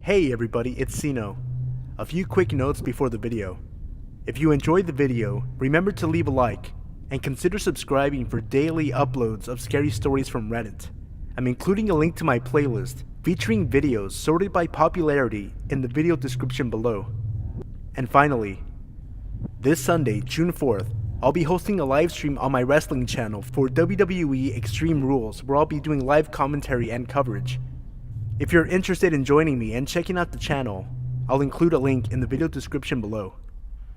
Hey everybody, it's Sino. A few quick notes before the video. If you enjoyed the video, remember to leave a like, and consider subscribing for daily uploads of scary stories from Reddit. I'm including a link to my playlist featuring videos sorted by popularity in the video description below. And finally, this Sunday, June 4th, I'll be hosting a live stream on my wrestling channel for WWE Extreme Rules, where I'll be doing live commentary and coverage. If you're interested in joining me and checking out the channel, I'll include a link in the video description below.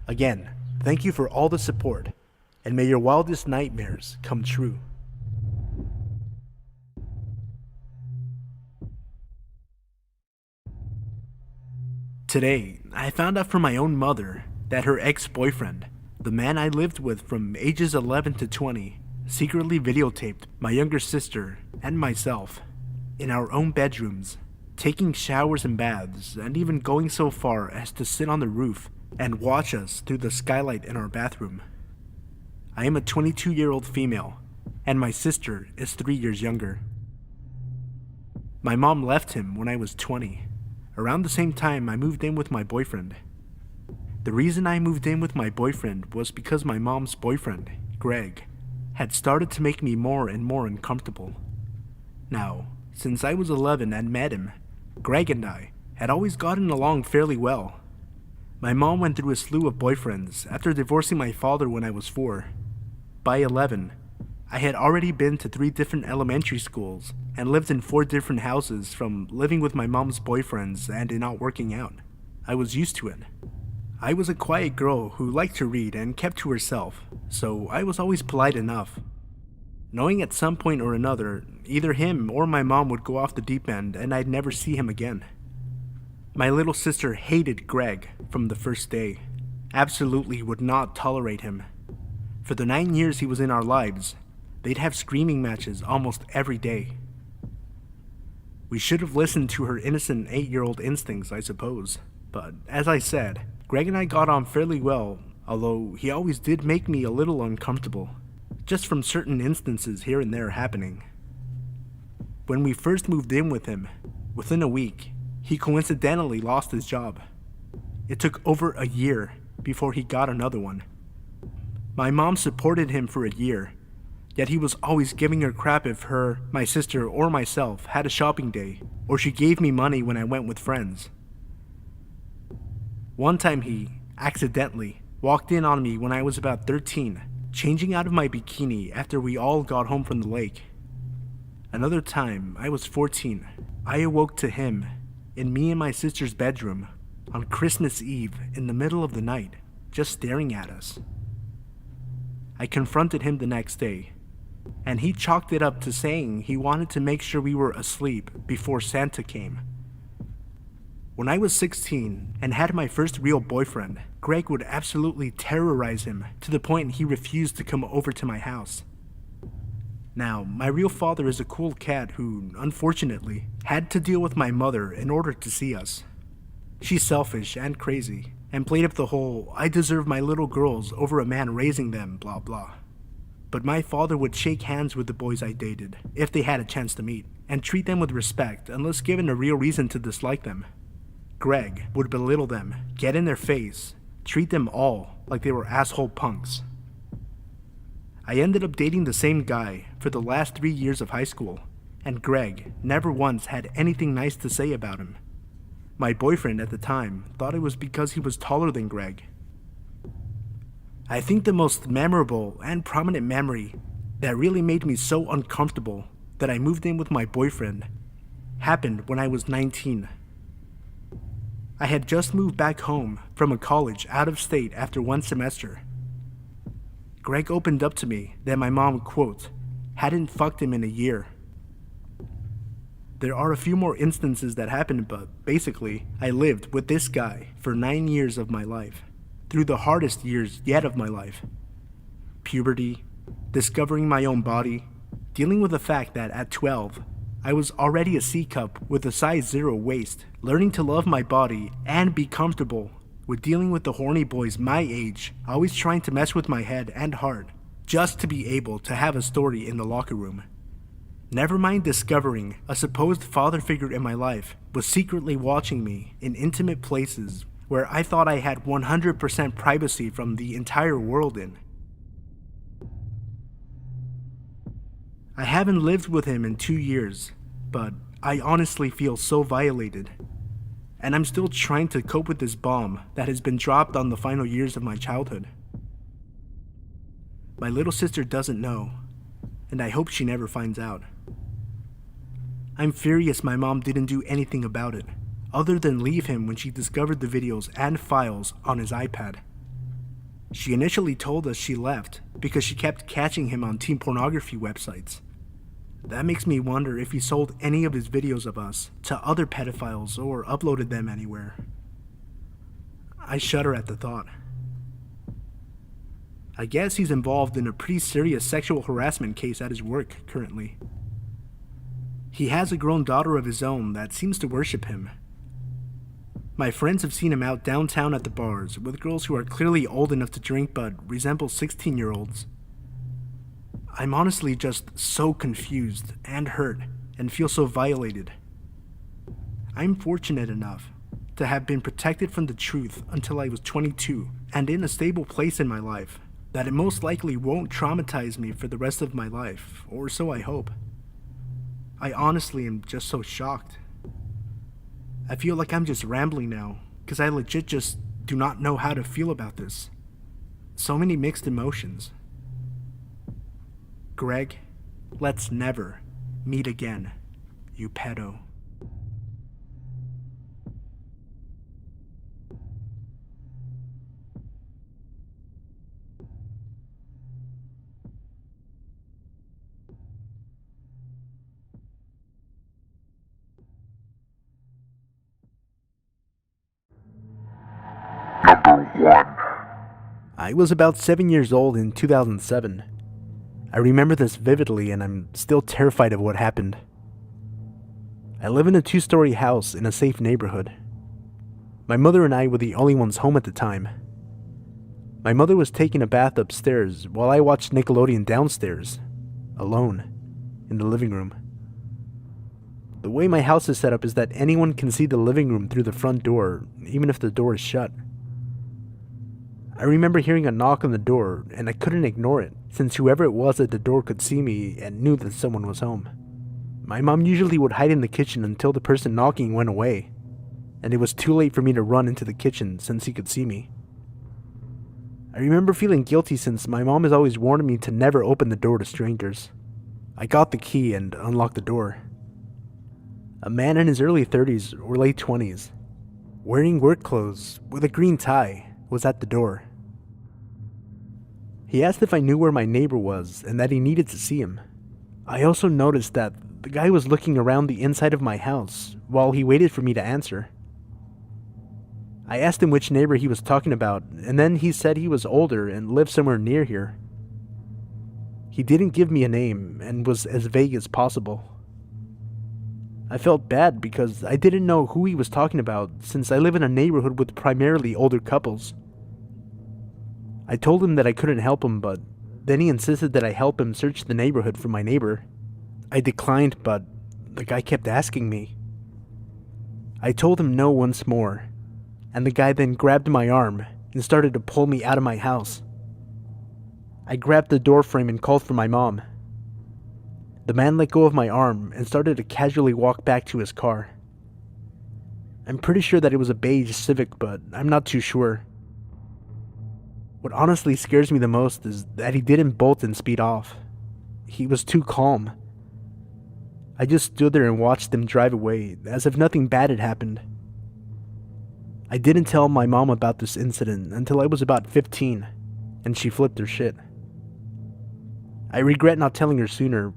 Again, thank you for all the support, and may your wildest nightmares come true. Today, I found out from my own mother that her ex-boyfriend, the man I lived with from ages 11 to 20, secretly videotaped my younger sister and myself in our own bedrooms, taking showers and baths, and even going so far as to sit on the roof and watch us through the skylight in our bathroom. I am a 22-year-old female, and my sister is 3 years younger. My mom left him when I was 20, around the same time I moved in with my boyfriend. The reason I moved in with my boyfriend was because my mom's boyfriend, Greg, had started to make me more and more uncomfortable. Now, since I was 11 and met him, Greg and I had always gotten along fairly well. My mom went through a slew of boyfriends after divorcing my father when I was 4. By 11, I had already been to 3 different elementary schools and lived in 4 different houses, from living with my mom's boyfriends and it not working out. I was used to it. I was a quiet girl who liked to read and kept to herself, so I was always polite enough. Knowing at some point or another, either him or my mom would go off the deep end and I'd never see him again. My little sister hated Greg from the first day, absolutely would not tolerate him. For the 9 years he was in our lives, they'd have screaming matches almost every day. We should have listened to her innocent 8-year-old instincts, I suppose, but as I said, Greg and I got on fairly well, although he always did make me a little uncomfortable, just from certain instances here and there happening. When we first moved in with him, within a week, he coincidentally lost his job. It took over a year before he got another one. My mom supported him for a year, yet he was always giving her crap if her, my sister, or myself had a shopping day, or she gave me money when I went with friends. One time he, accidentally, walked in on me when I was about 13, changing out of my bikini after we all got home from the lake. Another time, I was 14, I awoke to him in me and my sister's bedroom on Christmas Eve in the middle of the night, just staring at us. I confronted him the next day, and he chalked it up to saying he wanted to make sure we were asleep before Santa came. When I was 16 and had my first real boyfriend, Greg would absolutely terrorize him to the point he refused to come over to my house. Now, my real father is a cool cat who, unfortunately, had to deal with my mother in order to see us. She's selfish and crazy, and played up the whole "I deserve my little girls over a man raising them" blah blah. But my father would shake hands with the boys I dated, if they had a chance to meet, and treat them with respect unless given a real reason to dislike them. Greg would belittle them, get in their face, treat them all like they were asshole punks. I ended up dating the same guy for the last 3 years of high school, and Greg never once had anything nice to say about him. My boyfriend at the time thought it was because he was taller than Greg. I think the most memorable and prominent memory that really made me so uncomfortable that I moved in with my boyfriend happened when I was 19. I had just moved back home from a college out of state after 1 semester. Greg opened up to me that my mom, quote, hadn't fucked him in a year. There are a few more instances that happened, but basically, I lived with this guy for 9 years of my life, through the hardest years yet of my life. Puberty, discovering my own body, dealing with the fact that at 12, I was already a C-cup with a size 0 waist, learning to love my body and be comfortable with dealing with the horny boys my age, always trying to mess with my head and heart, just to be able to have a story in the locker room. Never mind discovering a supposed father figure in my life was secretly watching me in intimate places where I thought I had 100% privacy from the entire world in. I haven't lived with him in 2 years, but I honestly feel so violated. And I'm still trying to cope with this bomb that has been dropped on the final years of my childhood. My little sister doesn't know, and I hope she never finds out. I'm furious my mom didn't do anything about it, other than leave him when she discovered the videos and files on his iPad. She initially told us she left because she kept catching him on teen pornography websites. That makes me wonder if he sold any of his videos of us to other pedophiles or uploaded them anywhere. I shudder at the thought. I guess he's involved in a pretty serious sexual harassment case at his work currently. He has a grown daughter of his own that seems to worship him. My friends have seen him out downtown at the bars with girls who are clearly old enough to drink but resemble 16-year-olds. I'm honestly just so confused and hurt and feel so violated. I'm fortunate enough to have been protected from the truth until I was 22 and in a stable place in my life that it most likely won't traumatize me for the rest of my life, or so I hope. I honestly am just so shocked. I feel like I'm just rambling now, because I legit just do not know how to feel about this. So many mixed emotions. Greg, let's never meet again, you pedo. Number 1. I was about 7 years old in 2007. I remember this vividly and I'm still terrified of what happened. I live in a 2-story house in a safe neighborhood. My mother and I were the only ones home at the time. My mother was taking a bath upstairs while I watched Nickelodeon downstairs, alone, in the living room. The way my house is set up is that anyone can see the living room through the front door, even if the door is shut. I remember hearing a knock on the door, and I couldn't ignore it, since whoever it was at the door could see me and knew that someone was home. My mom usually would hide in the kitchen until the person knocking went away, and it was too late for me to run into the kitchen since he could see me. I remember feeling guilty since my mom has always warned me to never open the door to strangers. I got the key and unlocked the door. A man in his early 30s or late 20s, wearing work clothes with a green tie, was at the door. He asked if I knew where my neighbor was and that he needed to see him. I also noticed that the guy was looking around the inside of my house while he waited for me to answer. I asked him which neighbor he was talking about, and then he said he was older and lived somewhere near here. He didn't give me a name and was as vague as possible. I felt bad because I didn't know who he was talking about since I live in a neighborhood with primarily older couples. I told him that I couldn't help him, but then he insisted that I help him search the neighborhood for my neighbor. I declined, but the guy kept asking me. I told him no once more, and the guy then grabbed my arm and started to pull me out of my house. I grabbed the door frame and called for my mom. The man let go of my arm and started to casually walk back to his car. I'm pretty sure that it was a beige Civic, but I'm not too sure. What honestly scares me the most is that he didn't bolt and speed off. He was too calm. I just stood there and watched him drive away, as if nothing bad had happened. I didn't tell my mom about this incident until I was about 15, and she flipped her shit. I regret not telling her sooner,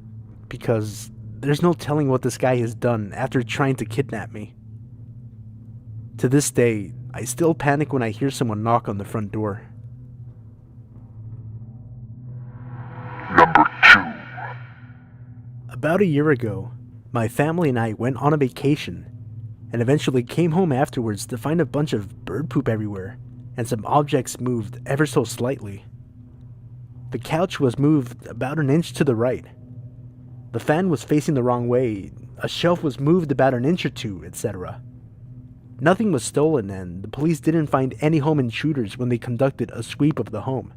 because there's no telling what this guy has done after trying to kidnap me. To this day, I still panic when I hear someone knock on the front door. Number 2. About a year ago, my family and I went on a vacation, and eventually came home afterwards to find a bunch of bird poop everywhere, and some objects moved ever so slightly. The couch was moved about an inch to the right. The fan was facing the wrong way, a shelf was moved about an inch or two, etc. Nothing was stolen, and the police didn't find any home intruders when they conducted a sweep of the home.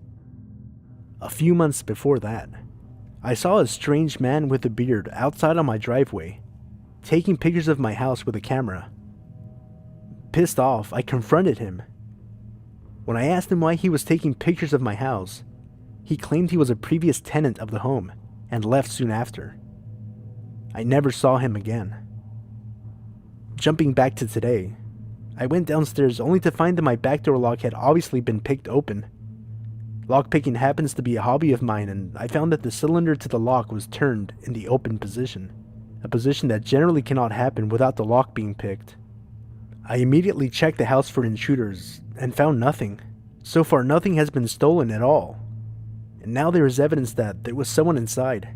A few months before that, I saw a strange man with a beard outside on my driveway, taking pictures of my house with a camera. Pissed off, I confronted him. When I asked him why he was taking pictures of my house, he claimed he was a previous tenant of the home and left soon after. I never saw him again. Jumping back to today, I went downstairs only to find that my back door lock had obviously been picked open. Lockpicking happens to be a hobby of mine, and I found that the cylinder to the lock was turned in the open position, a position that generally cannot happen without the lock being picked. I immediately checked the house for intruders and found nothing. So far, nothing has been stolen at all, and now there is evidence that there was someone inside.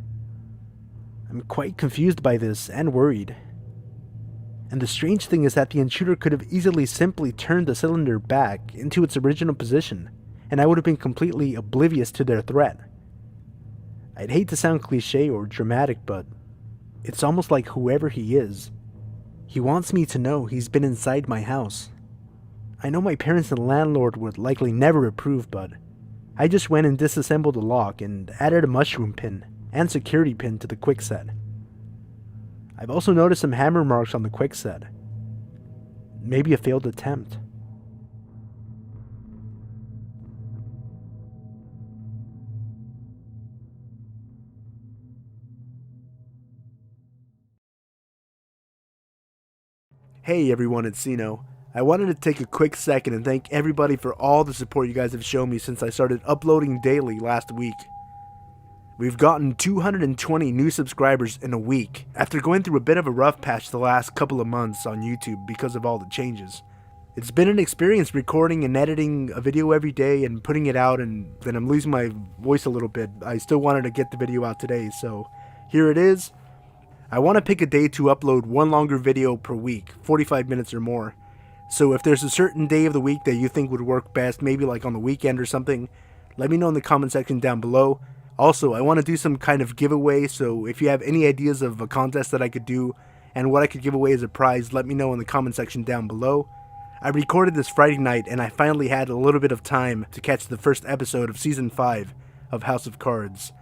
I'm quite confused by this and worried. And the strange thing is that the intruder could have easily simply turned the cylinder back into its original position, and I would have been completely oblivious to their threat. I'd hate to sound cliche or dramatic, but it's almost like whoever he is, he wants me to know he's been inside my house. I know my parents and landlord would likely never approve, but I just went and disassembled the lock and added a mushroom pin and security pin to the quickset. I've also noticed some hammer marks on the quickset. Maybe a failed attempt. Hey everyone, it's Sino. I wanted to take a quick second and thank everybody for all the support you guys have shown me since I started uploading daily last week. We've gotten 220 new subscribers in a week, after going through a bit of a rough patch the last couple of months on YouTube because of all the changes. It's been an experience recording and editing a video every day and putting it out, and then I'm losing my voice a little bit. I still wanted to get the video out today, so here it is. I want to pick a day to upload one longer video per week, 45 minutes or more. So if there's a certain day of the week that you think would work best, maybe like on the weekend or something, let me know in the comment section down below. Also, I want to do some kind of giveaway, so if you have any ideas of a contest that I could do and what I could give away as a prize, let me know in the comment section down below. I recorded this Friday night and I finally had a little bit of time to catch the first episode of Season 5 of House of Cards.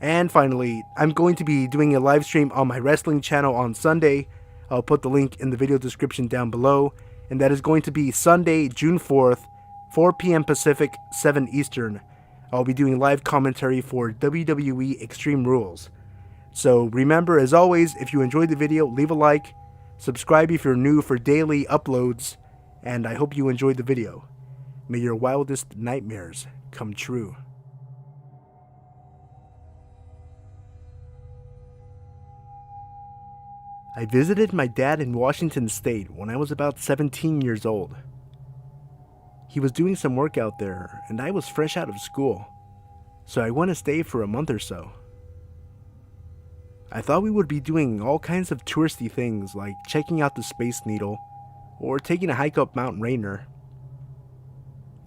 And finally, I'm going to be doing a live stream on my wrestling channel on Sunday. I'll put the link in the video description down below, and that is going to be Sunday, June 4th, 4 p.m. Pacific, 7 Eastern. I'll be doing live commentary for WWE Extreme Rules. So remember, as always, if you enjoyed the video, leave a like, subscribe if you're new for daily uploads, and I hope you enjoyed the video. May your wildest nightmares come true. I visited my dad in Washington State when I was about 17 years old. He was doing some work out there, and I was fresh out of school, so I went to stay for a month or so. I thought we would be doing all kinds of touristy things like checking out the Space Needle or taking a hike up Mount Rainier.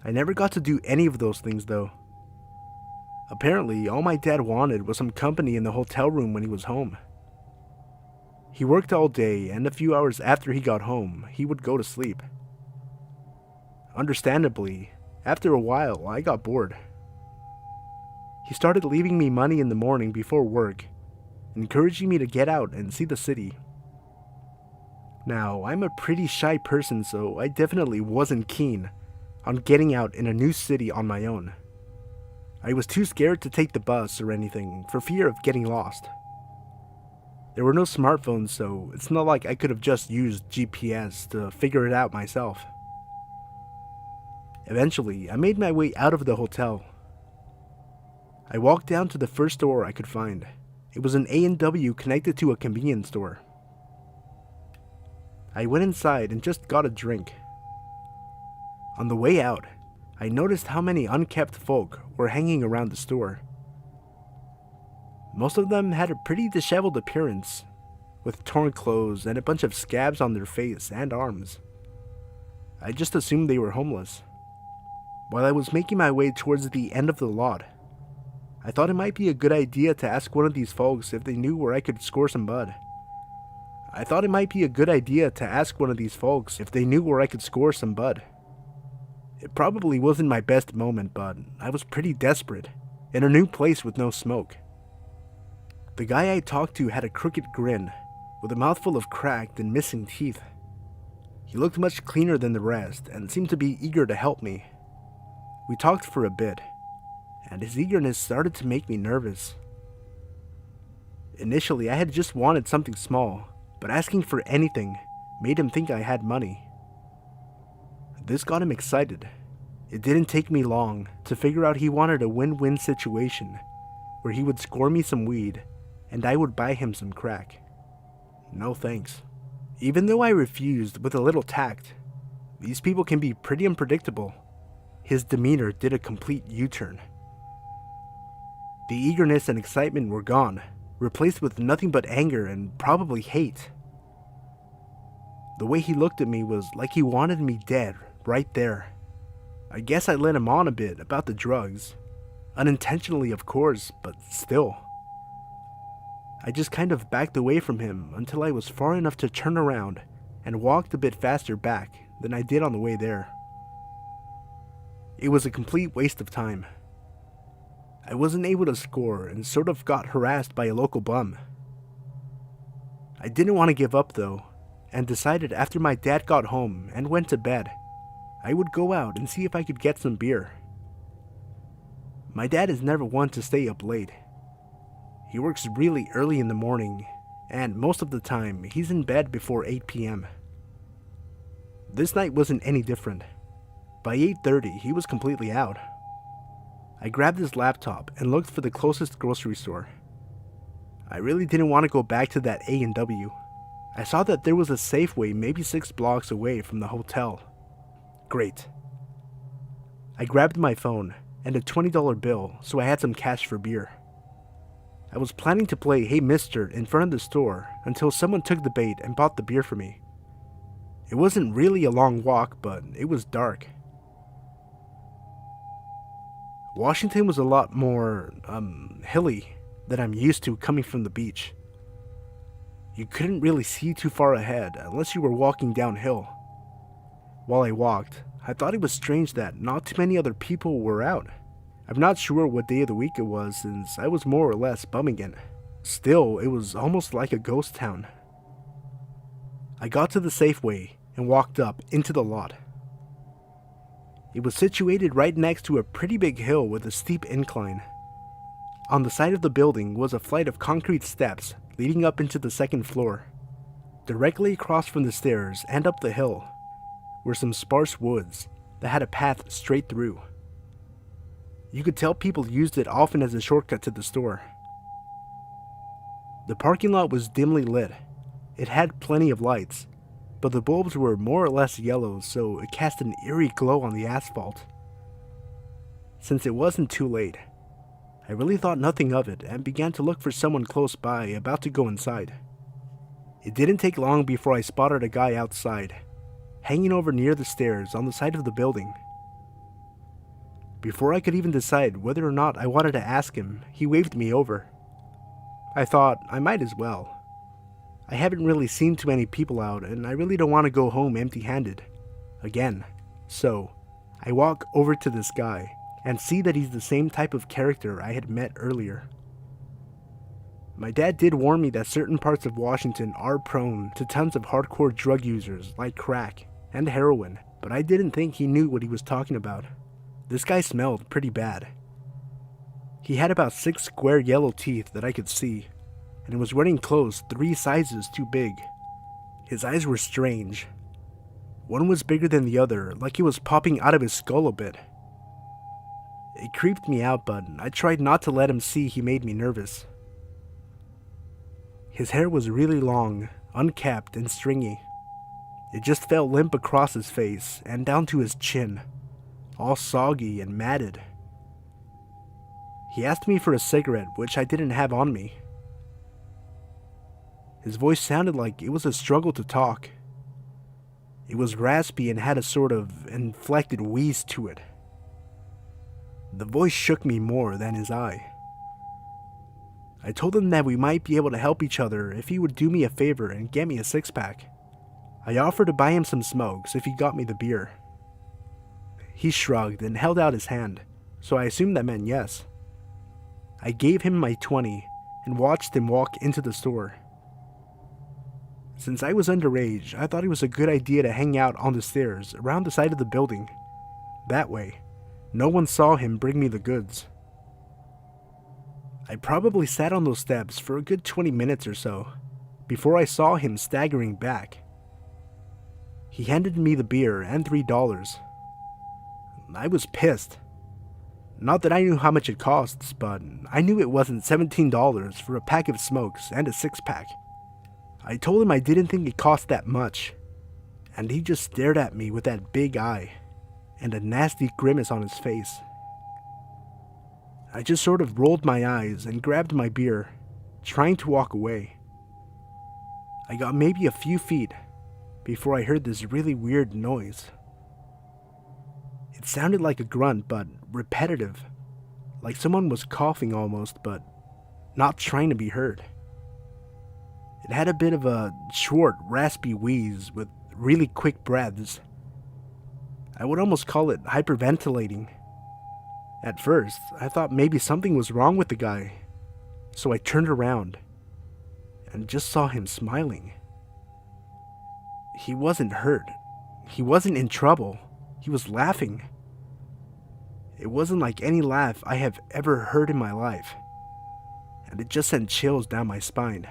I never got to do any of those things though. Apparently, all my dad wanted was some company in the hotel room when he was home. He worked all day, and a few hours after he got home, he would go to sleep. Understandably, after a while, I got bored. He started leaving me money in the morning before work, encouraging me to get out and see the city. Now, I'm a pretty shy person, so I definitely wasn't keen on getting out in a new city on my own. I was too scared to take the bus or anything for fear of getting lost. There were no smartphones, so it's not like I could have just used GPS to figure it out myself. Eventually, I made my way out of the hotel. I walked down to the first store I could find. It was an A&W connected to a convenience store. I went inside and just got a drink. On the way out, I noticed how many unkempt folk were hanging around the store. Most of them had a pretty disheveled appearance, with torn clothes and a bunch of scabs on their face and arms. I just assumed they were homeless. While I was making my way towards the end of the lot, I thought it might be a good idea to ask one of these folks if they knew where I could score some bud. It probably wasn't my best moment, but I was pretty desperate, in a new place with no smoke. The guy I talked to had a crooked grin, with a mouthful of cracked and missing teeth. He looked much cleaner than the rest, and seemed to be eager to help me. We talked for a bit, and his eagerness started to make me nervous. Initially, I had just wanted something small, but asking for anything made him think I had money. This got him excited. It didn't take me long to figure out he wanted a win-win situation, where he would score me some weed, and I would buy him some crack. No thanks. Even though I refused with a little tact, these people can be pretty unpredictable. His demeanor did a complete U-turn. The eagerness and excitement were gone, replaced with nothing but anger and probably hate. The way he looked at me was like he wanted me dead right there. I guess I led him on a bit about the drugs. Unintentionally, of course, but still. I just kind of backed away from him until I was far enough to turn around and walked a bit faster back than I did on the way there. It was a complete waste of time. I wasn't able to score and sort of got harassed by a local bum. I didn't want to give up though, and decided after my dad got home and went to bed, I would go out and see if I could get some beer. My dad is never one to stay up late. He works really early in the morning, and most of the time he's in bed before 8 p.m. This night wasn't any different. By 8:30, he was completely out. I grabbed his laptop and looked for the closest grocery store. I really didn't want to go back to that A&W. I saw that there was a Safeway maybe 6 blocks away from the hotel. Great. I grabbed my phone and a $20 bill so I had some cash for beer. I was planning to play Hey Mister in front of the store until someone took the bait and bought the beer for me. It wasn't really a long walk, but it was dark. Washington was a lot more, hilly than I'm used to coming from the beach. You couldn't really see too far ahead unless you were walking downhill. While I walked, I thought it was strange that not too many other people were out. I'm not sure what day of the week it was since I was more or less bumming it. Still, it was almost like a ghost town. I got to the Safeway and walked up into the lot. It was situated right next to a pretty big hill with a steep incline. On the side of the building was a flight of concrete steps leading up into the second floor. Directly across from the stairs and up the hill were some sparse woods that had a path straight through. You could tell people used it often as a shortcut to the store. The parking lot was dimly lit. It had plenty of lights, but the bulbs were more or less yellow, so it cast an eerie glow on the asphalt. Since it wasn't too late, I really thought nothing of it and began to look for someone close by about to go inside. It didn't take long before I spotted a guy outside, hanging over near the stairs on the side of the building. Before I could even decide whether or not I wanted to ask him, he waved me over. I thought I might as well. I haven't really seen too many people out, and I really don't want to go home empty-handed again. So, I walk over to this guy and see that he's the same type of character I had met earlier. My dad did warn me that certain parts of Washington are prone to tons of hardcore drug users like crack and heroin, but I didn't think he knew what he was talking about. This guy smelled pretty bad. He had about 6 square yellow teeth that I could see, and was wearing clothes 3 sizes too big. His eyes were strange. One was bigger than the other, like he was popping out of his skull a bit. It creeped me out, but I tried not to let him see he made me nervous. His hair was really long, unkept, and stringy. It just fell limp across his face and down to his chin, all soggy and matted. He asked me for a cigarette, which I didn't have on me. His voice sounded like it was a struggle to talk. It was raspy and had a sort of inflected wheeze to it. The voice shook me more than his eye. I told him that we might be able to help each other if he would do me a favor and get me a six-pack. I offered to buy him some smokes if he got me the beer. He shrugged and held out his hand, so I assumed that meant yes. I gave him my 20 and watched him walk into the store. Since I was underage, I thought it was a good idea to hang out on the stairs around the side of the building. That way, no one saw him bring me the goods. I probably sat on those steps for a good 20 minutes or so before I saw him staggering back. He handed me the beer and $3. I was pissed. Not that I knew how much it costs, but I knew it wasn't $17 for a pack of smokes and a six-pack. I told him I didn't think it cost that much, and he just stared at me with that big eye and a nasty grimace on his face. I just sort of rolled my eyes and grabbed my beer, trying to walk away. I got maybe a few feet before I heard this really weird noise. It sounded like a grunt, but repetitive, like someone was coughing almost, but not trying to be heard. It had a bit of a short, raspy wheeze with really quick breaths. I would almost call it hyperventilating. At first, I thought maybe something was wrong with the guy, so I turned around and just saw him smiling. He wasn't hurt. He wasn't in trouble. He was laughing. It wasn't like any laugh I have ever heard in my life, and it just sent chills down my spine.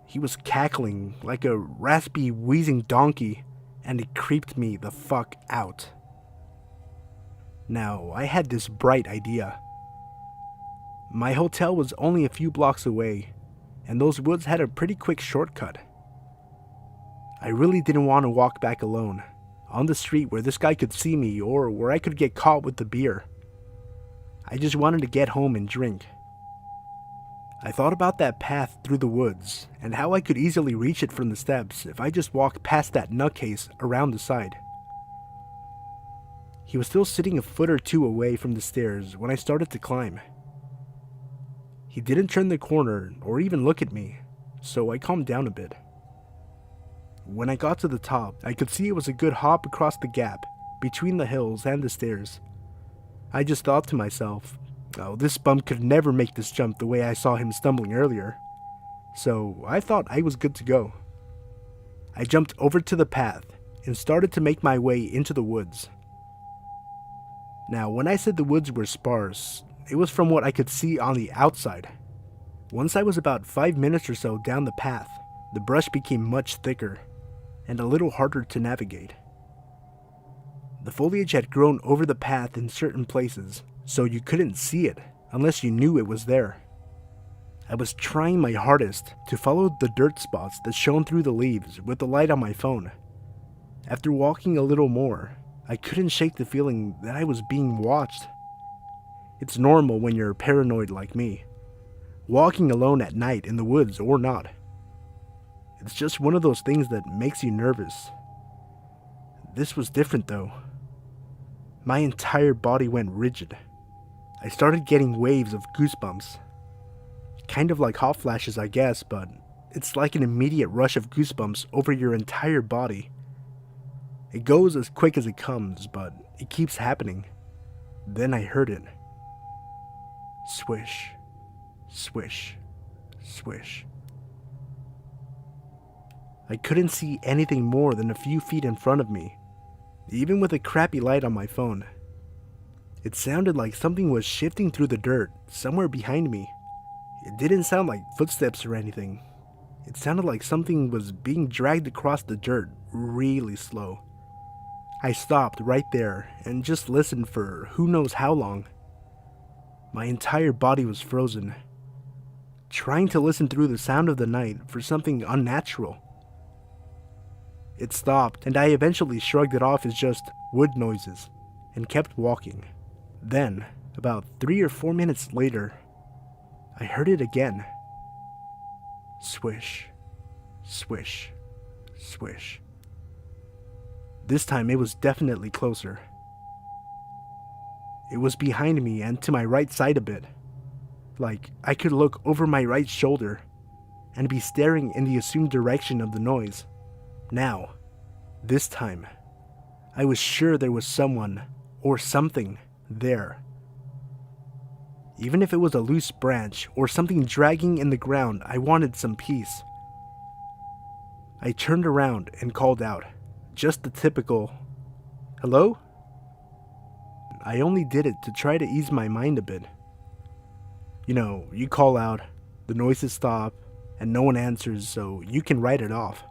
He was cackling like a raspy, wheezing donkey, and it creeped me the fuck out. Now, I had this bright idea. My hotel was only a few blocks away, and those woods had a pretty quick shortcut. I really didn't want to walk back alone, on the street where this guy could see me or where I could get caught with the beer. I just wanted to get home and drink. I thought about that path through the woods and how I could easily reach it from the steps if I just walked past that nutcase around the side. He was still sitting a foot or two away from the stairs when I started to climb. He didn't turn the corner or even look at me, so I calmed down a bit. When I got to the top, I could see it was a good hop across the gap between the hills and the stairs. I just thought to myself, oh, this bum could never make this jump the way I saw him stumbling earlier. So I thought I was good to go. I jumped over to the path and started to make my way into the woods. Now, when I said the woods were sparse, it was from what I could see on the outside. Once I was about 5 minutes or so down the path, the brush became much thicker and a little harder to navigate. The foliage had grown over the path in certain places, so you couldn't see it unless you knew it was there. I was trying my hardest to follow the dirt spots that shone through the leaves with the light on my phone. After walking a little more, I couldn't shake the feeling that I was being watched. It's normal when you're paranoid like me, walking alone at night in the woods or not. It's just one of those things that makes you nervous. This was different though. My entire body went rigid. I started getting waves of goosebumps. Kind of like hot flashes, I guess, but it's like an immediate rush of goosebumps over your entire body. It goes as quick as it comes, but it keeps happening. Then I heard it. Swish, swish, swish. I couldn't see anything more than a few feet in front of me, even with a crappy light on my phone. It sounded like something was shifting through the dirt somewhere behind me. It didn't sound like footsteps or anything. It sounded like something was being dragged across the dirt really slow. I stopped right there and just listened for who knows how long. My entire body was frozen, trying to listen through the sound of the night for something unnatural. It stopped, and I eventually shrugged it off as just wood noises and kept walking. Then, about 3 or 4 minutes later, I heard it again. Swish, swish, swish. This time it was definitely closer. It was behind me and to my right side a bit, Like I could look over my right shoulder and be staring in the assumed direction of the noise. Now, this time, I was sure there was someone or something there. Even if it was a loose branch or something dragging in the ground, I wanted some peace. I turned around and called out, just the typical, "Hello?" I only did it to try to ease my mind a bit. You know, you call out, the noises stop, and no one answers, so you can write it off.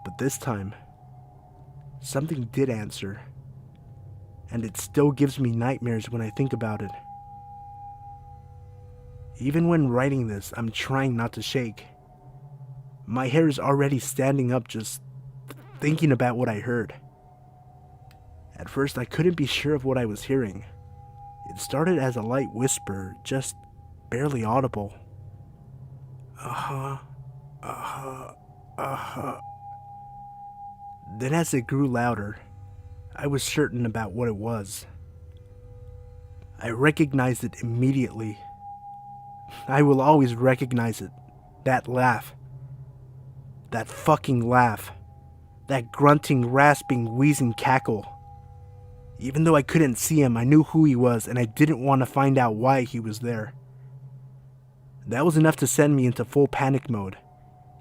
But this time, something did answer, and it still gives me nightmares when I think about it. Even when writing this, I'm trying not to shake. My hair is already standing up just thinking about what I heard. At first, I couldn't be sure of what I was hearing. It started as a light whisper, just barely audible. Then as it grew louder, I was certain about what it was. I recognized it immediately. I will always recognize it. That laugh. That fucking laugh. That grunting, rasping, wheezing cackle. Even though I couldn't see him, I knew who he was, and I didn't want to find out why he was there. That was enough to send me into full panic mode.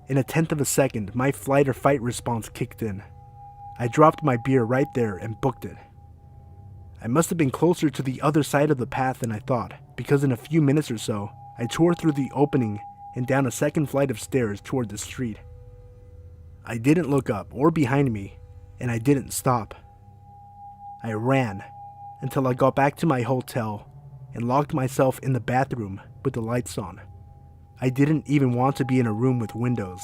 In a tenth of a second, my flight or fight response kicked in. I dropped my beer right there and booked it. I must have been closer to the other side of the path than I thought, because in a few minutes or so, I tore through the opening and down a second flight of stairs toward the street. I didn't look up or behind me, and I didn't stop. I ran until I got back to my hotel and locked myself in the bathroom with the lights on. I didn't even want to be in a room with windows.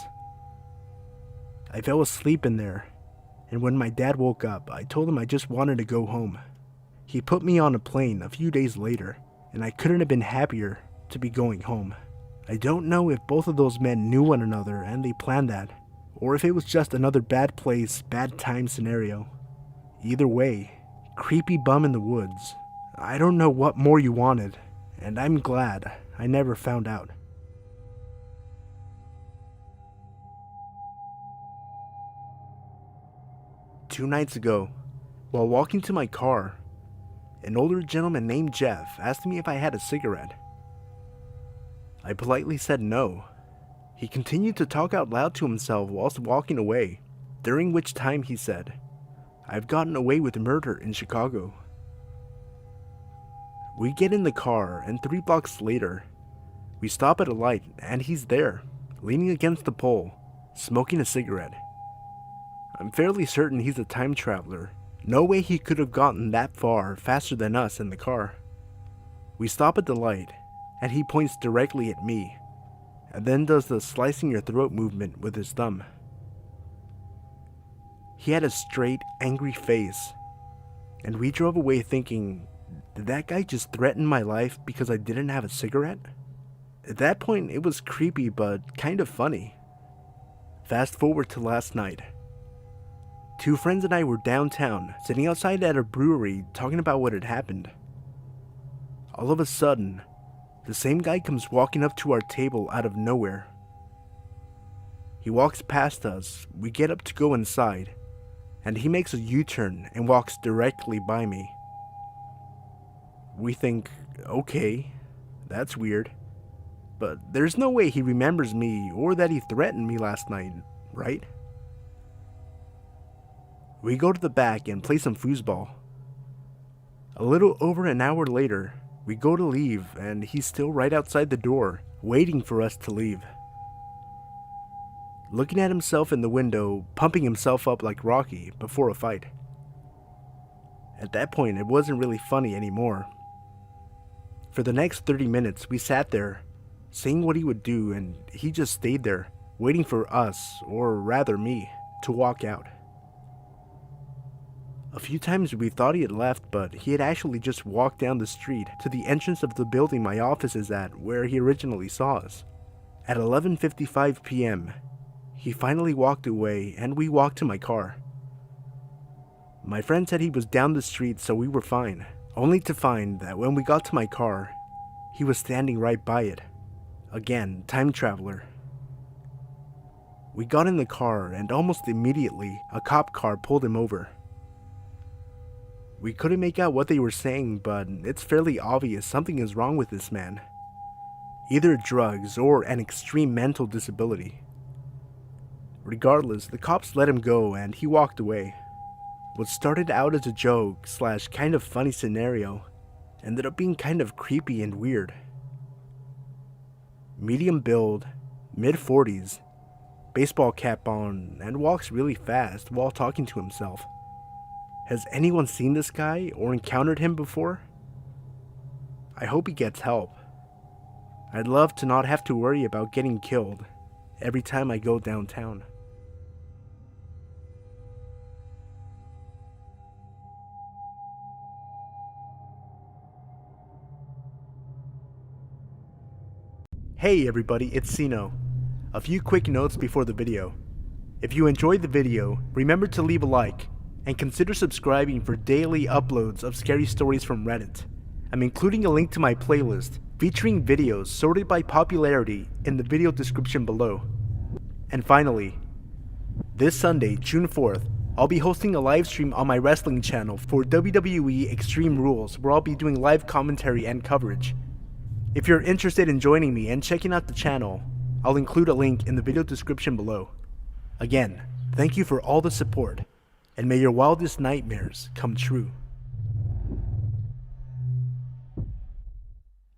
I fell asleep in there, and when my dad woke up, I told him I just wanted to go home. He put me on a plane a few days later, and I couldn't have been happier to be going home. I don't know if both of those men knew one another and they planned that, or if it was just another bad place, bad time scenario. Either way, creepy bum in the woods. I don't know what more you wanted, and I'm glad I never found out. Two nights ago, while walking to my car, an older gentleman named Jeff asked me if I had a cigarette. I politely said no. He continued to talk out loud to himself whilst walking away, during which time he said, "I've gotten away with murder in Chicago." We get in the car, and 3 blocks later, we stop at a light, and he's there, leaning against the pole, smoking a cigarette. I'm fairly certain he's a time traveler. No way he could have gotten that far faster than us in the car. We stop at the light, and he points directly at me, and then does the slicing your throat movement with his thumb. He had a straight, angry face, and we drove away thinking, did that guy just threaten my life because I didn't have a cigarette? At that point, it was creepy but kind of funny. Fast forward to last night. 2 friends and I were downtown, sitting outside at a brewery talking about what had happened. All of a sudden, the same guy comes walking up to our table out of nowhere. He walks past us, we get up to go inside, and he makes a U-turn and walks directly by me. We think, okay, that's weird, but there's no way he remembers me or that he threatened me last night, right? We go to the back and play some foosball. A little over an hour later, we go to leave and he's still right outside the door, waiting for us to leave. Looking at himself in the window, pumping himself up like Rocky before a fight. At that point, it wasn't really funny anymore. For the next 30 minutes, we sat there, seeing what he would do, and he just stayed there, waiting for us, or rather me, to walk out. A few times we thought he had left, but he had actually just walked down the street to the entrance of the building my office is at, where he originally saw us. At 11:55 p.m., he finally walked away and we walked to my car. My friend said he was down the street, so we were fine, only to find that when we got to my car, He was standing right by it. Again, time traveler. We got in the car and almost immediately a cop car pulled him over. We couldn't make out what they were saying, but it's fairly obvious something is wrong with this man. Either drugs or an extreme mental disability. Regardless, the cops let him go and he walked away. What started out as a joke / kind of funny scenario ended up being kind of creepy and weird. Medium build, mid-40s, baseball cap on, and walks really fast while talking to himself. Has anyone seen this guy or encountered him before? I hope he gets help. I'd love to not have to worry about getting killed every time I go downtown. Hey everybody, it's Sino. A few quick notes before the video. If you enjoyed the video, remember to leave a like, and consider subscribing for daily uploads of scary stories from Reddit. I'm including a link to my playlist featuring videos sorted by popularity in the video description below. And finally, this Sunday, June 4th, I'll be hosting a live stream on my wrestling channel for WWE Extreme Rules, where I'll be doing live commentary and coverage. If you're interested in joining me and checking out the channel, I'll include a link in the video description below. Again, thank you for all the support, and may your wildest nightmares come true.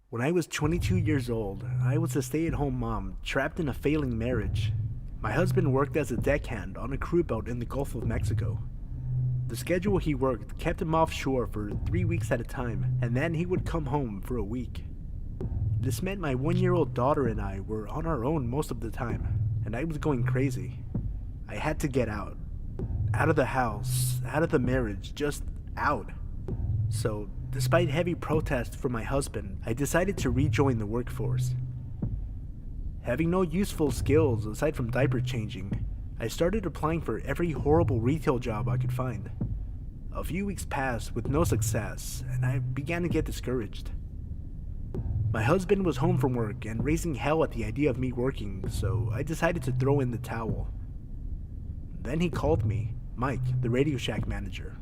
When I was 22 years old, I was a stay-at-home mom trapped in a failing marriage. My husband worked as a deckhand on a crew boat in the Gulf of Mexico. The schedule he worked kept him offshore for 3 weeks at a time, and then he would come home for a week. This meant my 1-year-old daughter and I were on our own most of the time, and I was going crazy. I had to get out. Out of the house, out of the marriage, just out. So, despite heavy protest from my husband, I decided to rejoin the workforce. Having no useful skills aside from diaper changing, I started applying for every horrible retail job I could find. A few weeks passed with no success, and I began to get discouraged. My husband was home from work and raising hell at the idea of me working, so I decided to throw in the towel. Then he called me, Mike, the Radio Shack manager.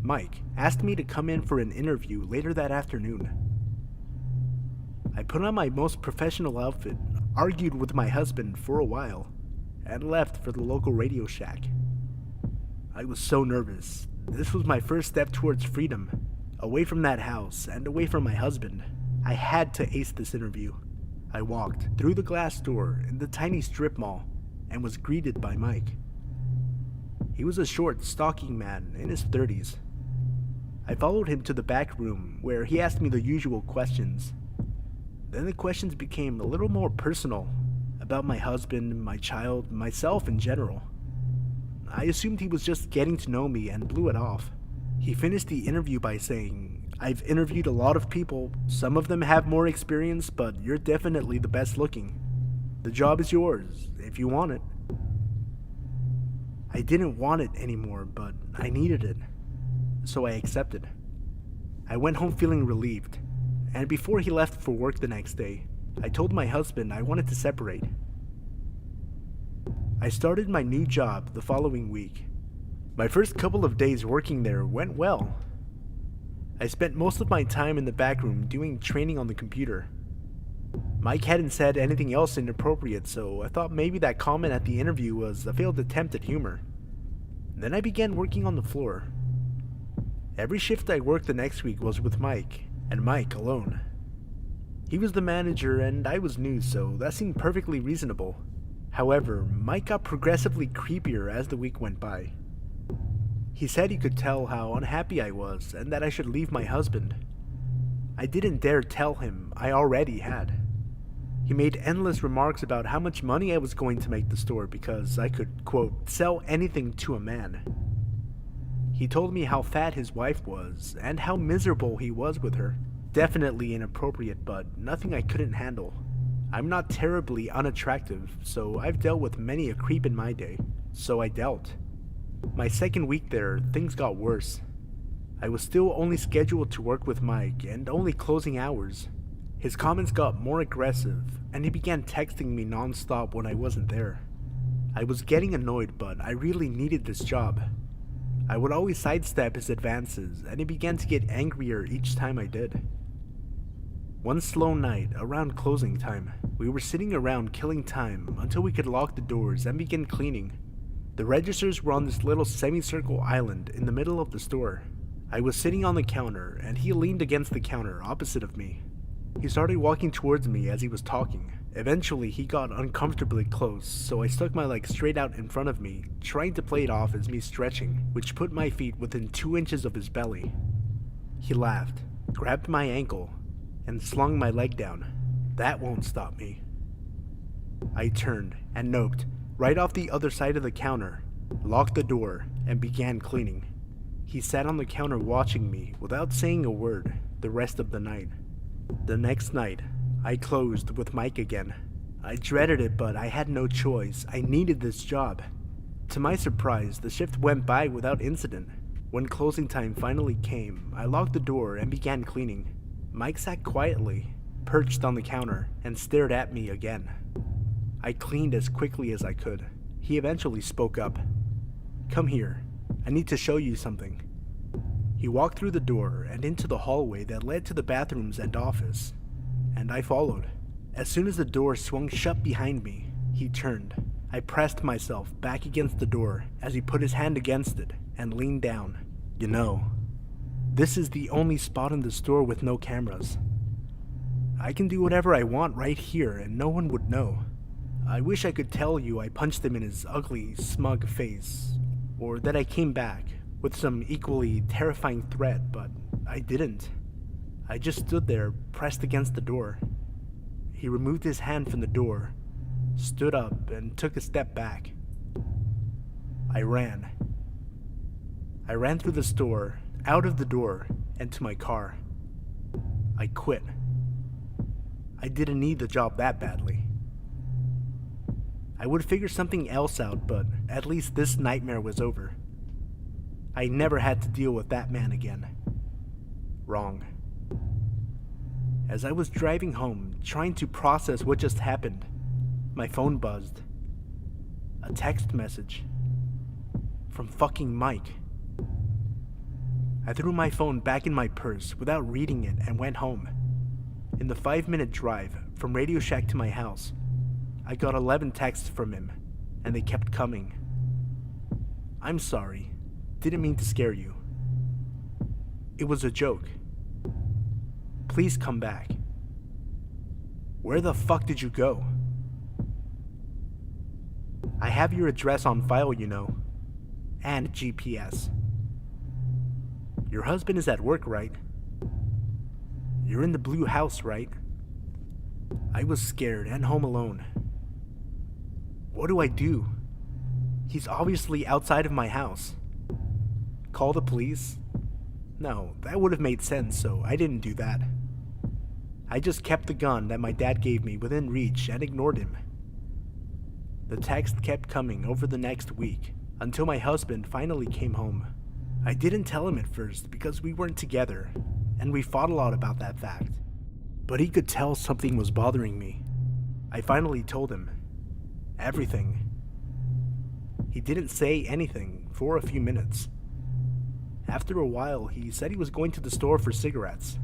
Mike asked me to come in for an interview later that afternoon. I put on my most professional outfit, argued with my husband for a while, and left for the local Radio Shack. I was so nervous. This was my first step towards freedom, away from that house and away from my husband. I had to ace this interview. I walked through the glass door in the tiny strip mall and was greeted by Mike. He was a short, stocky man in his 30s. I followed him to the back room where he asked me the usual questions. Then the questions became a little more personal, about my husband, my child, myself in general. I assumed he was just getting to know me and blew it off. He finished the interview by saying, "I've interviewed a lot of people, some of them have more experience, but you're definitely the best looking. The job is yours, if you want it." I didn't want it anymore, but I needed it, so I accepted. I went home feeling relieved, and before he left for work the next day, I told my husband I wanted to separate. I started my new job the following week. My first couple of days working there went well. I spent most of my time in the back room doing training on the computer. Mike hadn't said anything else inappropriate, so I thought maybe that comment at the interview was a failed attempt at humor. Then I began working on the floor. Every shift I worked the next week was with Mike, and Mike alone. He was the manager and I was new, so that seemed perfectly reasonable. However, Mike got progressively creepier as the week went by. He said he could tell how unhappy I was and that I should leave my husband. I didn't dare tell him I already had. He made endless remarks about how much money I was going to make the store because I could, quote, sell anything to a man. He told me how fat his wife was and how miserable he was with her. Definitely inappropriate, but nothing I couldn't handle. I'm not terribly unattractive, so I've dealt with many a creep in my day, so I dealt. My second week there, things got worse. I was still only scheduled to work with Mike and only closing hours. His comments got more aggressive and he began texting me non-stop when I wasn't there. I was getting annoyed, but I really needed this job. I would always sidestep his advances and he began to get angrier each time I did. One slow night, around closing time, we were sitting around killing time until we could lock the doors and begin cleaning. The registers were on this little semicircle island in the middle of the store. I was sitting on the counter and he leaned against the counter opposite of me. He started walking towards me as he was talking. Eventually he got uncomfortably close, so I stuck my leg straight out in front of me, trying to play it off as me stretching, which put my feet within 2 inches of his belly. He laughed, grabbed my ankle, and slung my leg down. That won't stop me. I turned and noped right off the other side of the counter, locked the door, and began cleaning. He sat on the counter watching me without saying a word the rest of the night. The next night, I closed with Mike again. I dreaded it, but I had no choice. I needed this job. To my surprise, the shift went by without incident. When closing time finally came, I locked the door and began cleaning. Mike sat quietly, perched on the counter, and stared at me again. I cleaned as quickly as I could. He eventually spoke up. "Come here. I need to show you something." He walked through the door and into the hallway that led to the bathrooms and office, and I followed. As soon as the door swung shut behind me, he turned. I pressed myself back against the door as he put his hand against it and leaned down. "You know, this is the only spot in the store with no cameras. I can do whatever I want right here and no one would know. I wish I could tell you I punched him in his ugly, smug face, or that I came back with some equally terrifying threat, but I didn't. I just stood there, pressed against the door." He removed his hand from the door, stood up, and took a step back. I ran. I ran through the store, out of the door, and to my car. I quit. I didn't need the job that badly. I would figure something else out, but at least this nightmare was over. I never had to deal with that man again. Wrong. As I was driving home, trying to process what just happened, my phone buzzed. A text message. From fucking Mike. I threw my phone back in my purse without reading it and went home. In the 5-minute drive from Radio Shack to my house, I got 11 texts from him, and they kept coming. "I'm sorry. Didn't mean to scare you. It was a joke. Please come back. Where the fuck did you go? I have your address on file, you know, and GPS. Your husband is at work, right? You're in the blue house, right?" I was scared and home alone. What do I do? He's obviously outside of my house. Call the police? No, that would have made sense, so I didn't do that. I just kept the gun that my dad gave me within reach and ignored him. The text kept coming over the next week, until my husband finally came home. I didn't tell him at first because we weren't together, and we fought a lot about that fact. But he could tell something was bothering me. I finally told him. Everything. He didn't say anything for a few minutes. After a while, he said he was going to the store for cigarettes.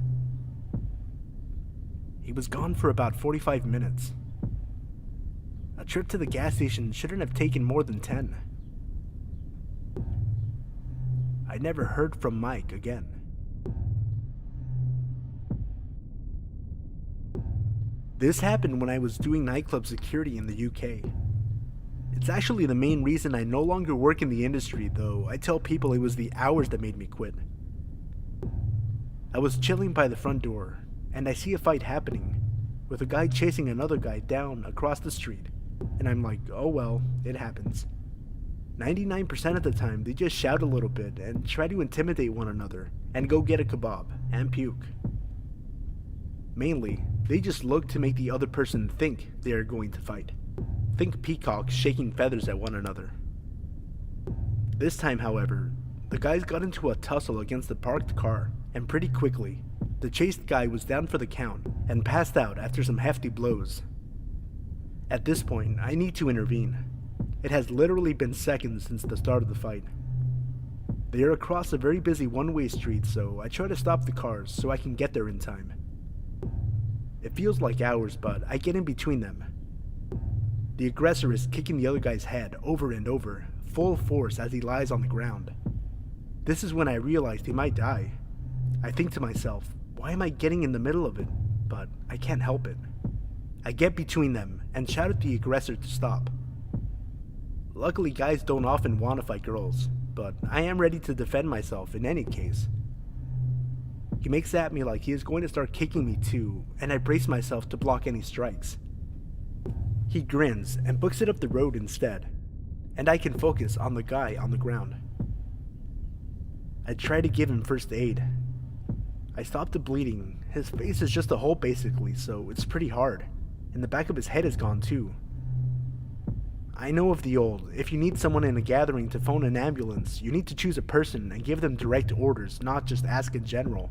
He was gone for about 45 minutes. A trip to the gas station shouldn't have taken more than 10. I never heard from Mike again. This happened when I was doing nightclub security in the UK. It's actually the main reason I no longer work in the industry, though I tell people it was the hours that made me quit. I was chilling by the front door, and I see a fight happening, with a guy chasing another guy down across the street, and I'm like, oh well, it happens. 99% of the time, they just shout a little bit and try to intimidate one another, and go get a kebab, and puke. Mainly, they just look to make the other person think they are going to fight. Think peacocks shaking feathers at one another. This time, however, the guys got into a tussle against the parked car, and pretty quickly, the chased guy was down for the count and passed out after some hefty blows. At this point, I need to intervene. It has literally been seconds since the start of the fight. They are across a very busy one-way street, so I try to stop the cars so I can get there in time. It feels like hours, but I get in between them. The aggressor is kicking the other guy's head over and over, full force as he lies on the ground. This is when I realized he might die. I think to myself, why am I getting in the middle of it? But I can't help it. I get between them and shout at the aggressor to stop. Luckily, guys don't often want to fight girls, but I am ready to defend myself in any case. He makes at me like he is going to start kicking me too, and I brace myself to block any strikes. He grins and books it up the road instead, and I can focus on the guy on the ground. I try to give him first aid. I stop the bleeding. His face is just a hole basically, so it's pretty hard, and the back of his head is gone too. I know of the old, if you need someone in a gathering to phone an ambulance, you need to choose a person and give them direct orders, not just ask in general.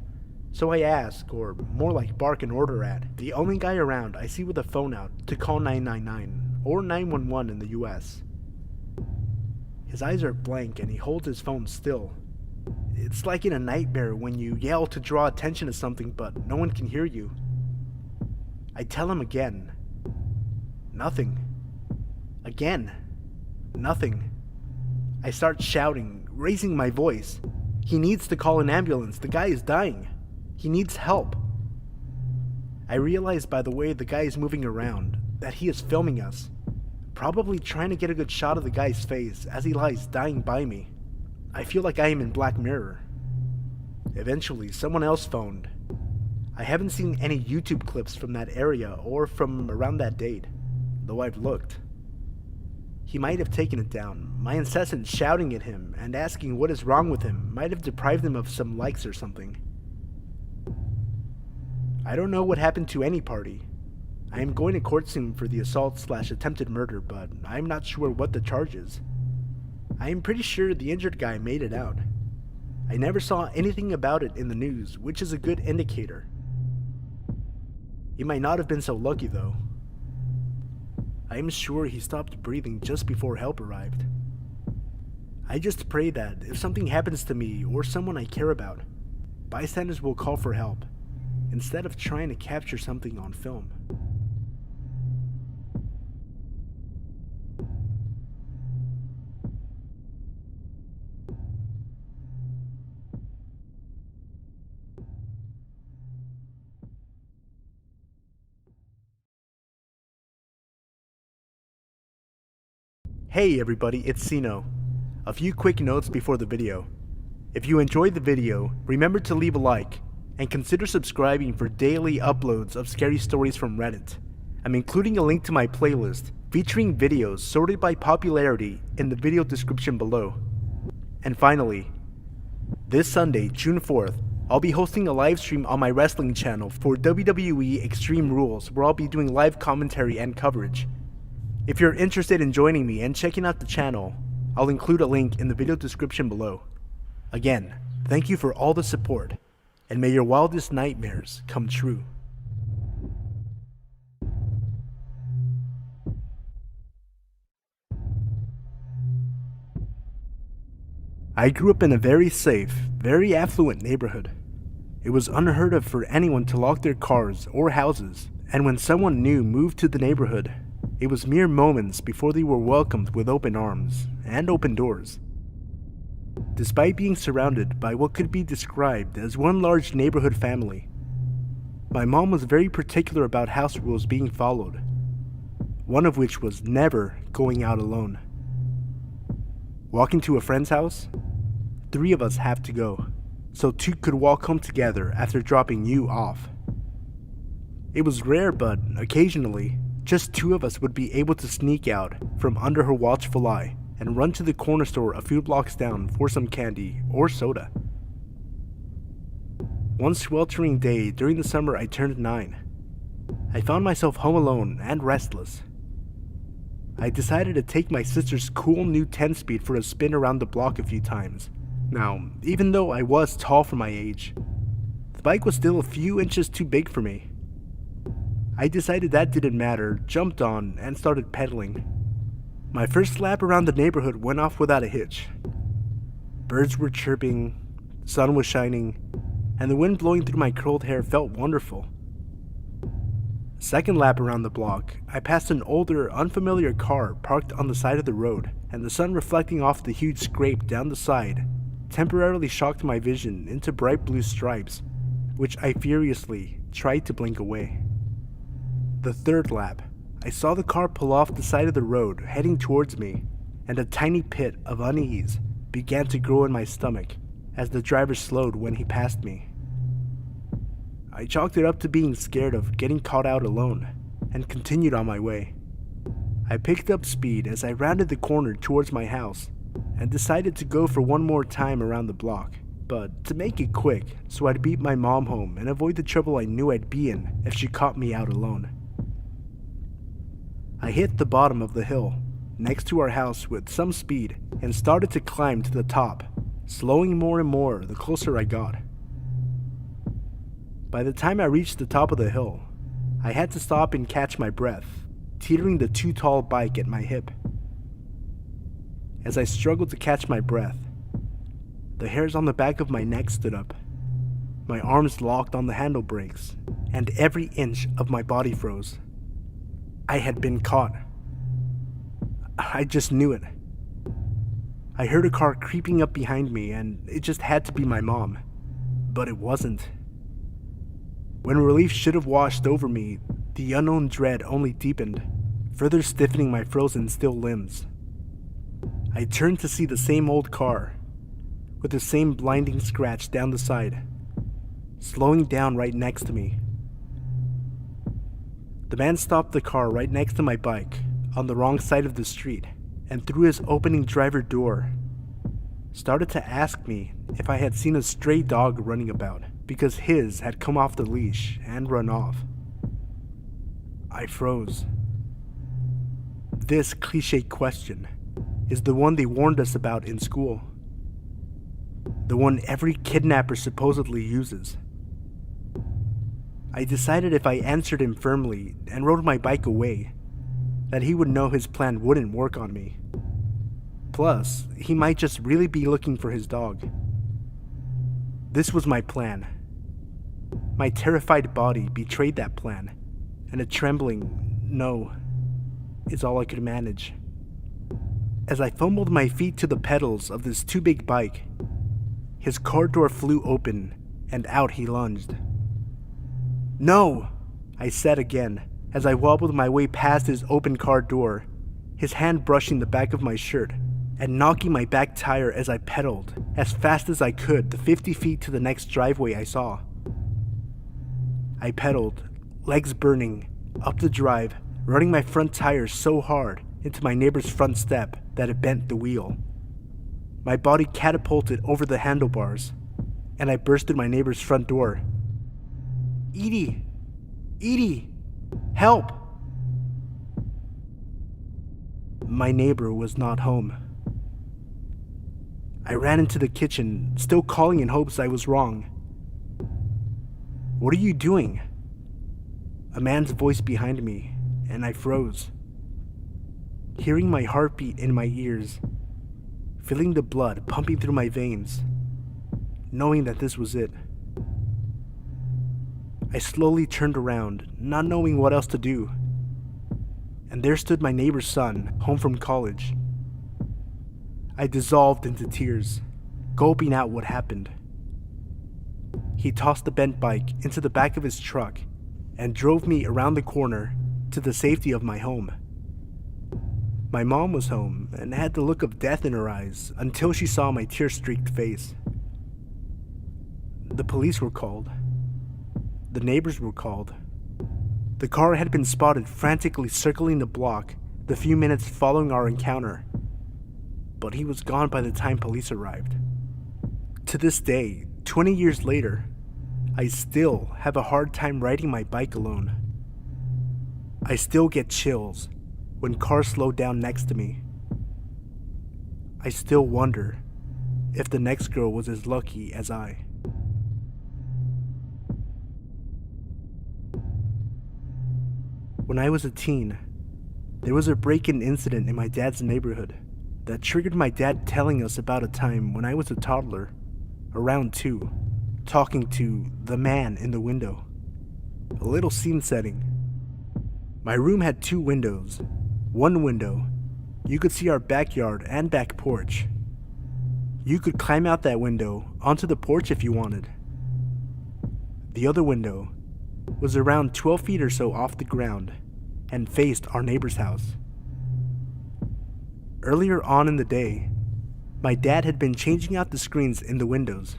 So I ask, or more like bark an order at, the only guy around I see with a phone out to call 999, or 911 in the US. His eyes are blank and he holds his phone still. It's like in a nightmare when you yell to draw attention to something but no one can hear you. I tell him again. Nothing. Again. Nothing. I start shouting, raising my voice. He needs to call an ambulance. The guy is dying. He needs help. I realize by the way the guy is moving around that he is filming us, probably trying to get a good shot of the guy's face as he lies dying by me. I feel like I am in Black Mirror. Eventually, someone else phoned. I haven't seen any YouTube clips from that area or from around that date, though I've looked. He might have taken it down. My incessant shouting at him and asking what is wrong with him might have deprived him of some likes or something. I don't know what happened to any party. I am going to court soon for the assault/attempted murder, but I am not sure what the charge is. I am pretty sure the injured guy made it out. I never saw anything about it in the news, which is a good indicator. He might not have been so lucky though. I am sure he stopped breathing just before help arrived. I just pray that if something happens to me or someone I care about, bystanders will call for help, instead of trying to capture something on film. Hey everybody, it's Sino. A few quick notes before the video. If you enjoyed the video, remember to leave a like, and consider subscribing for daily uploads of scary stories from Reddit. I'm including a link to my playlist featuring videos sorted by popularity in the video description below. And finally, this Sunday, June 4th, I'll be hosting a live stream on my wrestling channel for WWE Extreme Rules, where I'll be doing live commentary and coverage. If you're interested in joining me and checking out the channel, I'll include a link in the video description below. Again, thank you for all the support, and may your wildest nightmares come true. I grew up in a very safe, very affluent neighborhood. It was unheard of for anyone to lock their cars or houses, and when someone new moved to the neighborhood, it was mere moments before they were welcomed with open arms and open doors. Despite being surrounded by what could be described as one large neighborhood family, my mom was very particular about house rules being followed, one of which was never going out alone. Walking to a friend's house, 3 of us have to go, so 2 could walk home together after dropping you off. It was rare, but occasionally, just 2 of us would be able to sneak out from under her watchful eye and run to the corner store a few blocks down for some candy or soda. One sweltering day during the summer I turned 9. I found myself home alone and restless. I decided to take my sister's cool new 10-speed for a spin around the block a few times, Now, even though I was tall for my age, the bike was still a few inches too big for me. I decided that didn't matter, jumped on, and started pedaling. My first lap around the neighborhood went off without a hitch. Birds were chirping, the sun was shining, and the wind blowing through my curled hair felt wonderful. Second lap around the block, I passed an older, unfamiliar car parked on the side of the road, and the sun reflecting off the huge scrape down the side temporarily shocked my vision into bright blue stripes, which I furiously tried to blink away. The third lap, I saw the car pull off the side of the road heading towards me, and a tiny pit of unease began to grow in my stomach as the driver slowed when he passed me. I chalked it up to being scared of getting caught out alone and continued on my way. I picked up speed as I rounded the corner towards my house and decided to go for one more time around the block, but to make it quick so I'd beat my mom home and avoid the trouble I knew I'd be in if she caught me out alone. I hit the bottom of the hill next to our house with some speed and started to climb to the top, slowing more and more the closer I got. By the time I reached the top of the hill, I had to stop and catch my breath, teetering the too tall bike at my hip. As I struggled to catch my breath, the hairs on the back of my neck stood up, my arms locked on the handle brakes, and every inch of my body froze. I had been caught. I just knew it. I heard a car creeping up behind me, and it just had to be my mom, but it wasn't. When relief should have washed over me, the unknown dread only deepened, further stiffening my frozen still limbs. I turned to see the same old car, with the same blinding scratch down the side, slowing down right next to me. The man stopped the car right next to my bike, on the wrong side of the street, and through his opening driver door, started to ask me if I had seen a stray dog running about, because his had come off the leash and run off. I froze. This cliché question is the one they warned us about in school. The one every kidnapper supposedly uses. I decided if I answered him firmly and rode my bike away, that he would know his plan wouldn't work on me. Plus, he might just really be looking for his dog. This was my plan. My terrified body betrayed that plan, and a trembling no is all I could manage. As I fumbled my feet to the pedals of this too big bike, his car door flew open, and out he lunged. "No!" I said again, as I wobbled my way past his open car door, his hand brushing the back of my shirt and knocking my back tire as I pedaled as fast as I could the 50 feet to the next driveway I saw. I pedaled, legs burning, up the drive, running my front tire so hard into my neighbor's front step that it bent the wheel. My body catapulted over the handlebars, and I burst through my neighbor's front door. "Edie! Edie! Help!" My neighbor was not home. I ran into the kitchen, still calling in hopes I was wrong. "What are you doing?" A man's voice behind me, and I froze. Hearing my heartbeat in my ears, feeling the blood pumping through my veins, knowing that this was it. I slowly turned around, not knowing what else to do, and there stood my neighbor's son, home from college. I dissolved into tears, gulping out what happened. He tossed the bent bike into the back of his truck and drove me around the corner to the safety of my home. My mom was home and had the look of death in her eyes until she saw my tear-streaked face. The police were called. The neighbors were called. The car had been spotted frantically circling the block the few minutes following our encounter, but he was gone by the time police arrived. To this day, 20 years later, I still have a hard time riding my bike alone. I still get chills when cars slow down next to me. I still wonder if the next girl was as lucky as I. When I was a teen, there was a break-in incident in my dad's neighborhood that triggered my dad telling us about a time when I was a toddler, around 2, talking to the man in the window. A little scene setting. My room had 2 windows. One window, you could see our backyard and back porch. You could climb out that window onto the porch if you wanted. The other window was around 12 feet or so off the ground and faced our neighbor's house. Earlier on in the day, my dad had been changing out the screens in the windows.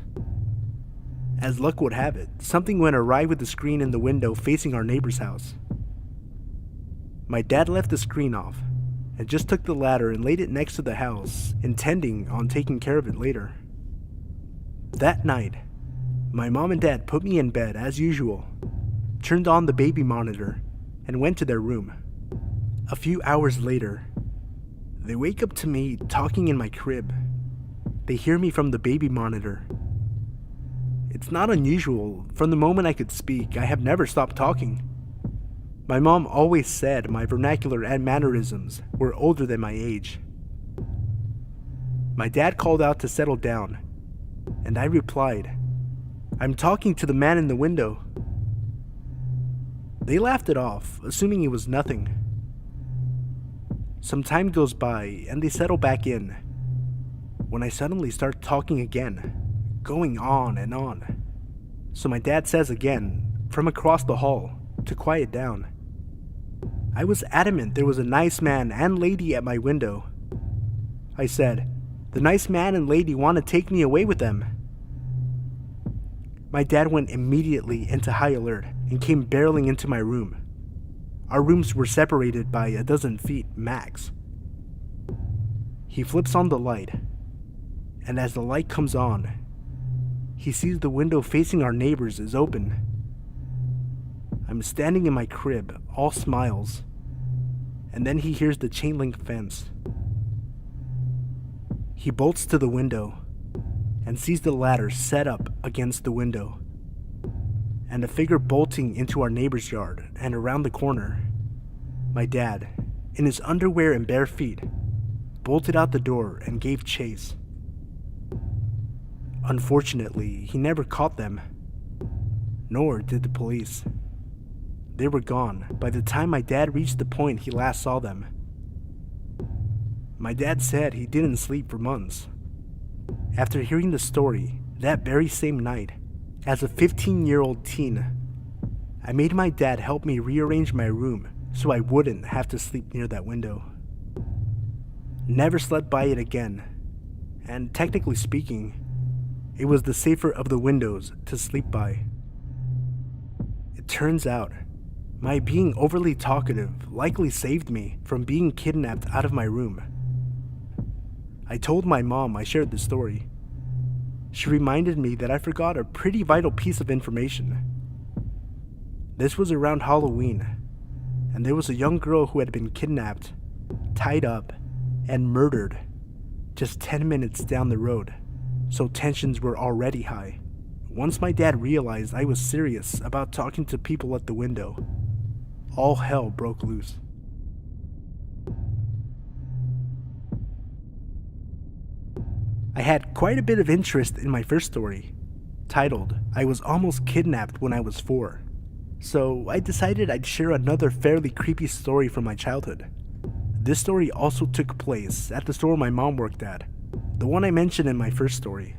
As luck would have it, something went awry with the screen in the window facing our neighbor's house. My dad left the screen off and just took the ladder and laid it next to the house, intending on taking care of it later. That night, my mom and dad put me in bed as usual, turned on the baby monitor, and went to their room. A few hours later, they wake up to me talking in my crib. They hear me from the baby monitor. It's not unusual. From the moment I could speak, I have never stopped talking. My mom always said my vernacular and mannerisms were older than my age. My dad called out to settle down, and I replied, "I'm talking to the man in the window." They laughed it off, assuming it was nothing. Some time goes by, and they settle back in, when I suddenly start talking again, going on and on. So my dad says again, from across the hall, to quiet down. I was adamant there was a nice man and lady at my window. I said, "The nice man and lady want to take me away with them." My dad went immediately into high alert and came barreling into my room. Our rooms were separated by 12 feet max. He flips on the light, and as the light comes on, he sees the window facing our neighbors is open. I'm standing in my crib, all smiles, and then he hears the chain link fence. He bolts to the window and sees the ladder set up against the window, and a figure bolting into our neighbor's yard and around the corner. My dad, in his underwear and bare feet, bolted out the door and gave chase. Unfortunately, he never caught them, nor did the police. They were gone by the time my dad reached the point he last saw them. My dad said he didn't sleep for months. After hearing the story that very same night, as a 15-year-old teen, I made my dad help me rearrange my room so I wouldn't have to sleep near that window. Never slept by it again, and technically speaking, it was the safer of the windows to sleep by. It turns out, my being overly talkative likely saved me from being kidnapped out of my room. I told my mom I shared the story. She reminded me that I forgot a pretty vital piece of information. This was around Halloween, and there was a young girl who had been kidnapped, tied up, and murdered just 10 minutes down the road, so tensions were already high. Once my dad realized I was serious about talking to people at the window, all hell broke loose. I had quite a bit of interest in my first story, titled, "I Was Almost Kidnapped When I Was 4. So I decided I'd share another fairly creepy story from my childhood. This story also took place at the store my mom worked at, the one I mentioned in my first story.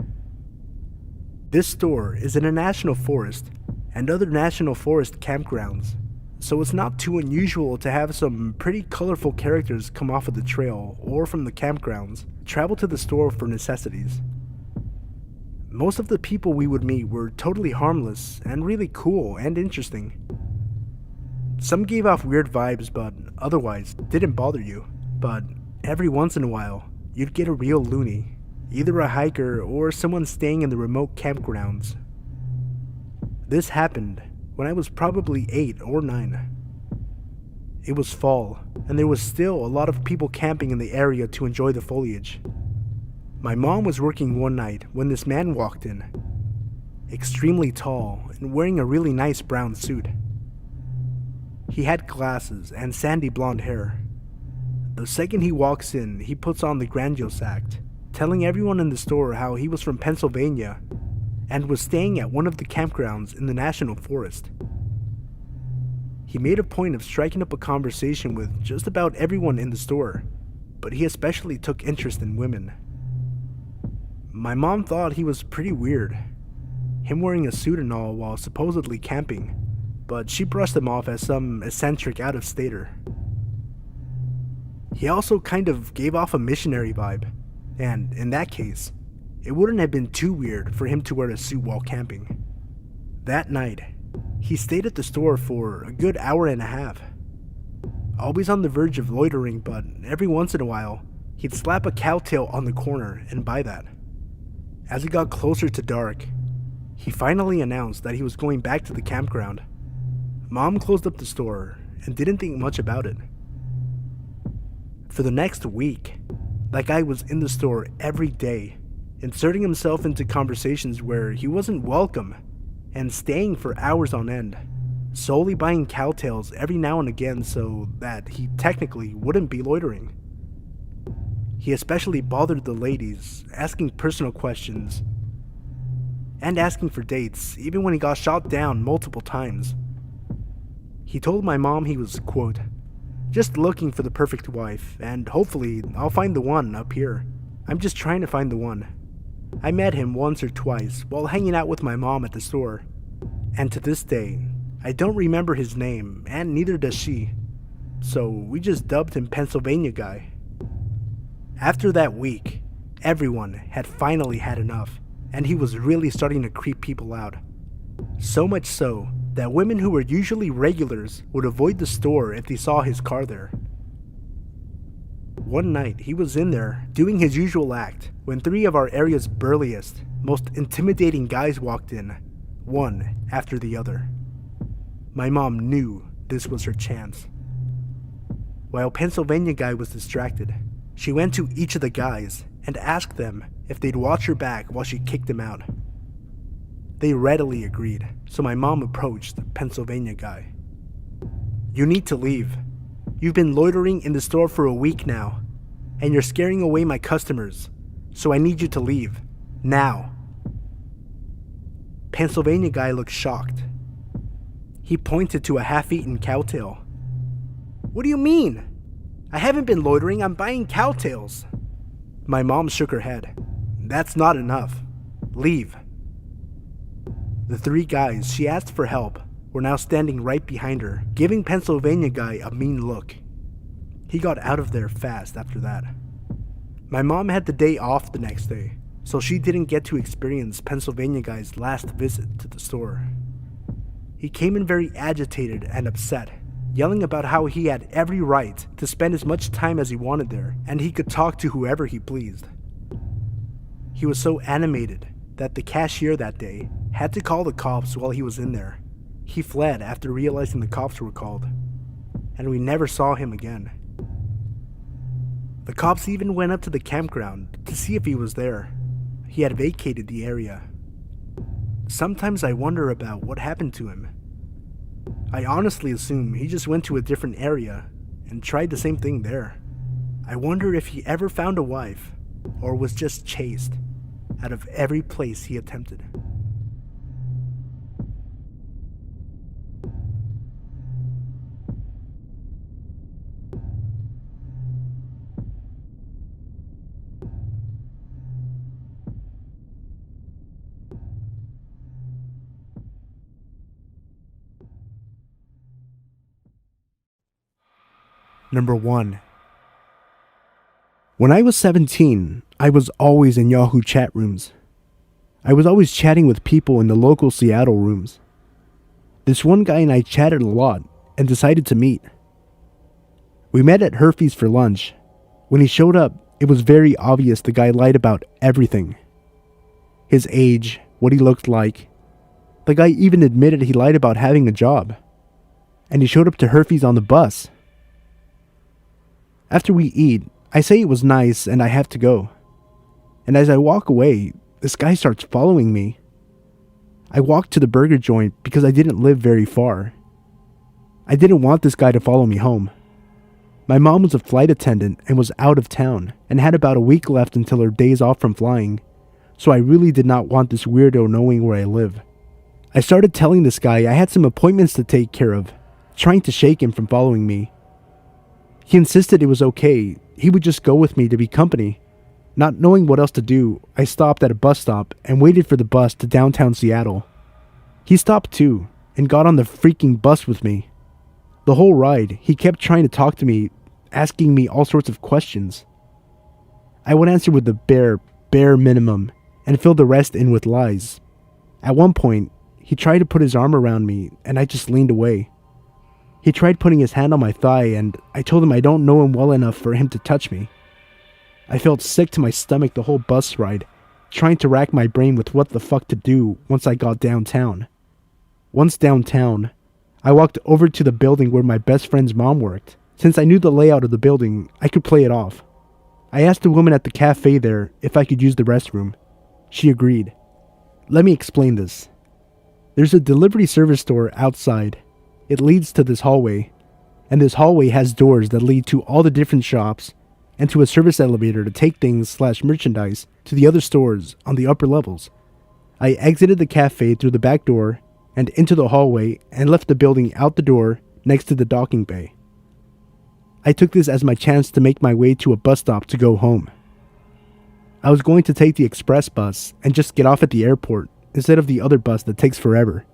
This store is in a national forest and other national forest campgrounds, so it's not too unusual to have some pretty colorful characters come off of the trail or from the campgrounds travel to the store for necessities. Most of the people we would meet were totally harmless and really cool and interesting. Some gave off weird vibes but otherwise didn't bother you, but every once in a while you'd get a real loony, either a hiker or someone staying in the remote campgrounds. This happened when I was probably 8 or 9. It was fall, and there was still a lot of people camping in the area to enjoy the foliage. My mom was working one night when this man walked in. Extremely tall and wearing a really nice brown suit. He had glasses and sandy blonde hair. The second he walks in, he puts on the grandiose act, telling everyone in the store how he was from Pennsylvania and was staying at one of the campgrounds in the National Forest. He made a point of striking up a conversation with just about everyone in the store, but he especially took interest in women. My mom thought he was pretty weird, him wearing a suit and all while supposedly camping, but she brushed him off as some eccentric out-of-stater. He also kind of gave off a missionary vibe, and in that case, it wouldn't have been too weird for him to wear a suit while camping. That night, he stayed at the store for a good hour and a half. Always on the verge of loitering, but every once in a while, he'd slap a cowtail on the corner and buy that. As it got closer to dark, he finally announced that he was going back to the campground. Mom closed up the store and didn't think much about it. For the next week, that guy was in the store every day, inserting himself into conversations where he wasn't welcome and staying for hours on end, solely buying cowtails every now and again so that he technically wouldn't be loitering. He especially bothered the ladies, asking personal questions and asking for dates, even when he got shot down multiple times. He told my mom he was, quote, just looking for the perfect wife, and hopefully I'll find the one up here. I'm just trying to find the one. I met him once or twice while hanging out with my mom at the store, and to this day, I don't remember his name, and neither does she, so we just dubbed him Pennsylvania Guy. After that week, everyone had finally had enough, and he was really starting to creep people out. So much so that women who were usually regulars would avoid the store if they saw his car there. One night, he was in there doing his usual act when 3 of our area's burliest, most intimidating guys walked in, one after the other. My mom knew this was her chance. While Pennsylvania Guy was distracted, she went to each of the guys and asked them if they'd watch her back while she kicked him out. They readily agreed, so my mom approached the Pennsylvania Guy. You need to leave. You've been loitering in the store for a week now, and you're scaring away my customers, so I need you to leave. Now. Pennsylvania Guy looked shocked. He pointed to a half-eaten cowtail. What do you mean? I haven't been loitering, I'm buying cowtails. My mom shook her head. That's not enough. Leave. The 3 guys she asked for help were now standing right behind her, giving Pennsylvania Guy a mean look. He got out of there fast after that. My mom had the day off the next day, so she didn't get to experience Pennsylvania Guy's last visit to the store. He came in very agitated and upset, yelling about how he had every right to spend as much time as he wanted there, and he could talk to whoever he pleased. He was so animated that the cashier that day had to call the cops while he was in there. He fled after realizing the cops were called, and we never saw him again. The cops even went up to the campground to see if he was there. He had vacated the area. Sometimes I wonder about what happened to him. I honestly assume he just went to a different area and tried the same thing there. I wonder if he ever found a wife or was just chased out of every place he attempted. Number 1. When I was 17, I was always in Yahoo chat rooms. I was always chatting with people in the local Seattle rooms. This one guy and I chatted a lot and decided to meet. We met at Herfy's for lunch. When he showed up, it was very obvious the guy lied about everything. His age, what he looked like. The guy even admitted he lied about having a job. And he showed up to Herfy's on the bus. After we eat, I say it was nice and I have to go. And as I walk away, this guy starts following me. I walked to the burger joint because I didn't live very far. I didn't want this guy to follow me home. My mom was a flight attendant and was out of town and had about a week left until her days off from flying, so I really did not want this weirdo knowing where I live. I started telling this guy I had some appointments to take care of, trying to shake him from following me. He insisted it was okay, he would just go with me to be company. Not knowing what else to do, I stopped at a bus stop and waited for the bus to downtown Seattle. He stopped too, and got on the freaking bus with me. The whole ride, he kept trying to talk to me, asking me all sorts of questions. I would answer with the bare minimum, and fill the rest in with lies. At one point, he tried to put his arm around me, and I just leaned away. He tried putting his hand on my thigh, and I told him I don't know him well enough for him to touch me. I felt sick to my stomach the whole bus ride, trying to rack my brain with what the fuck to do once I got downtown. Once downtown, I walked over to the building where my best friend's mom worked. Since I knew the layout of the building, I could play it off. I asked the woman at the cafe there if I could use the restroom. She agreed. Let me explain this. There's a delivery service store outside. It leads to this hallway, and this hallway has doors that lead to all the different shops and to a service elevator to take things/merchandise to the other stores on the upper levels. I exited the cafe through the back door and into the hallway and left the building out the door next to the docking bay. I took this as my chance to make my way to a bus stop to go home. I was going to take the express bus and just get off at the airport instead of the other bus that takes forever.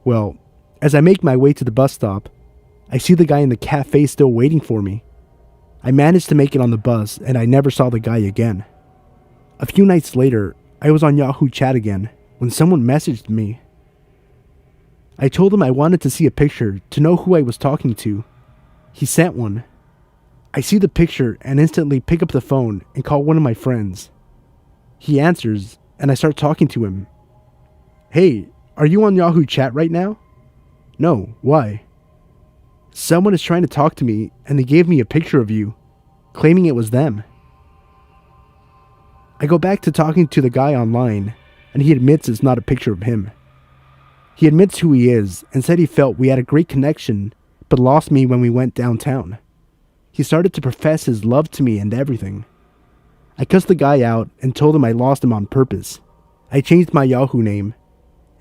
Well, as I make my way to the bus stop, I see the guy in the cafe still waiting for me. I managed to make it on the bus and I never saw the guy again. A few nights later, I was on Yahoo Chat again when someone messaged me. I told him I wanted to see a picture to know who I was talking to. He sent one. I see the picture and instantly pick up the phone and call one of my friends. He answers and I start talking to him. Hey, are you on Yahoo Chat right now? No, why? Someone is trying to talk to me and they gave me a picture of you, claiming it was them. I go back to talking to the guy online and he admits it's not a picture of him. He admits who he is and said he felt we had a great connection but lost me when we went downtown. He started to profess his love to me and everything. I cussed the guy out and told him I lost him on purpose. I changed my Yahoo name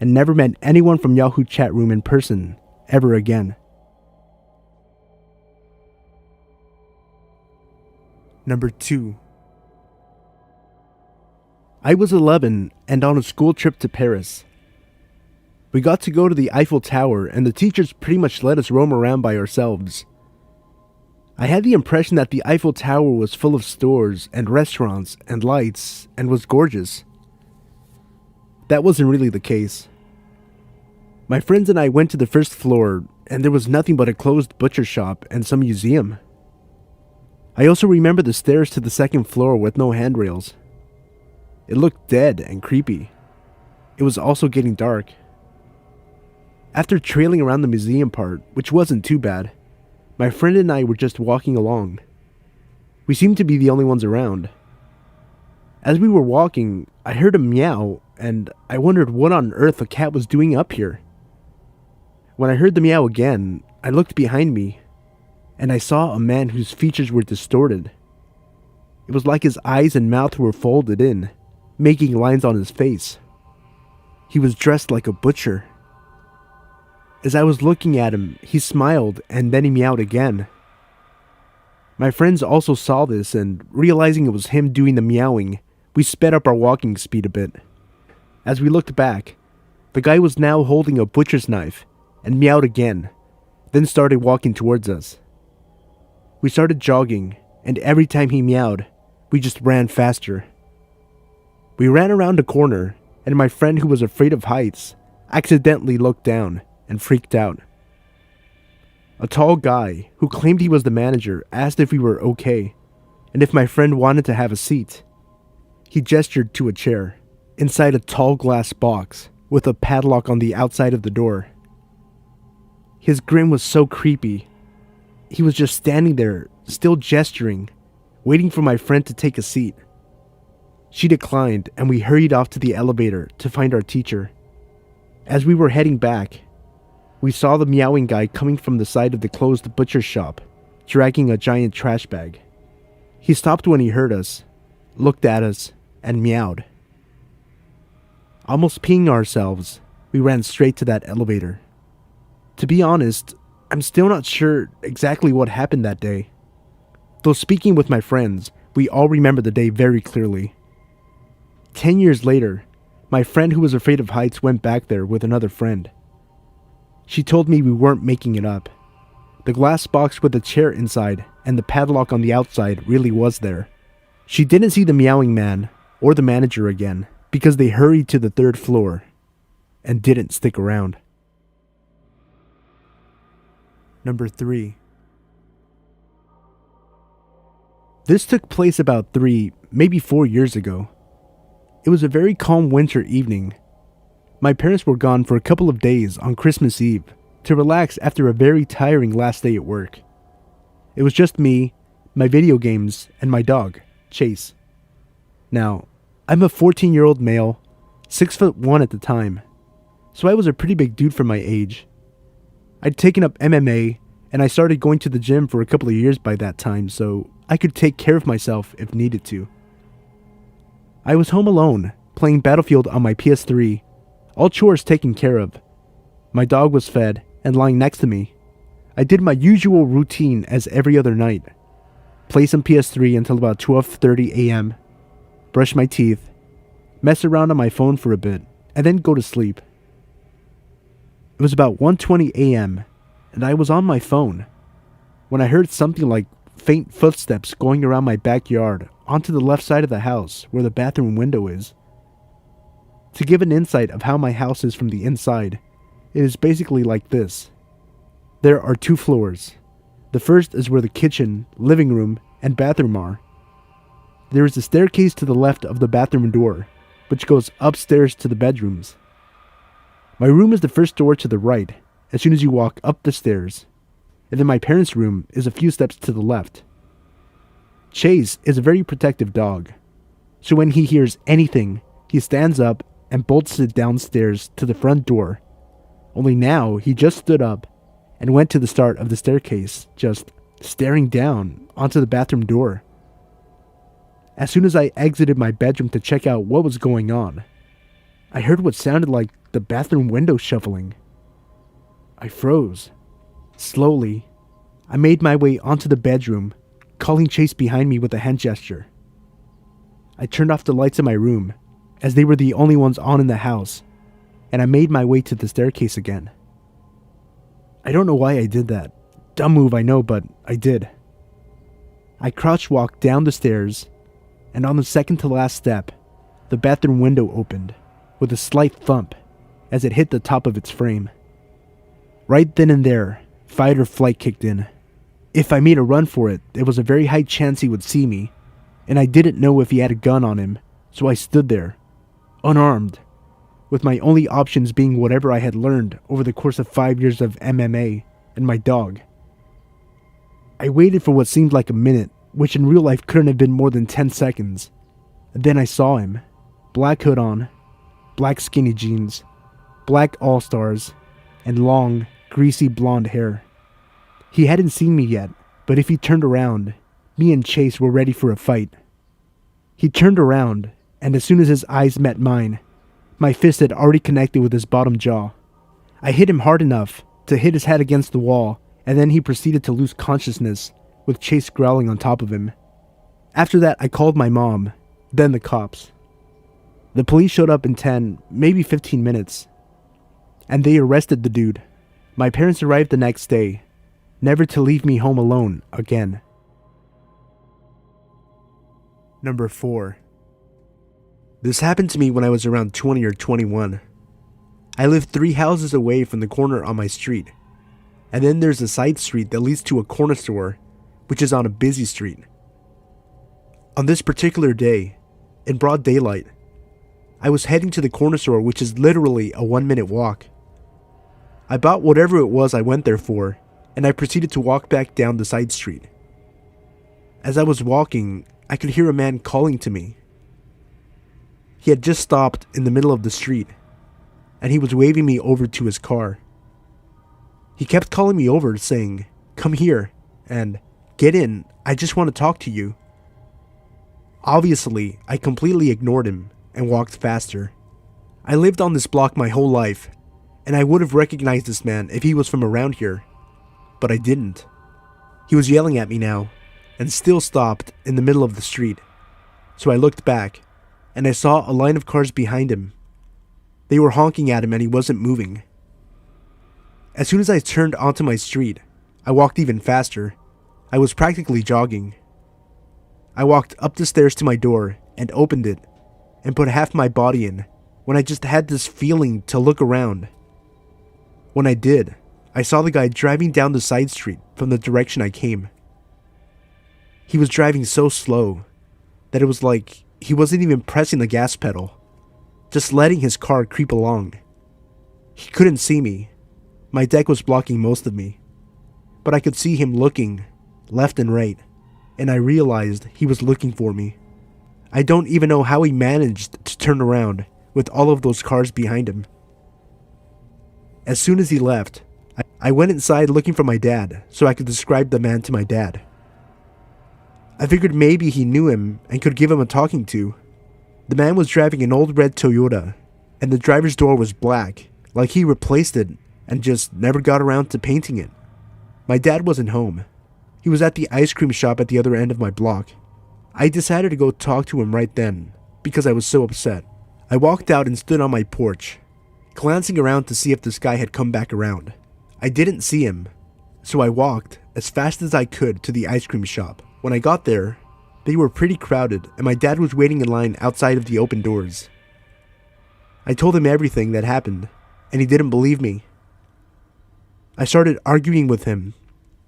and never met anyone from Yahoo Chat Room in person ever again. Number 2. I was 11 and on a school trip to Paris. We got to go to the Eiffel Tower and the teachers pretty much let us roam around by ourselves. I had the impression that the Eiffel Tower was full of stores and restaurants and lights and was gorgeous. That wasn't really the case. My friends and I went to the first floor and there was nothing but a closed butcher shop and some museum. I also remember the stairs to the second floor with no handrails. It looked dead and creepy. It was also getting dark. After trailing around the museum part, which wasn't too bad, my friend and I were just walking along. We seemed to be the only ones around. As we were walking, I heard a meow, and I wondered what on earth a cat was doing up here. When I heard the meow again, I looked behind me, and I saw a man whose features were distorted. It was like his eyes and mouth were folded in, making lines on his face. He was dressed like a butcher. As I was looking at him, he smiled and then he meowed again. My friends also saw this and, realizing it was him doing the meowing, we sped up our walking speed a bit. As we looked back, the guy was now holding a butcher's knife and meowed again, then started walking towards us. We started jogging, and every time he meowed, we just ran faster. We ran around a corner, and my friend who was afraid of heights accidentally looked down and freaked out. A tall guy who claimed he was the manager asked if we were okay and if my friend wanted to have a seat. He gestured to a chair inside a tall glass box with a padlock on the outside of the door. His grin was so creepy. He was just standing there, still gesturing, waiting for my friend to take a seat. She declined, and we hurried off to the elevator to find our teacher. As we were heading back, we saw the meowing guy coming from the side of the closed butcher shop, dragging a giant trash bag. He stopped when he heard us, looked at us, and meowed. Almost peeing ourselves, we ran straight to that elevator. To be honest, I'm still not sure exactly what happened that day. Though speaking with my friends, we all remember the day very clearly. 10 years later, my friend who was afraid of heights went back there with another friend. She told me we weren't making it up. The glass box with the chair inside and the padlock on the outside really was there. She didn't see the meowing man or the manager again because they hurried to the 3rd floor and didn't stick around. Number 3. This took place about 3, maybe 4 years ago. It was a very calm winter evening. My parents were gone for a couple of days on Christmas Eve to relax after a very tiring last day at work. It was just me, my video games, and my dog, Chase. Now, I'm a 14-year-old male, 6'1" at the time, so I was a pretty big dude for my age. I'd taken up MMA, and I started going to the gym for a couple of years by that time, so I could take care of myself if needed to. I was home alone, playing Battlefield on my PS3, all chores taken care of. My dog was fed and lying next to me. I did my usual routine as every other night. Play some PS3 until about 12:30 a.m., brush my teeth, mess around on my phone for a bit, and then go to sleep. It was about 1:20 a.m., and I was on my phone when I heard something like faint footsteps going around my backyard onto the left side of the house where the bathroom window is. To give an insight of how my house is from the inside, it is basically like this. There are 2 floors. The first is where the kitchen, living room, and bathroom are. There is a staircase to the left of the bathroom door, which goes upstairs to the bedrooms. My room is the first door to the right, as soon as you walk up the stairs, and then my parents' room is a few steps to the left. Chase is a very protective dog, so when he hears anything, he stands up and bolts it downstairs to the front door. Only now, he just stood up and went to the start of the staircase, just staring down onto the bathroom door. As soon as I exited my bedroom to check out what was going on, I heard what sounded like the bathroom window shuffling. I froze. Slowly, I made my way onto the bedroom, calling Chase behind me with a hand gesture. I turned off the lights in my room, as they were the only ones on in the house, and I made my way to the staircase again. I don't know why I did that. Dumb move, I know, but I did. I crouch walked down the stairs, and on the second to last step, the bathroom window opened, with a slight thump as it hit the top of its frame. Right then and there, fight or flight kicked in. If I made a run for it, there was a very high chance he would see me, and I didn't know if he had a gun on him, so I stood there, unarmed, with my only options being whatever I had learned over the course of 5 years of MMA and my dog. I waited for what seemed like a minute, which in real life couldn't have been more than 10 seconds. And then I saw him, black hood on, black skinny jeans, black all-stars, and long, greasy blonde hair. He hadn't seen me yet, but if he turned around, me and Chase were ready for a fight. He turned around, and as soon as his eyes met mine, my fist had already connected with his bottom jaw. I hit him hard enough to hit his head against the wall, and then he proceeded to lose consciousness, with Chase growling on top of him. After that, I called my mom, then the cops. The police showed up in 10, maybe 15 minutes, and they arrested the dude. My parents arrived the next day, never to leave me home alone again. Number 4. This happened to me when I was around 20 or 21. I lived 3 houses away from the corner on my street, and then there's a side street that leads to a corner store, which is on a busy street. On this particular day, in broad daylight, I was heading to the corner store, which is literally a 1-minute walk. I bought whatever it was I went there for, and I proceeded to walk back down the side street. As I was walking, I could hear a man calling to me. He had just stopped in the middle of the street, and he was waving me over to his car. He kept calling me over, saying, "Come here," and "Get in, I just want to talk to you." Obviously, I completely ignored him and walked faster. I lived on this block my whole life, and I would have recognized this man if he was from around here, but I didn't. He was yelling at me now, and still stopped in the middle of the street. So I looked back, and I saw a line of cars behind him. They were honking at him and he wasn't moving. As soon as I turned onto my street, I walked even faster. I was practically jogging. I walked up the stairs to my door and opened it and put half my body in when I just had this feeling to look around. When I did, I saw the guy driving down the side street from the direction I came. He was driving so slow that it was like he wasn't even pressing the gas pedal, just letting his car creep along. He couldn't see me. My deck was blocking most of me, but I could see him looking left and right, and I realized he was looking for me. I don't even know how he managed to turn around with all of those cars behind him. As soon as he left, I went inside looking for my dad so I could describe the man to my dad. I figured maybe he knew him and could give him a talking to. The man was driving an old red Toyota, and the driver's door was black, like he replaced it and just never got around to painting it. My dad wasn't home. He was at the ice cream shop at the other end of my block. I decided to go talk to him right then because I was so upset. I walked out and stood on my porch, glancing around to see if this guy had come back around. I didn't see him, so I walked as fast as I could to the ice cream shop. When I got there, they were pretty crowded and my dad was waiting in line outside of the open doors. I told him everything that happened, and he didn't believe me. I started arguing with him,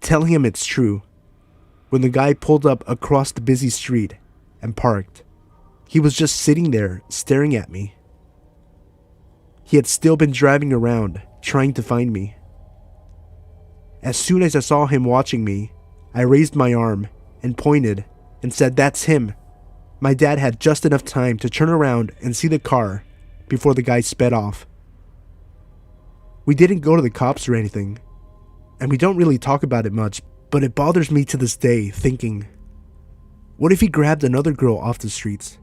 telling him it's true, when the guy pulled up across the busy street and parked. He was just sitting there staring at me. He had still been driving around, trying to find me. As soon as I saw him watching me, I raised my arm and pointed and said, "That's him." My dad had just enough time to turn around and see the car before the guy sped off. We didn't go to the cops or anything, and we don't really talk about it much, but it bothers me to this day thinking, what if he grabbed another girl off the streets?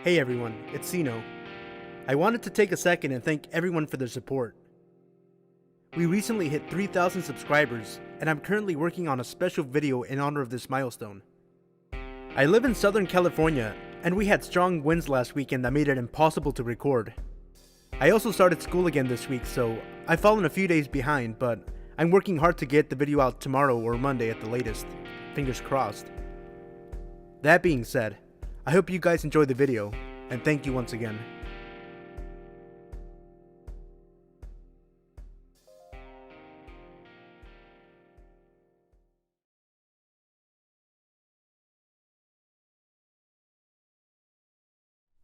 Hey everyone, it's Sino. I wanted to take a second and thank everyone for their support. We recently hit 3,000 subscribers, and I'm currently working on a special video in honor of this milestone. I live in Southern California, and we had strong winds last weekend that made it impossible to record. I also started school again this week, so I've fallen a few days behind, but I'm working hard to get the video out tomorrow or Monday at the latest. Fingers crossed. That being said, I hope you guys enjoyed the video, and thank you once again.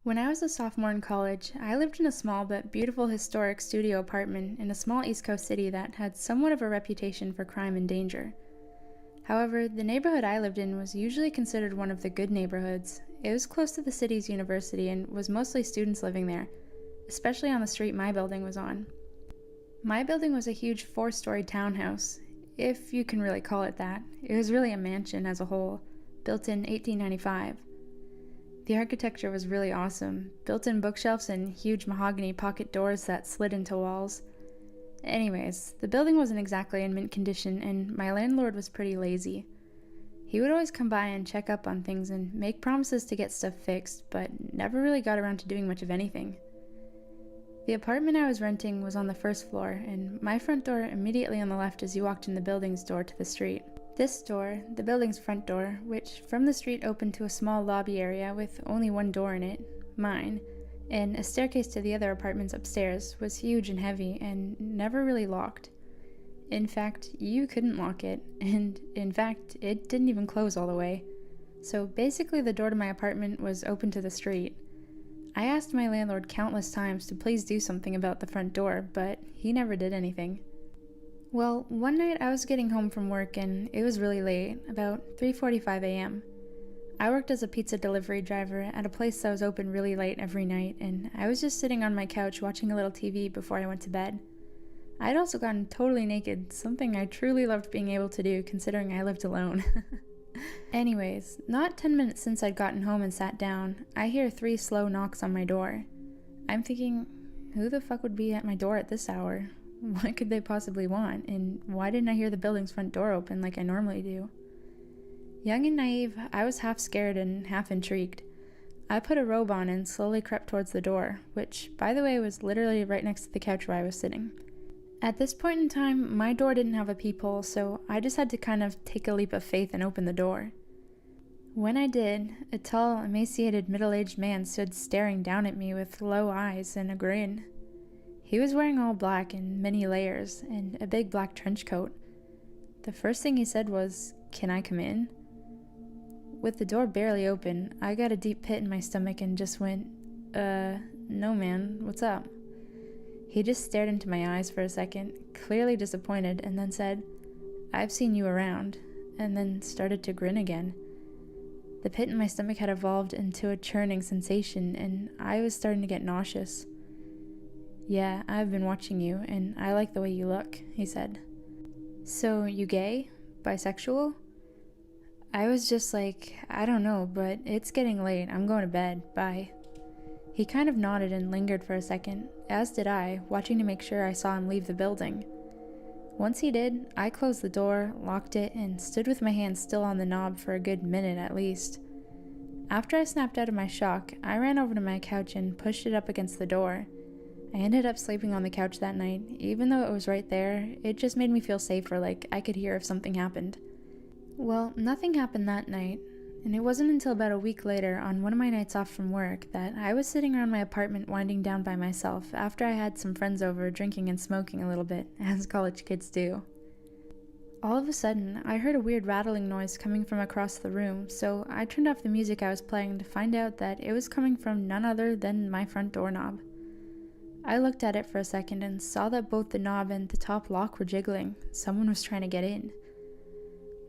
When I was a sophomore in college, I lived in a small but beautiful historic studio apartment in a small East Coast city that had somewhat of a reputation for crime and danger. However, the neighborhood I lived in was usually considered one of the good neighborhoods. It was close to the city's university and was mostly students living there, especially on the street my building was on. My building was a huge 4-story townhouse, if you can really call it that. It was really a mansion as a whole, built in 1895. The architecture was really awesome, built-in bookshelves and huge mahogany pocket doors that slid into walls. Anyways, the building wasn't exactly in mint condition, and my landlord was pretty lazy. He would always come by and check up on things and make promises to get stuff fixed, but never really got around to doing much of anything. The apartment I was renting was on the first floor, and my front door immediately on the left as you walked in the building's door to the street. This door, the building's front door, which from the street opened to a small lobby area with only one door in it, mine, and a staircase to the other apartments upstairs, was huge and heavy and never really locked. In fact, you couldn't lock it, and in fact, it didn't even close all the way. So basically the door to my apartment was open to the street. I asked my landlord countless times to please do something about the front door, but he never did anything. Well, one night I was getting home from work and it was really late, about 3:45 a.m. I worked as a pizza delivery driver at a place that was open really late every night, and I was just sitting on my couch watching a little TV before I went to bed. I'd also gotten totally naked, something I truly loved being able to do considering I lived alone. Anyways, not 10 minutes since I'd gotten home and sat down, I hear 3 slow knocks on my door. I'm thinking, who the fuck would be at my door at this hour? What could they possibly want? And why didn't I hear the building's front door open like I normally do? Young and naive, I was half scared and half intrigued. I put a robe on and slowly crept towards the door, which, by the way, was literally right next to the couch where I was sitting. At this point in time, my door didn't have a peephole, so I just had to kind of take a leap of faith and open the door. When I did, a tall, emaciated, middle-aged man stood staring down at me with low eyes and a grin. He was wearing all black in many layers, and a big black trench coat. The first thing he said was, "Can I come in?" With the door barely open, I got a deep pit in my stomach and just went, no man, what's up? He just stared into my eyes for a second, clearly disappointed, and then said, "I've seen you around," and then started to grin again. The pit in my stomach had evolved into a churning sensation, and I was starting to get nauseous. "Yeah, I've been watching you, and I like the way you look," he said. "So, you gay? Bisexual?" I was just like, "I don't know, but it's getting late. I'm going to bed. Bye." He kind of nodded and lingered for a second, as did I, watching to make sure I saw him leave the building. Once he did, I closed the door, locked it, and stood with my hand still on the knob for a good minute at least. After I snapped out of my shock, I ran over to my couch and pushed it up against the door. I ended up sleeping on the couch that night. Even though it was right there, it just made me feel safer, like I could hear if something happened. Well, nothing happened that night, and it wasn't until about a week later, on one of my nights off from work, that I was sitting around my apartment winding down by myself after I had some friends over drinking and smoking a little bit, as college kids do. All of a sudden, I heard a weird rattling noise coming from across the room, so I turned off the music I was playing to find out that it was coming from none other than my front doorknob. I looked at it for a second and saw that both the knob and the top lock were jiggling. Someone was trying to get in.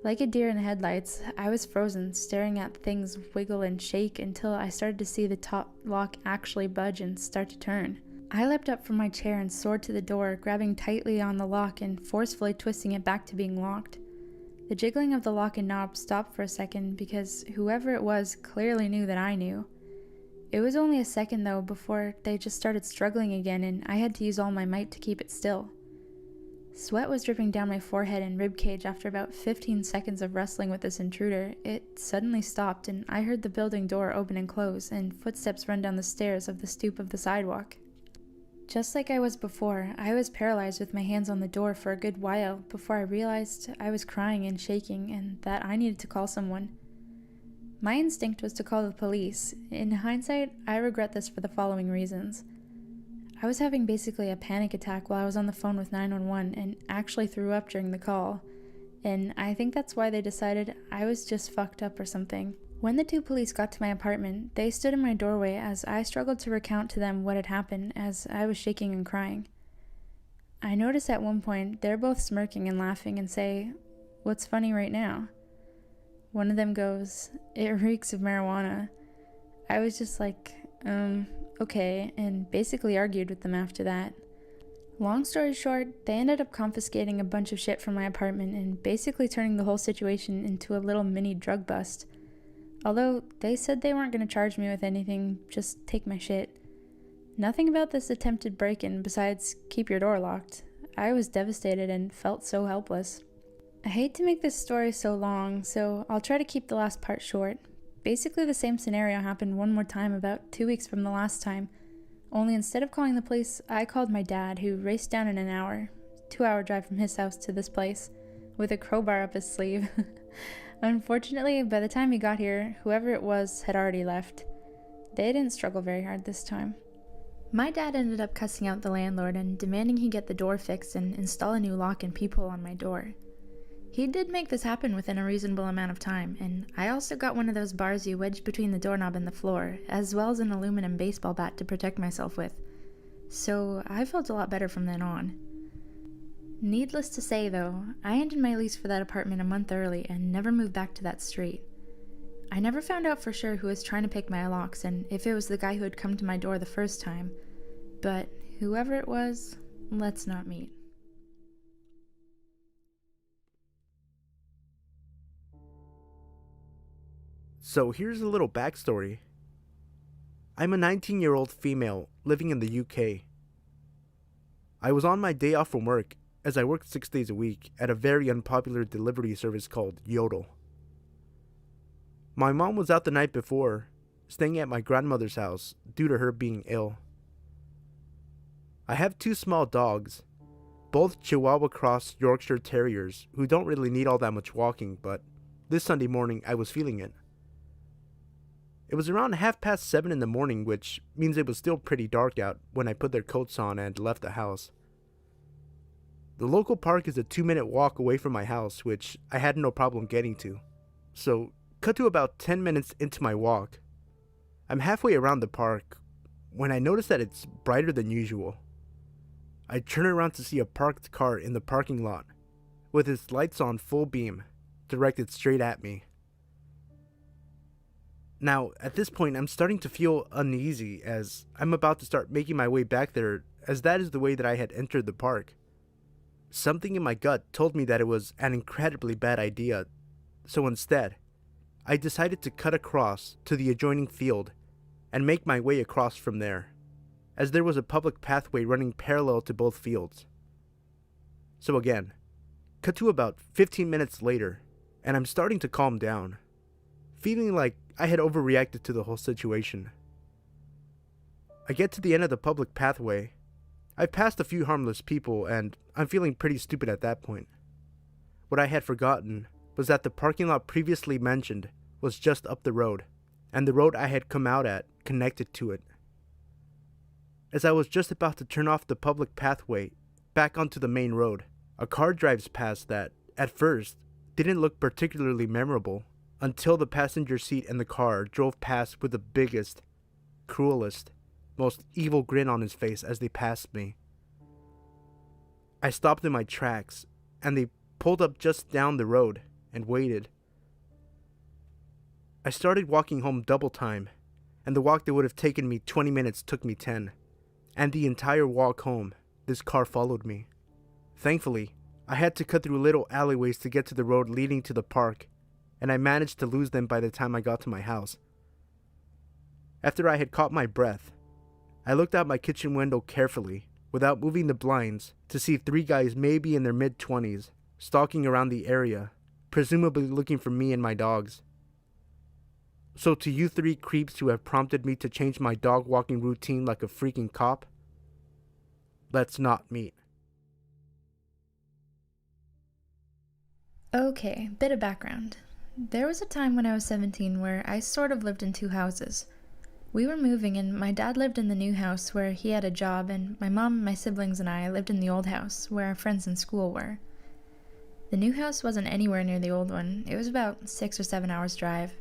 Like a deer in the headlights, I was frozen, staring at things wiggle and shake until I started to see the top lock actually budge and start to turn. I leapt up from my chair and soared to the door, grabbing tightly on the lock and forcefully twisting it back to being locked. The jiggling of the lock and knob stopped for a second because whoever it was clearly knew that I knew. It was only a second though before they just started struggling again, and I had to use all my might to keep it still. Sweat was dripping down my forehead and ribcage after about 15 seconds of wrestling with this intruder. It suddenly stopped, and I heard the building door open and close, and footsteps run down the stairs of the stoop of the sidewalk. Just like I was before, I was paralyzed with my hands on the door for a good while before I realized I was crying and shaking and that I needed to call someone. My instinct was to call the police. In hindsight, I regret this for the following reasons. I was having basically a panic attack while I was on the phone with 911 and actually threw up during the call, and I think that's why they decided I was just fucked up or something. When the 2 police got to my apartment, they stood in my doorway as I struggled to recount to them what had happened as I was shaking and crying. I noticed at one point they're both smirking and laughing and say, "What's funny right now?" One of them goes, "It reeks of marijuana." I was just like, okay, and basically argued with them after that. Long story short, they ended up confiscating a bunch of shit from my apartment and basically turning the whole situation into a little mini drug bust. Although they said they weren't going to charge me with anything, just take my shit. Nothing about this attempted break-in besides keep your door locked. I was devastated and felt so helpless. I hate to make this story so long, so I'll try to keep the last part short. Basically the same scenario happened one more time about 2 weeks from the last time, only instead of calling the police, I called my dad, who raced down in an hour, 2-hour drive from his house to this place, with a crowbar up his sleeve. Unfortunately, by the time he got here, whoever it was had already left. They didn't struggle very hard this time. My dad ended up cussing out the landlord and demanding he get the door fixed and install a new lock and peephole on my door. He did make this happen within a reasonable amount of time, and I also got one of those bars you wedge between the doorknob and the floor, as well as an aluminum baseball bat to protect myself with. So I felt a lot better from then on. Needless to say though, I ended my lease for that apartment a month early and never moved back to that street. I never found out for sure who was trying to pick my locks and if it was the guy who had come to my door the first time, but whoever it was, let's not meet. So here's a little backstory. I'm a 19-year-old female living in the UK. I was on my day off from work, as I worked 6 days a week at a very unpopular delivery service called Yodel. My mom was out the night before, staying at my grandmother's house due to her being ill. I have 2 small dogs, both Chihuahua Cross Yorkshire Terriers who don't really need all that much walking, but this Sunday morning I was feeling it. It was around 7:30 in the morning, which means it was still pretty dark out when I put their coats on and left the house. The local park is a 2-minute walk away from my house, which I had no problem getting to. So, cut to about 10 minutes into my walk. I'm halfway around the park when I notice that it's brighter than usual. I turn around to see a parked car in the parking lot, with its lights on full beam, directed straight at me. Now, at this point, I'm starting to feel uneasy as I'm about to start making my way back there, as that is the way that I had entered the park. Something in my gut told me that it was an incredibly bad idea, so instead, I decided to cut across to the adjoining field and make my way across from there, as there was a public pathway running parallel to both fields. So again, cut to about 15 minutes later, and I'm starting to calm down, feeling like I had overreacted to the whole situation. I get to the end of the public pathway. I've passed a few harmless people and I'm feeling pretty stupid at that point. What I had forgotten was that the parking lot previously mentioned was just up the road, and the road I had come out at connected to it. As I was just about to turn off the public pathway back onto the main road, a car drives past that, at first, didn't look particularly memorable, until the passenger seat in the car drove past with the biggest, cruelest, most evil grin on his face as they passed me. I stopped in my tracks, and they pulled up just down the road and waited. I started walking home double time, and the walk that would have taken me 20 minutes took me 10, and the entire walk home, this car followed me. Thankfully, I had to cut through little alleyways to get to the road leading to the park, and I managed to lose them by the time I got to my house. After I had caught my breath, I looked out my kitchen window carefully, without moving the blinds, to see 3 guys maybe in their mid-20s, stalking around the area, presumably looking for me and my dogs. So to you 3 creeps who have prompted me to change my dog walking routine like a freaking cop, let's not meet. Okay, bit of background. There was a time when I was 17 where I sort of lived in 2 houses. We were moving and my dad lived in the new house where he had a job, and my mom, my siblings, and I lived in the old house where our friends in school were. The new house wasn't anywhere near the old one. It was about 6 or 7 hours drive.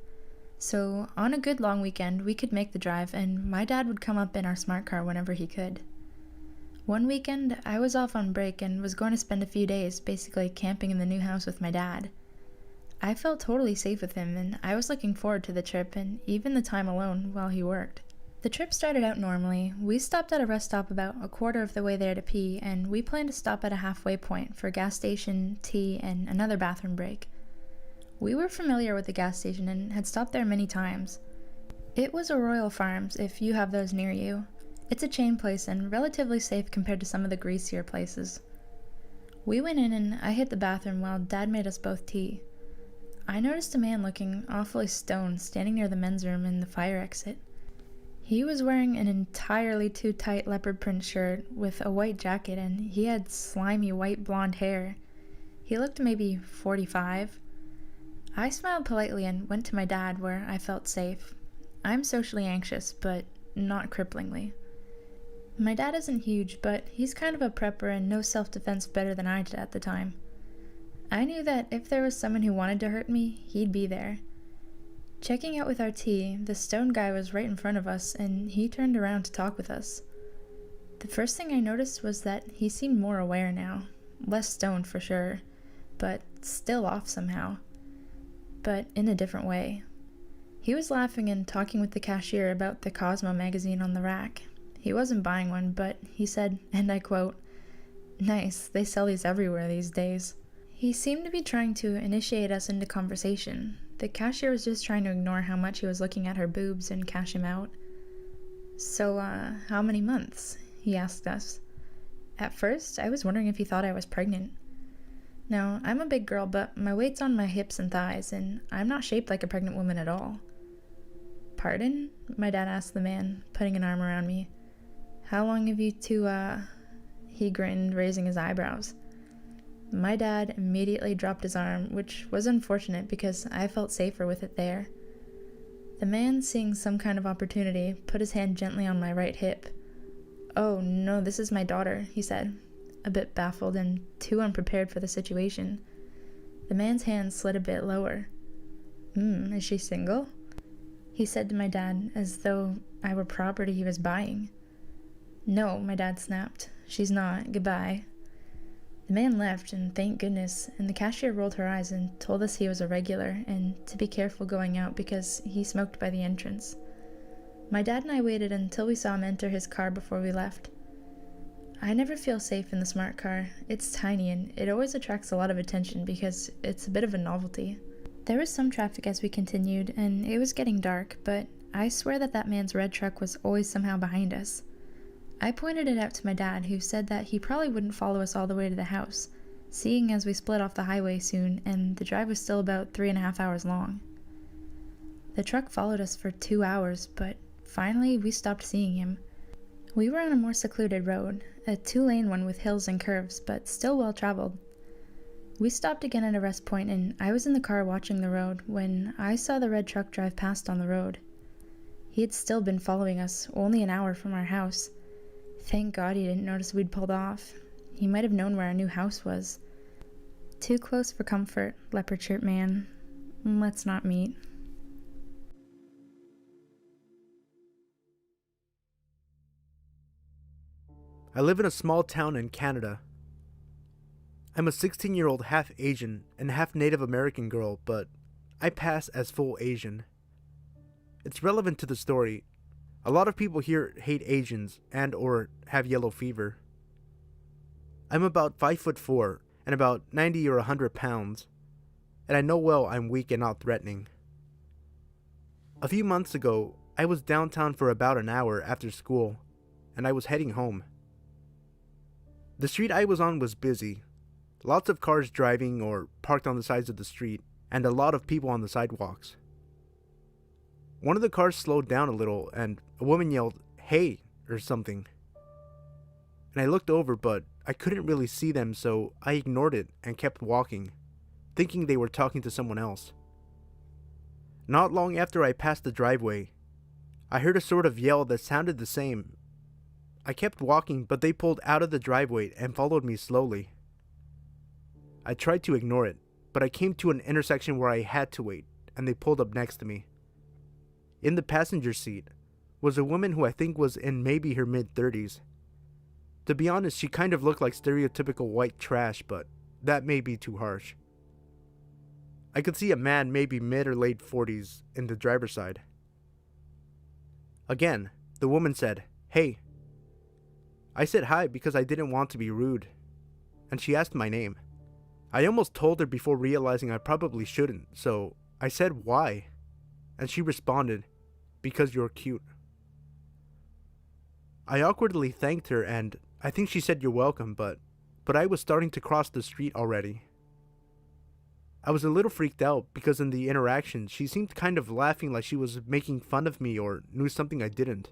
So on a good long weekend, we could make the drive, and my dad would come up in our smart car whenever he could. One weekend, I was off on break and was going to spend a few days basically camping in the new house with my dad. I felt totally safe with him, and I was looking forward to the trip and even the time alone while he worked. The trip started out normally. We stopped at a rest stop about a quarter of the way there to pee, and we planned to stop at a halfway point for a gas station, tea, and another bathroom break. We were familiar with the gas station and had stopped there many times. It was a Royal Farms, if you have those near you. It's a chain place and relatively safe compared to some of the greasier places. We went in and I hit the bathroom while Dad made us both tea. I noticed a man looking awfully stoned standing near the men's room in the fire exit. He was wearing an entirely too tight leopard print shirt with a white jacket, and he had slimy white blonde hair. He looked maybe 45. I smiled politely and went to my dad where I felt safe. I'm socially anxious, but not cripplingly. My dad isn't huge, but he's kind of a prepper and knows self-defense better than I did at the time. I knew that if there was someone who wanted to hurt me, he'd be there. Checking out with our tea, the stone guy was right in front of us, and he turned around to talk with us. The first thing I noticed was that he seemed more aware now. Less stoned for sure, but still off somehow. But in a different way. He was laughing and talking with the cashier about the Cosmo magazine on the rack. He wasn't buying one, but he said, and I quote, "Nice, they sell these everywhere these days." He seemed to be trying to initiate us into conversation. The cashier was just trying to ignore how much he was looking at her boobs and cash him out. "So, how many months?" he asked us. At first, I was wondering if he thought I was pregnant. Now, I'm a big girl, but my weight's on my hips and thighs, and I'm not shaped like a pregnant woman at all. "Pardon?" my dad asked the man, putting an arm around me. "How long have you two, He grinned, raising his eyebrows. My dad immediately dropped his arm, which was unfortunate because I felt safer with it there. The man, seeing some kind of opportunity, put his hand gently on my right hip. "Oh, no, this is my daughter," he said, a bit baffled and too unprepared for the situation. The man's hand slid a bit lower. Is she single?" he said to my dad, as though I were property he was buying. "No," my dad snapped. "She's not. Goodbye." The man left, and thank goodness, and the cashier rolled her eyes and told us he was a regular, and to be careful going out because he smoked by the entrance. My dad and I waited until we saw him enter his car before we left. I never feel safe in the smart car. It's tiny, and it always attracts a lot of attention because it's a bit of a novelty. There was some traffic as we continued, and it was getting dark, but I swear that man's red truck was always somehow behind us. I pointed it out to my dad, who said that he probably wouldn't follow us all the way to the house, seeing as we split off the highway soon and the drive was still about 3.5 hours long. The truck followed us for 2 hours, but finally we stopped seeing him. We were on a more secluded road, a 2-lane one with hills and curves, but still well traveled. We stopped again at a rest point, and I was in the car watching the road when I saw the red truck drive past on the road. He had still been following us, only an hour from our house. Thank God he didn't notice we'd pulled off. He might have known where our new house was. "Too close for comfort," leopard shirt man. "Let's not meet." I live in a small town in Canada. I'm a 16-year-old half Asian and half Native American girl, but I pass as full Asian. It's relevant to the story. A lot of people here hate Asians and or have yellow fever. I'm about 5'4" and about 90 or 100 pounds, and I know well I'm weak and not threatening. A few months ago, I was downtown for about an hour after school, and I was heading home. The street I was on was busy. Lots of cars driving or parked on the sides of the street, and a lot of people on the sidewalks. One of the cars slowed down a little, and a woman yelled, "Hey," or something. And I looked over, but I couldn't really see them, so I ignored it and kept walking, thinking they were talking to someone else. Not long after I passed the driveway, I heard a sort of yell that sounded the same. I kept walking, but they pulled out of the driveway and followed me slowly. I tried to ignore it, but I came to an intersection where I had to wait, and they pulled up next to me. In the passenger seat was a woman who I think was in maybe her mid-30s. To be honest, she kind of looked like stereotypical white trash, but that may be too harsh. I could see a man maybe mid or late 40s in the driver's side. Again, the woman said, "Hey." I said hi because I didn't want to be rude, and she asked my name. I almost told her before realizing I probably shouldn't, so I said why, and she responded, "Because you're cute." I awkwardly thanked her, and I think she said you're welcome, but I was starting to cross the street already. I was a little freaked out because in the interaction she seemed kind of laughing like she was making fun of me or knew something I didn't.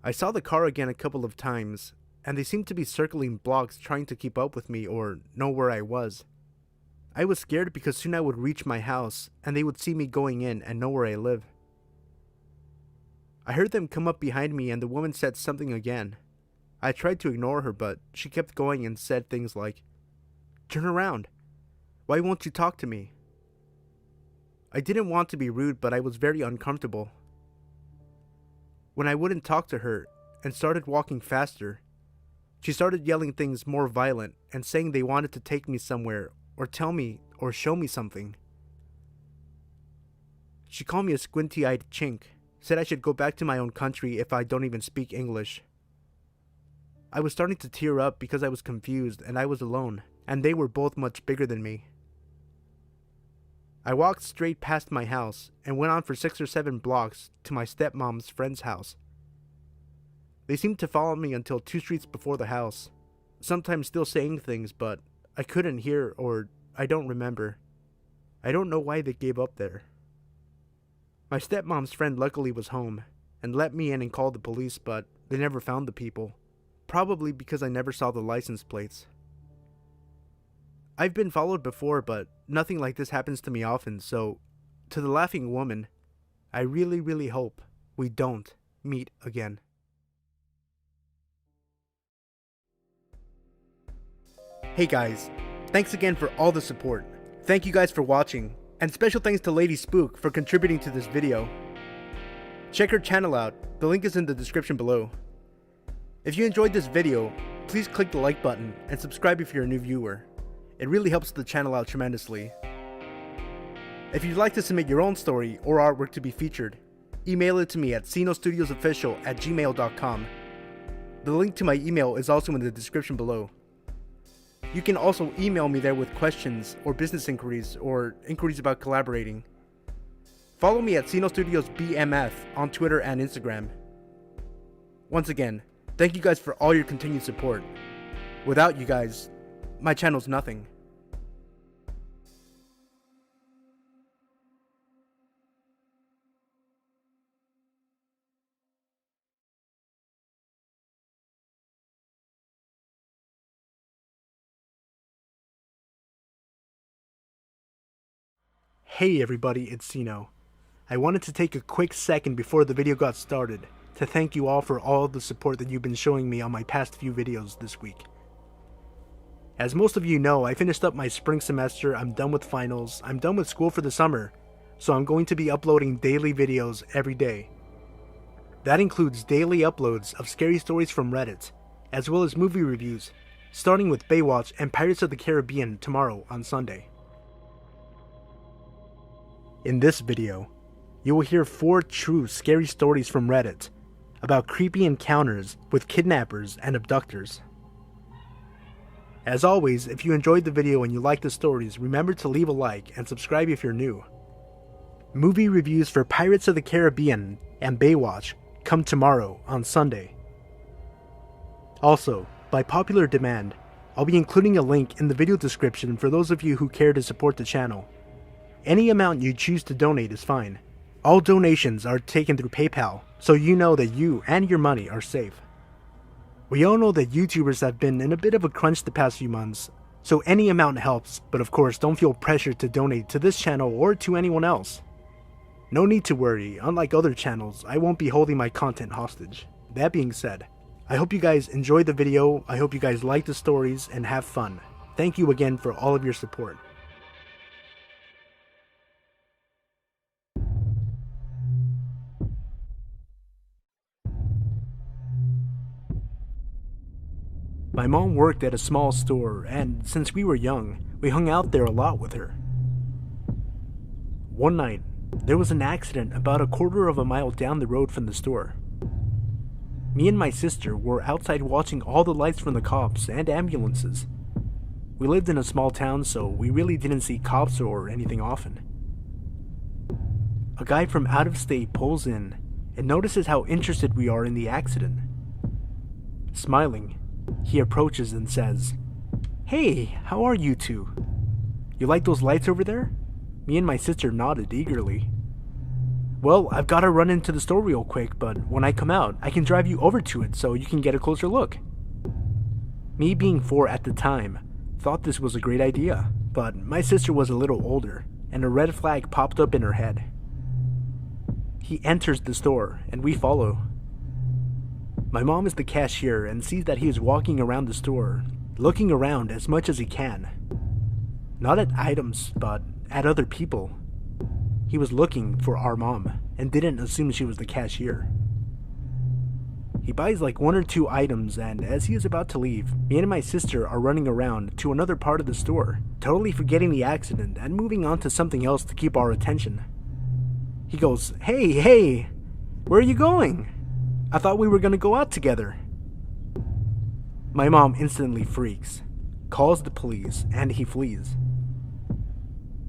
I saw the car again a couple of times, and they seemed to be circling blocks trying to keep up with me or know where I was. I was scared because soon I would reach my house and they would see me going in and know where I live. I heard them come up behind me and the woman said something again. I tried to ignore her, but she kept going and said things like, "Turn around. Why won't you talk to me? I didn't want to be rude, but I was very uncomfortable. When I wouldn't talk to her and started walking faster, she started yelling things more violent and saying they wanted to take me somewhere or tell me or show me something. She called me a squinty-eyed chink, said I should go back to my own country if I don't even speak English. I was starting to tear up because I was confused and I was alone, and they were both much bigger than me. I walked straight past my house and went on for 6 or 7 blocks to my stepmom's friend's house. They seemed to follow me until 2 streets before the house, sometimes still saying things, but I couldn't hear or I don't remember. I don't know why they gave up there. My stepmom's friend luckily was home and let me in and called the police, but they never found the people, probably because I never saw the license plates. I've been followed before, but nothing like this happens to me often, so to the laughing woman, I really hope we don't meet again. Hey guys, thanks again for all the support. Thank you guys for watching, and special thanks to Lady Spook for contributing to this video. Check her channel out, the link is in the description below. If you enjoyed this video, please click the like button and subscribe if you're a new viewer. It really helps the channel out tremendously. If you'd like to submit your own story or artwork to be featured, email it to me at SINOSTUDIOSofficial@gmail.com. The link to my email is also in the description below. You can also email me there with questions or business inquiries or inquiries about collaborating. Follow me at SINOSTUDIOSBMF on Twitter and Instagram. Once again, thank you guys for all your continued support. Without you guys, my channel's nothing. Hey everybody, it's Sino. I wanted to take a quick second before the video got started to thank you all for all the support that you've been showing me on my past few videos this week. As most of you know, I finished up my spring semester, I'm done with finals, I'm done with school for the summer, so I'm going to be uploading daily videos every day. That includes daily uploads of scary stories from Reddit, as well as movie reviews, starting with Baywatch and Pirates of the Caribbean tomorrow on Sunday. In this video, you will hear 4 true scary stories from Reddit about creepy encounters with kidnappers and abductors. As always, if you enjoyed the video and you like the stories, remember to leave a like and subscribe if you're new. Movie reviews for Pirates of the Caribbean and Baywatch come tomorrow on Sunday. Also, by popular demand, I'll be including a link in the video description for those of you who care to support the channel. Any amount you choose to donate is fine. All donations are taken through PayPal, so you know that you and your money are safe. We all know that YouTubers have been in a bit of a crunch the past few months, so any amount helps, but of course don't feel pressured to donate to this channel or to anyone else. No need to worry, unlike other channels, I won't be holding my content hostage. That being said, I hope you guys enjoyed the video, I hope you guys like the stories, and have fun. Thank you again for all of your support. My mom worked at a small store, and since we were young, we hung out there a lot with her. One night, there was an accident about a quarter of a mile down the road from the store. Me and my sister were outside watching all the lights from the cops and ambulances. We lived in a small town, so we really didn't see cops or anything often. A guy from out of state pulls in and notices how interested we are in the accident. Smiling, he approaches and says, "Hey, how are you two? You like those lights over there?" Me and my sister nodded eagerly. "Well, I've got to run into the store real quick, but when I come out, I can drive you over to it so you can get a closer look." Me being 4 at the time, thought this was a great idea, but my sister was a little older, and a red flag popped up in her head. He enters the store, and we follow. My mom is the cashier and sees that he is walking around the store, looking around as much as he can. Not at items, but at other people. He was looking for our mom and didn't assume she was the cashier. He buys like 1 or 2 items, and as he is about to leave, me and my sister are running around to another part of the store, totally forgetting the accident and moving on to something else to keep our attention. He goes, Hey, where are you going? I thought we were gonna go out together." My mom instantly freaks, calls the police, and he flees.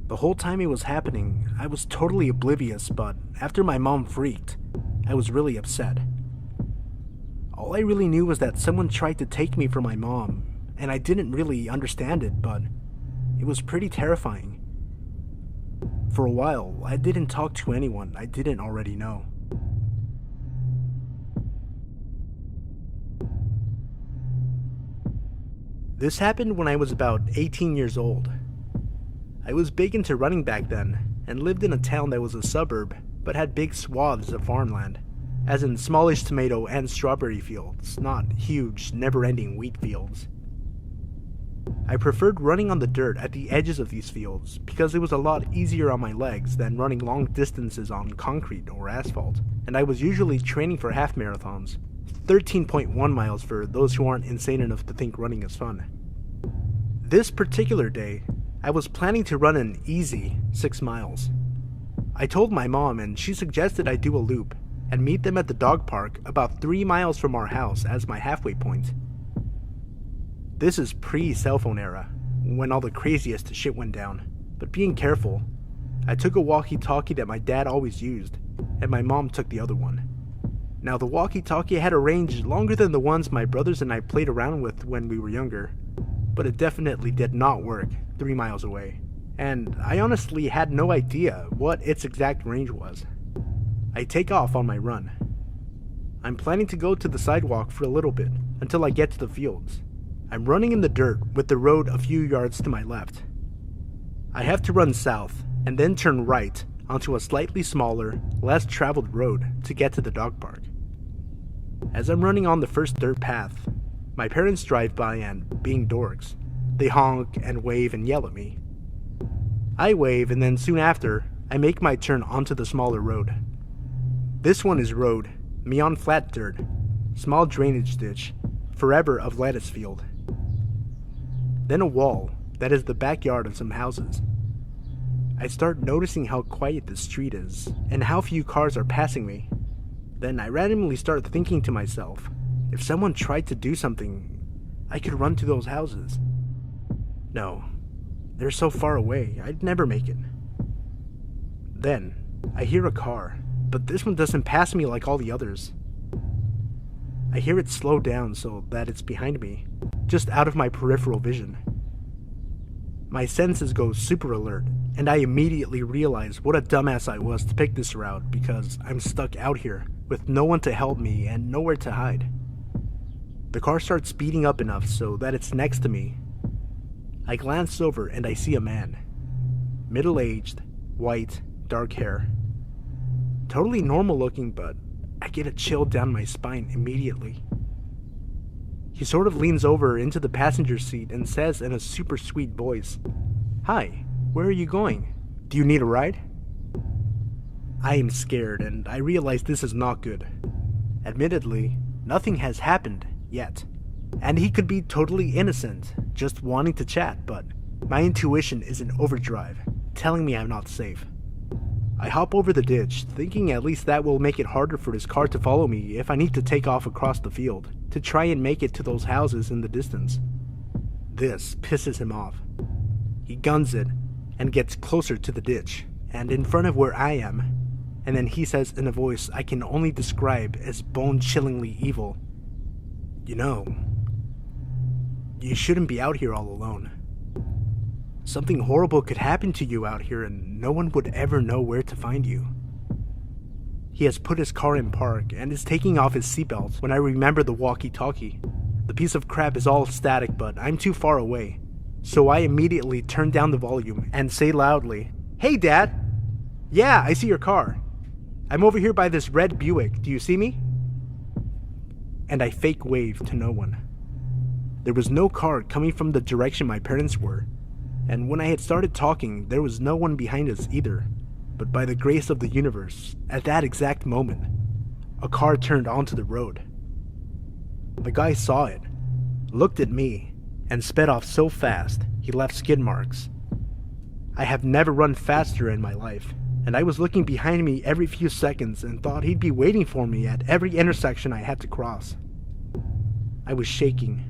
The whole time it was happening, I was totally oblivious, but after my mom freaked, I was really upset. All I really knew was that someone tried to take me from my mom, and I didn't really understand it, but it was pretty terrifying. For a while, I didn't talk to anyone I didn't already know. This happened when I was about 18 years old. I was big into running back then, and lived in a town that was a suburb, but had big swaths of farmland, as in smallish tomato and strawberry fields, not huge, never-ending wheat fields. I preferred running on the dirt at the edges of these fields because it was a lot easier on my legs than running long distances on concrete or asphalt, and I was usually training for half marathons, 13.1 miles for those who aren't insane enough to think running is fun. This particular day, I was planning to run an easy 6 miles. I told my mom, and she suggested I do a loop and meet them at the dog park about 3 miles from our house as my halfway point. This is pre-cell phone era, when all the craziest shit went down, but being careful, I took a walkie-talkie that my dad always used, and my mom took the other one. Now the walkie-talkie had a range longer than the ones my brothers and I played around with when we were younger, but it definitely did not work 3 miles away, and I honestly had no idea what its exact range was. I take off on my run. I'm planning to go to the sidewalk for a little bit until I get to the fields. I'm running in the dirt with the road a few yards to my left. I have to run south and then turn right onto a slightly smaller, less traveled road to get to the dog park. As I'm running on the first dirt path, my parents drive by and, being dorks, they honk and wave and yell at me. I wave, and then soon after, I make my turn onto the smaller road. This one is road, me on flat dirt, small drainage ditch, forever of lettuce field. Then a wall that is the backyard of some houses. I start noticing how quiet the street is, and how few cars are passing me. Then I randomly start thinking to myself, if someone tried to do something, I could run to those houses. No, they're so far away, I'd never make it. Then, I hear a car, but this one doesn't pass me like all the others. I hear it slow down so that it's behind me, just out of my peripheral vision. My senses go super alert, and I immediately realize what a dumbass I was to pick this route because I'm stuck out here with no one to help me and nowhere to hide. The car starts speeding up enough so that it's next to me. I glance over and I see a man. Middle-aged, white, dark hair. Totally normal looking, but I get a chill down my spine immediately. He sort of leans over into the passenger seat and says in a super sweet voice, "Hi, where are you going? Do you need a ride?" I am scared and I realize this is not good. Admittedly, nothing has happened yet, and he could be totally innocent, just wanting to chat, but my intuition is in overdrive, telling me I'm not safe. I hop over the ditch, thinking at least that will make it harder for his car to follow me if I need to take off across the field to try and make it to those houses in the distance. This pisses him off. He guns it and gets closer to the ditch and in front of where I am, and then he says in a voice I can only describe as bone-chillingly evil, "You know, you shouldn't be out here all alone. Something horrible could happen to you out here and no one would ever know where to find you." He has put his car in park and is taking off his seatbelt when I remember the walkie-talkie. The piece of crap is all static, but I'm too far away, so I immediately turn down the volume and say loudly, "Hey Dad! Yeah, I see your car. I'm over here by this red Buick, do you see me?" And I fake wave to no one. There was no car coming from the direction my parents were, and when I had started talking, there was no one behind us either. But by the grace of the universe, at that exact moment, a car turned onto the road. The guy saw it, looked at me, and sped off so fast he left skid marks. I have never run faster in my life, and I was looking behind me every few seconds and thought he'd be waiting for me at every intersection I had to cross. I was shaking.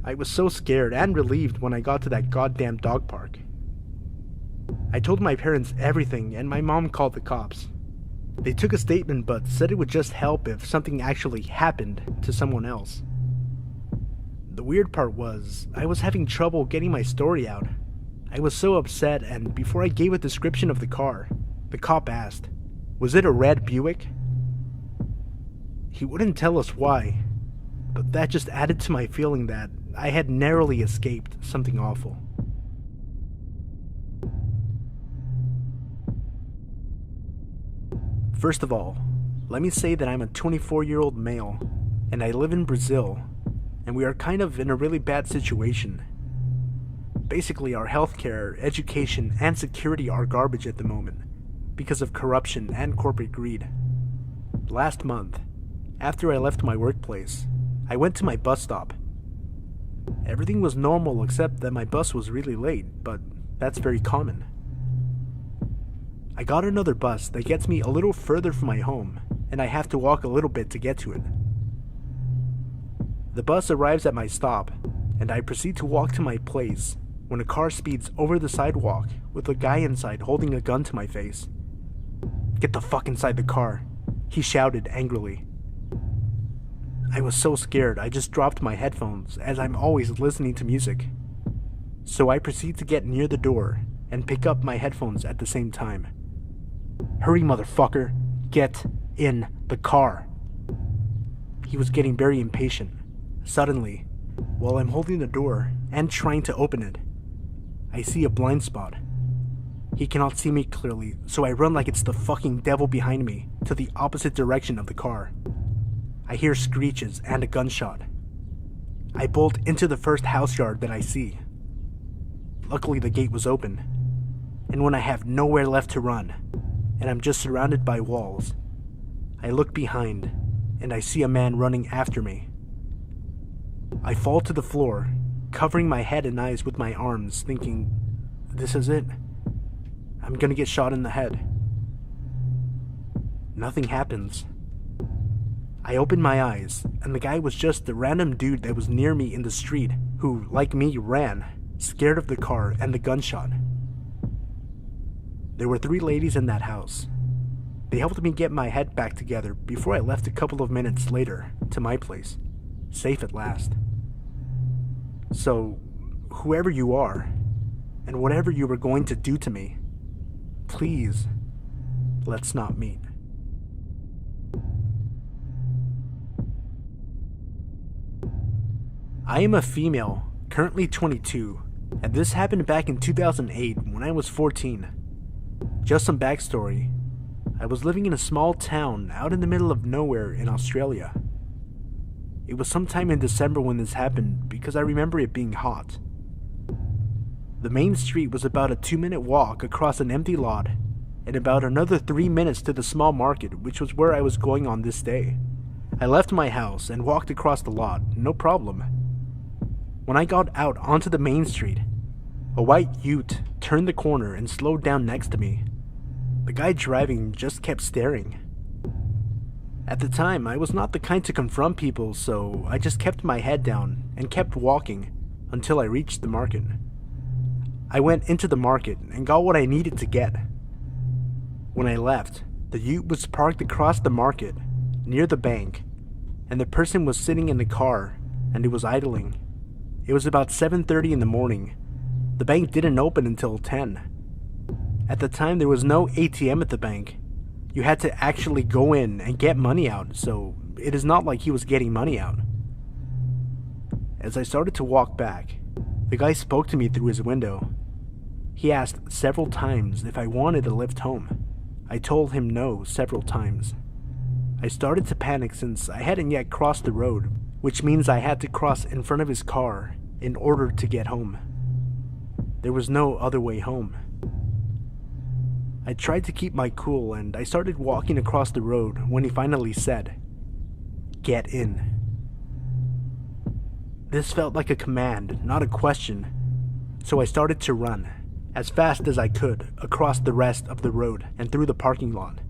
I was so scared and relieved when I got to that goddamn dog park. I told my parents everything, and my mom called the cops. They took a statement but said it would just help if something actually happened to someone else. The weird part was, I was having trouble getting my story out. I was so upset, and before I gave a description of the car, the cop asked, "Was it a red Buick?" He wouldn't tell us why, but that just added to my feeling that I had narrowly escaped something awful. First of all, let me say that I'm a 24-year-old male, and I live in Brazil, and we are kind of in a really bad situation. Basically, our healthcare, education, and security are garbage at the moment, because of corruption and corporate greed. Last month, after I left my workplace, I went to my bus stop. Everything was normal except that my bus was really late, but that's very common. I got another bus that gets me a little further from my home, and I have to walk a little bit to get to it. The bus arrives at my stop, and I proceed to walk to my place when a car speeds over the sidewalk with a guy inside holding a gun to my face. "Get the fuck inside the car," he shouted angrily. I was so scared I just dropped my headphones, as I'm always listening to music. So I proceed to get near the door and pick up my headphones at the same time. "Hurry, motherfucker, get in the car." He was getting very impatient. Suddenly, while I'm holding the door and trying to open it, I see a blind spot. He cannot see me clearly, so I run like it's the fucking devil behind me to the opposite direction of the car. I hear screeches and a gunshot. I bolt into the first house yard that I see. Luckily, the gate was open, and when I have nowhere left to run, and I'm just surrounded by walls, I look behind, and I see a man running after me. I fall to the floor, covering my head and eyes with my arms, thinking, this is it. I'm gonna get shot in the head. Nothing happens. I open my eyes, and the guy was just the random dude that was near me in the street who, like me, ran, scared of the car and the gunshot. There were 3 ladies in that house. They helped me get my head back together before I left a couple of minutes later to my place, safe at last. So, whoever you are, and whatever you were going to do to me, please, let's not meet. I am a female, currently 22, and this happened back in 2008 when I was 14. Just some backstory. I was living in a small town out in the middle of nowhere in Australia. It was sometime in December when this happened because I remember it being hot. The main street was about a 2-minute walk across an empty lot and about another 3 minutes to the small market, which was where I was going on this day. I left my house and walked across the lot, no problem. When I got out onto the main street, a white ute turned the corner and slowed down next to me. The guy driving just kept staring. At the time, I was not the kind to confront people, so I just kept my head down and kept walking until I reached the market. I went into the market and got what I needed to get. When I left, the ute was parked across the market, near the bank, and the person was sitting in the car, and it was idling. It was about 7:30 in the morning. The bank didn't open until 10. At the time, there was no ATM at the bank. You had to actually go in and get money out, so it is not like he was getting money out. As I started to walk back, the guy spoke to me through his window. He asked several times if I wanted a lift home. I told him no several times. I started to panic since I hadn't yet crossed the road, which means I had to cross in front of his car in order to get home. There was no other way home. I tried to keep my cool and I started walking across the road when he finally said, "Get in." This felt like a command, not a question, so I started to run, as fast as I could, across the rest of the road and through the parking lot.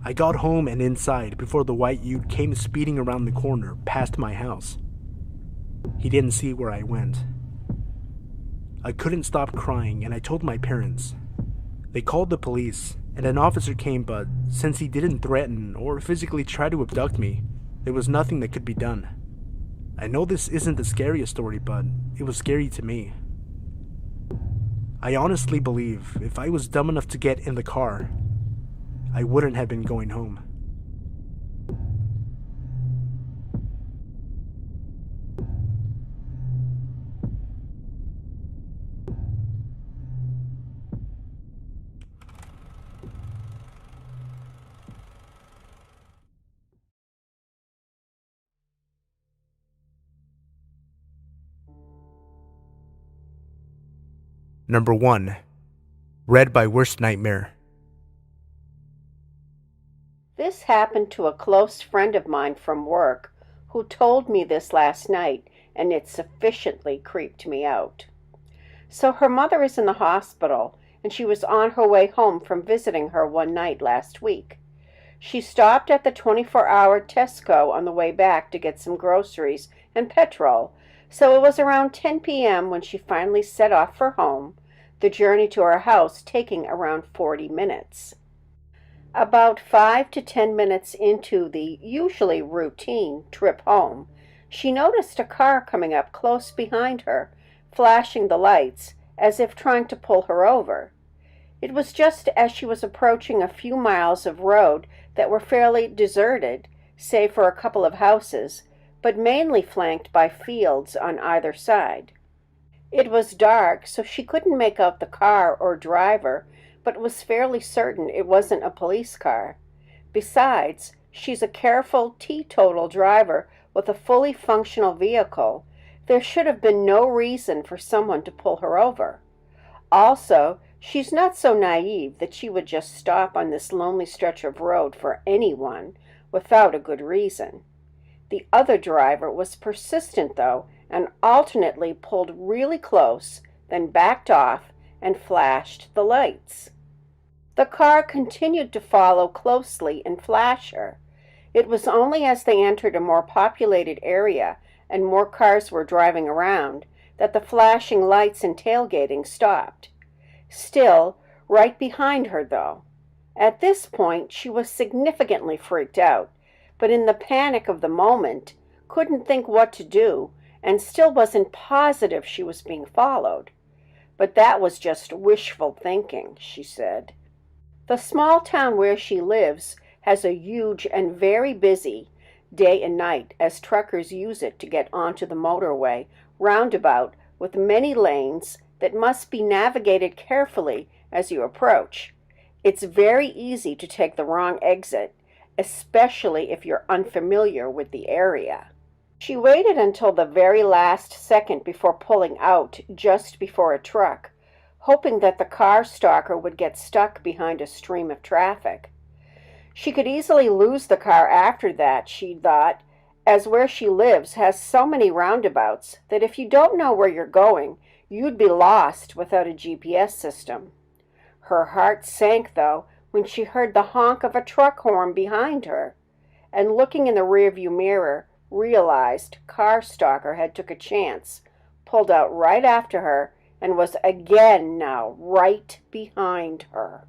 I got home and inside before the white ute came speeding around the corner past my house. He didn't see where I went. I couldn't stop crying and I told my parents. They called the police and an officer came, but since he didn't threaten or physically try to abduct me, there was nothing that could be done. I know this isn't the scariest story, but it was scary to me. I honestly believe if I was dumb enough to get in the car, I wouldn't have been going home. Number 1. Read by Worst Nightmare. This happened to a close friend of mine from work who told me this last night, and it sufficiently creeped me out. So her mother is in the hospital, and she was on her way home from visiting her one night last week. She stopped at the 24-hour Tesco on the way back to get some groceries and petrol, so it was around 10 p.m. when she finally set off for home, the journey to her house taking around 40 minutes. About 5 to 10 minutes into the usually routine trip home, she noticed a car coming up close behind her, flashing the lights as if trying to pull her over. It was just as she was approaching a few miles of road that were fairly deserted, save for a couple of houses, but mainly flanked by fields on either side. It was dark, so she couldn't make out the car or driver, but was fairly certain it wasn't a police car. Besides, she's a careful, teetotal driver with a fully functional vehicle. There should have been no reason for someone to pull her over. Also, she's not so naive that she would just stop on this lonely stretch of road for anyone without a good reason. The other driver was persistent, though, and alternately pulled really close, then backed off and flashed the lights. The car continued to follow closely and flash her. It was only as they entered a more populated area and more cars were driving around that the flashing lights and tailgating stopped. Still, right behind her, though. At this point, she was significantly freaked out, but in the panic of the moment, couldn't think what to do, and still wasn't positive she was being followed. But that was just wishful thinking, she said. The small town where she lives has a huge and very busy day and night as truckers use it to get onto the motorway roundabout with many lanes that must be navigated carefully as you approach. It's very easy to take the wrong exit, especially if you're unfamiliar with the area. She waited until the very last second before pulling out just before a truck, hoping that the car stalker would get stuck behind a stream of traffic. She could easily lose the car after that, she thought, as where she lives has so many roundabouts that if you don't know where you're going, you'd be lost without a GPS system. Her heart sank, though, when she heard the honk of a truck horn behind her, and looking in the rearview mirror, realized car stalker had took a chance, pulled out right after her, and was again now right behind her.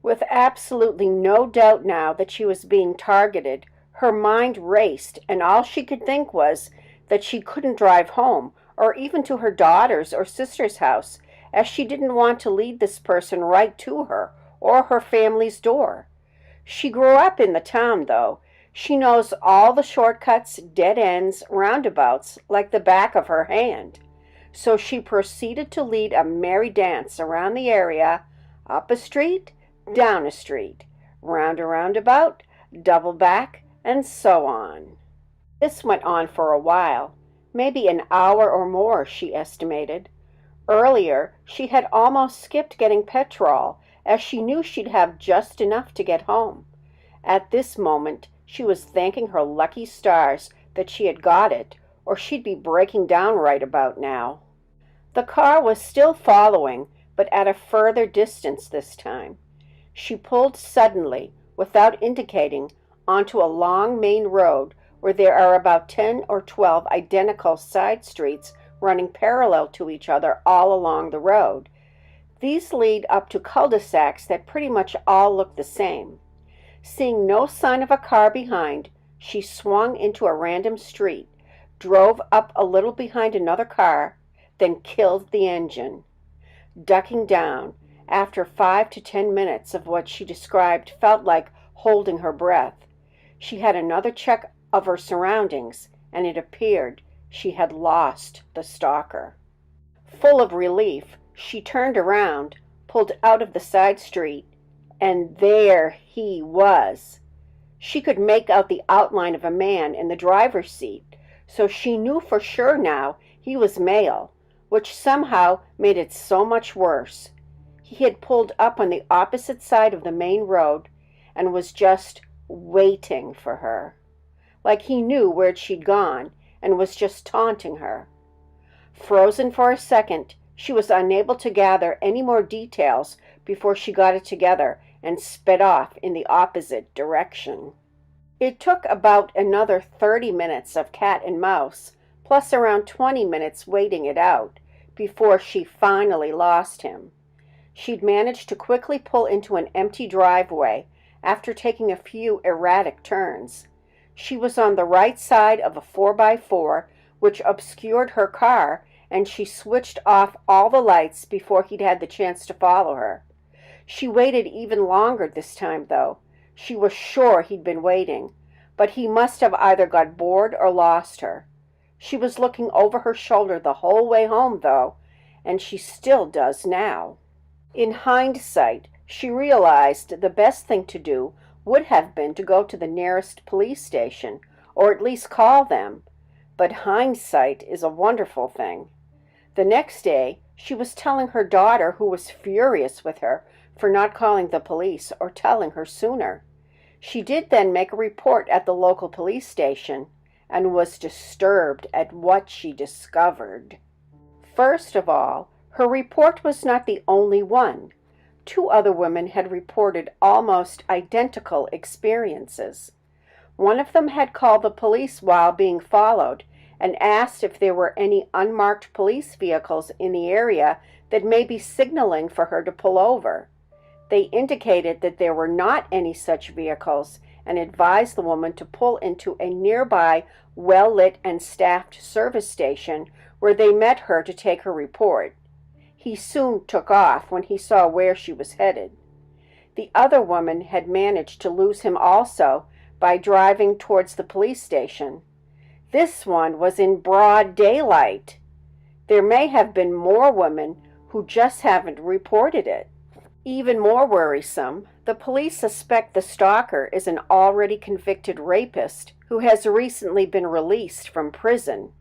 With absolutely no doubt now that she was being targeted, her mind raced, and all she could think was that she couldn't drive home, or even to her daughter's or sister's house, as she didn't want to lead this person right to her or her family's door. She grew up in the town, though. She knows all the shortcuts, dead ends, roundabouts like the back of her hand. So she proceeded to lead a merry dance around the area, up a street, down a street, round a roundabout, double back, and so on. This went on for a while, maybe an hour or more, she estimated. Earlier, she had almost skipped getting petrol, as she knew she'd have just enough to get home. At this moment, she was thanking her lucky stars that she had got it, or she'd be breaking down right about now. The car was still following, but at a further distance this time. She pulled suddenly, without indicating, onto a long main road where there are about 10 or 12 identical side streets running parallel to each other all along the road. These lead up to cul-de-sacs that pretty much all look the same. Seeing no sign of a car behind, she swung into a random street, drove up a little behind another car, then killed the engine. Ducking down, after 5 to 10 minutes of what she described felt like holding her breath, she had another check of her surroundings, and it appeared she had lost the stalker. Full of relief, she turned around, pulled out of the side street, and there he was. She could make out the outline of a man in the driver's seat, so she knew for sure now he was male, which somehow made it so much worse. He had pulled up on the opposite side of the main road and was just waiting for her, like he knew where she'd gone and was just taunting her. Frozen for a second, she was unable to gather any more details before she got it together and sped off in the opposite direction. It took about another 30 minutes of cat and mouse, plus around 20 minutes waiting it out, before she finally lost him. She'd managed to quickly pull into an empty driveway after taking a few erratic turns. She was on the right side of a 4x4, which obscured her car, and she switched off all the lights before he'd had the chance to follow her. She waited even longer this time, though. She was sure he'd been waiting, but he must have either got bored or lost her. She was looking over her shoulder the whole way home, though, and she still does now. In hindsight, she realized the best thing to do would have been to go to the nearest police station, or at least call them. But hindsight is a wonderful thing. The next day, she was telling her daughter, who was furious with her for not calling the police or telling her sooner. She did then make a report at the local police station and was disturbed at what she discovered. First of all, her report was not the only one. 2 other women had reported almost identical experiences. One of them had called the police while being followed and asked if there were any unmarked police vehicles in the area that may be signaling for her to pull over. They indicated that there were not any such vehicles and advised the woman to pull into a nearby well-lit and staffed service station where they met her to take her report. He soon took off when he saw where she was headed. The other woman had managed to lose him also by driving towards the police station. This one was in broad daylight. There may have been more women who just haven't reported it. Even more worrisome, the police suspect the stalker is an already convicted rapist who has recently been released from prison.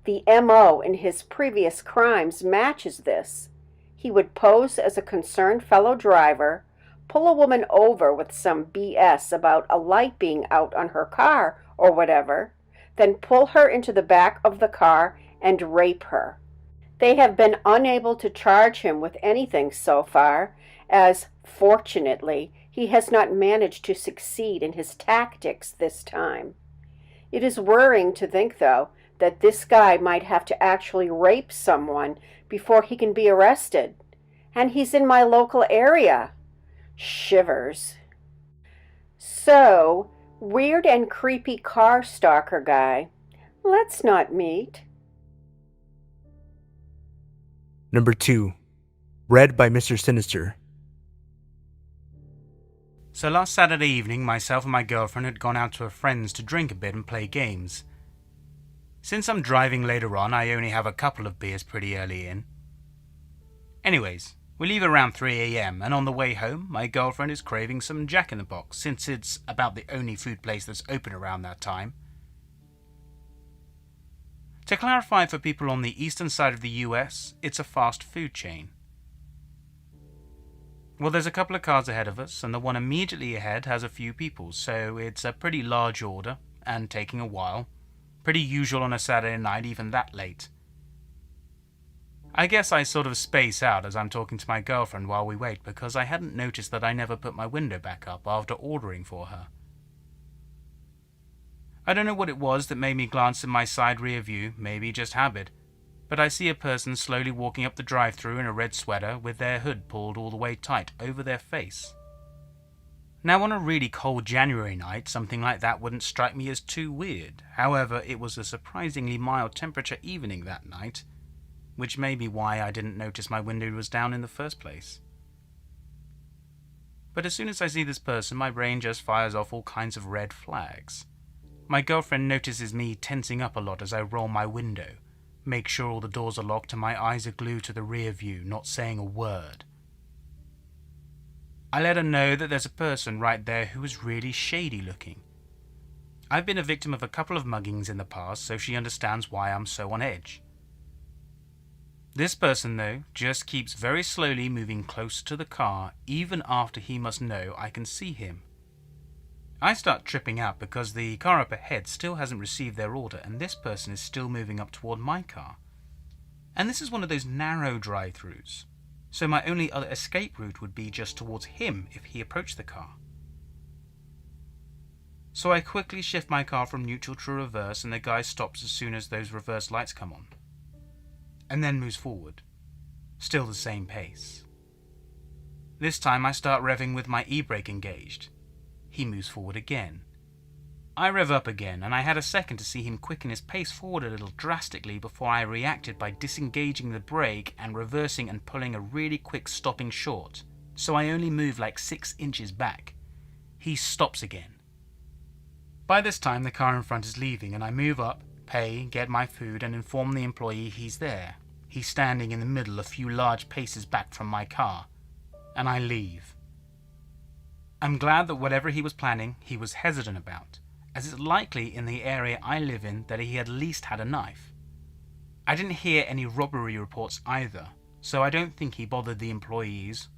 The M.O. in his previous crimes matches this. He would pose as a concerned fellow driver, pull a woman over with some BS about a light being out on her car or whatever, then pull her into the back of the car and rape her. They have been unable to charge him with anything so far, as, fortunately, he has not managed to succeed in his tactics this time. It is worrying to think, though, that this guy might have to actually rape someone before he can be arrested. And he's in my local area. Shivers. So, weird and creepy car stalker guy, let's not meet. Number 2. Read by Mr. Sinister. So last Saturday evening, myself and my girlfriend had gone out to a friend's to drink a bit and play games. Since I'm driving later on, I only have a couple of beers pretty early in. Anyways, we leave around 3 a.m. and on the way home, my girlfriend is craving some Jack in the Box, since it's about the only food place that's open around that time. To clarify for people on the eastern side of the US, it's a fast food chain. Well, there's a couple of cars ahead of us, and the one immediately ahead has a few people, so it's a pretty large order, and taking a while. Pretty usual on a Saturday night, even that late. I guess I sort of space out as I'm talking to my girlfriend while we wait, because I hadn't noticed that I never put my window back up after ordering for her. I don't know what it was that made me glance in my side rear view, maybe just habit, but I see a person slowly walking up the drive-thru in a red sweater with their hood pulled all the way tight over their face. Now, on a really cold January night, something like that wouldn't strike me as too weird. However, it was a surprisingly mild temperature evening that night, which may be why I didn't notice my window was down in the first place. But as soon as I see this person, my brain just fires off all kinds of red flags. My girlfriend notices me tensing up a lot as I roll my window, make sure all the doors are locked and my eyes are glued to the rear view, not saying a word. I let her know that there's a person right there who is really shady looking. I've been a victim of a couple of muggings in the past, so she understands why I'm so on edge. This person, though, just keeps very slowly moving closer to the car, even after he must know I can see him. I start tripping out because the car up ahead still hasn't received their order, and this person is still moving up toward my car. And this is one of those narrow drive-thrus, so my only other escape route would be just towards him if he approached the car. So I quickly shift my car from neutral to reverse, and the guy stops as soon as those reverse lights come on, and then moves forward, still the same pace. This time I start revving with my e-brake engaged. He moves forward again. I rev up again, and I had a second to see him quicken his pace forward a little drastically before I reacted by disengaging the brake and reversing and pulling a really quick stopping short, so I only moved like 6 inches back. He stops again. By this time the car in front is leaving, and I move up, pay, get my food, and inform the employee he's there. He's standing in the middle a few large paces back from my car, and I leave. I'm glad that whatever he was planning, he was hesitant about, as it's likely in the area I live in that he at least had a knife. I didn't hear any robbery reports either, so I don't think he bothered the employees,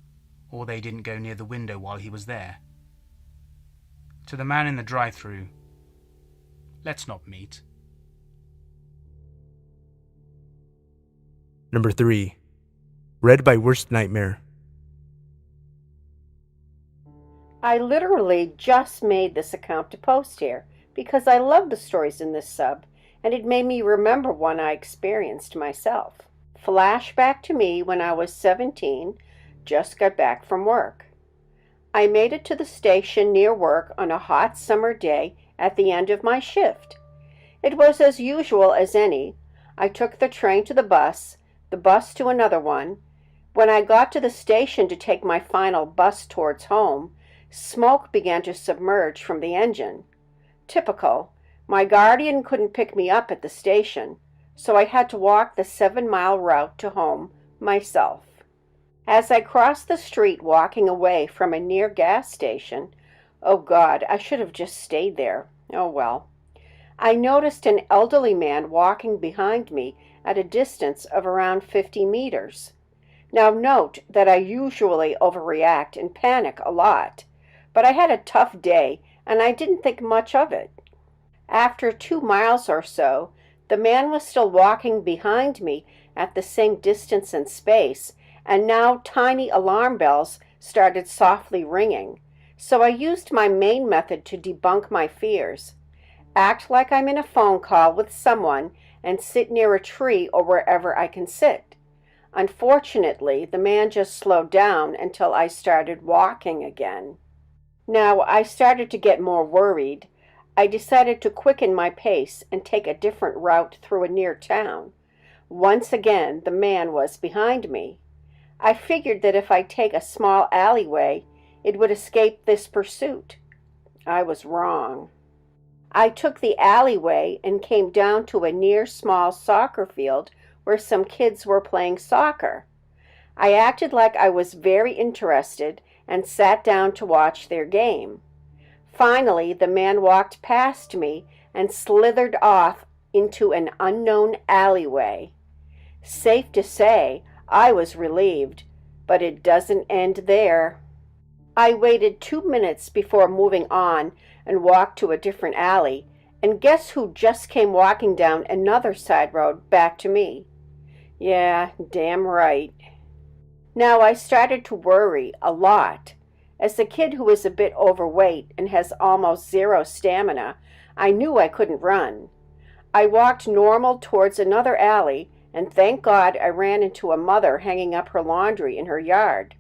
or they didn't go near the window while he was there. To the man in the drive-thru, let's not meet. Number 3. Read by Worst Nightmare. I literally just made this account to post here because I love the stories in this sub, and it made me remember one I experienced myself. Flashback to me when I was 17, just got back from work. I made it to the station near work on a hot summer day at the end of my shift. It was as usual as any. I took the train to the bus to another one. When I got to the station to take my final bus towards home, smoke began to submerge from the engine. Typical. My guardian couldn't pick me up at the station, so I had to walk the 7-mile route to home myself. As I crossed the street walking away from a near gas station, oh God, I should have just stayed there. Oh well. I noticed an elderly man walking behind me at a distance of around 50 meters. Now note that I usually overreact and panic a lot, but I had a tough day and I didn't think much of it. After 2 miles or so, the man was still walking behind me at the same distance and space, and now tiny alarm bells started softly ringing. So I used my main method to debunk my fears. Act like I'm in a phone call with someone and sit near a tree or wherever I can sit. Unfortunately, the man just slowed down until I started walking again. Now, I started to get more worried. I decided to quicken my pace and take a different route through a near town. Once again, the man was behind me. I figured that if I take a small alleyway, it would escape this pursuit. I was wrong. I took the alleyway and came down to a near small soccer field where some kids were playing soccer. I acted like I was very interested and sat down to watch their game. Finally, the man walked past me and slithered off into an unknown alleyway. Safe to say, I was relieved, but it doesn't end there. I waited 2 minutes before moving on and walked to a different alley, and guess who just came walking down another side road back to me? Yeah, damn right. Now I started to worry a lot. As a kid who is a bit overweight and has almost zero stamina, I knew I couldn't run. I walked normal towards another alley, and thank God I ran into a mother hanging up her laundry in her yard.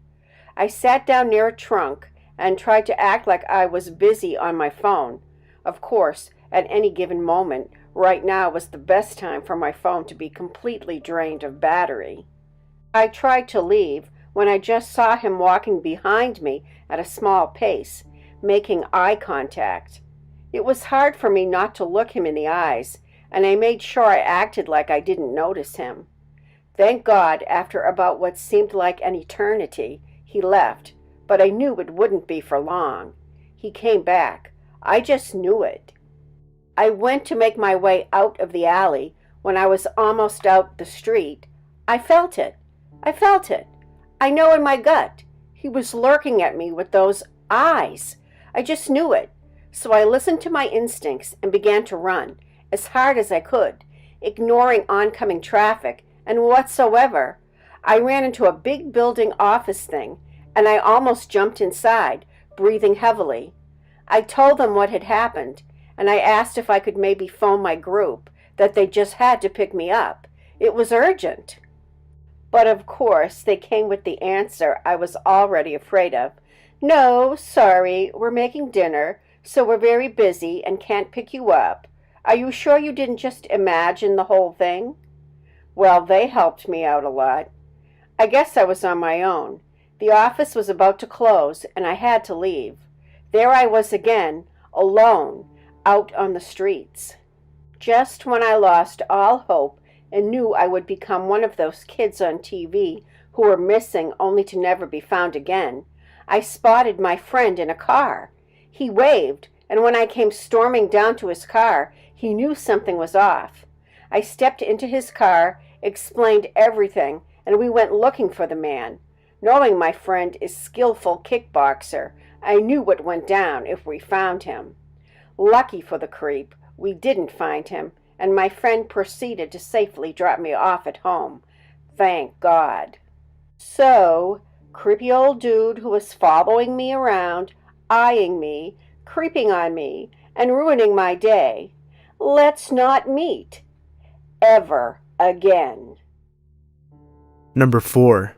I sat down near a trunk and tried to act like I was busy on my phone. Of course, at any given moment, right now was the best time for my phone to be completely drained of battery. I tried to leave when I just saw him walking behind me at a small pace, making eye contact. It was hard for me not to look him in the eyes, and I made sure I acted like I didn't notice him. Thank God, after about what seemed like an eternity, he left, but I knew it wouldn't be for long. He came back. I just knew it. I went to make my way out of the alley. When I was almost out the street, I felt it. I know in my gut. He was lurking at me with those eyes. I just knew it. So I listened to my instincts and began to run as hard as I could, ignoring oncoming traffic and whatsoever. I ran into a big building office thing, and I almost jumped inside, breathing heavily. I told them what had happened, and I asked if I could maybe phone my group, that they just had to pick me up. It was urgent. But of course, they came with the answer I was already afraid of. No, sorry, we're making dinner, so we're very busy and can't pick you up. Are you sure you didn't just imagine the whole thing? Well, they helped me out a lot. I guess I was on my own. The office was about to close, and I had to leave. There I was again, alone, out on the streets. Just when I lost all hope and knew I would become one of those kids on TV who were missing only to never be found again, I spotted my friend in a car. He waved, and when I came storming down to his car, he knew something was off. I stepped into his car, explained everything, and we went looking for the man. Knowing my friend is skillful kickboxer, I knew what went down if we found him. Lucky for the creep, we didn't find him, and my friend proceeded to safely drop me off at home. Thank God. So, creepy old dude who was following me around, eyeing me, creeping on me, and ruining my day. Let's not meet. Ever again. Number 4.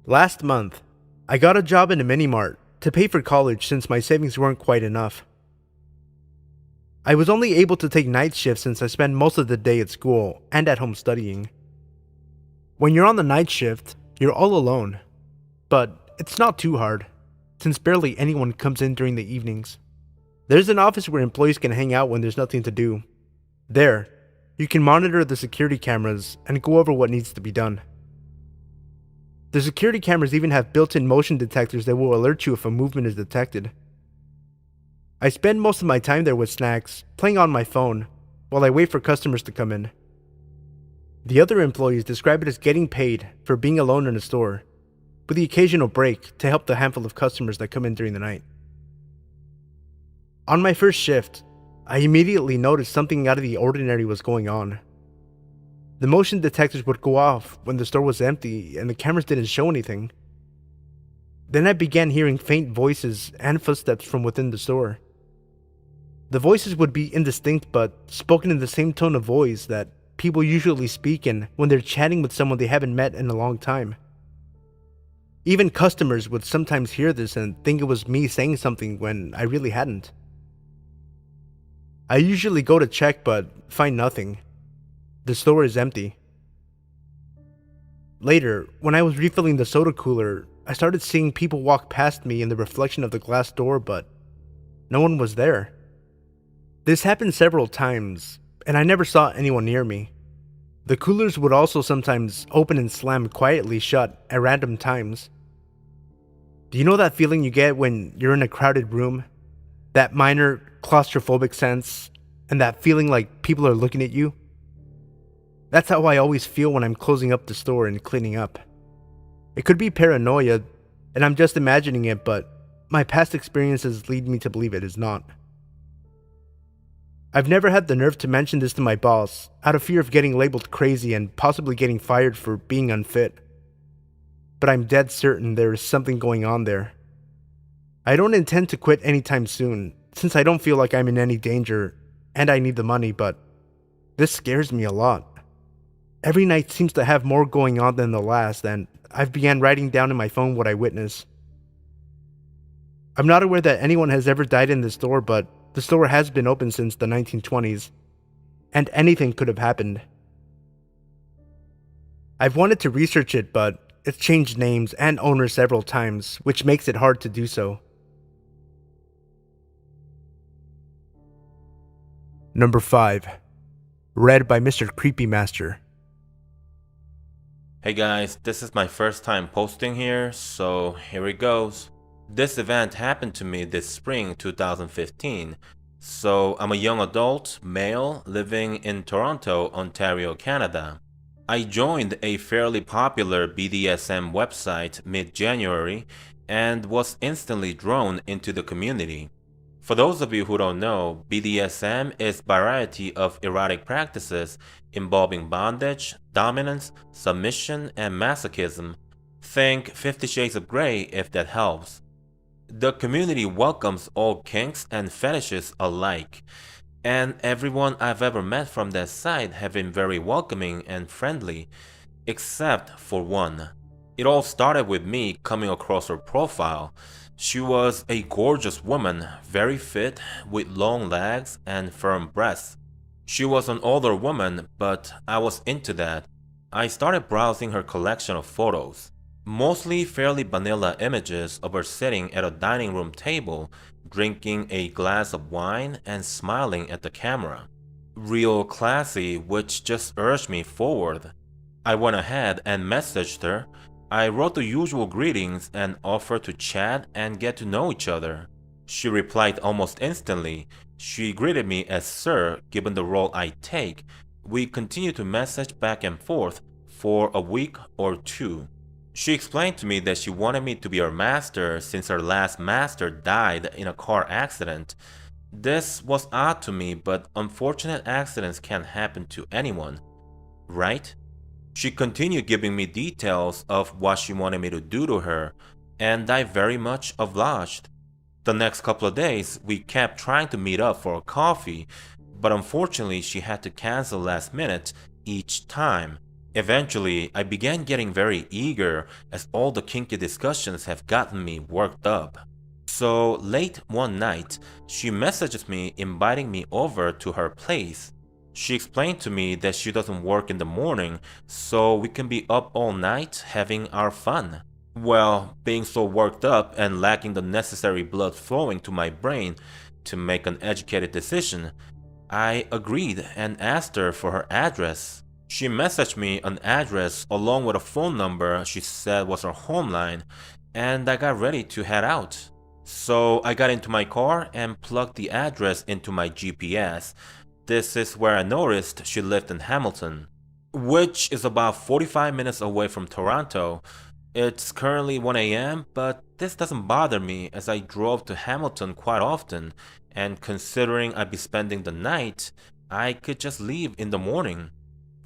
Last month, I got a job in a mini-mart to pay for college since my savings weren't quite enough. I was only able to take night shifts since I spend most of the day at school and at home studying. When you're on the night shift, you're all alone, but it's not too hard, since barely anyone comes in during the evenings. There's an office where employees can hang out when there's nothing to do. There, you can monitor the security cameras and go over what needs to be done. The security cameras even have built-in motion detectors that will alert you if a movement is detected. I spend most of my time there with snacks, playing on my phone, while I wait for customers to come in. The other employees describe it as getting paid for being alone in a store, with the occasional break to help the handful of customers that come in during the night. On my first shift, I immediately noticed something out of the ordinary was going on. The motion detectors would go off when the store was empty and the cameras didn't show anything. Then I began hearing faint voices and footsteps from within the store. The voices would be indistinct but spoken in the same tone of voice that people usually speak in when they're chatting with someone they haven't met in a long time. Even customers would sometimes hear this and think it was me saying something when I really hadn't. I usually go to check but find nothing. The store is empty. Later, when I was refilling the soda cooler, I started seeing people walk past me in the reflection of the glass door, but no one was there. This happened several times, and I never saw anyone near me. The coolers would also sometimes open and slam quietly shut at random times. Do you know that feeling you get when you're in a crowded room? That minor claustrophobic sense, and that feeling like people are looking at you. That's how I always feel when I'm closing up the store and cleaning up. It could be paranoia, and I'm just imagining it, but my past experiences lead me to believe it is not. I've never had the nerve to mention this to my boss, out of fear of getting labeled crazy and possibly getting fired for being unfit. But I'm dead certain there is something going on there. I don't intend to quit anytime soon, since I don't feel like I'm in any danger, and I need the money, but this scares me a lot. Every night seems to have more going on than the last, and I've began writing down in my phone what I witness. I'm not aware that anyone has ever died in the store, but the store has been open since the 1920s, and anything could have happened. I've wanted to research it, but it's changed names and owners several times, which makes it hard to do so. Number 5. Read by Mr. Creepy Master. Hey guys, this is my first time posting here, so here it goes. This event happened to me this spring 2015. So I'm a young adult, male, living in Toronto, Ontario, Canada. I joined a fairly popular BDSM website mid-January and was instantly drawn into the community. For those of you who don't know, BDSM is a variety of erotic practices involving bondage, dominance, submission, and masochism. Think 50 Shades of Grey if that helps. The community welcomes all kinks and fetishes alike, and everyone I've ever met from that site have been very welcoming and friendly, except for one. It all started with me coming across her profile. She was a gorgeous woman, very fit, with long legs and firm breasts. She was an older woman, but I was into that. I started browsing her collection of photos. Mostly fairly vanilla images of her sitting at a dining room table, drinking a glass of wine and smiling at the camera. Real classy, which just urged me forward. I went ahead and messaged her. I wrote the usual greetings and offered to chat and get to know each other. She replied almost instantly. She greeted me as Sir, given the role I take. We continued to message back and forth for a week or two. She explained to me that she wanted me to be her master since her last master died in a car accident. This was odd to me, but unfortunate accidents can happen to anyone, right? She continued giving me details of what she wanted me to do to her, and I very much obliged. The next couple of days, we kept trying to meet up for a coffee, but unfortunately she had to cancel last minute each time. Eventually, I began getting very eager as all the kinky discussions have gotten me worked up. So late one night, she messages me inviting me over to her place. She explained to me that she doesn't work in the morning, so we can be up all night having our fun. Well, being so worked up and lacking the necessary blood flowing to my brain to make an educated decision, I agreed and asked her for her address. She messaged me an address along with a phone number she said was her home line, and I got ready to head out. So I got into my car and plugged the address into my GPS. This is where I noticed she lived in Hamilton, which is about 45 minutes away from Toronto. It's currently 1 a.m., but this doesn't bother me as I drove to Hamilton quite often, and considering I'd be spending the night, I could just leave in the morning.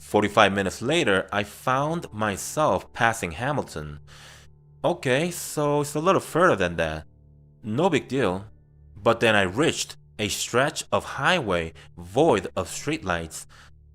45 minutes later, I found myself passing Hamilton. Okay, so it's a little further than that. No big deal. But then I reached a stretch of highway void of streetlights.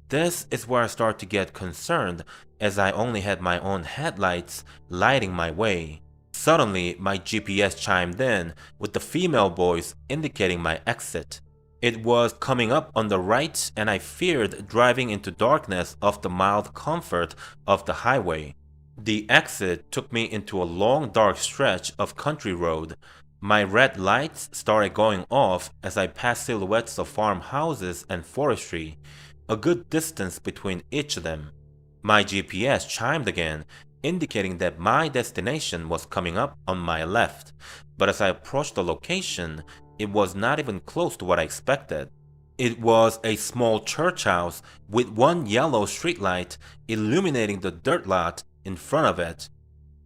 This is where I start to get concerned, as I only had my own headlights lighting my way. Suddenly, my GPS chimed in with the female voice indicating my exit. It was coming up on the right, and I feared driving into darkness of the mild comfort of the highway. The exit took me into a long dark stretch of country road. My red lights started going off as I passed silhouettes of farmhouses and forestry, a good distance between each of them. My GPS chimed again, indicating that my destination was coming up on my left, but as I approached the location, it was not even close to what I expected. It was a small church house with one yellow streetlight illuminating the dirt lot in front of it.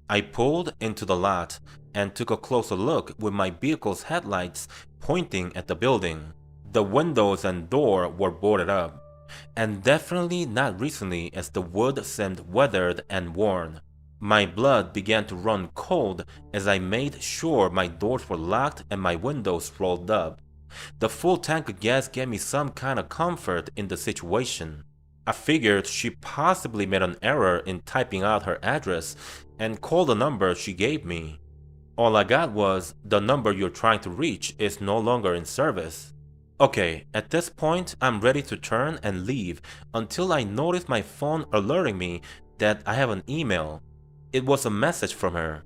I pulled into the lot and took a closer look with my vehicle's headlights pointing at the building. The windows and door were boarded up, and definitely not recently, as the wood seemed weathered and worn. My blood began to run cold as I made sure my doors were locked and my windows rolled up. The full tank of gas gave me some kind of comfort in the situation. I figured she possibly made an error in typing out her address and called the number she gave me. All I got was, "The number you're trying to reach is no longer in service." Okay, at this point I'm ready to turn and leave until I notice my phone alerting me that I have an email. It was a message from her.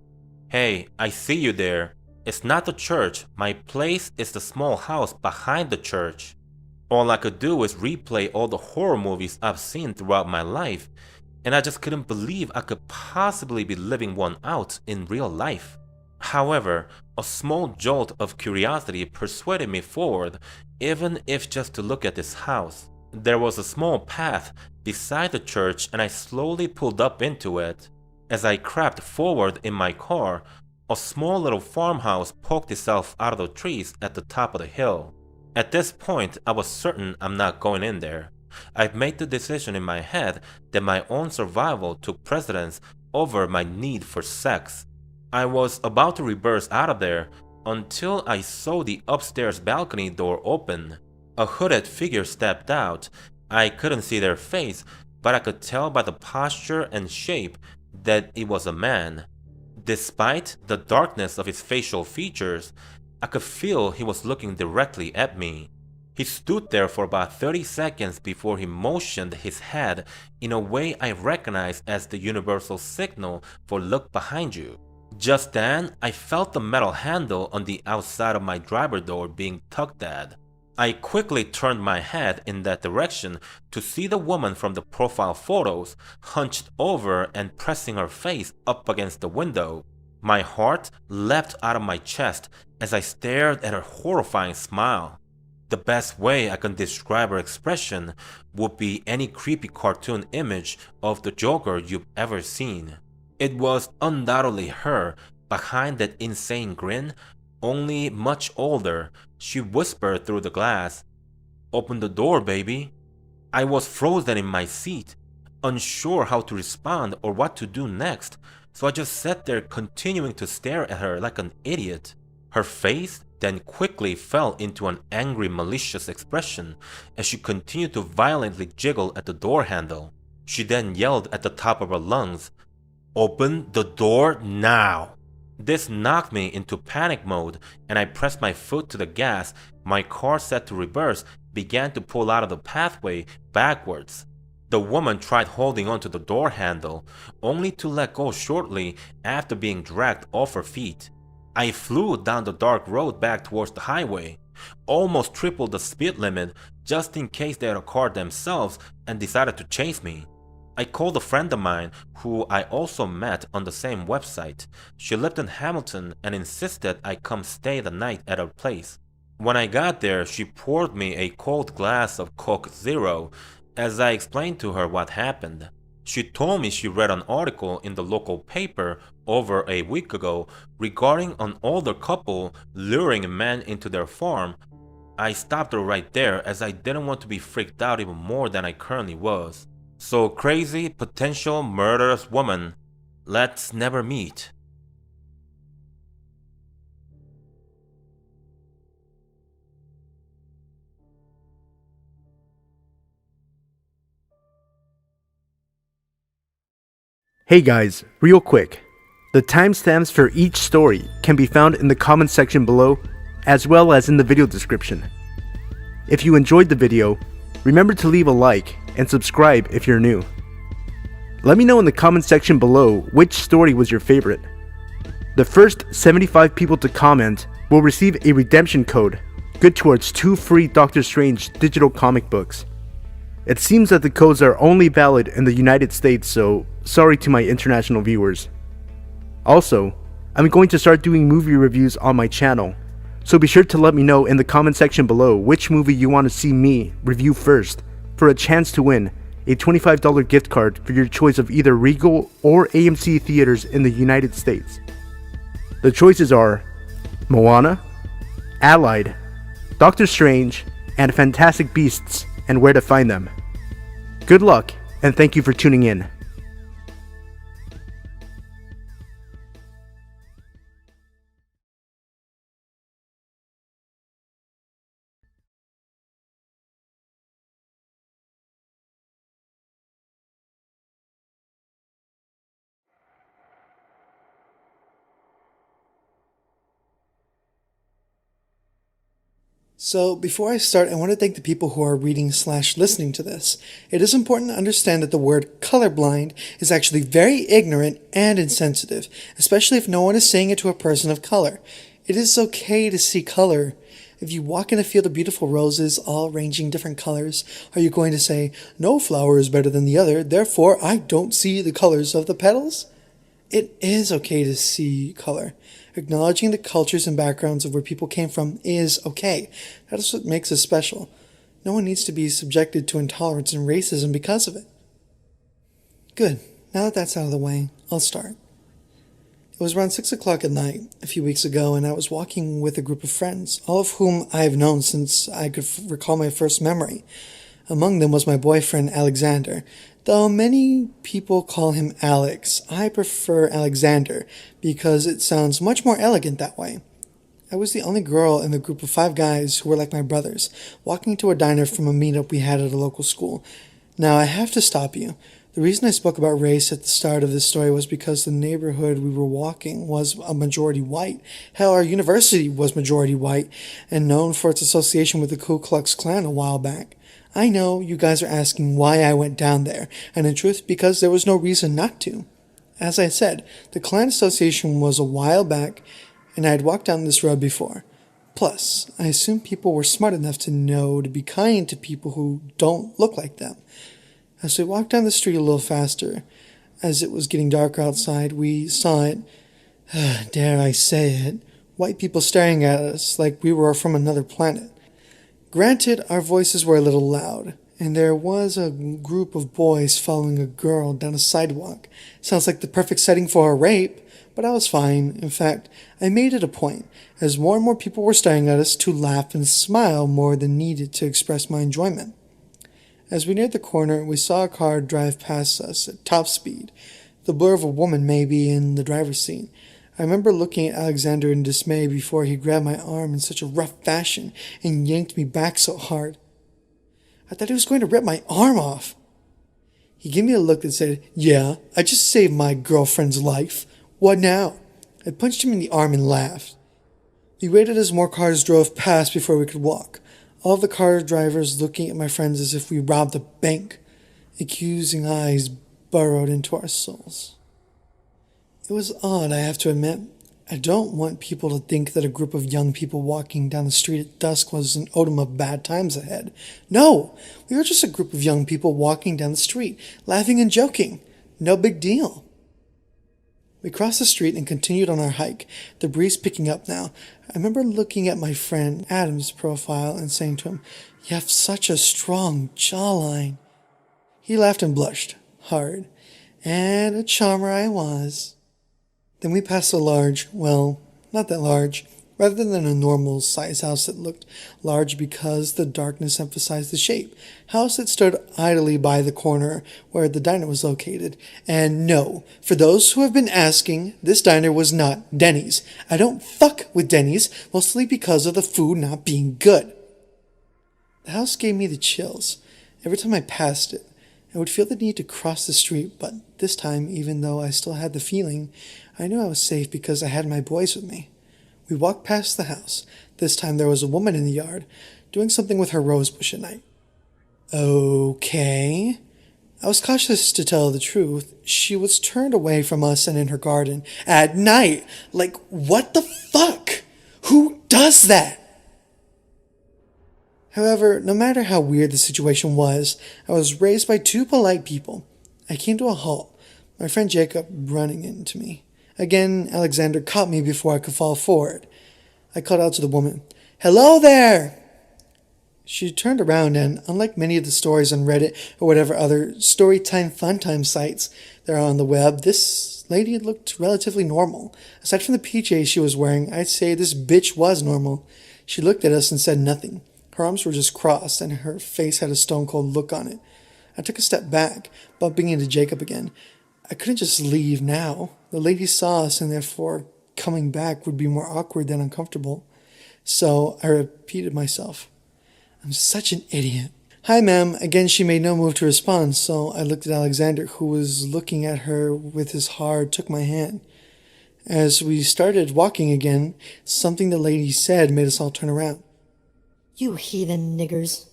"Hey, I see you there. It's not the church. My place is the small house behind the church." All I could do is replay all the horror movies I've seen throughout my life, and I just couldn't believe I could possibly be living one out in real life. However, a small jolt of curiosity persuaded me forward, even if just to look at this house. There was a small path beside the church and I slowly pulled up into it. As I crept forward in my car, a small little farmhouse poked itself out of the trees at the top of the hill. At this point, I was certain I'm not going in there. I've made the decision in my head that my own survival took precedence over my need for sex. I was about to reverse out of there until I saw the upstairs balcony door open. A hooded figure stepped out. I couldn't see their face, but I could tell by the posture and shape that it was a man. Despite the darkness of his facial features, I could feel he was looking directly at me. He stood there for about 30 seconds before he motioned his head in a way I recognized as the universal signal for "look behind you." Just then, I felt the metal handle on the outside of my driver door being tugged at. I quickly turned my head in that direction to see the woman from the profile photos hunched over and pressing her face up against the window. My heart leapt out of my chest as I stared at her horrifying smile. The best way I can describe her expression would be any creepy cartoon image of the Joker you've ever seen. It was undoubtedly her behind that insane grin, only much older. She whispered through the glass, "Open the door, baby." I was frozen in my seat, unsure how to respond or what to do next, so I just sat there continuing to stare at her like an idiot. Her face then quickly fell into an angry, malicious expression as she continued to violently jiggle at the door handle. She then yelled at the top of her lungs, "Open the door now!" This knocked me into panic mode and I pressed my foot to the gas. My car, set to reverse, began to pull out of the pathway backwards. The woman tried holding onto the door handle, only to let go shortly after being dragged off her feet. I flew down the dark road back towards the highway, almost tripled the speed limit just in case they had a car themselves and decided to chase me. I called a friend of mine who I also met on the same website. She lived in Hamilton and insisted I come stay the night at her place. When I got there, she poured me a cold glass of Coke Zero as I explained to her what happened. She told me she read an article in the local paper over a week ago regarding an older couple luring a man into their farm. I stopped her right there as I didn't want to be freaked out even more than I currently was. So crazy, potential murderous woman, let's never meet. Hey guys, real quick. The timestamps for each story can be found in the comment section below, as well as in the video description. If you enjoyed the video, remember to leave a like and subscribe if you're new. Let me know in the comment section below which story was your favorite. The first 75 people to comment will receive a redemption code, good towards 2 free Doctor Strange digital comic books. It seems that the codes are only valid in the United States, so sorry to my international viewers. Also, I'm going to start doing movie reviews on my channel, So be sure to let me know in the comment section below which movie you want to see me review first for a chance to win a $25 gift card for your choice of either Regal or AMC theaters in the United States. The choices are Moana, Allied, Doctor Strange, and Fantastic Beasts and Where to Find Them. Good luck, and thank you for tuning in. So, before I start, I want to thank the people who are reading/listening to this. It is important to understand that the word colorblind is actually very ignorant and insensitive, especially if no one is saying it to a person of color. It is okay to see color. If you walk in a field of beautiful roses, all ranging different colors, are you going to say, no flower is better than the other, therefore I don't see the colors of the petals? It is okay to see color. Acknowledging the cultures and backgrounds of where people came from is okay. That is what makes us special. No one needs to be subjected to intolerance and racism because of it. Good. Now that that's out of the way, I'll start. It was around 6 o'clock at night a few weeks ago, and I was walking with a group of friends, all of whom I have known since I could recall my first memory. Among them was my boyfriend, Alexander. Though many people call him Alex, I prefer Alexander because it sounds much more elegant that way. I was the only girl in the group of 5 guys who were like my brothers, walking to a diner from a meetup we had at a local school. Now, I have to stop you. The reason I spoke about race at the start of this story was because the neighborhood we were walking was a majority white. Hell, our university was majority white and known for its association with the Ku Klux Klan a while back. I know you guys are asking why I went down there, and in truth, because there was no reason not to. As I said, the Klan Association was a while back, and I had walked down this road before. Plus, I assume people were smart enough to know to be kind to people who don't look like them. As we walked down the street a little faster, as it was getting darker outside, we saw it, dare I say it, white people staring at us like we were from another planet. Granted, our voices were a little loud, and there was a group of boys following a girl down a sidewalk. Sounds like the perfect setting for a rape, but I was fine. In fact, I made it a point, as more and more people were staring at us, to laugh and smile more than needed to express my enjoyment. As we neared the corner, we saw a car drive past us at top speed. The blur of a woman maybe in the driver's seat. I remember looking at Alexander in dismay before he grabbed my arm in such a rough fashion and yanked me back so hard. I thought he was going to rip my arm off. He gave me a look that said, yeah, I just saved my girlfriend's life. What now? I punched him in the arm and laughed. We waited as more cars drove past before we could walk. All of the car drivers looking at my friends as if we robbed a bank. Accusing eyes burrowed into our souls. It was odd, I have to admit. I don't want people to think that a group of young people walking down the street at dusk was an omen of bad times ahead. No, we were just a group of young people walking down the street, laughing and joking. No big deal. We crossed the street and continued on our hike, the breeze picking up now. I remember looking at my friend Adam's profile and saying to him, you have such a strong jawline. He laughed and blushed, hard, and a charmer I was. Then we passed a large, well, not that large, rather than a normal size house that looked large because the darkness emphasized the shape. House that stood idly by the corner where the diner was located. And no, for those who have been asking, this diner was not Denny's. I don't fuck with Denny's, mostly because of the food not being good. The house gave me the chills. Every time I passed it, I would feel the need to cross the street, but this time, even though I still had the feeling, I knew I was safe because I had my boys with me. We walked past the house. This time there was a woman in the yard, doing something with her rose bush at night. Okay. I was cautious to tell the truth. She was turned away from us and in her garden. At night! Like, what the fuck? Who does that? However, no matter how weird the situation was, I was raised by 2 polite people. I came to a halt, my friend Jacob running into me. Again, Alexander caught me before I could fall forward. I called out to the woman, "Hello there!" She turned around and, unlike many of the stories on Reddit or whatever other storytime funtime sites there are on the web, this lady looked relatively normal. Aside from the PJs she was wearing, I'd say this bitch was normal. She looked at us and said nothing. Her arms were just crossed and her face had a stone-cold look on it. I took a step back, bumping into Jacob again. I couldn't just leave now. The lady saw us and therefore coming back would be more awkward than uncomfortable. So I repeated myself. I'm such an idiot. "Hi, ma'am." Again, she made no move to respond, so I looked at Alexander, who was looking at her with his heart, took my hand. As we started walking again, something the lady said made us all turn around. "You heathen niggers."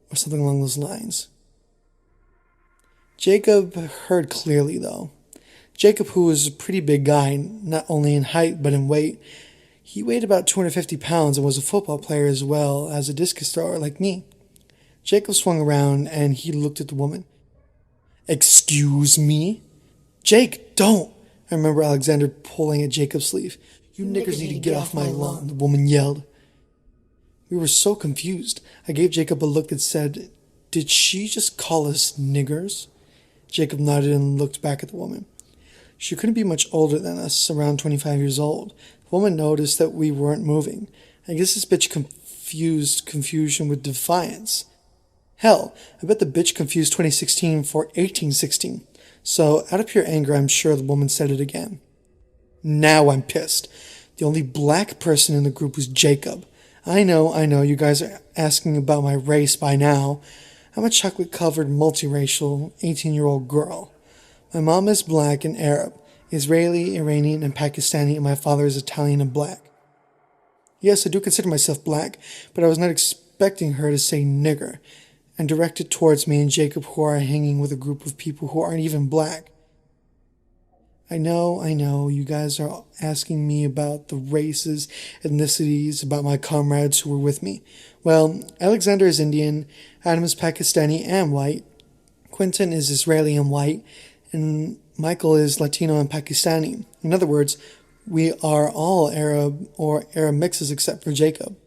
Or something along those lines. Jacob heard clearly, though. Jacob, who was a pretty big guy, not only in height but in weight, he weighed about 250 pounds and was a football player as well as a discus thrower like me. Jacob swung around and he looked at the woman. "Excuse me?" "Jake, don't!" I remember Alexander pulling at Jacob's sleeve. "You niggers need to get off my lawn," the woman yelled. We were so confused. I gave Jacob a look that said, "Did she just call us niggers?" Jacob nodded and looked back at the woman. She couldn't be much older than us, around 25 years old. The woman noticed that we weren't moving. I guess this bitch confused confusion with defiance. Hell, I bet the bitch confused 2016 for 1816. So, out of pure anger, I'm sure the woman said it again. Now I'm pissed. The only black person in the group was Jacob. I know, you guys are asking about my race by now. I'm a chocolate-covered, multiracial, 18-year-old girl. My mom is black and Arab, Israeli, Iranian, and Pakistani, and my father is Italian and black. Yes, I do consider myself black, but I was not expecting her to say nigger, and directed towards me and Jacob, who are hanging with a group of people who aren't even black. I know, you guys are asking me about the races, ethnicities, about my comrades who were with me. Well, Alexander is Indian, Adam is Pakistani and white, Quentin is Israeli and white, and Michael is Latino and Pakistani. In other words, we are all Arab or Arab mixes except for Jacob.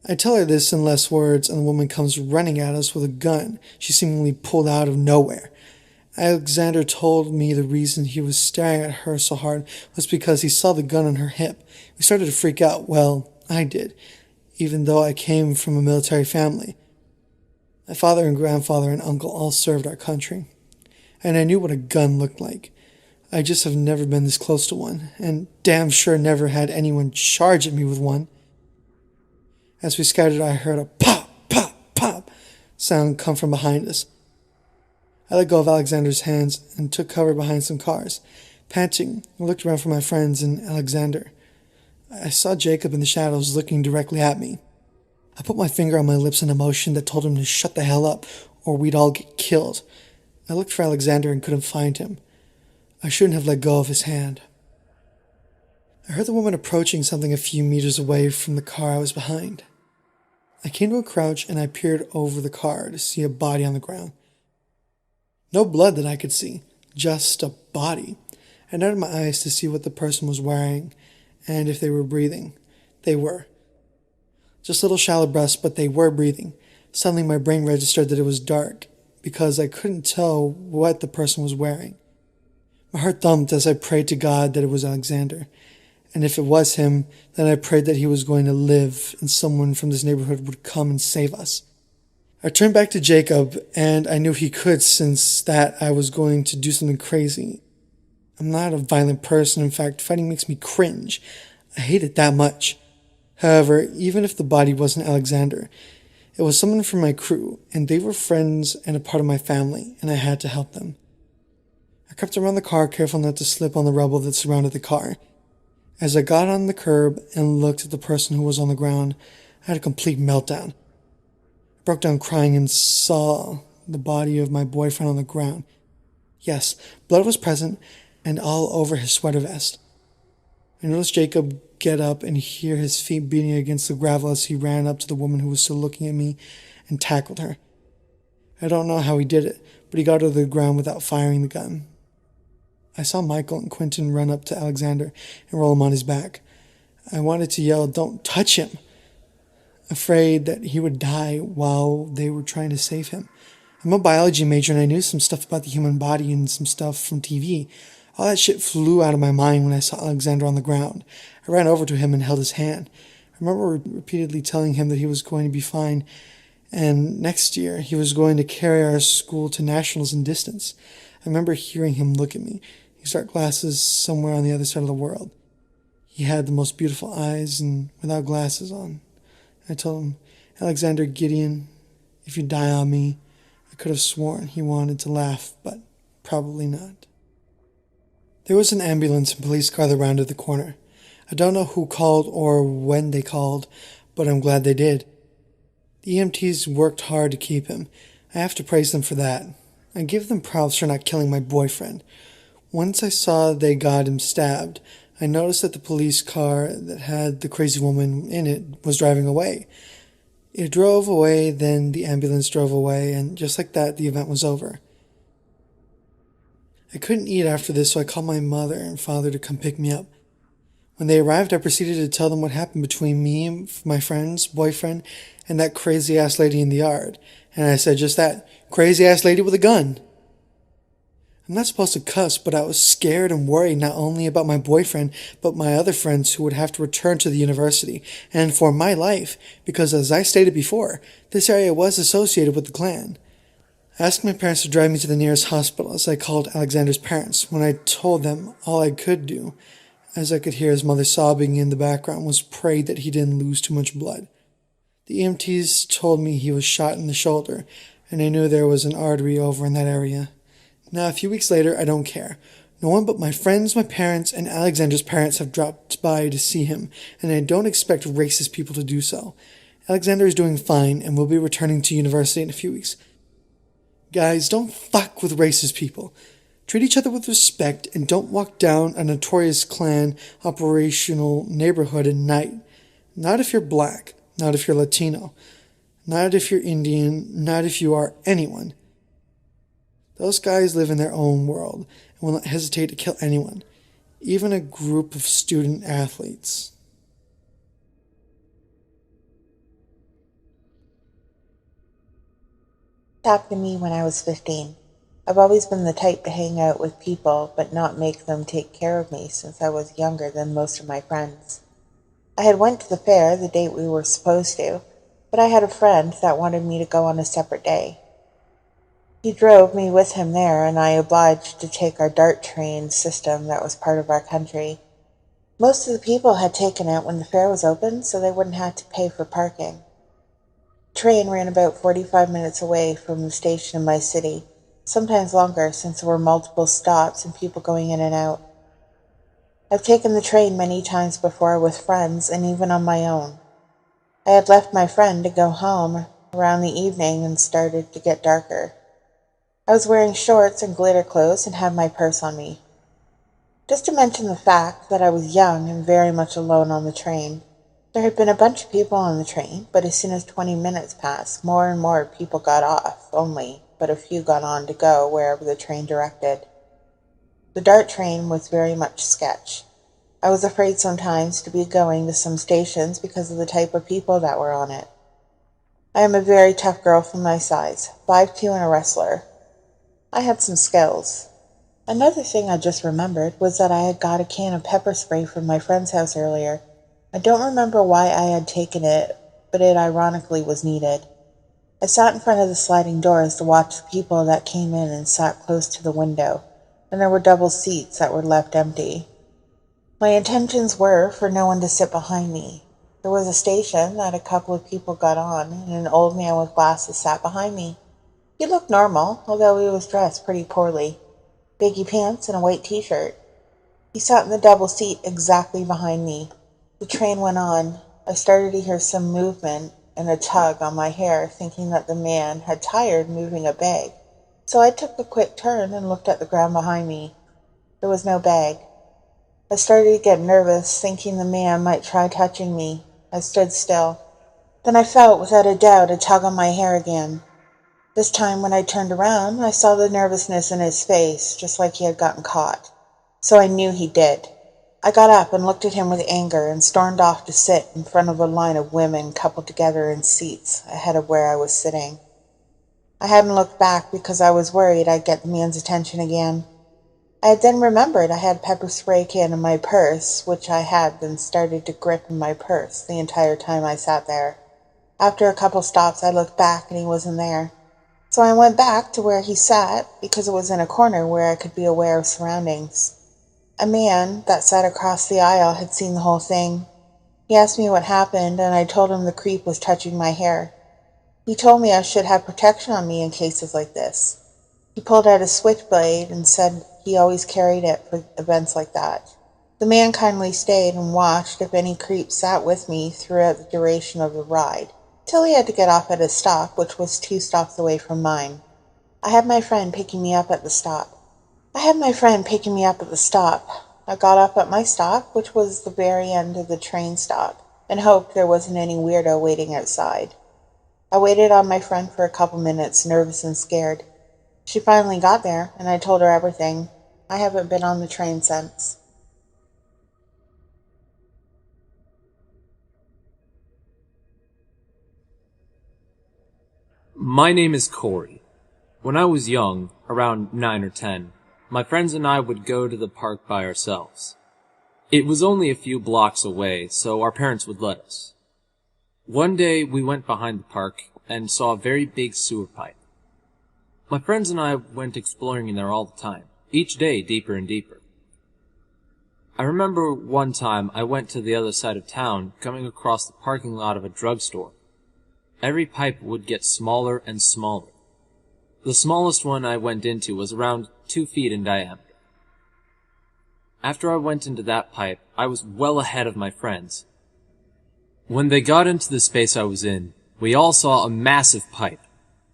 I tell her this in less words, and the woman comes running at us with a gun she seemingly pulled out of nowhere. Alexander told me the reason he was staring at her so hard was because he saw the gun on her hip. We started to freak out. Well, I did, even though I came from a military family. My father and grandfather and uncle all served our country, and I knew what a gun looked like. I just have never been this close to one, and damn sure never had anyone charge at me with one. As we scattered, I heard a pop, pop, pop sound come from behind us. I let go of Alexander's hands and took cover behind some cars. Panting, I looked around for my friends and Alexander. I saw Jacob in the shadows looking directly at me. I put my finger on my lips in a motion that told him to shut the hell up, or we'd all get killed. I looked for Alexander and couldn't find him. I shouldn't have let go of his hand. I heard the woman approaching something a few meters away from the car I was behind. I came to a crouch and I peered over the car to see a body on the ground. No blood that I could see, just a body. I noted my eyes to see what the person was wearing and if they were breathing. They were. Just little shallow breaths, but they were breathing. Suddenly my brain registered that it was dark because I couldn't tell what the person was wearing. My heart thumped as I prayed to God that it was Alexander. And if it was him, then I prayed that he was going to live and someone from this neighborhood would come and save us. I turned back to Jacob, and I knew he could since that I was going to do something crazy. I'm not a violent person. In fact, fighting makes me cringe. I hate it that much. However, even if the body wasn't Alexander, it was someone from my crew, and they were friends and a part of my family, and I had to help them. I crept around the car, careful not to slip on the rubble that surrounded the car. As I got on the curb and looked at the person who was on the ground, I had a complete meltdown. I broke down crying and saw the body of my boyfriend on the ground. Yes, blood was present and all over his sweater vest. I noticed Jacob get up and hear his feet beating against the gravel as he ran up to the woman who was still looking at me and tackled her. I don't know how he did it, but he got her to the ground without firing the gun. I saw Michael and Quentin run up to Alexander and roll him on his back. I wanted to yell, "Don't touch him!" afraid that he would die while they were trying to save him. I'm a biology major and I knew some stuff about the human body and some stuff from TV. All that shit flew out of my mind when I saw Alexander on the ground. I ran over to him and held his hand. I remember repeatedly telling him that he was going to be fine, and next year he was going to carry our school to nationals in distance. I remember hearing him look at me, his dark glasses somewhere on the other side of the world. He had the most beautiful eyes and without glasses on. I told him, "Alexander Gideon, if you die on me," I could have sworn he wanted to laugh, but probably not. There was an ambulance and police car that rounded the corner. I don't know who called or when they called, but I'm glad they did. The EMTs worked hard to keep him. I have to praise them for that. I give them props for not killing my boyfriend. Once I saw they got him stabbed, I noticed that the police car that had the crazy woman in it was driving away. It drove away, then the ambulance drove away, and just like that, the event was over. I couldn't eat after this, so I called my mother and father to come pick me up. When they arrived, I proceeded to tell them what happened between me, my friend's boyfriend, and that crazy-ass lady in the yard. And I said just that, crazy-ass lady with a gun. I'm not supposed to cuss, but I was scared and worried not only about my boyfriend, but my other friends who would have to return to the university, and for my life, because as I stated before, this area was associated with the Klan. I asked my parents to drive me to the nearest hospital as I called Alexander's parents. When I told them all I could do, as I could hear his mother sobbing in the background, was pray that he didn't lose too much blood. The EMTs told me he was shot in the shoulder, and I knew there was an artery over in that area. Now, a few weeks later, I don't care. No one but my friends, my parents, and Alexander's parents have dropped by to see him, and I don't expect racist people to do so. Alexander is doing fine and will be returning to university in a few weeks. Guys, don't fuck with racist people. Treat each other with respect and don't walk down a notorious Klan operational neighborhood at night. Not if you're black, not if you're Latino, not if you're Indian, not if you are anyone. Those guys live in their own world and will not hesitate to kill anyone, even a group of student athletes. It happened to me when I was 15. I've always been the type to hang out with people but not make them take care of me since I was younger than most of my friends. I had went to the fair the date we were supposed to, but I had a friend that wanted me to go on a separate day. He drove me with him there, and I obliged to take our DART train system that was part of our country. Most of the people had taken it when the fair was open, so they wouldn't have to pay for parking. The train ran about 45 minutes away from the station in my city, sometimes longer since there were multiple stops and people going in and out. I've taken the train many times before with friends and even on my own. I had left my friend to go home around the evening and started to get darker. I was wearing shorts and glitter clothes and had my purse on me. Just to mention the fact that I was young and very much alone on the train. There had been a bunch of people on the train, but as soon as 20 minutes passed, more and more people got off, but a few got on to go wherever the train directed. The DART train was very much sketch. I was afraid sometimes to be going to some stations because of the type of people that were on it. I am a very tough girl for my size, 5'2" and a wrestler. I had some skills. Another thing I just remembered was that I had got a can of pepper spray from my friend's house earlier. I don't remember why I had taken it, but it ironically was needed. I sat in front of the sliding doors to watch the people that came in and sat close to the window, and there were double seats that were left empty. My intentions were for no one to sit behind me. There was a station that a couple of people got on, and an old man with glasses sat behind me. He looked normal, although he was dressed pretty poorly. Baggy pants and a white t-shirt. He sat in the double seat exactly behind me. The train went on. I started to hear some movement and a tug on my hair, thinking that the man had tired moving a bag. So I took a quick turn and looked at the ground behind me. There was no bag. I started to get nervous, thinking the man might try touching me. I stood still. Then I felt, without a doubt, a tug on my hair again. This time when I turned around, I saw the nervousness in his face, just like he had gotten caught. so I knew he did. I got up and looked at him with anger and stormed off to sit in front of a line of women coupled together in seats ahead of where I was sitting. I hadn't looked back because I was worried I'd get the man's attention again. I had then remembered I had a pepper spray can in my purse, which I had then started to grip in my purse the entire time I sat there. After a couple stops, I looked back and he wasn't there. So I went back to where he sat because it was in a corner where I could be aware of surroundings. A man that sat across the aisle had seen the whole thing. He asked me what happened, and I told him the creep was touching my hair. He told me I should have protection on me in cases like this. He pulled out a switchblade and said he always carried it for events like that. The man kindly stayed and watched if any creep sat with me throughout the duration of the ride, till he had to get off at his stop, which was 2 stops away from mine. I had my friend picking me up at the stop. I got up at my stop, which was the very end of the train stop, and hoped there wasn't any weirdo waiting outside. I waited on my friend for a couple minutes, nervous and scared. She finally got there, and I told her everything. I haven't been on the train since. My name is Corey. When I was young, around 9 or 10, my friends and I would go to the park by ourselves. It was only a few blocks away, so our parents would let us. One day, we went behind the park and saw a very big sewer pipe. My friends and I went exploring in there all the time, each day deeper and deeper. I remember one time I went to the other side of town, coming across the parking lot of a drugstore. Every pipe would get smaller and smaller. The smallest one I went into was around 2 feet in diameter. After I went into that pipe, I was well ahead of my friends. When they got into the space I was in, we all saw a massive pipe.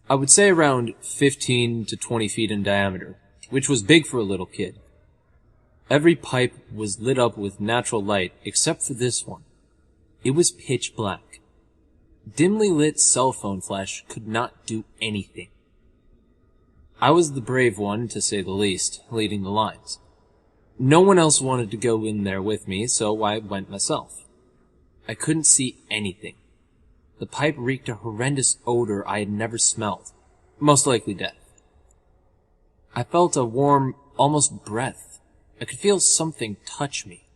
I would say around 15 to 20 feet in diameter, which was big for a little kid. Every pipe was lit up with natural light, except for this one. It was pitch black. Dimly lit cell phone flash could not do anything. I was the brave one, to say the least, leading the lines. No one else wanted to go in there with me, so I went myself. I couldn't see anything. The pipe reeked a horrendous odor I had never smelled, most likely death. I felt a warm, almost breath. I could feel something touch me.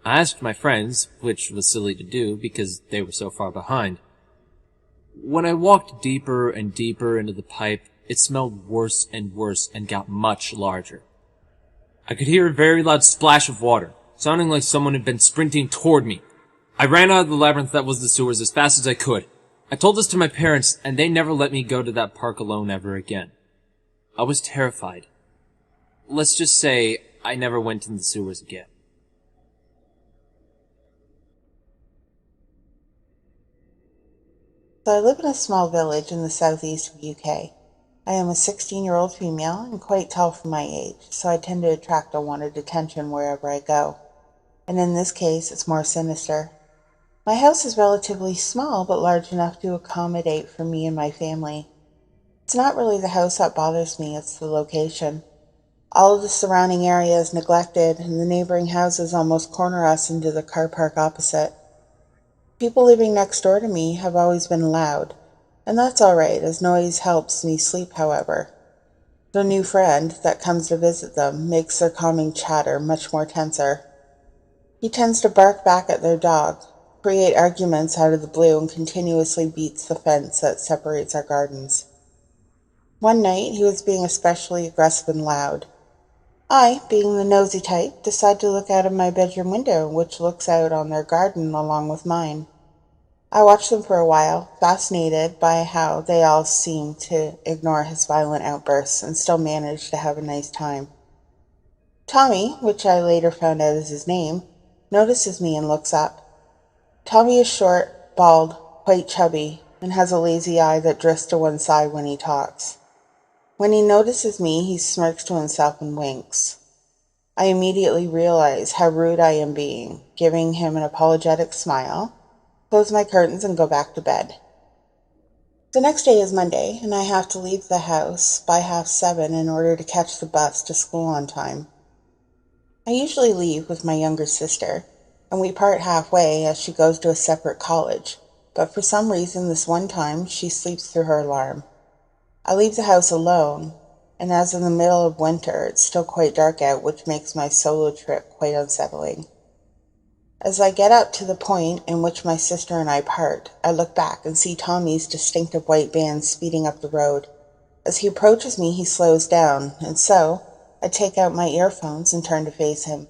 I asked my friends, which was silly to do because they were so far behind. When I walked deeper and deeper into the pipe, it smelled worse and worse and got much larger. I could hear a very loud splash of water, sounding like someone had been sprinting toward me. I ran out of the labyrinth that was the sewers as fast as I could. I told this to my parents, and they never let me go to that park alone ever again. I was terrified. Let's just say I never went in the sewers again. So I live in a small village in the southeast of UK. I am a 16-year-old female and quite tall for my age, so I tend to attract unwanted attention wherever I go. And in this case, it's more sinister. My house is relatively small, but large enough to accommodate for me and my family. It's not really the house that bothers me, it's the location. All of the surrounding area is neglected, and the neighboring houses almost corner us into the car park opposite. People living next door to me have always been loud, and that's alright, as noise helps me sleep, however. The new friend that comes to visit them makes their calming chatter much more tenser. He tends to bark back at their dog, create arguments out of the blue, and continuously beats the fence that separates our gardens. One night, he was being especially aggressive and loud. I, being the nosy type, decide to look out of my bedroom window, which looks out on their garden along with mine. I watched them for a while, fascinated by how they all seemed to ignore his violent outbursts and still manage to have a nice time. Tommy, which I later found out is his name, notices me and looks up. Tommy is short, bald, quite chubby, and has a lazy eye that drifts to one side when he talks. When he notices me, he smirks to himself and winks. I immediately realize how rude I am being, giving him an apologetic smile, close my curtains, and go back to bed. The next day is Monday, and I have to leave the house by 7:30 in order to catch the bus to school on time. I usually leave with my younger sister, and we part halfway as she goes to a separate college, but for some reason this one time she sleeps through her alarm. I leave the house alone, and as in the middle of winter it's still quite dark out, which makes my solo trip quite unsettling. As I get up to the point in which my sister and I part, I look back and see Tommy's distinctive white van speeding up the road. As he approaches me, he slows down, and so I take out my earphones and turn to face him.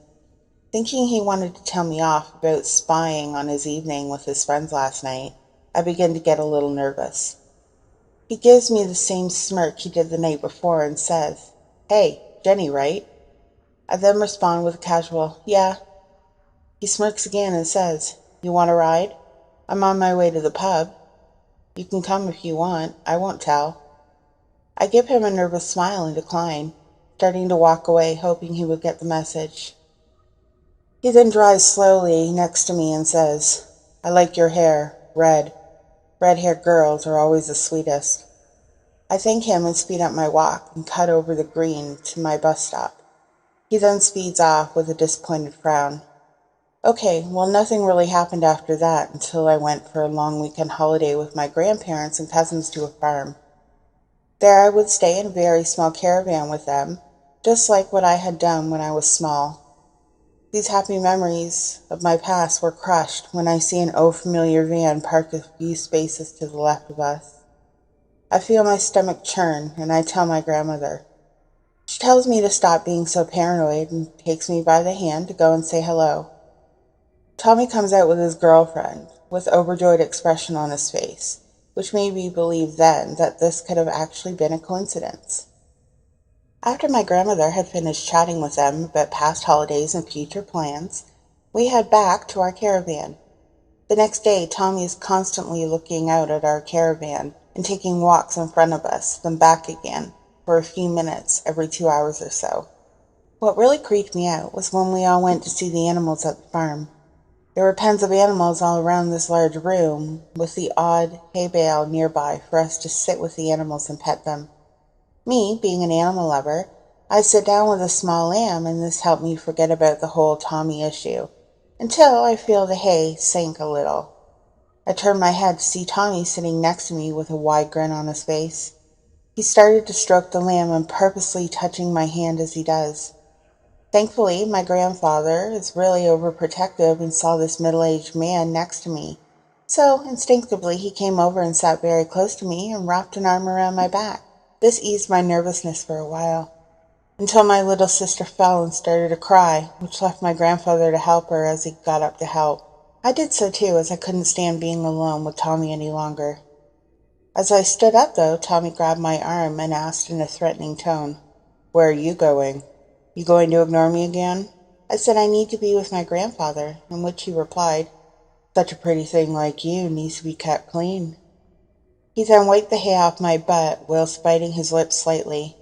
Thinking he wanted to tell me off about spying on his evening with his friends last night, I begin to get a little nervous. He gives me the same smirk he did the night before and says, "Hey, Jenny, right?" I then respond with a casual, "Yeah." He smirks again and says, "You want a ride? I'm on my way to the pub. You can come if you want. I won't tell." I give him a nervous smile and decline, starting to walk away, hoping he would get the message. He then drives slowly next to me and says, "I like your hair, red. Red-haired girls are always the sweetest." I thank him and speed up my walk and cut over the green to my bus stop. He then speeds off with a disappointed frown. Okay, well, nothing really happened after that until I went for a long weekend holiday with my grandparents and cousins to a farm. There I would stay in a very small caravan with them, just like what I had done when I was small. These happy memories of my past were crushed when I see an old familiar van parked a few spaces to the left of us. I feel my stomach churn and I tell my grandmother. She tells me to stop being so paranoid and takes me by the hand to go and say hello. Tommy comes out with his girlfriend, with overjoyed expression on his face, which made me believe then that this could have actually been a coincidence. After my grandmother had finished chatting with them about past holidays and future plans, we head back to our caravan. The next day, Tommy is constantly looking out at our caravan and taking walks in front of us, then back again, for a few minutes every 2 hours or so. What really creeped me out was when we all went to see the animals at the farm. There were pens of animals all around this large room, with the odd hay bale nearby for us to sit with the animals and pet them. Me, being an animal lover, I sit down with a small lamb, and this helped me forget about the whole Tommy issue, until I feel the hay sink a little. I turned my head to see Tommy sitting next to me with a wide grin on his face. He started to stroke the lamb and purposely touching my hand as he does. Thankfully, my grandfather is really overprotective and saw this middle-aged man next to me. So, instinctively, he came over and sat very close to me and wrapped an arm around my back. This eased my nervousness for a while, until my little sister fell and started to cry, which left my grandfather to help her as he got up to help. I did so too, as I couldn't stand being alone with Tommy any longer. As I stood up, though, Tommy grabbed my arm and asked in a threatening tone, "Where are you going? You going to ignore me again?" I said I need to be with my grandfather, in which he replied, "Such a pretty thing like you needs to be kept clean." He then wiped the hay off my butt, whilst biting his lips slightly.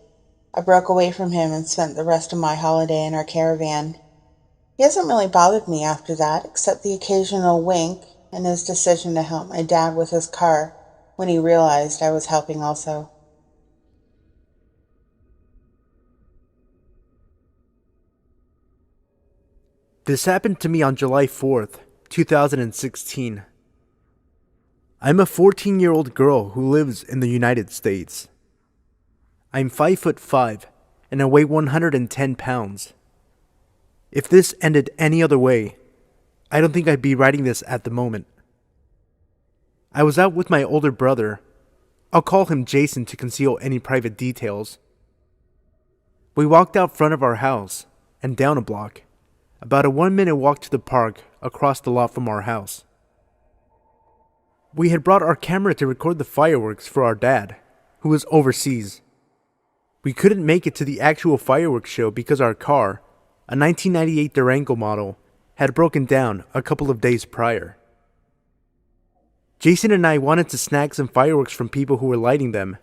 I broke away from him and spent the rest of my holiday in our caravan. He hasn't really bothered me after that, except the occasional wink and his decision to help my dad with his car when he realized I was helping also. This happened to me on July 4th, 2016. I'm a 14-year-old girl who lives in the United States. I'm 5'5" and I weigh 110 pounds. If this ended any other way, I don't think I'd be writing this at the moment. I was out with my older brother. I'll call him Jason to conceal any private details. We walked out front of our house and down a block. About a 1-minute walk to the park across the lot from our house. We had brought our camera to record the fireworks for our dad, who was overseas. We couldn't make it to the actual fireworks show because our car, a 1998 Durango model, had broken down a couple of days prior. Jason and I wanted to snag some fireworks from people who were lighting them,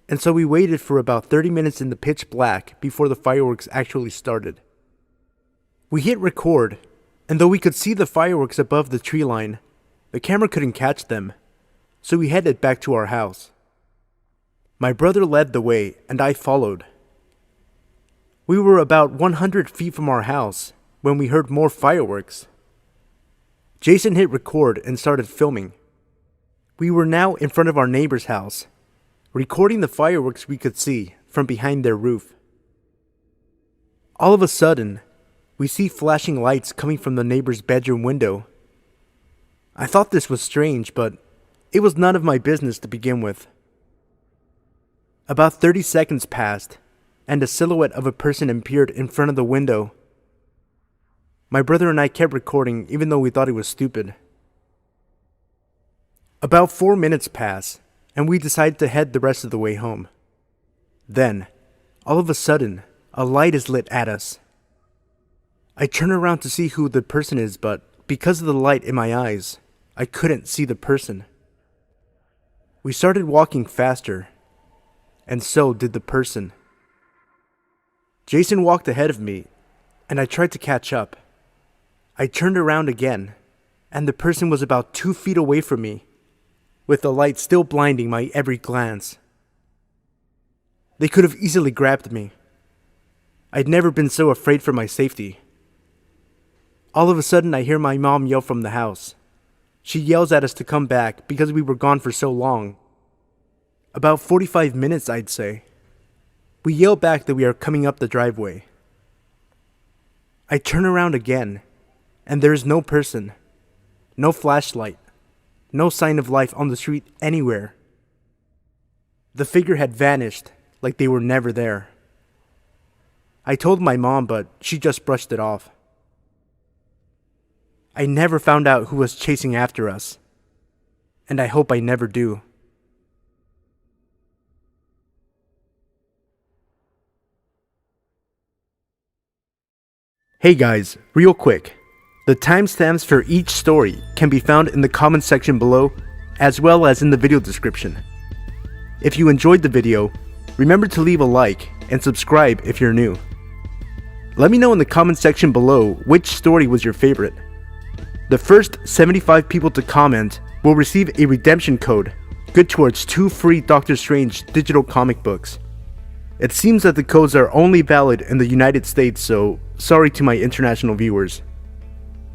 and so we waited for about 30 minutes in the pitch black before the fireworks actually started. We hit record, and though we could see the fireworks above the tree line, the camera couldn't catch them, so we headed back to our house. My brother led the way, and I followed. We were about 100 feet from our house when we heard more fireworks. Jason hit record and started filming. We were now in front of our neighbor's house, recording the fireworks we could see from behind their roof. All of a sudden, we see flashing lights coming from the neighbor's bedroom window. I thought this was strange, but it was none of my business to begin with. About 30 seconds passed, and a silhouette of a person appeared in front of the window. My brother and I kept recording even though we thought it was stupid. About 4 minutes passed, and we decided to head the rest of the way home. Then, all of a sudden, a light is lit at us. I turn around to see who the person is, but because of the light in my eyes, I couldn't see the person. We started walking faster, and so did the person. Jason walked ahead of me, and I tried to catch up. I turned around again, and the person was about 2 feet away from me, with the light still blinding my every glance. They could have easily grabbed me. I'd never been so afraid for my safety. All of a sudden, I hear my mom yell from the house. She yells at us to come back because we were gone for so long. About 45 minutes, I'd say. We yell back that we are coming up the driveway. I turn around again, and there is no person, no flashlight, no sign of life on the street anywhere. The figure had vanished like they were never there. I told my mom, but she just brushed it off. I never found out who was chasing after us, and I hope I never do. Hey guys, real quick. The timestamps for each story can be found in the comment section below, as well as in the video description. If you enjoyed the video, remember to leave a like and subscribe if you're new. Let me know in the comment section below which story was your favorite. The first 75 people to comment will receive a redemption code, good towards 2 free Doctor Strange digital comic books. It seems that the codes are only valid in the United States, so sorry to my international viewers.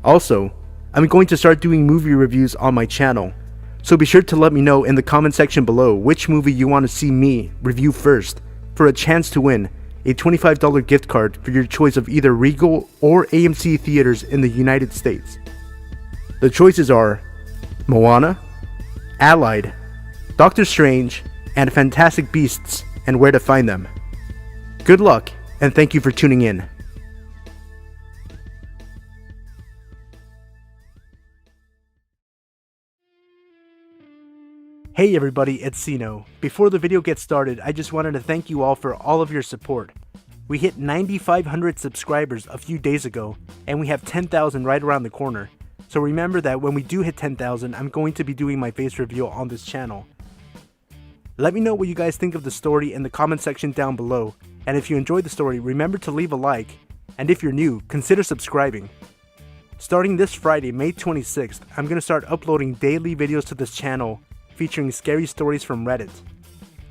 Also, I'm going to start doing movie reviews on my channel, so be sure to let me know in the comment section below which movie you want to see me review first for a chance to win a $25 gift card for your choice of either Regal or AMC theaters in the United States. The choices are Moana, Allied, Doctor Strange, and Fantastic Beasts and Where to Find Them. Good luck, and thank you for tuning in. Hey everybody, it's Sino. Before the video gets started, I just wanted to thank you all for all of your support. We hit 9,500 subscribers a few days ago, and we have 10,000 right around the corner. So remember that when we do hit 10,000, I'm going to be doing my face reveal on this channel. Let me know what you guys think of the story in the comment section down below, and if you enjoyed the story, remember to leave a like, and if you're new, consider subscribing. Starting this Friday, May 26th, I'm going to start uploading daily videos to this channel featuring scary stories from Reddit.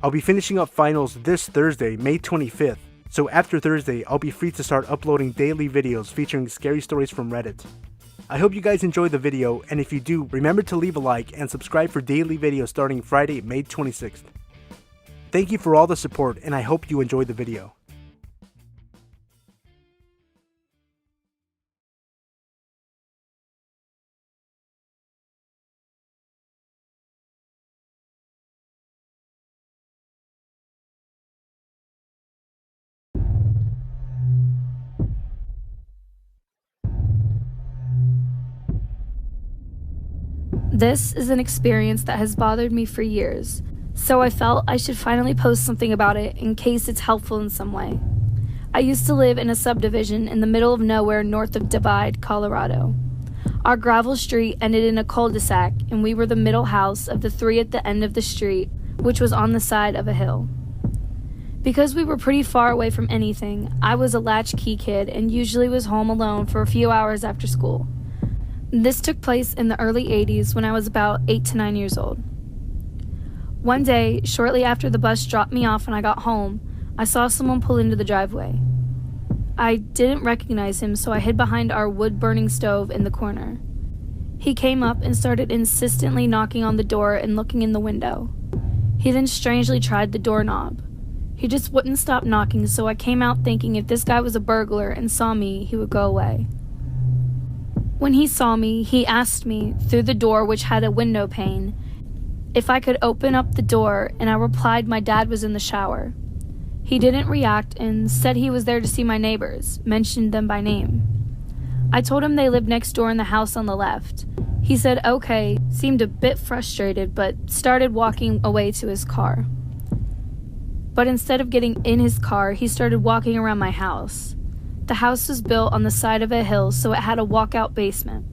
I'll be finishing up finals this Thursday, May 25th, so after Thursday, I'll be free to start uploading daily videos featuring scary stories from Reddit. I hope you guys enjoyed the video, and if you do, remember to leave a like and subscribe for daily videos starting Friday, May 26th. Thank you for all the support, and I hope you enjoyed the video. This is an experience that has bothered me for years, so I felt I should finally post something about it in case it's helpful in some way. I used to live in a subdivision in the middle of nowhere north of Divide, Colorado. Our gravel street ended in a cul-de-sac, and we were the middle house of the 3 at the end of the street, which was on the side of a hill. Because we were pretty far away from anything, I was a latchkey kid and usually was home alone for a few hours after school. This took place in the early 80s when I was about 8 to 9 years old. One day, shortly after the bus dropped me off and I got home, I saw someone pull into the driveway. I didn't recognize him, so I hid behind our wood-burning stove in the corner. He came up and started insistently knocking on the door and looking in the window. He then strangely tried the doorknob. He just wouldn't stop knocking, so I came out thinking if this guy was a burglar and saw me, he would go away. When he saw me, he asked me, through the door which had a window pane, if I could open up the door, and I replied my dad was in the shower. He didn't react and said he was there to see my neighbors, mentioned them by name. I told him they lived next door in the house on the left. He said okay, seemed a bit frustrated, but started walking away to his car. But instead of getting in his car, he started walking around my house. The house was built on the side of a hill, so it had a walkout basement.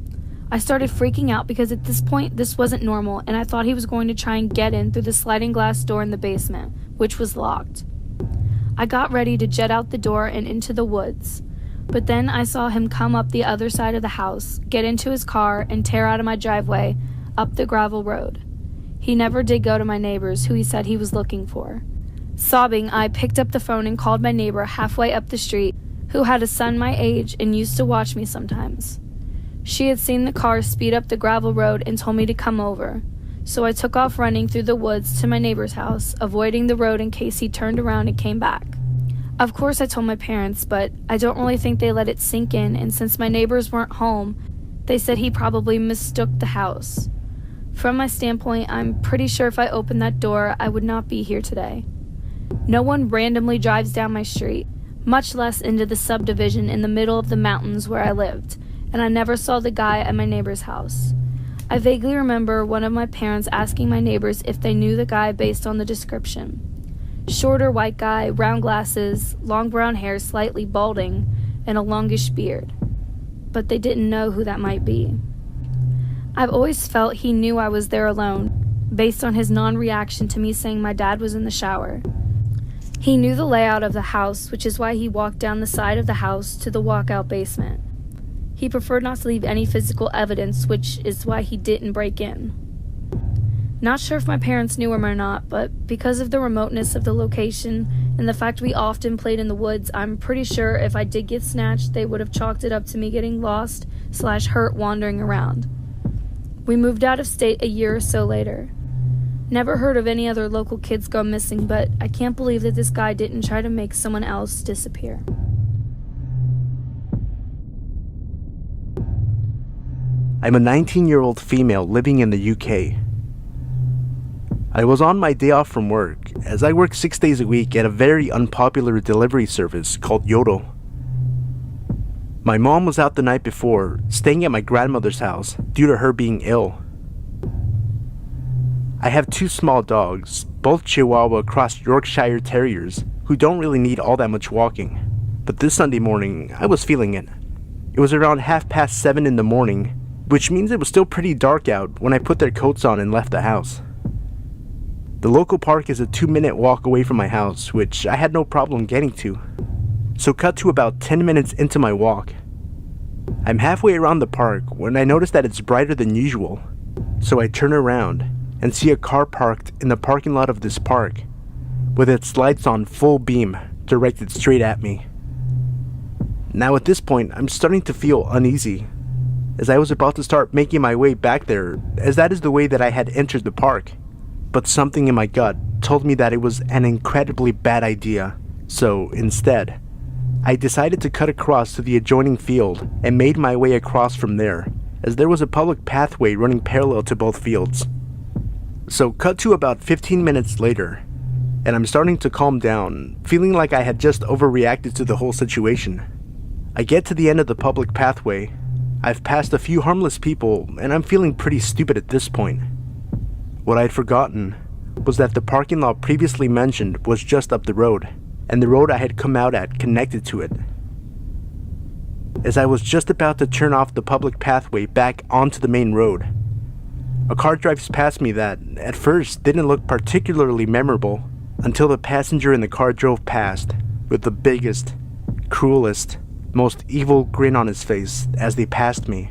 I started freaking out because at this point this wasn't normal, and I thought he was going to try and get in through the sliding glass door in the basement, which was locked. I got ready to jet out the door and into the woods, but then I saw him come up the other side of the house, get into his car, and tear out of my driveway, up the gravel road. He never did go to my neighbors, who he said he was looking for. Sobbing, I picked up the phone and called my neighbor halfway up the street, who had a son my age and used to watch me sometimes. She had seen the car speed up the gravel road and told me to come over, so I took off running through the woods to my neighbor's house, avoiding the road in case he turned around and came back. Of course I told my parents, but I don't really think they let it sink in, and since my neighbors weren't home, they said he probably mistook the house. From my standpoint, I'm pretty sure if I opened that door, I would not be here today. No one randomly drives down my street, much less into the subdivision in the middle of the mountains where I lived, and I never saw the guy at my neighbor's house. I vaguely remember one of my parents asking my neighbors if they knew the guy based on the description. Shorter white guy, round glasses, long brown hair slightly balding, and a longish beard. But they didn't know who that might be. I've always felt he knew I was there alone, based on his non-reaction to me saying my dad was in the shower. He knew the layout of the house, which is why he walked down the side of the house to the walkout basement. He preferred not to leave any physical evidence, which is why he didn't break in. Not sure if my parents knew him or not, but because of the remoteness of the location and the fact we often played in the woods, I'm pretty sure if I did get snatched, they would have chalked it up to me getting lost/hurt wandering around. We moved out of state a year or so later. Never heard of any other local kids go missing, but I can't believe that this guy didn't try to make someone else disappear. I'm a 19-year-old female living in the UK. I was on my day off from work, as I work 6 days a week at a very unpopular delivery service called Yodel. My mom was out the night before, staying at my grandmother's house due to her being ill. I have 2 small dogs, both Chihuahua cross Yorkshire Terriers, who don't really need all that much walking. But this Sunday morning, I was feeling it. It was around 7:30 in the morning, which means it was still pretty dark out when I put their coats on and left the house. The local park is a 2-minute walk away from my house, which I had no problem getting to. So cut to about 10 minutes into my walk. I'm halfway around the park when I notice that it's brighter than usual, so I turn around and see a car parked in the parking lot of this park, with its lights on full beam directed straight at me. Now at this point, I'm starting to feel uneasy, as I was about to start making my way back there, as that is the way that I had entered the park. But something in my gut told me that it was an incredibly bad idea, so instead, I decided to cut across to the adjoining field and made my way across from there, as there was a public pathway running parallel to both fields. So cut to about 15 minutes later, and I'm starting to calm down, feeling like I had just overreacted to the whole situation. I get to the end of the public pathway. I've passed a few harmless people, and I'm feeling pretty stupid at this point. What I'd forgotten was that the parking lot previously mentioned was just up the road, and the road I had come out at connected to it. As I was just about to turn off the public pathway back onto the main road, a car drives past me that, at first, didn't look particularly memorable until the passenger in the car drove past with the biggest, cruelest, most evil grin on his face as they passed me.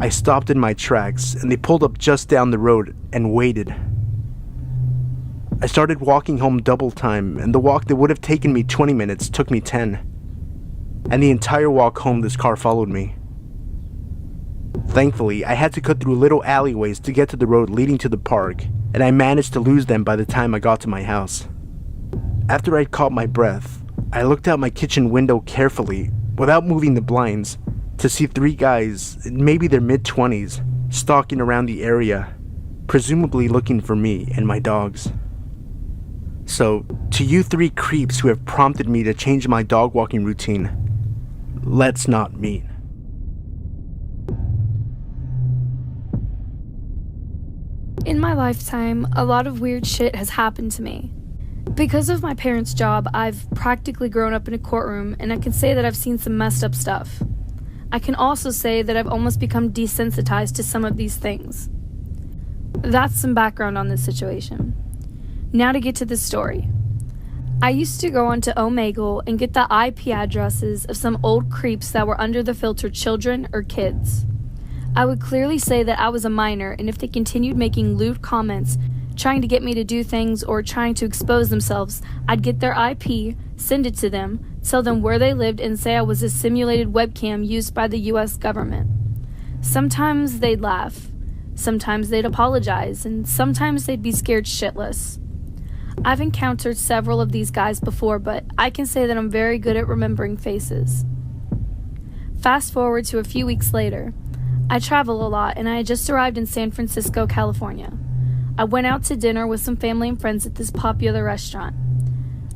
I stopped in my tracks and they pulled up just down the road and waited. I started walking home double time, and the walk that would have taken me 20 minutes took me 10, and the entire walk home this car followed me. Thankfully, I had to cut through little alleyways to get to the road leading to the park, and I managed to lose them by the time I got to my house. After I'd caught my breath, I looked out my kitchen window carefully, without moving the blinds, to see 3 guys, in maybe their mid-20s, stalking around the area, presumably looking for me and my dogs. So, to you 3 creeps who have prompted me to change my dog walking routine, let's not meet. In my lifetime, a lot of weird shit has happened to me. Because of my parents' job, I've practically grown up in a courtroom, and I can say that I've seen some messed up stuff. I can also say that I've almost become desensitized to some of these things. That's some background on this situation. Now to get to the story. I used to go onto Omegle and get the IP addresses of some old creeps that were under the filter children or kids. I would clearly say that I was a minor, and if they continued making lewd comments, trying to get me to do things or trying to expose themselves, I'd get their IP, send it to them, tell them where they lived, and say I was a simulated webcam used by the US government. Sometimes they'd laugh, sometimes they'd apologize, and sometimes they'd be scared shitless. I've encountered several of these guys before, but I can say that I'm very good at remembering faces. Fast forward to a few weeks later. I travel a lot, and I had just arrived in San Francisco, California. I went out to dinner with some family and friends at this popular restaurant.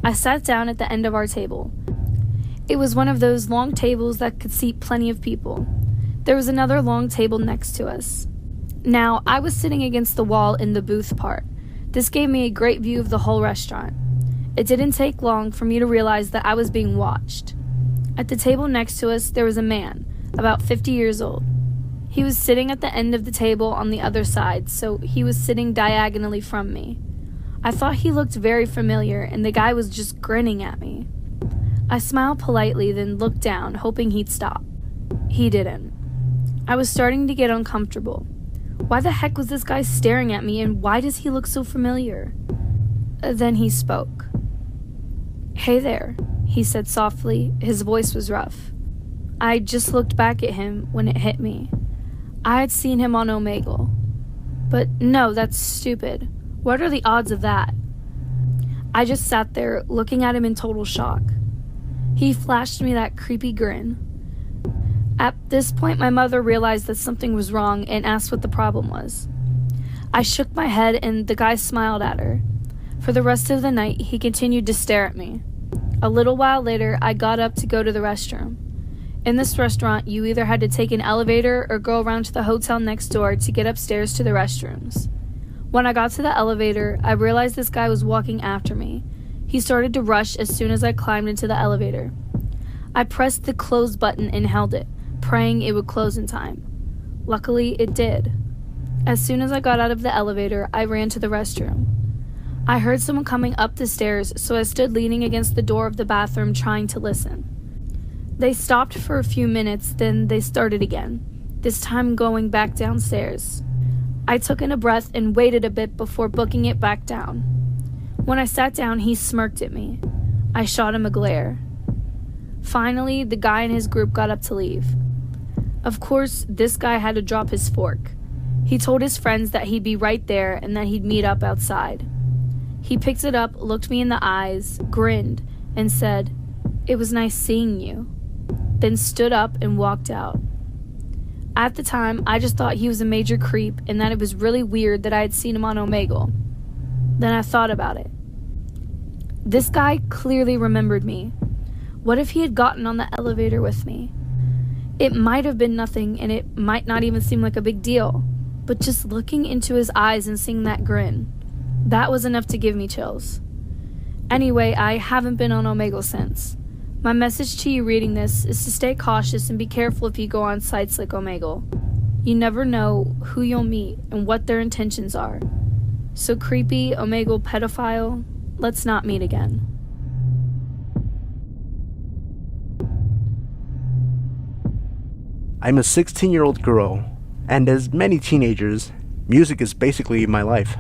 I sat down at the end of our table. It was one of those long tables that could seat plenty of people. There was another long table next to us. Now, I was sitting against the wall in the booth part. This gave me a great view of the whole restaurant. It didn't take long for me to realize that I was being watched. At the table next to us, there was a man, about 50 years old. He was sitting at the end of the table on the other side, so he was sitting diagonally from me. I thought he looked very familiar, and the guy was just grinning at me. I smiled politely, then looked down, hoping he'd stop. He didn't. I was starting to get uncomfortable. Why the heck was this guy staring at me, and why does he look so familiar? Then he spoke. "Hey there," he said softly. His voice was rough. I just looked back at him when it hit me. I had seen him on Omegle. But no, that's stupid. What are the odds of that? I just sat there, looking at him in total shock. He flashed me that creepy grin. At this point, my mother realized that something was wrong and asked what the problem was. I shook my head, and the guy smiled at her. For the rest of the night, he continued to stare at me. A little while later, I got up to go to the restroom. In this restaurant, you either had to take an elevator or go around to the hotel next door to get upstairs to the restrooms. When I got to the elevator, I realized this guy was walking after me. He started to rush as soon as I climbed into the elevator. I pressed the close button and held it, praying it would close in time. Luckily, it did. As soon as I got out of the elevator, I ran to the restroom. I heard someone coming up the stairs, so I stood leaning against the door of the bathroom trying to listen. They stopped for a few minutes, then they started again, this time going back downstairs. I took in a breath and waited a bit before booking it back down. When I sat down, he smirked at me. I shot him a glare. Finally, the guy and his group got up to leave. Of course, this guy had to drop his fork. He told his friends that he'd be right there and that he'd meet up outside. He picked it up, looked me in the eyes, grinned, and said, "It was nice seeing you," then stood up and walked out. At the time, I just thought he was a major creep and that it was really weird that I had seen him on Omegle. Then I thought about it. This guy clearly remembered me. What if he had gotten on the elevator with me? It might have been nothing, and it might not even seem like a big deal, but just looking into his eyes and seeing that grin, that was enough to give me chills. Anyway, I haven't been on Omegle since. My message to you reading this is to stay cautious and be careful if you go on sites like Omegle. You never know who you'll meet and what their intentions are. So creepy, Omegle pedophile, let's not meet again. I'm a 16-year-old girl, and as many teenagers, music is basically my life.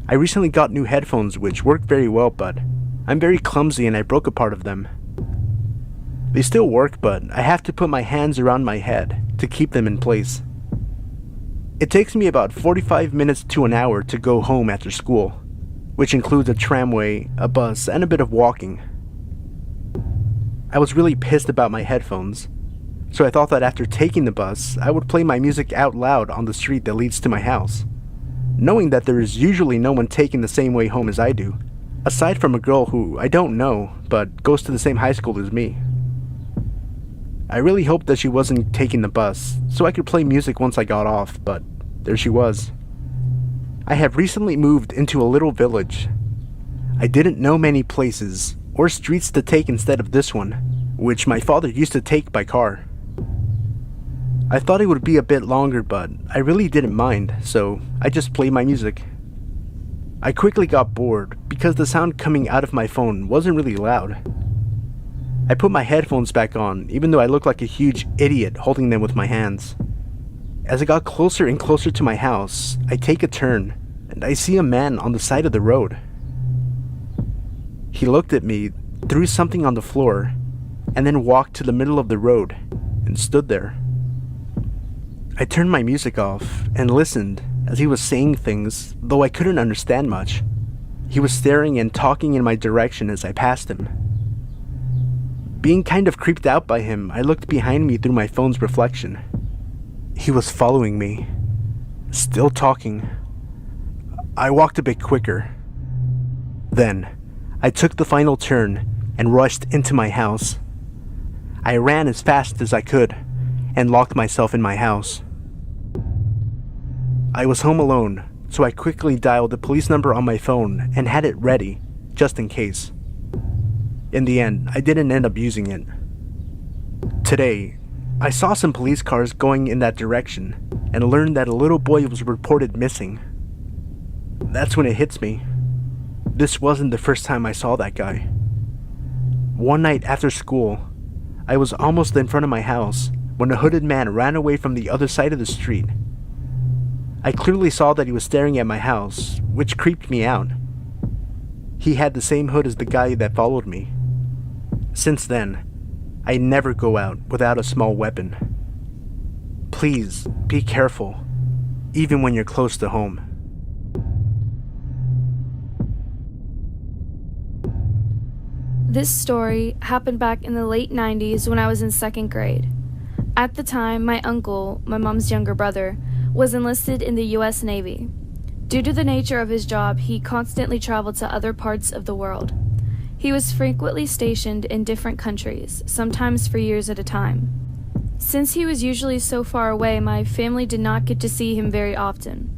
I recently got new headphones which work very well, but I'm very clumsy and I broke a part of them. They still work, but I have to put my hands around my head to keep them in place. It takes me about 45 minutes to an hour to go home after school, which includes a tramway, a bus, and a bit of walking. I was really pissed about my headphones, so I thought that after taking the bus, I would play my music out loud on the street that leads to my house, knowing that there is usually no one taking the same way home as I do, aside from a girl who I don't know, but goes to the same high school as me. I really hoped that she wasn't taking the bus, so I could play music once I got off, but there she was. I have recently moved into a little village. I didn't know many places or streets to take instead of this one, which my father used to take by car. I thought it would be a bit longer, but I really didn't mind, so I just played my music. I quickly got bored because the sound coming out of my phone wasn't really loud. I put my headphones back on, even though I looked like a huge idiot holding them with my hands. As I got closer and closer to my house, I take a turn, and I see a man on the side of the road. He looked at me, threw something on the floor, and then walked to the middle of the road and stood there. I turned my music off and listened as he was saying things, though I couldn't understand much. He was staring and talking in my direction as I passed him. Being kind of creeped out by him, I looked behind me through my phone's reflection. He was following me, still talking. I walked a bit quicker. Then, I took the final turn and rushed into my house. I ran as fast as I could and locked myself in my house. I was home alone, so I quickly dialed the police number on my phone and had it ready, just in case. In the end, I didn't end up using it. Today, I saw some police cars going in that direction and learned that a little boy was reported missing. That's when it hits me. This wasn't the first time I saw that guy. One night after school, I was almost in front of my house when a hooded man ran away from the other side of the street. I clearly saw that he was staring at my house, which creeped me out. He had the same hood as the guy that followed me. Since then, I never go out without a small weapon. Please, be careful, even when you're close to home. This story happened back in the late 90s when I was in 2nd grade. At the time, my uncle, my mom's younger brother, was enlisted in the US Navy. Due to the nature of his job, he constantly traveled to other parts of the world. He was frequently stationed in different countries, sometimes for years at a time. Since he was usually so far away, my family did not get to see him very often.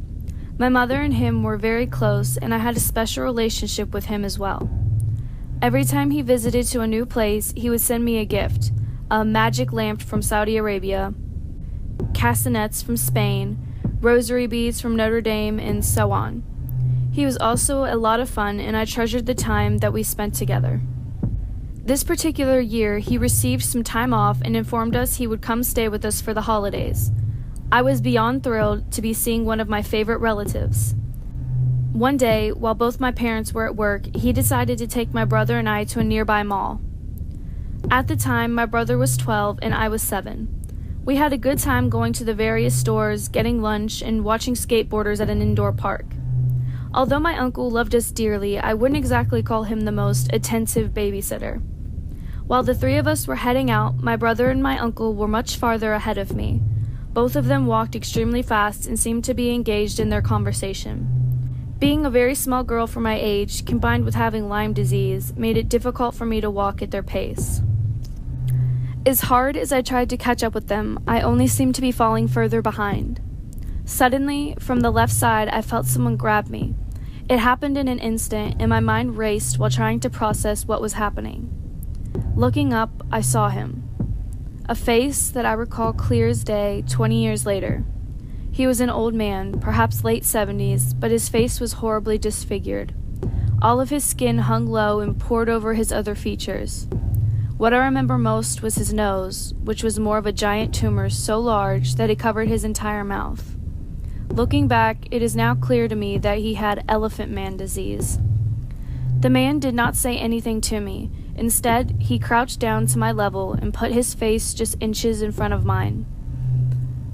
My mother and him were very close, and I had a special relationship with him as well. Every time he visited to a new place, he would send me a gift, a magic lamp from Saudi Arabia, castanets from Spain, rosary beads from Notre Dame, and so on. He was also a lot of fun, and I treasured the time that we spent together. This particular year, he received some time off and informed us he would come stay with us for the holidays. I was beyond thrilled to be seeing one of my favorite relatives. One day, while both my parents were at work, he decided to take my brother and I to a nearby mall. At the time, my brother was 12 and I was 7. We had a good time going to the various stores, getting lunch, and watching skateboarders at an indoor park. Although my uncle loved us dearly, I wouldn't exactly call him the most attentive babysitter. While the three of us were heading out, my brother and my uncle were much farther ahead of me. Both of them walked extremely fast and seemed to be engaged in their conversation. Being a very small girl for my age, combined with having Lyme disease, made it difficult for me to walk at their pace. As hard as I tried to catch up with them, I only seemed to be falling further behind. Suddenly, from the left side, I felt someone grab me. It happened in an instant, and my mind raced while trying to process what was happening. Looking up, I saw him. A face that I recall clear as day 20 years later. He was an old man, perhaps late 70s, but his face was horribly disfigured. All of his skin hung low and poured over his other features. What I remember most was his nose, which was more of a giant tumor so large that it covered his entire mouth. Looking back, it is now clear to me that he had elephant man disease. The man did not say anything to me, Instead, he crouched down to my level and put his face just inches in front of mine.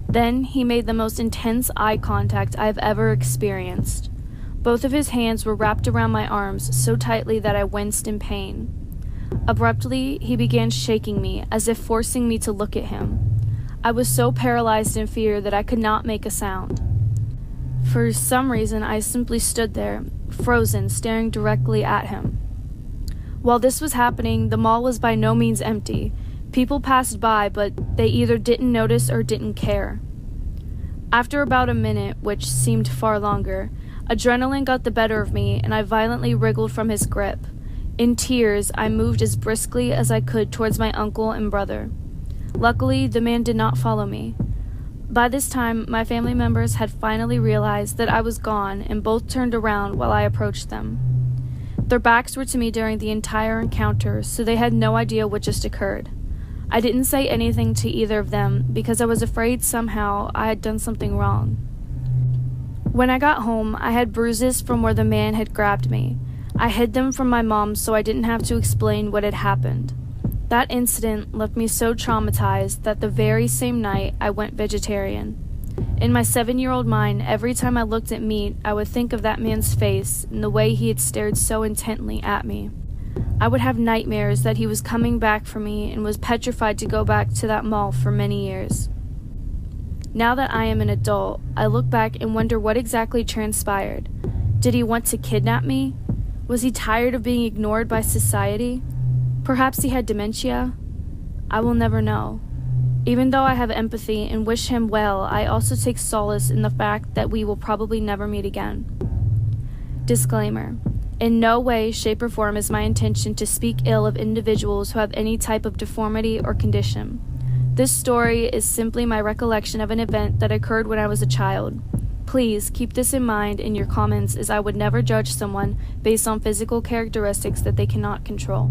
Then he made the most intense eye contact I have ever experienced. Both of his hands were wrapped around my arms so tightly that I winced in pain. Abruptly, he began shaking me, as if forcing me to look at him. I was so paralyzed in fear that I could not make a sound. For some reason, I simply stood there, frozen, staring directly at him. While this was happening, the mall was by no means empty. People passed by, but they either didn't notice or didn't care. After about a minute, which seemed far longer, adrenaline got the better of me, and I violently wriggled from his grip. In tears, I moved as briskly as I could towards my uncle and brother. Luckily, the man did not follow me. By this time, my family members had finally realized that I was gone, and both turned around while I approached them. Their backs were to me during the entire encounter, so they had no idea what just occurred. I didn't say anything to either of them because I was afraid somehow I had done something wrong. When I got home, I had bruises from where the man had grabbed me. I hid them from my mom so I didn't have to explain what had happened. That incident left me so traumatized that the very same night I went vegetarian. In my 7-year-old mind, every time I looked at meat, I would think of that man's face and the way he had stared so intently at me. I would have nightmares that he was coming back for me and was petrified to go back to that mall for many years. Now that I am an adult, I look back and wonder what exactly transpired. Did he want to kidnap me? Was he tired of being ignored by society? Perhaps he had dementia? I will never know. Even though I have empathy and wish him well, I also take solace in the fact that we will probably never meet again. Disclaimer. In no way, shape, or form is my intention to speak ill of individuals who have any type of deformity or condition. This story is simply my recollection of an event that occurred when I was a child. Please keep this in mind in your comments, as I would never judge someone based on physical characteristics that they cannot control.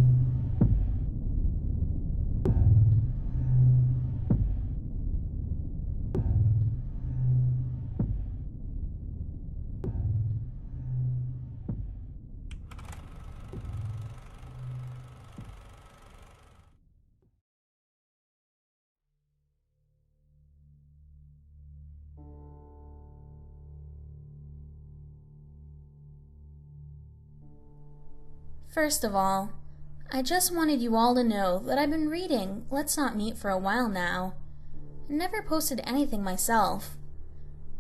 First of all, I just wanted you all to know that I've been reading Let's Not Meet for a while now. I never posted anything myself,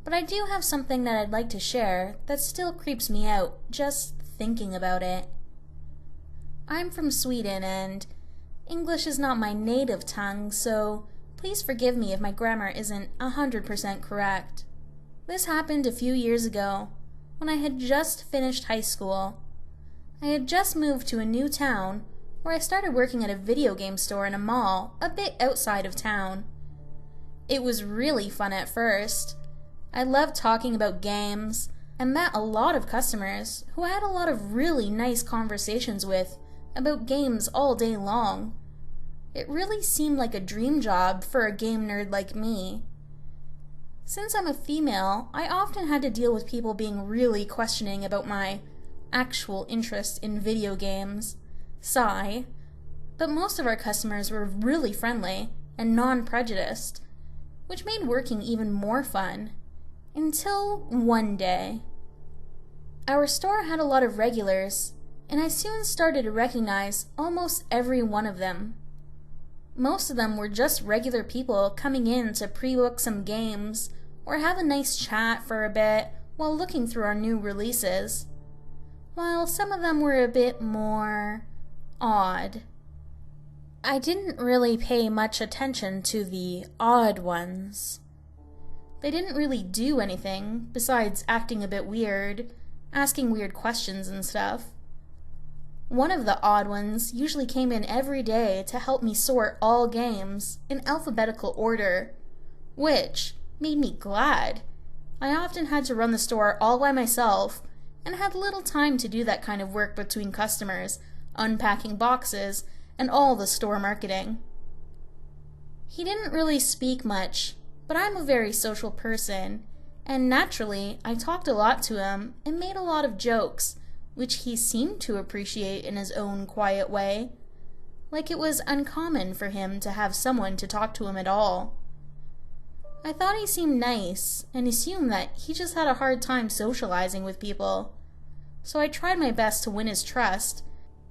but I do have something that I'd like to share that still creeps me out just thinking about it. I'm from Sweden and English is not my native tongue, so please forgive me if my grammar isn't 100% correct. This happened a few years ago when I had just finished high school. I had just moved to a new town where I started working at a video game store in a mall a bit outside of town. It was really fun at first. I loved talking about games and met a lot of customers who I had a lot of really nice conversations with about games all day long. It really seemed like a dream job for a game nerd like me. Since I'm a female, I often had to deal with people being really questioning about my actual interest in video games. Sigh. But most of our customers were really friendly and non-prejudiced, which made working even more fun. Until one day. Our store had a lot of regulars, and I soon started to recognize almost every one of them. Most of them were just regular people coming in to pre-book some games or have a nice chat for a bit while looking through our new releases, while some of them were a bit more odd. I didn't really pay much attention to the odd ones. They didn't really do anything besides acting a bit weird, asking weird questions and stuff. One of the odd ones usually came in every day to help me sort all games in alphabetical order, which made me glad. I often had to run the store all by myself and had little time to do that kind of work between customers, unpacking boxes, and all the store marketing. He didn't really speak much, but I'm a very social person, and naturally I talked a lot to him and made a lot of jokes, which he seemed to appreciate in his own quiet way. like it was uncommon for him to have someone to talk to him at all. I thought he seemed nice, and assumed that he just had a hard time socializing with people, so I tried my best to win his trust,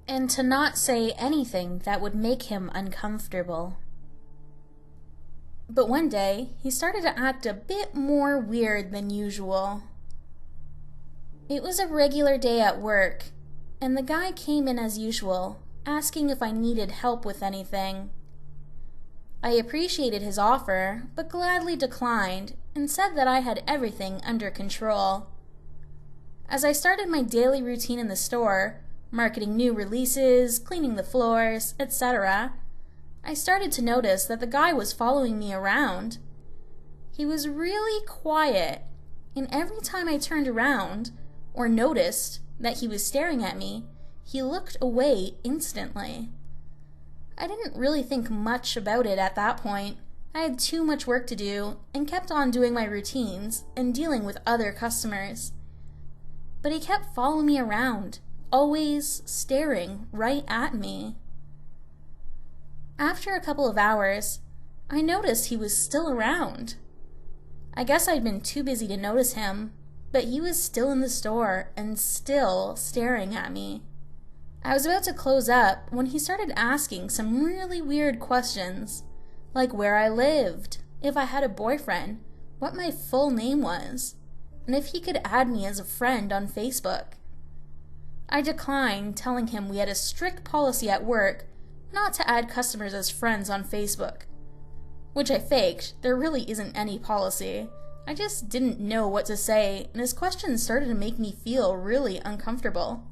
and to not say anything that would make him uncomfortable. But one day, he started to act a bit more weird than usual. It was a regular day at work, and the guy came in as usual, asking if I needed help with anything. I appreciated his offer, but gladly declined and said that I had everything under control. As I started my daily routine in the store, marketing new releases, cleaning the floors, etc., I started to notice that the guy was following me around. He was really quiet, and every time I turned around, or noticed that he was staring at me, he looked away instantly. I didn't really think much about it at that point. I had too much work to do, and kept on doing my routines and dealing with other customers. But he kept following me around, always staring right at me. After a couple of hours, I noticed he was still around. I guess I'd been too busy to notice him, but he was still in the store and still staring at me. I was about to close up when he started asking some really weird questions, like where I lived, if I had a boyfriend, what my full name was, and if he could add me as a friend on Facebook. I declined, telling him we had a strict policy at work not to add customers as friends on Facebook. Which I faked, there really isn't any policy. I just didn't know what to say, and his questions started to make me feel really uncomfortable.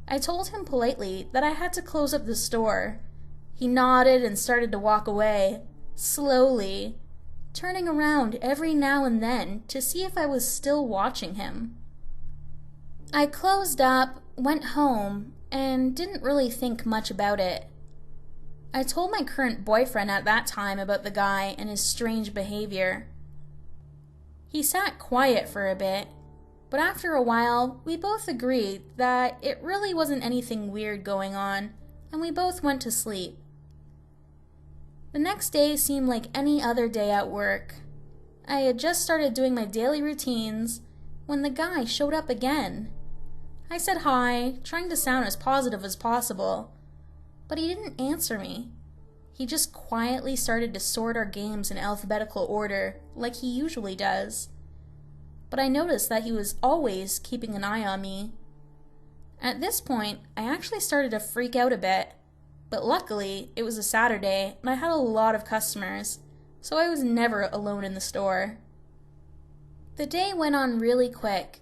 I told him politely that I had to close up the store. He nodded and started to walk away, slowly, turning around every now and then to see if I was still watching him. I closed up, went home, and didn't really think much about it. I told my current boyfriend at that time about the guy and his strange behavior. He sat quiet for a bit, but after a while, we both agreed that it really wasn't anything weird going on, and we both went to sleep. The next day seemed like any other day at work. I had just started doing my daily routines when the guy showed up again. I said hi, trying to sound as positive as possible, but he didn't answer me. He just quietly started to sort our games in alphabetical order, like he usually does. But I noticed that he was always keeping an eye on me. At this point, I actually started to freak out a bit, but luckily, it was a Saturday and I had a lot of customers, so I was never alone in the store. The day went on really quick,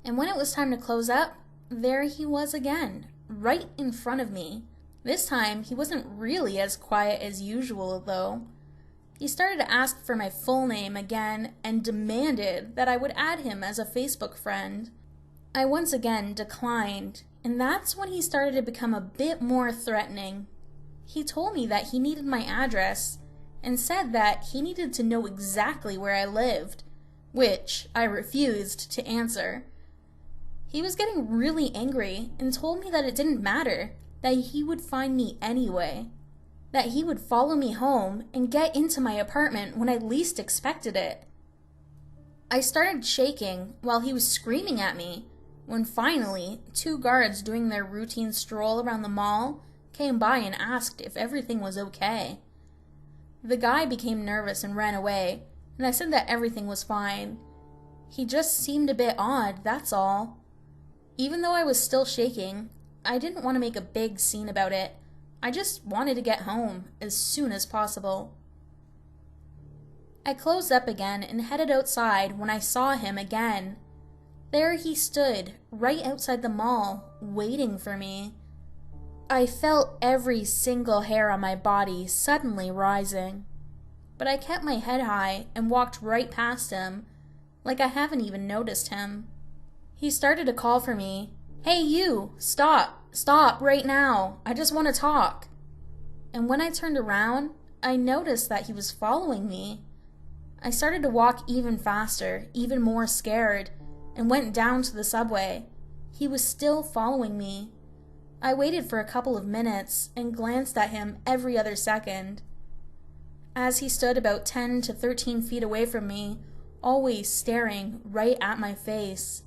and when it was time to close up, there he was again, right in front of me. This time, he wasn't really as quiet as usual, though. He started to ask for my full name again and demanded that I would add him as a Facebook friend. I once again declined, and that's when he started to become a bit more threatening. He told me that he needed my address and said that he needed to know exactly where I lived, which I refused to answer. He was getting really angry and told me that it didn't matter, that he would find me anyway, that he would follow me home and get into my apartment when I least expected it. I started shaking while he was screaming at me, when finally 2 guards doing their routine stroll around the mall came by and asked if everything was okay. The guy became nervous and ran away, and I said that everything was fine. He just seemed a bit odd, that's all. Even though I was still shaking, I didn't want to make a big scene about it. I just wanted to get home as soon as possible. I closed up again and headed outside when I saw him again. There he stood, right outside the mall, waiting for me. I felt every single hair on my body suddenly rising, but I kept my head high and walked right past him, like I haven't even noticed him. He started to call for me. "Hey you, stop right now, I just want to talk." And when I turned around, I noticed that he was following me. I started to walk even faster, even more scared, and went down to the subway. He was still following me. I waited for a couple of minutes and glanced at him every other second. As he stood about 10 to 13 feet away from me, always staring right at my face.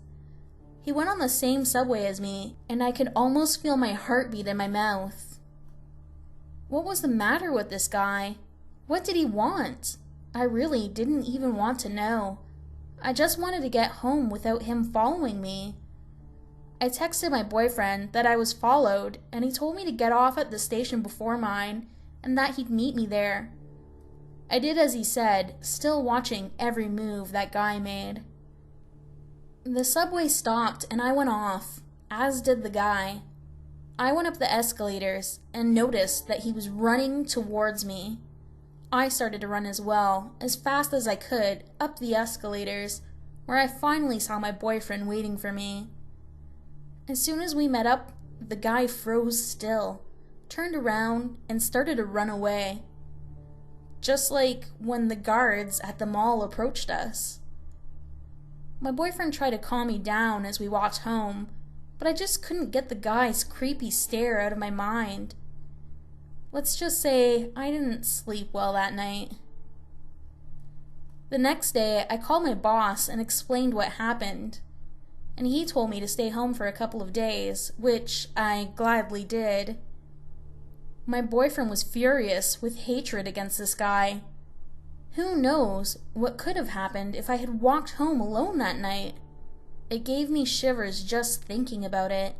He went on the same subway as me, and I could almost feel my heartbeat in my mouth. What was the matter with this guy? What did he want? I really didn't even want to know. I just wanted to get home without him following me. I texted my boyfriend that I was followed, and he told me to get off at the station before mine, and that he'd meet me there. I did as he said, still watching every move that guy made. The subway stopped and I went off, as did the guy. I went up the escalators and noticed that he was running towards me. I started to run as well, as fast as I could, up the escalators, where I finally saw my boyfriend waiting for me. As soon as we met up, the guy froze still, turned around, and started to run away. Just like when the guards at the mall approached us. My boyfriend tried to calm me down as we walked home, but I just couldn't get the guy's creepy stare out of my mind. Let's just say I didn't sleep well that night. The next day, I called my boss and explained what happened, and he told me to stay home for a couple of days, which I gladly did. My boyfriend was furious with hatred against this guy. Who knows what could have happened if I had walked home alone that night? It gave me shivers just thinking about it,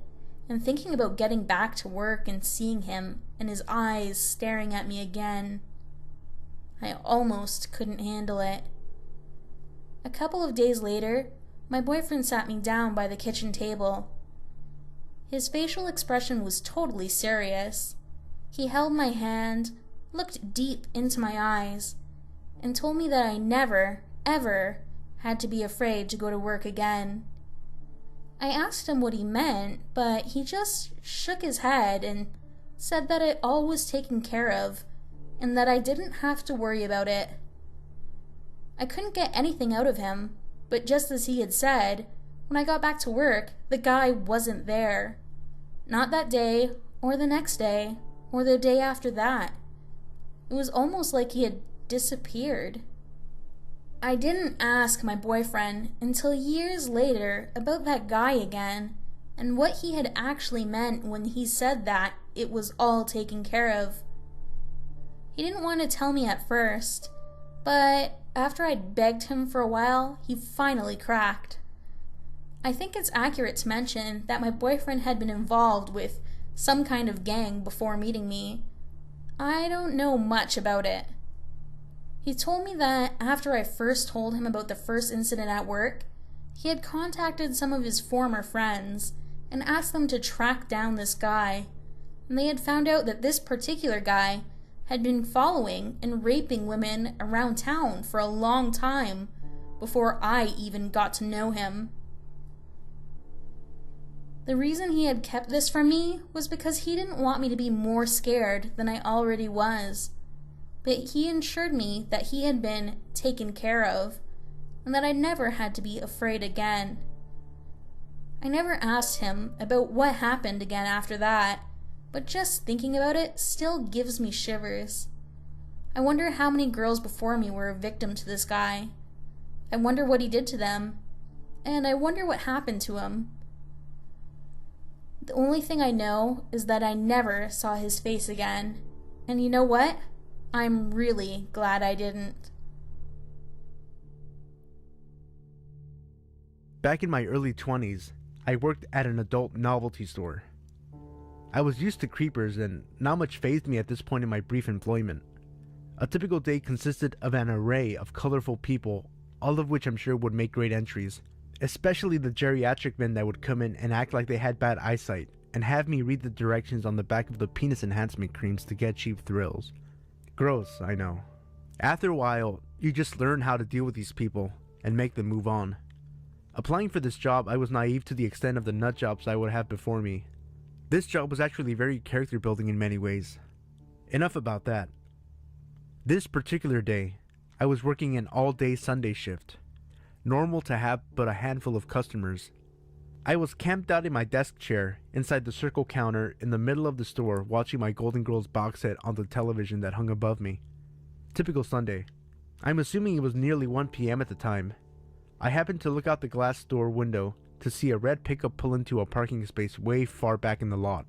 and thinking about getting back to work and seeing him and his eyes staring at me again. I almost couldn't handle it. A couple of days later, my boyfriend sat me down by the kitchen table. His facial expression was totally serious. He held my hand, looked deep into my eyes, and told me that I never, ever had to be afraid to go to work again. I asked him what he meant, but he just shook his head and said that it all was taken care of, and that I didn't have to worry about it. I couldn't get anything out of him, but just as he had said, when I got back to work, the guy wasn't there. Not that day, or the next day, or the day after that. It was almost like he had disappeared. I didn't ask my boyfriend until years later about that guy again, and what he had actually meant when he said that it was all taken care of. He didn't want to tell me at first, but after I'd begged him for a while, he finally cracked. I think it's accurate to mention that my boyfriend had been involved with some kind of gang before meeting me. I don't know much about it. He told me that after I first told him about the first incident at work, he had contacted some of his former friends and asked them to track down this guy, and they had found out that this particular guy had been following and raping women around town for a long time before I even got to know him. The reason he had kept this from me was because he didn't want me to be more scared than I already was. But he assured me that he had been taken care of, and that I never had to be afraid again. I never asked him about what happened again after that, but just thinking about it still gives me shivers. I wonder how many girls before me were a victim to this guy. I wonder what he did to them, and I wonder what happened to him. The only thing I know is that I never saw his face again, and you know what? I'm really glad I didn't. Back in my early 20s, I worked at an adult novelty store. I was used to creepers and not much fazed me at this point in my brief employment. A typical day consisted of an array of colorful people, all of which I'm sure would make great entries, especially the geriatric men that would come in and act like they had bad eyesight and have me read the directions on the back of the penis enhancement creams to get cheap thrills. Gross, I know. After a while, you just learn how to deal with these people and make them move on. Applying for this job, I was naive to the extent of the nut jobs I would have before me. This job was actually very character building in many ways. Enough about that. This particular day, I was working an all-day Sunday shift. Normal to have but a handful of customers. I was camped out in my desk chair inside the circle counter in the middle of the store watching my Golden Girls box set on the television that hung above me. Typical Sunday. I'm assuming it was nearly 1 p.m. at the time. I happened to look out the glass door window to see a red pickup pull into a parking space way far back in the lot.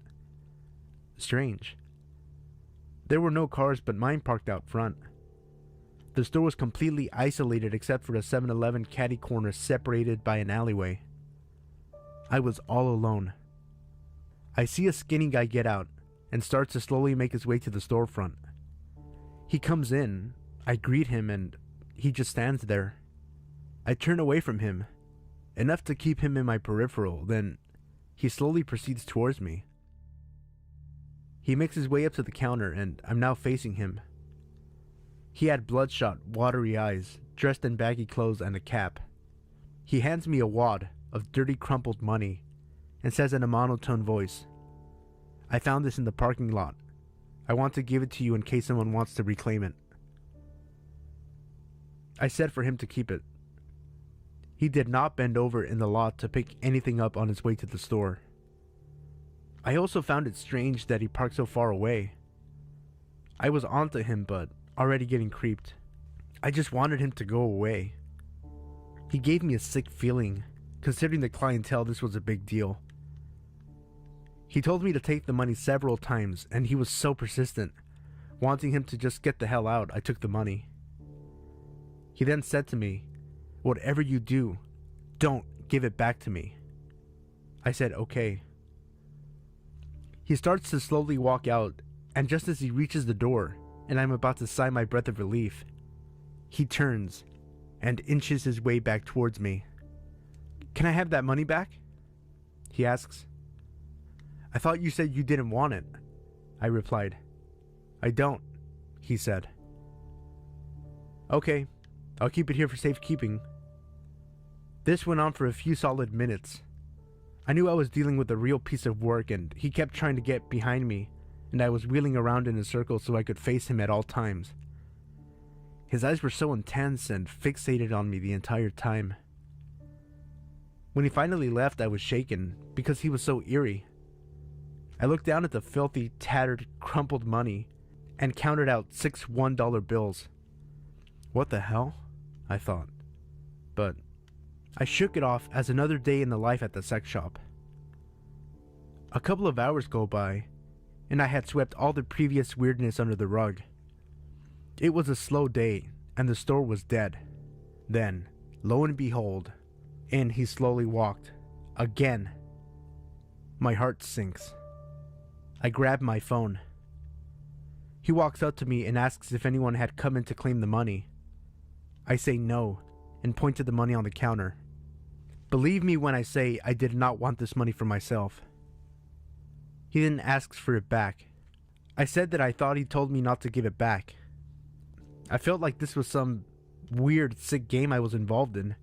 Strange. There were no cars but mine parked out front. The store was completely isolated except for a 7-Eleven caddy corner separated by an alleyway. I was all alone. I see a skinny guy get out and starts to slowly make his way to the storefront. He comes in, I greet him, and he just stands there. I turn away from him, enough to keep him in my peripheral, then he slowly proceeds towards me. He makes his way up to the counter and I'm now facing him. He had bloodshot, watery eyes, dressed in baggy clothes and a cap. He hands me a wad of dirty crumpled money and says in a monotone voice, "I found this in the parking lot. I want to give it to you in case someone wants to reclaim it." I said for him to keep it. He did not bend over in the lot to pick anything up on his way to the store. I also found it strange that he parked so far away. I was onto him but already getting creeped. I just wanted him to go away. He gave me a sick feeling. Considering the clientele, this was a big deal. He told me to take the money several times and he was so persistent. Wanting him to just get the hell out, I took the money. He then said to me, "Whatever you do, don't give it back to me." I said, "Okay." He starts to slowly walk out, and just as he reaches the door and I'm about to sigh my breath of relief, he turns and inches his way back towards me. "Can I have that money back?" he asks. "I thought you said you didn't want it," I replied. "I don't," he said. "Okay, I'll keep it here for safekeeping." This went on for a few solid minutes. I knew I was dealing with a real piece of work and he kept trying to get behind me, and I was wheeling around in a circle so I could face him at all times. His eyes were so intense and fixated on me the entire time. When he finally left, I was shaken because he was so eerie. I looked down at the filthy, tattered, crumpled money and counted out 6 $1 bills. What the hell? I thought. But I shook it off as another day in the life at the sex shop. A couple of hours go by, and I had swept all the previous weirdness under the rug. It was a slow day, and the store was dead. Then, lo and behold, in he slowly walked. Again. My heart sinks. I grab my phone. He walks up to me and asks if anyone had come in to claim the money. I say no, and point to the money on the counter. Believe me when I say I did not want this money for myself. He then asks for it back. I said that I thought he told me not to give it back. I felt like this was some weird, sick game I was involved in,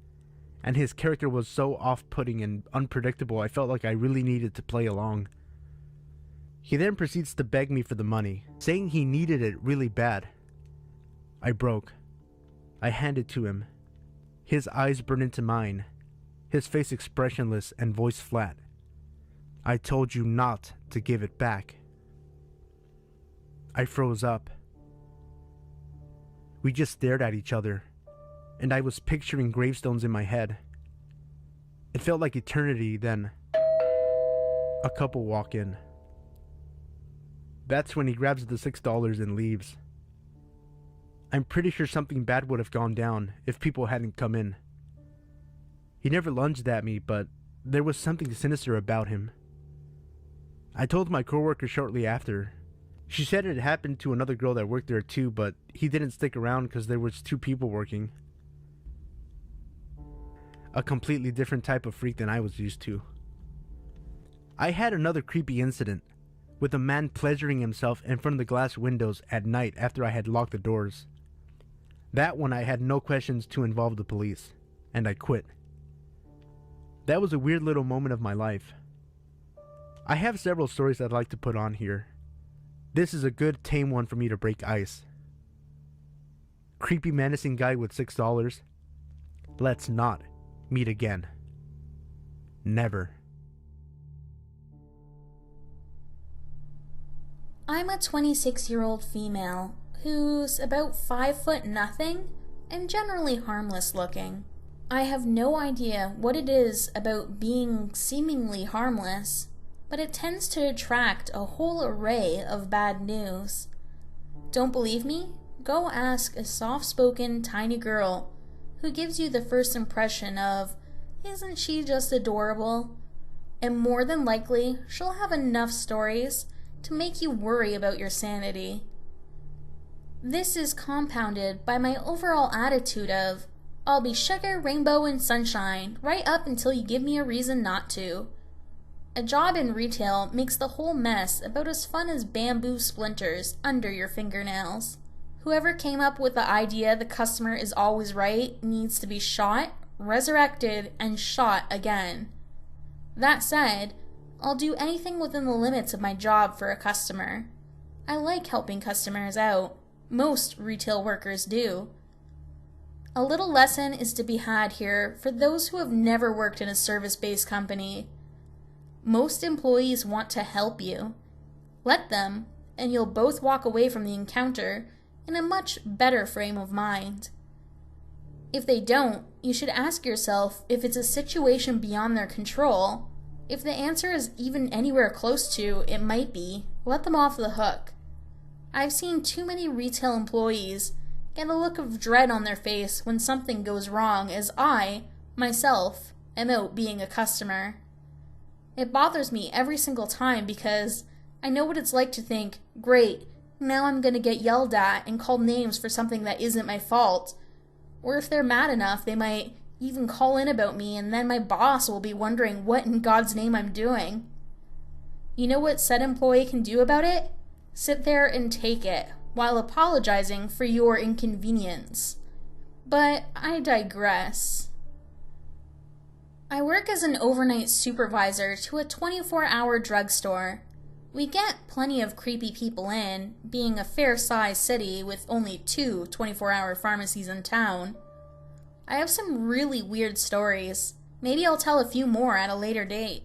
and his character was so off-putting and unpredictable I felt like I really needed to play along. He then proceeds to beg me for the money, saying he needed it really bad. I broke. I hand it to him. His eyes burn into mine, his face expressionless and voice flat. "I told you not to give it back." I froze up. We just stared at each other, and I was picturing gravestones in my head. It felt like eternity. Then a couple walk in. That's when he grabs the $6 and leaves. I'm pretty sure something bad would have gone down if people hadn't come in. He never lunged at me, but there was something sinister about him. I told my coworker shortly after. She said it happened to another girl that worked there too, but he didn't stick around because there was 2 people working. A completely different type of freak than I was used to. I had another creepy incident, with a man pleasuring himself in front of the glass windows at night after I had locked the doors. That one I had no questions to involve the police, and I quit. That was a weird little moment of my life. I have several stories I'd like to put on here. This is a good tame one for me to break ice. Creepy menacing guy with $6. Let's not meet again. Never. I'm a 26-year-old female who's about 5 foot nothing and generally harmless looking. I have no idea what it is about being seemingly harmless, but it tends to attract a whole array of bad news. Don't believe me? Go ask a soft-spoken, tiny girl who gives you the first impression of, "Isn't she just adorable?" And more than likely, she'll have enough stories to make you worry about your sanity. This is compounded by my overall attitude of, "I'll be sugar, rainbow, and sunshine right up until you give me a reason not to." A job in retail makes the whole mess about as fun as bamboo splinters under your fingernails. Whoever came up with the idea the customer is always right needs to be shot, resurrected, and shot again. That said, I'll do anything within the limits of my job for a customer. I like helping customers out. Most retail workers do. A little lesson is to be had here for those who have never worked in a service-based company. Most employees want to help you. Let them, and you'll both walk away from the encounter in a much better frame of mind. If they don't, you should ask yourself if it's a situation beyond their control. If the answer is even anywhere close to it might be, let them off the hook. I've seen too many retail employees get a look of dread on their face when something goes wrong as I, myself, am out being a customer. It bothers me every single time because I know what it's like to think, great, now I'm going to get yelled at and called names for something that isn't my fault. Or if they're mad enough, they might even call in about me and then my boss will be wondering what in God's name I'm doing. You know what said employee can do about it? Sit there and take it, while apologizing for your inconvenience. But I digress. I work as an overnight supervisor to a 24-hour drugstore. We get plenty of creepy people in, being a fair-sized city with only 2 24-hour pharmacies in town. I have some really weird stories. Maybe I'll tell a few more at a later date.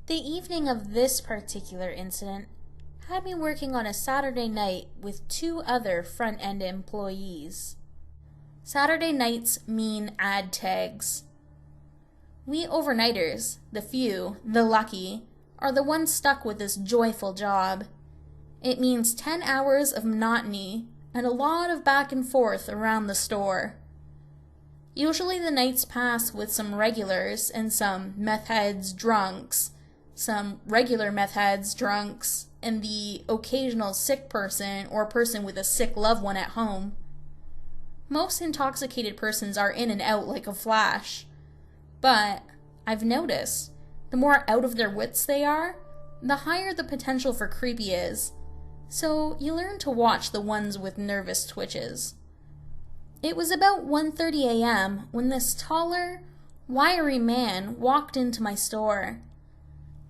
The evening of this particular incident had me working on a Saturday night with 2 other front-end employees. Saturday nights mean ad tags. We overnighters, the few, the lucky, are the ones stuck with this joyful job. It means 10 hours of monotony and a lot of back and forth around the store. Usually the nights pass with some regulars and some meth heads drunks, some regular meth heads drunks, and the occasional sick person or person with a sick loved one at home. Most intoxicated persons are in and out like a flash. But I've noticed, the more out of their wits they are, the higher the potential for creepy is. So you learn to watch the ones with nervous twitches. It was about 1:30 a.m. when this taller, wiry man walked into my store.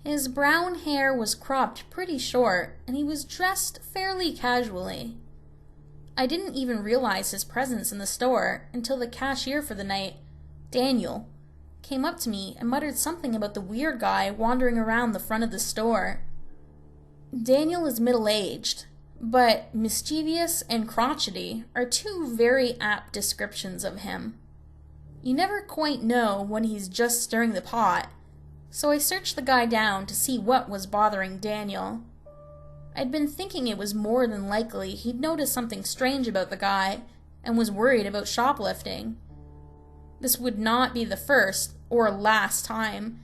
His brown hair was cropped pretty short, and he was dressed fairly casually. I didn't even realize his presence in the store until the cashier for the night, Daniel, came up to me and muttered something about the weird guy wandering around the front of the store. Daniel is middle-aged, but mischievous and crotchety are 2 very apt descriptions of him. You never quite know when he's just stirring the pot, so I searched the guy down to see what was bothering Daniel. I'd been thinking it was more than likely he'd noticed something strange about the guy and was worried about shoplifting. This would not be the first or last time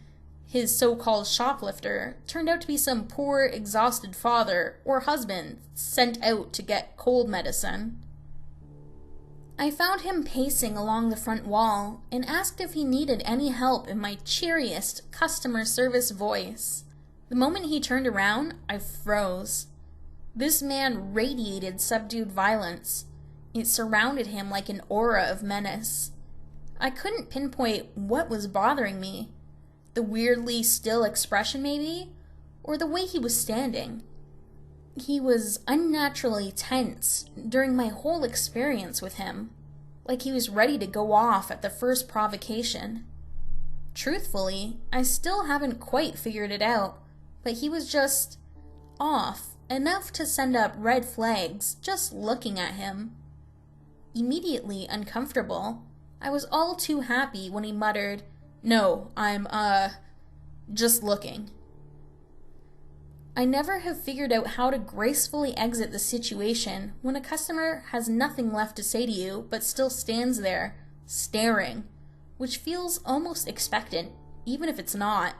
his so-called shoplifter turned out to be some poor, exhausted father or husband sent out to get cold medicine. I found him pacing along the front wall and asked if he needed any help in my cheeriest customer service voice. The moment he turned around, I froze. This man radiated subdued violence. It surrounded him like an aura of menace. I couldn't pinpoint what was bothering me. The weirdly still expression, maybe? Or the way he was standing. He was unnaturally tense during my whole experience with him, like he was ready to go off at the first provocation. Truthfully, I still haven't quite figured it out, but he was just off enough to send up red flags just looking at him. Immediately uncomfortable, I was all too happy when he muttered, "No, I'm, just looking." I never have figured out how to gracefully exit the situation when a customer has nothing left to say to you but still stands there, staring, which feels almost expectant, even if it's not.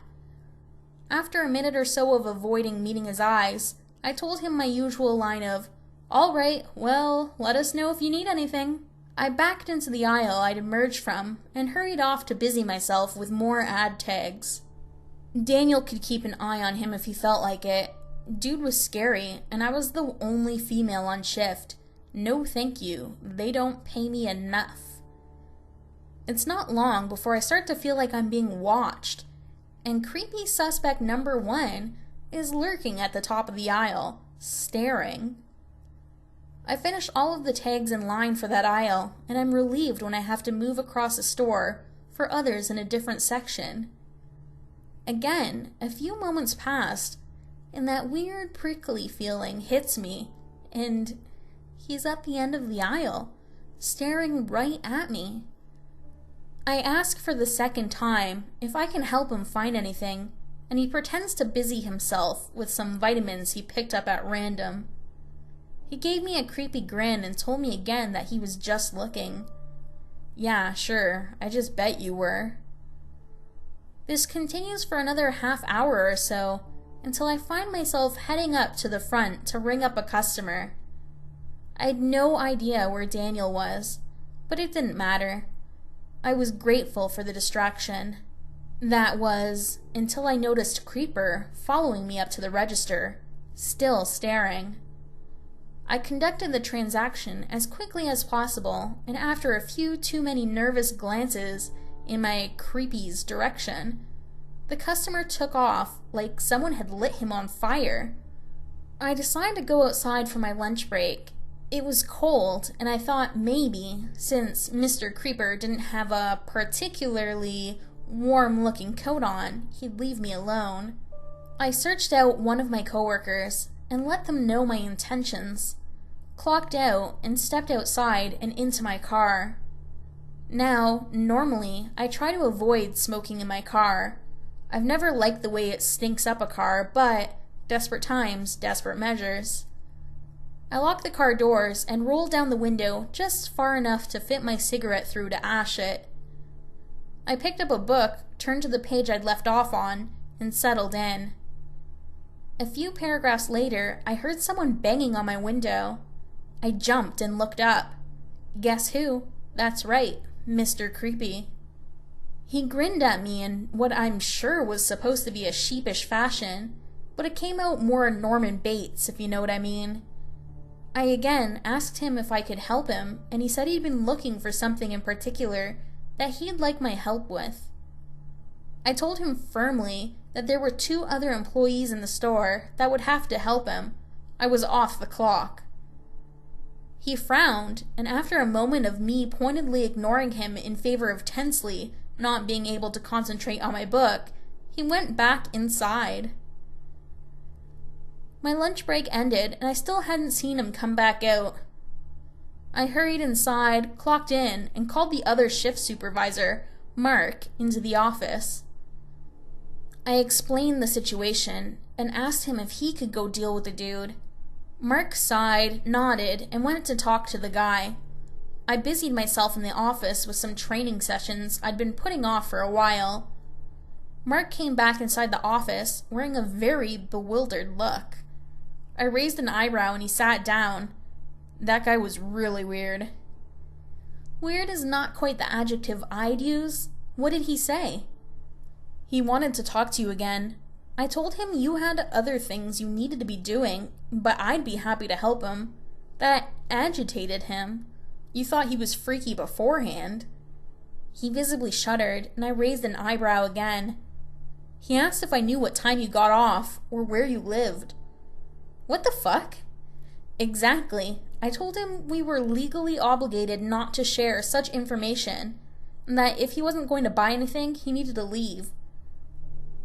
After a minute or so of avoiding meeting his eyes, I told him my usual line of, "All right, well, let us know if you need anything." I backed into the aisle I'd emerged from and hurried off to busy myself with more ad tags. Daniel could keep an eye on him if he felt like it. Dude was scary, and I was the only female on shift. No thank you, they don't pay me enough. It's not long before I start to feel like I'm being watched, and creepy suspect number 1 is lurking at the top of the aisle, staring. I finish all of the tags in line for that aisle, and I'm relieved when I have to move across the store for others in a different section. Again, a few moments passed, and that weird prickly feeling hits me, and he's at the end of the aisle, staring right at me. I ask for the second time if I can help him find anything, and he pretends to busy himself with some vitamins he picked up at random. He gave me a creepy grin and told me again that he was just looking. Yeah, sure, I just bet you were. This continues for another half hour or so, until I find myself heading up to the front to ring up a customer. I had no idea where Daniel was, but it didn't matter. I was grateful for the distraction. That was, until I noticed Creeper following me up to the register, still staring. I conducted the transaction as quickly as possible, and after a few too many nervous glances in my creepy's direction, the customer took off like someone had lit him on fire. I decided to go outside for my lunch break. It was cold, and I thought maybe, since Mr. Creeper didn't have a particularly warm-looking coat on, he'd leave me alone. I searched out one of my coworkers and let them know my intentions, clocked out, and stepped outside and into my car. Now, normally, I try to avoid smoking in my car. I've never liked the way it stinks up a car, but desperate times, desperate measures. I lock the car doors and roll down the window just far enough to fit my cigarette through to ash it. I picked up a book, turned to the page I'd left off on, and settled in. A few paragraphs later, I heard someone banging on my window. I jumped and looked up. Guess who? That's right, Mr. Creepy. He grinned at me in what I'm sure was supposed to be a sheepish fashion, but it came out more Norman Bates, if you know what I mean. I again asked him if I could help him, and he said he'd been looking for something in particular that he'd like my help with. I told him firmly that there were 2 other employees in the store that would have to help him. I was off the clock. He frowned, and after a moment of me pointedly ignoring him in favor of tensely not being able to concentrate on my book, he went back inside. My lunch break ended, and I still hadn't seen him come back out. I hurried inside, clocked in, and called the other shift supervisor, Mark, into the office. I explained the situation and asked him if he could go deal with the dude. Mark sighed, nodded, and went to talk to the guy. I busied myself in the office with some training sessions I'd been putting off for a while. Mark came back inside the office wearing a very bewildered look. I raised an eyebrow and he sat down. That guy was really weird. Weird is not quite the adjective I'd use. What did he say? He wanted to talk to you again. I told him you had other things you needed to be doing, but I'd be happy to help him. That agitated him. You thought he was freaky beforehand. He visibly shuddered, and I raised an eyebrow again. He asked if I knew what time you got off, or where you lived. What the fuck? Exactly. I told him we were legally obligated not to share such information, and that if he wasn't going to buy anything, he needed to leave.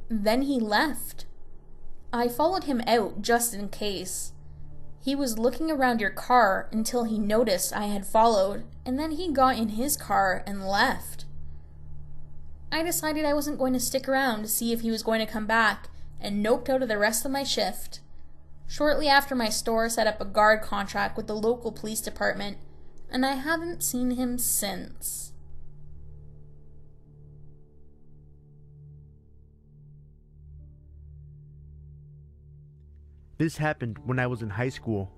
Then he left. I followed him out just in case. He was looking around your car until he noticed I had followed, and then he got in his car and left. I decided I wasn't going to stick around to see if he was going to come back, and noped out of the rest of my shift. Shortly after, my store set up a guard contract with the local police department, and I haven't seen him since. This happened when I was in high school,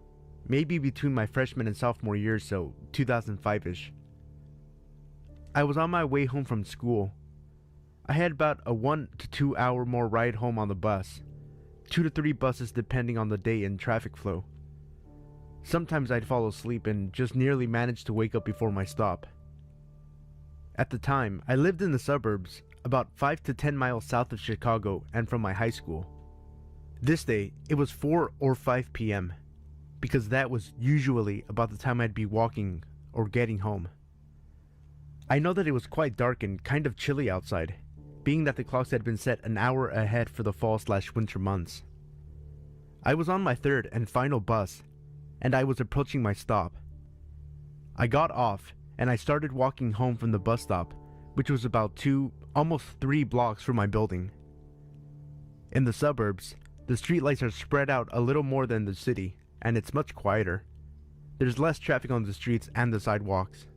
maybe between my freshman and sophomore years, so 2005-ish. I was on my way home from school. I had about a 1 to 2 hour more ride home on the bus, 2 to 3 buses depending on the day and traffic flow. Sometimes I'd fall asleep and just nearly managed to wake up before my stop. At the time, I lived in the suburbs, about 5 to 10 miles south of Chicago and from my high school. This day, it was 4 or 5 p.m., because that was usually about the time I'd be walking or getting home. I know that it was quite dark and kind of chilly outside, being that the clocks had been set an hour ahead for the fall/winter months. I was on my third and final bus, and I was approaching my stop. I got off, and I started walking home from the bus stop, which was about 2, almost 3 blocks from my building. In the suburbs, the streetlights are spread out a little more than the city, and it's much quieter. There's less traffic on the streets and the sidewalks.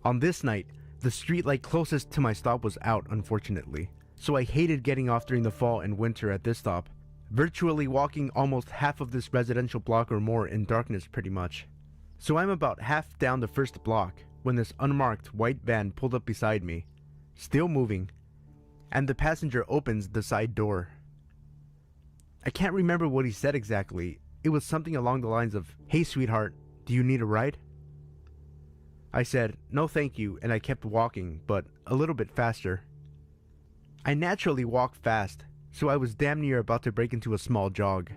On this night, the streetlight closest to my stop was out, unfortunately, so I hated getting off during the fall and winter at this stop, virtually walking almost half of this residential block or more in darkness pretty much. So I'm about half down the first block when this unmarked white van pulled up beside me, still moving, and the passenger opens the side door. I can't remember what he said exactly. It was something along the lines of, "Hey sweetheart, do you need a ride?" I said, "No thank you," and I kept walking, but a little bit faster. I naturally walk fast, so I was damn near about to break into a small jog.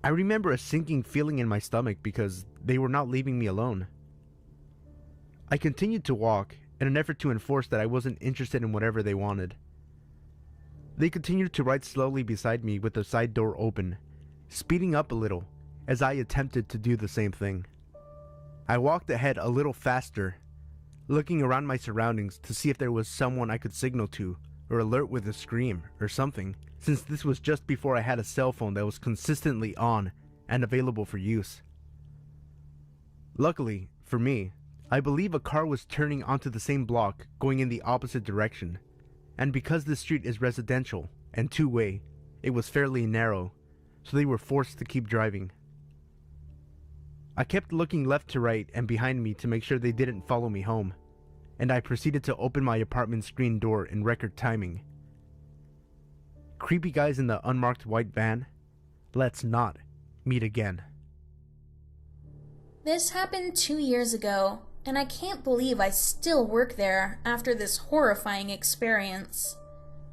I remember a sinking feeling in my stomach because they were not leaving me alone. I continued to walk in an effort to enforce that I wasn't interested in whatever they wanted. They continued to ride slowly beside me with the side door open, speeding up a little as I attempted to do the same thing. I walked ahead a little faster, looking around my surroundings to see if there was someone I could signal to or alert with a scream or something, since this was just before I had a cell phone that was consistently on and available for use. Luckily, for me, I believe a car was turning onto the same block going in the opposite direction, and because this street is residential and two-way, it was fairly narrow, so they were forced to keep driving. I kept looking left to right and behind me to make sure they didn't follow me home, and I proceeded to open my apartment screen door in record timing. Creepy guys in the unmarked white van, let's not meet again. This happened 2 years ago, and I can't believe I still work there after this horrifying experience.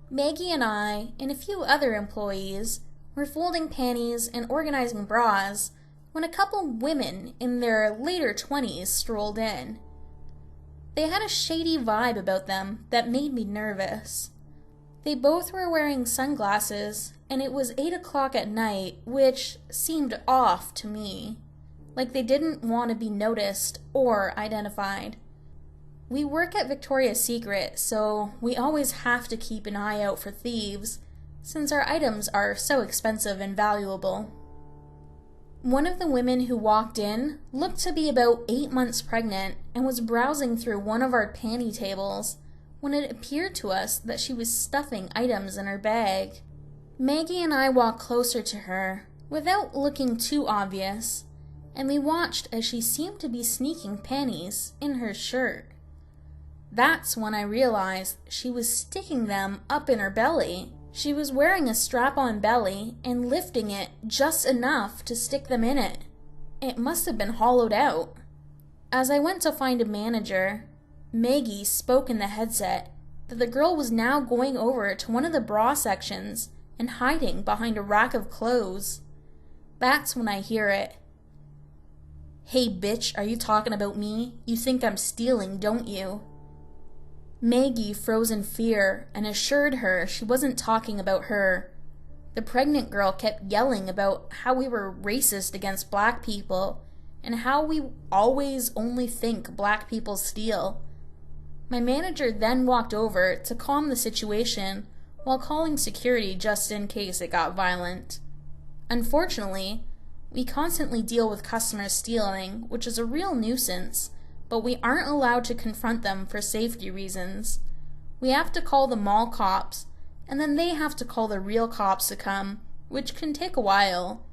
Maggie and I, and a few other employees, were folding panties and organizing bras when a couple women in their later 20s strolled in. They had a shady vibe about them that made me nervous. They both were wearing sunglasses, and it was 8 o'clock at night, which seemed off to me. Like they didn't want to be noticed or identified. We work at Victoria's Secret, so we always have to keep an eye out for thieves, since our items are so expensive and valuable. One of the women who walked in looked to be about 8 months pregnant and was browsing through one of our panty tables when it appeared to us that she was stuffing items in her bag. Maggie and I walked closer to her, without looking too obvious, and we watched as she seemed to be sneaking panties in her shirt. That's when I realized she was sticking them up in her belly. She was wearing a strap-on belly and lifting it just enough to stick them in it. It must have been hollowed out. As I went to find a manager, Maggie spoke in the headset that the girl was now going over to one of the bra sections and hiding behind a rack of clothes. That's when I hear it. "Hey bitch, are you talking about me? You think I'm stealing, don't you?" Maggie froze in fear and assured her she wasn't talking about her, The pregnant girl kept yelling about how we were racist against black people and how we always only think black people steal. My manager then walked over to calm the situation while calling security just in case it got violent. Unfortunately, we constantly deal with customers stealing, which is a real nuisance, but we aren't allowed to confront them for safety reasons. We have to call the mall cops, and then they have to call the real cops to come, which can take a while.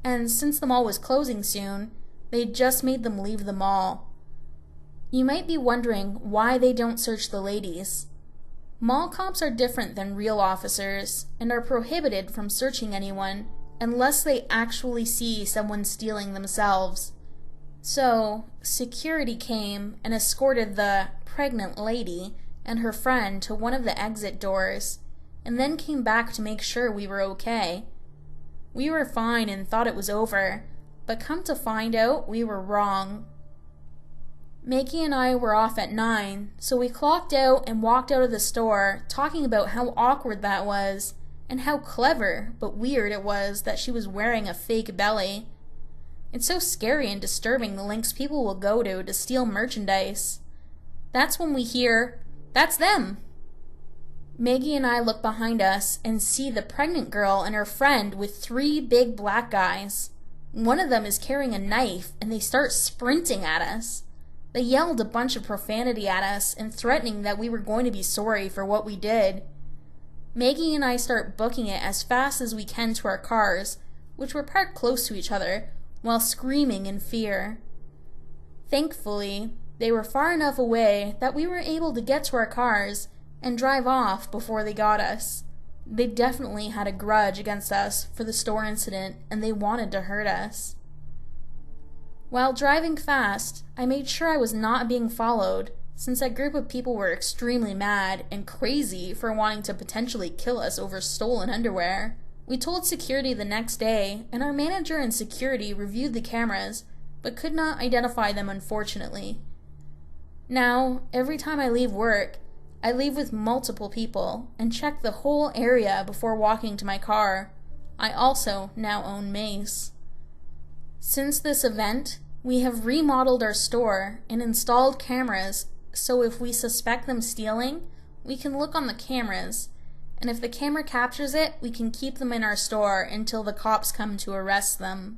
And since the mall was closing soon, they just made them leave the mall. You might be wondering why they don't search the ladies. Mall cops are different than real officers and are prohibited from searching anyone unless they actually see someone stealing themselves. So, security came and escorted the pregnant lady and her friend to one of the exit doors, and then came back to make sure we were okay. We were fine and thought it was over, but come to find out we were wrong. Maggie and I were off at 9, so we clocked out and walked out of the store talking about how awkward that was and how clever but weird it was that she was wearing a fake belly. It's so scary and disturbing the lengths people will go to steal merchandise. That's when we hear, "That's them!" Maggie and I look behind us and see the pregnant girl and her friend with 3 big black guys. One of them is carrying a knife and they start sprinting at us. They yelled a bunch of profanity at us and threatening that we were going to be sorry for what we did. Maggie and I start booking it as fast as we can to our cars, which were parked close to each other, while screaming in fear. Thankfully, they were far enough away that we were able to get to our cars and drive off before they got us. They definitely had a grudge against us for the store incident and they wanted to hurt us. While driving fast, I made sure I was not being followed, since that group of people were extremely mad and crazy for wanting to potentially kill us over stolen underwear. We told security the next day, and our manager and security reviewed the cameras, but could not identify them unfortunately. Now, every time I leave work, I leave with multiple people and check the whole area before walking to my car. I also now own mace. Since this event, we have remodeled our store and installed cameras, so if we suspect them stealing, we can look on the cameras, and if the camera captures it, we can keep them in our store until the cops come to arrest them.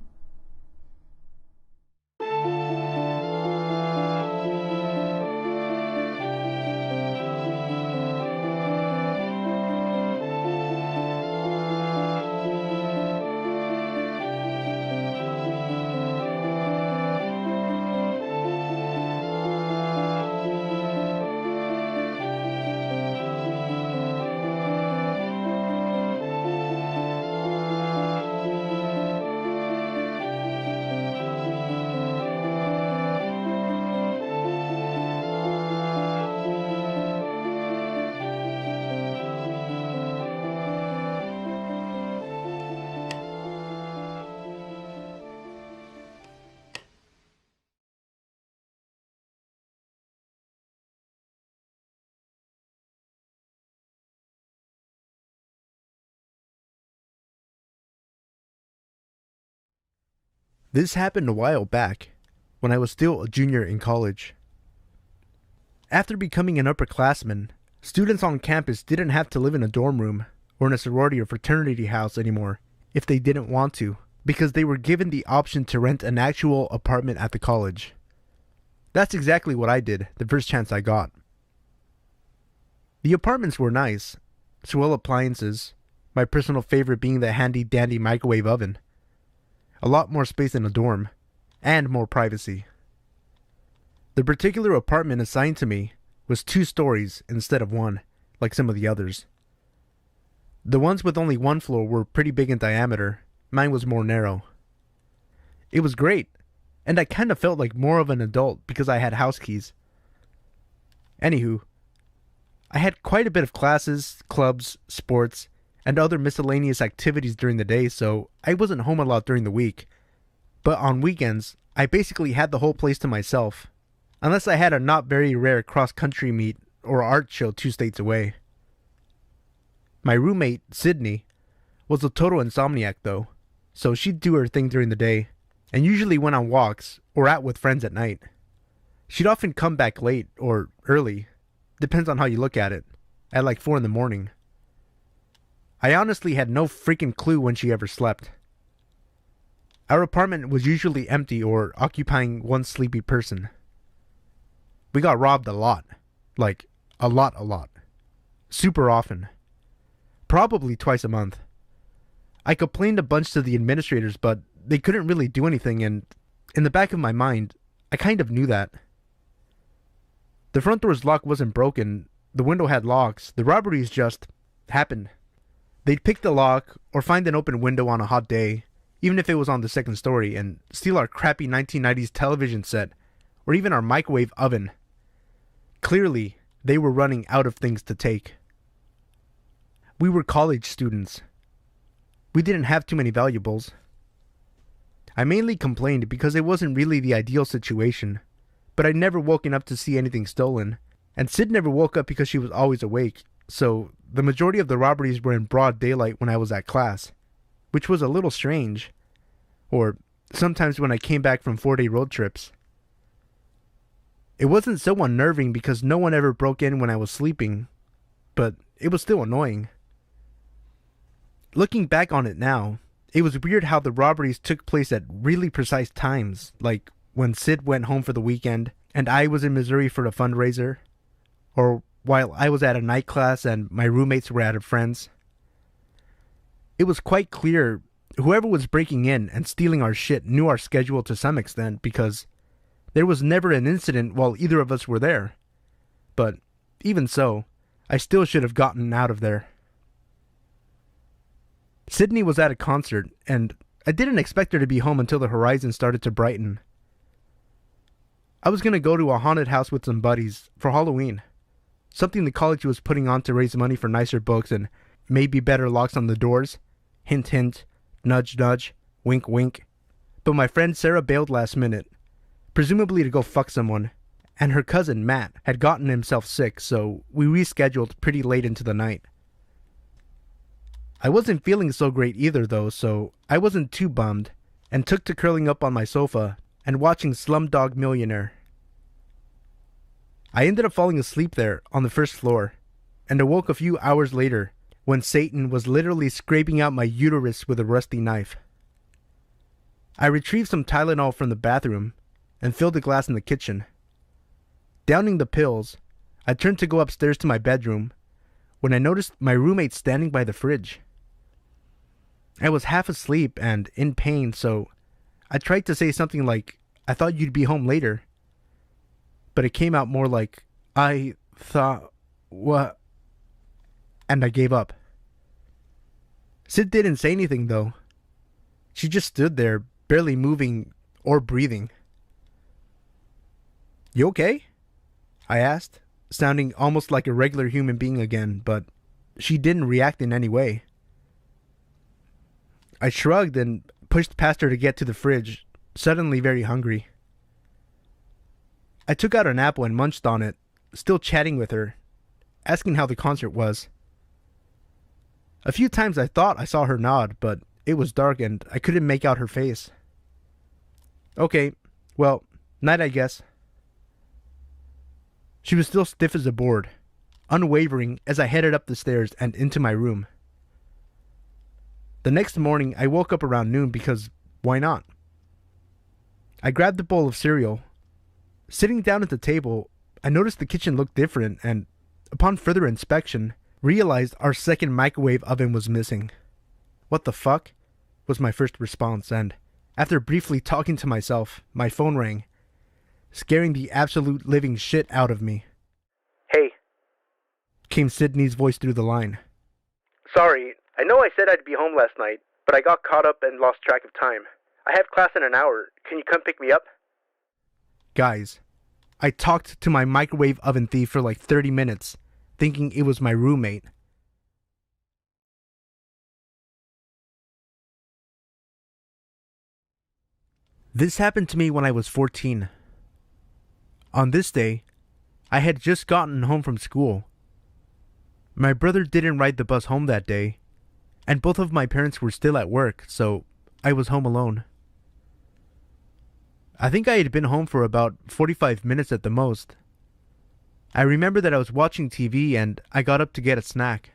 This happened a while back, when I was still a junior in college. After becoming an upperclassman, students on campus didn't have to live in a dorm room or in a sorority or fraternity house anymore if they didn't want to, because they were given the option to rent an actual apartment at the college. That's exactly what I did the first chance I got. The apartments were nice, swell appliances, my personal favorite being the handy dandy microwave oven. A lot more space in a dorm, and more privacy. The particular apartment assigned to me was 2 stories instead of 1, like some of the others. The ones with only 1 floor were pretty big in diameter, mine was more narrow. It was great, and I kind of felt like more of an adult because I had house keys. Anywho, I had quite a bit of classes, clubs, sports, and other miscellaneous activities during the day, so I wasn't home a lot during the week. But on weekends, I basically had the whole place to myself, unless I had a not very rare cross-country meet or art show 2 states away. My roommate, Sydney, was a total insomniac though, so she'd do her thing during the day, and usually went on walks or out with friends at night. She'd often come back late or early, depends on how you look at it, at like 4 in the morning. I honestly had no freaking clue when she ever slept. Our apartment was usually empty or occupying one sleepy person. We got robbed a lot. Like, a lot. Super often. Probably twice a month. I complained a bunch to the administrators, but they couldn't really do anything, and in the back of my mind, I kind of knew that. The front door's lock wasn't broken, the window had locks, the robberies just happened. They'd pick the lock, or find an open window on a hot day, even if it was on the second story, and steal our crappy 1990s television set, or even our microwave oven. Clearly, they were running out of things to take. We were college students. We didn't have too many valuables. I mainly complained because it wasn't really the ideal situation, but I'd never woken up to see anything stolen, and Sid never woke up because she was always awake, so the majority of the robberies were in broad daylight when I was at class, which was a little strange, or sometimes when I came back from 4-day road trips. It wasn't so unnerving because no one ever broke in when I was sleeping, but it was still annoying. Looking back on it now, it was weird how the robberies took place at really precise times, like when Sid went home for the weekend and I was in Missouri for a fundraiser, or while I was at a night class and my roommates were at a friend's. It was quite clear whoever was breaking in and stealing our shit knew our schedule to some extent because there was never an incident while either of us were there. But even so, I still should have gotten out of there. Sydney was at a concert, and I didn't expect her to be home until the horizon started to brighten. I was going to go to a haunted house with some buddies for Halloween, something the college was putting on to raise money for nicer books and maybe better locks on the doors. Hint, hint, nudge, nudge, wink, wink. But my friend Sarah bailed last minute, presumably to go fuck someone, and her cousin Matt had gotten himself sick, so we rescheduled pretty late into the night. I wasn't feeling so great either though, so I wasn't too bummed, and took to curling up on my sofa and watching Slumdog Millionaire. I ended up falling asleep there on the first floor, and awoke a few hours later when Satan was literally scraping out my uterus with a rusty knife. I retrieved some Tylenol from the bathroom and filled a glass in the kitchen. Downing the pills, I turned to go upstairs to my bedroom when I noticed my roommate standing by the fridge. I was half asleep and in pain, so I tried to say something like, "I thought you'd be home later." But it came out more like, "I thought what?" And I gave up. Sid didn't say anything though. She just stood there, barely moving or breathing. "You okay?" I asked, sounding almost like a regular human being again, but she didn't react in any way. I shrugged and pushed past her to get to the fridge, suddenly very hungry. I took out an apple and munched on it, still chatting with her, asking how the concert was. A few times I thought I saw her nod, but it was dark and I couldn't make out her face. "Okay, well, night I guess." She was still stiff as a board, unwavering as I headed up the stairs and into my room. The next morning, I woke up around noon because why not? I grabbed a bowl of cereal. Sitting down at the table, I noticed the kitchen looked different and, upon further inspection, realized our second microwave oven was missing. "What the fuck?" was my first response, and after briefly talking to myself, my phone rang, scaring the absolute living shit out of me. "Hey," came Sydney's voice through the line. "Sorry, I know I said I'd be home last night, but I got caught up and lost track of time. I have class in an hour. Can you come pick me up?" Guys, I talked to my microwave oven thief for like 30 minutes, thinking it was my roommate. This happened to me when I was 14. On this day, I had just gotten home from school. My brother didn't ride the bus home that day, and both of my parents were still at work, so I was home alone. I think I had been home for about 45 minutes at the most. I remember that I was watching TV and I got up to get a snack.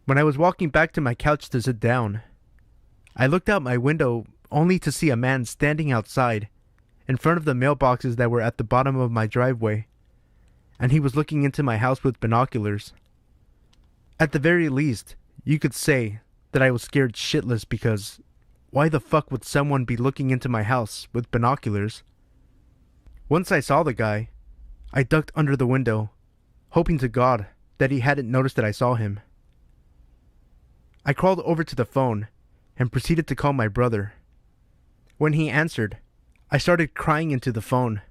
When I was walking back to my couch to sit down, I looked out my window only to see a man standing outside in front of the mailboxes that were at the bottom of my driveway, and he was looking into my house with binoculars. At the very least, you could say that I was scared shitless because why the fuck would someone be looking into my house with binoculars? Once I saw the guy, I ducked under the window, hoping to God that he hadn't noticed that I saw him. I crawled over to the phone and proceeded to call my brother. When he answered, I started crying into the phone,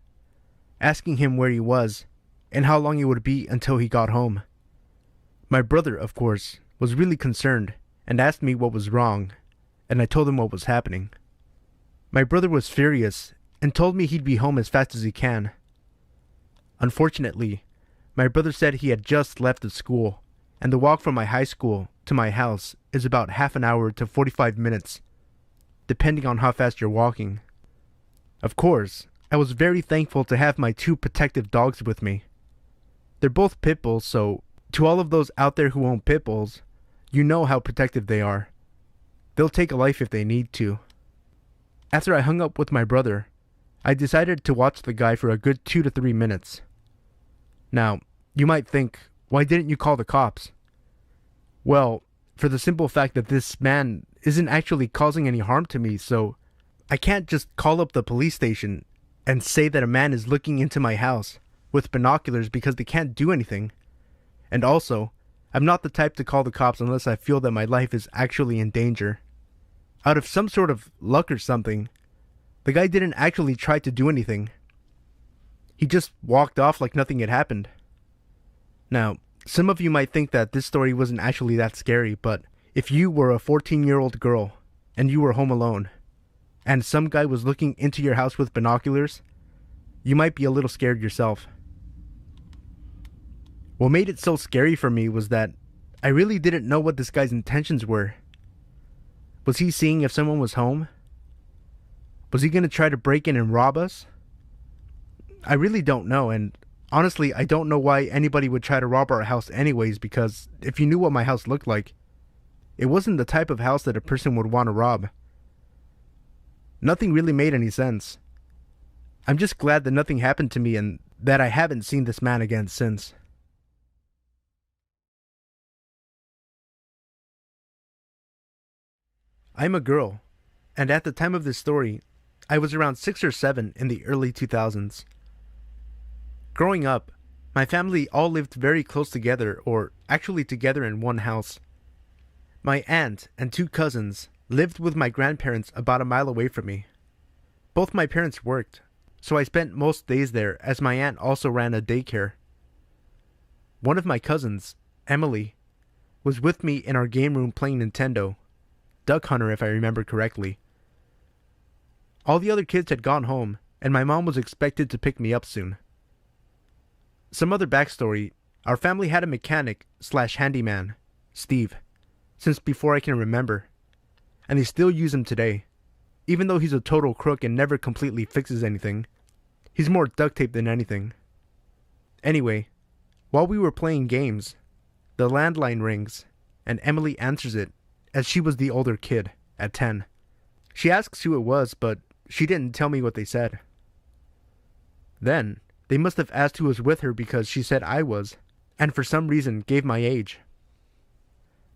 asking him where he was and how long it would be until he got home. My brother, of course, was really concerned and asked me what was wrong, and I told him what was happening. My brother was furious and told me he'd be home as fast as he can. Unfortunately, my brother said he had just left the school, and the walk from my high school to my house is about half an hour to 45 minutes, depending on how fast you're walking. Of course, I was very thankful to have my 2 protective dogs with me. They're both pit bulls, so to all of those out there who own pit bulls, you know how protective they are. They'll take a life if they need to. After I hung up with my brother, I decided to watch the guy for a good 2 to 3 minutes. Now, you might think, why didn't you call the cops? Well, for the simple fact that this man isn't actually causing any harm to me, so I can't just call up the police station and say that a man is looking into my house with binoculars because they can't do anything. And also, I'm not the type to call the cops unless I feel that my life is actually in danger. Out of some sort of luck or something, the guy didn't actually try to do anything. He just walked off like nothing had happened. Now, some of you might think that this story wasn't actually that scary, but if you were a 14-year-old girl and you were home alone, and some guy was looking into your house with binoculars, you might be a little scared yourself. What made it so scary for me was that I really didn't know what this guy's intentions were. Was he seeing if someone was home? Was he going to try to break in and rob us? I really don't know, and honestly, I don't know why anybody would try to rob our house anyways, because if you knew what my house looked like, it wasn't the type of house that a person would want to rob. Nothing really made any sense. I'm just glad that nothing happened to me and that I haven't seen this man again since. I'm a girl, and at the time of this story, I was around 6 or 7 in the early 2000s. Growing up, my family all lived very close together, or actually together in one house. My aunt and 2 cousins lived with my grandparents about a mile away from me. Both my parents worked, so I spent most days there as my aunt also ran a daycare. One of my cousins, Emily, was with me in our game room playing Nintendo, Duck Hunter if I remember correctly. All the other kids had gone home, and my mom was expected to pick me up soon. Some other backstory, our family had a mechanic / handyman, Steve, since before I can remember, and they still use him today. Even though he's a total crook and never completely fixes anything, he's more duct tape than anything. Anyway, while we were playing games, the landline rings, and Emily answers it, as she was the older kid, at 10. She asks who it was, but she didn't tell me what they said. Then, they must have asked who was with her because she said I was, and for some reason gave my age.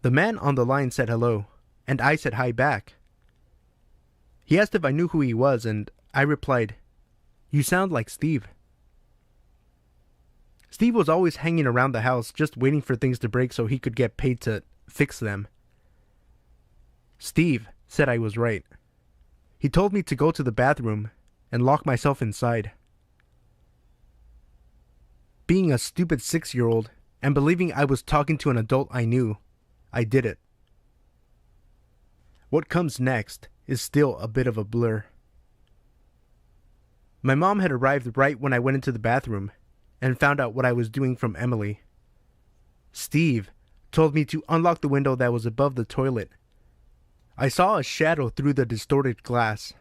The man on the line said hello, and I said hi back. He asked if I knew who he was, and I replied, "You sound like Steve." Steve was always hanging around the house just waiting for things to break so he could get paid to fix them. Steve said I was right. He told me to go to the bathroom and lock myself inside. Being a stupid 6-year-old and believing I was talking to an adult I knew, I did it. What comes next is still a bit of a blur. My mom had arrived right when I went into the bathroom and found out what I was doing from Emily. Steve told me to unlock the window that was above the toilet. I saw a shadow through the distorted glass.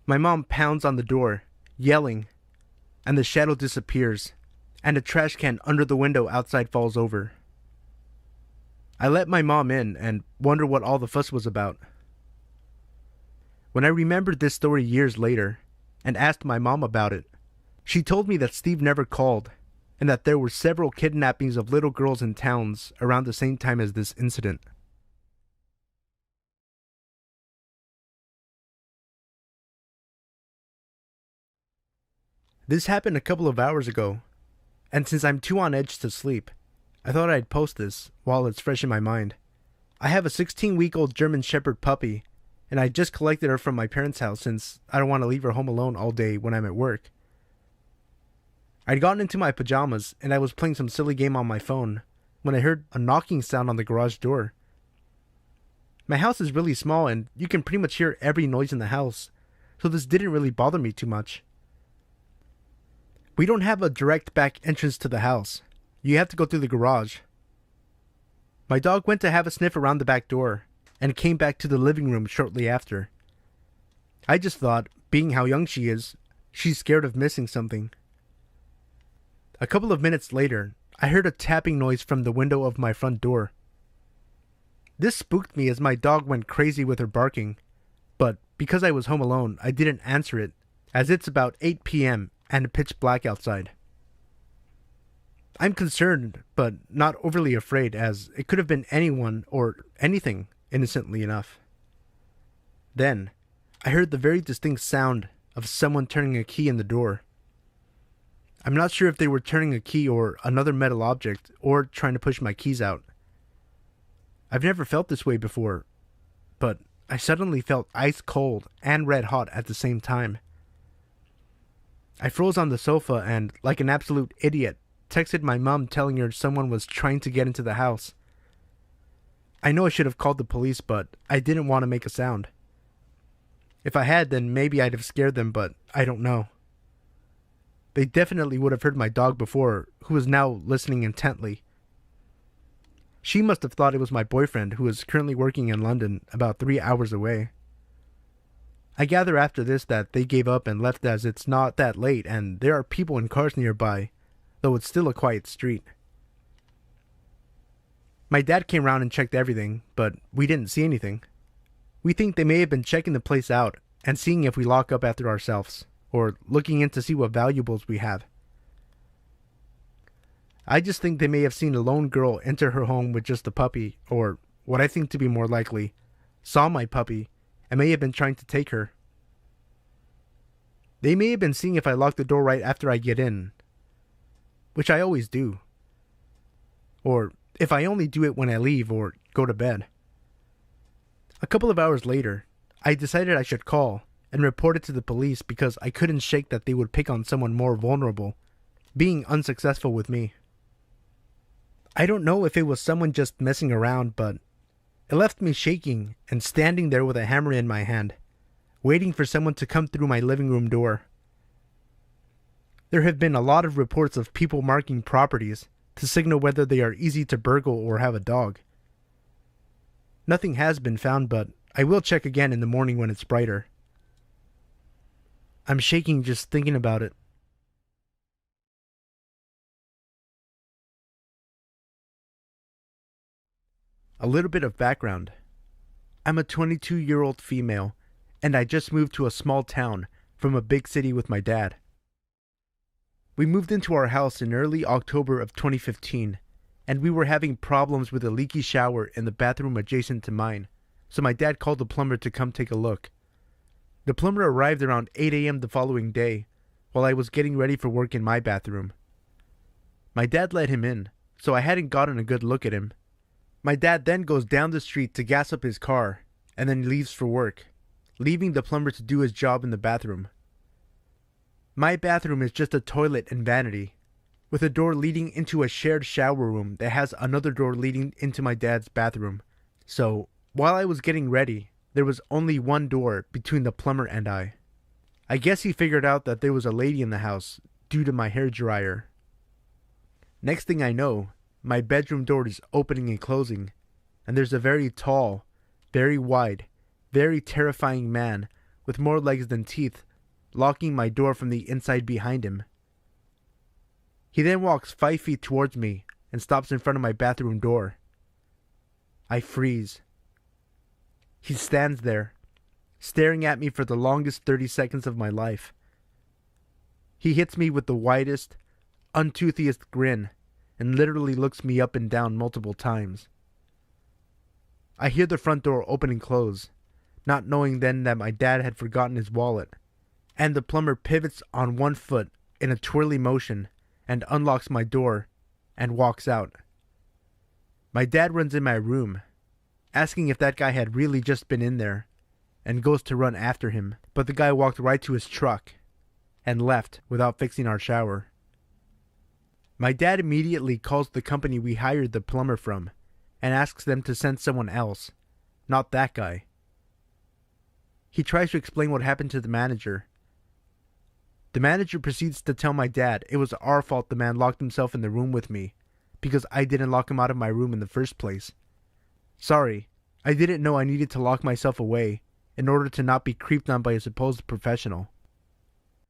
My mom pounds on the door, yelling, and the shadow disappears, and a trash can under the window outside falls over. I let my mom in and wonder what all the fuss was about. When I remembered this story years later and asked my mom about it, she told me that Steve never called and that there were several kidnappings of little girls in towns around the same time as this incident. This happened a couple of hours ago, and since I'm too on edge to sleep, I thought I'd post this while it's fresh in my mind. I have a 16-week-old German Shepherd puppy, and I just collected her from my parents' house since I don't want to leave her home alone all day when I'm at work. I'd gotten into my pajamas, and I was playing some silly game on my phone when I heard a knocking sound on the garage door. My house is really small, and you can pretty much hear every noise in the house, so this didn't really bother me too much. We don't have a direct back entrance to the house. You have to go through the garage. My dog went to have a sniff around the back door and came back to the living room shortly after. I just thought, being how young she is, she's scared of missing something. A couple of minutes later, I heard a tapping noise from the window of my front door. This spooked me as my dog went crazy with her barking, but because I was home alone, I didn't answer it, as it's about 8 p.m. and pitch black outside. I'm concerned, but not overly afraid, as it could have been anyone or anything, innocently enough. Then, I heard the very distinct sound of someone turning a key in the door. I'm not sure if they were turning a key or another metal object, or trying to push my keys out. I've never felt this way before, but I suddenly felt ice cold and red hot at the same time. I froze on the sofa and, like an absolute idiot, texted my mom telling her someone was trying to get into the house. I know I should have called the police, but I didn't want to make a sound. If I had, then maybe I'd have scared them, but I don't know. They definitely would have heard my dog before, who was now listening intently. She must have thought it was my boyfriend, who is currently working in London, about 3 hours away. I gather after this that they gave up and left, as it's not that late and there are people in cars nearby, though it's still a quiet street. My dad came round and checked everything, but we didn't see anything. We think they may have been checking the place out and seeing if we lock up after ourselves, or looking in to see what valuables we have. I just think they may have seen a lone girl enter her home with just a puppy, or, what I think to be more likely, saw my puppy and may have been trying to take her. They may have been seeing if I lock the door right after I get in, which I always do, or if I only do it when I leave or go to bed. A couple of hours later, I decided I should call and report it to the police because I couldn't shake that they would pick on someone more vulnerable, being unsuccessful with me. I don't know if it was someone just messing around, but it left me shaking and standing there with a hammer in my hand, waiting for someone to come through my living room door. There have been a lot of reports of people marking properties to signal whether they are easy to burgle or have a dog. Nothing has been found, but I will check again in the morning when it's brighter. I'm shaking just thinking about it. A little bit of background. I'm a 22-year-old female, and I just moved to a small town from a big city with my dad. We moved into our house in early October of 2015, and we were having problems with a leaky shower in the bathroom adjacent to mine, so my dad called the plumber to come take a look. The plumber arrived around 8 a.m. the following day, while I was getting ready for work in my bathroom. My dad let him in, so I hadn't gotten a good look at him. My dad then goes down the street to gas up his car, and then leaves for work, leaving the plumber to do his job in the bathroom. My bathroom is just a toilet and vanity, with a door leading into a shared shower room that has another door leading into my dad's bathroom. So, while I was getting ready, there was only one door between the plumber and I. I guess he figured out that there was a lady in the house due to my hair dryer. Next thing I know, My bedroom door is opening and closing, and there's a very tall, very wide, very terrifying man with more legs than teeth locking my door from the inside behind him. He then walks 5 feet towards me and stops in front of my bathroom door. I freeze. He stands there, staring at me for the longest 30 seconds of my life. He hits me with the widest, untoothiest grin and literally looks me up and down multiple times. I hear the front door open and close, not knowing then that my dad had forgotten his wallet, and the plumber pivots on one foot in a twirly motion and unlocks my door and walks out. My dad runs in my room, asking if that guy had really just been in there, and goes to run after him, but the guy walked right to his truck and left without fixing our shower. My dad immediately calls the company we hired the plumber from and asks them to send someone else, not that guy. He tries to explain what happened to the manager. The manager proceeds to tell my dad it was our fault the man locked himself in the room with me because I didn't lock him out of my room in the first place. Sorry, I didn't know I needed to lock myself away in order to not be creeped on by a supposed professional.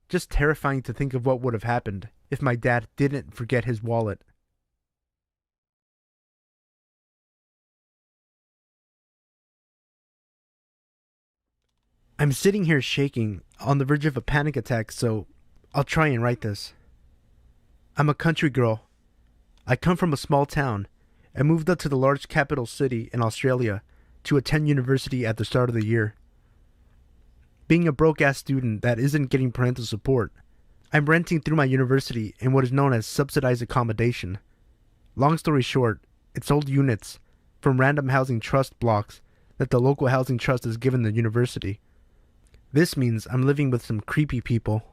Just terrifying to think of what would have happened if my dad didn't forget his wallet. I'm sitting here shaking, on the verge of a panic attack, so I'll try and write this. I'm a country girl. I come from a small town and moved up to the large capital city in Australia to attend university at the start of the year. Being a broke-ass student that isn't getting parental support, I'm renting through my university in what is known as subsidized accommodation. Long story short, it's old units from random housing trust blocks that the local housing trust has given the university. This means I'm living with some creepy people.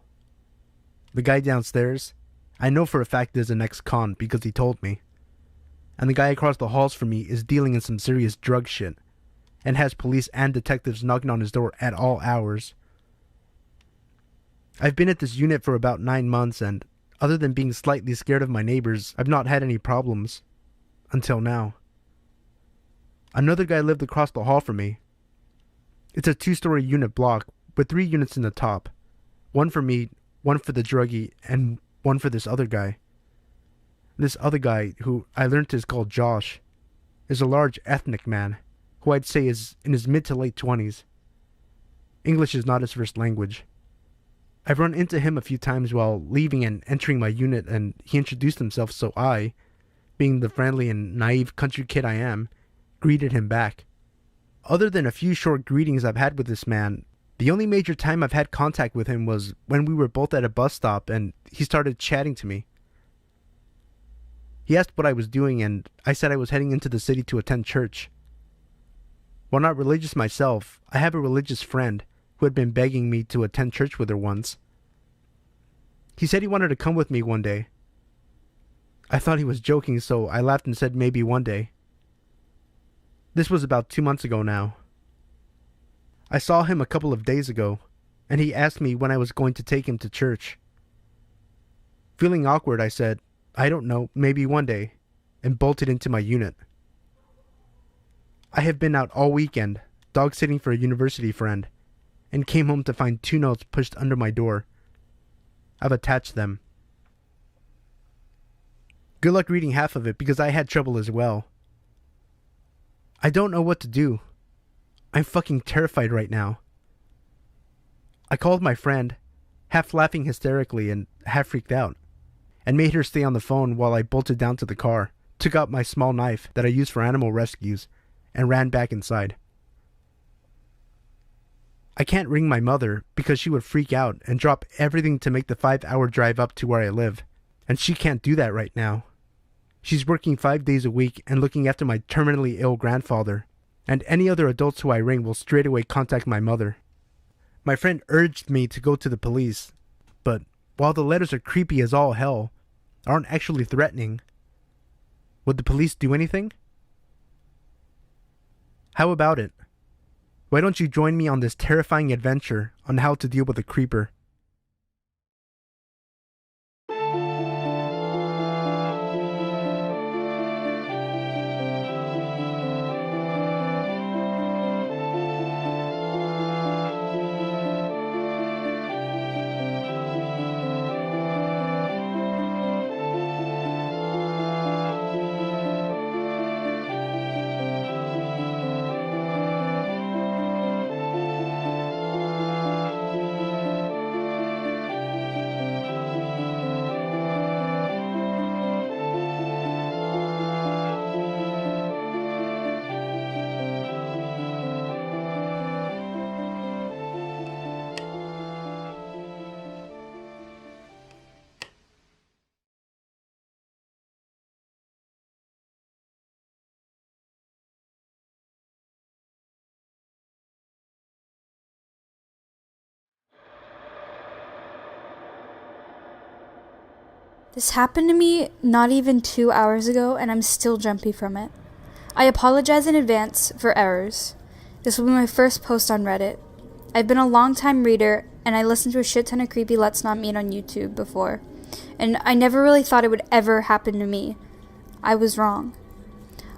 The guy downstairs, I know for a fact is an ex-con because he told me. And the guy across the halls from me is dealing in some serious drug shit and has police and detectives knocking on his door at all hours. I've been at this unit for about 9 months and, other than being slightly scared of my neighbors, I've not had any problems. Until now. Another guy lived across the hall from me. It's a 2-story unit block with 3 units in the top. One for me, one for the druggie, and one for this other guy. This other guy, who I learned is called Josh, is a large ethnic man, who I'd say is in his mid to late 20s. English is not his first language. I've run into him a few times while leaving and entering my unit, and he introduced himself, so I, being the friendly and naive country kid I am, greeted him back. Other than a few short greetings I've had with this man, the only major time I've had contact with him was when we were both at a bus stop and he started chatting to me. He asked what I was doing and I said I was heading into the city to attend church. While not religious myself, I have a religious friend who had been begging me to attend church with her once. He said he wanted to come with me one day. I thought he was joking, so I laughed and said maybe one day. This was about 2 months ago now. I saw him a couple of days ago, and he asked me when I was going to take him to church. Feeling awkward, I said, I don't know, maybe one day, and bolted into my unit. I have been out all weekend, dog sitting for a university friend, and came home to find 2 notes pushed under my door. I've attached them. Good luck reading half of it because I had trouble as well. I don't know what to do. I'm fucking terrified right now. I called my friend, half laughing hysterically and half freaked out, and made her stay on the phone while I bolted down to the car, took out my small knife that I use for animal rescues, and ran back inside. I can't ring my mother because she would freak out and drop everything to make the 5-hour drive up to where I live, and she can't do that right now. She's working 5 days a week and looking after my terminally ill grandfather, and any other adults who I ring will straight away contact my mother. My friend urged me to go to the police, but while the letters are creepy as all hell, aren't actually threatening. Would the police do anything? How about it? Why don't you join me on this terrifying adventure on how to deal with a creeper? This happened to me not even 2 hours ago, and I'm still jumpy from it. I apologize in advance for errors. This will be my first post on Reddit. I've been a long-time reader, and I listened to a shit ton of creepy Let's Not Meet on YouTube before, and I never really thought it would ever happen to me. I was wrong.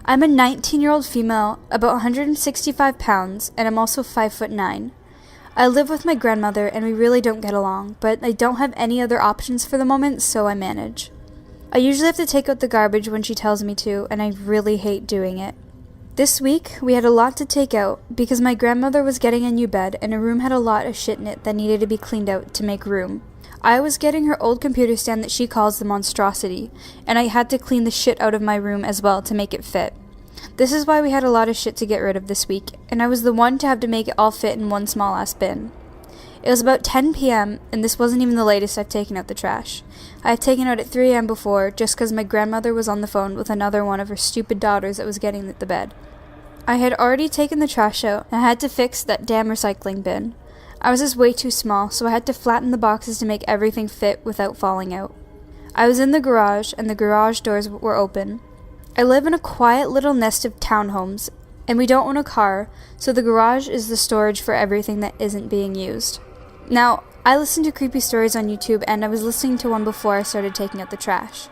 I'm a 19-year-old female, about 165 pounds, and I'm also 5'9". I live with my grandmother, and we really don't get along, but I don't have any other options for the moment, so I manage. I usually have to take out the garbage when she tells me to, and I really hate doing it. This week, we had a lot to take out, because my grandmother was getting a new bed, and her room had a lot of shit in it that needed to be cleaned out to make room. I was getting her old computer stand that she calls the monstrosity, and I had to clean the shit out of my room as well to make it fit. This is why we had a lot of shit to get rid of this week, and I was the one to have to make it all fit in one small ass bin. It was about 10 p.m., and this wasn't even the latest I've taken out the trash. I had taken out at 3 a.m. before, just because my grandmother was on the phone with another one of her stupid daughters that was getting the bed. I had already taken the trash out, and I had to fix that damn recycling bin. I was just way too small, so I had to flatten the boxes to make everything fit without falling out. I was in the garage, and the garage doors were open. I live in a quiet little nest of townhomes, and we don't own a car, so the garage is the storage for everything that isn't being used. Now, I listen to creepy stories on YouTube, and I was listening to one before I started taking out the trash.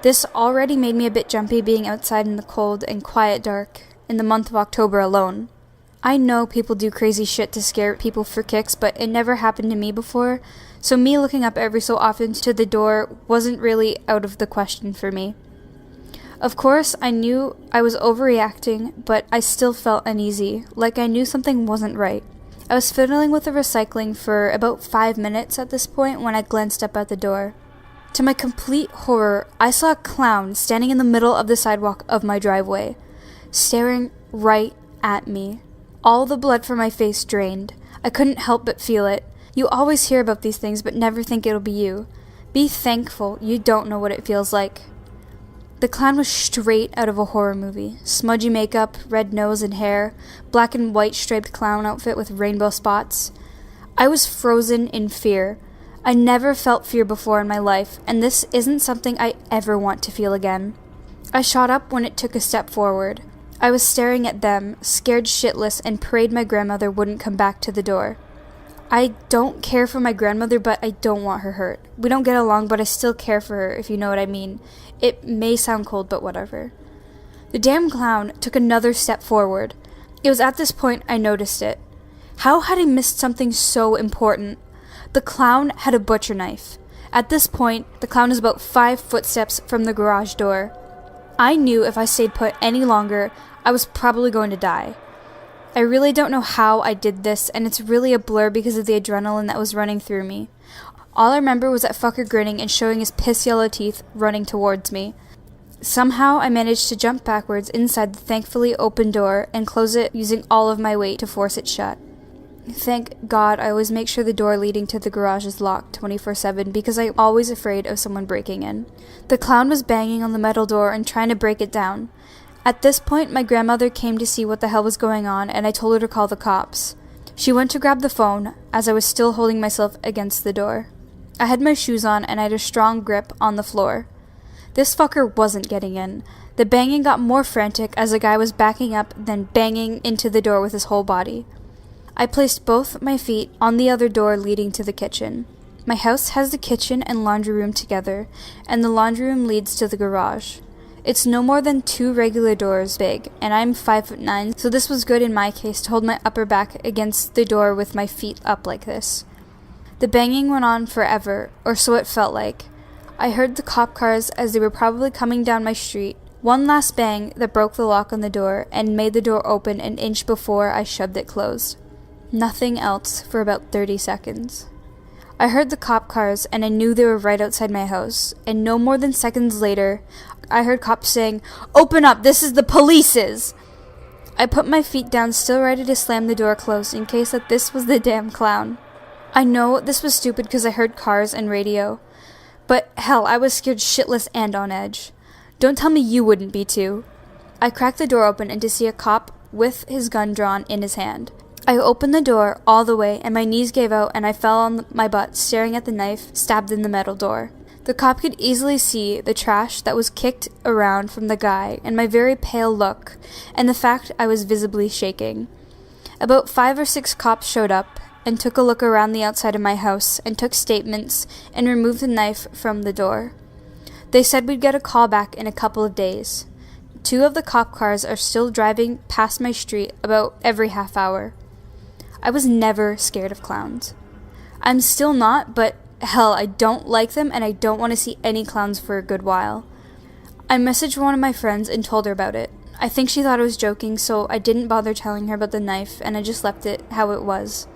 This already made me a bit jumpy being outside in the cold and quiet dark in the month of October alone. I know people do crazy shit to scare people for kicks, but it never happened to me before, so me looking up every so often to the door wasn't really out of the question for me. Of course, I knew I was overreacting, but I still felt uneasy, like I knew something wasn't right. I was fiddling with the recycling for about 5 minutes at this point when I glanced up at the door. To my complete horror, I saw a clown standing in the middle of the sidewalk of my driveway, staring right at me. All the blood from my face drained. I couldn't help but feel it. You always hear about these things, but never think it'll be you. Be thankful you don't know what it feels like. The clown was straight out of a horror movie. Smudgy makeup, red nose and hair, black and white striped clown outfit with rainbow spots. I was frozen in fear. I never felt fear before in my life, and this isn't something I ever want to feel again. I shot up when it took a step forward. I was staring at them, scared shitless, and prayed my grandmother wouldn't come back to the door. I don't care for my grandmother, but I don't want her hurt. We don't get along, but I still care for her, if you know what I mean. It may sound cold, but whatever. The damn clown took another step forward. It was at this point I noticed it. How had I missed something so important? The clown had a butcher knife. At this point, the clown is about 5 footsteps from the garage door. I knew if I stayed put any longer, I was probably going to die. I really don't know how I did this, and it's really a blur because of the adrenaline that was running through me. All I remember was that fucker grinning and showing his piss yellow teeth running towards me. Somehow I managed to jump backwards inside the thankfully open door and close it using all of my weight to force it shut. Thank God I always make sure the door leading to the garage is locked 24/7 because I'm always afraid of someone breaking in. The clown was banging on the metal door and trying to break it down. At this point, my grandmother came to see what the hell was going on, and I told her to call the cops. She went to grab the phone, as I was still holding myself against the door. I had my shoes on, and I had a strong grip on the floor. This fucker wasn't getting in. The banging got more frantic as the guy was backing up, then banging into the door with his whole body. I placed both my feet on the other door leading to the kitchen. My house has the kitchen and laundry room together, and the laundry room leads to the garage. It's no more than 2 regular doors big, and I'm 5'9", so this was good in my case to hold my upper back against the door with my feet up like this. The banging went on forever, or so it felt like. I heard the cop cars as they were probably coming down my street. One last bang that broke the lock on the door and made the door open an inch before I shoved it closed. Nothing else for about 30 seconds. I heard the cop cars and I knew they were right outside my house, and no more than seconds later, I heard cops saying, "Open up, this is the police's!" I put my feet down, still ready to slam the door closed in case that this was the damn clown. I know this was stupid because I heard cars and radio, but hell, I was scared shitless and on edge. Don't tell me you wouldn't be too. I cracked the door open and to see a cop with his gun drawn in his hand. I opened the door all the way and my knees gave out and I fell on my butt staring at the knife stabbed in the metal door. The cop could easily see the trash that was kicked around from the guy and my very pale look and the fact I was visibly shaking. About 5 or 6 cops showed up and took a look around the outside of my house and took statements and removed the knife from the door. They said we'd get a call back in a couple of days. 2 of the cop cars are still driving past my street about every half hour. I was never scared of clowns. I'm still not, but hell, I don't like them and I don't want to see any clowns for a good while. I messaged one of my friends and told her about it. I think she thought I was joking, so I didn't bother telling her about the knife and I just left it how it was.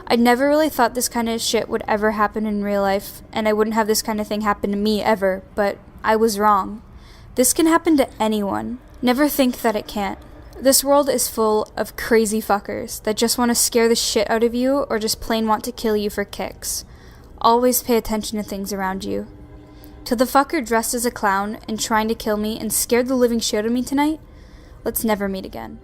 I never really thought this kind of shit would ever happen in real life, and I wouldn't have this kind of thing happen to me ever, but I was wrong. This can happen to anyone. Never think that it can't. This world is full of crazy fuckers that just want to scare the shit out of you or just plain want to kill you for kicks. Always pay attention to things around you. To the fucker dressed as a clown and trying to kill me and scared the living shit out of me tonight, let's never meet again.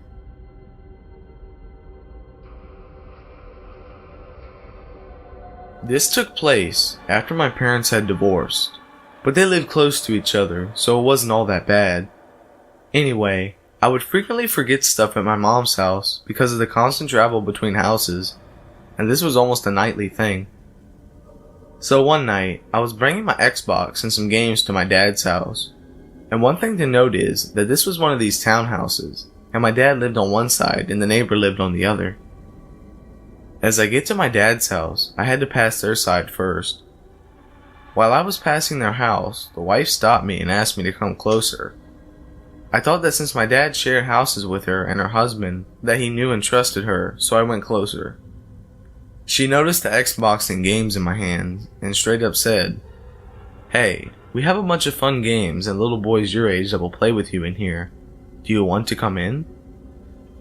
This took place after my parents had divorced, but they lived close to each other, so it wasn't all that bad. Anyway, I would frequently forget stuff at my mom's house because of the constant travel between houses, and this was almost a nightly thing. So one night, I was bringing my Xbox and some games to my dad's house, and one thing to note is that this was one of these townhouses, and my dad lived on one side and the neighbor lived on the other. As I get to my dad's house, I had to pass their side first. While I was passing their house, the wife stopped me and asked me to come closer. I thought that since my dad shared houses with her and her husband, that he knew and trusted her, so I went closer. She noticed the Xbox and games in my hands, and straight up said, "Hey, we have a bunch of fun games and little boys your age that will play with you in here. Do you want to come in?"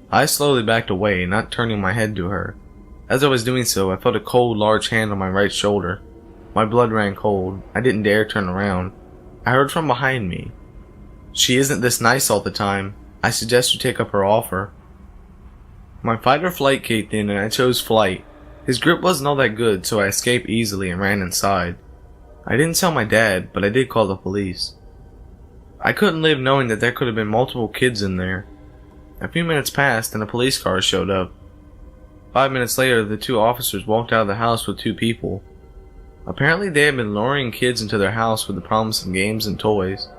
I slowly backed away, not turning my head to her. As I was doing so, I felt a cold, large hand on my right shoulder. My blood ran cold. I didn't dare turn around. I heard from behind me, "She isn't this nice all the time. I suggest you take up her offer." My fight or flight kicked in and I chose flight. His grip wasn't all that good, so I escaped easily and ran inside. I didn't tell my dad, but I did call the police. I couldn't live knowing that there could have been multiple kids in there. A few minutes passed and a police car showed up. 5 minutes later, the 2 officers walked out of the house with 2 people. Apparently they had been luring kids into their house with the promise of games and toys.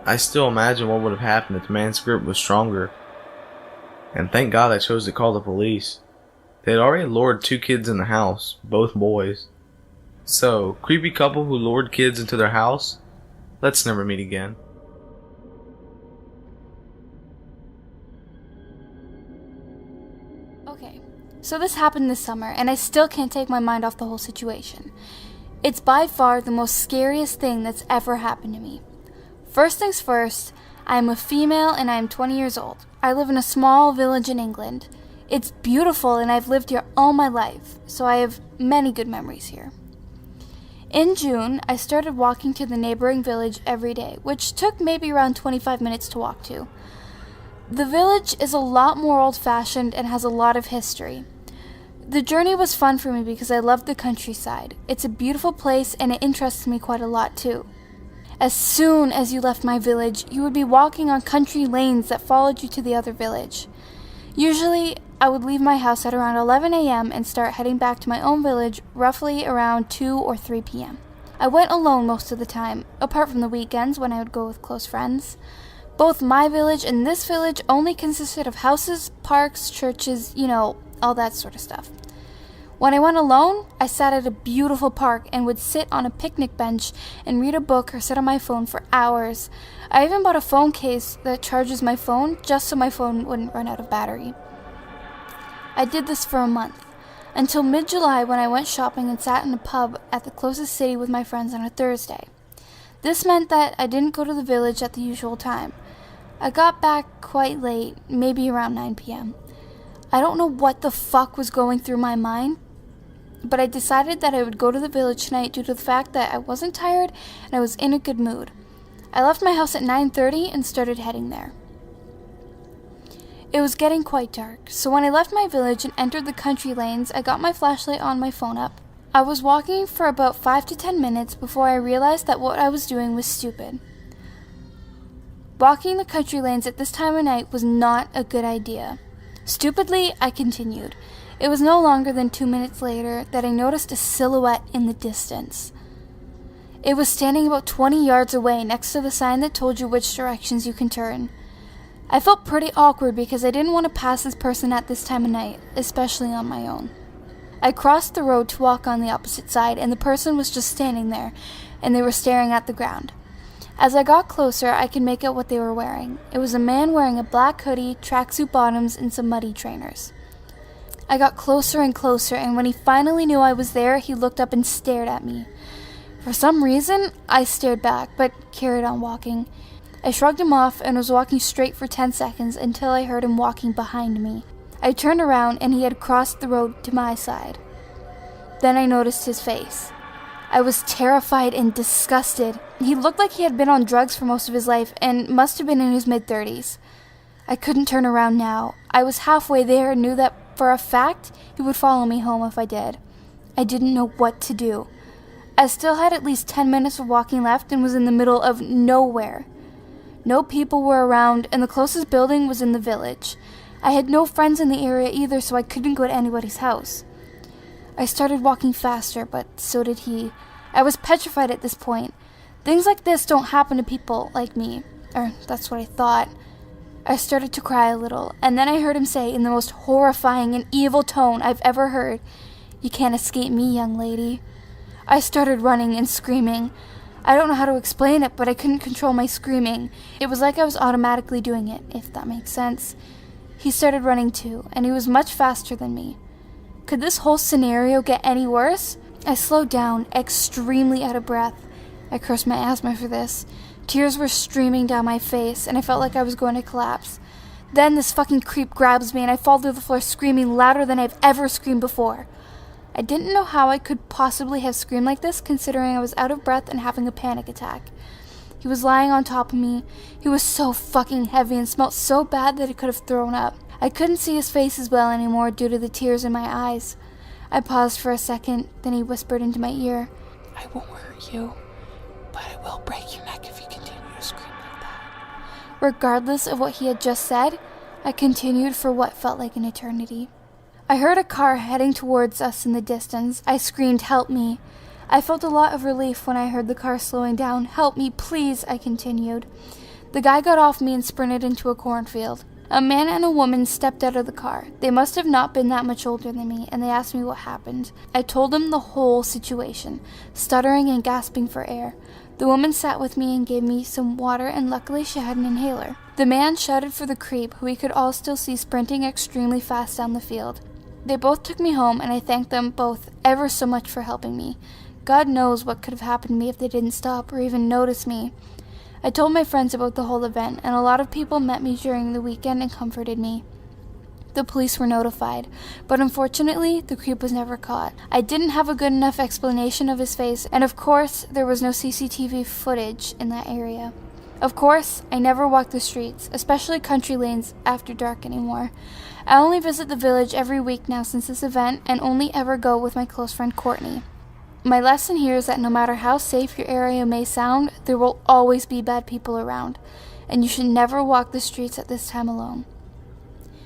I still imagine what would have happened if the man's grip was stronger. And thank God I chose to call the police. They had already lured 2 kids in the house, both boys. So, creepy couple who lured kids into their house? Let's never meet again. Okay, so this happened this summer, and I still can't take my mind off the whole situation. It's by far the most scariest thing that's ever happened to me. First things first, I am a female and I am 20 years old. I live in a small village in England. It's beautiful and I've lived here all my life, so I have many good memories here. In June, I started walking to the neighboring village every day, which took maybe around 25 minutes to walk to. The village is a lot more old-fashioned and has a lot of history. The journey was fun for me because I love the countryside. It's a beautiful place and it interests me quite a lot too. As soon as you left my village, you would be walking on country lanes that followed you to the other village. Usually, I would leave my house at around 11 a.m. and start heading back to my own village roughly around 2 or 3 p.m. I went alone most of the time, apart from the weekends when I would go with close friends. Both my village and this village only consisted of houses, parks, churches, all that sort of stuff. When I went alone, I sat at a beautiful park and would sit on a picnic bench and read a book or sit on my phone for hours. I even bought a phone case that charges my phone just so my phone wouldn't run out of battery. I did this for a month, until mid-July when I went shopping and sat in a pub at the closest city with my friends on a Thursday. This meant that I didn't go to the village at the usual time. I got back quite late, maybe around 9 p.m. I don't know what the fuck was going through my mind, but I decided that I would go to the village tonight due to the fact that I wasn't tired and I was in a good mood. I left my house at 9:30 and started heading there. It was getting quite dark, so when I left my village and entered the country lanes, I got my flashlight on my phone up. I was walking for about 5 to 10 minutes before I realized that what I was doing was stupid. Walking the country lanes at this time of night was not a good idea. Stupidly, I continued. It was no longer than 2 minutes later that I noticed a silhouette in the distance. It was standing about 20 yards away next to the sign that told you which directions you can turn. I felt pretty awkward because I didn't want to pass this person at this time of night, especially on my own. I crossed the road to walk on the opposite side, and the person was just standing there, and they were staring at the ground. As I got closer, I could make out what they were wearing. It was a man wearing a black hoodie, tracksuit bottoms, and some muddy trainers. I got closer and closer, and when he finally knew I was there, he looked up and stared at me. For some reason, I stared back, but carried on walking. I shrugged him off and was walking straight for 10 seconds until I heard him walking behind me. I turned around and he had crossed the road to my side. Then I noticed his face. I was terrified and disgusted. He looked like he had been on drugs for most of his life and must have been in his mid-30s. I couldn't turn around now. I was halfway there and knew that for a fact he would follow me home if I did. I didn't know what to do. I still had at least 10 minutes of walking left and was in the middle of nowhere. No people were around, and the closest building was in the village. I had no friends in the area either, so I couldn't go to anybody's house. I started walking faster, but so did he. I was petrified at this point. Things like this don't happen to people like me, or that's what I thought. I started to cry a little, and then I heard him say in the most horrifying and evil tone I've ever heard, "You can't escape me, young lady." I started running and screaming. I don't know how to explain it, but I couldn't control my screaming. It was like I was automatically doing it, if that makes sense. He started running too, and he was much faster than me. Could this whole scenario get any worse? I slowed down, extremely out of breath. I cursed my asthma for this. Tears were streaming down my face, and I felt like I was going to collapse. Then this fucking creep grabs me, and I fall to the floor screaming louder than I've ever screamed before. I didn't know how I could possibly have screamed like this, considering I was out of breath and having a panic attack. He was lying on top of me. He was so fucking heavy and smelled so bad that I could have thrown up. I couldn't see his face as well anymore due to the tears in my eyes. I paused for a second, then he whispered into my ear, "I won't hurt you, but I will break your neck if you continue to scream like that." Regardless of what he had just said, I continued for what felt like an eternity. I heard a car heading towards us in the distance. I screamed, "Help me." I felt a lot of relief when I heard the car slowing down. "Help me, please," I continued. The guy got off me and sprinted into a cornfield. A man and a woman stepped out of the car. They must have not been that much older than me, and they asked me what happened. I told them the whole situation, stuttering and gasping for air. The woman sat with me and gave me some water, and luckily she had an inhaler. The man shouted for the creep, who we could all still see sprinting extremely fast down the field. They both took me home, and I thanked them both ever so much for helping me. God knows what could have happened to me if they didn't stop or even notice me. I told my friends about the whole event, and a lot of people met me during the weekend and comforted me. The police were notified, but unfortunately, the creep was never caught. I didn't have a good enough explanation of his face, and of course, there was no CCTV footage in that area. Of course, I never walk the streets, especially country lanes, after dark anymore. I only visit the village every week now since this event, and only ever go with my close friend Courtney. My lesson here is that no matter how safe your area may sound, there will always be bad people around, and you should never walk the streets at this time alone.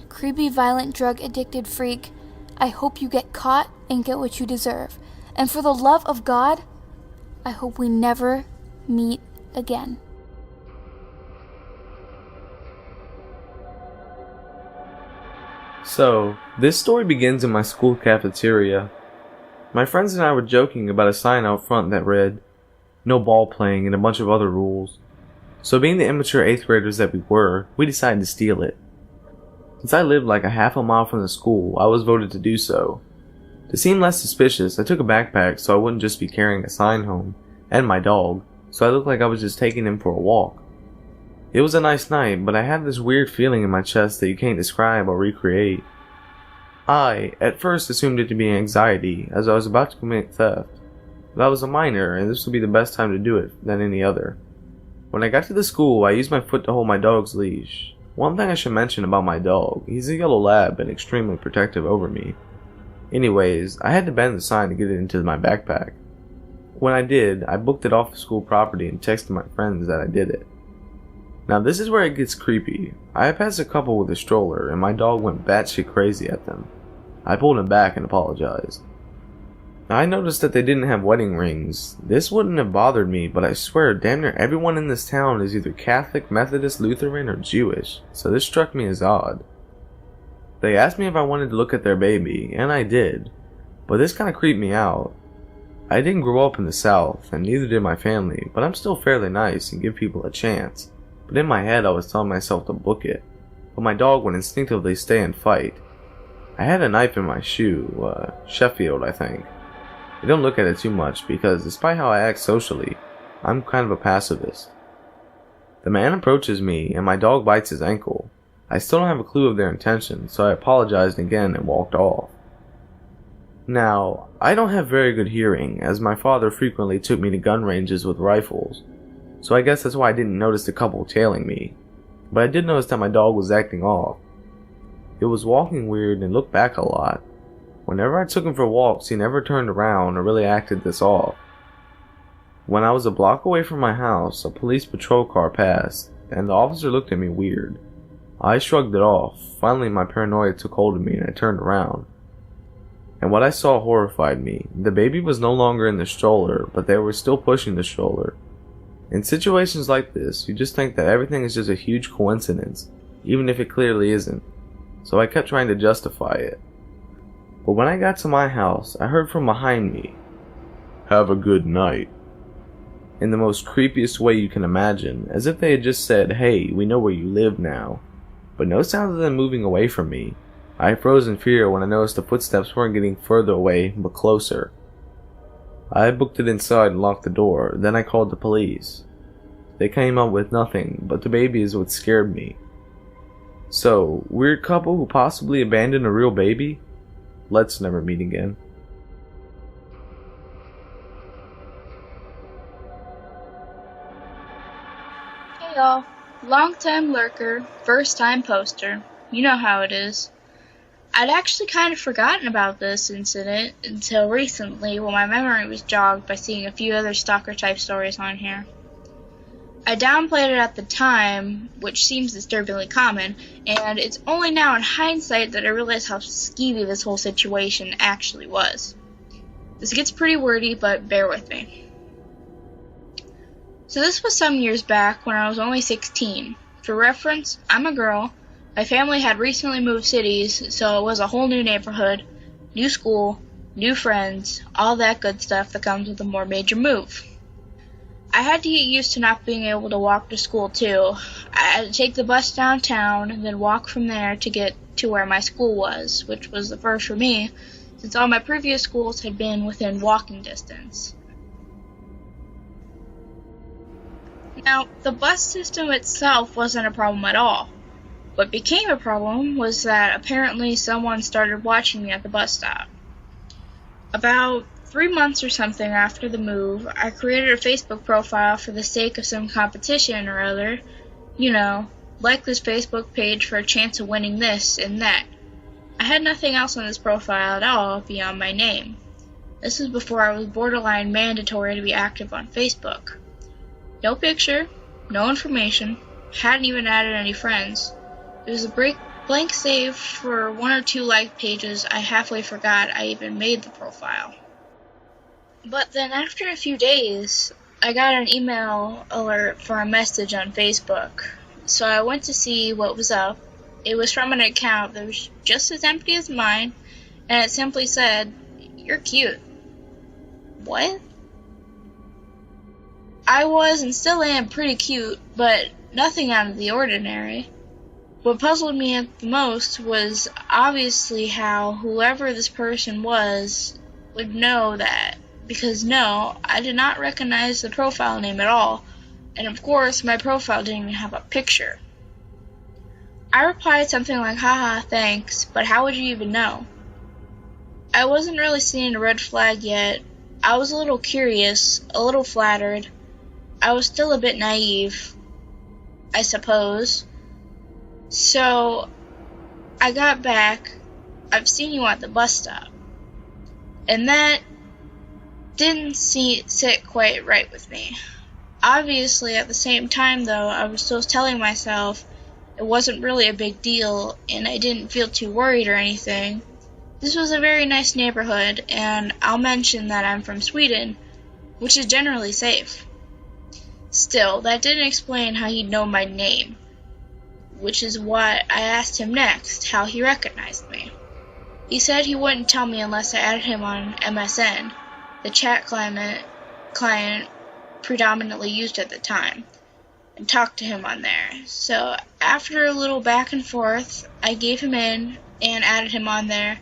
Creepy, violent, drug-addicted freak, I hope you get caught and get what you deserve. And for the love of God, I hope we never meet again. So, this story begins in my school cafeteria. My friends and I were joking about a sign out front that read, "No ball playing," and a bunch of other rules. So being the immature 8th graders that we were, we decided to steal it. Since I lived like a half a mile from the school, I was voted to do so. To seem less suspicious, I took a backpack so I wouldn't just be carrying a sign home, and my dog, so I looked like I was just taking him for a walk. It was a nice night, but I had this weird feeling in my chest that you can't describe or recreate. I, at first, assumed it to be anxiety, as I was about to commit theft. But I was a minor, and this would be the best time to do it than any other. When I got to the school, I used my foot to hold my dog's leash. One thing I should mention about my dog, he's a yellow lab and extremely protective over me. Anyways, I had to bend the sign to get it into my backpack. When I did, I booked it off the school property and texted my friends that I did it. Now this is where it gets creepy. I passed a couple with a stroller and my dog went batshit crazy at them. I pulled him back and apologized. I noticed that they didn't have wedding rings. This wouldn't have bothered me, but I swear damn near everyone in this town is either Catholic, Methodist, Lutheran, or Jewish, so this struck me as odd. They asked me if I wanted to look at their baby, and I did, but this kinda creeped me out. I didn't grow up in the South, and neither did my family, but I'm still fairly nice and give people a chance. But in my head I was telling myself to book it, but my dog would instinctively stay and fight. I had a knife in my shoe, Sheffield I think. I don't look at it too much because despite how I act socially, I'm kind of a pacifist. The man approaches me and my dog bites his ankle. I still don't have a clue of their intention, so I apologized again and walked off. Now, I don't have very good hearing as my father frequently took me to gun ranges with rifles, so I guess that's why I didn't notice the couple tailing me, but I did notice that my dog was acting off. It was walking weird and looked back a lot. Whenever I took him for walks, he never turned around or really acted this off. When I was a block away from my house, a police patrol car passed, and the officer looked at me weird. I shrugged it off. Finally, my paranoia took hold of me and I turned around. And what I saw horrified me. The baby was no longer in the stroller, but they were still pushing the stroller. In situations like this, you just think that everything is just a huge coincidence, even if it clearly isn't. So I kept trying to justify it. But when I got to my house, I heard from behind me, "Have a good night," in the most creepiest way you can imagine, as if they had just said, "Hey, we know where you live now." But no sound of them moving away from me. I froze in fear when I noticed the footsteps weren't getting further away, but closer. I booked it inside and locked the door, then I called the police. They came up with nothing, but the baby is what scared me. So, weird couple who possibly abandoned a real baby? Let's never meet again. Hey y'all, long-time lurker, first-time poster. You know how it is. I'd actually kind of forgotten about this incident until recently when my memory was jogged by seeing a few other stalker-type stories on here. I downplayed it at the time, which seems disturbingly common, and it's only now in hindsight that I realize how skeevy this whole situation actually was. This gets pretty wordy, but bear with me. So this was some years back when I was only 16. For reference, I'm a girl. My family had recently moved cities, so it was a whole new neighborhood, new school, new friends, all that good stuff that comes with a more major move. I had to get used to not being able to walk to school too. I had to take the bus downtown and then walk from there to get to where my school was, which was the first for me, since all my previous schools had been within walking distance. Now, the bus system itself wasn't a problem at all. What became a problem was that apparently someone started watching me at the bus stop. About 3 months or something after the move, I created a Facebook profile for the sake of some competition or other. You know, like this Facebook page for a chance of winning this and that. I had nothing else on this profile at all beyond my name. This was before I was borderline mandatory to be active on Facebook. No picture, no information, hadn't even added any friends. It was a blank save for 1 or 2 like pages. I halfway forgot I even made the profile. But then after a few days, I got an email alert for a message on Facebook. So I went to see what was up. It was from an account that was just as empty as mine, and it simply said, "You're cute." What? I was and still am pretty cute, but nothing out of the ordinary. What puzzled me the most was obviously how whoever this person was would know that, because no, I did not recognize the profile name at all, and of course my profile didn't even have a picture. I replied something like, "Haha, thanks, but how would you even know?" I wasn't really seeing a red flag yet. I was a little curious, a little flattered. I was still a bit naive, I suppose. So, I got back. "I've seen you at the bus stop. And that didn't sit quite right with me. Obviously, at the same time, though, I was still telling myself it wasn't really a big deal, and I didn't feel too worried or anything. This was a very nice neighborhood, and I'll mention that I'm from Sweden, which is generally safe. Still, that didn't explain how he'd know my name, which is what I asked him next, how he recognized me. He said he wouldn't tell me unless I added him on MSN, the chat client predominantly used at the time, and talked to him on there. So after a little back and forth, I gave him in and added him on there,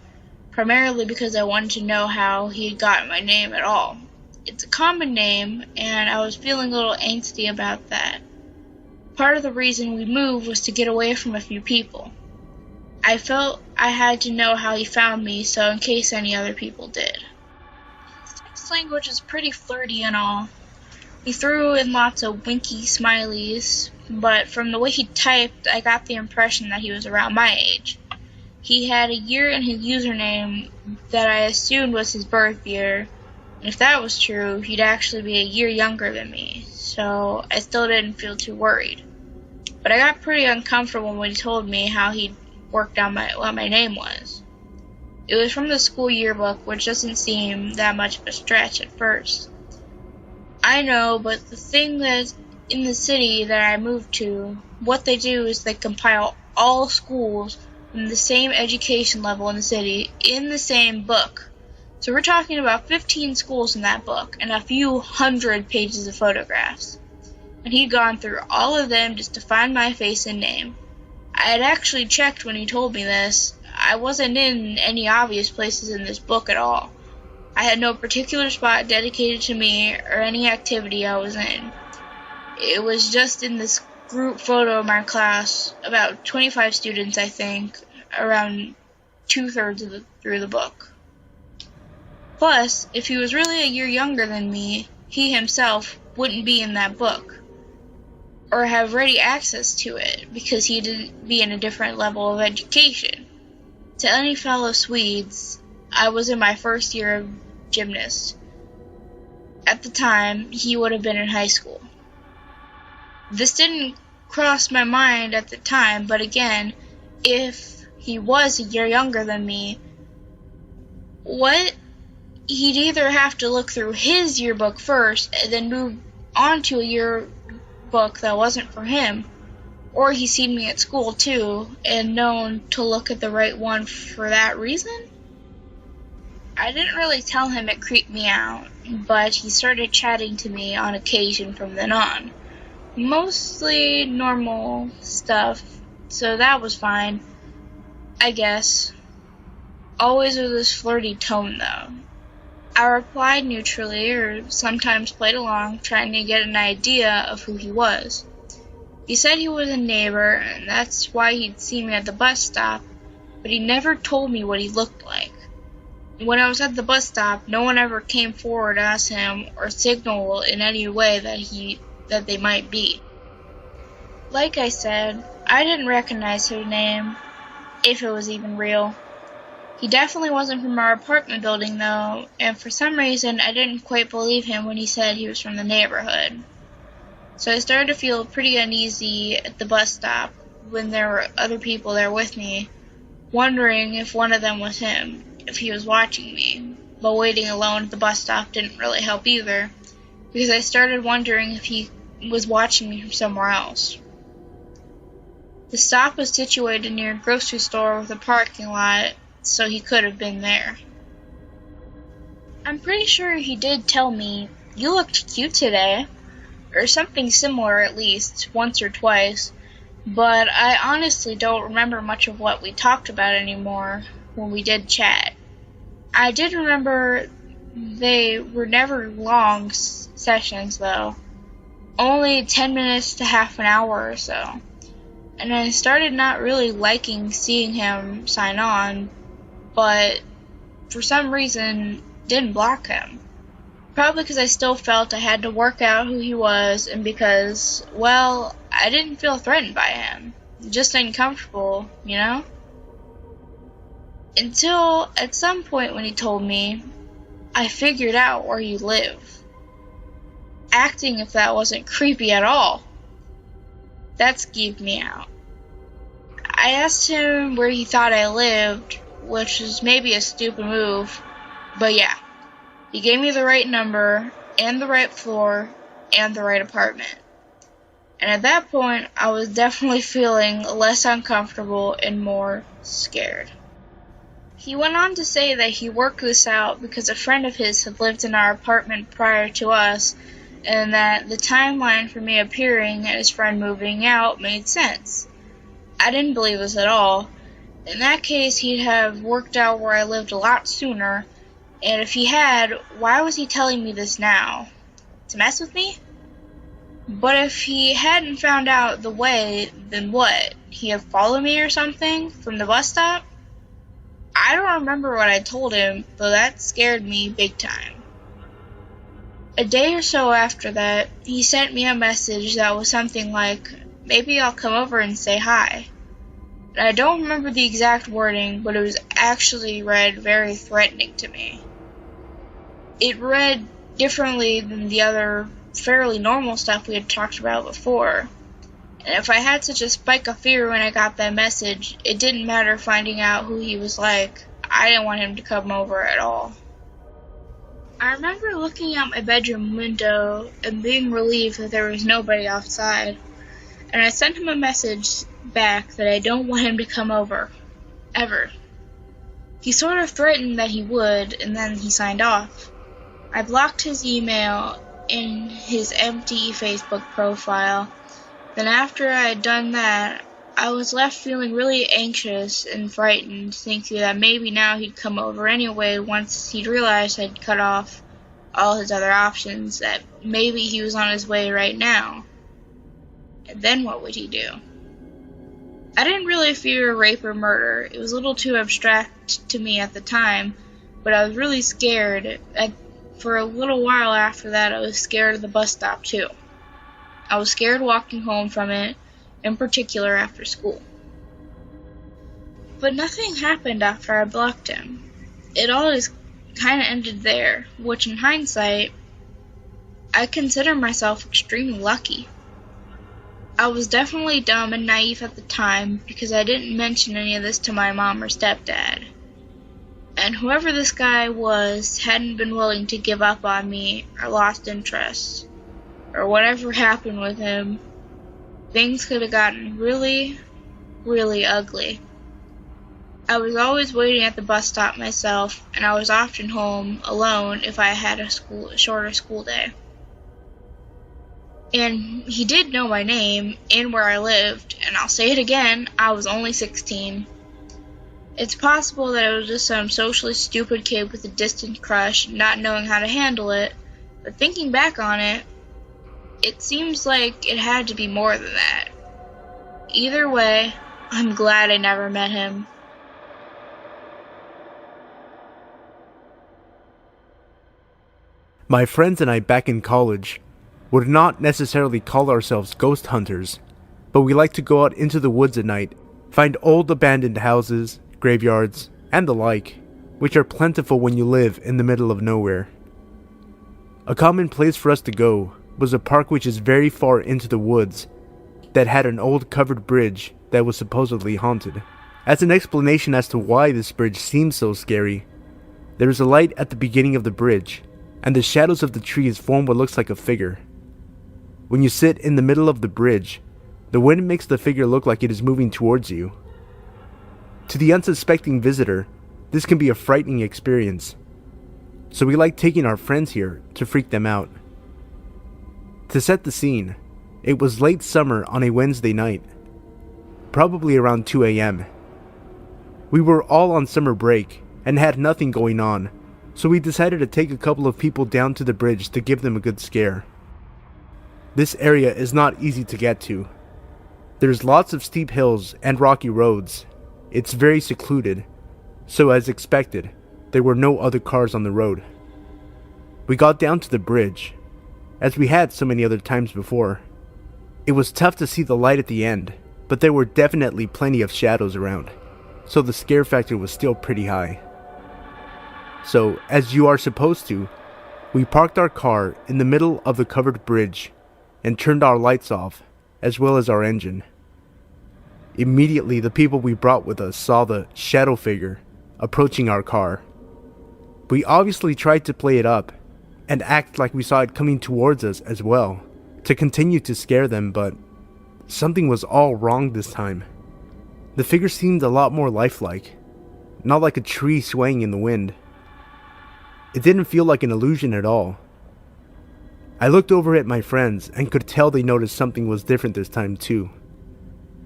primarily because I wanted to know how he had gotten my name at all. It's a common name, and I was feeling a little angsty about that. Part of the reason we moved was to get away from a few people. I felt I had to know how he found me, so in case any other people did. His text language is pretty flirty and all. He threw in lots of winky smileys, but from the way he typed, I got the impression that he was around my age. He had a year in his username that I assumed was his birth year, and if that was true, he'd actually be a year younger than me, so I still didn't feel too worried. But I got pretty uncomfortable when he told me how he'd worked out what my name was. It was from the school yearbook, which doesn't seem that much of a stretch at first. I know, but the thing that's in the city that I moved to, what they do is they compile all schools from the same education level in the city in the same book. So we're talking about 15 schools in that book and a few hundred pages of photographs. And he'd gone through all of them just to find my face and name. I had actually checked when he told me this. I wasn't in any obvious places in this book at all. I had no particular spot dedicated to me or any activity I was in. It was just in this group photo of my class, about 25 students I think, around 2/3 through the book. Plus, if he was really a year younger than me, he himself wouldn't be in that book, or have ready access to it, because he'd be in a different level of education. To any fellow Swedes, I was in my first year of gymnast. At the time, he would have been in high school. This didn't cross my mind at the time, but again, if he was a year younger than me, he'd either have to look through his yearbook first and then move on to a yearbook that wasn't for him, or he's seen me at school too and known to look at the right one for that reason. I didn't really tell him it creeped me out, but he started chatting to me on occasion from then on. Mostly normal stuff, so that was fine, I guess. Always with this flirty tone, though. I replied neutrally, or sometimes played along, trying to get an idea of who he was. He said he was a neighbor, and that's why he'd seen me at the bus stop, but he never told me what he looked like. When I was at the bus stop, no one ever came forward to ask him or signal in any way that they might be. Like I said, I didn't recognize his name, if it was even real. He definitely wasn't from our apartment building, though, and for some reason I didn't quite believe him when he said he was from the neighborhood. So I started to feel pretty uneasy at the bus stop when there were other people there with me, wondering if one of them was him, if he was watching me. But waiting alone at the bus stop didn't really help either, because I started wondering if he was watching me from somewhere else. The stop was situated near a grocery store with a parking lot, so he could have been there. I'm pretty sure he did tell me, "You looked cute today," or something similar at least, once or twice, but I honestly don't remember much of what we talked about anymore when we did chat. I did remember they were never long sessions, though, only 10 minutes to half an hour or so, and I started not really liking seeing him sign on, but for some reason didn't block him. Probably because I still felt I had to work out who he was, and because, well, I didn't feel threatened by him. Just uncomfortable, you know? Until at some point when he told me, I figured out where you live. Acting if that wasn't creepy at all. That skeeved me out. I asked him where he thought I lived, which was maybe a stupid move, but yeah. He gave me the right number, and the right floor, and the right apartment. And at that point, I was definitely feeling less uncomfortable and more scared. He went on to say that he worked this out because a friend of his had lived in our apartment prior to us, and that the timeline for me appearing and his friend moving out made sense. I didn't believe this at all. In that case, he'd have worked out where I lived a lot sooner, and if he had, why was he telling me this now? To mess with me? But if he hadn't found out the way, then what? He'd have followed me or something from the bus stop? I don't remember what I told him, though that scared me big time. A day or so after that, he sent me a message that was something like, maybe I'll come over and say hi. And I don't remember the exact wording, but it was actually read very threatening to me. It read differently than the other fairly normal stuff we had talked about before. And if I had such a spike of fear when I got that message, it didn't matter finding out who he was like. I didn't want him to come over at all. I remember looking out my bedroom window and being relieved that there was nobody outside. And I sent him a message back that I don't want him to come over. Ever. He sort of threatened that he would, and then he signed off. I blocked his email in his empty Facebook profile. Then after I had done that, I was left feeling really anxious and frightened, thinking that maybe now he'd come over anyway once he'd realized I'd cut off all his other options, that maybe he was on his way right now. And then what would he do? I didn't really fear rape or murder. It was a little too abstract to me at the time, but I was really scared. For a little while after that, I was scared of the bus stop too. I was scared walking home from it, in particular after school. But nothing happened after I blocked him. It all just kind of ended there, which in hindsight, I consider myself extremely lucky. I was definitely dumb and naive at the time because I didn't mention any of this to my mom or stepdad. And whoever this guy was hadn't been willing to give up on me or lost interest. Or whatever happened with him, things could have gotten really, really ugly. I was always waiting at the bus stop myself, and I was often home alone if I had a shorter school day. And he did know my name and where I lived, and I'll say it again, I was only 16. It's possible that it was just some socially stupid kid with a distant crush, not knowing how to handle it, but thinking back on it, it seems like it had to be more than that. Either way, I'm glad I never met him. My friends and I back in college would not necessarily call ourselves ghost hunters, but we like to go out into the woods at night, find old abandoned houses, graveyards, and the like, which are plentiful when you live in the middle of nowhere. A common place for us to go was a park which is very far into the woods that had an old covered bridge that was supposedly haunted. As an explanation as to why this bridge seems so scary, there is a light at the beginning of the bridge, and the shadows of the trees form what looks like a figure. When you sit in the middle of the bridge, the wind makes the figure look like it is moving towards you. To the unsuspecting visitor, this can be a frightening experience, so we like taking our friends here to freak them out. To set the scene, it was late summer on a Wednesday night, probably around 2 a.m. We were all on summer break and had nothing going on, so we decided to take a couple of people down to the bridge to give them a good scare. This area is not easy to get to. There's lots of steep hills and rocky roads. It's very secluded, so as expected, there were no other cars on the road. We got down to the bridge, as we had so many other times before. It was tough to see the light at the end, but there were definitely plenty of shadows around, so the scare factor was still pretty high. so as you are supposed to, we parked our car in the middle of the covered bridge and turned our lights off, as well as our engine. Immediately, the people we brought with us saw the shadow figure approaching our car. We obviously tried to play it up and act like we saw it coming towards us as well, to continue to scare them, but something was all wrong this time. The figure seemed a lot more lifelike, not like a tree swaying in the wind. It didn't feel like an illusion at all. I looked over at my friends and could tell they noticed something was different this time too.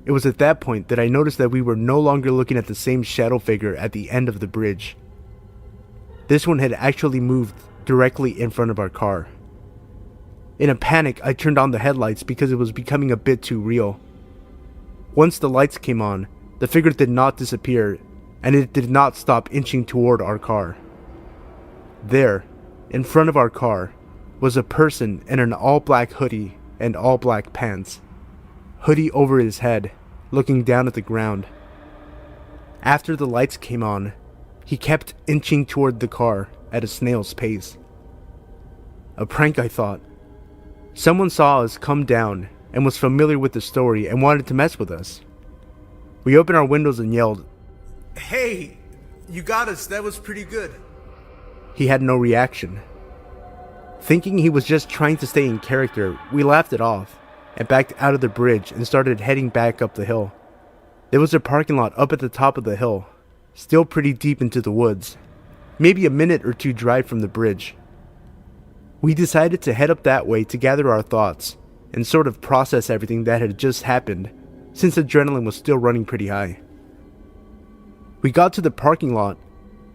It was at that point that I noticed that we were no longer looking at the same shadow figure at the end of the bridge. This one had actually moved directly in front of our car. In a panic, I turned on the headlights because it was becoming a bit too real. Once the lights came on, the figure did not disappear, and it did not stop inching toward our car. There, in front of our car, was a person in an all-black hoodie and all-black pants. Hoodie over his head, looking down at the ground. After the lights came on, he kept inching toward the car at a snail's pace. A prank, I thought. Someone saw us come down and was familiar with the story and wanted to mess with us. We opened our windows and yelled, "Hey, you got us, that was pretty good." He had no reaction. Thinking he was just trying to stay in character, we laughed it off and backed out of the bridge and started heading back up the hill. There was a parking lot up at the top of the hill, still pretty deep into the woods, maybe a minute or two drive from the bridge. We decided to head up that way to gather our thoughts and sort of process everything that had just happened, since adrenaline was still running pretty high. We got to the parking lot,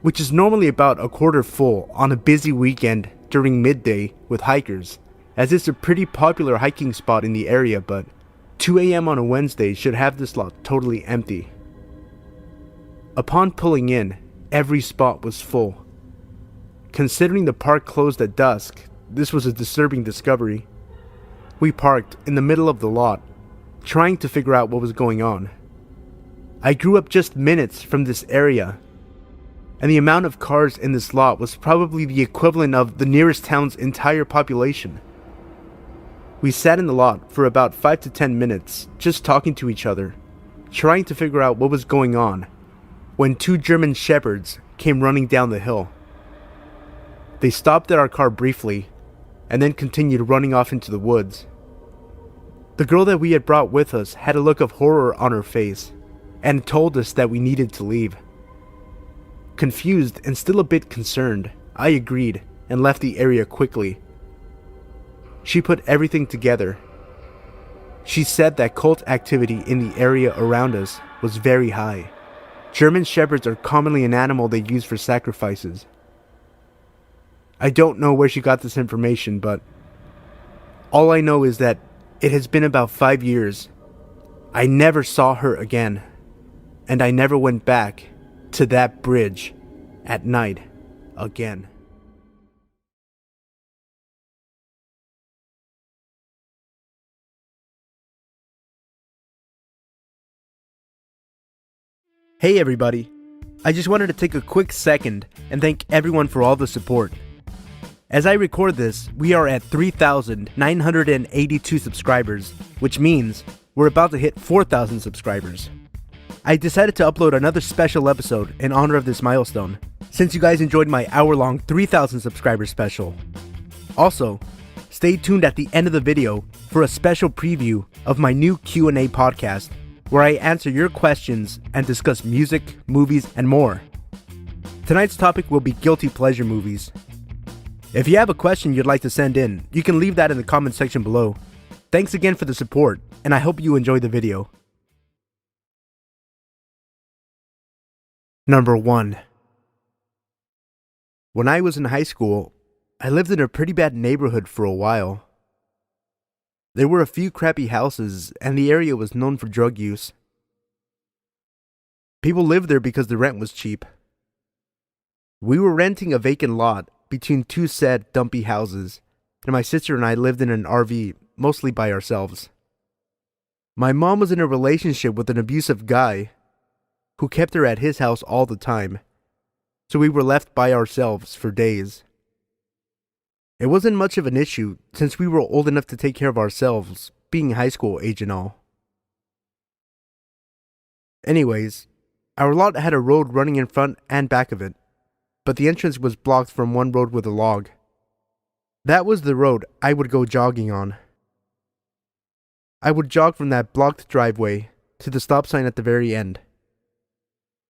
which is normally about a quarter full on a busy weekend during midday with hikers, as it's a pretty popular hiking spot in the area, but 2 a.m. on a Wednesday should have this lot totally empty. Upon pulling in, every spot was full. Considering the park closed at dusk, this was a disturbing discovery. We parked in the middle of the lot, trying to figure out what was going on. I grew up just minutes from this area, and the amount of cars in this lot was probably the equivalent of the nearest town's entire population. We sat in the lot for about 5 to 10 minutes, just talking to each other, trying to figure out what was going on, when 2 German shepherds came running down the hill. They stopped at our car briefly, and then continued running off into the woods. The girl that we had brought with us had a look of horror on her face, and told us that we needed to leave. Confused and still a bit concerned, I agreed and left the area quickly. She put everything together. She said that cult activity in the area around us was very high. German shepherds are commonly an animal they use for sacrifices. I don't know where she got this information, but all I know is that it has been about 5 years. I never saw her again, and I never went back to that bridge at night again. Hey everybody, I just wanted to take a quick second and thank everyone for all the support. As I record this, we are at 3,982 subscribers, which means we're about to hit 4,000 subscribers. I decided to upload another special episode in honor of this milestone, since you guys enjoyed my hour-long 3,000 subscriber special. Also, stay tuned at the end of the video for a special preview of my new Q&A podcast, where I answer your questions and discuss music, movies, and more. Tonight's topic will be guilty pleasure movies. If you have a question you'd like to send in, you can leave that in the comment section below. Thanks again for the support, and I hope you enjoy the video. Number 1. When I was in high school, I lived in a pretty bad neighborhood for a while. There were a few crappy houses, and the area was known for drug use. People lived there because the rent was cheap. We were renting a vacant lot between 2 sad, dumpy houses, and my sister and I lived in an RV, mostly by ourselves. My mom was in a relationship with an abusive guy who kept her at his house all the time, so we were left by ourselves for days. It wasn't much of an issue since we were old enough to take care of ourselves, being high school age and all. Anyways, our lot had a road running in front and back of it, but the entrance was blocked from one road with a log. That was the road I would go jogging on. I would jog from that blocked driveway to the stop sign at the very end.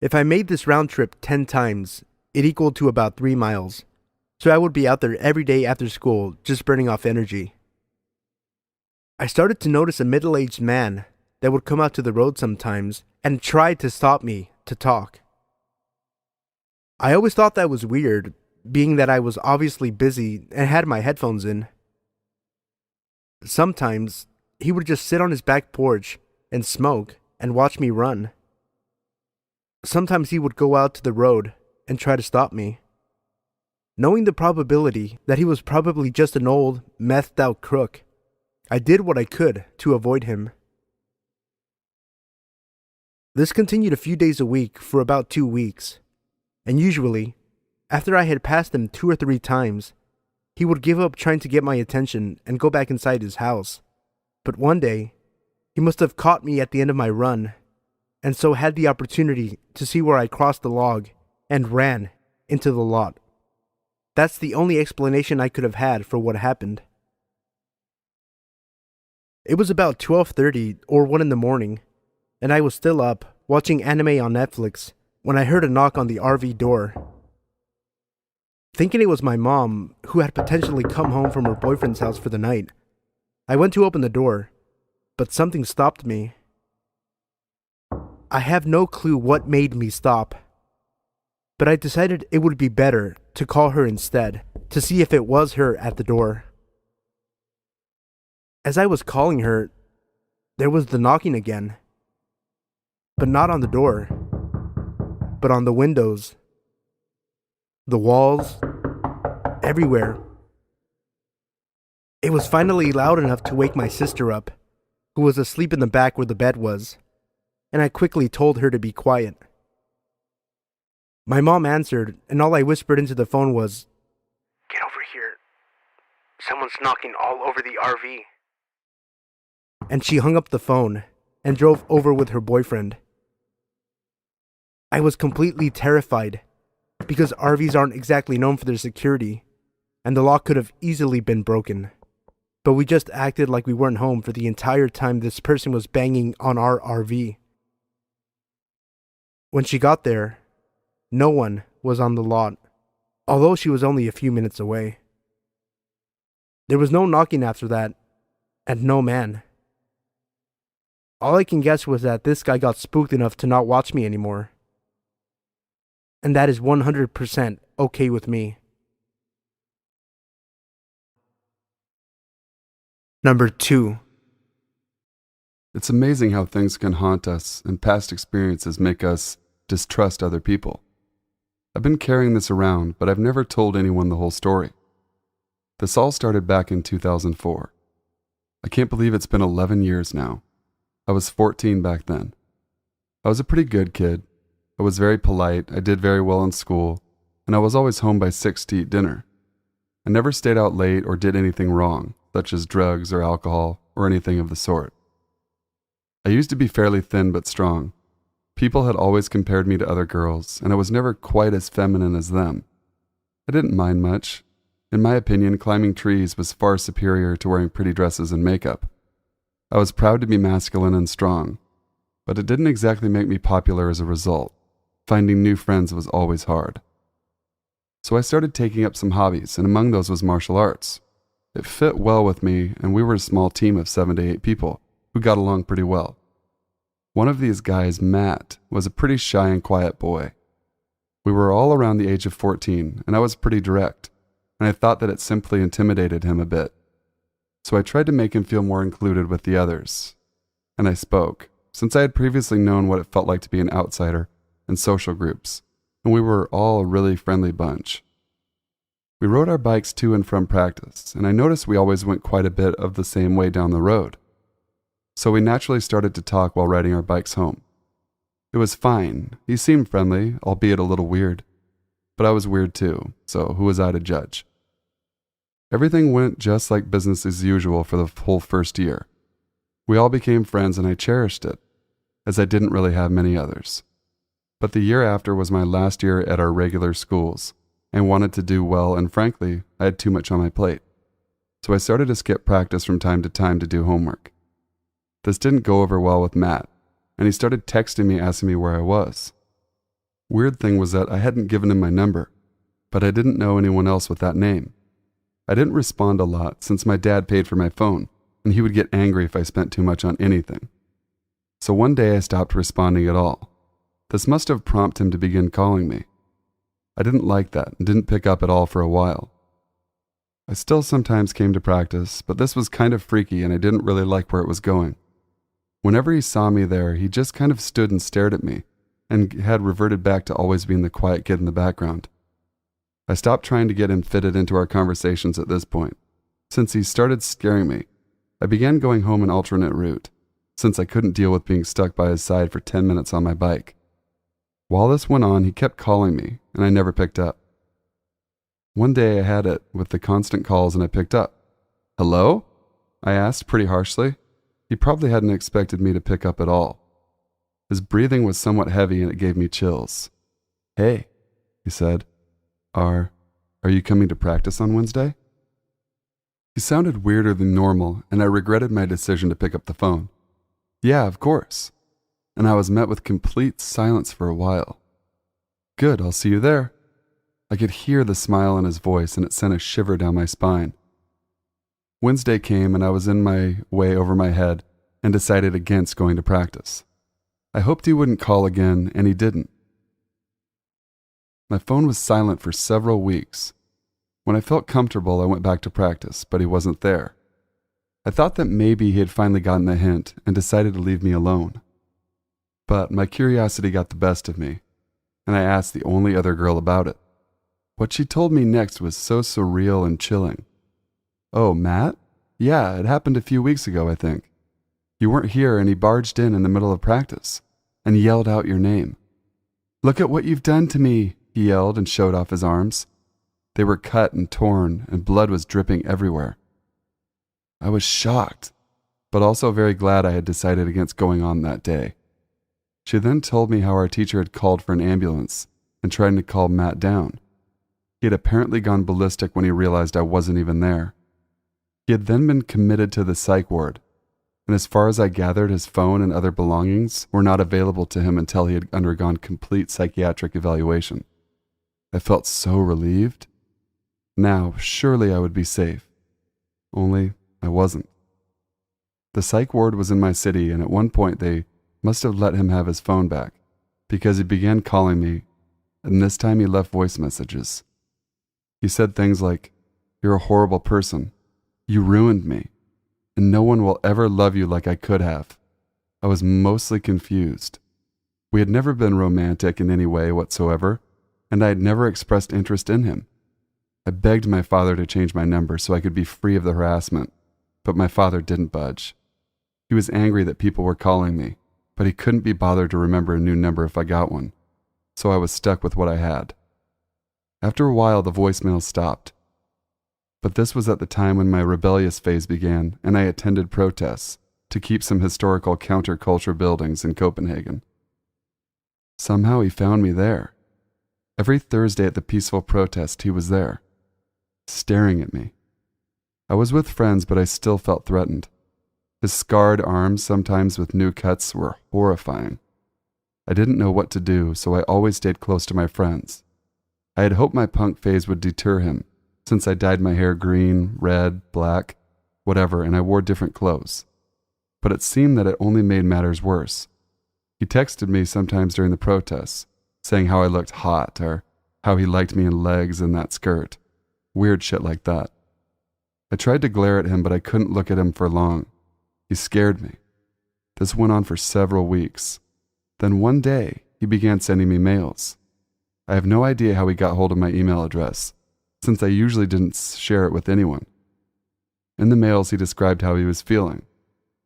If I made this round trip 10 times, it equaled to about 3 miles, so I would be out there every day after school just burning off energy. I started to notice a middle-aged man that would come out to the road sometimes and try to stop me to talk. I always thought that was weird, being that I was obviously busy and had my headphones in. Sometimes, he would just sit on his back porch and smoke and watch me run. Sometimes he would go out to the road and try to stop me. Knowing the probability that he was probably just an old, methed out crook, I did what I could to avoid him. This continued a few days a week for about 2 weeks, and usually, after I had passed him 2 or 3 times, he would give up trying to get my attention and go back inside his house. But one day, he must have caught me at the end of my run, and so had the opportunity to see where I crossed the log and ran into the lot. That's the only explanation I could have had for what happened. It was about 12:30 or 1 in the morning, and I was still up watching anime on Netflix when I heard a knock on the RV door. Thinking it was my mom, who had potentially come home from her boyfriend's house for the night, I went to open the door, but something stopped me. I have no clue what made me stop, but I decided it would be better to call her instead, to see if it was her at the door. As I was calling her, there was the knocking again, but not on the door, but on the windows, the walls, everywhere. It was finally loud enough to wake my sister up, who was asleep in the back where the bed was, and I quickly told her to be quiet. My mom answered, and all I whispered into the phone was, "Get over here. Someone's knocking all over the RV." And she hung up the phone and drove over with her boyfriend. I was completely terrified because RVs aren't exactly known for their security, and the lock could have easily been broken. But we just acted like we weren't home for the entire time this person was banging on our RV. When she got there, no one was on the lot, although she was only a few minutes away. There was no knocking after that, and no man. All I can guess was that this guy got spooked enough to not watch me anymore. And that is 100% okay with me. Number 2. It's amazing how things can haunt us and past experiences make us distrust other people. I've been carrying this around, but I've never told anyone the whole story. This all started back in 2004. I can't believe it's been 11 years now. I was 14 back then. I was a pretty good kid. I was very polite, I did very well in school, and I was always home by 6 to eat dinner. I never stayed out late or did anything wrong, such as drugs or alcohol or anything of the sort. I used to be fairly thin but strong. People had always compared me to other girls, and I was never quite as feminine as them. I didn't mind much. In my opinion, climbing trees was far superior to wearing pretty dresses and makeup. I was proud to be masculine and strong, but it didn't exactly make me popular as a result. Finding new friends was always hard. So I started taking up some hobbies, and among those was martial arts. It fit well with me, and we were a small team of 7 to 8 people who got along pretty well. One of these guys, Matt, was a pretty shy and quiet boy. We were all around the age of 14, and I was pretty direct, and I thought that it simply intimidated him a bit. So I tried to make him feel more included with the others. And I spoke, since I had previously known what it felt like to be an outsider in social groups, and we were all a really friendly bunch. We rode our bikes to and from practice, and I noticed we always went quite a bit of the same way down the road. So we naturally started to talk while riding our bikes home. It was fine. He seemed friendly, albeit a little weird. but I was weird too, so who was I to judge? Everything went just like business as usual for the whole first year. We all became friends and I cherished it, as I didn't really have many others. But the year after was my last year at our regular schools, and wanted to do well, and frankly, I had too much on my plate. So I started to skip practice from time to time to do homework. This didn't go over well with Matt, and he started texting me asking me where I was. Weird thing was that I hadn't given him my number, but I didn't know anyone else with that name. I didn't respond a lot since my dad paid for my phone, and he would get angry if I spent too much on anything. So one day I stopped responding at all. This must have prompted him to begin calling me. I didn't like that and didn't pick up at all for a while. I still sometimes came to practice, but this was kind of freaky and I didn't really like where it was going. Whenever he saw me there, he just kind of stood and stared at me, and had reverted back to always being the quiet kid in the background. I stopped trying to get him fitted into our conversations at this point. Since he started scaring me, I began going home an alternate route, since I couldn't deal with being stuck by his side for 10 minutes on my bike. While this went on, he kept calling me, and I never picked up. One day I had it with the constant calls and I picked up. "Hello?" I asked pretty harshly. He probably hadn't expected me to pick up at all. His breathing was somewhat heavy and it gave me chills. "Hey," he said, Are you coming to practice on Wednesday?" He sounded weirder than normal, and I regretted my decision to pick up the phone. "Yeah, of course." And I was met with complete silence for a while. "Good, I'll see you there." I could hear the smile in his voice, and it sent a shiver down my spine. Wednesday came, and I was in my way over my head and decided against going to practice. I hoped he wouldn't call again, and he didn't. My phone was silent for several weeks. When I felt comfortable, I went back to practice, but he wasn't there. I thought that maybe he had finally gotten the hint and decided to leave me alone. But my curiosity got the best of me, and I asked the only other girl about it. What she told me next was so surreal and chilling. "Oh, Matt? Yeah, it happened a few weeks ago, I think. You weren't here and he barged in the middle of practice and yelled out your name. 'Look at what you've done to me,' he yelled and showed off his arms. They were cut and torn and blood was dripping everywhere. I was shocked, but also very glad I had decided against going on that day. She then told me how our teacher had called for an ambulance and tried to calm Matt down. He had apparently gone ballistic when he realized I wasn't even there. He had then been committed to the psych ward, and as far as I gathered, his phone and other belongings were not available to him until he had undergone complete psychiatric evaluation. I felt so relieved. Now, surely I would be safe. Only I wasn't. The psych ward was in my city, and at one point they must have let him have his phone back, because he began calling me, and this time he left voice messages. He said things like, "You're a horrible person. You ruined me, and no one will ever love you like I could have." I was mostly confused. We had never been romantic in any way whatsoever, and I had never expressed interest in him. I begged my father to change my number so I could be free of the harassment, but my father didn't budge. He was angry that people were calling me, but he couldn't be bothered to remember a new number if I got one, so I was stuck with what I had. After a while, the voicemail stopped. But this was at the time when my rebellious phase began, and I attended protests to keep some historical counterculture buildings in Copenhagen. Somehow he found me there. Every Thursday at the peaceful protest, he was there, staring at me. I was with friends, but I still felt threatened. His scarred arms, sometimes with new cuts, were horrifying. I didn't know what to do, so I always stayed close to my friends. I had hoped my punk phase would deter him, since I dyed my hair green, red, black, whatever, and I wore different clothes. But it seemed that it only made matters worse. He texted me sometimes during the protests, saying how I looked hot, or how he liked me in legs and that skirt. Weird shit like that. I tried to glare at him, but I couldn't look at him for long. He scared me. This went on for several weeks. Then one day, he began sending me mails. I have no idea how he got hold of my email address, since I usually didn't share it with anyone. In the mails, he described how he was feeling,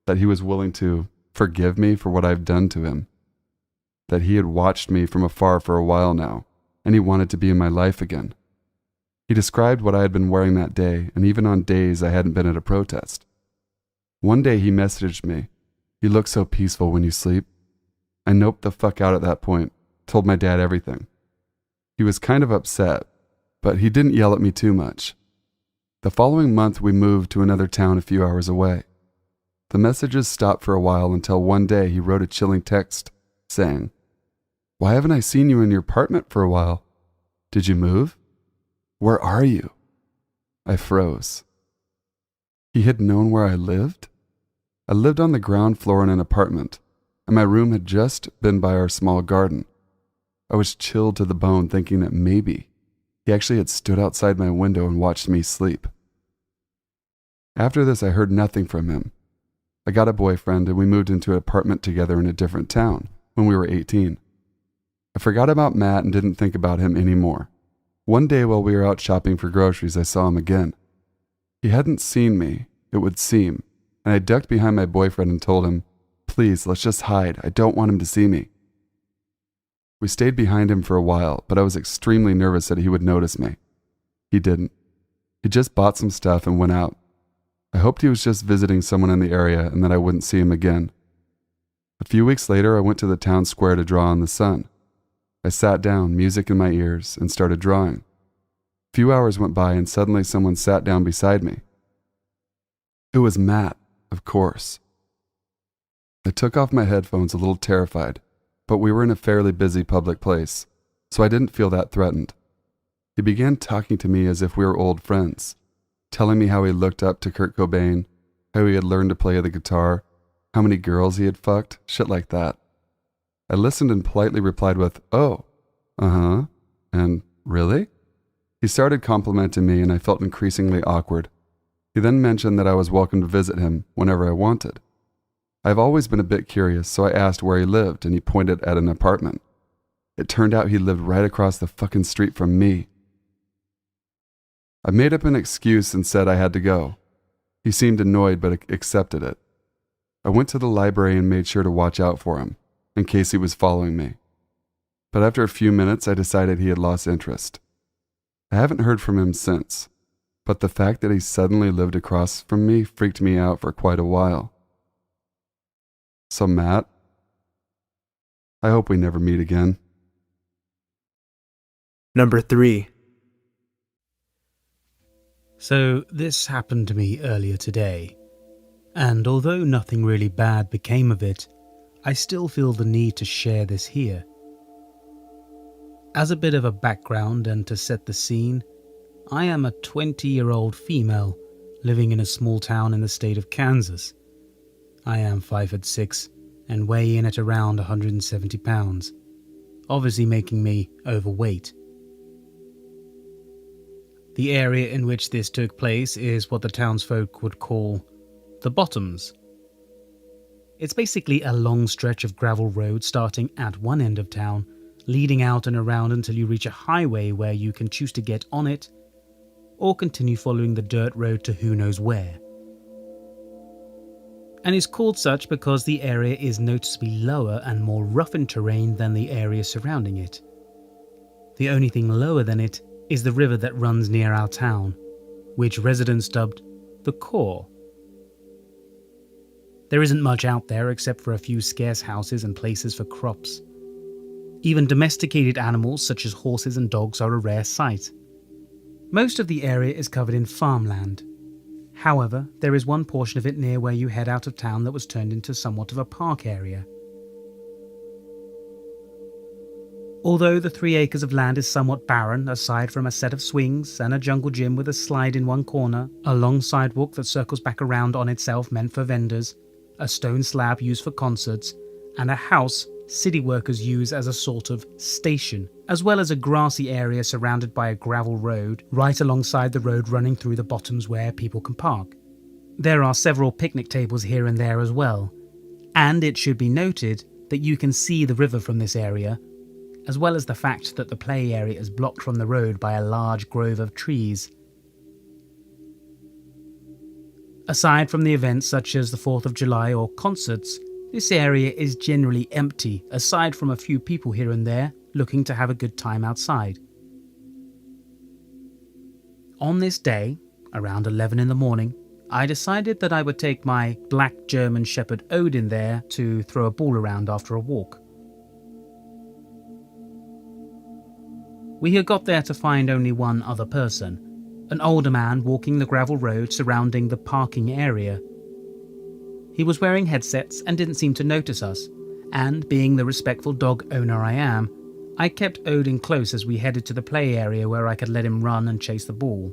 that he was willing to forgive me for what I've done to him, that he had watched me from afar for a while now, and he wanted to be in my life again. He described what I had been wearing that day, and even on days I hadn't been at a protest. One day he messaged me, "You look so peaceful when you sleep." I noped the fuck out at that point, told my dad everything. He was kind of upset, but he didn't yell at me too much. The following month we moved to another town a few hours away. The messages stopped for a while until one day he wrote a chilling text saying, "Why haven't I seen you in your apartment for a while? Did you move? Where are you?" I froze. He had known where I lived? I lived on the ground floor in an apartment, and my room had just been by our small garden. I was chilled to the bone thinking that maybe he actually had stood outside my window and watched me sleep. After this, I heard nothing from him. I got a boyfriend and we moved into an apartment together in a different town when we were 18. I forgot about Matt and didn't think about him anymore. One day while we were out shopping for groceries, I saw him again. He hadn't seen me, it would seem, and I ducked behind my boyfriend and told him, "Please, let's just hide. I don't want him to see me." We stayed behind him for a while, but I was extremely nervous that he would notice me. He didn't. He just bought some stuff and went out. I hoped he was just visiting someone in the area and that I wouldn't see him again. A few weeks later, I went to the town square to draw in the sun. I sat down, music in my ears, and started drawing. A few hours went by and suddenly someone sat down beside me. It was Matt, of course. I took off my headphones a little terrified, but we were in a fairly busy public place, so I didn't feel that threatened. He began talking to me as if we were old friends, telling me how he looked up to Kurt Cobain, how he had learned to play the guitar, how many girls he had fucked, shit like that. I listened and politely replied with, "Oh, uh-huh, and really?" He started complimenting me and I felt increasingly awkward. He then mentioned that I was welcome to visit him whenever I wanted. I've always been a bit curious, so I asked where he lived and he pointed at an apartment. It turned out he lived right across the fucking street from me. I made up an excuse and said I had to go. He seemed annoyed but accepted it. I went to the library and made sure to watch out for him, in case he was following me. But after a few minutes, I decided he had lost interest. I haven't heard from him since, but the fact that he suddenly lived across from me freaked me out for quite a while. So Matt, I hope we never meet again. Number 3. So this happened to me earlier today, and although nothing really bad became of it, I still feel the need to share this here. As a bit of a background and to set the scene, I am a 20-year-old female living in a small town in the state of Kansas. I am 5'6" and weigh in at around 170 pounds, obviously making me overweight. The area in which this took place is what the townsfolk would call the Bottoms. It's basically a long stretch of gravel road starting at one end of town, leading out and around until you reach a highway where you can choose to get on it or continue following the dirt road to who knows where. And it's called such because the area is noticeably lower and more roughened terrain than the area surrounding it. The only thing lower than it is the river that runs near our town, which residents dubbed the Core. There isn't much out there except for a few scarce houses and places for crops. Even domesticated animals such as horses and dogs are a rare sight. Most of the area is covered in farmland. However, there is one portion of it near where you head out of town that was turned into somewhat of a park area. Although the 3 acres of land is somewhat barren, aside from a set of swings and a jungle gym with a slide in one corner, a long sidewalk that circles back around on itself meant for vendors, a stone slab used for concerts, and a house city workers use as a sort of station, as well as a grassy area surrounded by a gravel road right alongside the road running through the Bottoms where people can park. There are several picnic tables here and there as well, and it should be noted that you can see the river from this area, as well as the fact that the play area is blocked from the road by a large grove of trees. Aside from the events such as the 4th of July or concerts, this area is generally empty, aside from a few people here and there looking to have a good time outside. On this day, around 11 in the morning, I decided that I would take my black German Shepherd Odin there to throw a ball around after a walk. We had got there to find only one other person, an older man walking the gravel road surrounding the parking area. He was wearing headsets and didn't seem to notice us, and being the respectful dog owner I am, I kept Odin close as we headed to the play area where I could let him run and chase the ball.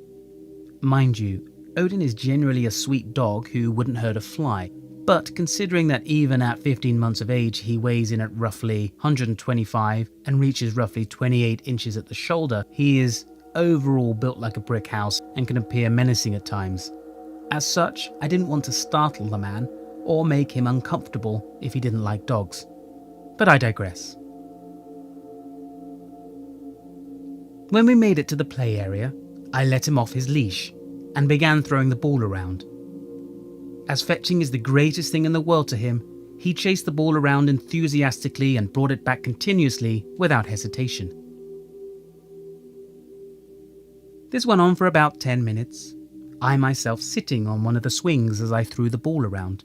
Mind you, Odin is generally a sweet dog who wouldn't hurt a fly, but considering that even at 15 months of age he weighs in at roughly 125 and reaches roughly 28 inches at the shoulder, he is overall built like a brick house and can appear menacing at times. As such, I didn't want to startle the man or make him uncomfortable if he didn't like dogs. But I digress. When we made it to the play area, I let him off his leash and began throwing the ball around. As fetching is the greatest thing in the world to him, he chased the ball around enthusiastically and brought it back continuously without hesitation. This went on for about 10 minutes, I myself sitting on one of the swings as I threw the ball around.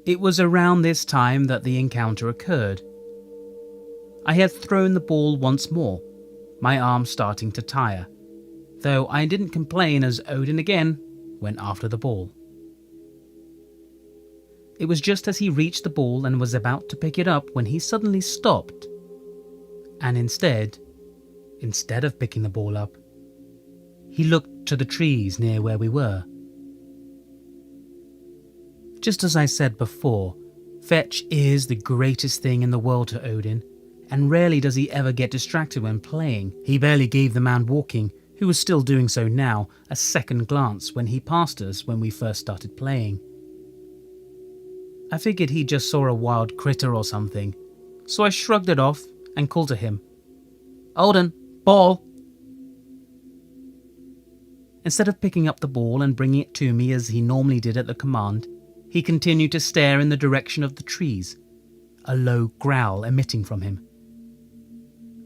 It was around this time that the encounter occurred. I had thrown the ball once more, my arm starting to tire, though I didn't complain as Odin again went after the ball. It was just as he reached the ball and was about to pick it up when he suddenly stopped, and instead of picking the ball up, he looked to the trees near where we were. Just as I said before, fetch is the greatest thing in the world to Odin, and rarely does he ever get distracted when playing. He barely gave the man walking, who was still doing so now, a second glance when he passed us when we first started playing. I figured he just saw a wild critter or something, so I shrugged it off and called to him, "Odin, ball!" Instead of picking up the ball and bringing it to me as he normally did at the command, he continued to stare in the direction of the trees, a low growl emitting from him.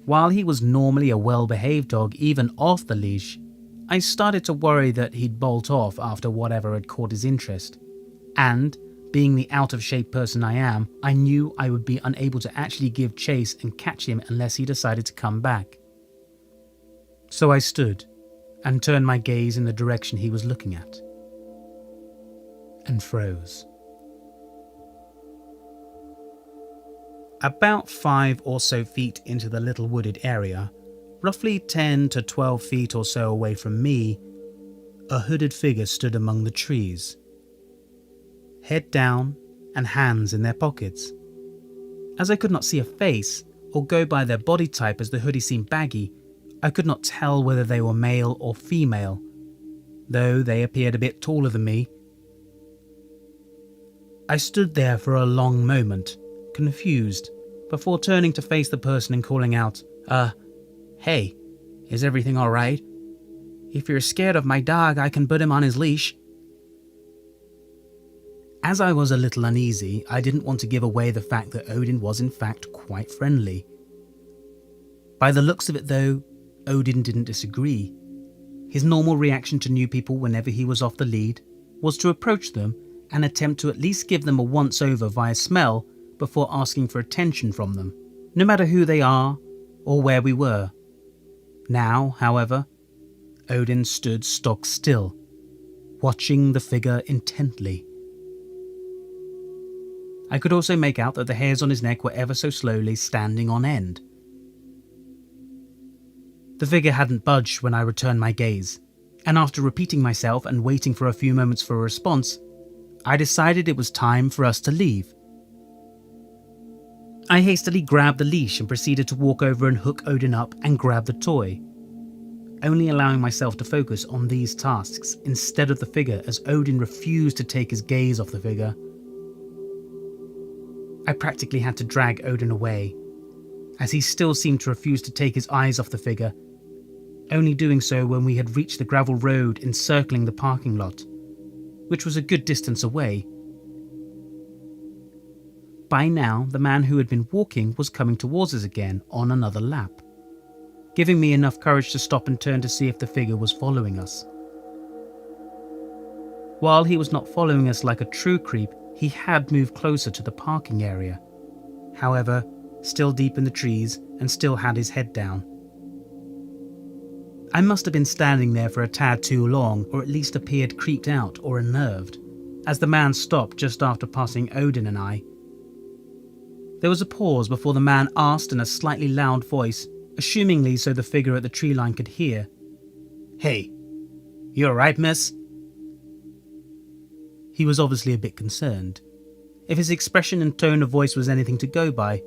While he was normally a well-behaved dog even off the leash, I started to worry that he'd bolt off after whatever had caught his interest. And, being the out-of-shape person I am, I knew I would be unable to actually give chase and catch him unless he decided to come back. So I stood and turned my gaze in the direction he was looking at, and froze. About 5 or so feet into the little wooded area, roughly 10 to 12 feet or so away from me, a hooded figure stood among the trees, head down and hands in their pockets. As I could not see a face or go by their body type as the hoodie seemed baggy, I could not tell whether they were male or female, though they appeared a bit taller than me. I stood there for a long moment, confused, before turning to face the person and calling out, "Hey, is everything alright? If you're scared of my dog, I can put him on his leash." As I was a little uneasy, I didn't want to give away the fact that Odin was in fact quite friendly. By the looks of it though, Odin didn't disagree. His normal reaction to new people whenever he was off the lead was to approach them and attempt to at least give them a once-over via smell before asking for attention from them, no matter who they are or where we were. Now, however, Odin stood stock still, watching the figure intently. I could also make out that the hairs on his neck were ever so slowly standing on end. The figure hadn't budged when I returned my gaze, and after repeating myself and waiting for a few moments for a response, I decided it was time for us to leave. I hastily grabbed the leash and proceeded to walk over and hook Odin up and grab the toy, only allowing myself to focus on these tasks instead of the figure as Odin refused to take his gaze off the figure. I practically had to drag Odin away, as he still seemed to refuse to take his eyes off the figure, only doing so when we had reached the gravel road encircling the parking lot, which was a good distance away. by now the man who had been walking was coming towards us again on another lap, giving me enough courage to stop and turn to see if the figure was following us. While he was not following us like a true creep, he had moved closer to the parking area. However, still deep in the trees and still had his head down. I must have been standing there for a tad too long, or at least appeared creeped out or unnerved, as the man stopped just after passing Odin and I. There was a pause before the man asked in a slightly loud voice, assumingly so the figure at the tree line could hear, "Hey, you alright, miss?" He was obviously a bit concerned, if his expression and tone of voice was anything to go by.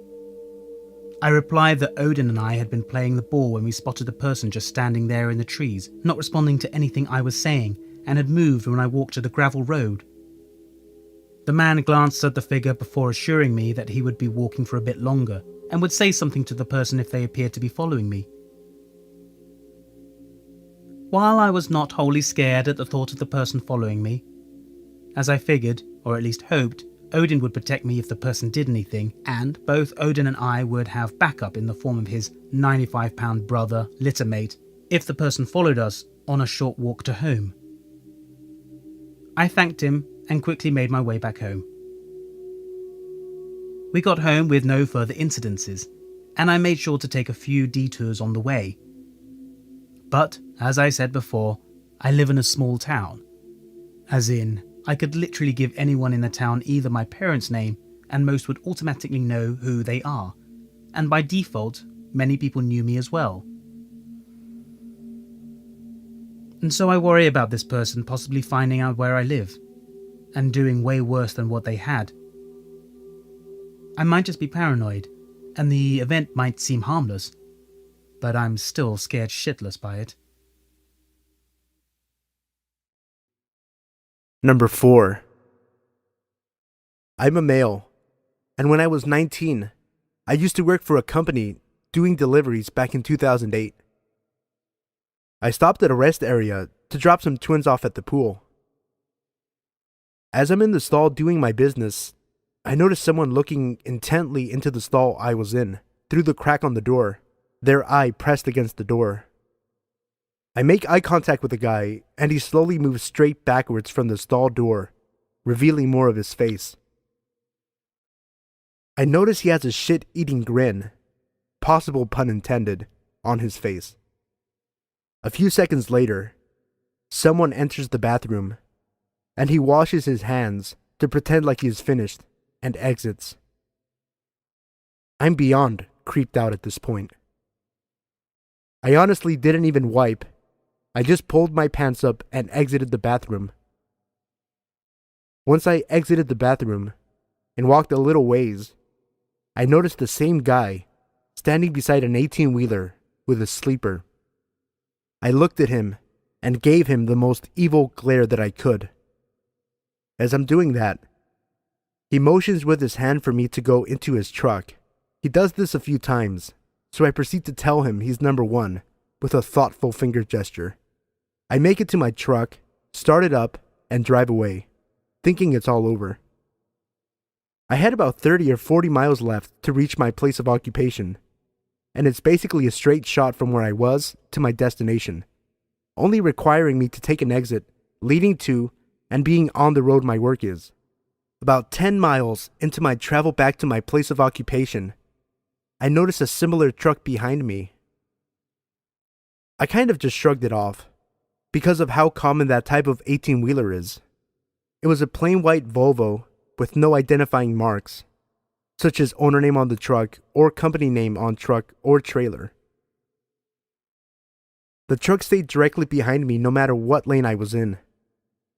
I replied that Odin and I had been playing the ball when we spotted the person just standing there in the trees, not responding to anything I was saying, and had moved when I walked to the gravel road. The man glanced at the figure before assuring me that he would be walking for a bit longer, and would say something to the person if they appeared to be following me. While I was not wholly scared at the thought of the person following me, as I figured, or at least hoped, Odin would protect me if the person did anything, and both Odin and I would have backup in the form of his 95-pound brother, littermate, if the person followed us on a short walk to home. I thanked him and quickly made my way back home. We got home with no further incidences, and I made sure to take a few detours on the way. But, as I said before, I live in a small town. As in, I could literally give anyone in the town either my parents' name, and most would automatically know who they are, and by default, many people knew me as well. And so I worry about this person possibly finding out where I live, and doing way worse than what they had. I might just be paranoid, and the event might seem harmless, but I'm still scared shitless by it. Number 4. I'm a male, and when I was 19, I used to work for a company doing deliveries back in 2008. I stopped at a rest area to drop some twins off at the pool. As I'm in the stall doing my business, I noticed someone looking intently into the stall I was in, through the crack on the door, their eye pressed against the door. I make eye contact with the guy, and he slowly moves straight backwards from the stall door, revealing more of his face. I notice he has a shit-eating grin, possible pun intended, on his face. A few seconds later, someone enters the bathroom, and he washes his hands to pretend like he is finished, and exits. I'm beyond creeped out at this point. I honestly didn't even wipe. I just pulled my pants up and exited the bathroom. Once I exited the bathroom and walked a little ways, I noticed the same guy standing beside an 18-wheeler with a sleeper. I looked at him and gave him the most evil glare that I could. As I'm doing that, he motions with his hand for me to go into his truck. He does this a few times, so I proceed to tell him he's number 1 with a thoughtful finger gesture. I make it to my truck, start it up, and drive away, thinking it's all over. I had about 30 or 40 miles left to reach my place of occupation, and it's basically a straight shot from where I was to my destination, only requiring me to take an exit leading to and being on the road my work is. About 10 miles into my travel back to my place of occupation, I noticed a similar truck behind me. I kind of just shrugged it off, because of how common that type of 18-wheeler is. It was a plain white Volvo with no identifying marks, such as owner name on the truck or company name on truck or trailer. The truck stayed directly behind me no matter what lane I was in,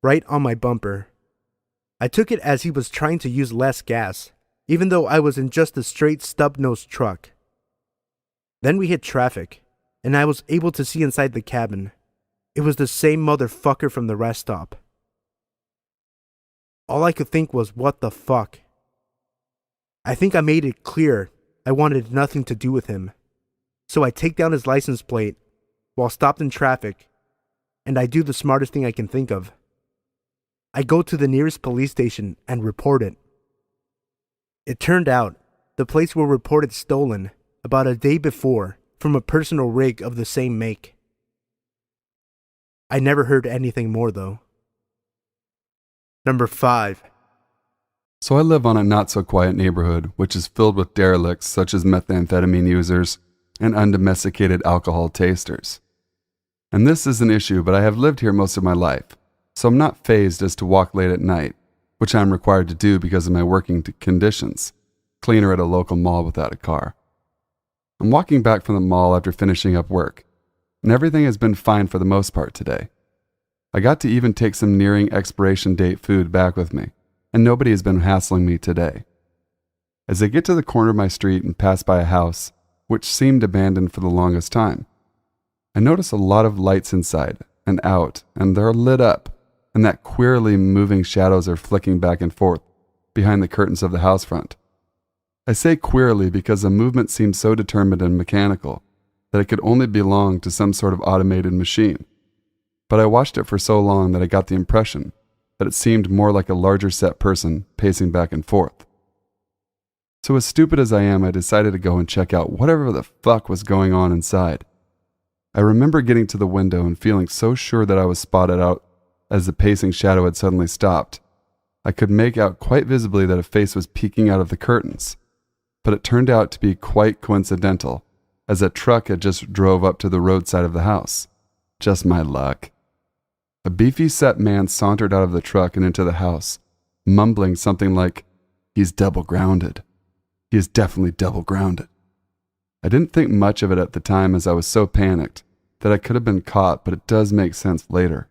right on my bumper. I took it as he was trying to use less gas, even though I was in just a straight stub-nosed truck. Then we hit traffic, and I was able to see inside the cabin. It was the same motherfucker from the rest stop. All I could think was, what the fuck? I think I made it clear I wanted nothing to do with him. So I take down his license plate while stopped in traffic, and I do the smartest thing I can think of. I go to the nearest police station and report it. It turned out the plates were reported stolen about a day before from a personal rig of the same make. I never heard anything more though. Number 5. So I live on a not-so-quiet neighborhood, which is filled with derelicts such as methamphetamine users and undomesticated alcohol tasters. And this is an issue, but I have lived here most of my life, so I'm not fazed as to walk late at night, which I'm required to do because of my working conditions, cleaner at a local mall without a car. I'm walking back from the mall after finishing up work, and everything has been fine for the most part today. I got to even take some nearing expiration date food back with me, and nobody has been hassling me today. As I get to the corner of my street and pass by a house, which seemed abandoned for the longest time, I notice a lot of lights inside and out, and they're lit up, and that queerly moving shadows are flicking back and forth behind the curtains of the house front. I say queerly because the movement seems so determined and mechanical that it could only belong to some sort of automated machine. But I watched it for so long that I got the impression that it seemed more like a larger set person pacing back and forth. So as stupid as I am, I decided to go and check out whatever the fuck was going on inside. I remember getting to the window and feeling so sure that I was spotted out as the pacing shadow had suddenly stopped. I could make out quite visibly that a face was peeking out of the curtains, but it turned out to be quite coincidental, as a truck had just drove up to the roadside of the house. Just my luck. A beefy set man sauntered out of the truck and into the house, mumbling something like, "He's double grounded. He is definitely double grounded." I didn't think much of it at the time as I was so panicked that I could have been caught, but it does make sense later.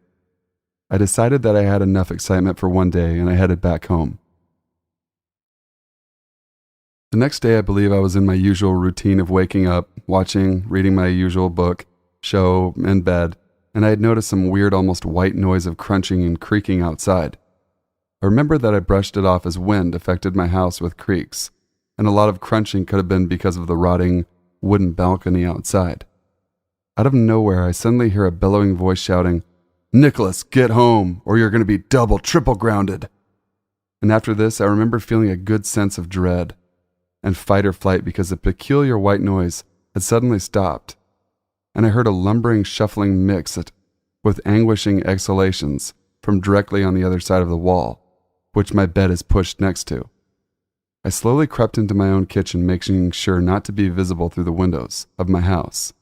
I decided that I had enough excitement for one day and I headed back home. The next day I believe I was in my usual routine of waking up, watching, reading my usual book, show, in bed, and I had noticed some weird almost white noise of crunching and creaking outside. I remember that I brushed it off as wind affected my house with creaks, and a lot of crunching could have been because of the rotting wooden balcony outside. Out of nowhere I suddenly hear a bellowing voice shouting, "Nicholas, get home, or you're going to be double, triple grounded." And after this I remember feeling a good sense of dread and fight or flight because the peculiar white noise had suddenly stopped, and I heard a lumbering, shuffling mix with anguishing exhalations from directly on the other side of the wall, which my bed is pushed next to. I slowly crept into my own kitchen, making sure not to be visible through the windows of my house,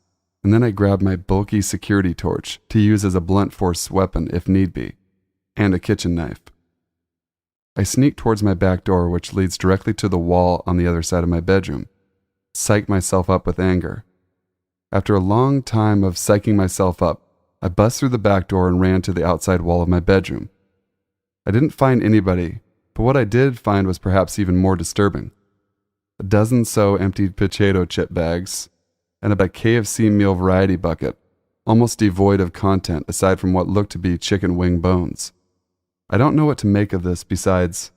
and then I grabbed my bulky security torch to use as a blunt force weapon if need be, and a kitchen knife. I sneaked towards my back door, which leads directly to the wall on the other side of my bedroom, psyched myself up with anger. After a long time of psyching myself up, I bust through the back door and ran to the outside wall of my bedroom. I didn't find anybody, but what I did find was perhaps even more disturbing. A dozen so emptied potato chip bags, and a KFC meal variety bucket, almost devoid of content aside from what looked to be chicken wing bones. I don't know what to make of this besides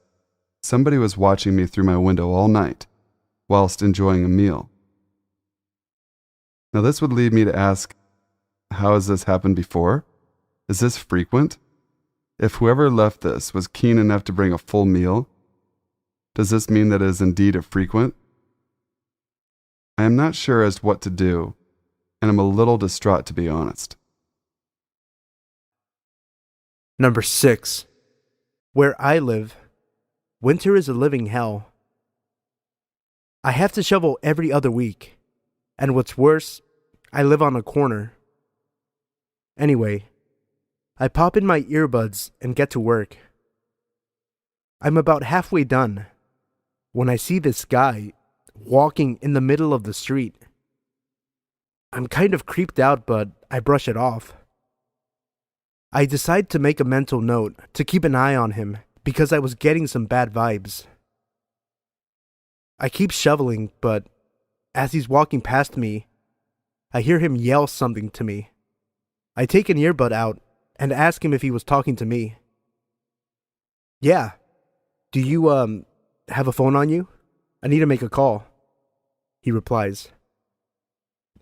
somebody was watching me through my window all night, whilst enjoying a meal. Now this would lead me to ask, how has this happened before? Is this frequent? If whoever left this was keen enough to bring a full meal, does this mean that it is indeed a frequent? I am not sure as to what to do, and I'm a little distraught to be honest. Number 6. Where I live, winter is a living hell. I have to shovel every other week, and what's worse, I live on a corner. Anyway, I pop in my earbuds and get to work. I'm about halfway done when I see this guy walking in the middle of the street. I'm kind of creeped out, but I brush it off. I decide to make a mental note to keep an eye on him because I was getting some bad vibes. I keep shoveling, but as he's walking past me, I hear him yell something to me. I take an earbud out and ask him if he was talking to me. "Yeah. Do you, have a phone on you? I need to make a call," he replies.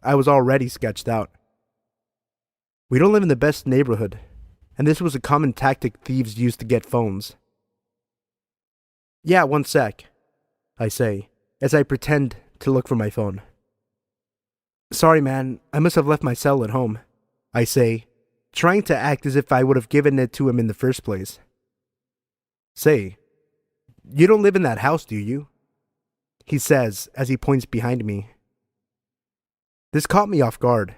I was already sketched out. We don't live in the best neighborhood, and this was a common tactic thieves used to get phones. "Yeah, one sec." I say, as I pretend to look for my phone. Sorry, man, I must have left my cell at home, I say, trying to act as if I would have given it to him in the first place. Say, you don't live in that house, do you? He says as he points behind me. This caught me off guard,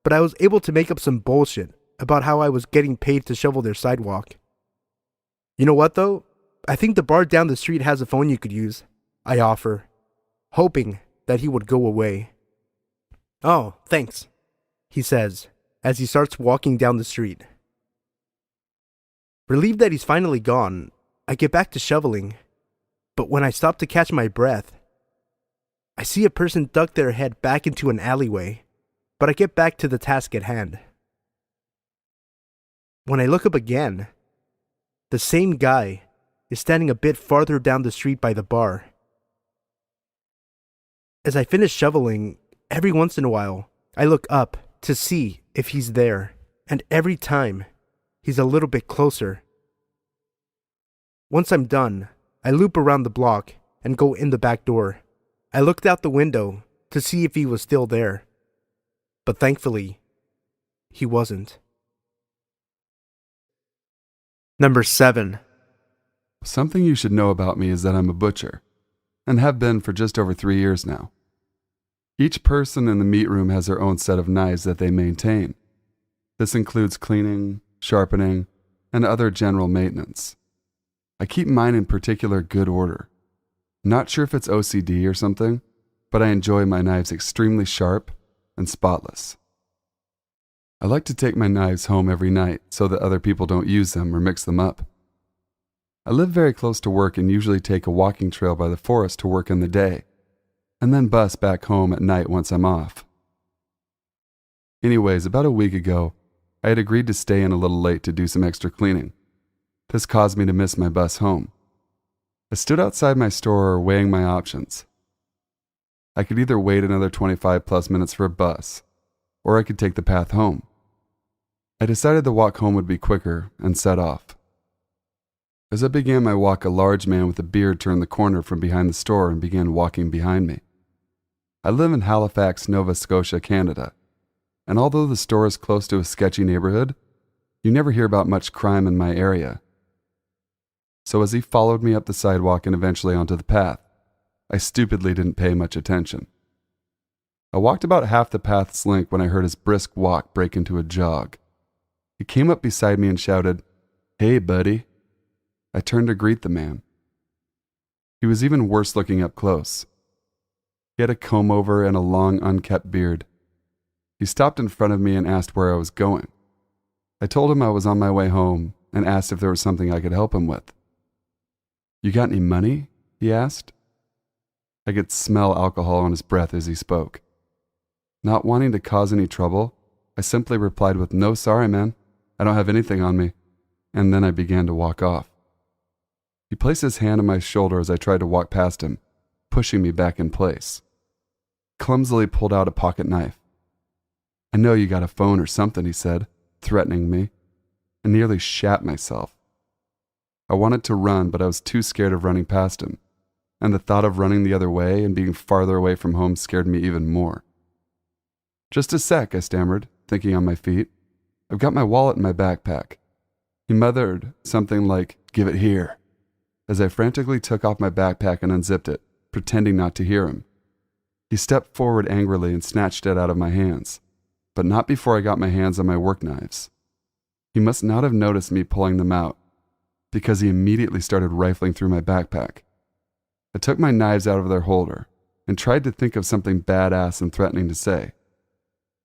but I was able to make up some bullshit about how I was getting paid to shovel their sidewalk. You know what though? I think the bar down the street has a phone you could use, I offer, hoping that he would go away. Oh, thanks, he says as he starts walking down the street. Relieved that he's finally gone, I get back to shoveling, but when I stop to catch my breath, I see a person duck their head back into an alleyway, but I get back to the task at hand. When I look up again, the same guy is standing a bit farther down the street by the bar. As I finish shoveling, every once in a while, I look up to see if he's there, and every time, he's a little bit closer. Once I'm done, I loop around the block and go in the back door. I looked out the window to see if he was still there, but thankfully, he wasn't. Number 7. Something you should know about me is that I'm a butcher, and have been for just over 3 years now. Each person in the meat room has their own set of knives that they maintain. This includes cleaning, sharpening, and other general maintenance. I keep mine in particular good order. Not sure if it's OCD or something, but I enjoy my knives extremely sharp and spotless. I like to take my knives home every night so that other people don't use them or mix them up. I live very close to work and usually take a walking trail by the forest to work in the day, and then bus back home at night once I'm off. Anyways, about a week ago, I had agreed to stay in a little late to do some extra cleaning. This caused me to miss my bus home. I stood outside my store weighing my options. I could either wait another 25 plus minutes for a bus, or I could take the path home. I decided the walk home would be quicker and set off. As I began my walk, a large man with a beard turned the corner from behind the store and began walking behind me. I live in Halifax, Nova Scotia, Canada, and although the store is close to a sketchy neighborhood, you never hear about much crime in my area. So as he followed me up the sidewalk and eventually onto the path, I stupidly didn't pay much attention. I walked about half the path's length when I heard his brisk walk break into a jog. He came up beside me and shouted, "Hey, buddy." I turned to greet the man. He was even worse looking up close. He had a comb-over and a long, unkempt beard. He stopped in front of me and asked where I was going. I told him I was on my way home and asked if there was something I could help him with. "You got any money?" he asked. I could smell alcohol on his breath as he spoke. Not wanting to cause any trouble, I simply replied with, "No, sorry, man. I don't have anything on me." And then I began to walk off. He placed his hand on my shoulder as I tried to walk past him, pushing me back in place. Clumsily pulled out a pocket knife. "I know you got a phone or something," he said, threatening me. I nearly shat myself. I wanted to run, but I was too scared of running past him, and the thought of running the other way and being farther away from home scared me even more. "Just a sec," I stammered, thinking on my feet. "I've got my wallet in my backpack." He muttered something like, "Give it here," as I frantically took off my backpack and unzipped it, pretending not to hear him. He stepped forward angrily and snatched it out of my hands, but not before I got my hands on my work knives. He must not have noticed me pulling them out, because he immediately started rifling through my backpack. I took my knives out of their holder and tried to think of something badass and threatening to say.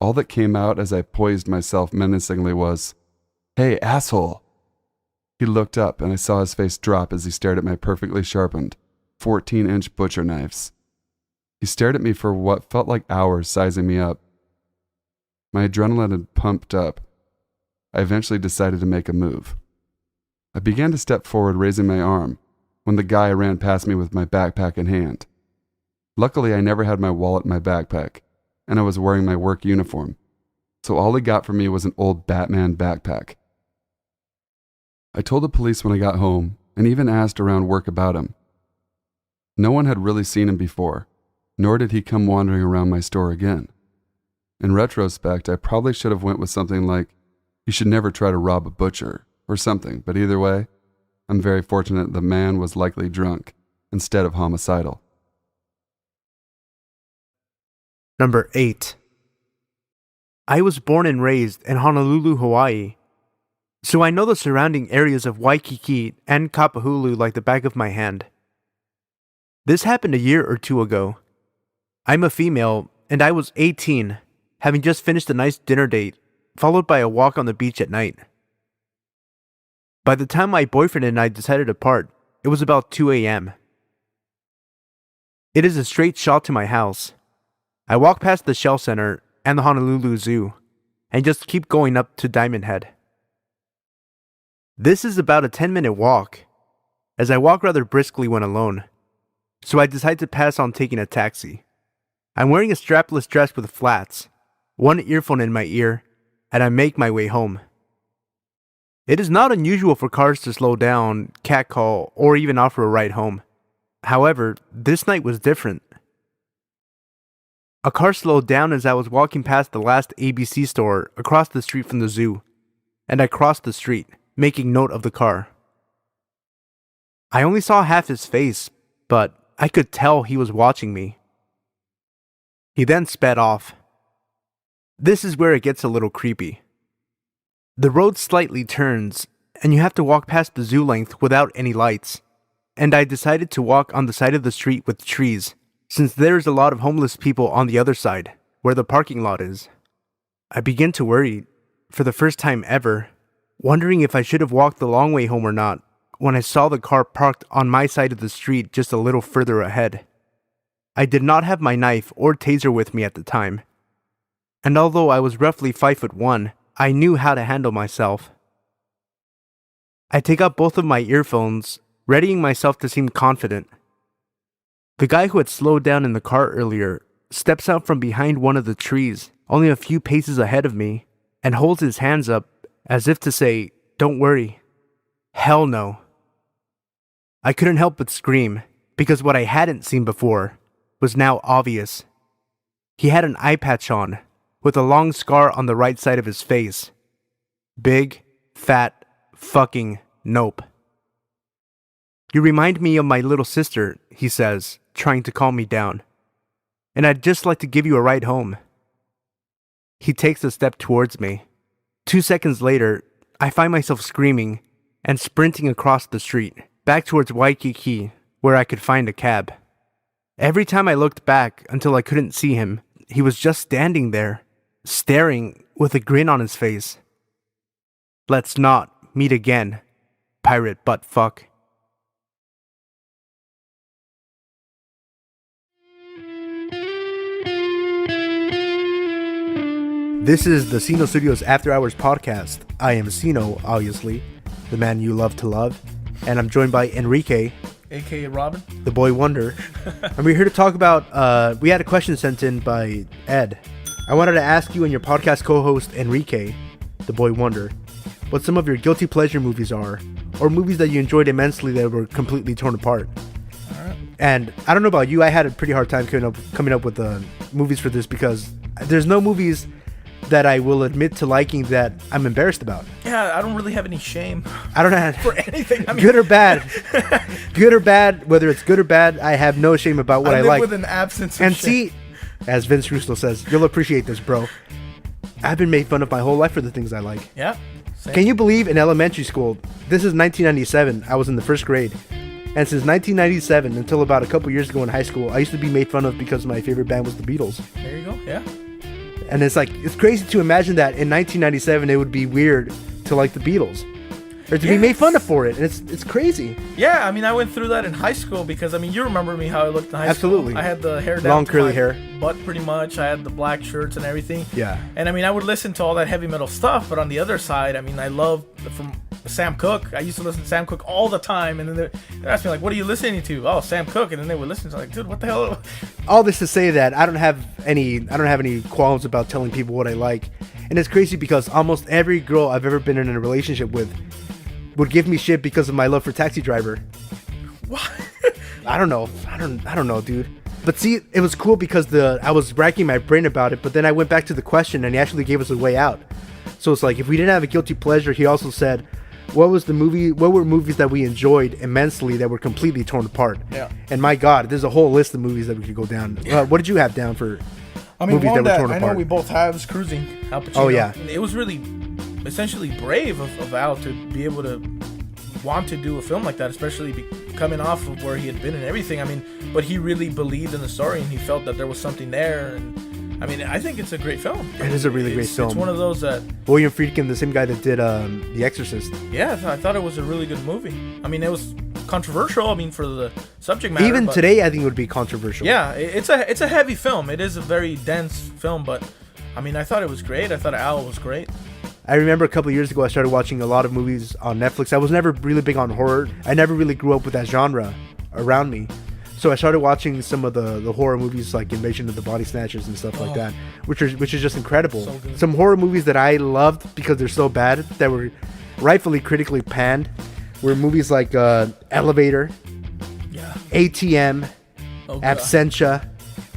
All that came out as I poised myself menacingly was, "Hey, asshole!" He looked up and I saw his face drop as he stared at my perfectly sharpened 14-inch butcher knives. He stared at me for what felt like hours, sizing me up. My adrenaline had pumped up. I eventually decided to make a move. I began to step forward, raising my arm, when the guy ran past me with my backpack in hand. Luckily, I never had my wallet in my backpack, and I was wearing my work uniform, so all he got from me was an old Batman backpack. I told the police when I got home, and even asked around work about him. No one had really seen him before, nor did he come wandering around my store again. In retrospect, I probably should have went with something like, "You should never try to rob a butcher," or something, but either way, I'm very fortunate the man was likely drunk instead of homicidal. Number 8. I was born and raised in Honolulu, Hawaii, so I know the surrounding areas of Waikiki and Kapahulu like the back of my hand. This happened a year or two ago. I'm a female, and I was 18, having just finished a nice dinner date, followed by a walk on the beach at night. By the time my boyfriend and I decided to part, it was about 2 a.m. It is a straight shot to my house. I walk past the Shell Center and the Honolulu Zoo, and just keep going up to Diamond Head. This is about a 10-minute walk, as I walk rather briskly when alone, so I decide to pass on taking a taxi. I'm wearing a strapless dress with flats, one earphone in my ear, and I make my way home. It is not unusual for cars to slow down, catcall, or even offer a ride home. However, this night was different. A car slowed down as I was walking past the last ABC store across the street from the zoo, and I crossed the street, making note of the car. I only saw half his face, but I could tell he was watching me. He then sped off. This is where it gets a little creepy. The road slightly turns, and you have to walk past the zoo length without any lights, and I decided to walk on the side of the street with trees, since there's a lot of homeless people on the other side, where the parking lot is. I begin to worry, for the first time ever, wondering if I should have walked the long way home or not, when I saw the car parked on my side of the street just a little further ahead. I did not have my knife or taser with me at the time, and although I was roughly 5'1", I knew how to handle myself. I take out both of my earphones, readying myself to seem confident. The guy who had slowed down in the car earlier steps out from behind one of the trees, only a few paces ahead of me, and holds his hands up as if to say, "Don't worry." Hell no. I couldn't help but scream, because what I hadn't seen before was now obvious. He had an eye patch on, with a long scar on the right side of his face. Big, fat, fucking nope. "You remind me of my little sister," he says, trying to calm me down. "And I'd just like to give you a ride home." He takes a step towards me. 2 seconds later, I find myself screaming and sprinting across the street, back towards Waikiki, where I could find a cab. Every time I looked back until I couldn't see him, he was just standing there, staring with a grin on his face. Let's not meet again, pirate butt fuck. This is the SINOSTUDIOS After Hours podcast. I am Sino, obviously, the man you love to love, and I'm joined by Enrique, aka Robin, the boy wonder, and we're here to talk about, we had a question sent in by Ed. I wanted to ask you and your podcast co-host Enrique, the boy wonder, what some of your guilty pleasure movies are, or movies that you enjoyed immensely that were completely torn apart. Alright. And I don't know about you, I had a pretty hard time coming up with movies for this, because there's no movies that I will admit to liking that I'm embarrassed about. Yeah, I don't really have any shame. I don't have for anything. I mean, good or bad. Good or bad, whether it's good or bad, I have no shame about what I live like. with an absence of and shame. see, as Vince Russo says, you'll appreciate this, bro. I've been made fun of my whole life for the things I like. Yeah. Same. Can you believe in elementary school, this is 1997, I was in the first grade, and since 1997 until about a couple years ago in high school, I used to be made fun of because my favorite band was the Beatles. There you go, yeah. And it's like, it's crazy to imagine that in 1997 it would be weird to like the Beatles, or to be made fun of for it, and it's crazy. Yeah, I mean, I went through that in high school because, I mean, you remember me how I looked in high Absolutely. school. I had the hair down long to curly my hair, butt pretty much. I had the black shirts and everything. Yeah. And I mean, I would listen to all that heavy metal stuff, but on the other side, I mean, I love from Sam Cooke. I used to listen to Sam Cooke all the time, and then they asked me like, "What are you listening to?" "Oh, Sam Cooke," and then they would listen to like, "Dude, what the hell?" All this to say that I don't have any qualms about telling people what I like, and it's crazy because almost every girl I've ever been in a relationship with would give me shit because of my love for Taxi Driver. What? I don't know, dude. But see, it was cool because I was racking my brain about it, but then I went back to the question and he actually gave us a way out. So it's like, if we didn't have a guilty pleasure, he also said, what were movies that we enjoyed immensely that were completely torn apart? Yeah. And my God, there's a whole list of movies that we could go down. What did you have down for movies that were torn apart? I know we both have is Cruising, Al Pacino. Oh, yeah. It was really essentially brave of Al to be able to want to do a film like that, especially coming off of where he had been and everything. I mean, but he really believed in the story and he felt that there was something there. And I mean, I think it's a great film. It is a really great film. It's one of those that William Friedkin, the same guy that did The Exorcist. Yeah, I thought it was a really good movie. I mean, it was controversial. I mean, for the subject matter. Even today, I think it would be controversial. Yeah, it's a heavy film. It is a very dense film, but I mean, I thought it was great. I thought Al was great. I remember a couple of years ago, I started watching a lot of movies on Netflix. I was never really big on horror. I never really grew up with that genre around me. So I started watching some of the horror movies like Invasion of the Body Snatchers and stuff like that, which is just incredible. So some horror movies that I loved because they're so bad that were rightfully critically panned were movies like Elevator, ATM, Absentia,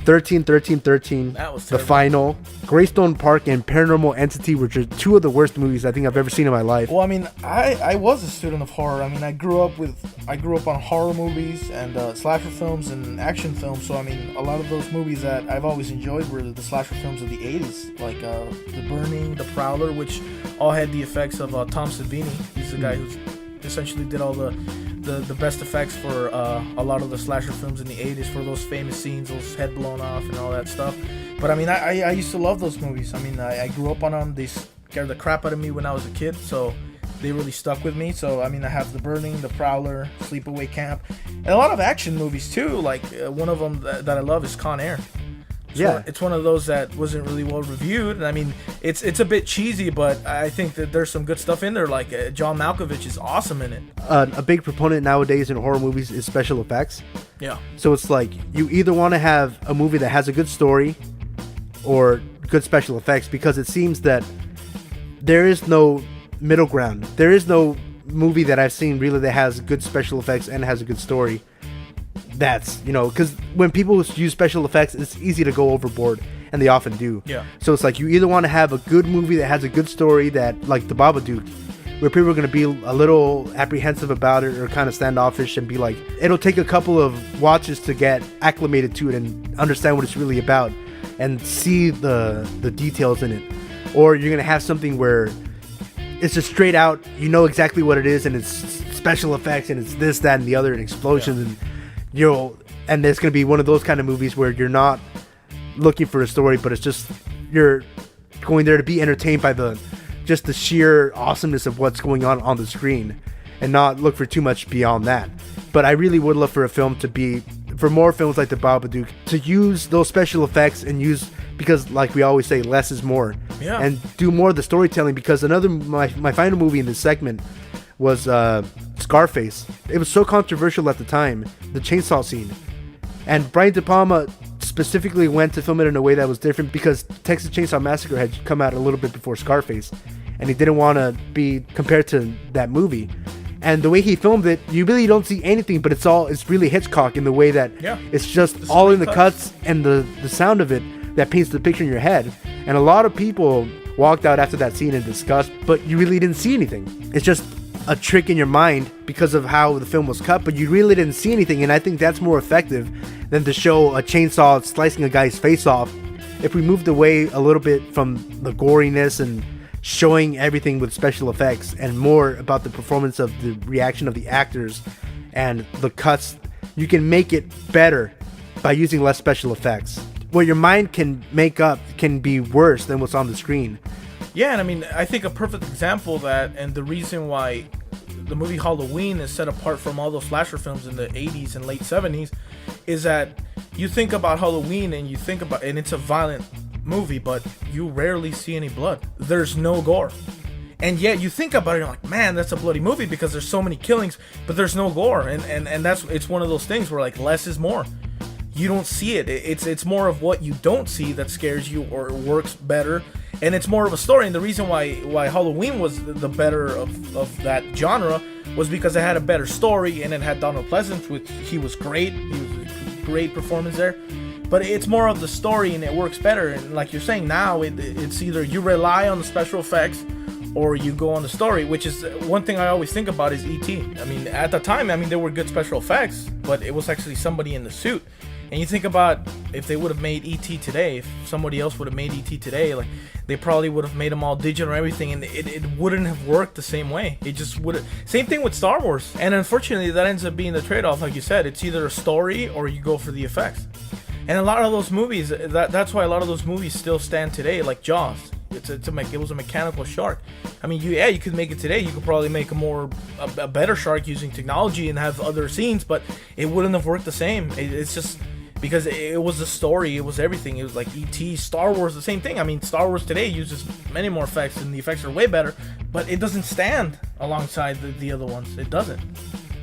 13, The Final, Greystone Park, and Paranormal Entity, which are two of the worst movies I think I've ever seen in my life. Well, I mean, I was a student of horror. I mean, I grew up on horror movies and slasher films and action films. So I mean, a lot of those movies that I've always enjoyed were the slasher films of the 80s, like The Burning, The Prowler, which all had the effects of Tom Savini. He's the guy who's essentially did all the best effects for a lot of the slasher films in the 80s for those famous scenes, those head blown off and all that stuff. But I mean, I used to love those movies. I mean, I grew up on them. They scared the crap out of me when I was a kid, so they really stuck with me. So I mean, I have The Burning, The Prowler, Sleepaway Camp, and a lot of action movies too. Like one of them that I love is Con Air. It's one of those that wasn't really well reviewed, and I mean, it's a bit cheesy, but I think that there's some good stuff in there. Like John Malkovich is awesome in it. A big proponent nowadays in horror movies is special effects. Yeah. So it's like you either want to have a movie that has a good story or good special effects, because it seems that there is no middle ground. There is no movie that I've seen really that has good special effects and has a good story. That's, because when people use special effects, it's easy to go overboard, and they often do. Yeah. So it's like you either want to have a good movie that has a good story, that like The Babadook, where people are going to be a little apprehensive about it or kind of standoffish and be like, it'll take a couple of watches to get acclimated to it and understand what it's really about and see the details in it. Or you're going to have something where it's just straight out, exactly what it is, and it's special effects and it's this, that, and the other, and explosions, and and it's going to be one of those kind of movies where you're not looking for a story, but it's just you're going there to be entertained by the sheer awesomeness of what's going on the screen, and not look for too much beyond that. But I really would love for more films like The Babadook to use those special effects and because like we always say, less is more. Yeah. And do more of the storytelling, because my final movie in this segment was Scarface. It was so controversial at the time, the chainsaw scene, and Brian De Palma specifically went to film it in a way that was different because Texas Chainsaw Massacre had come out a little bit before Scarface, and he didn't want to be compared to that movie. And the way he filmed it, you really don't see anything, but it's really Hitchcock in the way that it's just all in the cuts and the sound of it that paints the picture in your head. And a lot of people walked out after that scene in disgust, but you really didn't see anything. It's just a trick in your mind because of how the film was cut, but you really didn't see anything. And I think that's more effective than to show a chainsaw slicing a guy's face off. If we moved away a little bit from the goriness and showing everything with special effects and more about the performance of the reaction of the actors and the cuts, you can make it better by using less special effects. What your mind can make up can be worse than what's on the screen. Yeah, and I mean, I think a perfect example of that, and the reason why the movie Halloween is set apart from all those slasher films in the 80s and late 70s, is that you think about Halloween and it's a violent movie, but you rarely see any blood. There's no gore. And yet you think about it, you're like, man, that's a bloody movie because there's so many killings, but there's no gore. And it's one of those things where like less is more. You don't see it. It's more of what you don't see that scares you or works better. and it's more of a story. And the reason why Halloween was the better of that genre was because it had a better story, and it had Donald Pleasance, which he was great. He was a great performance there. But it's more of the story, and it works better. And like you're saying now, it's either you rely on the special effects or you go on the story, which is one thing I always think about is E.T. I mean, at the time, there were good special effects, but it was actually somebody in the suit. And you think about if they would have made E.T. today, if somebody else would have made E.T. today, like they probably would have made them all digital and everything, and it wouldn't have worked the same way. It just would have. Same thing with Star Wars. And unfortunately, that ends up being the trade-off. Like you said, it's either a story or you go for the effects. And a lot of those movies, that's why a lot of those movies still stand today, like Jaws. It was a mechanical shark. I mean, you could make it today. You could probably make a better shark using technology and have other scenes, but it wouldn't have worked the same. It's just because it was the story, it was everything. It was like E.T., Star Wars, the same thing. I mean, Star Wars today uses many more effects, and the effects are way better, but it doesn't stand alongside the other ones. It doesn't.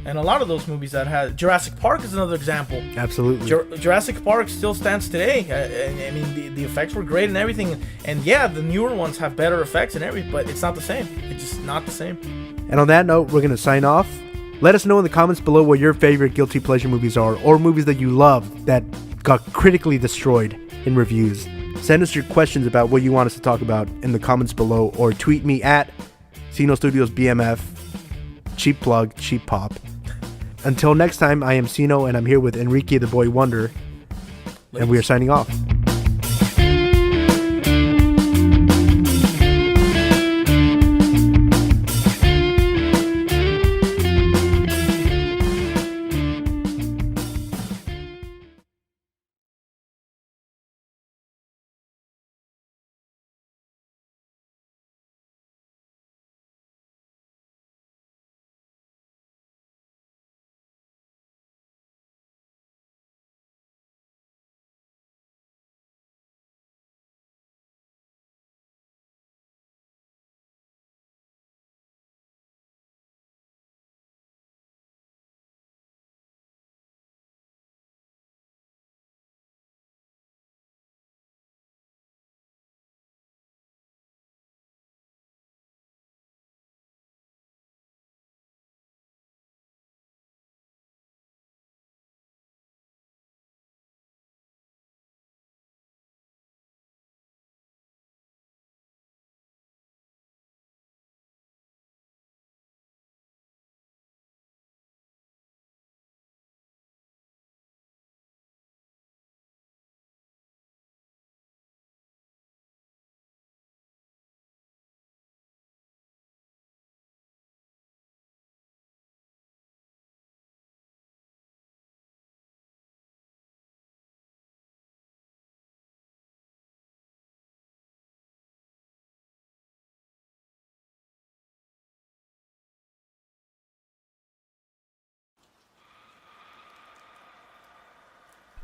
And a lot of those movies that had Jurassic Park is another example. Absolutely. Jurassic Park still stands today. I mean, the effects were great and everything. And yeah, the newer ones have better effects and everything, but it's not the same. It's just not the same. And on that note, we're going to sign off. Let us know in the comments below what your favorite guilty pleasure movies are, or movies that you love that got critically destroyed in reviews. Send us your questions about what you want us to talk about in the comments below, or tweet me at SINOSTUDIOS BMF. Cheap plug, cheap pop. Until next time, I am Sino, and I'm here with Enrique the Boy Wonder, and we are signing off.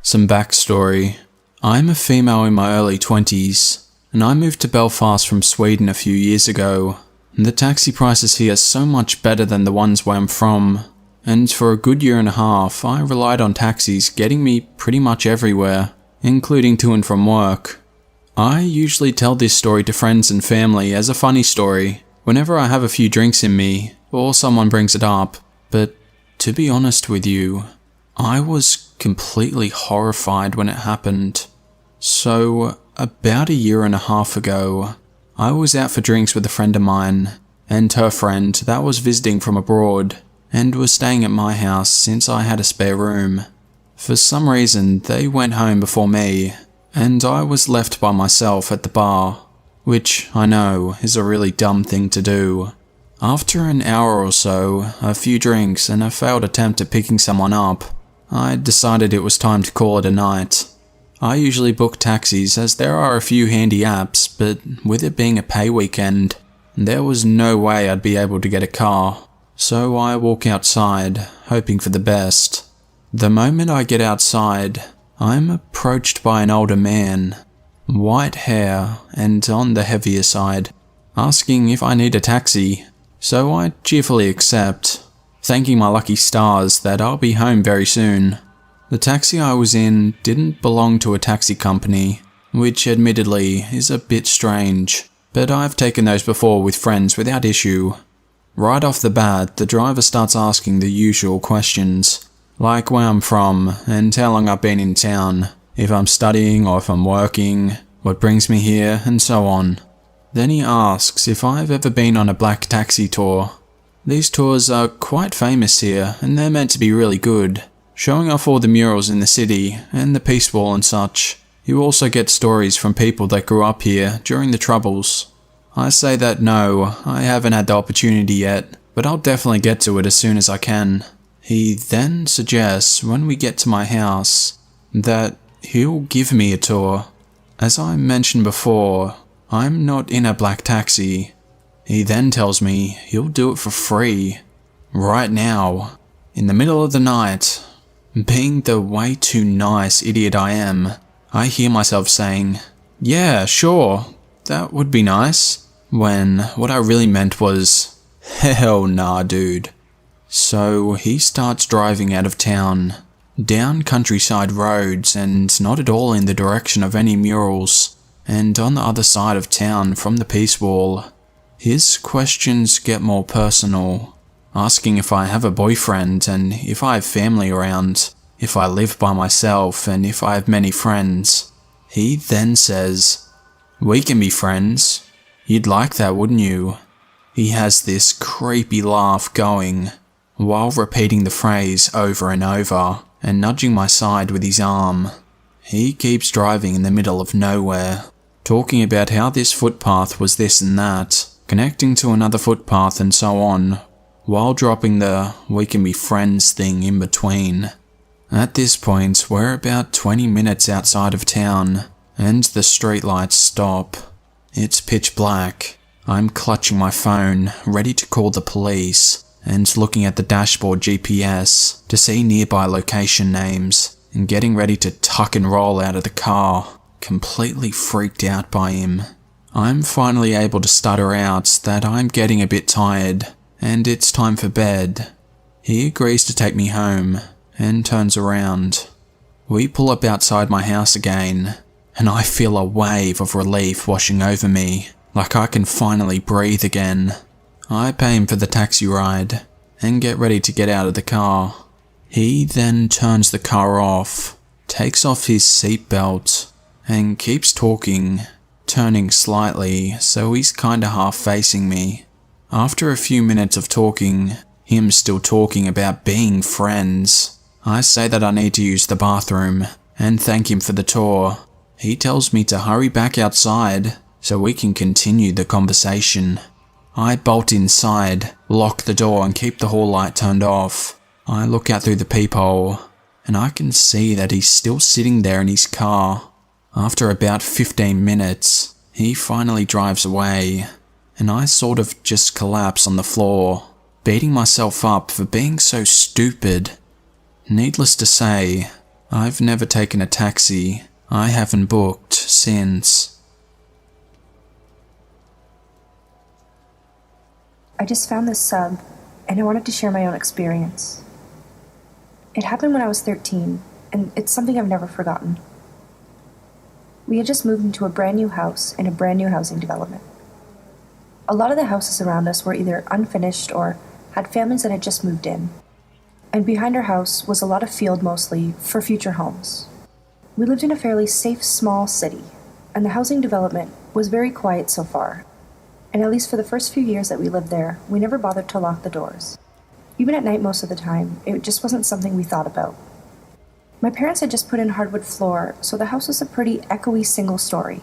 Some backstory. I'm a female in my early 20s, and I moved to Belfast from Sweden a few years ago. The taxi prices here are so much better than the ones where I'm from, and for a good year and a half I relied on taxis getting me pretty much everywhere, including to and from work. I usually tell this story to friends and family as a funny story, whenever I have a few drinks in me, or someone brings it up, but to be honest with you, I was completely horrified when it happened. So, about a year and a half ago, I was out for drinks with a friend of mine, and her friend that was visiting from abroad, and was staying at my house since I had a spare room. For some reason, they went home before me, and I was left by myself at the bar, which I know is a really dumb thing to do. After an hour or so, a few drinks, and a failed attempt at picking someone up, I decided it was time to call it a night. I usually book taxis as there are a few handy apps, but with it being a pay weekend, there was no way I'd be able to get a car, so I walk outside, hoping for the best. The moment I get outside, I'm approached by an older man, white hair and on the heavier side, asking if I need a taxi, so I cheerfully accept, thanking my lucky stars that I'll be home very soon. The taxi I was in didn't belong to a taxi company, which admittedly is a bit strange, but I've taken those before with friends without issue. Right off the bat, the driver starts asking the usual questions, like where I'm from and how long I've been in town, if I'm studying or if I'm working, what brings me here, and so on. Then he asks if I've ever been on a black taxi tour. These tours are quite famous here, and they're meant to be really good, showing off all the murals in the city and the Peace Wall and such. You also get stories from people that grew up here during the Troubles. I say that no, I haven't had the opportunity yet, but I'll definitely get to it as soon as I can. He then suggests when we get to my house that he'll give me a tour. As I mentioned before, I'm not in a black taxi. He then tells me he'll do it for free. Right now, in the middle of the night. Being the way too nice idiot I am, I hear myself saying, "Yeah, sure, that would be nice," when what I really meant was, "Hell nah, dude." So he starts driving out of town, down countryside roads and not at all in the direction of any murals, and on the other side of town from the Peace Wall. His questions get more personal, asking if I have a boyfriend and if I have family around, if I live by myself and if I have many friends. He then says, "We can be friends. You'd like that, wouldn't you?" He has this creepy laugh going, while repeating the phrase over and over and nudging my side with his arm. He keeps driving in the middle of nowhere, talking about how this footpath was this and that, connecting to another footpath and so on, while dropping the "we can be friends" thing in between. At this point, we're about 20 minutes outside of town, and the streetlights stop. It's pitch black. I'm clutching my phone, ready to call the police, and looking at the dashboard GPS to see nearby location names, and getting ready to tuck and roll out of the car, completely freaked out by him. I'm finally able to stutter out that I'm getting a bit tired, and it's time for bed. He agrees to take me home, and turns around. We pull up outside my house again, and I feel a wave of relief washing over me, like I can finally breathe again. I pay him for the taxi ride, and get ready to get out of the car. He then turns the car off, takes off his seatbelt, and keeps talking, turning slightly so he's kinda half facing me. After a few minutes of talking, him still talking about being friends, I say that I need to use the bathroom, and thank him for the tour. He tells me to hurry back outside so we can continue the conversation. I bolt inside, lock the door and keep the hall light turned off. I look out through the peephole, and I can see that he's still sitting there in his car. After about 15 minutes, he finally drives away, and I sort of just collapse on the floor, beating myself up for being so stupid. Needless to say, I've never taken a taxi. I haven't booked since. I just found this sub, and I wanted to share my own experience. It happened when I was 13, and it's something I've never forgotten. We had just moved into a brand new house in a brand new housing development. A lot of the houses around us were either unfinished or had families that had just moved in. And behind our house was a lot of field mostly for future homes. We lived in a fairly safe small city, and the housing development was very quiet so far. And at least for the first few years that we lived there, we never bothered to lock the doors. Even at night most of the time, it just wasn't something we thought about. My parents had just put in hardwood floor, so the house was a pretty echoey single story.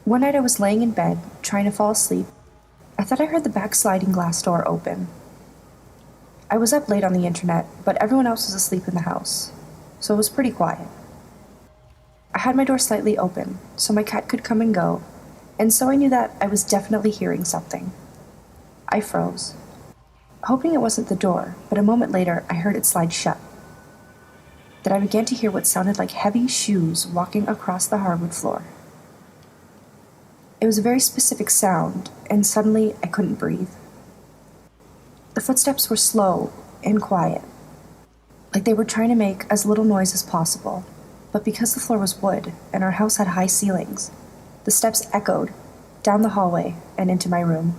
One night I was laying in bed, trying to fall asleep. I thought I heard the back sliding glass door open. I was up late on the internet, but everyone else was asleep in the house, so it was pretty quiet. I had my door slightly open, so my cat could come and go, and so I knew that I was definitely hearing something. I froze, hoping it wasn't the door, but a moment later I heard it slide shut. Then I began to hear what sounded like heavy shoes walking across the hardwood floor. It was a very specific sound, and suddenly I couldn't breathe. The footsteps were slow and quiet, like they were trying to make as little noise as possible, but because the floor was wood and our house had high ceilings, the steps echoed down the hallway and into my room.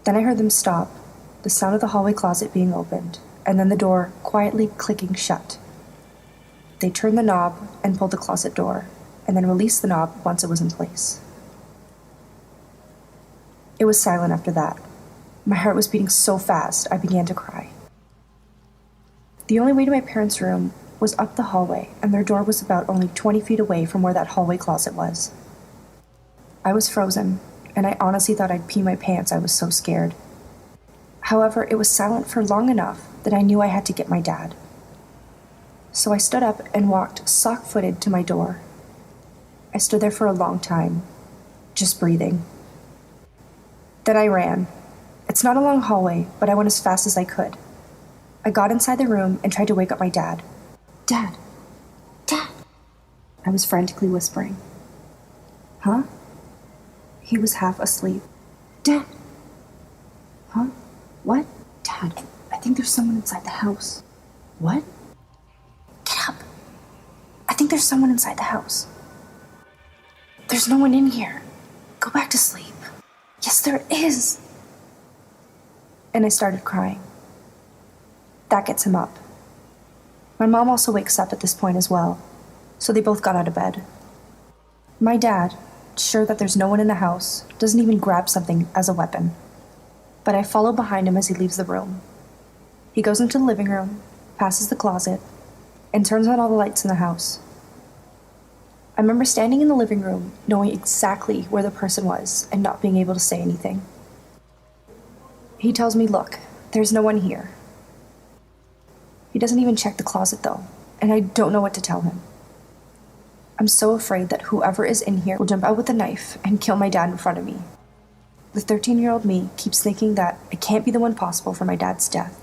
Then I heard them stop, the sound of the hallway closet being opened, and then the door quietly clicking shut. They turned the knob and pulled the closet door, and then released the knob once it was in place. It was silent after that. My heart was beating so fast, I began to cry. The only way to my parents' room was up the hallway, and their door was about only 20 feet away from where that hallway closet was. I was frozen, and I honestly thought I'd pee my pants. I was so scared. However, it was silent for long enough that I knew I had to get my dad. So I stood up and walked sock-footed to my door. I stood there for a long time, just breathing. Then I ran. It's not a long hallway, but I went as fast as I could. I got inside the room and tried to wake up my dad. "Dad! Dad!" I was frantically whispering. "Huh?" He was half asleep. "Dad!" "Huh? What?" "Dad, I think there's someone inside the house." "What?" "Get up! I think there's someone inside the house." "There's no one in here. Go back to sleep." "Yes, there is." And I started crying. That gets him up. My mom also wakes up at this point as well, so they both got out of bed. My dad, sure that there's no one in the house, doesn't even grab something as a weapon. But I follow behind him as he leaves the room. He goes into the living room, passes the closet, and turns on all the lights in the house. I remember standing in the living room, knowing exactly where the person was and not being able to say anything. He tells me, "Look, there's no one here." He doesn't even check the closet though, and I don't know what to tell him. I'm so afraid that whoever is in here will jump out with a knife and kill my dad in front of me. The 13-year-old me keeps thinking that I can't be the one possible for my dad's death.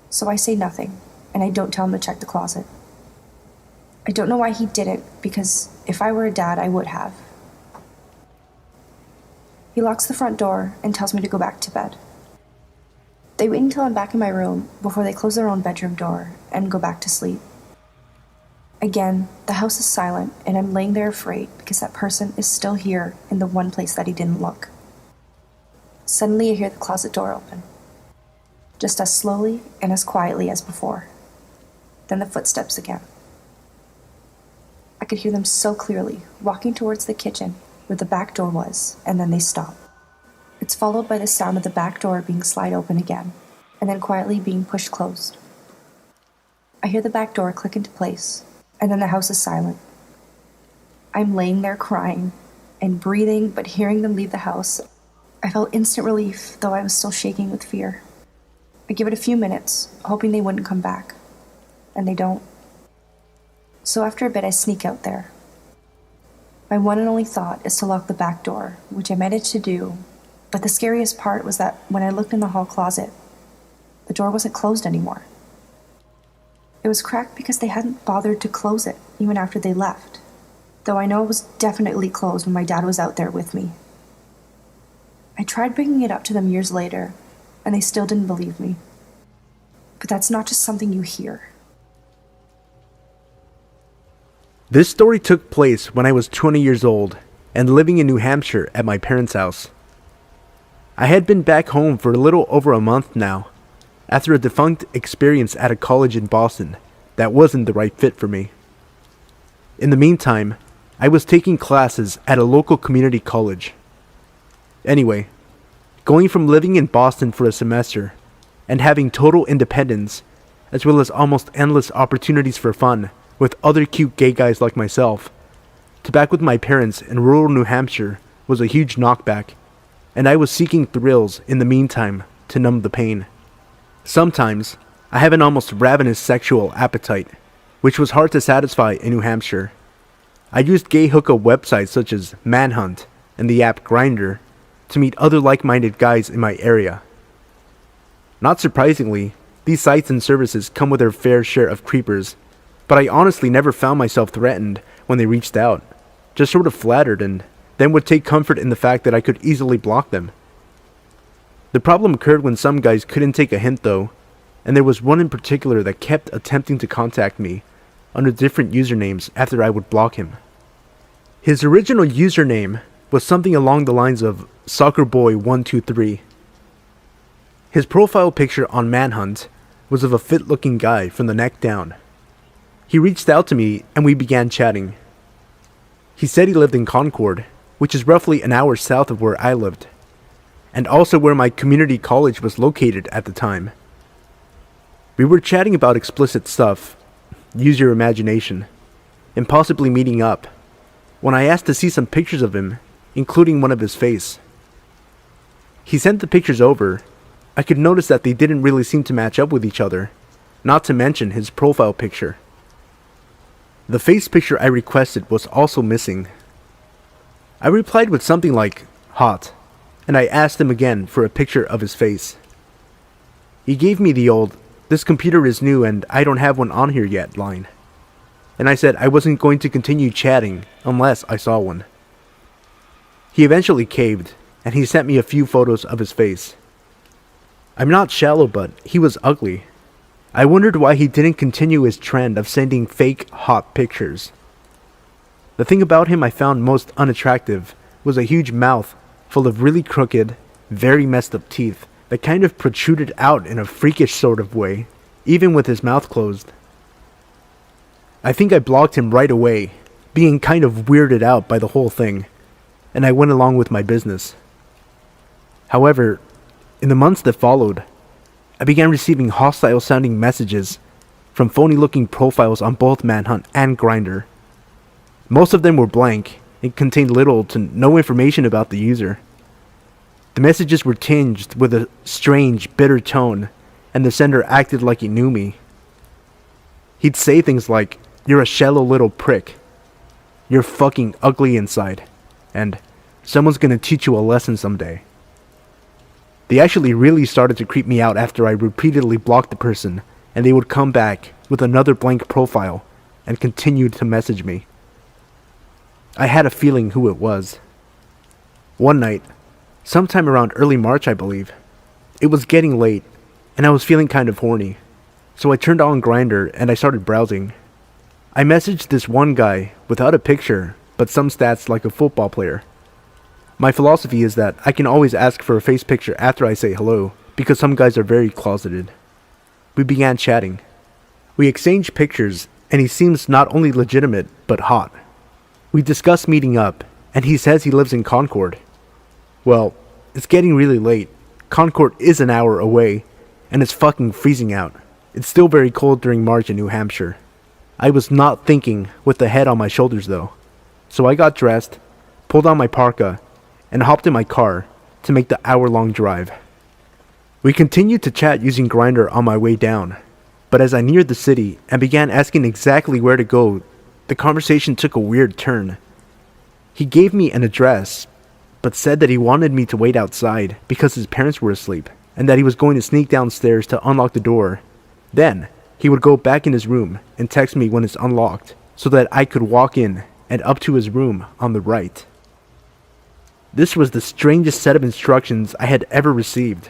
So I say nothing, and I don't tell him to check the closet. I don't know why he didn't, because if I were a dad, I would have. He locks the front door and tells me to go back to bed. They wait until I'm back in my room before they close their own bedroom door and go back to sleep. Again, the house is silent, and I'm laying there afraid because that person is still here in the one place that he didn't look. Suddenly I hear the closet door open, just as slowly and as quietly as before. Then the footsteps again. I could hear them so clearly, walking towards the kitchen where the back door was, and then they stop. It's followed by the sound of the back door being slid open again, and then quietly being pushed closed. I hear the back door click into place, and then the house is silent. I'm laying there crying and breathing, but hearing them leave the house, I felt instant relief, though I was still shaking with fear. I give it a few minutes, hoping they wouldn't come back, and they don't. So after a bit, I sneak out there. My one and only thought is to lock the back door, which I managed to do, but the scariest part was that when I looked in the hall closet, the door wasn't closed anymore. It was cracked because they hadn't bothered to close it, even after they left, though I know it was definitely closed when my dad was out there with me. I tried bringing it up to them years later, and they still didn't believe me. But that's not just something you hear. This story took place when I was 20 years old and living in New Hampshire at my parents' house. I had been back home for a little over a month now, after a defunct experience at a college in Boston that wasn't the right fit for me. In the meantime, I was taking classes at a local community college. Anyway, going from living in Boston for a semester and having total independence, as well as almost endless opportunities for fun with other cute gay guys like myself, to back with my parents in rural New Hampshire was a huge knockback, and I was seeking thrills in the meantime to numb the pain. Sometimes, I have an almost ravenous sexual appetite, which was hard to satisfy in New Hampshire. I used gay hookup websites such as Manhunt and the app Grindr to meet other like-minded guys in my area. Not surprisingly, these sites and services come with their fair share of creepers, but I honestly never found myself threatened when they reached out, just sort of flattered and then would take comfort in the fact that I could easily block them. The problem occurred when some guys couldn't take a hint though, and there was one in particular that kept attempting to contact me, under different usernames after I would block him. His original username was something along the lines of SoccerBoy123. His profile picture on Manhunt was of a fit-looking guy from the neck down. He reached out to me and we began chatting. He said he lived in Concord, which is roughly an hour south of where I lived, and also where my community college was located at the time. We were chatting about explicit stuff, use your imagination, and possibly meeting up, when I asked to see some pictures of him, including one of his face. He sent the pictures over. I could notice that they didn't really seem to match up with each other, not to mention his profile picture. The face picture I requested was also missing. I replied with something like, hot, and I asked him again for a picture of his face. He gave me the old, this computer is new and I don't have one on here yet line. And I said I wasn't going to continue chatting unless I saw one. He eventually caved, and he sent me a few photos of his face. I'm not shallow, but he was ugly. I wondered why he didn't continue his trend of sending fake hot pictures. The thing about him I found most unattractive was a huge mouth full of really crooked, very messed up teeth that kind of protruded out in a freakish sort of way, even with his mouth closed. I think I blocked him right away, being kind of weirded out by the whole thing, and I went along with my business. However, in the months that followed, I began receiving hostile sounding messages from phony looking profiles on both Manhunt and Grindr. Most of them were blank and contained little to no information about the user. The messages were tinged with a strange, bitter tone, and the sender acted like he knew me. He'd say things like, "You're a shallow little prick," "You're fucking ugly inside," and "Someone's gonna teach you a lesson someday." They actually really started to creep me out after I repeatedly blocked the person, and they would come back with another blank profile and continued to message me. I had a feeling who it was. One night, sometime around early March I believe, it was getting late, and I was feeling kind of horny, so I turned on Grindr and I started browsing. I messaged this one guy without a picture, but some stats like a football player. My philosophy is that I can always ask for a face picture after I say hello, because some guys are very closeted. We began chatting. We exchanged pictures, and he seems not only legitimate, but hot. We discussed meeting up, and he says he lives in Concord. Well, it's getting really late. Concord is an hour away, and it's fucking freezing out. It's still very cold during March in New Hampshire. I was not thinking with the head on my shoulders though, so I got dressed, pulled on my parka, and hopped in my car to make the hour-long drive. We continued to chat using Grindr on my way down, but as I neared the city and began asking exactly where to go, the conversation took a weird turn. He gave me an address, but said that he wanted me to wait outside because his parents were asleep, and that he was going to sneak downstairs to unlock the door. Then, he would go back in his room and text me when it's unlocked, so that I could walk in and up to his room on the right. This was the strangest set of instructions I had ever received.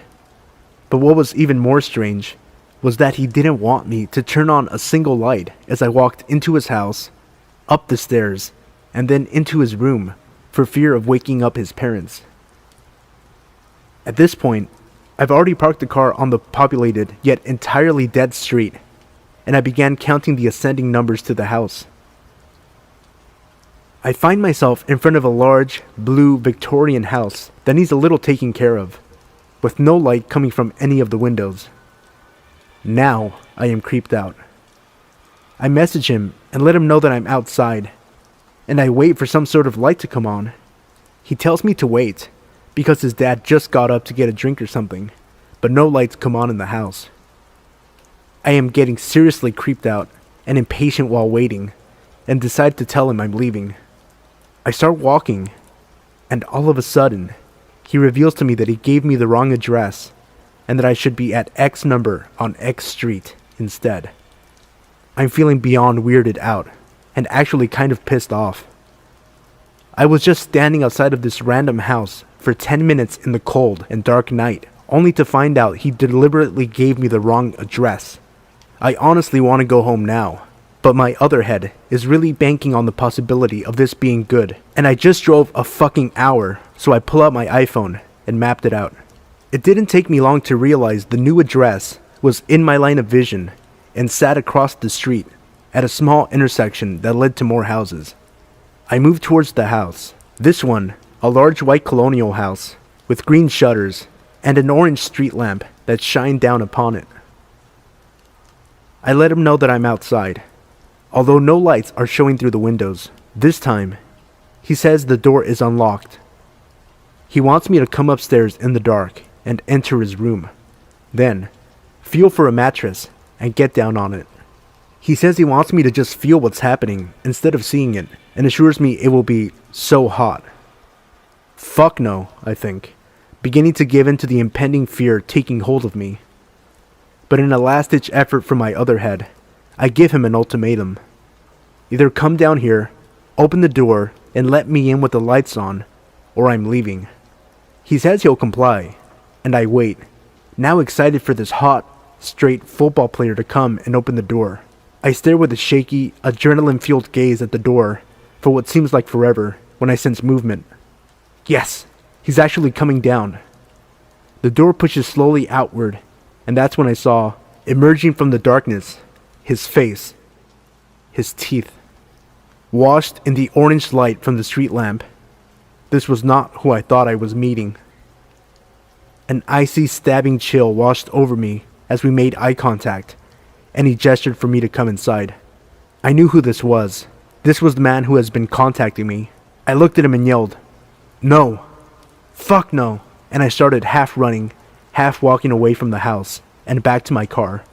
But what was even more strange was that he didn't want me to turn on a single light as I walked into his house, up the stairs, and then into his room for fear of waking up his parents. At this point, I've already parked the car on the populated yet entirely dead street, and I began counting the ascending numbers to the house. I find myself in front of a large, blue Victorian house that needs a little taking care of, with no light coming from any of the windows. Now I am creeped out. I message him and let him know that I'm outside, and I wait for some sort of light to come on. He tells me to wait, because his dad just got up to get a drink or something, but no lights come on in the house. I am getting seriously creeped out and impatient while waiting, and decide to tell him I'm leaving. I start walking, and all of a sudden, he reveals to me that he gave me the wrong address, and that I should be at X number on X street instead. I'm feeling beyond weirded out, and actually kind of pissed off. I was just standing outside of this random house for 10 minutes in the cold and dark night, only to find out he deliberately gave me the wrong address. I honestly want to go home now, But my other head is really banking on the possibility of this being good. And I just drove a fucking hour, so I pull out my iPhone and mapped it out. It didn't take me long to realize the new address was in my line of vision and sat across the street at a small intersection that led to more houses. I moved towards the house. This one, a large white colonial house with green shutters and an orange street lamp that shined down upon it. I let him know that I'm outside, although no lights are showing through the windows. This time, he says the door is unlocked. He wants me to come upstairs in the dark and enter his room. Then, feel for a mattress and get down on it. He says he wants me to just feel what's happening instead of seeing it, and assures me it will be so hot. Fuck no, I think, beginning to give in to the impending fear taking hold of me. But in a last-ditch effort from my other head, I give him an ultimatum. Either come down here, open the door, and let me in with the lights on, or I'm leaving. He says he'll comply, and I wait, now excited for this hot, straight football player to come and open the door. I stare with a shaky, adrenaline-fueled gaze at the door for what seems like forever when I sense movement. Yes, he's actually coming down. The door pushes slowly outward, and that's when I saw, emerging from the darkness, his face, his teeth, washed in the orange light from the street lamp. This was not who I thought I was meeting. An icy, stabbing chill washed over me as we made eye contact, and he gestured for me to come inside. I knew who this was. This was the man who has been contacting me. I looked at him and yelled, "No! Fuck no!" And I started half running, half walking away from the house, and back to my car.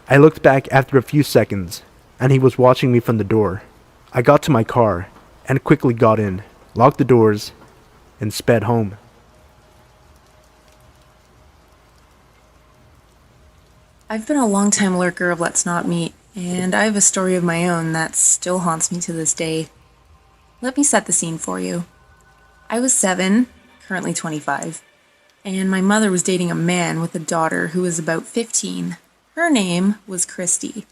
I looked back after a few seconds, and he was watching me from the door. I got to my car, and quickly got in, locked the doors, and sped home. I've been a long-time lurker of Let's Not Meet, and I have a story of my own that still haunts me to this day. Let me set the scene for you. I was 7, currently 25, and my mother was dating a man with a daughter who was about 15. Her name was Christy.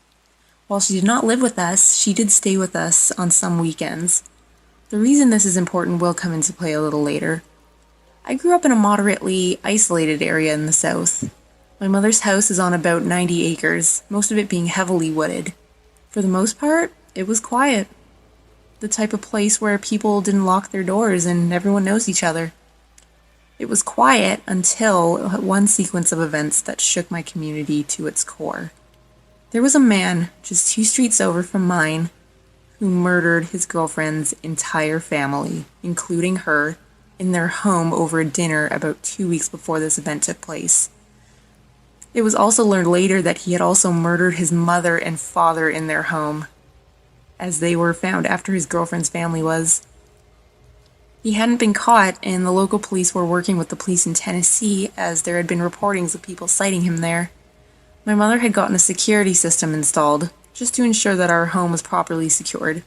While she did not live with us, she did stay with us on some weekends. The reason this is important will come into play a little later. I grew up in a moderately isolated area in the south. My mother's house is on about 90 acres, most of it being heavily wooded. For the most part, it was quiet. The type of place where people didn't lock their doors and everyone knows each other. It was quiet until one sequence of events that shook my community to its core. There was a man just 2 streets over from mine who murdered his girlfriend's entire family, including her, in their home over a dinner about 2 weeks before this event took place. It was also learned later that he had also murdered his mother and father in their home, as they were found after his girlfriend's family was. He hadn't been caught, and the local police were working with the police in Tennessee, as there had been reportings of people sighting him there. My mother had gotten a security system installed, just to ensure that our home was properly secured.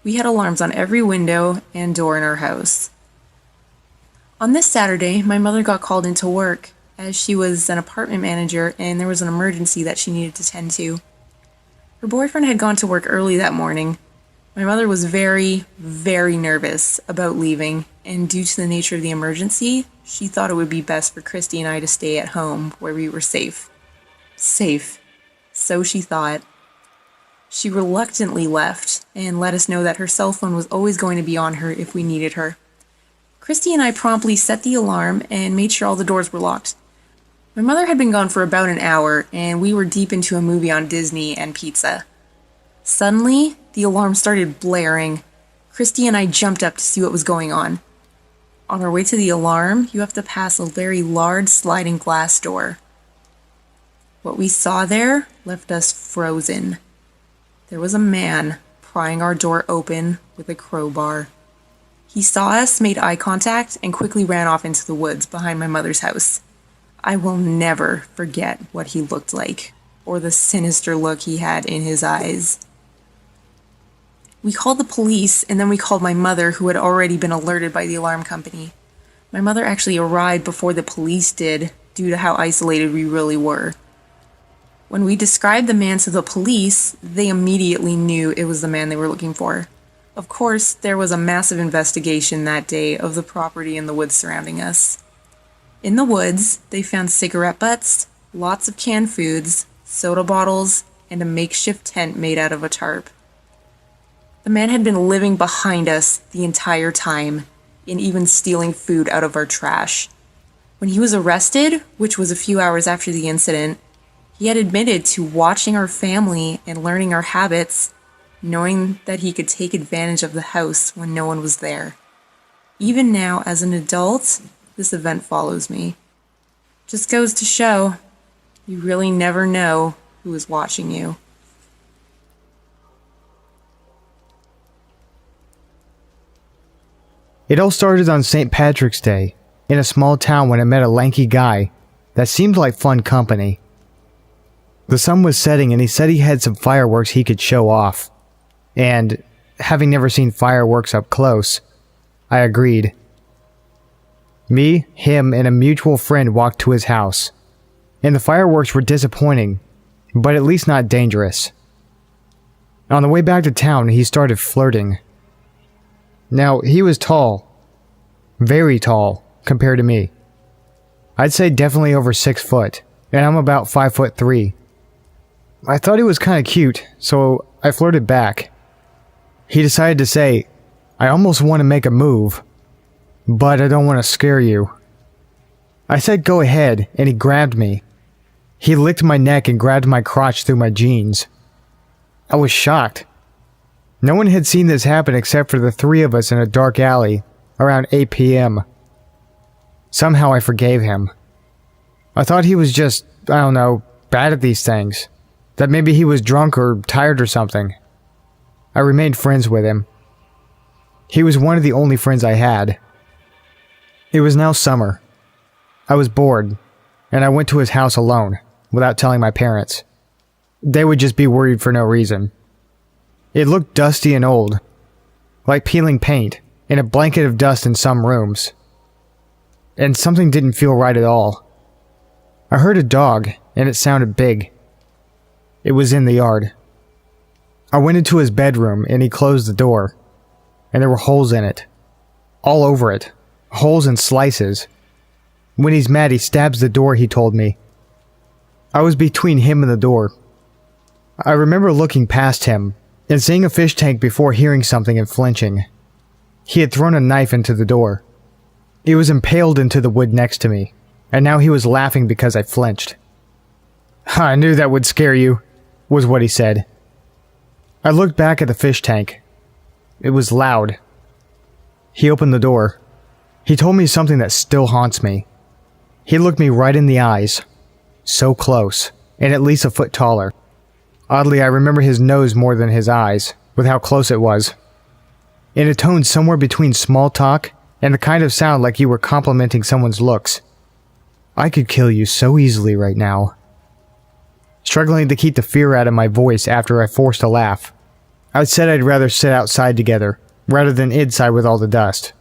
We had alarms on every window and door in our house. On this Saturday, my mother got called into work, as she was an apartment manager and there was an emergency that she needed to tend to. Her boyfriend had gone to work early that morning. My mother was very, very nervous about leaving, and due to the nature of the emergency, she thought it would be best for Christy and I to stay at home where we were safe. Safe. So she thought. She reluctantly left and let us know that her cell phone was always going to be on her if we needed her. Christy and I promptly set the alarm and made sure all the doors were locked. My mother had been gone for about an hour, and we were deep into a movie on Disney and pizza. Suddenly, the alarm started blaring. Christy and I jumped up to see what was going on. On our way to the alarm, you have to pass a very large sliding glass door. What we saw there left us frozen. There was a man prying our door open with a crowbar. He saw us, made eye contact, and quickly ran off into the woods behind my mother's house. I will never forget what he looked like, or the sinister look he had in his eyes. We called the police, and then we called my mother, who had already been alerted by the alarm company. My mother actually arrived before the police did, due to how isolated we really were. When we described the man to the police, they immediately knew it was the man they were looking for. Of course, there was a massive investigation that day of the property and the woods surrounding us. In the woods, they found cigarette butts, lots of canned foods, soda bottles, and a makeshift tent made out of a tarp. The man had been living behind us the entire time, and even stealing food out of our trash. When he was arrested, which was a few hours after the incident, he had admitted to watching our family and learning our habits, knowing that he could take advantage of the house when no one was there. Even now, as an adult, this event follows me. Just goes to show, you really never know who is watching you. It all started on St. Patrick's Day, in a small town when I met a lanky guy that seemed like fun company. The sun was setting and he said he had some fireworks he could show off. And, having never seen fireworks up close, I agreed. Me, him, and a mutual friend walked to his house. And the fireworks were disappointing, but at least not dangerous. On the way back to town, he started flirting. Now, he was tall. Very tall, compared to me. I'd say definitely over 6 foot, and I'm about 5'3". I thought he was kinda cute, so I flirted back. He decided to say, "I almost want to make a move, but I don't want to scare you." I said go ahead, and he grabbed me. He licked my neck and grabbed my crotch through my jeans. I was shocked. No one had seen this happen except for the 3 of us in a dark alley around 8 p.m. Somehow I forgave him. I thought he was just, I don't know, bad at these things. That maybe he was drunk or tired or something. I remained friends with him. He was one of the only friends I had. It was now summer. I was bored, and I went to his house alone, without telling my parents. They would just be worried for no reason. It looked dusty and old, like peeling paint, and a blanket of dust in some rooms. And something didn't feel right at all. I heard a dog, and it sounded big. It was in the yard. I went into his bedroom, and he closed the door, and there were holes in it. All over it. Holes and slices. When he's mad, he stabs the door, he told me. I was between him and the door. I remember looking past him, and seeing a fish tank before hearing something and flinching. He had thrown a knife into the door. It was impaled into the wood next to me, and now he was laughing because I flinched. "I knew that would scare you," was what he said. I looked back at the fish tank. It was loud. He opened the door. He told me something that still haunts me. He looked me right in the eyes. So close, and at least a foot taller. Oddly, I remember his nose more than his eyes, with how close it was. In a tone somewhere between small talk and the kind of sound like you were complimenting someone's looks. "I could kill you so easily right now." Struggling to keep the fear out of my voice after I forced a laugh, I said I'd rather sit outside together, rather than inside with all the dust.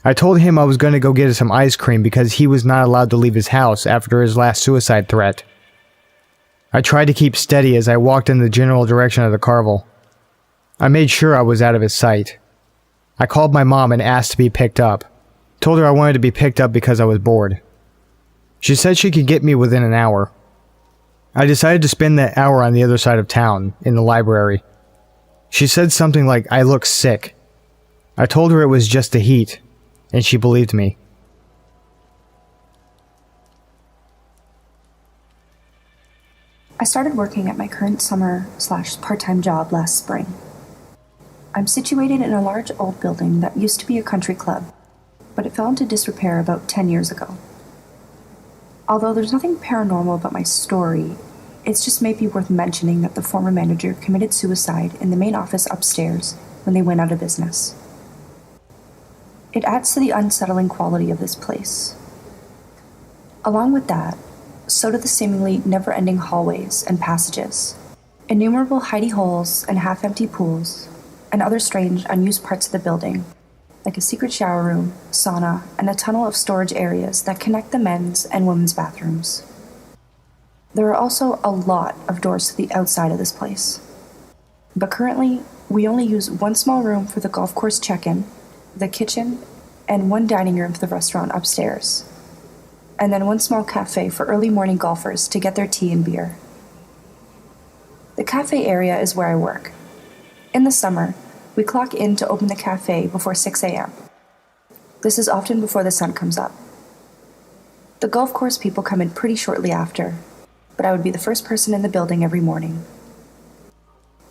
I told him I was going to go get some ice cream because he was not allowed to leave his house after his last suicide threat. I tried to keep steady as I walked in the general direction of the Carvel. I made sure I was out of his sight. I called my mom and asked to be picked up. Told her I wanted to be picked up because I was bored. She said she could get me within an hour. I decided to spend that hour on the other side of town, in the library. She said something like I look sick. I told her it was just the heat, and she believed me. I started working at my current summer/part-time job last spring. I'm situated in a large old building that used to be a country club, but it fell into disrepair about 10 years ago. Although there's nothing paranormal about my story, it's just maybe worth mentioning that the former manager committed suicide in the main office upstairs when they went out of business. It adds to the unsettling quality of this place. Along with that, so do the seemingly never-ending hallways and passages, innumerable hidey holes and half-empty pools, and other strange, unused parts of the building, like a secret shower room, sauna, and a tunnel of storage areas that connect the men's and women's bathrooms. There are also a lot of doors to the outside of this place. But currently, we only use one small room for the golf course check-in, the kitchen, and one dining room for the restaurant upstairs. And then one small cafe for early morning golfers to get their tea and beer. The cafe area is where I work. In the summer, we clock in to open the cafe before 6 a.m. This is often before the sun comes up. The golf course people come in pretty shortly after, but I would be the first person in the building every morning.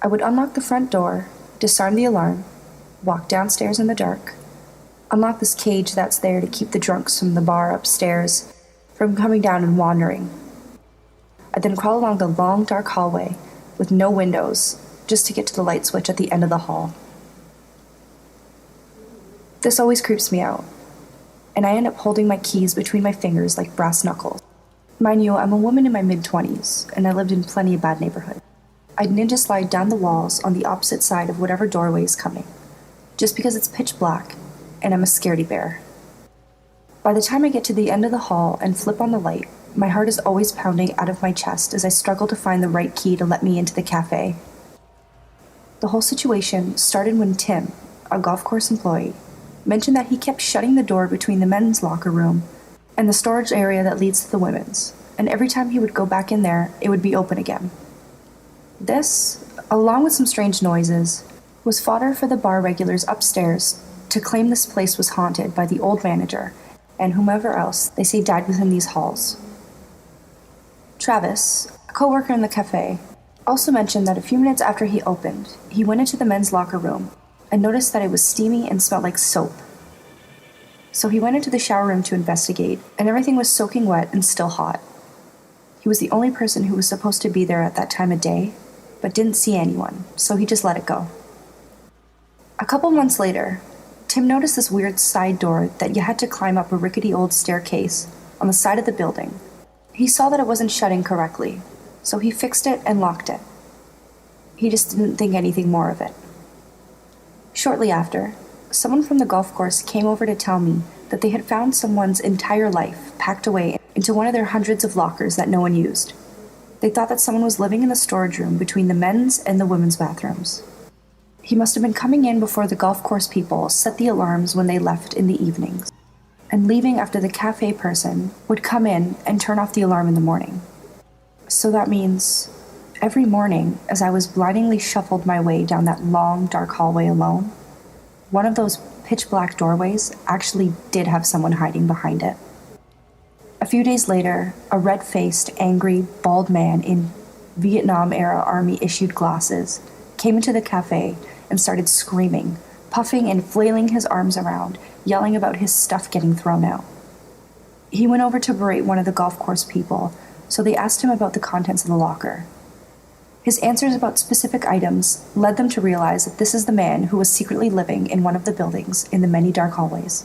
I would unlock the front door, disarm the alarm, walk downstairs in the dark, unlock this cage that's there to keep the drunks from the bar upstairs from coming down and wandering. I'd then crawl along the long, dark hallway with no windows just to get to the light switch at the end of the hall. This always creeps me out, and I end up holding my keys between my fingers like brass knuckles. Mind you, I'm a woman in my mid-20s, and I lived in plenty of bad neighborhoods. I'd ninja slide down the walls on the opposite side of whatever doorway is coming, just because it's pitch black, and I'm a scaredy bear. By the time I get to the end of the hall and flip on the light, my heart is always pounding out of my chest as I struggle to find the right key to let me into the cafe. The whole situation started when Tim, a golf course employee, mentioned that he kept shutting the door between the men's locker room and the storage area that leads to the women's, and every time he would go back in there, it would be open again. This, along with some strange noises, was fodder for the bar regulars upstairs to claim this place was haunted by the old manager and whomever else they say died within these halls. Travis, a co-worker in the cafe, also mentioned that a few minutes after he opened, he went into the men's locker room and noticed that it was steamy and smelled like soap. So he went into the shower room to investigate, and everything was soaking wet and still hot. He was the only person who was supposed to be there at that time of day, but didn't see anyone, so he just let it go. A couple months later, Tim noticed this weird side door that you had to climb up a rickety old staircase on the side of the building. He saw that it wasn't shutting correctly, so he fixed it and locked it. He just didn't think anything more of it. Shortly after, someone from the golf course came over to tell me that they had found someone's entire life packed away into one of their hundreds of lockers that no one used. They thought that someone was living in the storage room between the men's and the women's bathrooms. He must have been coming in before the golf course people set the alarms when they left in the evenings, and leaving after the cafe person would come in and turn off the alarm in the morning. So that means every morning, as I was blindingly shuffled my way down that long, dark hallway alone, one of those pitch-black doorways actually did have someone hiding behind it. A few days later, a red-faced, angry, bald man in Vietnam-era Army-issued glasses came into the cafe and started screaming, puffing and flailing his arms around, yelling about his stuff getting thrown out. He went over to berate one of the golf course people, so they asked him about the contents of the locker. His answers about specific items led them to realize that this is the man who was secretly living in one of the buildings in the many dark hallways.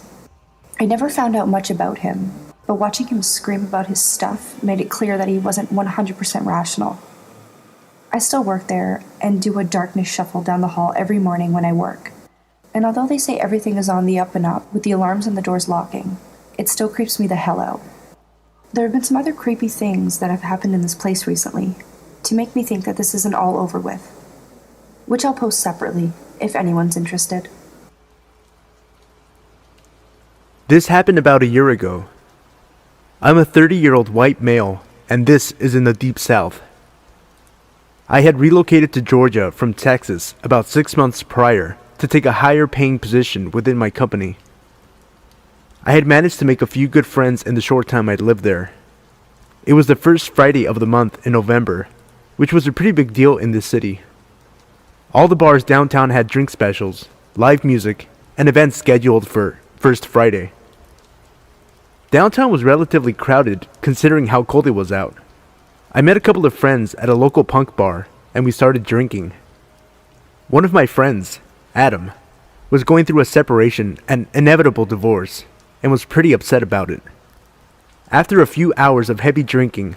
I never found out much about him, but watching him scream about his stuff made it clear that he wasn't 100% rational. I still work there and do a darkness shuffle down the hall every morning when I work. And although they say everything is on the up and up with the alarms and the doors locking, it still creeps me the hell out. There have been some other creepy things that have happened in this place recently to make me think that this isn't all over with, which I'll post separately if anyone's interested. This happened about a year ago. I'm a 30-year-old white male, and this is in the Deep South. I had relocated to Georgia from Texas about 6 months prior to take a higher paying position within my company. I had managed to make a few good friends in the short time I'd lived there. It was the first Friday of the month in November, which was a pretty big deal in this city. All the bars downtown had drink specials, live music, and events scheduled for First Friday. Downtown was relatively crowded considering how cold it was out. I met a couple of friends at a local punk bar and we started drinking. One of my friends, Adam, was going through a separation and inevitable divorce and was pretty upset about it. After a few hours of heavy drinking,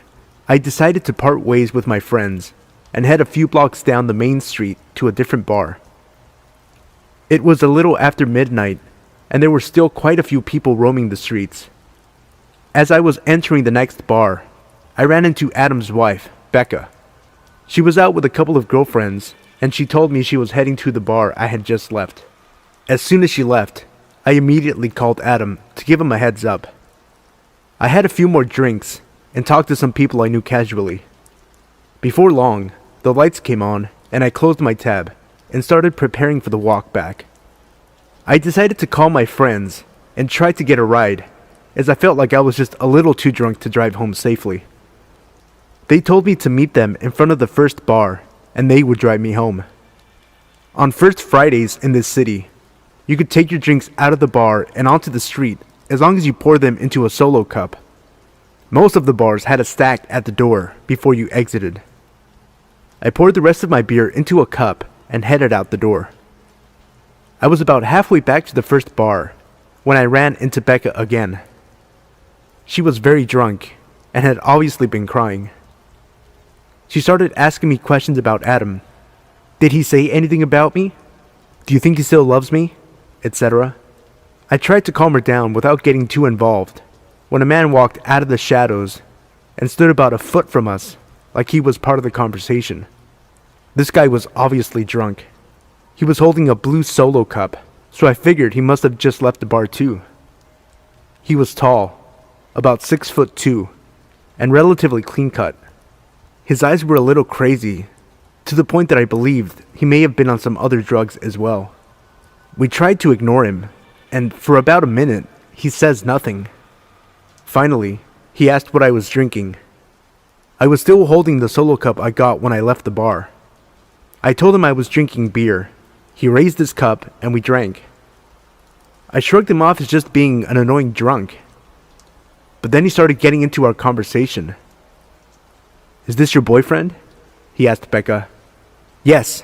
I decided to part ways with my friends and head a few blocks down the main street to a different bar. It was a little after midnight and there were still quite a few people roaming the streets. As I was entering the next bar, I ran into Adam's wife, Becca. She was out with a couple of girlfriends, and she told me she was heading to the bar I had just left. As soon as she left, I immediately called Adam to give him a heads up. I had a few more drinks and talked to some people I knew casually. Before long, the lights came on and I closed my tab and started preparing for the walk back. I decided to call my friends and try to get a ride, as I felt like I was just a little too drunk to drive home safely. They told me to meet them in front of the first bar and they would drive me home. On first Fridays in this city, you could take your drinks out of the bar and onto the street as long as you pour them into a solo cup. Most of the bars had a stack at the door before you exited. I poured the rest of my beer into a cup and headed out the door. I was about halfway back to the first bar when I ran into Becca again. She was very drunk and had obviously been crying. She started asking me questions about Adam. Did he say anything about me? Do you think he still loves me? Etc. I tried to calm her down without getting too involved when a man walked out of the shadows and stood about a foot from us like he was part of the conversation. This guy was obviously drunk. He was holding a blue solo cup, so I figured he must have just left the bar too. He was tall, about 6'2", and relatively clean cut. His eyes were a little crazy, to the point that I believed he may have been on some other drugs as well. We tried to ignore him, and for about a minute, he says nothing. Finally, he asked what I was drinking. I was still holding the solo cup I got when I left the bar. I told him I was drinking beer. He raised his cup, and we drank. I shrugged him off as just being an annoying drunk. But then he started getting into our conversation. "Is this your boyfriend?" he asked Becca. "Yes,"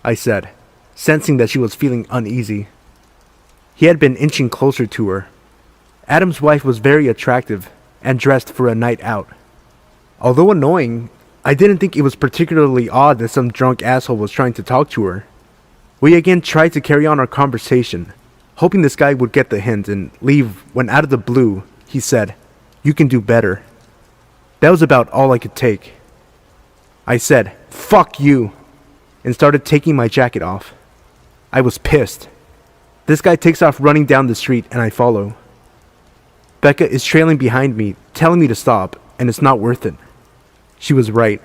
I said, sensing that she was feeling uneasy. He had been inching closer to her. Adam's wife was very attractive and dressed for a night out. Although annoying, I didn't think it was particularly odd that some drunk asshole was trying to talk to her. We again tried to carry on our conversation, hoping this guy would get the hint and leave when out of the blue, he said, "You can do better." That was about all I could take. I said, "Fuck you," and started taking my jacket off. I was pissed. This guy takes off running down the street and I follow. Becca is trailing behind me, telling me to stop, and it's not worth it. She was right.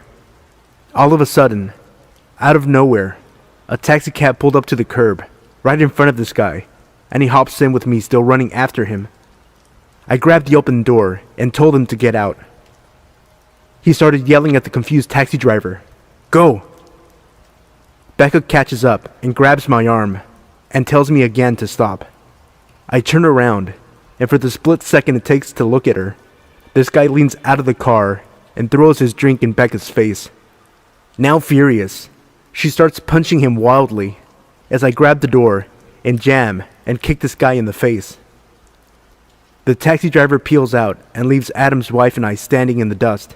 All of a sudden, out of nowhere, a taxi cab pulled up to the curb, right in front of this guy, and he hops in with me still running after him. I grabbed the open door and told him to get out. He started yelling at the confused taxi driver, "Go!" Becca catches up and grabs my arm and tells me again to stop. I turn around, and for the split second it takes to look at her, this guy leans out of the car and throws his drink in Becca's face. Now furious, she starts punching him wildly as I grab the door and jam and kick this guy in the face. The taxi driver peels out and leaves Adam's wife and I standing in the dust.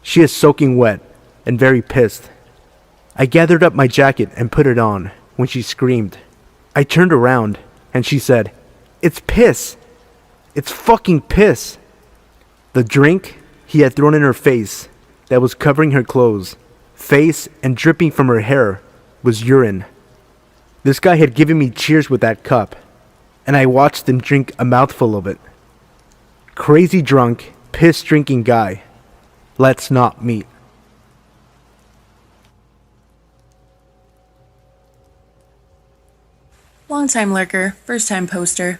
She is soaking wet and very pissed. I gathered up my jacket and put it on when she screamed. I turned around and she said, "It's piss. It's fucking piss." The drink he had thrown in her face that was covering her clothes, face, and dripping from her hair was urine. This guy had given me cheers with that cup, and I watched him drink a mouthful of it. Crazy drunk, piss-drinking guy. Let's not meet. Long-time lurker, first-time poster.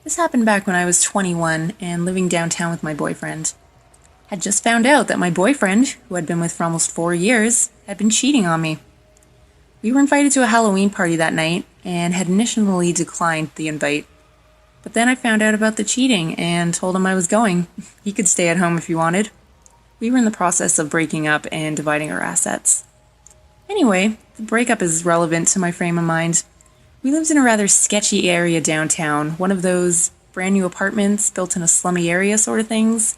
This happened back when I was 21 and living downtown with my boyfriend. Had just found out that my boyfriend, who I'd been with for almost 4 years, had been cheating on me. We were invited to a Halloween party that night and had initially declined the invite. But then I found out about the cheating and told him I was going. He could stay at home if he wanted. We were in the process of breaking up and dividing our assets. Anyway, the breakup is relevant to my frame of mind. We lived in a rather sketchy area downtown, one of those brand new apartments built in a slummy area sort of things.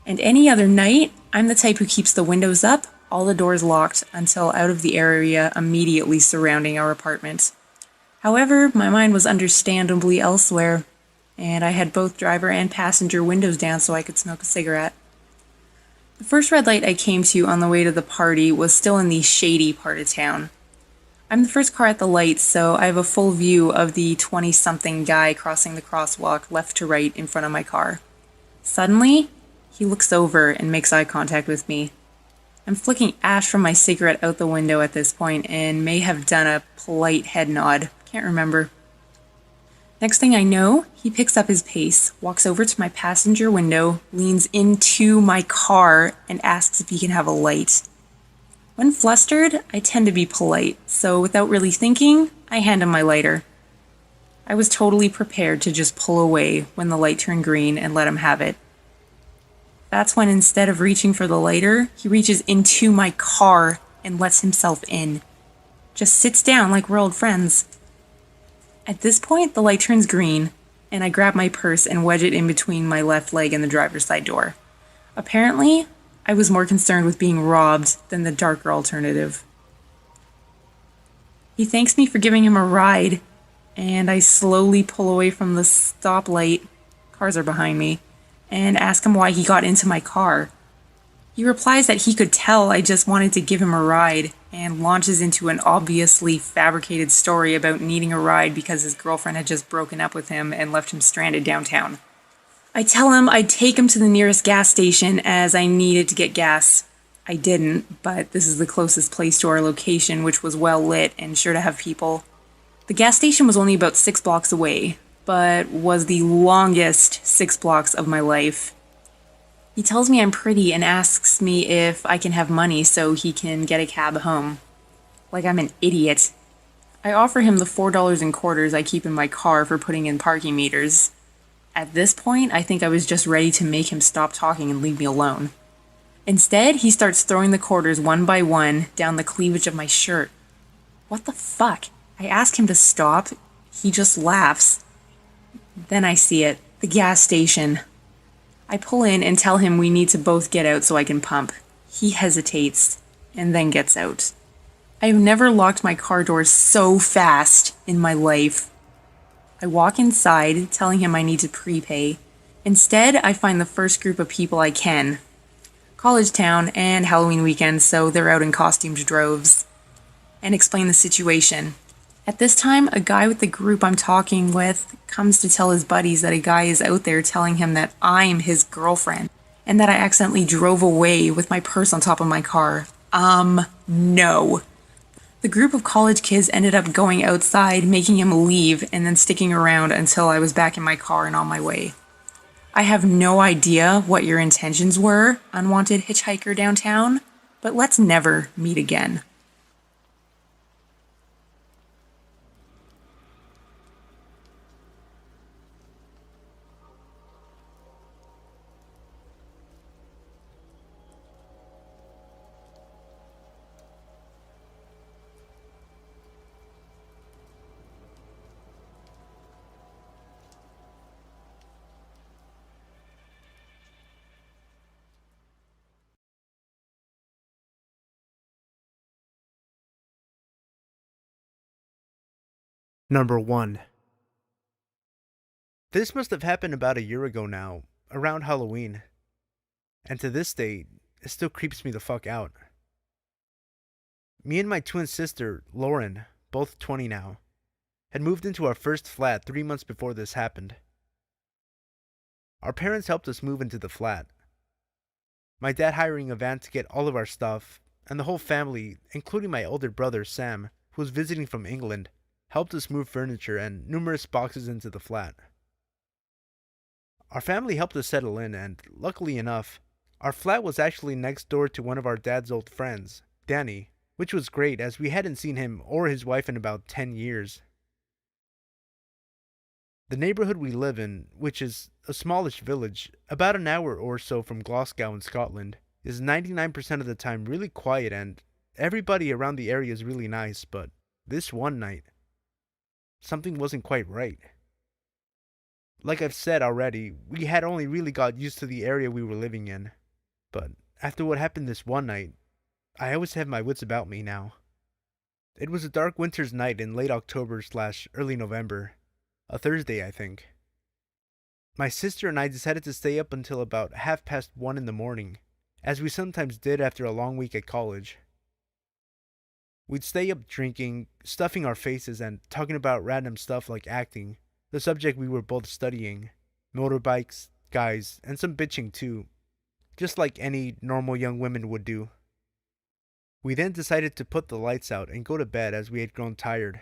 And any other night, I'm the type who keeps the windows up, all the doors locked, until out of the area immediately surrounding our apartment. However, my mind was understandably elsewhere, and I had both driver and passenger windows down so I could smoke a cigarette. The first red light I came to on the way to the party was still in the shady part of town. I'm the first car at the light, so I have a full view of the 20-something guy crossing the crosswalk left to right in front of my car. Suddenly, he looks over and makes eye contact with me. I'm flicking ash from my cigarette out the window at this point and may have done a polite head nod. Can't remember. Next thing I know, he picks up his pace, walks over to my passenger window, leans into my car, and asks if he can have a light. When flustered, I tend to be polite, so without really thinking, I hand him my lighter. I was totally prepared to just pull away when the light turned green and let him have it. That's when, instead of reaching for the lighter, he reaches into my car and lets himself in. Just sits down like we're old friends. At this point, the light turns green, and I grab my purse and wedge it in between my left leg and the driver's side door. Apparently, I was more concerned with being robbed than the darker alternative. He thanks me for giving him a ride, and I slowly pull away from the stoplight, cars are behind me, and ask him why he got into my car. He replies that he could tell I just wanted to give him a ride, and launches into an obviously fabricated story about needing a ride because his girlfriend had just broken up with him and left him stranded downtown. I tell him I'd take him to the nearest gas station as I needed to get gas. I didn't, but this is the closest place to our location, which was well lit and sure to have people. The gas station was only about 6 blocks away, but was the longest 6 blocks of my life. He tells me I'm pretty and asks me if I can have money so he can get a cab home. Like I'm an idiot. I offer him the $4 in quarters I keep in my car for putting in parking meters. At this point, I think I was just ready to make him stop talking and leave me alone. Instead, he starts throwing the quarters one by one down the cleavage of my shirt. What the fuck? I ask him to stop. He just laughs. Then I see it. The gas station. I pull in and tell him we need to both get out so I can pump. He hesitates, and then gets out. I have never locked my car doors so fast in my life. I walk inside, telling him I need to prepay. Instead, I find the first group of people I can. College town and Halloween weekend, so they're out in costumed droves. And explain the situation. At this time, a guy with the group I'm talking with comes to tell his buddies that a guy is out there telling him that I'm his girlfriend, and that I accidentally drove away with my purse on top of my car. No. The group of college kids ended up going outside, making him leave, and then sticking around until I was back in my car and on my way. I have no idea what your intentions were, unwanted hitchhiker downtown, but let's never meet again. Number 1. This must have happened about a year ago now, around Halloween. And to this day, it still creeps me the fuck out. Me and my twin sister, Lauren, both 20 now, had moved into our first flat 3 months before this happened. Our parents helped us move into the flat. My dad hiring a van to get all of our stuff, and the whole family, including my older brother Sam, who was visiting from England, helped us move furniture and numerous boxes into the flat. Our family helped us settle in, and luckily enough, our flat was actually next door to one of our dad's old friends, Danny, which was great as we hadn't seen him or his wife in about 10 years. The neighborhood we live in, which is a smallish village, about an hour or so from Glasgow in Scotland, is 99% of the time really quiet and everybody around the area is really nice, but this one night, something wasn't quite right. Like I've said already, we had only really got used to the area we were living in, but after what happened this one night, I always have my wits about me now. It was a dark winter's night in late October/early November, a Thursday I think. My sister and I decided to stay up until about 1:30 in the morning, as we sometimes did after a long week at college. We'd stay up drinking, stuffing our faces, and talking about random stuff like acting, the subject we were both studying, motorbikes, guys, and some bitching too, just like any normal young women would do. We then decided to put the lights out and go to bed as we had grown tired.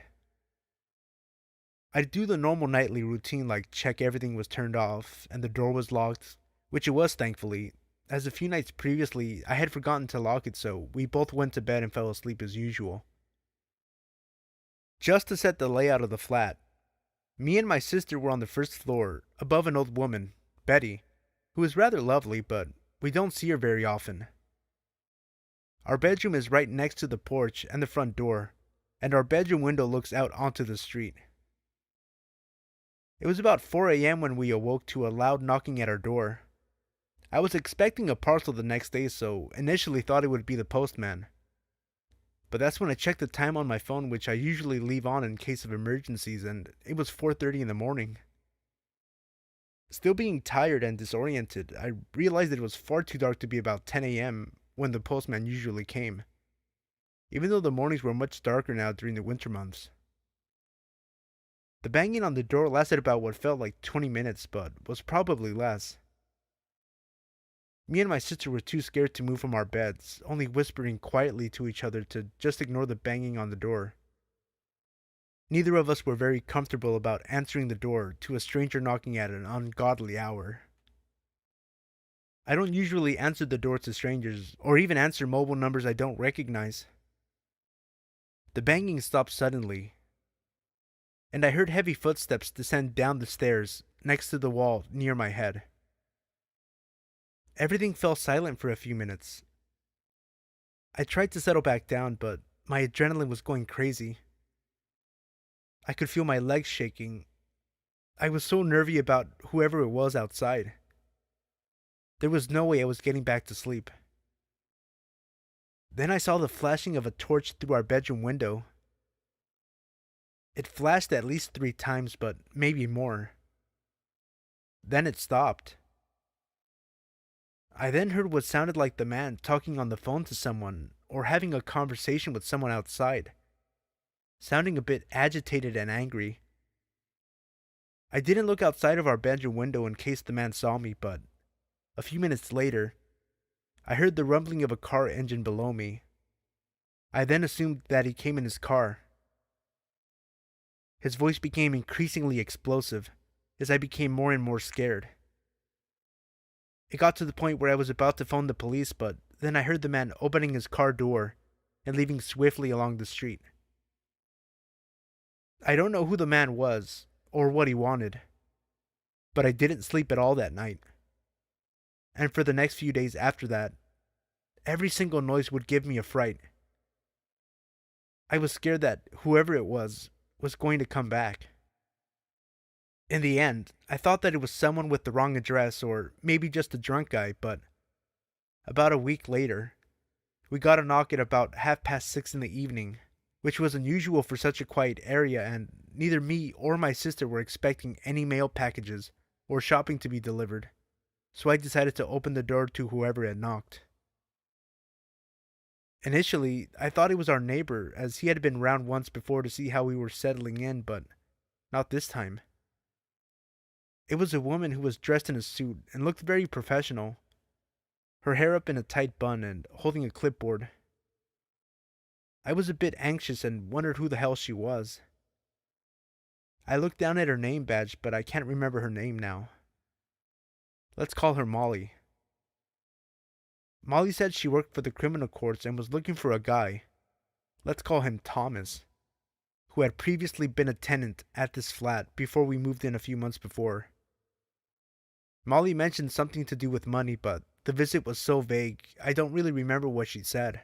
I'd do the normal nightly routine like check everything was turned off and the door was locked, which it was thankfully, as a few nights previously I had forgotten to lock it, so we both went to bed and fell asleep as usual. Just to set the layout of the flat, me and my sister were on the first floor, above an old woman, Betty, who is rather lovely, but we don't see her very often. Our bedroom is right next to the porch and the front door, and our bedroom window looks out onto the street. It was about 4 a.m. when we awoke to a loud knocking at our door. I was expecting a parcel the next day, so initially thought it would be the postman. But that's when I checked the time on my phone, which I usually leave on in case of emergencies, and it was 4:30 in the morning. Still being tired and disoriented, I realized that it was far too dark to be about 10 a.m. when the postman usually came, even though the mornings were much darker now during the winter months. The banging on the door lasted about what felt like 20 minutes, but was probably less. Me and my sister were too scared to move from our beds, only whispering quietly to each other to just ignore the banging on the door. Neither of us were very comfortable about answering the door to a stranger knocking at an ungodly hour. I don't usually answer the door to strangers, or even answer mobile numbers I don't recognize. The banging stopped suddenly, and I heard heavy footsteps descend down the stairs next to the wall near my head. Everything fell silent for a few minutes. I tried to settle back down, but my adrenaline was going crazy. I could feel my legs shaking. I was so nervy about whoever it was outside. There was no way I was getting back to sleep. Then I saw the flashing of a torch through our bedroom window. It flashed at least 3 times, but maybe more. Then it stopped. I then heard what sounded like the man talking on the phone to someone, or having a conversation with someone outside, sounding a bit agitated and angry. I didn't look outside of our bedroom window in case the man saw me, but a few minutes later, I heard the rumbling of a car engine below me. I then assumed that he came in his car. His voice became increasingly explosive as I became more and more scared. It got to the point where I was about to phone the police, but then I heard the man opening his car door and leaving swiftly along the street. I don't know who the man was or what he wanted, but I didn't sleep at all that night. And for the next few days after that, every single noise would give me a fright. I was scared that whoever it was going to come back. In the end, I thought that it was someone with the wrong address or maybe just a drunk guy, but about a week later, we got a knock at about 6:30 in the evening, which was unusual for such a quiet area, and neither me or my sister were expecting any mail packages or shopping to be delivered, so I decided to open the door to whoever had knocked. Initially, I thought it was our neighbor, as he had been round once before to see how we were settling in, but not this time. It was a woman who was dressed in a suit and looked very professional, her hair up in a tight bun and holding a clipboard. I was a bit anxious and wondered who the hell she was. I looked down at her name badge, but I can't remember her name now. Let's call her Molly. Molly said she worked for the criminal courts and was looking for a guy, let's call him Thomas, who had previously been a tenant at this flat before we moved in a few months before. Molly mentioned something to do with money, but the visit was so vague, I don't really remember what she said.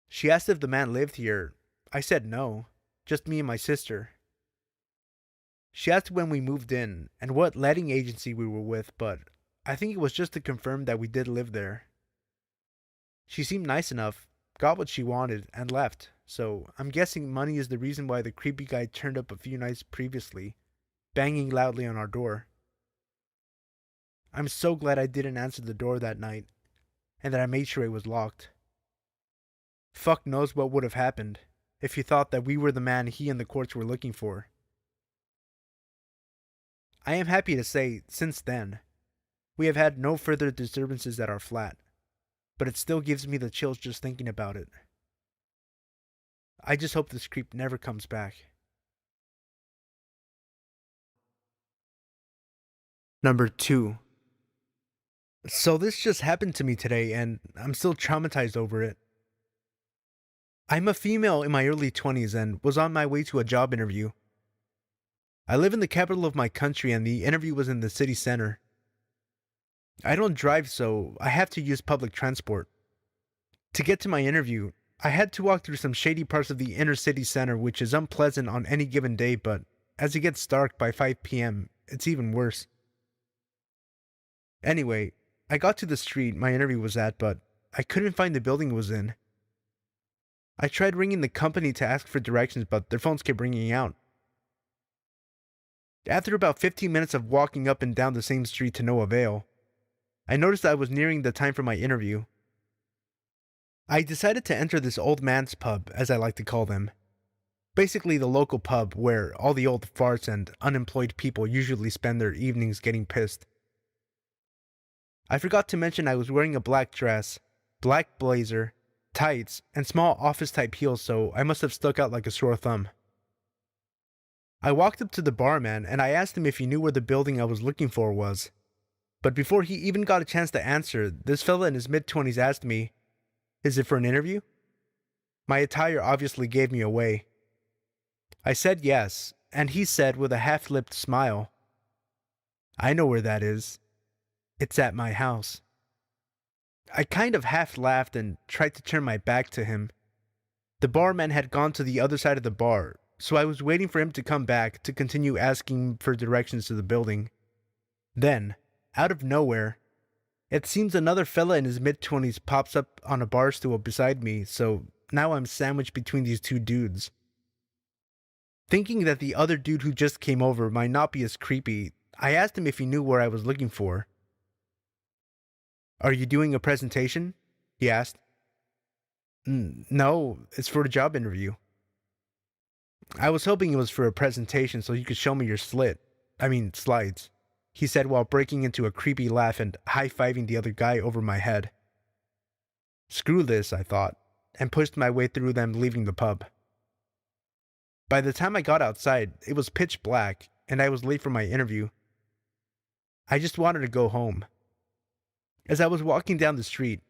She asked if the man lived here. I said no, just me and my sister. She asked when we moved in and what letting agency we were with, but I think it was just to confirm that we did live there. She seemed nice enough, got what she wanted, and left, so I'm guessing money is the reason why the creepy guy turned up a few nights previously, banging loudly on our door. I'm so glad I didn't answer the door that night, and that I made sure it was locked. Fuck knows what would have happened if he thought that we were the man he and the courts were looking for. I am happy to say, since then, we have had no further disturbances at our flat, but it still gives me the chills just thinking about it. I just hope this creep never comes back. Number 2. So this just happened to me today, and I'm still traumatized over it. I'm a female in my early 20s and was on my way to a job interview. I live in the capital of my country and the interview was in the city center. I don't drive, so I have to use public transport. To get to my interview, I had to walk through some shady parts of the inner city center, which is unpleasant on any given day, but as it gets dark by 5 p.m., it's even worse. Anyway, I got to the street my interview was at, but I couldn't find the building it was in. I tried ringing the company to ask for directions, but their phones kept ringing out. After about 15 minutes of walking up and down the same street to no avail, I noticed I was nearing the time for my interview. I decided to enter this old man's pub, as I like to call them. Basically the local pub where all the old farts and unemployed people usually spend their evenings getting pissed. I forgot to mention I was wearing a black dress, black blazer, tights, and small office-type heels, so I must have stuck out like a sore thumb. I walked up to the barman and I asked him if he knew where the building I was looking for was. But before he even got a chance to answer, this fella in his mid-20s asked me, "Is it for an interview?" My attire obviously gave me away. I said yes, and he said with a half-lipped smile, "I know where that is. It's at my house." I kind of half laughed and tried to turn my back to him. The barman had gone to the other side of the bar, so I was waiting for him to come back to continue asking for directions to the building. Then, out of nowhere, it seems another fella in his mid-20s pops up on a bar stool beside me, so now I'm sandwiched between these two dudes. Thinking that the other dude who just came over might not be as creepy, I asked him if he knew where I was looking for. "Are you doing a presentation?" he asked. No, it's for a job interview." "I was hoping it was for a presentation so you could show me your slides," he said while breaking into a creepy laugh and high-fiving the other guy over my head. Screw this, I thought, and pushed my way through them leaving the pub. By the time I got outside, it was pitch black, and I was late for my interview. I just wanted to go home. As I was walking down the street,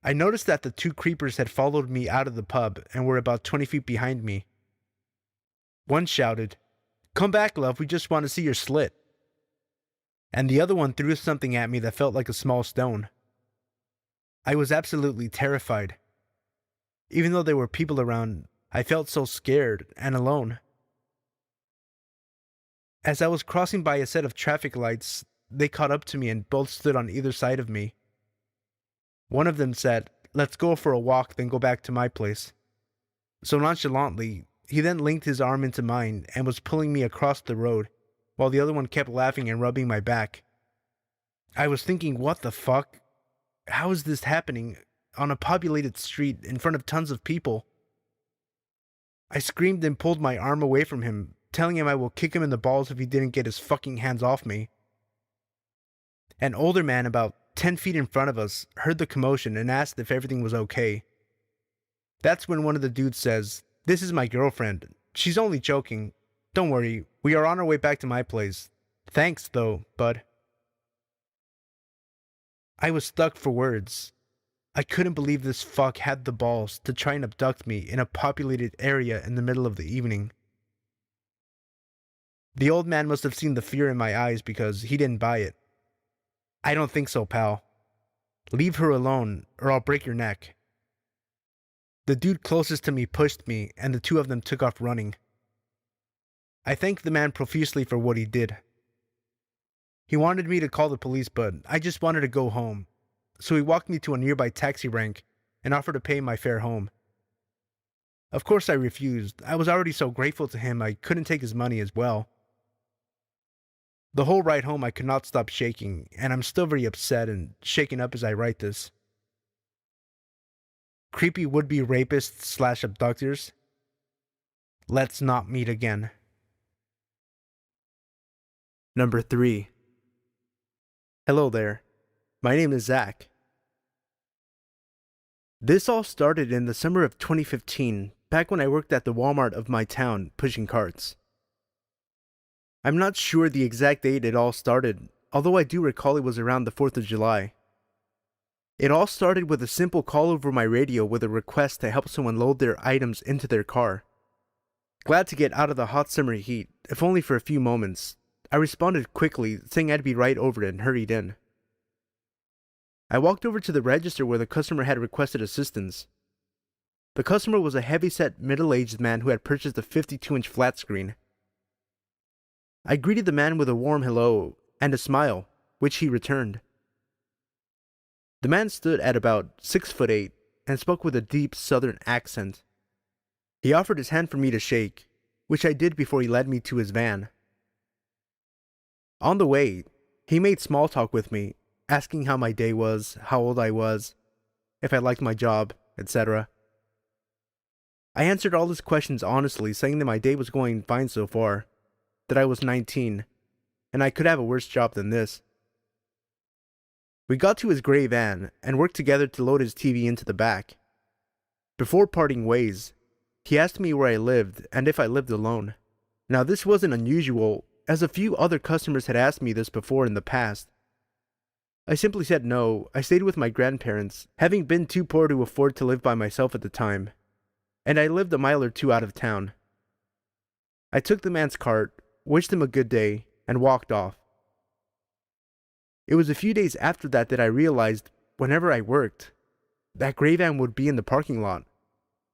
I noticed that the two creepers had followed me out of the pub and were about 20 feet behind me. One shouted, "Come back, love, we just want to see your slit." And the other one threw something at me that felt like a small stone. I was absolutely terrified. Even though there were people around, I felt so scared and alone. As I was crossing by a set of traffic lights, they caught up to me and both stood on either side of me. One of them said, "Let's go for a walk, then go back to my place." So nonchalantly, he then linked his arm into mine and was pulling me across the road, while the other one kept laughing and rubbing my back. I was thinking, what the fuck? How is this happening on a populated street in front of tons of people? I screamed and pulled my arm away from him, telling him I will kick him in the balls if he didn't get his fucking hands off me. An older man about 10 feet in front of us heard the commotion and asked if everything was okay. That's when one of the dudes says, "This is my girlfriend. She's only joking. Don't worry, we are on our way back to my place. Thanks, though, bud." I was stuck for words. I couldn't believe this fuck had the balls to try and abduct me in a populated area in the middle of the evening. The old man must have seen the fear in my eyes because he didn't buy it. "I don't think so, pal. Leave her alone, or I'll break your neck." The dude closest to me pushed me, and the two of them took off running. I thanked the man profusely for what he did. He wanted me to call the police, but I just wanted to go home, so he walked me to a nearby taxi rank and offered to pay my fare home. Of course I refused. I was already so grateful to him I couldn't take his money as well. The whole ride home I could not stop shaking, and I'm still very upset and shaken up as I write this. Creepy would-be rapists / abductors, let's not meet again. Number 3. Hello there. My name is Zach. This all started in the summer of 2015, back when I worked at the Walmart of my town, pushing carts. I'm not sure the exact date it all started, although I do recall it was around the 4th of July. It all started with a simple call over my radio with a request to help someone load their items into their car. Glad to get out of the hot summer heat, if only for a few moments, I responded quickly, saying I'd be right over it and hurried in. I walked over to the register where the customer had requested assistance. The customer was a heavy-set, middle-aged man who had purchased a 52-inch flat screen. I greeted the man with a warm hello and a smile, which he returned. The man stood at about 6'8" and spoke with a deep southern accent. He offered his hand for me to shake, which I did before he led me to his van. On the way, he made small talk with me, asking how my day was, how old I was, if I liked my job, etc. I answered all his questions honestly, saying that my day was going fine so far, that I was 19, and I could have a worse job than this. We got to his gray van and worked together to load his TV into the back. Before parting ways, he asked me where I lived and if I lived alone. Now this wasn't unusual, as a few other customers had asked me this before in the past. I simply said no. I stayed with my grandparents, having been too poor to afford to live by myself at the time, and I lived a mile or two out of town. I took the man's cart, wished him a good day, and walked off. It was a few days after that I realized, whenever I worked, that gray van would be in the parking lot.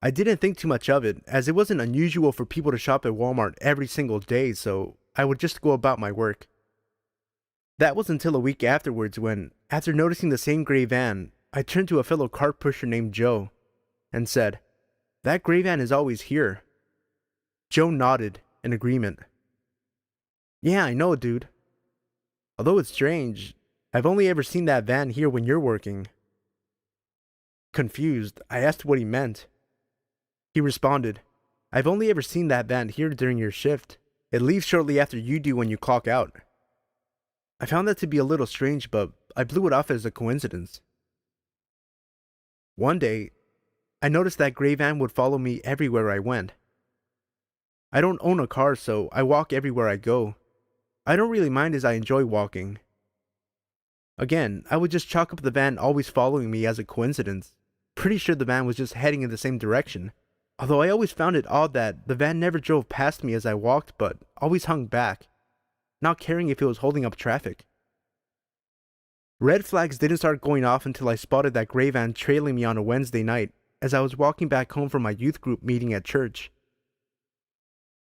I didn't think too much of it, as it wasn't unusual for people to shop at Walmart every single day, so I would just go about my work. That was until a week afterwards when, after noticing the same gray van, I turned to a fellow cart pusher named Joe and said, "That gray van is always here." Joe nodded in agreement. "Yeah, I know, dude. Although it's strange, I've only ever seen that van here when you're working." Confused, I asked what he meant. He responded, "I've only ever seen that van here during your shift. It leaves shortly after you do when you clock out." I found that to be a little strange, but I blew it off as a coincidence. One day, I noticed that gray van would follow me everywhere I went. I don't own a car, so I walk everywhere I go. I don't really mind as I enjoy walking. Again, I would just chalk up the van always following me as a coincidence. Pretty sure the van was just heading in the same direction. Although I always found it odd that the van never drove past me as I walked, but always hung back, not caring if it was holding up traffic. Red flags didn't start going off until I spotted that gray van trailing me on a Wednesday night as I was walking back home from my youth group meeting at church.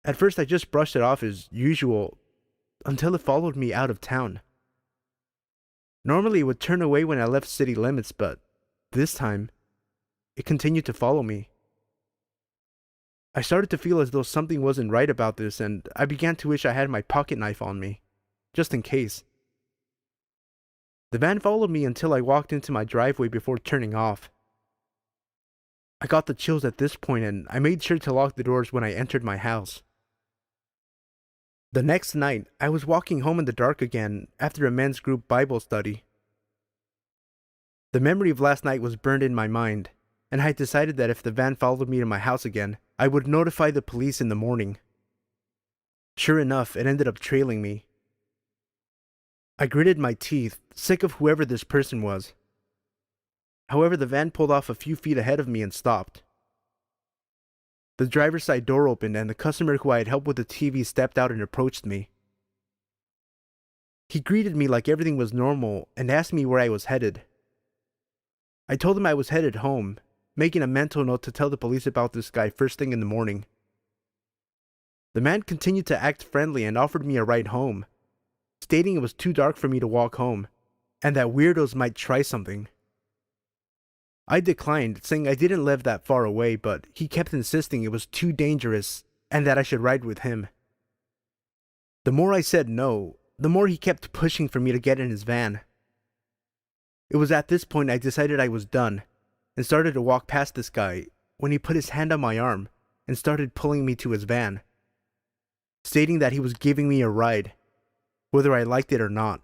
At first I just brushed it off as usual, until it followed me out of town. Normally it would turn away when I left city limits, but this time, it continued to follow me. I started to feel as though something wasn't right about this, and I began to wish I had my pocket knife on me, just in case. The van followed me until I walked into my driveway before turning off. I got the chills at this point, and I made sure to lock the doors when I entered my house. The next night, I was walking home in the dark again after a men's group Bible study. The memory of last night was burned in my mind, and I decided that if the van followed me to my house again, I would notify the police in the morning. Sure enough, it ended up trailing me. I gritted my teeth, sick of whoever this person was. However, the van pulled off a few feet ahead of me and stopped. The driver's side door opened and the customer who I had helped with the TV stepped out and approached me. He greeted me like everything was normal and asked me where I was headed. I told him I was headed home, making a mental note to tell the police about this guy first thing in the morning. The man continued to act friendly and offered me a ride home, stating it was too dark for me to walk home, and that weirdos might try something. I declined, saying I didn't live that far away, but he kept insisting it was too dangerous and that I should ride with him. The more I said no, the more he kept pushing for me to get in his van. It was at this point I decided I was done and started to walk past this guy when he put his hand on my arm and started pulling me to his van, stating that he was giving me a ride, whether I liked it or not.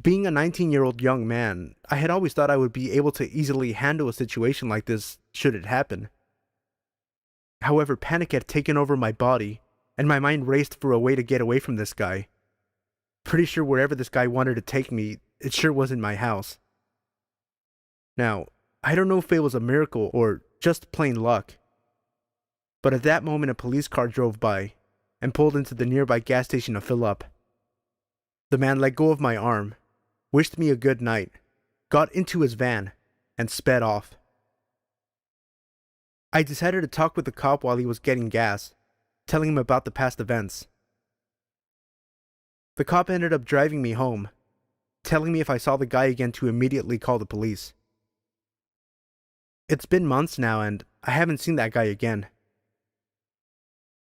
Being a 19-year-old young man, I had always thought I would be able to easily handle a situation like this should it happen. However, panic had taken over my body, and my mind raced for a way to get away from this guy. Pretty sure wherever this guy wanted to take me, it sure wasn't my house. Now, I don't know if it was a miracle or just plain luck, but at that moment a police car drove by and pulled into the nearby gas station to fill up. The man let go of my arm, wished me a good night, got into his van, and sped off. I decided to talk with the cop while he was getting gas, telling him about the past events. The cop ended up driving me home, telling me if I saw the guy again to immediately call the police. It's been months now and I haven't seen that guy again.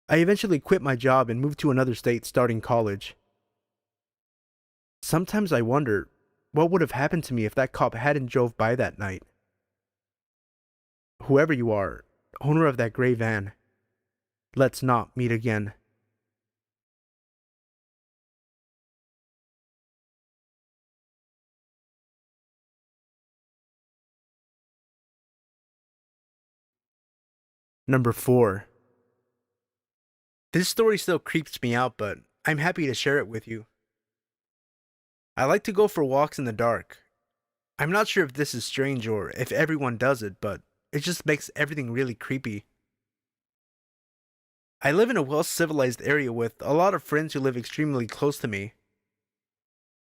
I eventually quit my job and moved to another state starting college. Sometimes I wonder what would have happened to me if that cop hadn't drove by that night. Whoever you are, owner of that gray van, let's not meet again. Number 4. This story still creeps me out, but I'm happy to share it with you. I like to go for walks in the dark. I'm not sure if this is strange or if everyone does it, but it just makes everything really creepy. I live in a well-civilized area with a lot of friends who live extremely close to me.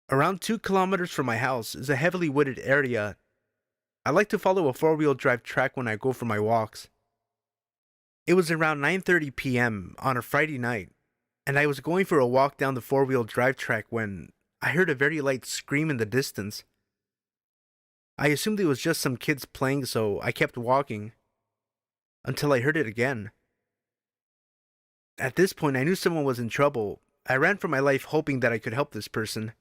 Around 2 kilometers from my house is a heavily wooded area. I like to follow a 4-wheel drive track when I go for my walks. It was around 9:30 p.m. on a Friday night, and I was going for a walk down the 4-wheel drive track when I heard a very light scream in the distance. I assumed it was just some kids playing, so I kept walking, until I heard it again. At this point, I knew someone was in trouble. I ran for my life hoping that I could help this person.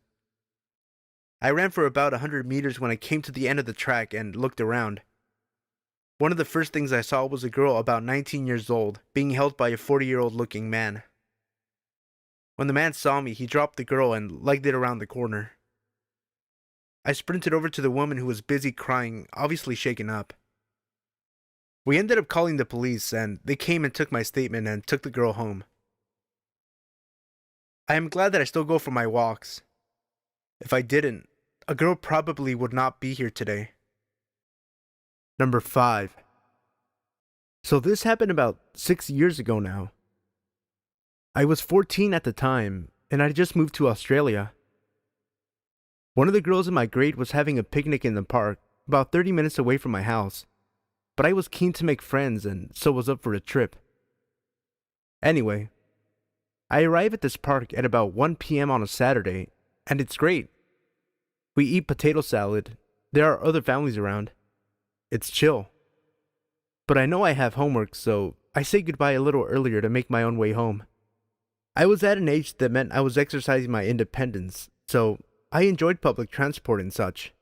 I ran for about 100 meters when I came to the end of the track and looked around. One of the first things I saw was a girl about 19 years old being held by a 40-year-old looking man. When the man saw me, he dropped the girl and legged it around the corner. I sprinted over to the woman who was busy crying, obviously shaken up. We ended up calling the police, and they came and took my statement and took the girl home. I am glad that I still go for my walks. If I didn't, a girl probably would not be here today. Number 5. So this happened about 6 years ago now. I was 14 at the time, and I just moved to Australia. One of the girls in my grade was having a picnic in the park, about 30 minutes away from my house, but I was keen to make friends and so was up for a trip. Anyway, I arrive at this park at about 1 p.m. on a Saturday, and it's great. We eat potato salad, there are other families around. It's chill. But I know I have homework, so I say goodbye a little earlier to make my own way home. I was at an age that meant I was exercising my independence, so I enjoyed public transport and such.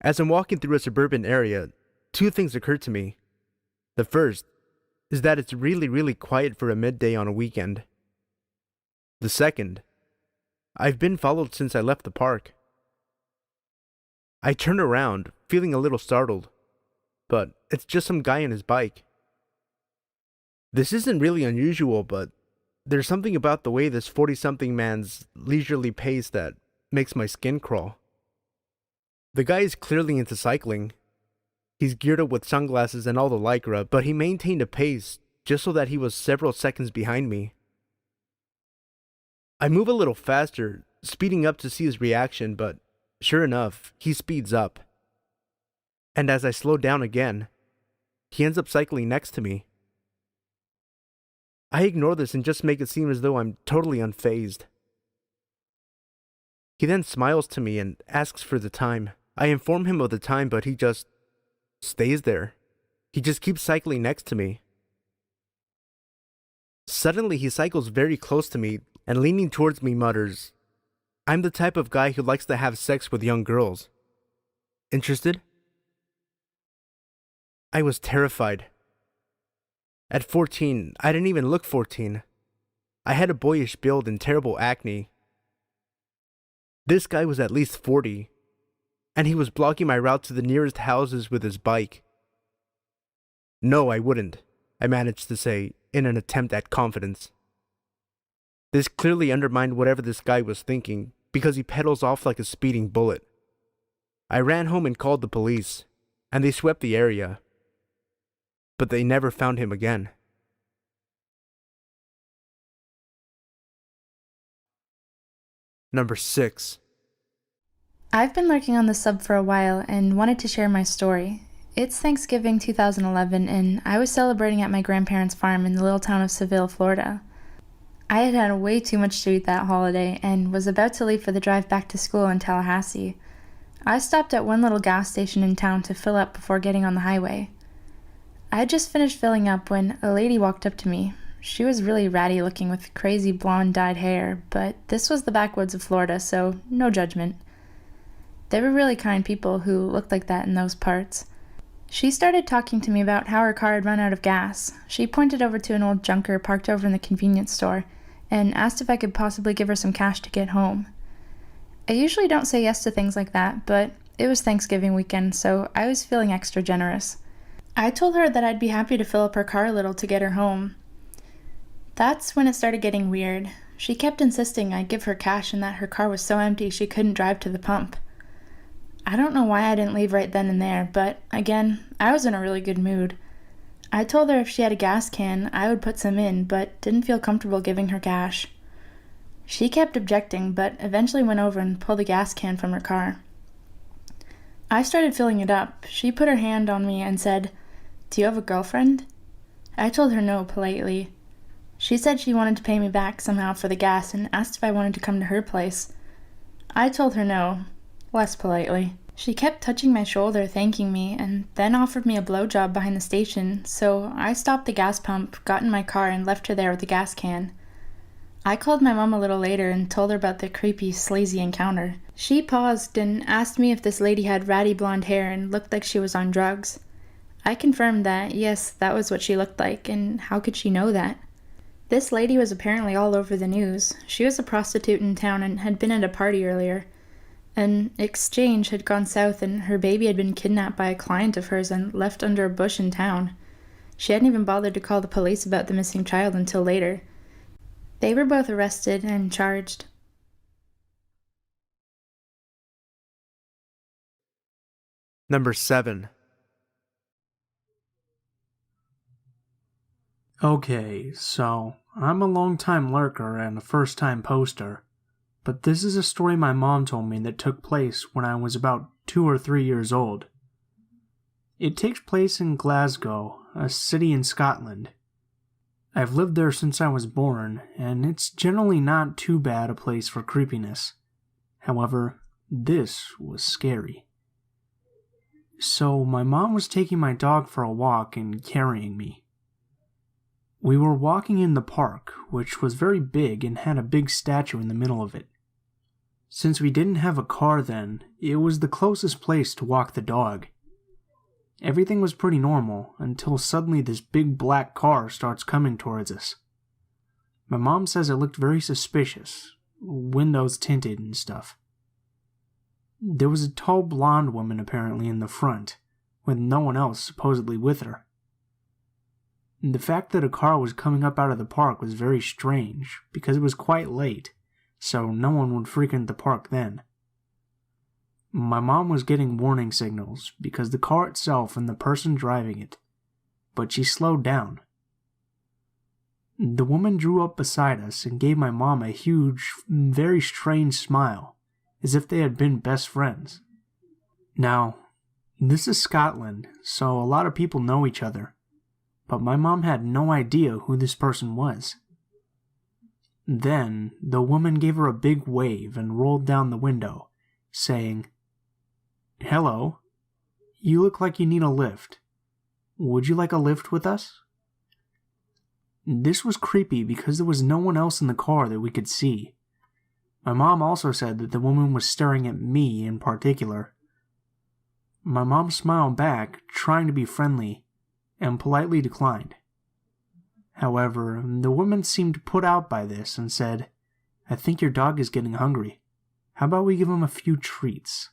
As I'm walking through a suburban area, 2 things occur to me. The first is that it's really quiet for a midday on a weekend. The second, I've been followed since I left the park. I turn around, feeling a little startled, but it's just some guy on his bike. This isn't really unusual, but there's something about the way this 40-something man's leisurely pace that makes my skin crawl. The guy is clearly into cycling. He's geared up with sunglasses and all the lycra, but he maintained a pace just so that he was several seconds behind me. I move a little faster, speeding up to see his reaction, but sure enough, he speeds up. And as I slow down again, he ends up cycling next to me. I ignore this and just make it seem as though I'm totally unfazed. He then smiles to me and asks for the time. I inform him of the time, but he just stays there. He just keeps cycling next to me. Suddenly he cycles very close to me and leaning towards me mutters, "I'm the type of guy who likes to have sex with young girls. Interested?" I was terrified. At 14, I didn't even look 14. I had a boyish build and terrible acne. This guy was at least 40, and he was blocking my route to the nearest houses with his bike. "No, I wouldn't," I managed to say, in an attempt at confidence. This clearly undermined whatever this guy was thinking, because he pedals off like a speeding bullet. I ran home and called the police, and they swept the area. But they never found him again. Number 6. I've been lurking on the sub for a while and wanted to share my story. It's Thanksgiving 2011, and I was celebrating at my grandparents' farm in the little town of Seville, Florida. I had had way too much to eat that holiday and was about to leave for the drive back to school in Tallahassee. I stopped at one little gas station in town to fill up before getting on the highway. I had just finished filling up when a lady walked up to me. She was really ratty looking with crazy blonde dyed hair, but this was the backwoods of Florida, so no judgment. They were really kind people who looked like that in those parts. She started talking to me about how her car had run out of gas. She pointed over to an old junker parked over in the convenience store and asked if I could possibly give her some cash to get home. I usually don't say yes to things like that, but it was Thanksgiving weekend, so I was feeling extra generous. I told her that I'd be happy to fill up her car a little to get her home. That's when it started getting weird. She kept insisting I'd give her cash and that her car was so empty she couldn't drive to the pump. I don't know why I didn't leave right then and there, but again, I was in a really good mood. I told her if she had a gas can, I would put some in, but didn't feel comfortable giving her cash. She kept objecting, but eventually went over and pulled a gas can from her car. I started filling it up. She put her hand on me and said, "Do you have a girlfriend?" I told her no politely. She said she wanted to pay me back somehow for the gas and asked if I wanted to come to her place. I told her no, less politely. She kept touching my shoulder, thanking me, and then offered me a blowjob behind the station, so I stopped the gas pump, got in my car, and left her there with the gas can. I called my mom a little later and told her about the creepy, sleazy encounter. She paused and asked me if this lady had ratty blonde hair and looked like she was on drugs. I confirmed that, yes, that was what she looked like, and how could she know that? This lady was apparently all over the news. She was a prostitute in town and had been at a party earlier. An exchange had gone south and her baby had been kidnapped by a client of hers and left under a bush in town. She hadn't even bothered to call the police about the missing child until later. They were both arrested and charged. Number 7. Okay, so I'm a long-time lurker and a first-time poster, but this is a story my mom told me that took place when I was about 2 or 3 years old. It takes place in Glasgow, a city in Scotland. I've lived there since I was born, and it's generally not too bad a place for creepiness. However, this was scary. So my mom was taking my dog for a walk and carrying me. We were walking in the park, which was very big and had a big statue in the middle of it. Since we didn't have a car then, it was the closest place to walk the dog. Everything was pretty normal, until suddenly this big black car starts coming towards us. My mom says it looked very suspicious, windows tinted and stuff. There was a tall blonde woman apparently in the front, with no one else supposedly with her. The fact that a car was coming up out of the park was very strange, because it was quite late, so no one would frequent the park then. My mom was getting warning signals, because the car itself and the person driving it, but she slowed down. The woman drew up beside us and gave my mom a huge, very strange smile, as if they had been best friends. Now, this is Scotland, so a lot of people know each other. But my mom had no idea who this person was. Then, the woman gave her a big wave and rolled down the window, saying, "Hello, you look like you need a lift. Would you like a lift with us?" This was creepy because there was no one else in the car that we could see. My mom also said that the woman was staring at me in particular. My mom smiled back, trying to be friendly, and politely declined. However, the woman seemed put out by this and said, "I think your dog is getting hungry. How about we give him a few treats?"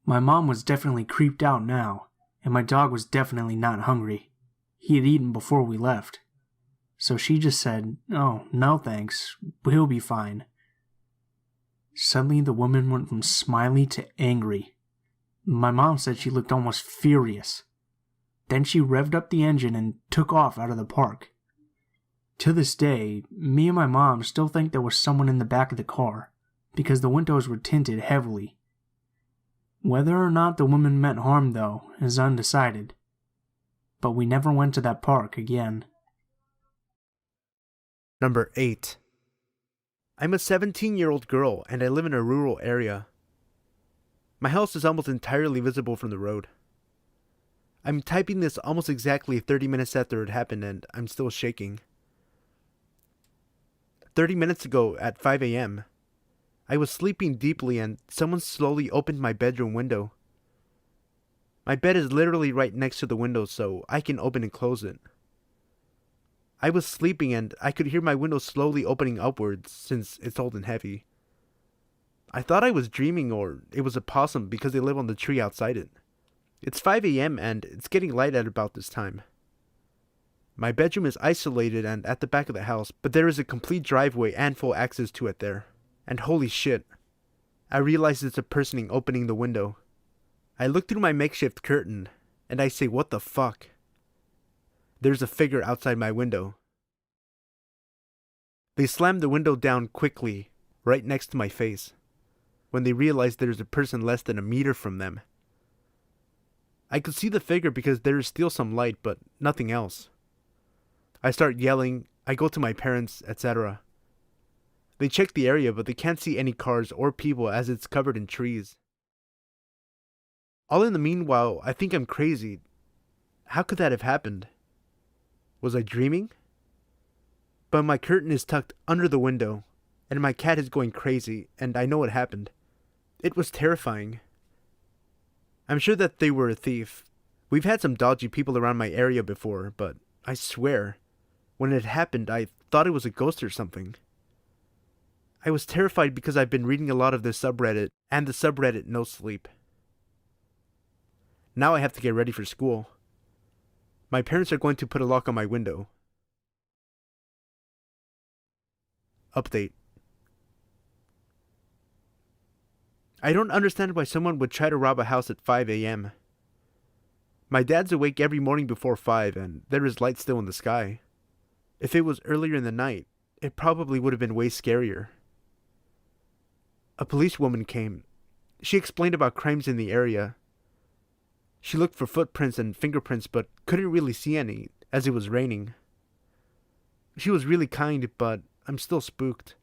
My mom was definitely creeped out now, and my dog was definitely not hungry. He had eaten before we left. So she just said, "Oh, no thanks, he'll be fine." Suddenly the woman went from smiley to angry. My mom said she looked almost furious. Then she revved up the engine and took off out of the park. To this day, me and my mom still think there was someone in the back of the car, because the windows were tinted heavily. Whether or not the woman meant harm, though, is undecided. But we never went to that park again. Number 8. I'm a 17-year-old girl and I live in a rural area. My house is almost entirely visible from the road. I'm typing this almost exactly 30 minutes after it happened and I'm still shaking. 30 minutes ago at 5 a.m., I was sleeping deeply and someone slowly opened my bedroom window. My bed is literally right next to the window so I can open and close it. I was sleeping and I could hear my window slowly opening upwards since it's old and heavy. I thought I was dreaming or it was a possum because they live on the tree outside it. It's 5 a.m. and it's getting light at about this time. My bedroom is isolated and at the back of the house, but there is a complete driveway and full access to it there. And holy shit, I realize it's a person opening the window. I look through my makeshift curtain and I say, "What the fuck?" There's a figure outside my window. They slam the window down quickly, right next to my face, when they realize there's a person less than a meter from them. I could see the figure because there is still some light, but nothing else. I start yelling, I go to my parents, etc. They check the area, but they can't see any cars or people as it's covered in trees. All in the meanwhile, I think I'm crazy. How could that have happened? Was I dreaming? But my curtain is tucked under the window, and my cat is going crazy, and I know what happened. It was terrifying. I'm sure that they were a thief. We've had some dodgy people around my area before, but I swear, when it happened, I thought it was a ghost or something. I was terrified because I've been reading a lot of this subreddit, and the subreddit No Sleep. Now I have to get ready for school. My parents are going to put a lock on my window. Update. I don't understand why someone would try to rob a house at 5 a.m. My dad's awake every morning before 5 and there is light still in the sky. If it was earlier in the night, it probably would have been way scarier. A policewoman came. She explained about crimes in the area. She looked for footprints and fingerprints but couldn't really see any, as it was raining. She was really kind, but I'm still spooked.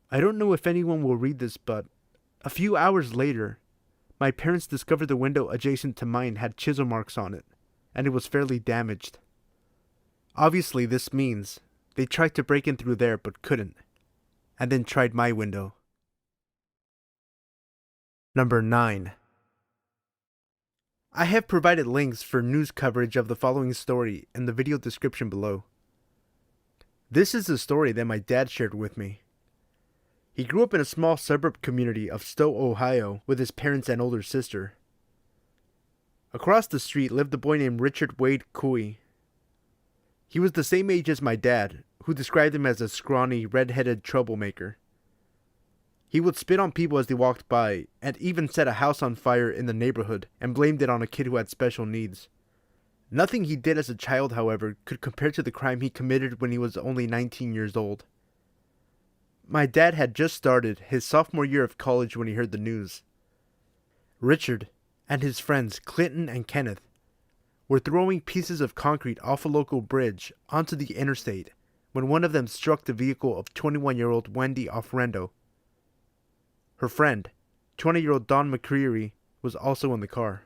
I don't know if anyone will read this, but a few hours later, my parents discovered the window adjacent to mine had chisel marks on it, and it was fairly damaged. Obviously, this means they tried to break in through there but couldn't, and then tried my window. Number 9. I have provided links for news coverage of the following story in the video description below. This is the story that my dad shared with me. He grew up in a small suburb community of Stowe, Ohio, with his parents and older sister. Across the street lived a boy named Richard Wade Cooey. He was the same age as my dad, who described him as a scrawny, red-headed troublemaker. He would spit on people as they walked by, and even set a house on fire in the neighborhood and blamed it on a kid who had special needs. Nothing he did as a child, however, could compare to the crime he committed when he was only 19 years old. My dad had just started his sophomore year of college when he heard the news. Richard and his friends Clinton and Kenneth were throwing pieces of concrete off a local bridge onto the interstate when one of them struck the vehicle of 21-year-old Wendy Ofrendo. Her friend, 20-year-old Dawn McCreary, was also in the car.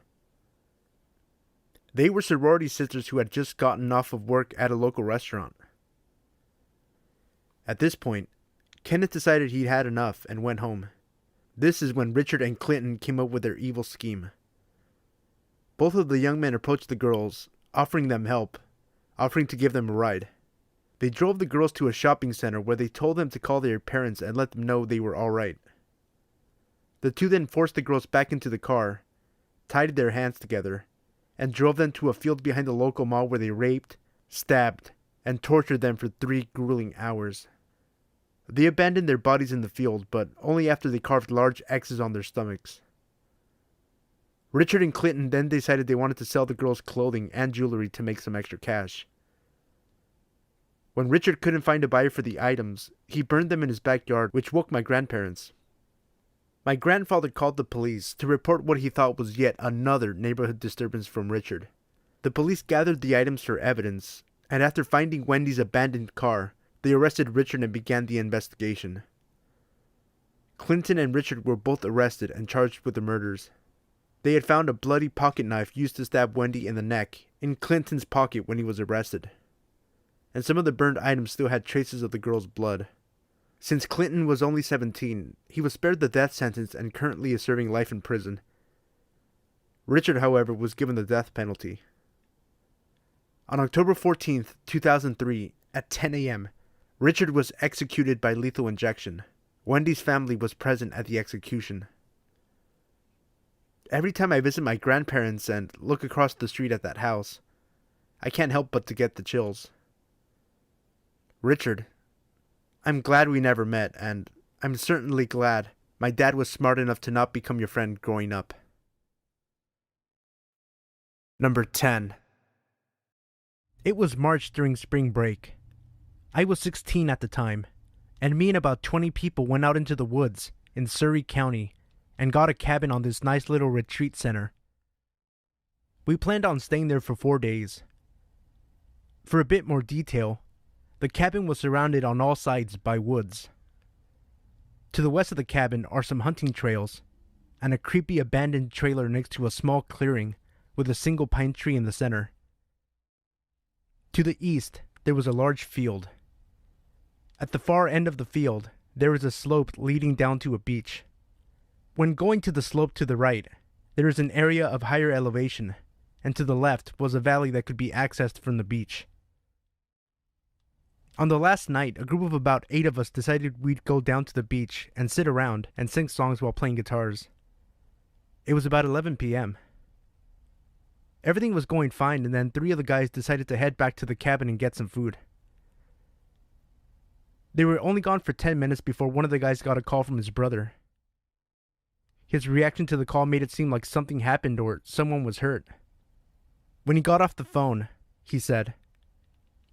They were sorority sisters who had just gotten off of work at a local restaurant. At this point, Kenneth decided he'd had enough and went home. This is when Richard and Clinton came up with their evil scheme. Both of the young men approached the girls, offering them help, offering to give them a ride. They drove the girls to a shopping center where they told them to call their parents and let them know they were alright. The two then forced the girls back into the car, tied their hands together, and drove them to a field behind the local mall where they raped, stabbed, and tortured them for 3 grueling hours. They abandoned their bodies in the field, but only after they carved large X's on their stomachs. Richard and Clinton then decided they wanted to sell the girls' clothing and jewelry to make some extra cash. When Richard couldn't find a buyer for the items, he burned them in his backyard, which woke my grandparents. My grandfather called the police to report what he thought was yet another neighborhood disturbance from Richard. The police gathered the items for evidence, and after finding Wendy's abandoned car, they arrested Richard and began the investigation. Clinton and Richard were both arrested and charged with the murders. They had found a bloody pocket knife used to stab Wendy in the neck in Clinton's pocket when he was arrested. And some of the burned items still had traces of the girl's blood. Since Clinton was only 17, he was spared the death sentence and currently is serving life in prison. Richard, however, was given the death penalty. On October 14th, 2003, at 10 a.m., Richard was executed by lethal injection. Wendy's family was present at the execution. Every time I visit my grandparents and look across the street at that house, I can't help but to get the chills. Richard, I'm glad we never met, and I'm certainly glad my dad was smart enough to not become your friend growing up. Number 10. It was March during spring break. I was 16 at the time, and me and about 20 people went out into the woods in Surrey County and got a cabin on this nice little retreat center. We planned on staying there for 4 days. For a bit more detail, the cabin was surrounded on all sides by woods. To the west of the cabin are some hunting trails, and a creepy abandoned trailer next to a small clearing with a single pine tree in the center. To the east, there was a large field. At the far end of the field, there is a slope leading down to a beach. When going to the slope to the right, there is an area of higher elevation, and to the left was a valley that could be accessed from the beach. On the last night, a group of about 8 of us decided we'd go down to the beach and sit around and sing songs while playing guitars. It was about 11 p.m. Everything was going fine, and then 3 of the guys decided to head back to the cabin and get some food. They were only gone for 10 minutes before one of the guys got a call from his brother. His reaction to the call made it seem like something happened or someone was hurt. When he got off the phone, he said,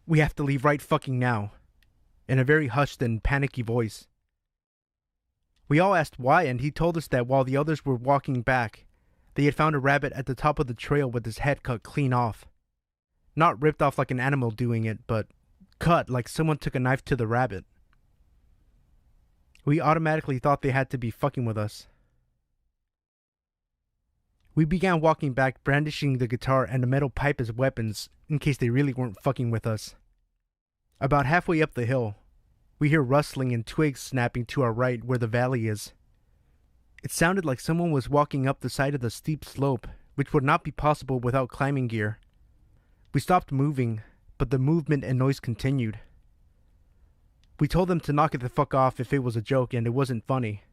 "We have to leave right fucking now," in a very hushed and panicky voice. We all asked why, and he told us that while the others were walking back, they had found a rabbit at the top of the trail with his head cut clean off. Not ripped off like an animal doing it, but cut like someone took a knife to the rabbit. We automatically thought they had to be fucking with us. We began walking back, brandishing the guitar and a metal pipe as weapons, in case they really weren't fucking with us. About halfway up the hill, we hear rustling and twigs snapping to our right where the valley is. It sounded like someone was walking up the side of the steep slope, which would not be possible without climbing gear. We stopped moving, but the movement and noise continued. We told them to knock it the fuck off if it was a joke and it wasn't funny.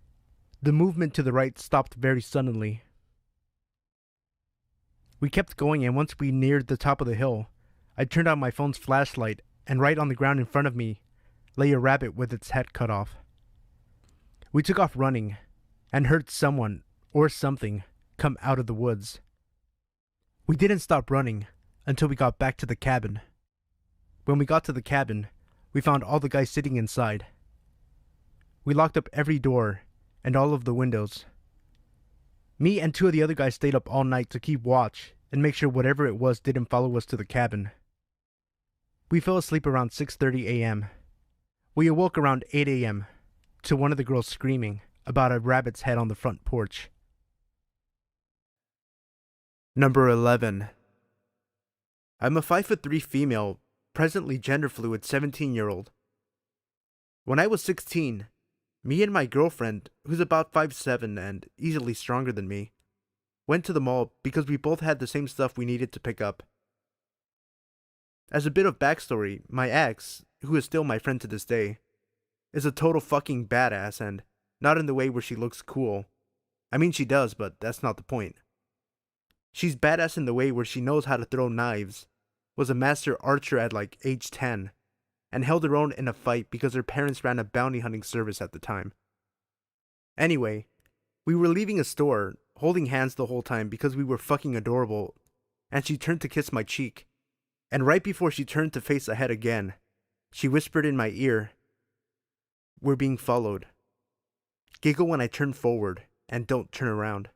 The movement to the right stopped very suddenly. We kept going, and once we neared the top of the hill, I turned on my phone's flashlight, and right on the ground in front of me lay a rabbit with its head cut off. We took off running, and heard someone, or something, come out of the woods. We didn't stop running until we got back to the cabin. When we got to the cabin, we found all the guys sitting inside. We locked up every door and all of the windows. Me and 2 of the other guys stayed up all night to keep watch and make sure whatever it was didn't follow us to the cabin. We fell asleep around 6:30 a.m. We awoke around 8 a.m. to one of the girls screaming about a rabbit's head on the front porch. Number 11. I'm a 5'3" female, presently gender fluid 17-year-old. When I was 16, me and my girlfriend, who's about 5'7" and easily stronger than me, went to the mall because we both had the same stuff we needed to pick up. As a bit of backstory, my ex, who is still my friend to this day, is a total fucking badass, and not in the way where she looks cool. I mean, she does, but that's not the point. She's badass in the way where she knows how to throw knives, was a master archer at like age 10, and held her own in a fight because her parents ran a bounty hunting service at the time. Anyway, we were leaving a store, holding hands the whole time because we were fucking adorable, and she turned to kiss my cheek. And right before she turned to face ahead again, she whispered in my ear, "We're being followed." Giggle when I turn forward, and don't turn around.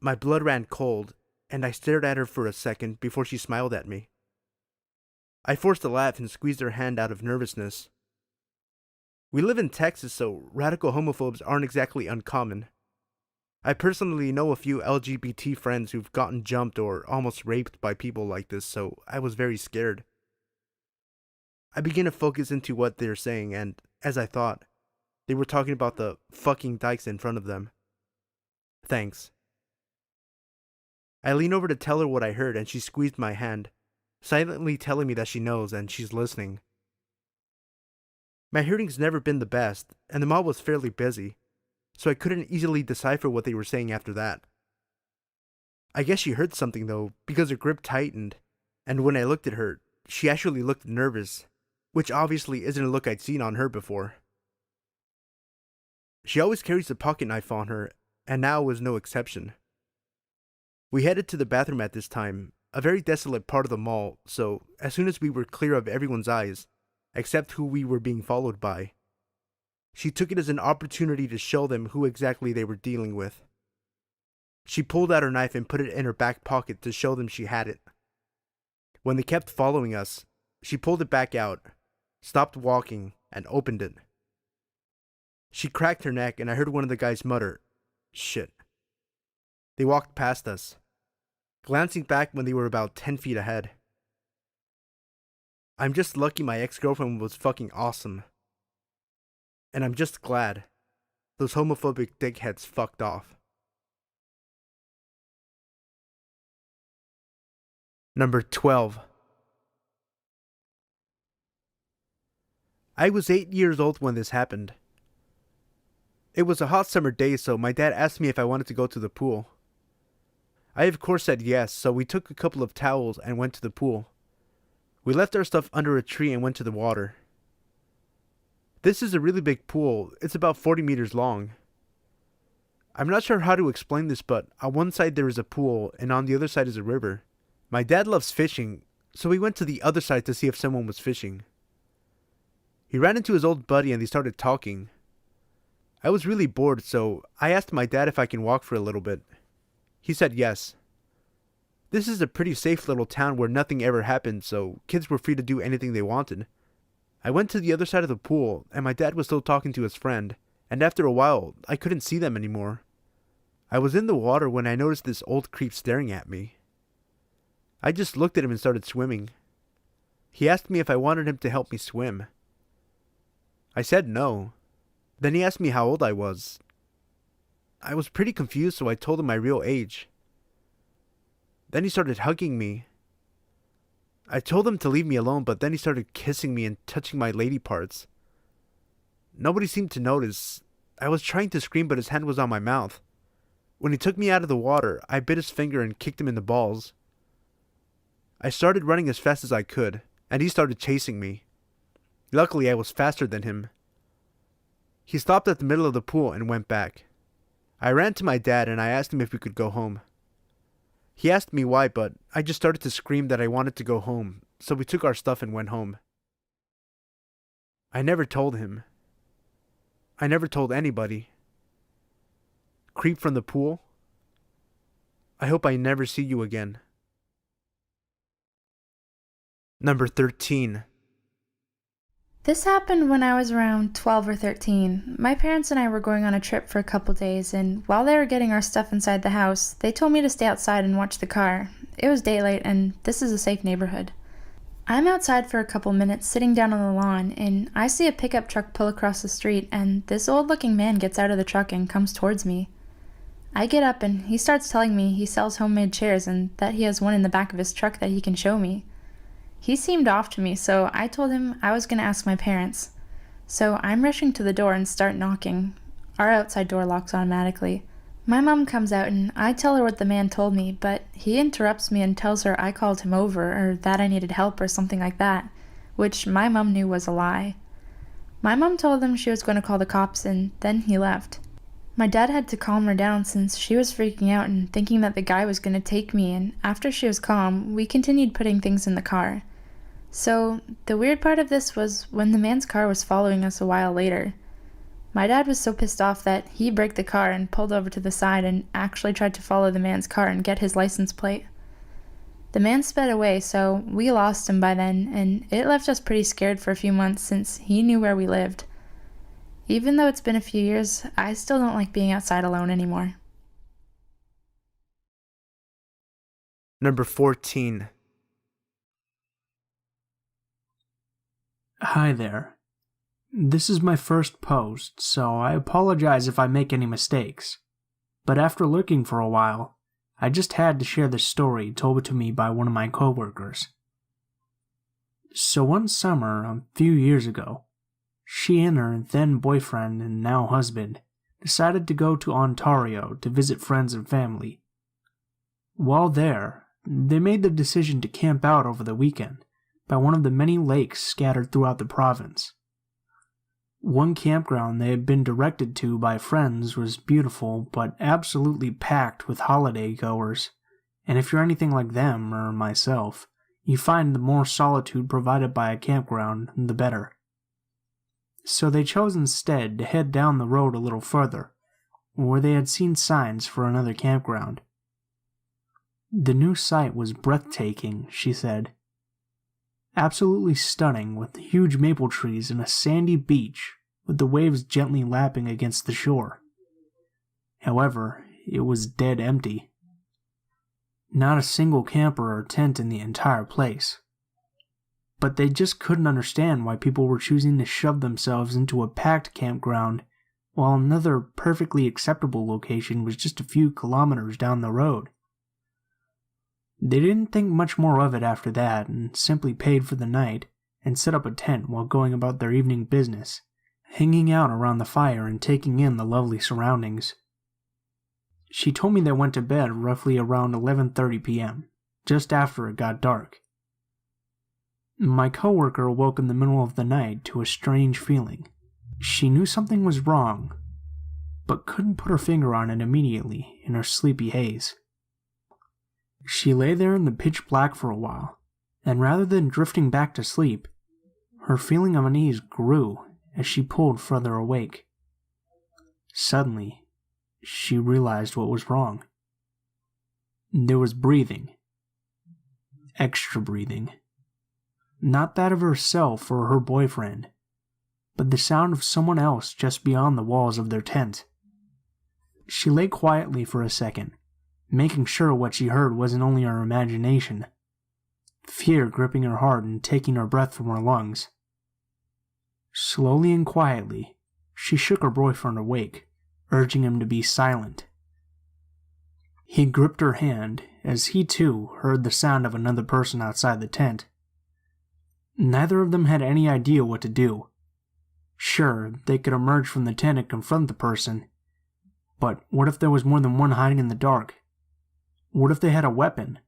My blood ran cold, and I stared at her for a second before she smiled at me. I forced a laugh and squeezed her hand out of nervousness. We live in Texas, so radical homophobes aren't exactly uncommon. I personally know a few LGBT friends who've gotten jumped or almost raped by people like this, so I was very scared. I began to focus into what they're saying, and, as I thought, they were talking about the fucking dykes in front of them. Thanks. I lean over to tell her what I heard, and she squeezed my hand, silently telling me that she knows and she's listening. My hearing's never been the best, and the mall was fairly busy, so I couldn't easily decipher what they were saying after that. I guess she heard something though, because her grip tightened, and when I looked at her, she actually looked nervous, which obviously isn't a look I'd seen on her before. She always carries a pocket knife on her, and now was no exception. We headed to the bathroom at this time, a very desolate part of the mall, so as soon as we were clear of everyone's eyes, except who we were being followed by, she took it as an opportunity to show them who exactly they were dealing with. She pulled out her knife and put it in her back pocket to show them she had it. When they kept following us, she pulled it back out, stopped walking, and opened it. She cracked her neck, and I heard one of the guys mutter, "Shit." They walked past us, glancing back when they were about 10 feet ahead. I'm just lucky my ex-girlfriend was fucking awesome. And I'm just glad those homophobic dickheads fucked off. Number 12. I was 8 years old when this happened. It was a hot summer day, so my dad asked me if I wanted to go to the pool. I of course said yes, so we took a couple of towels and went to the pool. We left our stuff under a tree and went to the water. This is a really big pool. It's about 40 meters long. I'm not sure how to explain this, but on one side there is a pool, and on the other side is a river. My dad loves fishing, so we went to the other side to see if someone was fishing. He ran into his old buddy and they started talking. I was really bored, so I asked my dad if I can walk for a little bit. He said yes. This is a pretty safe little town where nothing ever happened, so kids were free to do anything they wanted. I went to the other side of the pool, and my dad was still talking to his friend, and after a while, I couldn't see them anymore. I was in the water when I noticed this old creep staring at me. I just looked at him and started swimming. He asked me if I wanted him to help me swim. I said no. Then he asked me how old I was. I was pretty confused, so I told him my real age. Then he started hugging me. I told him to leave me alone, but then he started kissing me and touching my lady parts. Nobody seemed to notice. I was trying to scream, but his hand was on my mouth. When he took me out of the water, I bit his finger and kicked him in the balls. I started running as fast as I could, and he started chasing me. Luckily, I was faster than him. He stopped at the middle of the pool and went back. I ran to my dad and I asked him if we could go home. He asked me why, but I just started to scream that I wanted to go home, so we took our stuff and went home. I never told him. I never told anybody. Creep from the pool? I hope I never see you again. Number 13. This happened when I was around 12 or 13. My parents and I were going on a trip for a couple days, and while they were getting our stuff inside the house, they told me to stay outside and watch the car. It was daylight, and this is a safe neighborhood. I'm outside for a couple minutes sitting down on the lawn, and I see a pickup truck pull across the street, and this old-looking man gets out of the truck and comes towards me. I get up, and he starts telling me he sells homemade chairs and that he has one in the back of his truck that he can show me. He seemed off to me, so I told him I was going to ask my parents. So I'm rushing to the door and start knocking. Our outside door locks automatically. My mom comes out and I tell her what the man told me, but he interrupts me and tells her I called him over or that I needed help or something like that, which my mom knew was a lie. My mom told him she was going to call the cops and then he left. My dad had to calm her down since she was freaking out and thinking that the guy was going to take me, and after she was calm, we continued putting things in the car. So, the weird part of this was when the man's car was following us a while later. My dad was so pissed off that he braked the car and pulled over to the side and actually tried to follow the man's car and get his license plate. The man sped away, so we lost him by then, and it left us pretty scared for a few months since he knew where we lived. Even though it's been a few years, I still don't like being outside alone anymore. Number 14. Hi there. This is my first post, so I apologize if I make any mistakes. But after looking for a while, I just had to share this story told to me by one of my coworkers. So one summer, a few years ago, she and her then boyfriend and now husband decided to go to Ontario to visit friends and family. While there, they made the decision to camp out over the weekend by one of the many lakes scattered throughout the province. One campground they had been directed to by friends was beautiful but absolutely packed with holiday goers, and if you're anything like them or myself, you find the more solitude provided by a campground, the better. So they chose instead to head down the road a little further, where they had seen signs for another campground. The new site was breathtaking, she said. Absolutely stunning, with huge maple trees and a sandy beach, with the waves gently lapping against the shore. However, it was dead empty. Not a single camper or tent in the entire place. But they just couldn't understand why people were choosing to shove themselves into a packed campground while another perfectly acceptable location was just a few kilometers down the road. They didn't think much more of it after that and simply paid for the night and set up a tent while going about their evening business, hanging out around the fire and taking in the lovely surroundings. She told me they went to bed roughly around 11:30 p.m., just after it got dark. My coworker woke in the middle of the night to a strange feeling. She knew something was wrong, but couldn't put her finger on it immediately in her sleepy haze. She lay there in the pitch black for a while, and rather than drifting back to sleep, her feeling of unease grew as she pulled further awake. Suddenly, she realized what was wrong. There was breathing. Extra breathing. Not that of herself or her boyfriend, but the sound of someone else just beyond the walls of their tent. She lay quietly for a second, making sure what she heard wasn't only her imagination, fear gripping her heart and taking her breath from her lungs. Slowly and quietly, she shook her boyfriend awake, urging him to be silent. He gripped her hand as he too heard the sound of another person outside the tent. Neither of them had any idea what to do. Sure, they could emerge from the tent and confront the person, but what if there was more than one hiding in the dark? What if they had a weapon?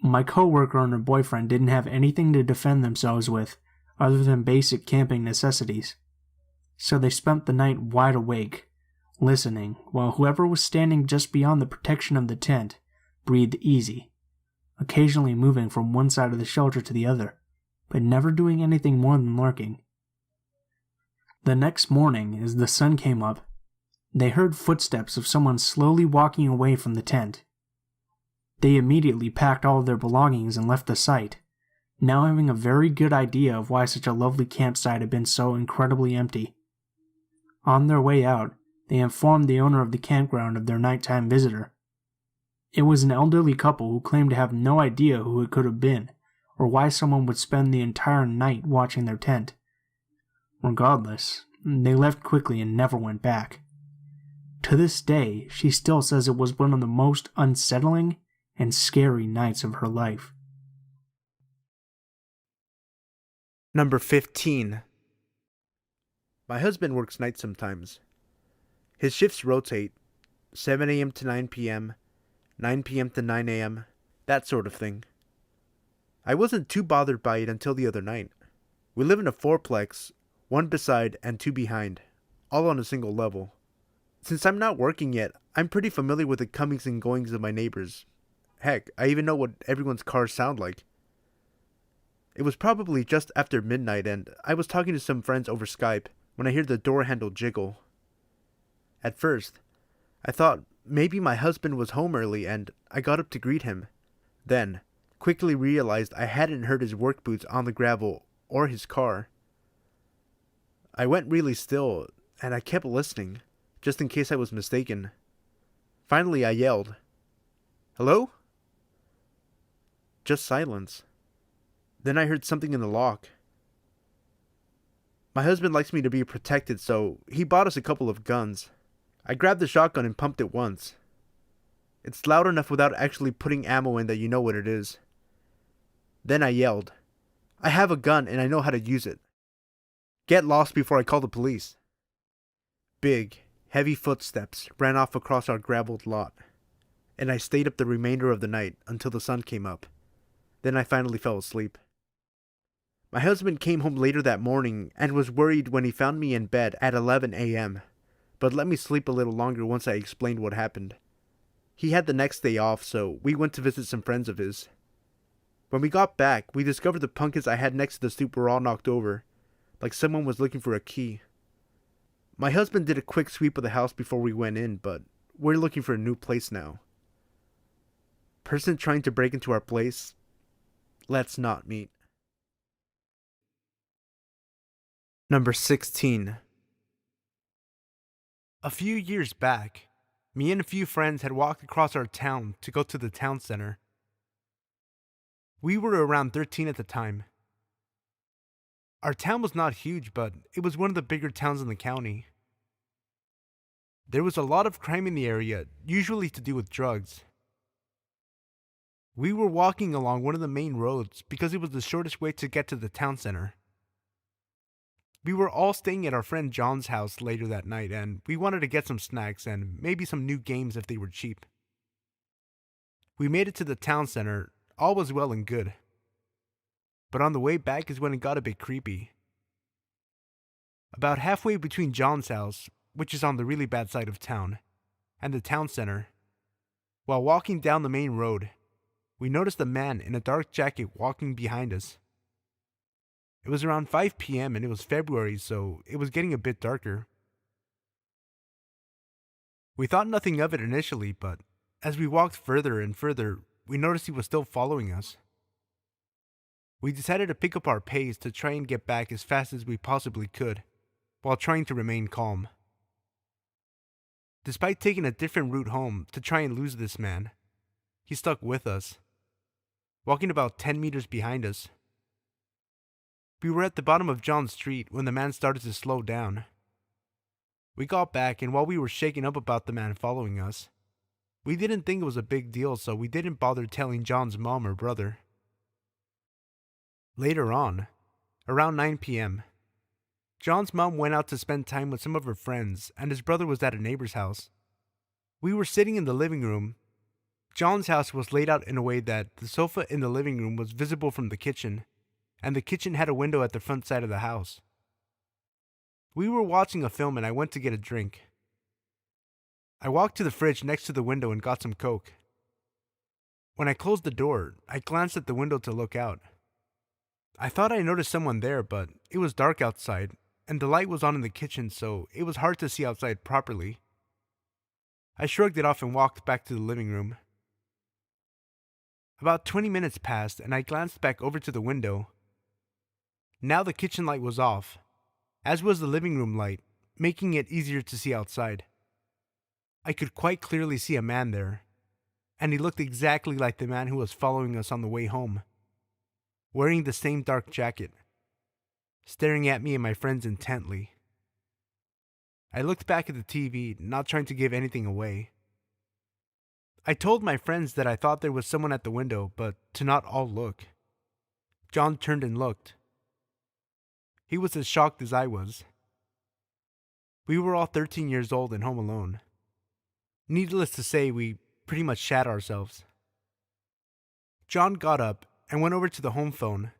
My coworker and her boyfriend didn't have anything to defend themselves with other than basic camping necessities, so they spent the night wide awake, listening, while whoever was standing just beyond the protection of the tent breathed easy, occasionally moving from one side of the shelter to the other, but never doing anything more than lurking. The next morning, as the sun came up, they heard footsteps of someone slowly walking away from the tent. They immediately packed all of their belongings and left the site, now having a very good idea of why such a lovely campsite had been so incredibly empty. On their way out, they informed the owner of the campground of their nighttime visitor. It was an elderly couple who claimed to have no idea who it could have been, or why someone would spend the entire night watching their tent. Regardless, they left quickly and never went back. To this day, she still says it was one of the most unsettling and scary nights of her life. Number 15. My husband works nights sometimes. His shifts rotate, 7 a.m. to 9 p.m., 9 p.m. to 9 a.m., that sort of thing. I wasn't too bothered by it until the other night. We live in a fourplex, one beside and two behind, all on a single level. Since I'm not working yet, I'm pretty familiar with the comings and goings of my neighbors. Heck, I even know what everyone's cars sound like. It was probably just after midnight and I was talking to some friends over Skype when I heard the door handle jiggle. At first, I thought maybe my husband was home early and I got up to greet him. Then, quickly realized I hadn't heard his work boots on the gravel or his car. I went really still and I kept listening, just in case I was mistaken. Finally I yelled, "Hello?" Just silence. Then I heard something in the lock. My husband likes me to be protected, so he bought us a couple of guns. I grabbed the shotgun and pumped it once. It's loud enough without actually putting ammo in that you know what it is. Then I yelled, "I have a gun and I know how to use it. Get lost before I call the police." Big, heavy footsteps ran off across our graveled lot, and I stayed up the remainder of the night until the sun came up. Then I finally fell asleep. My husband came home later that morning and was worried when he found me in bed at 11 a.m., but let me sleep a little longer once I explained what happened. He had the next day off, so we went to visit some friends of his. When we got back, we discovered the pumpkins I had next to the stoop were all knocked over, like someone was looking for a key. My husband did a quick sweep of the house before we went in, but we're looking for a new place now. Person trying to break into our place, let's not meet. Number 16. A few years back, me and a few friends had walked across our town to go to the town center. We were around 13 at the time. Our town was not huge, but it was one of the bigger towns in the county. There was a lot of crime in the area, usually to do with drugs. We were walking along one of the main roads because it was the shortest way to get to the town center. We were all staying at our friend John's house later that night, and we wanted to get some snacks and maybe some new games if they were cheap. We made it to the town center, all was well and good. But on the way back is when it got a bit creepy. About halfway between John's house, which is on the really bad side of town, and the town center, while walking down the main road, we noticed a man in a dark jacket walking behind us. It was around 5 p.m. and it was February, so it was getting a bit darker. We thought nothing of it initially, but as we walked further and further, we noticed he was still following us. We decided to pick up our pace to try and get back as fast as we possibly could, while trying to remain calm. Despite taking a different route home to try and lose this man, he stuck with us, walking about 10 meters behind us. We were at the bottom of John Street when the man started to slow down. We got back, and while we were shaken up about the man following us, we didn't think it was a big deal, so we didn't bother telling John's mom or brother. Later on, around 9 p.m., John's mom went out to spend time with some of her friends, and his brother was at a neighbor's house. We were sitting in the living room. John's house was laid out in a way that the sofa in the living room was visible from the kitchen, and the kitchen had a window at the front side of the house. We were watching a film and I went to get a drink. I walked to the fridge next to the window and got some Coke. When I closed the door, I glanced at the window to look out. I thought I noticed someone there, but it was dark outside, and the light was on in the kitchen, so it was hard to see outside properly. I shrugged it off and walked back to the living room. About 20 minutes passed, and I glanced back over to the window. Now the kitchen light was off, as was the living room light, making it easier to see outside. I could quite clearly see a man there, and he looked exactly like the man who was following us on the way home, wearing the same dark jacket, staring at me and my friends intently. I looked back at the TV, not trying to give anything away. I told my friends that I thought there was someone at the window, but to not all look. John turned and looked. He was as shocked as I was. We were all 13 years old and home alone. Needless to say, we pretty much shat ourselves. John got up and went over to the home phone,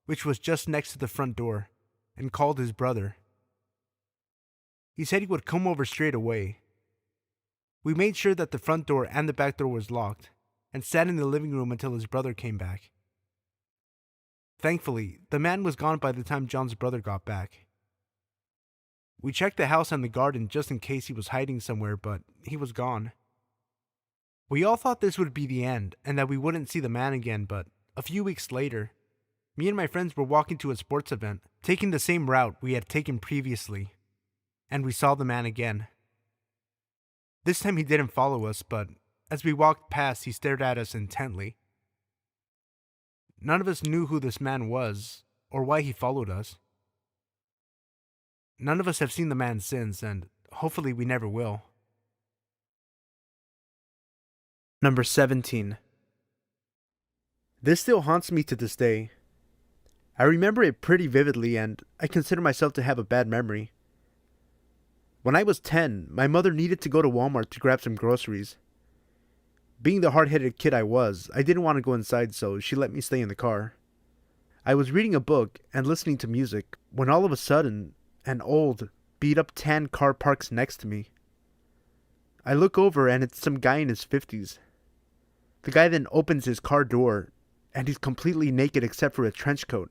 which was just next to the front door, and called his brother. He said he would come over straight away. We made sure that the front door and the back door was locked, and sat in the living room until his brother came back. Thankfully, the man was gone by the time John's brother got back. We checked the house and the garden just in case he was hiding somewhere, but he was gone. We all thought this would be the end, and that we wouldn't see the man again, but a few weeks later, me and my friends were walking to a sports event, taking the same route we had taken previously, and we saw the man again. This time he didn't follow us, but as we walked past, he stared at us intently. None of us knew who this man was, or why he followed us. None of us have seen the man since, and hopefully we never will. Number 17. This still haunts me to this day. I remember it pretty vividly, and I consider myself to have a bad memory. When I was 10, my mother needed to go to Walmart to grab some groceries. Being the hard-headed kid I was, I didn't want to go inside, so she let me stay in the car. I was reading a book and listening to music when all of a sudden, an old, beat-up tan car parks next to me. I look over and it's some guy in his 50s. The guy then opens his car door, and he's completely naked except for a trench coat.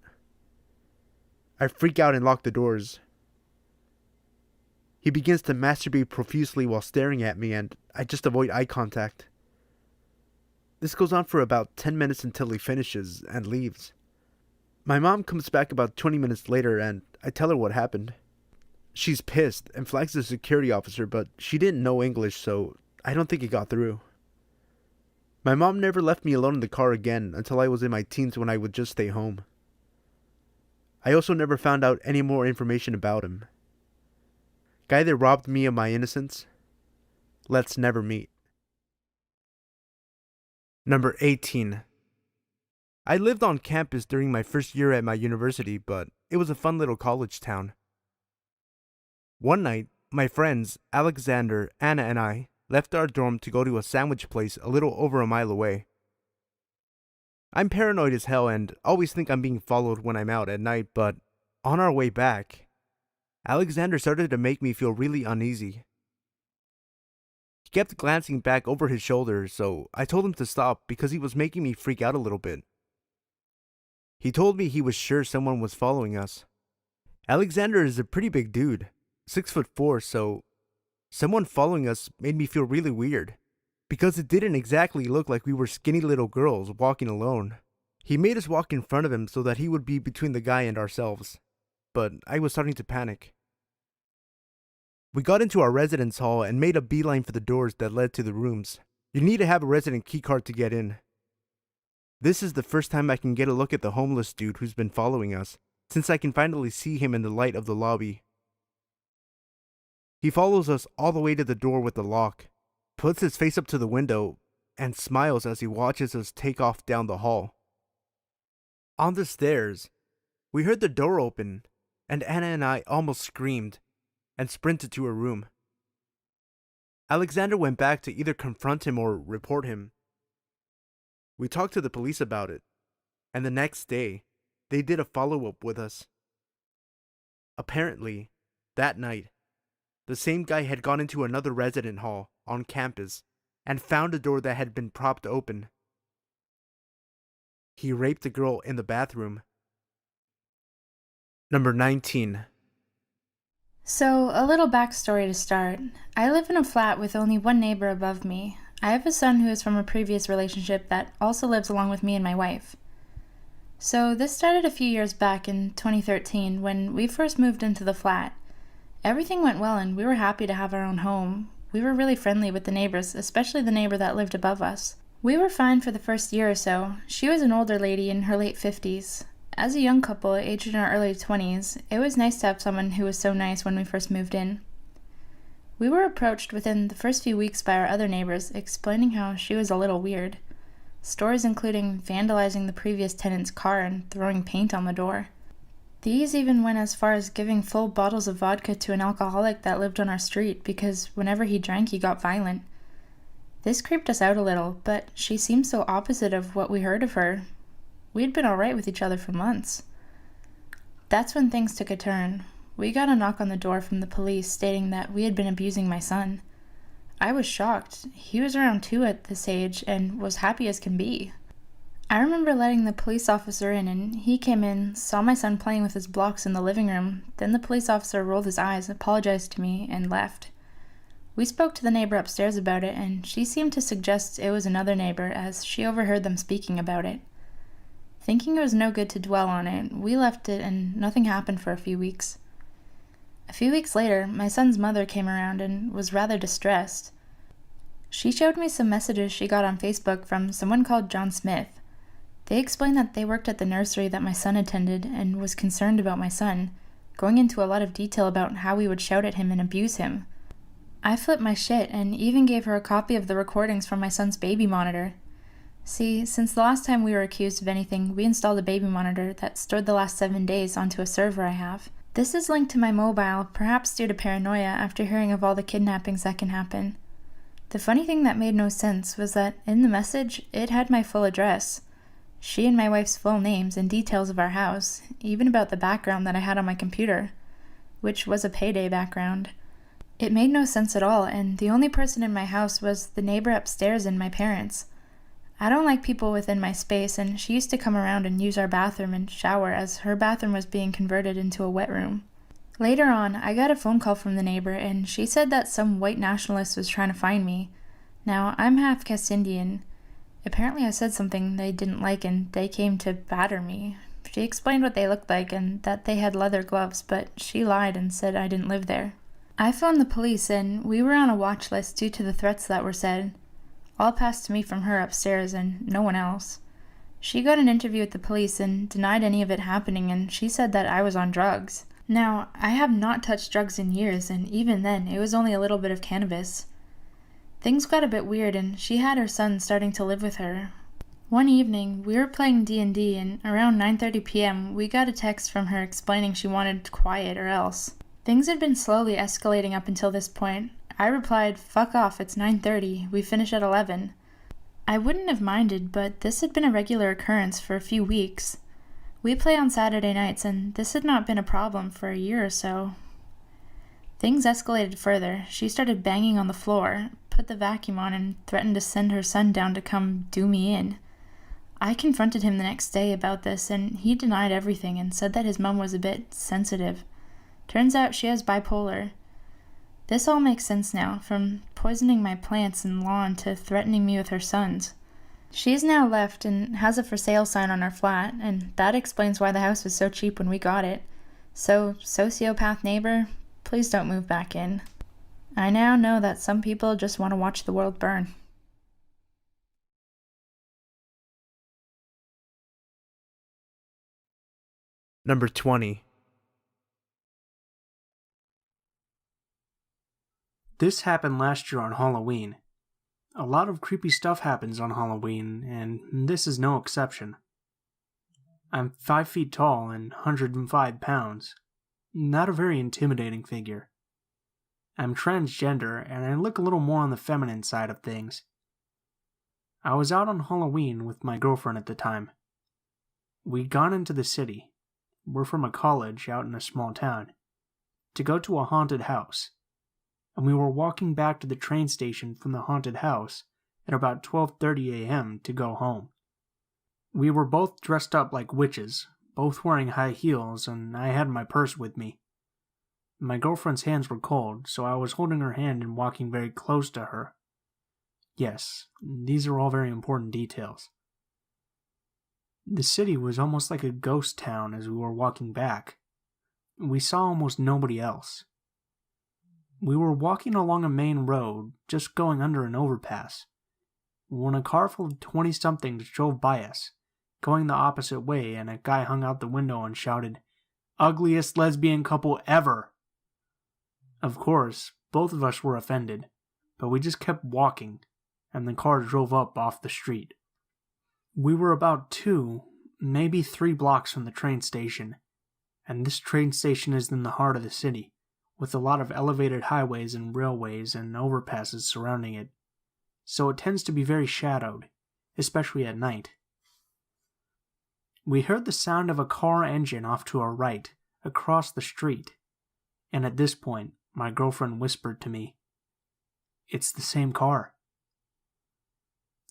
I freak out and lock the doors. He begins to masturbate profusely while staring at me, and I just avoid eye contact. This goes on for about 10 minutes until he finishes and leaves. My mom comes back about 20 minutes later, and I tell her what happened. She's pissed and flags the security officer, but she didn't know English, so I don't think it got through. My mom never left me alone in the car again until I was in my teens, when I would just stay home. I also never found out any more information about him. Guy that robbed me of my innocence. Let's never meet. Number 18. I lived on campus during my first year at my university, but it was a fun little college town. One night, my friends, Alexander, Anna, and I left our dorm to go to a sandwich place a little over a mile away. I'm paranoid as hell and always think I'm being followed when I'm out at night, but on our way back, Alexander started to make me feel really uneasy. He kept glancing back over his shoulder, so I told him to stop because he was making me freak out a little bit. He told me he was sure someone was following us. Alexander is a pretty big dude, 6'4", so someone following us made me feel really weird, because it didn't exactly look like we were skinny little girls walking alone. He made us walk in front of him so that he would be between the guy and ourselves, but I was starting to panic. We got into our residence hall and made a beeline for the doors that led to the rooms. You need to have a resident keycard to get in. This is the first time I can get a look at the homeless dude who's been following us, since I can finally see him in the light of the lobby. He follows us all the way to the door with the lock, puts his face up to the window, and smiles as he watches us take off down the hall. On the stairs, we heard the door open, and Anna and I almost screamed and sprinted to her room. Alexander went back to either confront him or report him. We talked to the police about it, and the next day, they did a follow-up with us. Apparently, that night, the same guy had gone into another resident hall on campus and found a door that had been propped open. He raped a girl in the bathroom. Number 19. So, a little backstory to start. I live in a flat with only one neighbor above me. I have a son who is from a previous relationship that also lives along with me and my wife. So, this started a few years back in 2013 when we first moved into the flat. Everything went well and we were happy to have our own home. We were really friendly with the neighbors, especially the neighbor that lived above us. We were fine for the first year or so. She was an older lady in her late 50s. As a young couple, aged in our early 20s, it was nice to have someone who was so nice when we first moved in. We were approached within the first few weeks by our other neighbors, explaining how she was a little weird. Stories including vandalizing the previous tenant's car and throwing paint on the door. These even went as far as giving full bottles of vodka to an alcoholic that lived on our street because whenever he drank he got violent. This creeped us out a little, but she seemed so opposite of what we heard of her. We'd been alright with each other for months. That's when things took a turn. We got a knock on the door from the police stating that we had been abusing my son. I was shocked. He was around 2 at this age and was happy as can be. I remember letting the police officer in, and he came in, saw my son playing with his blocks in the living room. Then the police officer rolled his eyes, apologized to me, and left. We spoke to the neighbor upstairs about it, and she seemed to suggest it was another neighbor as she overheard them speaking about it. Thinking it was no good to dwell on it, we left it and nothing happened for a few weeks. A few weeks later, my son's mother came around and was rather distressed. She showed me some messages she got on Facebook from someone called John Smith. They explained that they worked at the nursery that my son attended and was concerned about my son, going into a lot of detail about how we would shout at him and abuse him. I flipped my shit and even gave her a copy of the recordings from my son's baby monitor. See, since the last time we were accused of anything, we installed a baby monitor that stored the last 7 days onto a server I have. This is linked to my mobile, perhaps due to paranoia after hearing of all the kidnappings that can happen. The funny thing that made no sense was that in the message, it had my full address. She and my wife's full names and details of our house, even about the background that I had on my computer, which was a payday background. It made no sense at all, and the only person in my house was the neighbor upstairs and my parents. I don't like people within my space, and she used to come around and use our bathroom and shower as her bathroom was being converted into a wet room. Later on, I got a phone call from the neighbor, and she said that some white nationalist was trying to find me. Now, I'm half caste Indian. Apparently I said something they didn't like and they came to batter me. She explained what they looked like and that they had leather gloves, but she lied and said I didn't live there. I phoned the police and we were on a watch list due to the threats that were said. All passed to me from her upstairs and no one else. She got an interview with the police and denied any of it happening, and she said that I was on drugs. Now, I have not touched drugs in years, and even then it was only a little bit of cannabis. Things got a bit weird and she had her son starting to live with her. One evening, we were playing D&D and around 9:30 p.m. we got a text from her explaining she wanted quiet or else. Things had been slowly escalating up until this point. I replied, "Fuck off, it's 9:30, we finish at 11. I wouldn't have minded, but this had been a regular occurrence for a few weeks. We play on Saturday nights and this had not been a problem for a year or so. Things escalated further. She started banging on the floor, put the vacuum on, and threatened to send her son down to come do me in. I confronted him the next day about this, and he denied everything and said that his mom was a bit sensitive. Turns out she has bipolar. This all makes sense now, from poisoning my plants and lawn to threatening me with her sons. She's now left and has a for sale sign on her flat, and that explains why the house was so cheap when we got it. So, sociopath neighbor, please don't move back in. I now know that some people just want to watch the world burn. Number 20. This happened last year on Halloween. A lot of creepy stuff happens on Halloween, and this is no exception. I'm 5 feet tall and 105 pounds. Not a very intimidating figure. I'm transgender, and I look a little more on the feminine side of things. I was out on Halloween with my girlfriend at the time. We'd gone into the city. We're from a college out in a small town, to go to a haunted house. And we were walking back to the train station from the haunted house at about 12:30 a.m. to go home. We were both dressed up like witches, both wearing high heels, and I had my purse with me. My girlfriend's hands were cold, so I was holding her hand and walking very close to her. Yes, these are all very important details. The city was almost like a ghost town as we were walking back. We saw almost nobody else. We were walking along a main road, just going under an overpass. when a car full of 20-somethings drove by us, going the opposite way, and a guy hung out the window and shouted, "Ugliest lesbian couple ever!" Of course, both of us were offended, but we just kept walking, and the car drove up off the street. We were about 2, maybe 3 blocks from the train station, and this train station is in the heart of the city, with a lot of elevated highways and railways and overpasses surrounding it, so it tends to be very shadowed, especially at night. We heard the sound of a car engine off to our right, across the street, and at this point, my girlfriend whispered to me, "It's the same car."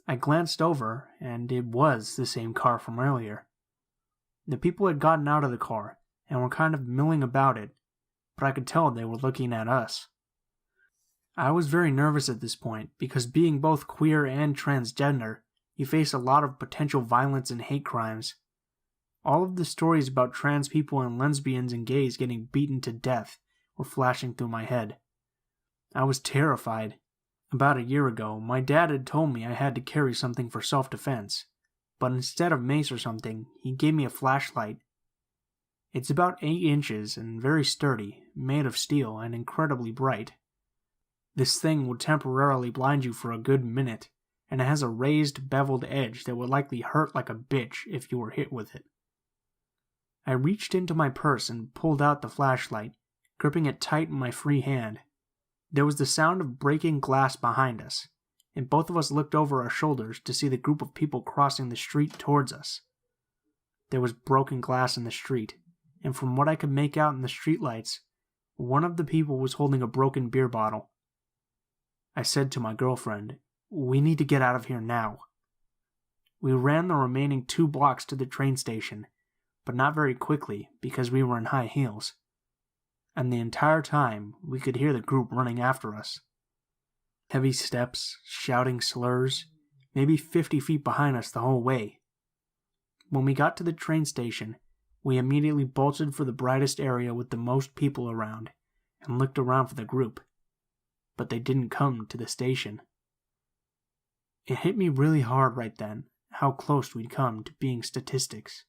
I glanced over, and it was the same car from earlier. The people had gotten out of the car and were kind of milling about it, but I could tell they were looking at us. I was very nervous at this point because being both queer and transgender, you face a lot of potential violence and hate crimes. All of the stories about trans people and lesbians and gays getting beaten to death were flashing through my head. I was terrified. About a year ago, my dad had told me I had to carry something for self-defense, but instead of mace or something, he gave me a flashlight. It's about 8 inches and very sturdy, made of steel and incredibly bright. This thing will temporarily blind you for a good minute, and it has a raised, beveled edge that would likely hurt like a bitch if you were hit with it. I reached into my purse and pulled out the flashlight, gripping it tight in my free hand. There was the sound of breaking glass behind us, and both of us looked over our shoulders to see the group of people crossing the street towards us. There was broken glass in the street, and from what I could make out in the streetlights, one of the people was holding a broken beer bottle. I said to my girlfriend, "We need to get out of here now." We ran the remaining 2 blocks to the train station, but not very quickly because we were in high heels. And the entire time, we could hear the group running after us. Heavy steps, shouting slurs, maybe 50 feet behind us the whole way. When we got to the train station, we immediately bolted for the brightest area with the most people around, and looked around for the group. But they didn't come to the station. It hit me really hard right then, how close we'd come to being statistics.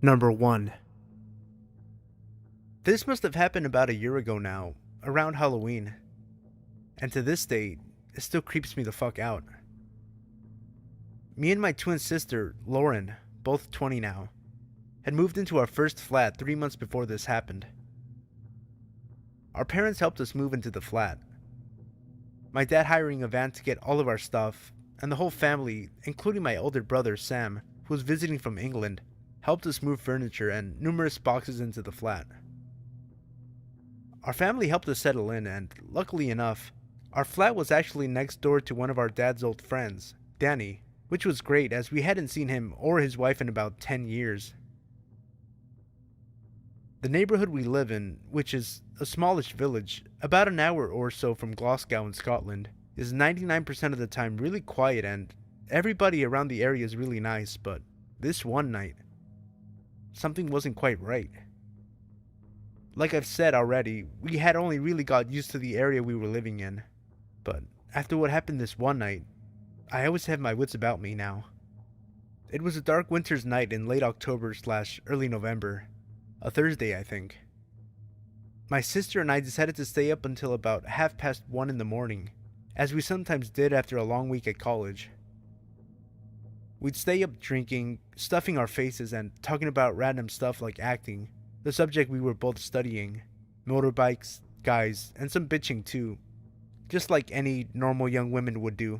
Number 1. This must have happened about a year ago now, around Halloween. And to this day, it still creeps me the fuck out. Me and my twin sister, Lauren, both 20 now, had moved into our first flat 3 months before this happened. Our parents helped us move into the flat. My dad hiring a van to get all of our stuff, and the whole family, including my older brother Sam, who was visiting from England, helped us move furniture and numerous boxes into the flat. Our family helped us settle in, and luckily enough, our flat was actually next door to one of our dad's old friends, Danny, which was great as we hadn't seen him or his wife in about 10 years. The neighborhood we live in, which is a smallish village, about an hour or so from Glasgow in Scotland, is 99% of the time really quiet, and everybody around the area is really nice, but this one night, something wasn't quite right. Like I've said already, we had only really got used to the area we were living in, but after what happened this one night, I always have my wits about me now. It was a dark winter's night in late October/early November, a Thursday I think. My sister and I decided to stay up until about 1:30 in the morning, as we sometimes did after a long week at college. We'd stay up drinking, stuffing our faces, and talking about random stuff like acting, the subject we were both studying, motorbikes, guys, and some bitching too, just like any normal young women would do.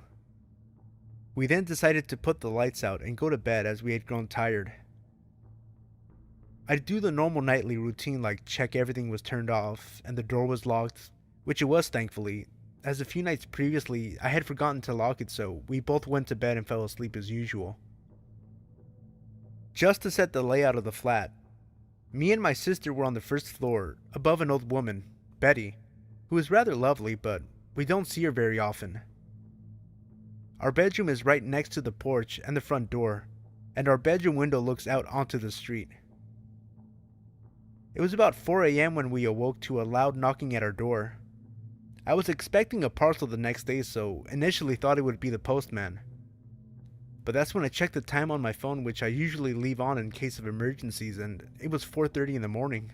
We then decided to put the lights out and go to bed as we had grown tired. I'd do the normal nightly routine like check everything was turned off and the door was locked, which it was thankfully, as a few nights previously I had forgotten to lock it, so we both went to bed and fell asleep as usual. Just to set the layout of the flat, Me and my sister were on the first floor, above an old woman, Betty, who is rather lovely, but we don't see her very often. Our bedroom is right next to the porch and the front door, and our bedroom window looks out onto the street. It was about 4 a.m. when we awoke to a loud knocking at our door. I was expecting a parcel the next day, so initially thought it would be the postman. But that's when I checked the time on my phone, which I usually leave on in case of emergencies, and it was 4:30 in the morning.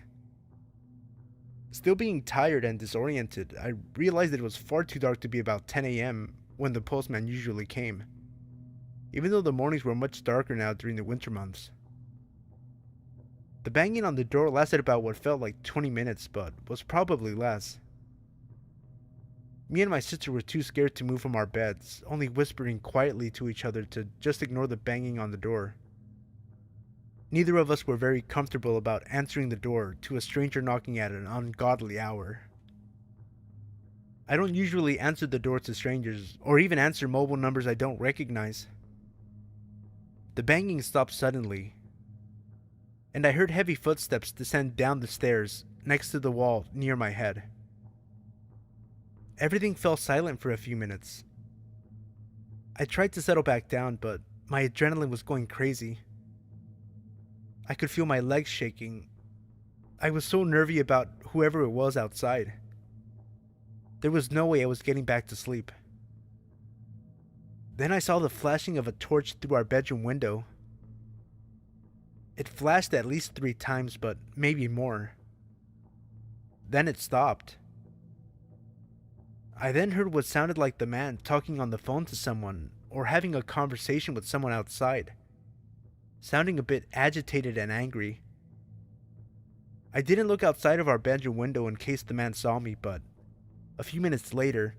Still being tired and disoriented, I realized that it was far too dark to be about 10 a.m. when the postman usually came, even though the mornings were much darker now during the winter months. The banging on the door lasted about what felt like 20 minutes, but was probably less. Me and my sister were too scared to move from our beds, only whispering quietly to each other to just ignore the banging on the door. Neither of us were very comfortable about answering the door to a stranger knocking at an ungodly hour. I don't usually answer the door to strangers, or even answer mobile numbers I don't recognize. The banging stopped suddenly, and I heard heavy footsteps descend down the stairs next to the wall near my head. Everything fell silent for a few minutes. I tried to settle back down, but my adrenaline was going crazy. I could feel my legs shaking. I was so nervy about whoever it was outside. There was no way I was getting back to sleep. Then I saw the flashing of a torch through our bedroom window. It flashed at least 3 times, but maybe more. Then it stopped. I then heard what sounded like the man talking on the phone to someone, or having a conversation with someone outside, sounding a bit agitated and angry. I didn't look outside of our bedroom window in case the man saw me, but a few minutes later,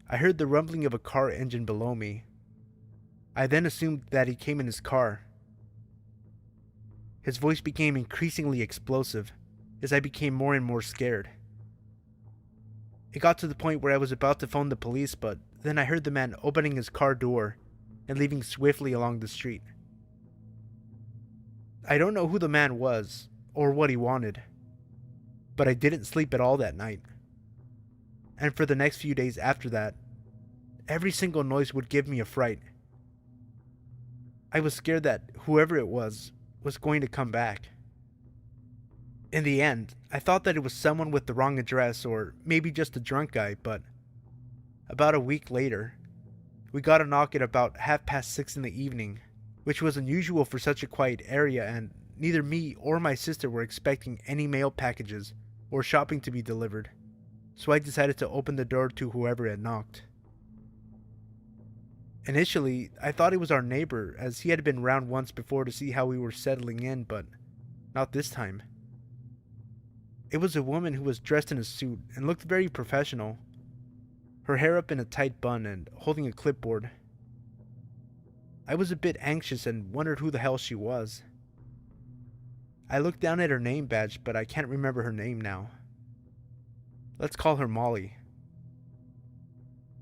I heard the rumbling of a car engine below me. I then assumed that he came in his car. His voice became increasingly explosive as I became more and more scared. It got to the point where I was about to phone the police, but then I heard the man opening his car door and leaving swiftly along the street. I don't know who the man was or what he wanted, but I didn't sleep at all that night. And for the next few days after that, every single noise would give me a fright. I was scared that whoever it was going to come back. In the end, I thought that it was someone with the wrong address or maybe just a drunk guy, but about a week later, we got a knock at about 6:30 in the evening, which was unusual for such a quiet area, and neither me or my sister were expecting any mail packages or shopping to be delivered, so I decided to open the door to whoever had knocked. Initially, I thought it was our neighbor, as he had been round once before to see how we were settling in, but not this time. It was a woman who was dressed in a suit and looked very professional, her hair up in a tight bun and holding a clipboard. I was a bit anxious and wondered who the hell she was. I looked down at her name badge, but I can't remember her name now. Let's call her Molly.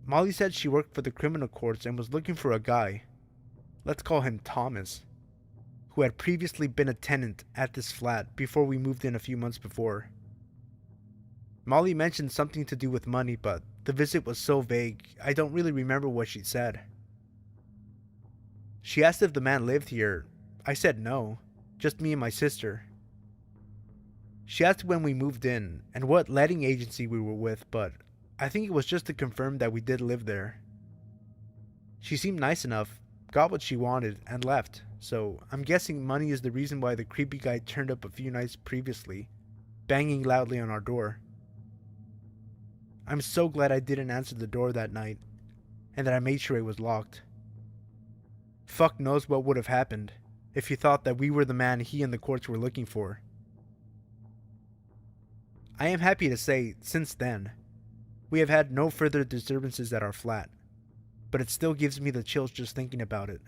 Molly said she worked for the criminal courts and was looking for a guy, let's call him Thomas, who had previously been a tenant at this flat before we moved in a few months before. Molly mentioned something to do with money, but the visit was so vague, I don't really remember what she said. She asked if the man lived here. I said no, just me and my sister. She asked when we moved in and what letting agency we were with, but I think it was just to confirm that we did live there. She seemed nice enough, got what she wanted, and left, so I'm guessing money is the reason why the creepy guy turned up a few nights previously, banging loudly on our door. I'm so glad I didn't answer the door that night, and that I made sure it was locked. Fuck knows what would have happened if he thought that we were the man he and the courts were looking for. I am happy to say, since then, we have had no further disturbances at our flat, but it still gives me the chills just thinking about it.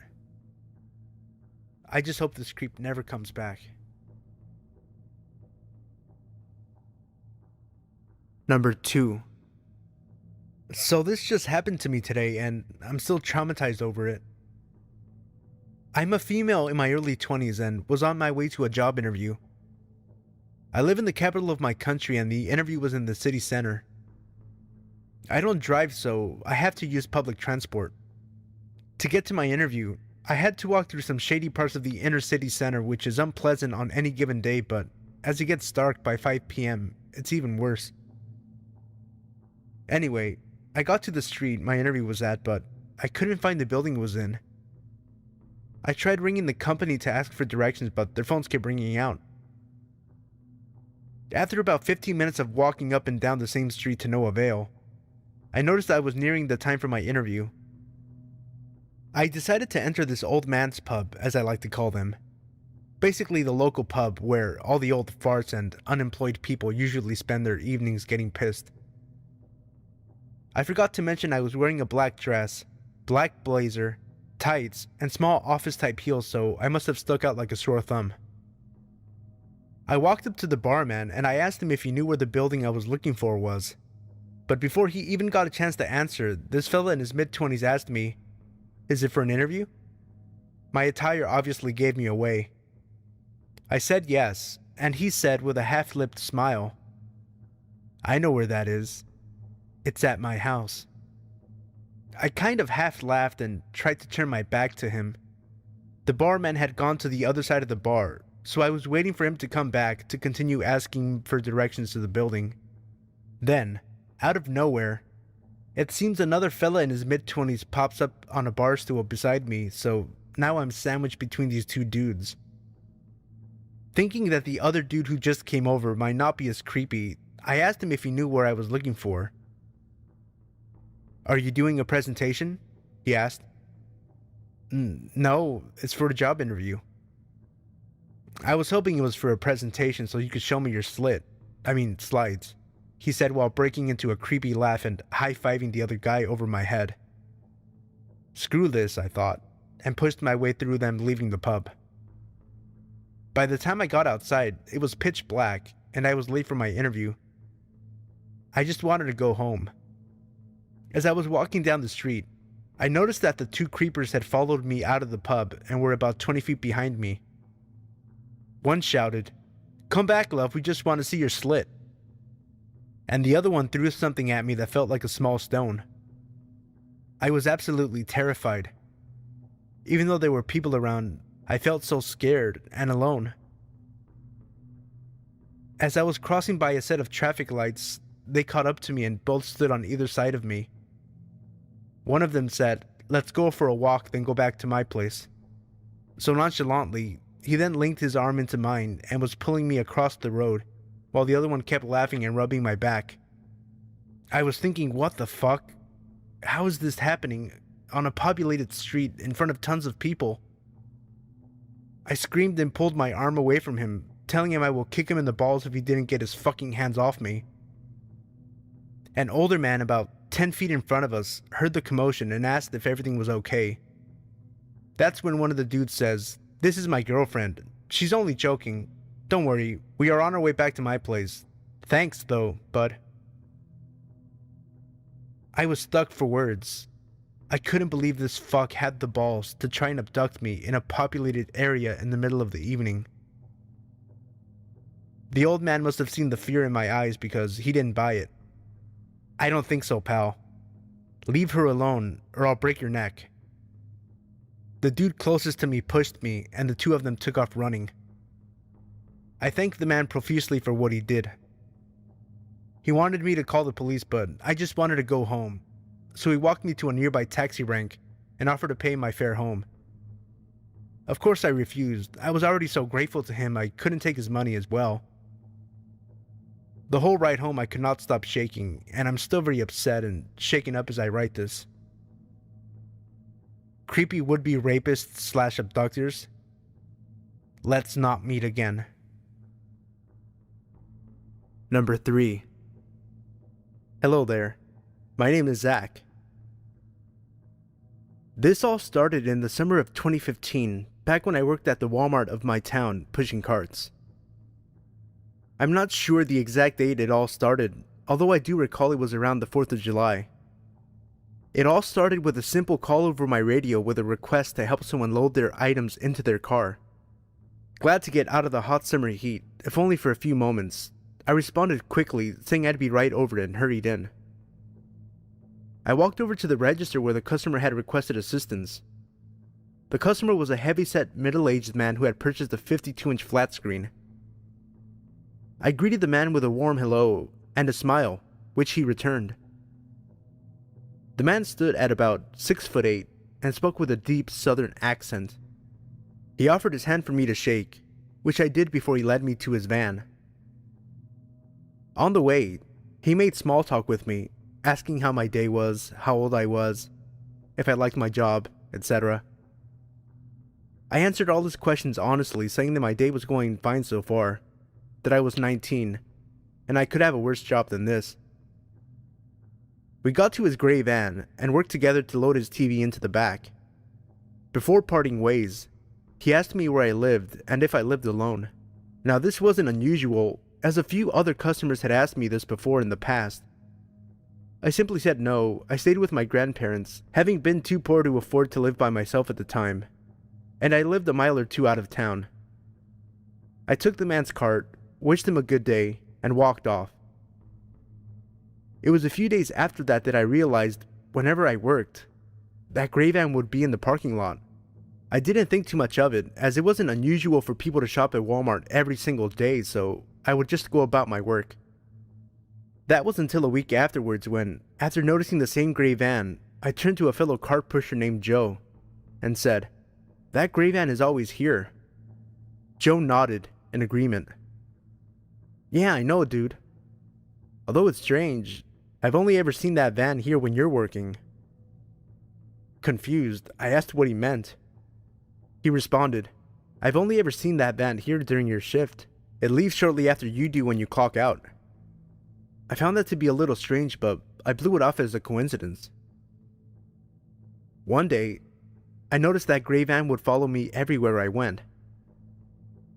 I just hope this creep never comes back. Number 2. So this just happened to me today, and I'm still traumatized over it. I'm a female in my early 20s and was on my way to a job interview. I live in the capital of my country and the interview was in the city center. I don't drive, so I have to use public transport. To get to my interview, I had to walk through some shady parts of the inner city center, which is unpleasant on any given day, but as it gets dark by 5 p.m., it's even worse. Anyway, I got to the street my interview was at, but I couldn't find the building it was in. I tried ringing the company to ask for directions, but their phones kept ringing out. After about 15 minutes of walking up and down the same street to no avail, I noticed I was nearing the time for my interview. I decided to enter this old man's pub, as I like to call them. Basically the local pub where all the old farts and unemployed people usually spend their evenings getting pissed. I forgot to mention I was wearing a black dress, black blazer, tights, and small office-type heels, so I must have stuck out like a sore thumb. I walked up to the barman and I asked him if he knew where the building I was looking for was. But before he even got a chance to answer, this fella in his mid-20s asked me, "Is it for an interview?" My attire obviously gave me away. I said yes, and he said with a half-lipped smile, "I know where that is. It's at my house." I kind of half laughed and tried to turn my back to him. The barman had gone to the other side of the bar, so I was waiting for him to come back to continue asking for directions to the building. Then, out of nowhere, it seems another fella in his mid-20s pops up on a bar stool beside me, so now I'm sandwiched between these two dudes. Thinking that the other dude who just came over might not be as creepy, I asked him if he knew where I was looking for. "Are you doing a presentation?" he asked. "No, it's for a job interview." "I was hoping it was for a presentation so you could show me your slides," he said while breaking into a creepy laugh and high-fiving the other guy over my head. Screw this, I thought, and pushed my way through them leaving the pub. By the time I got outside, it was pitch black and I was late for my interview. I just wanted to go home. As I was walking down the street, I noticed that the two creepers had followed me out of the pub and were about 20 feet behind me. One shouted, "Come back, love, we just want to see your slit." And the other one threw something at me that felt like a small stone. I was absolutely terrified. Even though there were people around, I felt so scared and alone. As I was crossing by a set of traffic lights, they caught up to me and both stood on either side of me. One of them said, "Let's go for a walk, then go back to my place." So nonchalantly, he then linked his arm into mine and was pulling me across the road, while the other one kept laughing and rubbing my back. I was thinking, what the fuck? How is this happening on a populated street in front of tons of people? I screamed and pulled my arm away from him, telling him I will kick him in the balls if he didn't get his fucking hands off me. An older man about 10 feet in front of us heard the commotion and asked if everything was okay. That's when one of the dudes says, "This is my girlfriend. She's only joking. Don't worry, we are on our way back to my place. Thanks though, bud." I was stuck for words. I couldn't believe this fuck had the balls to try and abduct me in a populated area in the middle of the evening. The old man must have seen the fear in my eyes because he didn't buy it. "I don't think so, pal. Leave her alone or I'll break your neck." The dude closest to me pushed me and the two of them took off running. I thanked the man profusely for what he did. He wanted me to call the police, but I just wanted to go home, so he walked me to a nearby taxi rank and offered to pay my fare home. Of course I refused. I was already so grateful to him I couldn't take his money as well. The whole ride home I could not stop shaking, and I'm still very upset and shaken up as I write this. Creepy would-be rapists / abductors, let's not meet again. Number 3. Hello there. My name is Zach. This all started in the summer of 2015, back when I worked at the Walmart of my town pushing carts. I'm not sure the exact date it all started, although I do recall it was around the 4th of July. It all started with a simple call over my radio with a request to help someone load their items into their car. Glad to get out of the hot summer heat, if only for a few moments, I responded quickly, saying I'd be right over it and hurried in. I walked over to the register where the customer had requested assistance. The customer was a heavy-set, middle-aged man who had purchased a 52-inch flat screen. I greeted the man with a warm hello and a smile, which he returned. The man stood at about 6'8" and spoke with a deep southern accent. He offered his hand for me to shake, which I did before he led me to his van. On the way, he made small talk with me, asking how my day was, how old I was, if I liked my job, etc. I answered all his questions honestly, saying that my day was going fine so far, that I was 19, and I could have a worse job than this. We got to his gray van and worked together to load his TV into the back. Before parting ways, he asked me where I lived and if I lived alone. Now this wasn't unusual, as a few other customers had asked me this before in the past. I simply said no. I stayed with my grandparents, having been too poor to afford to live by myself at the time, and I lived a mile or two out of town. I took the man's cart, wished him a good day, and walked off. It was a few days after that I realized, whenever I worked, that gray van would be in the parking lot. I didn't think too much of it, as it wasn't unusual for people to shop at Walmart every single day, so I would just go about my work. That was until a week afterwards when, after noticing the same gray van, I turned to a fellow cart pusher named Joe and said, "That gray van is always here." Joe nodded in agreement. "Yeah, I know, dude. Although it's strange, I've only ever seen that van here when you're working." Confused, I asked what he meant. He responded, "I've only ever seen that van here during your shift. It leaves shortly after you do when you clock out." I found that to be a little strange, but I blew it off as a coincidence. One day, I noticed that gray van would follow me everywhere I went.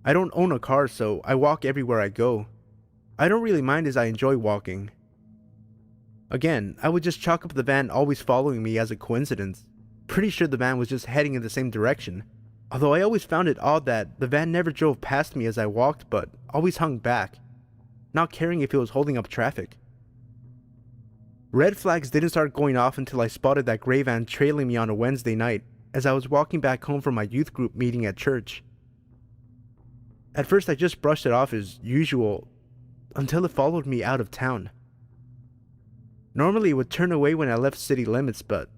I don't own a car, so I walk everywhere I go. I don't really mind as I enjoy walking. Again, I would just chalk up the van always following me as a coincidence. Pretty sure the van was just heading in the same direction. Although I always found it odd that the van never drove past me as I walked, but always hung back, not caring if it was holding up traffic. Red flags didn't start going off until I spotted that gray van trailing me on a Wednesday night as I was walking back home from my youth group meeting at church. At first I just brushed it off as usual, until it followed me out of town. Normally it would turn away when I left city limits, but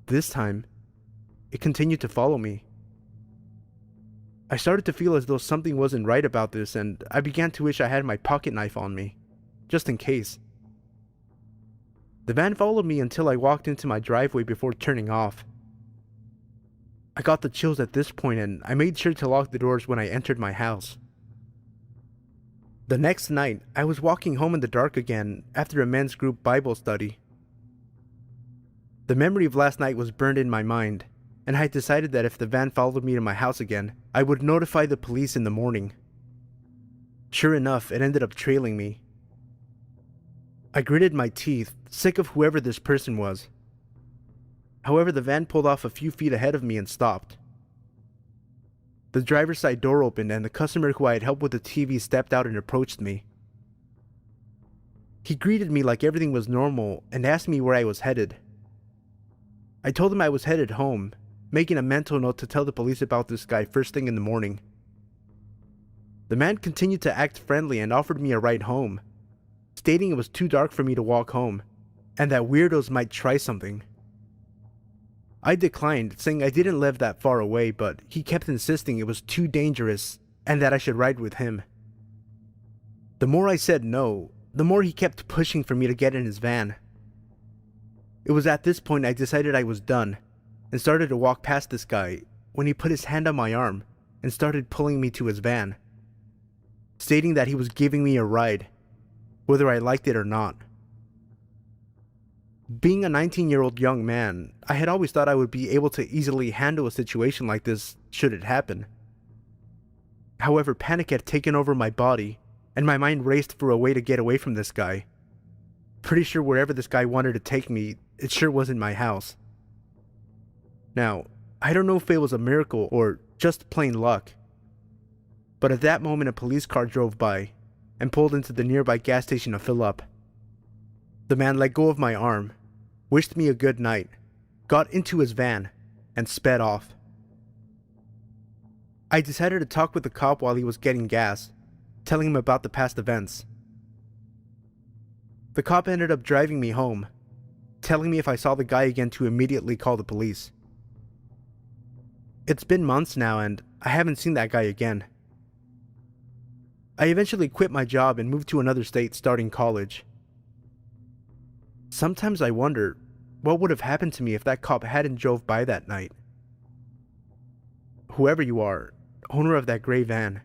this time, it continued to follow me. I started to feel as though something wasn't right about this, and I began to wish I had my pocket knife on me, just in case. The van followed me until I walked into my driveway before turning off. I got the chills at this point, and I made sure to lock the doors when I entered my house. The next night, I was walking home in the dark again after a men's group Bible study. The memory of last night was burned in my mind, and I decided that if the van followed me to my house again, I would notify the police in the morning. Sure enough, it ended up trailing me. I gritted my teeth, sick of whoever this person was. However, the van pulled off a few feet ahead of me and stopped. The driver's side door opened and the customer who I had helped with the TV stepped out and approached me. He greeted me like everything was normal and asked me where I was headed. I told him I was headed home, making a mental note to tell the police about this guy first thing in the morning. The man continued to act friendly and offered me a ride home, stating it was too dark for me to walk home, and that weirdos might try something. I declined, saying I didn't live that far away, but he kept insisting it was too dangerous and that I should ride with him. The more I said no, the more he kept pushing for me to get in his van. It was at this point I decided I was done and started to walk past this guy when he put his hand on my arm and started pulling me to his van, stating that he was giving me a ride, whether I liked it or not. Being a 19-year-old young man, I had always thought I would be able to easily handle a situation like this should it happen. However, panic had taken over my body, and my mind raced for a way to get away from this guy. Pretty sure wherever this guy wanted to take me, it sure wasn't my house. Now, I don't know if it was a miracle or just plain luck, But at that moment a police car drove by and pulled into the nearby gas station to fill up. The man let go of my arm, wished me a good night, got into his van, and sped off. I decided to talk with the cop while he was getting gas, telling him about the past events. The cop ended up driving me home, telling me if I saw the guy again to immediately call the police. It's been months now and I haven't seen that guy again. I eventually quit my job and moved to another state starting college. Sometimes I wonder what would have happened to me if that cop hadn't drove by that night. Whoever you are, owner of that gray van,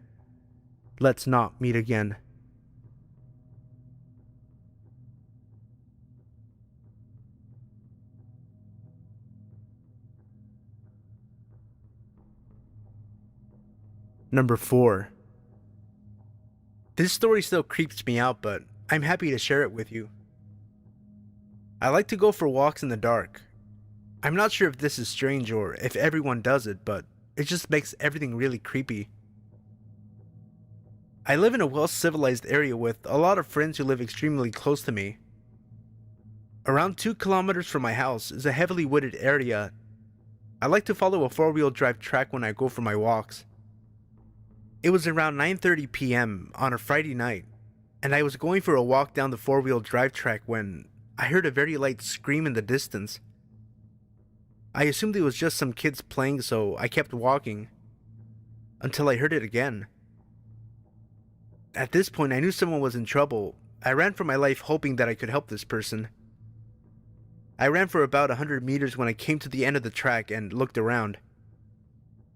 let's not meet again. Number 4. This story still creeps me out, but I'm happy to share it with you. I like to go for walks in the dark. I'm not sure if this is strange or if everyone does it, but it just makes everything really creepy. I live in a well-civilized area with a lot of friends who live extremely close to me. Around 2 kilometers from my house is a heavily wooded area. I like to follow a 4-wheel drive track when I go for my walks. It was around 9:30 p.m. on a Friday night, and I was going for a walk down the 4-wheel drive track when I heard a very light scream in the distance. I assumed it was just some kids playing, so I kept walking, until I heard it again. At this point, I knew someone was in trouble. I ran for my life hoping that I could help this person. I ran for about 100 meters when I came to the end of the track and looked around.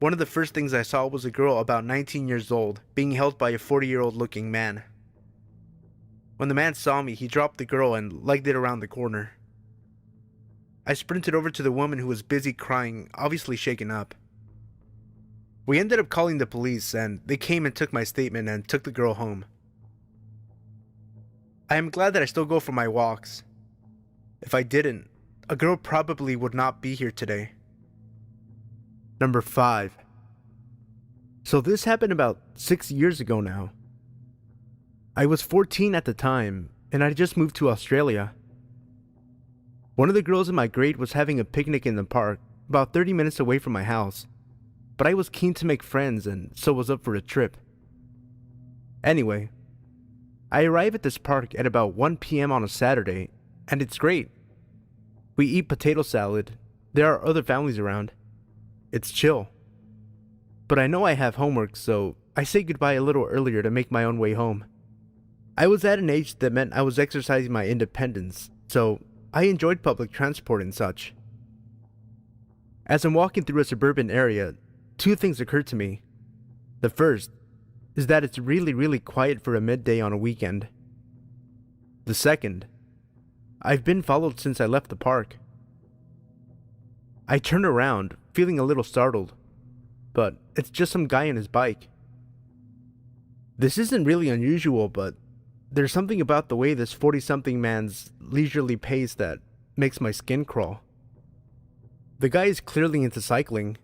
One of the first things I saw was a girl about 19 years old being held by a 40-year-old looking man. When the man saw me, he dropped the girl and legged it around the corner. I sprinted over to the woman who was busy crying, obviously shaken up. We ended up calling the police and they came and took my statement and took the girl home. I am glad that I still go for my walks. If I didn't, a girl probably would not be here today. Number 5. So this happened about 6 years ago now. I was 14 at the time, and I just moved to Australia. One of the girls in my grade was having a picnic in the park, about 30 minutes away from my house, but I was keen to make friends and so was up for a trip. Anyway, I arrive at this park at about 1 p.m. on a Saturday, and it's great. We eat potato salad, there are other families around. It's chill. But I know I have homework, so I say goodbye a little earlier to make my own way home. I was at an age that meant I was exercising my independence, so I enjoyed public transport and such. As I'm walking through a suburban area, 2 things occurred to me. The first is that it's really quiet for a midday on a weekend. The second, I've been followed since I left the park. I turned around, feeling a little startled, but it's just some guy on his bike. This isn't really unusual, but there's something about the way this 40-something man's leisurely pace that makes my skin crawl. The guy is clearly into cycling.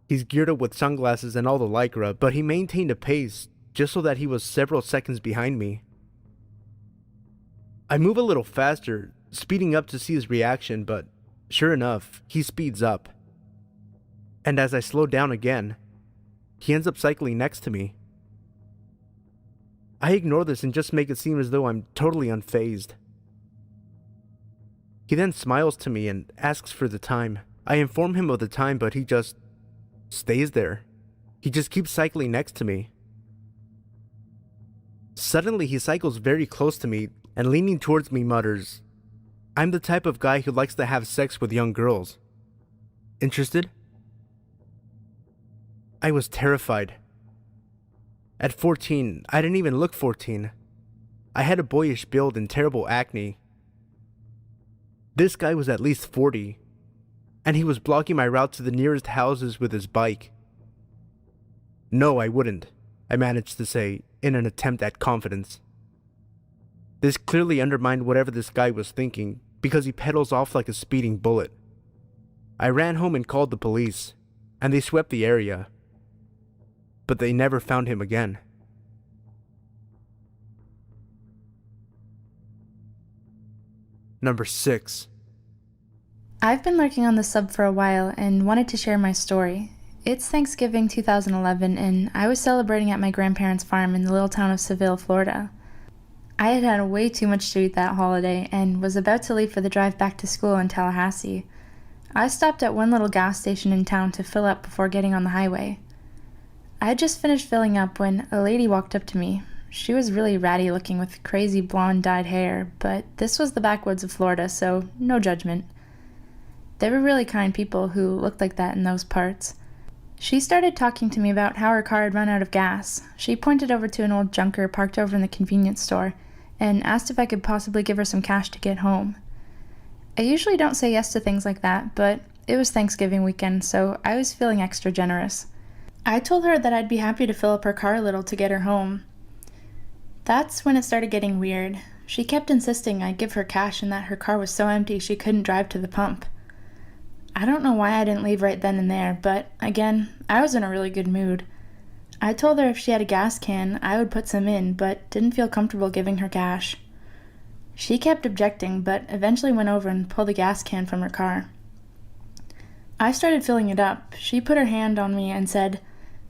He's geared up with sunglasses and all the lycra, but he maintained a pace just so that he was several seconds behind me. I move a little faster, speeding up to see his reaction, but sure enough, he speeds up. And as I slow down again, he ends up cycling next to me. I ignore this and just make it seem as though I'm totally unfazed. He then smiles to me and asks for the time. I inform him of the time, but he just stays there. He just keeps cycling next to me. Suddenly he cycles very close to me and leaning towards me mutters, "I'm the type of guy who likes to have sex with young girls. Interested?" I was terrified. At 14, I didn't even look 14. I had a boyish build and terrible acne. This guy was at least 40, and he was blocking my route to the nearest houses with his bike. "No, I wouldn't," I managed to say in an attempt at confidence. This clearly undermined whatever this guy was thinking, because he pedals off like a speeding bullet. I ran home and called the police, and they swept the area. but they never found him again. Number 6. I've been lurking on the sub for a while and wanted to share my story. It's Thanksgiving 2011 and I was celebrating at my grandparents' farm in the little town of Seville, Florida. I had had way too much to eat that holiday and was about to leave for the drive back to school in Tallahassee. I stopped at one little gas station in town to fill up before getting on the highway. I had just finished filling up when a lady walked up to me. She was really ratty looking with crazy blonde dyed hair, but this was the backwoods of Florida, so no judgment. They were really kind people who looked like that in those parts. She started talking to me about how her car had run out of gas. She pointed over to an old junker parked over in the convenience store and asked if I could possibly give her some cash to get home. I usually don't say yes to things like that, but it was Thanksgiving weekend, so I was feeling extra generous. I told her that I'd be happy to fill up her car a little to get her home. That's when it started getting weird. She kept insisting I give her cash and that her car was so empty she couldn't drive to the pump. I don't know why I didn't leave right then and there, but again, I was in a really good mood. I told her if she had a gas can, I would put some in, but didn't feel comfortable giving her cash. She kept objecting, but eventually went over and pulled a gas can from her car. I started filling it up. She put her hand on me and said,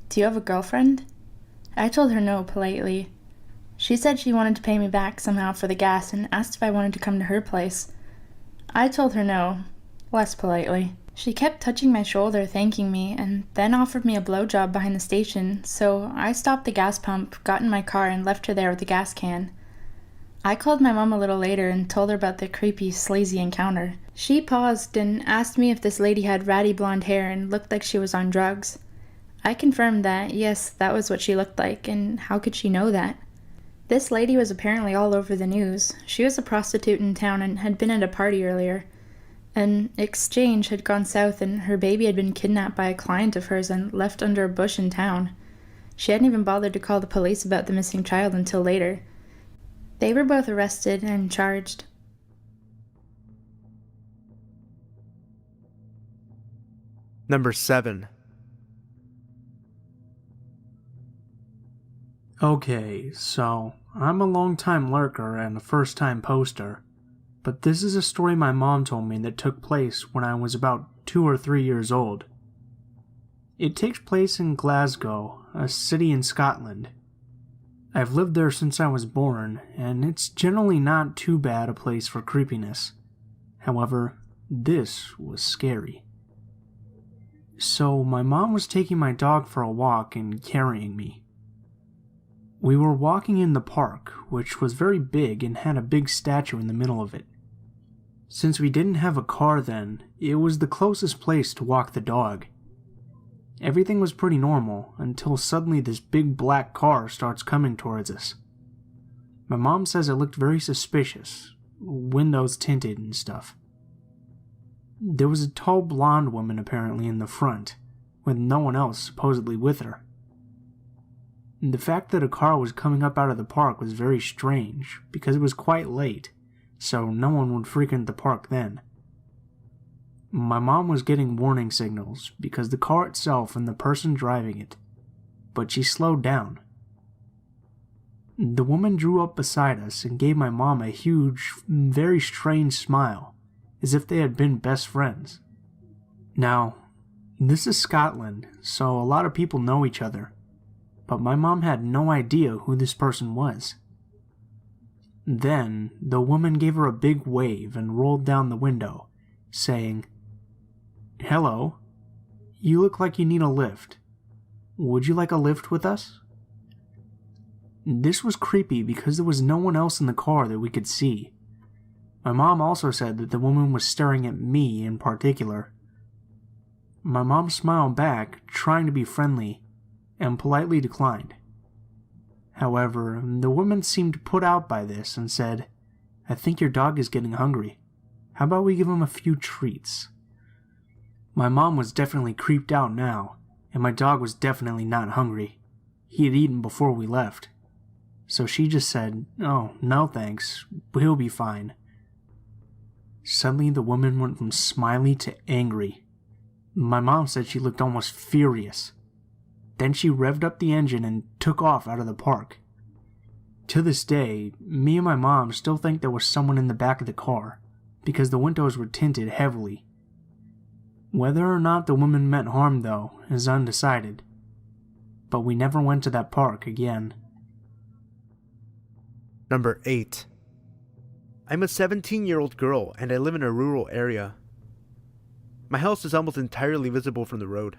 "Do you have a girlfriend?" I told her no politely. She said she wanted to pay me back somehow for the gas and asked if I wanted to come to her place. I told her no, less politely. She kept touching my shoulder, thanking me, and then offered me a blowjob behind the station, so I stopped the gas pump, got in my car, and left her there with the gas can. I called my mom a little later and told her about the creepy, sleazy encounter. She paused and asked me if this lady had ratty blonde hair and looked like she was on drugs. I confirmed that, yes, that was what she looked like, and how could she know that? This lady was apparently all over the news. She was a prostitute in town and had been at a party earlier. An exchange had gone south and her baby had been kidnapped by a client of hers and left under a bush in town. She hadn't even bothered to call the police about the missing child until later. They were both arrested and charged. Number 7. Okay, so I'm a long-time lurker and a first-time poster, but this is a story my mom told me that took place when I was about 2 or 3 years old. It takes place in Glasgow, a city in Scotland. I've lived there since I was born, and it's generally not too bad a place for creepiness. However, this was scary. So my mom was taking my dog for a walk and carrying me. We were walking in the park, which was very big and had a big statue in the middle of it. Since we didn't have a car then, it was the closest place to walk the dog. Everything was pretty normal, until suddenly this big black car starts coming towards us. My mom says it looked very suspicious, windows tinted and stuff. There was a tall blonde woman apparently in the front, with no one else supposedly with her. The fact that a car was coming up out of the park was very strange, because it was quite late, so no one would frequent the park then. My mom was getting warning signals because the car itself and the person driving it, but she slowed down. The woman drew up beside us and gave my mom a huge, very strange smile, as if they had been best friends. Now, this is Scotland, so a lot of people know each other, but my mom had no idea who this person was. Then, the woman gave her a big wave and rolled down the window, saying, "Hello, you look like you need a lift. Would you like a lift with us?" This was creepy because there was no one else in the car that we could see. My mom also said that the woman was staring at me in particular. My mom smiled back, trying to be friendly, and politely declined. However, the woman seemed put out by this and said, "I think your dog is getting hungry. How about we give him a few treats?" My mom was definitely creeped out now, and my dog was definitely not hungry. He had eaten before we left. So she just said, "Oh, no thanks, he'll be fine." Suddenly the woman went from smiley to angry. My mom said she looked almost furious. Then she revved up the engine and took off out of the park. To this day, me and my mom still think there was someone in the back of the car, because the windows were tinted heavily. Whether or not the woman meant harm, though, is undecided. But we never went to that park again. Number 8. I'm a 17-year-old girl and I live in a rural area. My house is almost entirely visible from the road.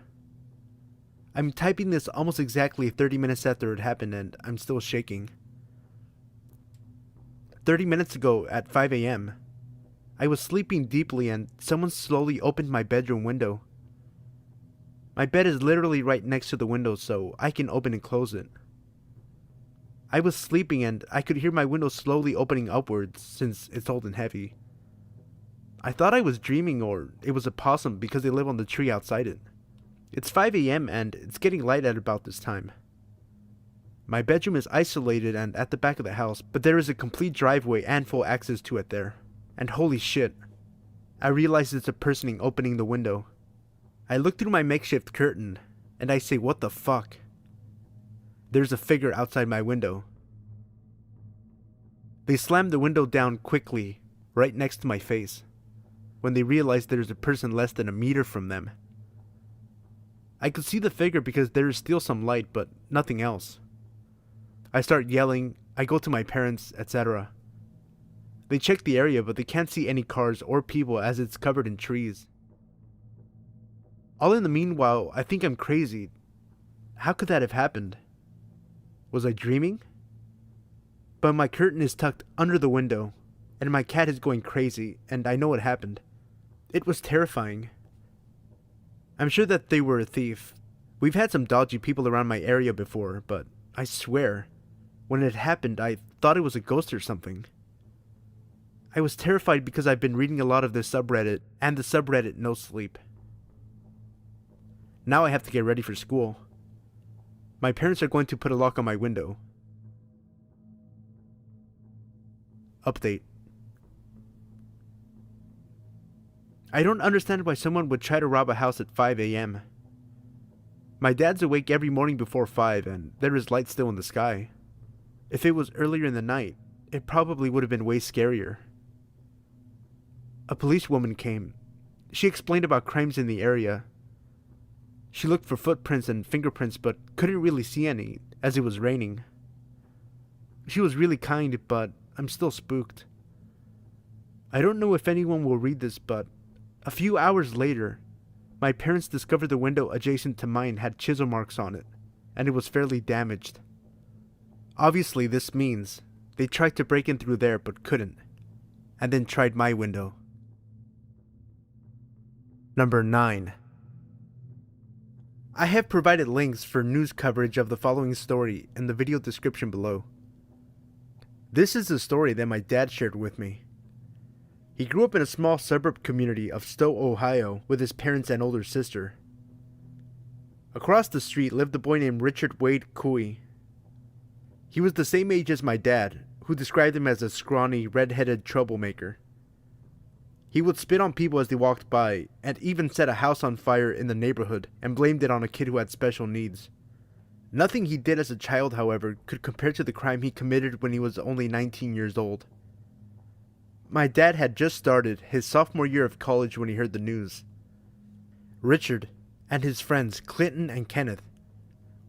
I'm typing this almost exactly 30 minutes after it happened and I'm still shaking. 30 minutes ago at 5 a.m., I was sleeping deeply and someone slowly opened my bedroom window. My bed is literally right next to the window so I can open and close it. I was sleeping and I could hear my window slowly opening upwards since it's old and heavy. I thought I was dreaming or it was a possum because they live on the tree outside it. It's 5 a.m. and it's getting light at about this time. My bedroom is isolated and at the back of the house, but there is a complete driveway and full access to it there. And holy shit, I realize it's a person opening the window. I look through my makeshift curtain and I say, what the fuck? There's a figure outside my window. They slam the window down quickly, right next to my face, when they realize there's a person less than a meter from them. I could see the figure because there is still some light, but nothing else. I start yelling, I go to my parents, etc. They check the area, but they can't see any cars or people as it's covered in trees. All in the meanwhile, I think I'm crazy. How could that have happened? Was I dreaming? But my curtain is tucked under the window, and my cat is going crazy, and I know what happened. It was terrifying. I'm sure that they were a thief. We've had some dodgy people around my area before, but I swear, when it happened, I thought it was a ghost or something. I was terrified because I've been reading a lot of this subreddit, and the subreddit No Sleep. Now I have to get ready for school. My parents are going to put a lock on my window. Update. I don't understand why someone would try to rob a house at 5 a.m. My dad's awake every morning before 5 and there is light still in the sky. If it was earlier in the night, it probably would have been way scarier. A policewoman came. She explained about crimes in the area. She looked for footprints and fingerprints but couldn't really see any, as it was raining. She was really kind, but I'm still spooked. I don't know if anyone will read this, but a few hours later, my parents discovered the window adjacent to mine had chisel marks on it, and it was fairly damaged. Obviously, this means they tried to break in through there but couldn't, and then tried my window. Number 9. I have provided links for news coverage of the following story in the video description below. This is the story that my dad shared with me. He grew up in a small suburb community of Stowe, Ohio, with his parents and older sister. Across the street lived a boy named Richard Wade Cooley. He was the same age as my dad, who described him as a scrawny, red-headed troublemaker. He would spit on people as they walked by, and even set a house on fire in the neighborhood and blamed it on a kid who had special needs. Nothing he did as a child, however, could compare to the crime he committed when he was only 19 years old. My dad had just started his sophomore year of college when he heard the news. Richard and his friends Clinton and Kenneth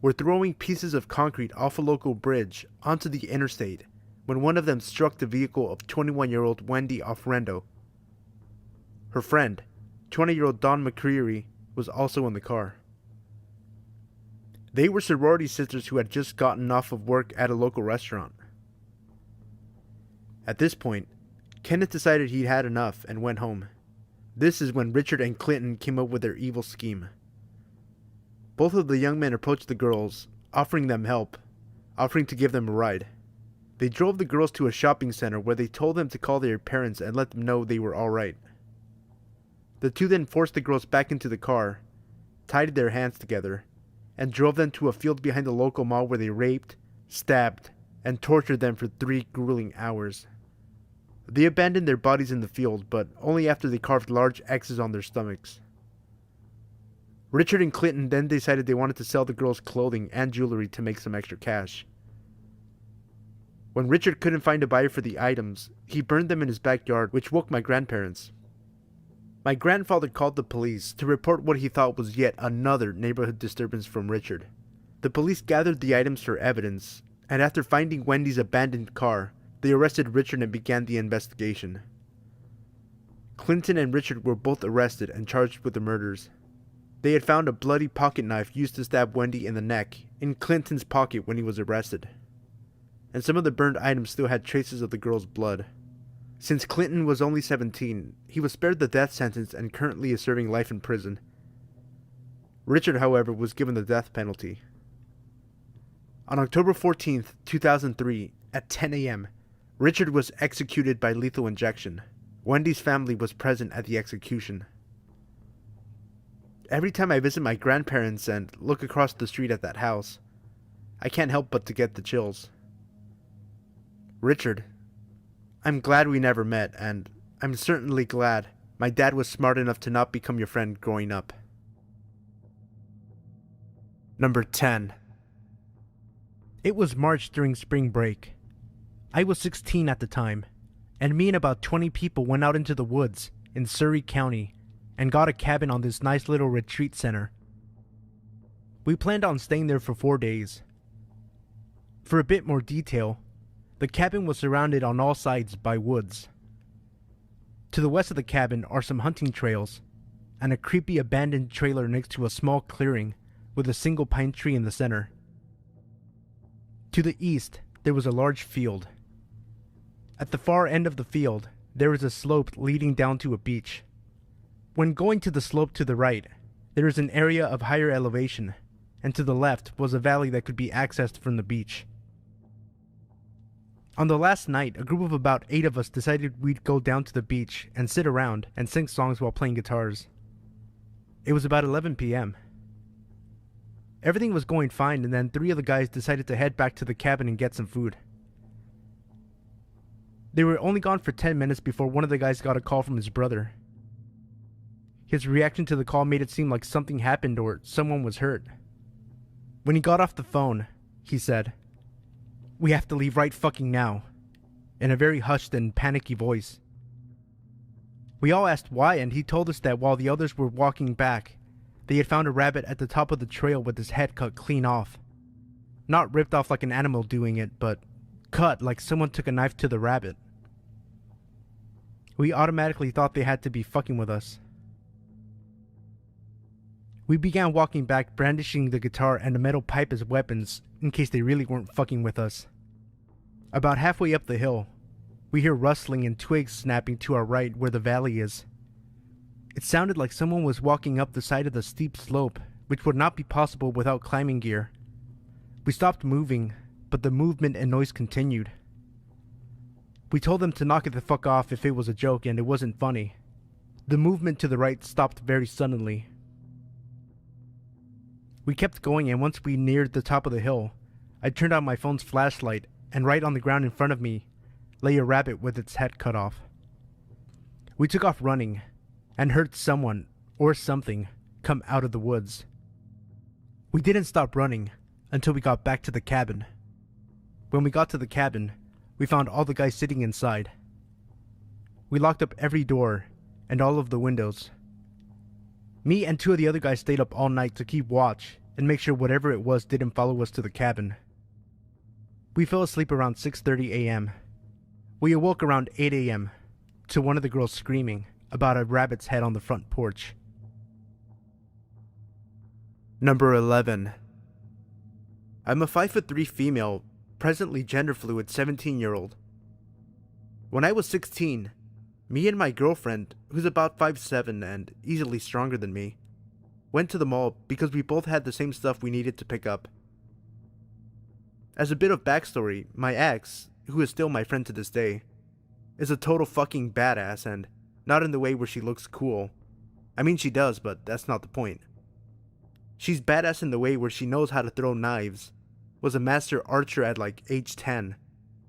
were throwing pieces of concrete off a local bridge onto the interstate when one of them struck the vehicle of 21-year-old Wendy Offrendo. Her friend, 20-year-old Dawn McCreary, was also in the car. They were sorority sisters who had just gotten off of work at a local restaurant. At this point, Kenneth decided he'd had enough and went home. This is when Richard and Clinton came up with their evil scheme. Both of the young men approached the girls, offering them help, offering to give them a ride. They drove the girls to a shopping center where they told them to call their parents and let them know they were alright. The two then forced the girls back into the car, tied their hands together, and drove them to a field behind the local mall where they raped, stabbed, and tortured them for 3 grueling hours. They abandoned their bodies in the field, but only after they carved large X's on their stomachs. Richard and Clinton then decided they wanted to sell the girls' clothing and jewelry to make some extra cash. When Richard couldn't find a buyer for the items, he burned them in his backyard, which woke my grandparents. My grandfather called the police to report what he thought was yet another neighborhood disturbance from Richard. The police gathered the items for evidence, and after finding Wendy's abandoned car, they arrested Richard and began the investigation. Clinton and Richard were both arrested and charged with the murders. They had found a bloody pocket knife used to stab Wendy in the neck in Clinton's pocket when he was arrested. And some of the burned items still had traces of the girl's blood. Since Clinton was only 17, he was spared the death sentence and currently is serving life in prison. Richard, however, was given the death penalty. On October 14th, 2003, at 10 a.m., Richard was executed by lethal injection. Wendy's family was present at the execution. Every time I visit my grandparents and look across the street at that house, I can't help but to get the chills. Richard, I'm glad we never met, and I'm certainly glad my dad was smart enough to not become your friend growing up. Number 10. It was March during spring break. I was 16 at the time, and me and about 20 people went out into the woods in Surrey County and got a cabin on this nice little retreat center. We planned on staying there for 4 days. For a bit more detail, the cabin was surrounded on all sides by woods. To the west of the cabin are some hunting trails, and a creepy abandoned trailer next to a small clearing with a single pine tree in the center. To the east, there was a large field. At the far end of the field, there is a slope leading down to a beach. When going to the slope to the right, there is an area of higher elevation, and to the left was a valley that could be accessed from the beach. On the last night, a group of about 8 of us decided we'd go down to the beach and sit around and sing songs while playing guitars. It was about 11 p.m. Everything was going fine, and then 3 of the guys decided to head back to the cabin and get some food. They were only gone for 10 minutes before one of the guys got a call from his brother. His reaction to the call made it seem like something happened or someone was hurt. When he got off the phone, he said, "We have to leave right fucking now," in a very hushed and panicky voice. We all asked why, and he told us that while the others were walking back, they had found a rabbit at the top of the trail with his head cut clean off. Not ripped off like an animal doing it, but cut like someone took a knife to the rabbit. We automatically thought they had to be fucking with us. We began walking back, brandishing the guitar and a metal pipe as weapons in case they really weren't fucking with us. About halfway up the hill, we hear rustling and twigs snapping to our right where the valley is. It sounded like someone was walking up the side of the steep slope, which would not be possible without climbing gear. We stopped moving, but the movement and noise continued. We told them to knock it the fuck off if it was a joke and it wasn't funny. The movement to the right stopped very suddenly. We kept going, and once we neared the top of the hill, I turned on my phone's flashlight, and right on the ground in front of me lay a rabbit with its head cut off. We took off running, and heard someone, or something, come out of the woods. We didn't stop running until we got back to the cabin. When we got to the cabin, we found all the guys sitting inside. We locked up every door and all of the windows. Me and 2 of the other guys stayed up all night to keep watch and make sure whatever it was didn't follow us to the cabin. We fell asleep around 6:30 a.m. We awoke around 8 a.m. to one of the girls screaming about a rabbit's head on the front porch. Number 11. I'm a 5'3" female, presently gender fluid 17-year-old. When I was 16, me and my girlfriend, who's about 5'7" and easily stronger than me, went to the mall because we both had the same stuff we needed to pick up. As a bit of backstory, my ex, who is still my friend to this day, is a total fucking badass, and not in the way where she looks cool. I mean, she does, but that's not the point. She's badass in the way where she knows how to throw knives, was a master archer at like age 10,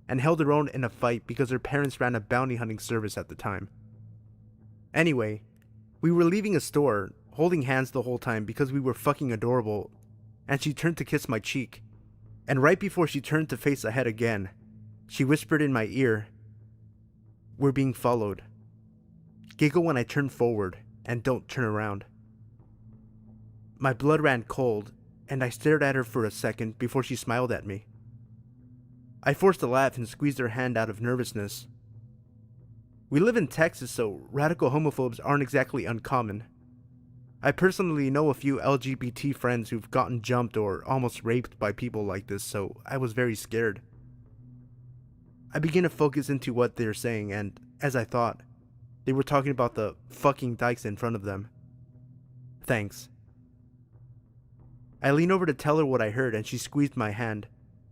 and held her own in a fight because her parents ran a bounty hunting service at the time. Anyway, we were leaving a store, holding hands the whole time because we were fucking adorable, and she turned to kiss my cheek. And right before she turned to face ahead again, she whispered in my ear, "We're being followed. Giggle when I turn forward, and don't turn around." My blood ran cold, and I stared at her for a second before she smiled at me. I forced a laugh and squeezed her hand out of nervousness. We live in Texas, so radical homophobes aren't exactly uncommon. I personally know a few LGBT friends who've gotten jumped or almost raped by people like this, so I was very scared. I began to focus into what they're saying, and as I thought, they were talking about the fucking dykes in front of them. Thanks. I leaned over to tell her what I heard, and she squeezed my hand,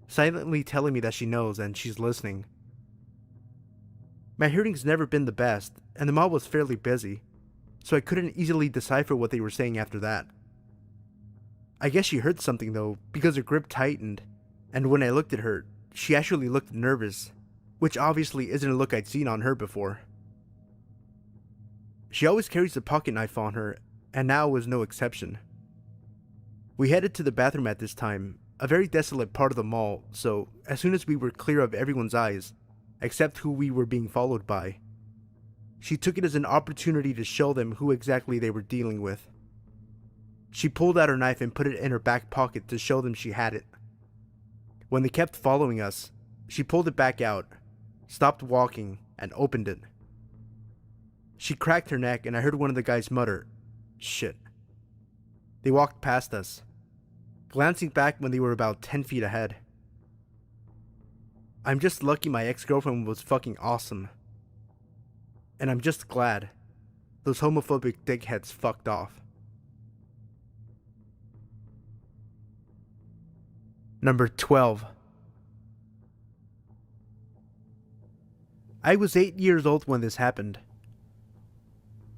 silently telling me that she knows and she's listening. My hearing's never been the best, and the mall was fairly busy, so I couldn't easily decipher what they were saying after that. I guess she heard something though, because her grip tightened, and when I looked at her, she actually looked nervous, which obviously isn't a look I'd seen on her before. She always carries a pocket knife on her, and now was no exception. We headed to the bathroom at this time, a very desolate part of the mall, so as soon as we were clear of everyone's eyes, except who we were being followed by, she took it as an opportunity to show them who exactly they were dealing with. She pulled out her knife and put it in her back pocket to show them she had it. When they kept following us, she pulled it back out, stopped walking, and opened it. She cracked her neck, and I heard one of the guys mutter, "Shit." They walked past us, glancing back when they were about 10 feet ahead. I'm just lucky my ex-girlfriend was fucking awesome. And I'm just glad those homophobic dickheads fucked off. Number 12. I was 8 years old when this happened.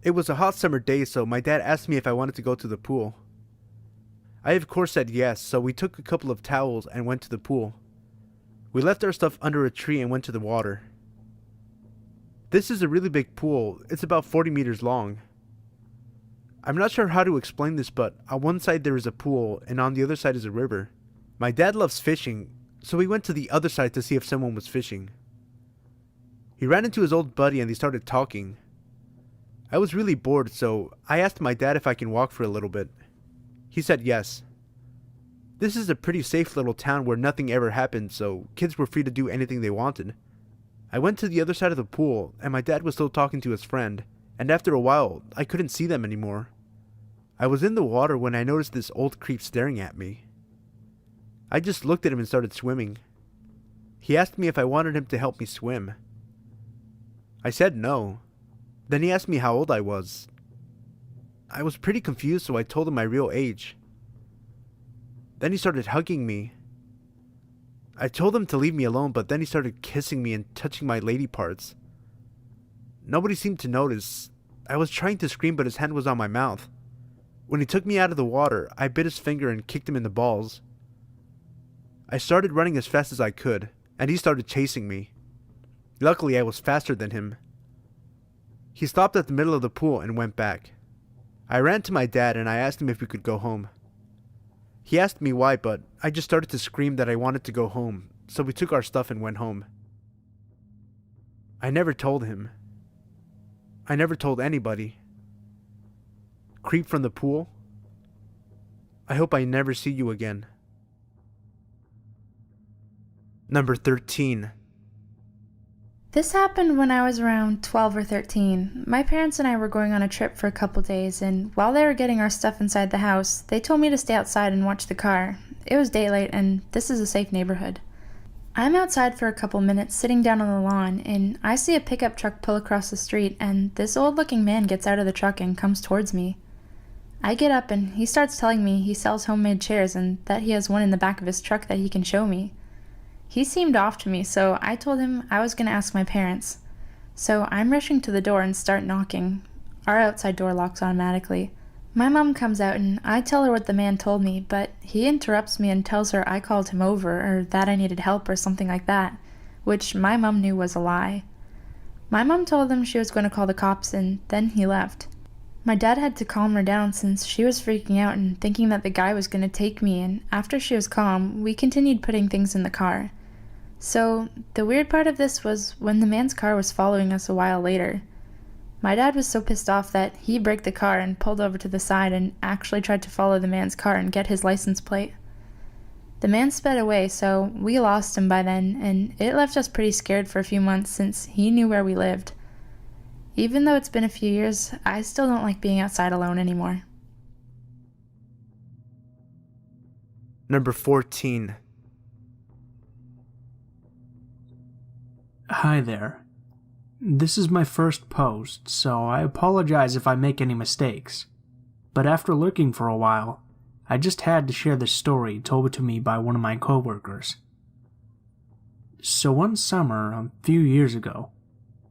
It was a hot summer day, so my dad asked me if I wanted to go to the pool. I of course said yes, so we took a couple of towels and went to the pool. We left our stuff under a tree and went to the water. This is a really big pool. It's about 40 meters long. I'm not sure how to explain this, but on one side there is a pool and on the other side is a river. My dad loves fishing, so we went to the other side to see if someone was fishing. He ran into his old buddy and they started talking. I was really bored, so I asked my dad if I can walk for a little bit. He said yes. This is a pretty safe little town where nothing ever happened, so kids were free to do anything they wanted. I went to the other side of the pool, and my dad was still talking to his friend, and after a while, I couldn't see them anymore. I was in the water when I noticed this old creep staring at me. I just looked at him and started swimming. He asked me if I wanted him to help me swim. I said no. Then he asked me how old I was. I was pretty confused, so I told him my real age. Then he started hugging me. I told him to leave me alone, but then he started kissing me and touching my lady parts. Nobody seemed to notice. I was trying to scream, but his hand was on my mouth. When he took me out of the water, I bit his finger and kicked him in the balls. I started running as fast as I could, and he started chasing me. Luckily, I was faster than him. He stopped at the middle of the pool and went back. I ran to my dad and I asked him if we could go home. He asked me why, but I just started to scream that I wanted to go home, so we took our stuff and went home. I never told him. I never told anybody. Creep from the pool? I hope I never see you again. Number 13. This happened when I was around 12 or 13. My parents and I were going on a trip for a couple days, and while they were getting our stuff inside the house, they told me to stay outside and watch the car. It was daylight, and this is a safe neighborhood. I'm outside for a couple minutes, sitting down on the lawn, and I see a pickup truck pull across the street, and this old-looking man gets out of the truck and comes towards me. I get up, and he starts telling me he sells homemade chairs and that he has one in the back of his truck that he can show me. He seemed off to me, so I told him I was going to ask my parents. So I'm rushing to the door and start knocking. Our outside door locks automatically. My mom comes out and I tell her what the man told me, but he interrupts me and tells her I called him over or that I needed help or something like that, which my mom knew was a lie. My mom told him she was going to call the cops and then he left. My dad had to calm her down since she was freaking out and thinking that the guy was going to take me, and after she was calm, we continued putting things in the car. So, the weird part of this was when the man's car was following us a while later. My dad was so pissed off that he braked the car and pulled over to the side and actually tried to follow the man's car and get his license plate. The man sped away, so we lost him by then, and it left us pretty scared for a few months since he knew where we lived. Even though it's been a few years, I still don't like being outside alone anymore. Number 14. Hi there. This is my first post, so I apologize if I make any mistakes. But after looking for a while, I just had to share this story told to me by one of my coworkers. So one summer, a few years ago,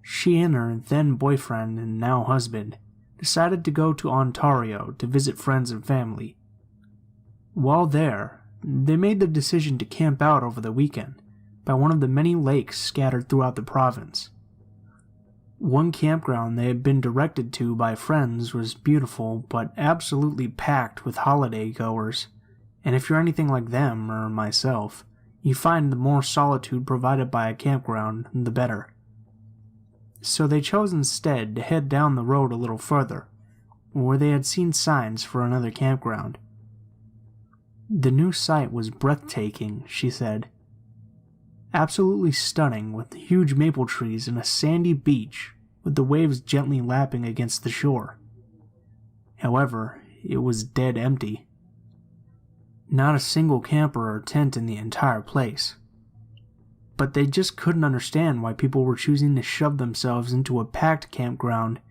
she and her then boyfriend and now husband decided to go to Ontario to visit friends and family. While there, they made the decision to camp out over the weekend by one of the many lakes scattered throughout the province. One campground they had been directed to by friends was beautiful but absolutely packed with holiday goers, and if you're anything like them or myself, you find the more solitude provided by a campground, the better. So they chose instead to head down the road a little further, where they had seen signs for another campground. The new site was breathtaking, she said. Absolutely stunning, with huge maple trees and a sandy beach with the waves gently lapping against the shore. However, it was dead empty. Not a single camper or tent in the entire place. But they just couldn't understand why people were choosing to shove themselves into a packed campground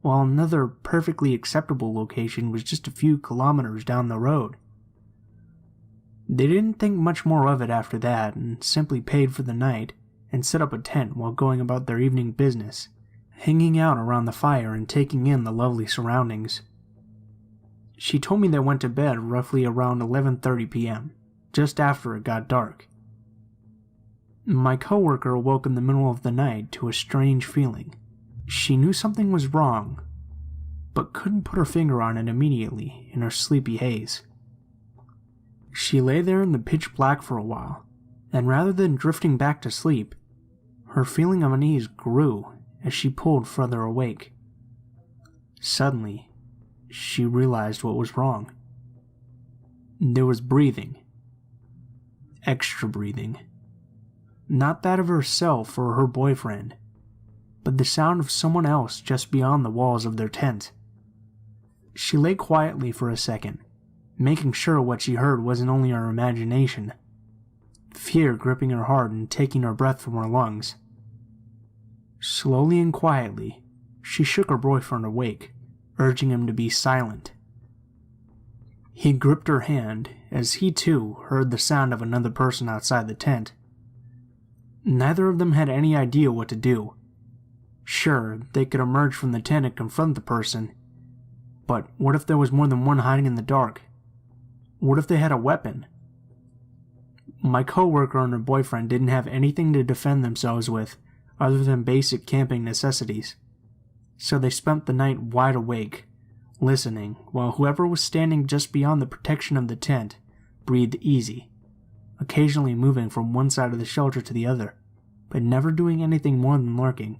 while another perfectly acceptable location was just a few kilometers down the road. They didn't think much more of it after that and simply paid for the night and set up a tent while going about their evening business, hanging out around the fire and taking in the lovely surroundings. She told me they went to bed roughly around 11:30 p.m., just after it got dark. My coworker awoke in the middle of the night to a strange feeling. She knew something was wrong, but couldn't put her finger on it immediately in her sleepy haze. She lay there in the pitch black for a while, and rather than drifting back to sleep, her feeling of unease grew as she pulled further awake. Suddenly, she realized what was wrong. There was breathing. Extra breathing. Not that of herself or her boyfriend, but the sound of someone else just beyond the walls of their tent. She lay quietly for a second, making sure what she heard wasn't only her imagination, fear gripping her heart and taking her breath from her lungs. Slowly and quietly, she shook her boyfriend awake, urging him to be silent. He gripped her hand as he too heard the sound of another person outside the tent. Neither of them had any idea what to do. Sure, they could emerge from the tent and confront the person, but what if there was more than one hiding in the dark? What if they had a weapon? My coworker and her boyfriend didn't have anything to defend themselves with other than basic camping necessities, so they spent the night wide awake, listening, while whoever was standing just beyond the protection of the tent breathed easy, occasionally moving from one side of the shelter to the other, but never doing anything more than lurking.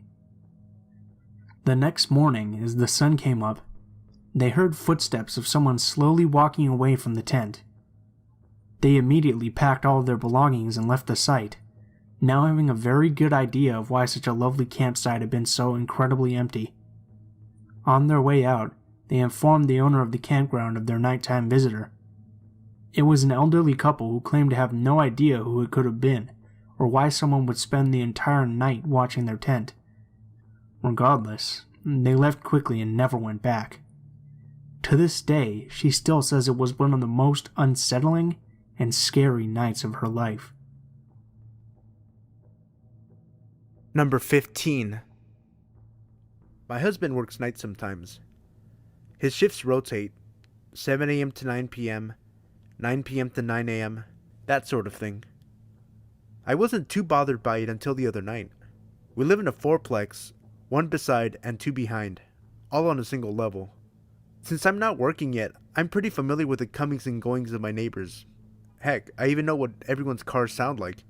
The next morning, as the sun came up, they heard footsteps of someone slowly walking away from the tent. They immediately packed all of their belongings and left the site, now having a very good idea of why such a lovely campsite had been so incredibly empty. On their way out, they informed the owner of the campground of their nighttime visitor. It was an elderly couple who claimed to have no idea who it could have been, or why someone would spend the entire night watching their tent. Regardless, they left quickly and never went back. To this day, she still says it was one of the most unsettling and scary nights of her life. Number 15. My husband works nights sometimes. His shifts rotate, 7 a.m. to 9 p.m., 9 p.m. to 9 a.m., that sort of thing. I wasn't too bothered by it until the other night. We live in a fourplex, one beside and two behind, all on a single level. Since I'm not working yet, I'm pretty familiar with the comings and goings of my neighbors. Heck, I even know what everyone's cars sound like.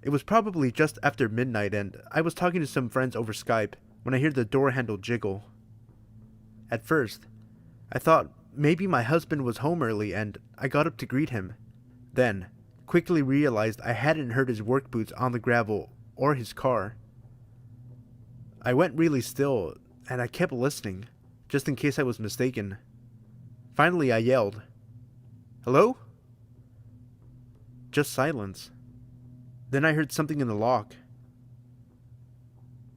It was probably just after midnight and I was talking to some friends over Skype when I heard the door handle jiggle. At first, I thought maybe my husband was home early and I got up to greet him. Then, quickly realized I hadn't heard his work boots on the gravel or his car. I went really still and I kept listening, just in case I was mistaken. Finally, I yelled, "Hello?" Just silence. Then I heard something in the lock.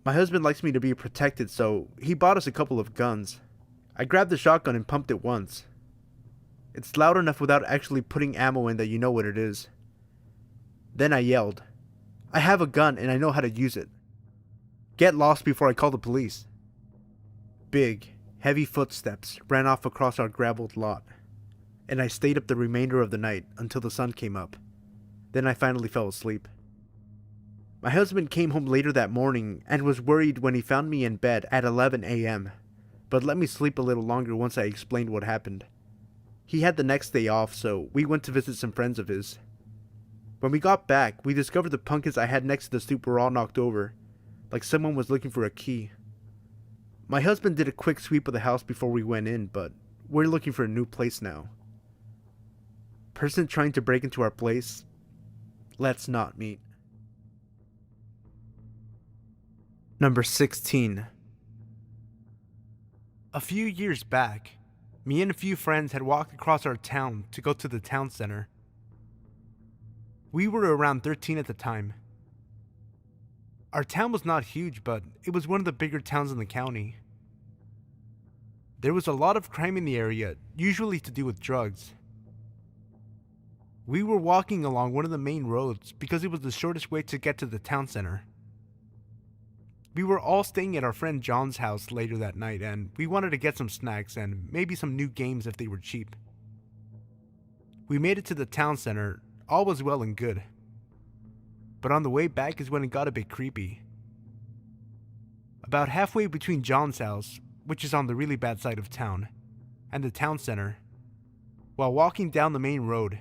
My husband likes me to be protected, so he bought us a couple of guns. I grabbed the shotgun and pumped it once. It's loud enough without actually putting ammo in that you know what it is. Then I yelled, "I have a gun and I know how to use it. Get lost before I call the police." Big, heavy footsteps ran off across our graveled lot, and I stayed up the remainder of the night until the sun came up. Then I finally fell asleep. My husband came home later that morning and was worried when he found me in bed at 11 a.m., but let me sleep a little longer once I explained what happened. He had the next day off, so we went to visit some friends of his. When we got back, we discovered the pumpkins I had next to the stoop were all knocked over, like someone was looking for a key. My husband did a quick sweep of the house before we went in, but we're looking for a new place now. Person trying to break into our place? Let's not meet. Number 16. A few years back, me and a few friends had walked across our town to go to the town center. We were around 13 at the time. Our town was not huge, but it was one of the bigger towns in the county. There was a lot of crime in the area, usually to do with drugs. We were walking along one of the main roads because it was the shortest way to get to the town center. We were all staying at our friend John's house later that night, and we wanted to get some snacks and maybe some new games if they were cheap. We made it to the town center, all was well and good. But on the way back is when it got a bit creepy. About halfway between John's house, which is on the really bad side of town, and the town center, while walking down the main road,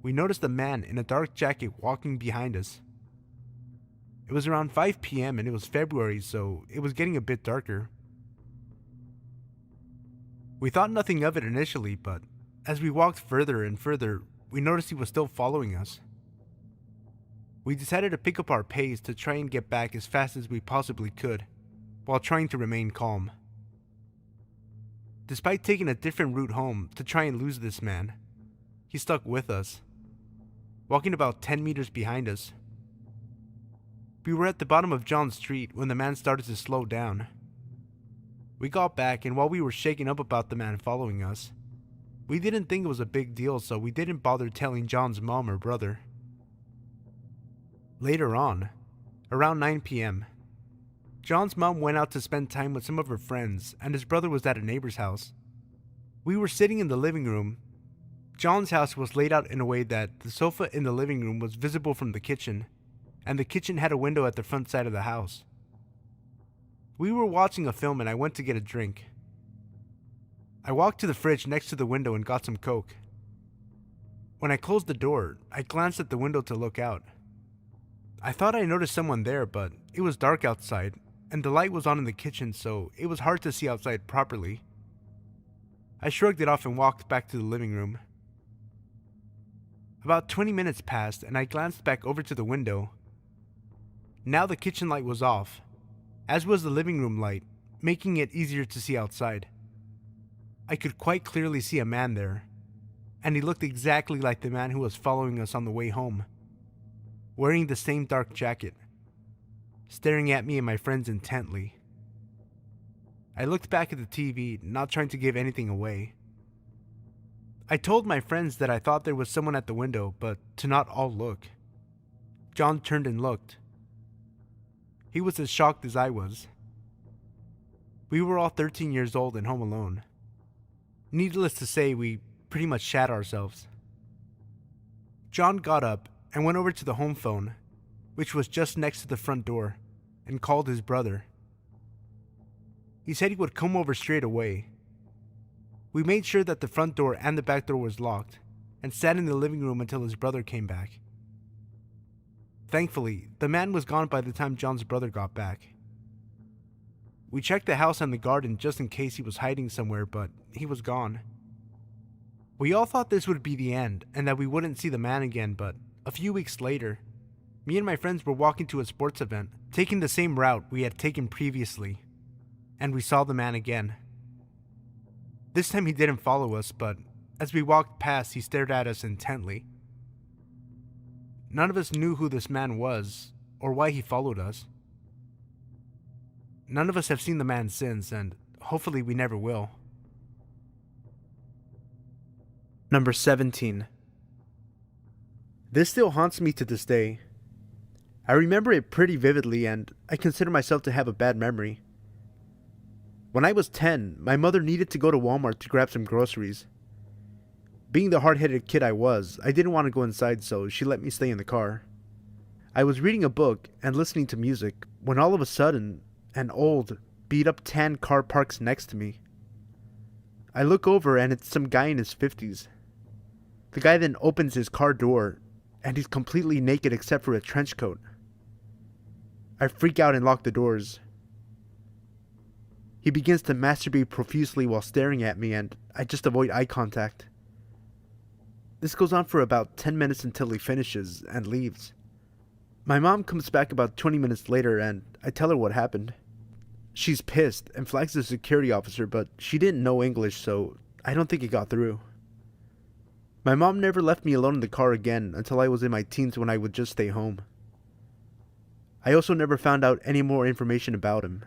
we noticed a man in a dark jacket walking behind us. It was around 5 p.m. and it was February, so it was getting a bit darker. We thought nothing of it initially, but as we walked further and further, we noticed he was still following us. We decided to pick up our pace to try and get back as fast as we possibly could, while trying to remain calm. Despite taking a different route home to try and lose this man, he stuck with us, walking about 10 meters behind us. We were at the bottom of John Street when the man started to slow down. We got back, and while we were shaken up about the man following us, we didn't think it was a big deal, so we didn't bother telling John's mom or brother. Later on, around 9 p.m., John's mom went out to spend time with some of her friends, and his brother was at a neighbor's house. We were sitting in the living room. John's house was laid out in a way that the sofa in the living room was visible from the kitchen, and the kitchen had a window at the front side of the house. We were watching a film and I went to get a drink. I walked to the fridge next to the window and got some Coke. When I closed the door, I glanced at the window to look out. I thought I noticed someone there, but it was dark outside, and the light was on in the kitchen, so it was hard to see outside properly. I shrugged it off and walked back to the living room. About 20 minutes passed, and I glanced back over to the window. Now the kitchen light was off, as was the living room light, making it easier to see outside. I could quite clearly see a man there, and he looked exactly like the man who was following us on the way home, wearing the same dark jacket, staring at me and my friends intently. I looked back at the TV, not trying to give anything away. I told my friends that I thought there was someone at the window, but to not all look. John turned and looked. He was as shocked as I was. We were all 13 years old and home alone. Needless to say, we pretty much shat ourselves. John got up and went over to the home phone, which was just next to the front door, and called his brother. He said he would come over straight away, We made sure that the front door and the back door was locked, and sat in the living room until his brother came back. Thankfully, the man was gone by the time John's brother got back. We checked the house and the garden just in case he was hiding somewhere, but he was gone. We all thought this would be the end and that we wouldn't see the man again, but a few weeks later, me and my friends were walking to a sports event, taking the same route we had taken previously, and we saw the man again. This time he didn't follow us, but as we walked past, he stared at us intently. None of us knew who this man was or why he followed us. None of us have seen the man since, and hopefully we never will. Number 17. This still haunts me to this day. I remember it pretty vividly, and I consider myself to have a bad memory. When I was 10, my mother needed to go to Walmart to grab some groceries. Being the hard-headed kid I was, I didn't want to go inside, so she let me stay in the car. I was reading a book and listening to music when all of a sudden, an old, beat-up tan car parks next to me. I look over and it's some guy in his 50s. The guy then opens his car door, and he's completely naked except for a trench coat. I freak out and lock the doors. He begins to masturbate profusely while staring at me, and I just avoid eye contact. This goes on for about 10 minutes until he finishes and leaves. My mom comes back about 20 minutes later, and I tell her what happened. She's pissed and flags the security officer, but she didn't know English, so I don't think it got through. My mom never left me alone in the car again until I was in my teens, when I would just stay home. I also never found out any more information about him.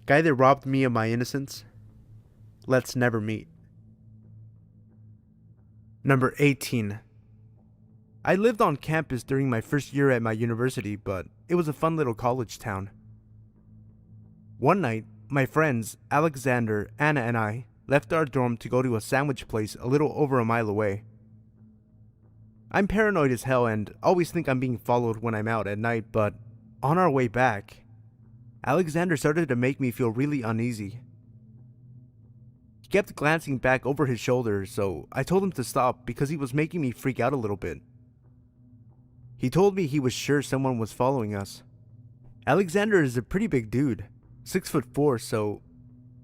Guy that robbed me of my innocence. Let's never meet. Number 18. I lived on campus during my first year at my university, but it was a fun little college town. One night, my friends Alexander, Anna, and I left our dorm to go to a sandwich place a little over a mile away. I'm paranoid as hell and always think I'm being followed when I'm out at night, but on our way back, Alexander started to make me feel really uneasy. He kept glancing back over his shoulder, so I told him to stop because he was making me freak out a little bit. He told me he was sure someone was following us. Alexander is a pretty big dude, 6'4", so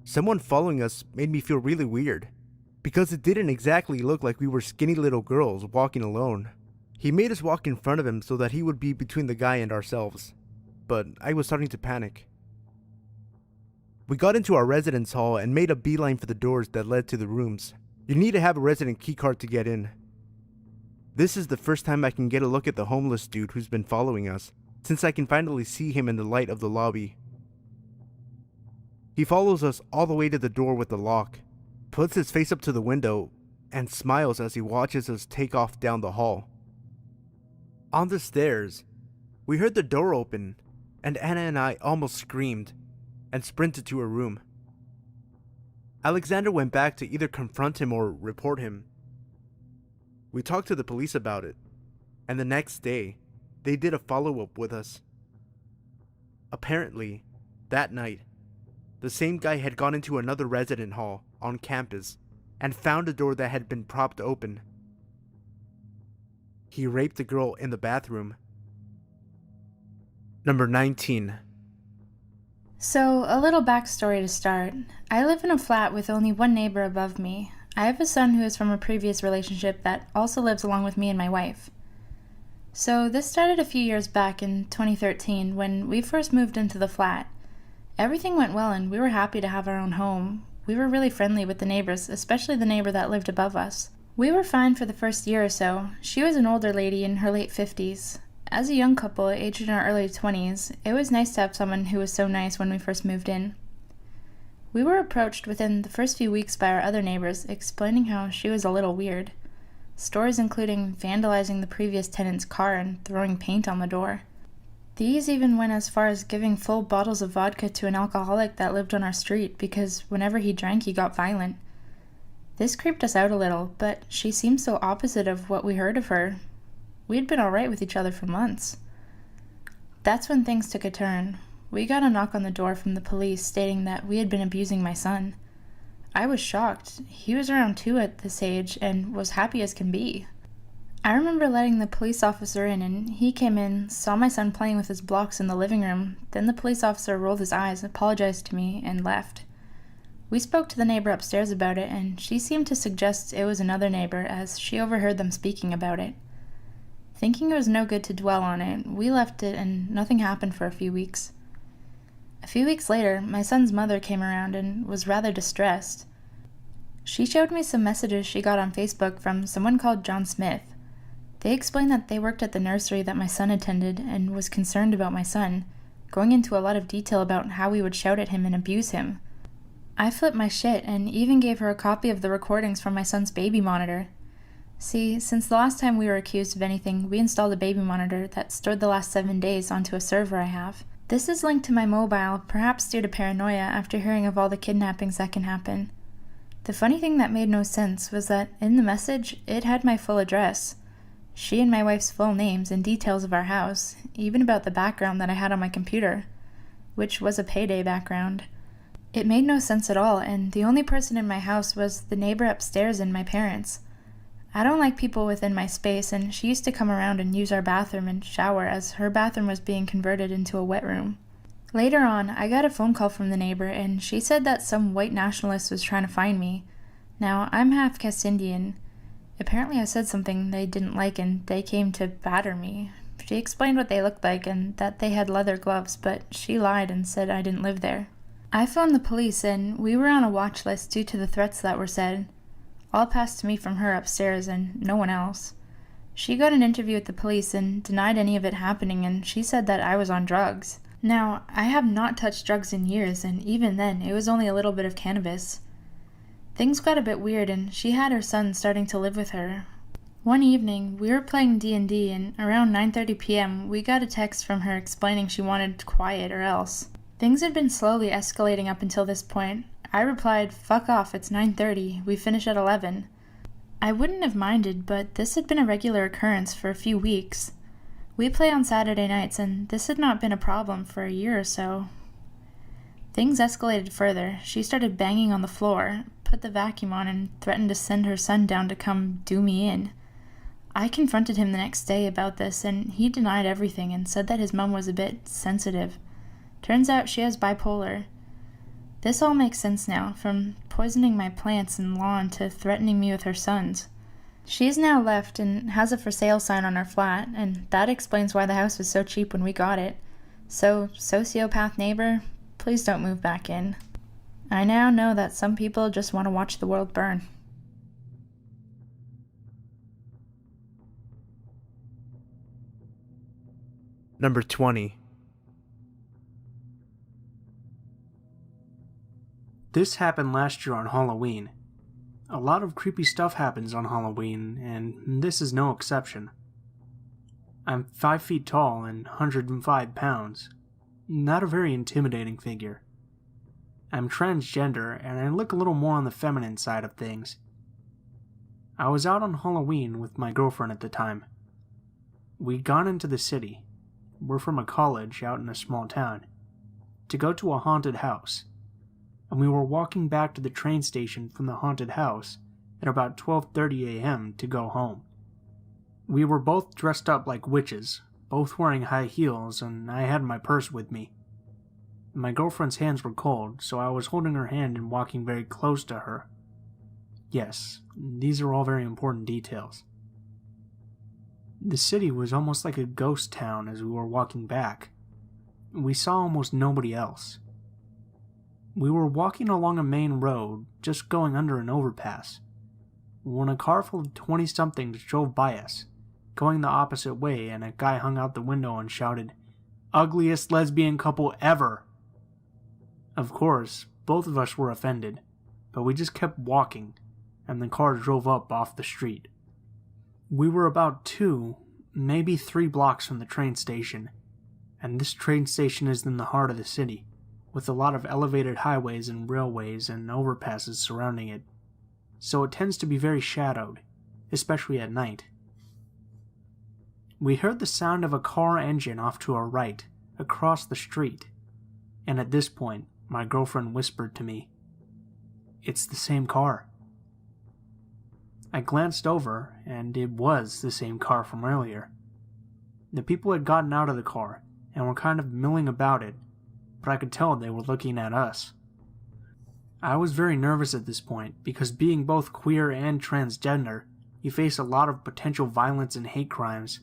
someone following us made me feel really weird, because it didn't exactly look like we were skinny little girls walking alone. He made us walk in front of him so that he would be between the guy and ourselves, but I was starting to panic. We got into our residence hall and made a beeline for the doors that led to the rooms. You need to have a resident keycard to get in. This is the first time I can get a look at the homeless dude who's been following us, since I can finally see him in the light of the lobby. He follows us all the way to the door with the lock, puts his face up to the window, and smiles as he watches us take off down the hall. On the stairs, we heard the door open, and Anna and I almost screamed and sprinted to her room. Alexander went back to either confront him or report him. We talked to the police about it, and the next day, they did a follow-up with us. Apparently, that night, the same guy had gone into another resident hall on campus and found a door that had been propped open. He raped a girl in the bathroom. Number 19. So, a little backstory to start. I live in a flat with only one neighbor above me. I have a son who is from a previous relationship that also lives along with me and my wife. So, this started a few years back in 2013 when we first moved into the flat. Everything went well and we were happy to have our own home. We were really friendly with the neighbors, especially the neighbor that lived above us. We were fine for the first year or so. She was an older lady in her late 50s. As a young couple, aged in our early 20s, it was nice to have someone who was so nice when we first moved in. We were approached within the first few weeks by our other neighbors, explaining how she was a little weird. Stories including vandalizing the previous tenant's car and throwing paint on the door. These even went as far as giving full bottles of vodka to an alcoholic that lived on our street because whenever he drank he got violent. This creeped us out a little, but she seemed so opposite of what we heard of her. We had been alright with each other for months. That's when things took a turn. We got a knock on the door from the police stating that we had been abusing my son. I was shocked. He was around 2 at this age and was happy as can be. I remember letting the police officer in, and he came in, saw my son playing with his blocks in the living room. Then the police officer rolled his eyes, apologized to me, and left. We spoke to the neighbor upstairs about it, and she seemed to suggest it was another neighbor as she overheard them speaking about it. Thinking it was no good to dwell on it, we left it and nothing happened for a few weeks. A few weeks later, my son's mother came around and was rather distressed. She showed me some messages she got on Facebook from someone called John Smith. They explained that they worked at the nursery that my son attended and was concerned about my son, going into a lot of detail about how we would shout at him and abuse him. I flipped my shit and even gave her a copy of the recordings from my son's baby monitor. See, since the last time we were accused of anything, we installed a baby monitor that stored the last 7 days onto a server I have. This is linked to my mobile, perhaps due to paranoia after hearing of all the kidnappings that can happen. The funny thing that made no sense was that in the message, it had my full address. She and my wife's full names and details of our house, even about the background that I had on my computer, which was a payday background. It made no sense at all, and the only person in my house was the neighbor upstairs and my parents. I don't like people within my space, and she used to come around and use our bathroom and shower as her bathroom was being converted into a wet room. Later on, I got a phone call from the neighbor, and she said that some white nationalist was trying to find me. Now, I'm half caste Indian. Apparently I said something they didn't like and they came to batter me. She explained what they looked like and that they had leather gloves, but she lied and said I didn't live there. I phoned the police and we were on a watch list due to the threats that were said. All passed to me from her upstairs and no one else. She got an interview with the police and denied any of it happening, and she said that I was on drugs. Now, I have not touched drugs in years, and even then it was only a little bit of cannabis. Things got a bit weird and she had her son starting to live with her. One evening, we were playing D&D and around 9:30 p.m. we got a text from her explaining she wanted quiet or else. Things had been slowly escalating up until this point. I replied, "Fuck off, it's 9:30, we finish at 11. I wouldn't have minded, but this had been a regular occurrence for a few weeks. We play on Saturday nights and this had not been a problem for a year or so. Things escalated further. She started banging on the floor, put the vacuum on, and threatened to send her son down to come do me in. I confronted him the next day about this, and he denied everything and said that his mom was a bit sensitive. Turns out she has bipolar. This all makes sense now, from poisoning my plants and lawn to threatening me with her sons. She's now left and has a for sale sign on her flat, and that explains why the house was so cheap when we got it. So, sociopath neighbor, please don't move back in. I now know that some people just want to watch the world burn. Number 20. This happened last year on Halloween. A lot of creepy stuff happens on Halloween, and this is no exception. I'm 5 feet tall and 105 pounds. Not a very intimidating figure. I'm transgender, and I look a little more on the feminine side of things. I was out on Halloween with my girlfriend at the time. We'd gone into the city. We're from a college out in a small town, to go to a haunted house, and we were walking back to the train station from the haunted house at about 12:30 a.m. to go home. We were both dressed up like witches, both wearing high heels, and I had my purse with me. My girlfriend's hands were cold, so I was holding her hand and walking very close to her. Yes, these are all very important details. The city was almost like a ghost town as we were walking back. We saw almost nobody else. We were walking along a main road, just going under an overpass, when a car full of 20-somethings drove by us, going the opposite way, and a guy hung out the window and shouted, "Ugliest lesbian couple ever!" Of course, both of us were offended, but we just kept walking, and the car drove up off the street. We were about 2, maybe 3 blocks from the train station, and this train station is in the heart of the city, with a lot of elevated highways and railways and overpasses surrounding it, so it tends to be very shadowed, especially at night. We heard the sound of a car engine off to our right, across the street, and at this point, my girlfriend whispered to me, It's the same car. I glanced over, and it was the same car from earlier. The people had gotten out of the car and were kind of milling about it, but I could tell they were looking at us. I was very nervous at this point because being both queer and transgender, you face a lot of potential violence and hate crimes.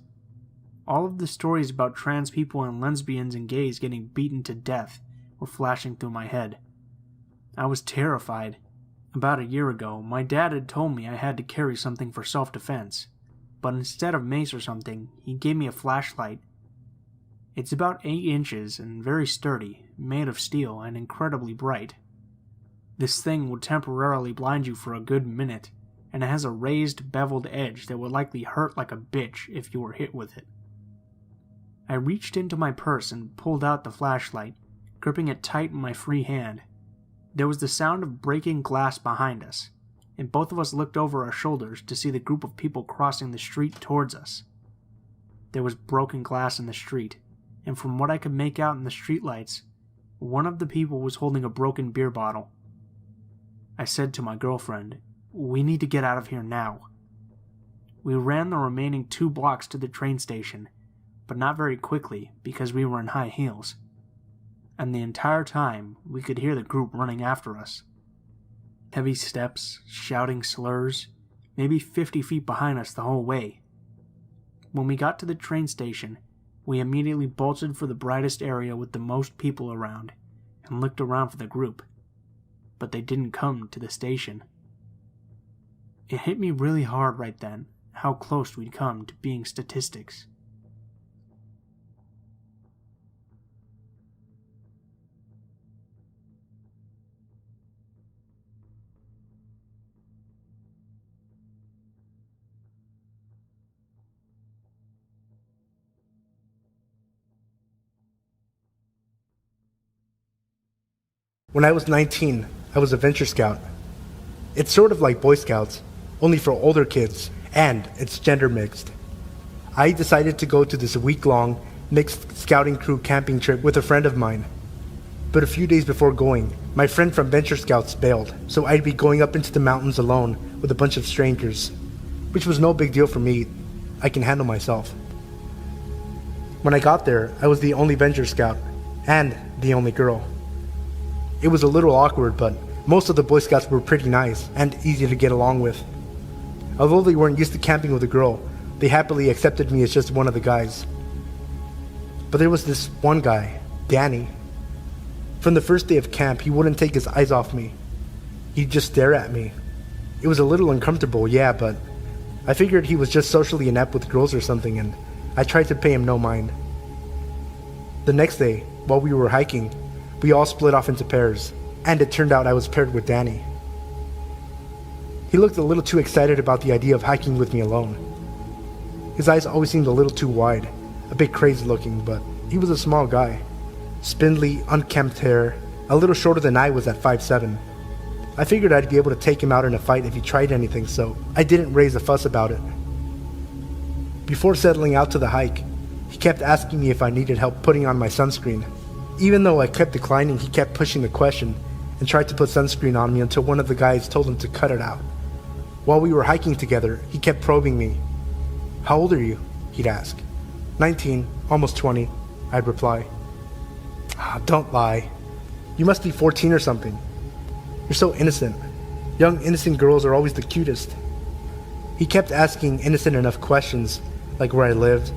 All of the stories about trans people and lesbians and gays getting beaten to death were flashing through my head. I was terrified. About a year ago, my dad had told me I had to carry something for self-defense, but instead of mace or something, he gave me a flashlight. It's about 8 inches and very sturdy, made of steel and incredibly bright. This thing will temporarily blind you for a good minute, and it has a raised, beveled edge that would likely hurt like a bitch if you were hit with it. I reached into my purse and pulled out the flashlight, gripping it tight in my free hand. There was the sound of breaking glass behind us, and both of us looked over our shoulders to see the group of people crossing the street towards us. There was broken glass in the street, and from what I could make out in the streetlights, one of the people was holding a broken beer bottle. I said to my girlfriend, "We need to get out of here now." We ran the remaining 2 blocks to the train station, but not very quickly because we were in high heels. And the entire time, we could hear the group running after us. Heavy steps, shouting slurs, maybe 50 feet behind us the whole way. When we got to the train station, we immediately bolted for the brightest area with the most people around, and looked around for the group. But they didn't come to the station. It hit me really hard right then, how close we'd come to being statistics. When I was 19, I was a venture scout. It's sort of like Boy Scouts, only for older kids, and it's gender mixed. I decided to go to this week-long mixed scouting crew camping trip with a friend of mine. But a few days before going, my friend from Venture Scouts bailed, so I'd be going up into the mountains alone with a bunch of strangers, which was no big deal for me. I can handle myself. When I got there, I was the only Venture Scout, and the only girl. It was a little awkward, but most of the Boy Scouts were pretty nice and easy to get along with. Although they weren't used to camping with a girl, they happily accepted me as just one of the guys. But there was this one guy, Danny. From the first day of camp, he wouldn't take his eyes off me. He'd just stare at me. It was a little uncomfortable, yeah, but I figured he was just socially inept with girls or something, and I tried to pay him no mind. The next day, while we were hiking, we all split off into pairs, and it turned out I was paired with Danny. He looked a little too excited about the idea of hiking with me alone. His eyes always seemed a little too wide, a bit crazy looking, but he was a small guy. Spindly, unkempt hair, a little shorter than I was at 5'7". I figured I'd be able to take him out in a fight if he tried anything, so I didn't raise a fuss about it. Before settling out to the hike, he kept asking me if I needed help putting on my sunscreen. Even though I kept declining, he kept pushing the question and tried to put sunscreen on me until one of the guys told him to cut it out. While we were hiking together, he kept probing me. "How old are you?" he'd ask. 19, almost 20, I'd reply. Don't lie. You must be 14 or something. You're so innocent. Young, innocent girls are always the cutest. He kept asking innocent enough questions, like where I lived,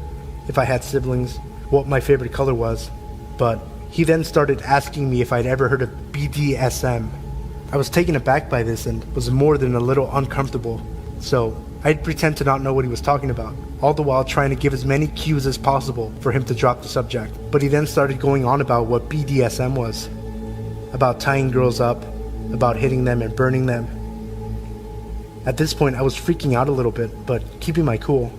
if I had siblings, what my favorite color was, but he then started asking me if I'd ever heard of BDSM. I was taken aback by this and was more than a little uncomfortable, so I'd pretend to not know what he was talking about, all the while trying to give as many cues as possible for him to drop the subject. But he then started going on about what BDSM was, about tying girls up, about hitting them and burning them. At this point, I was freaking out a little bit, but keeping my cool.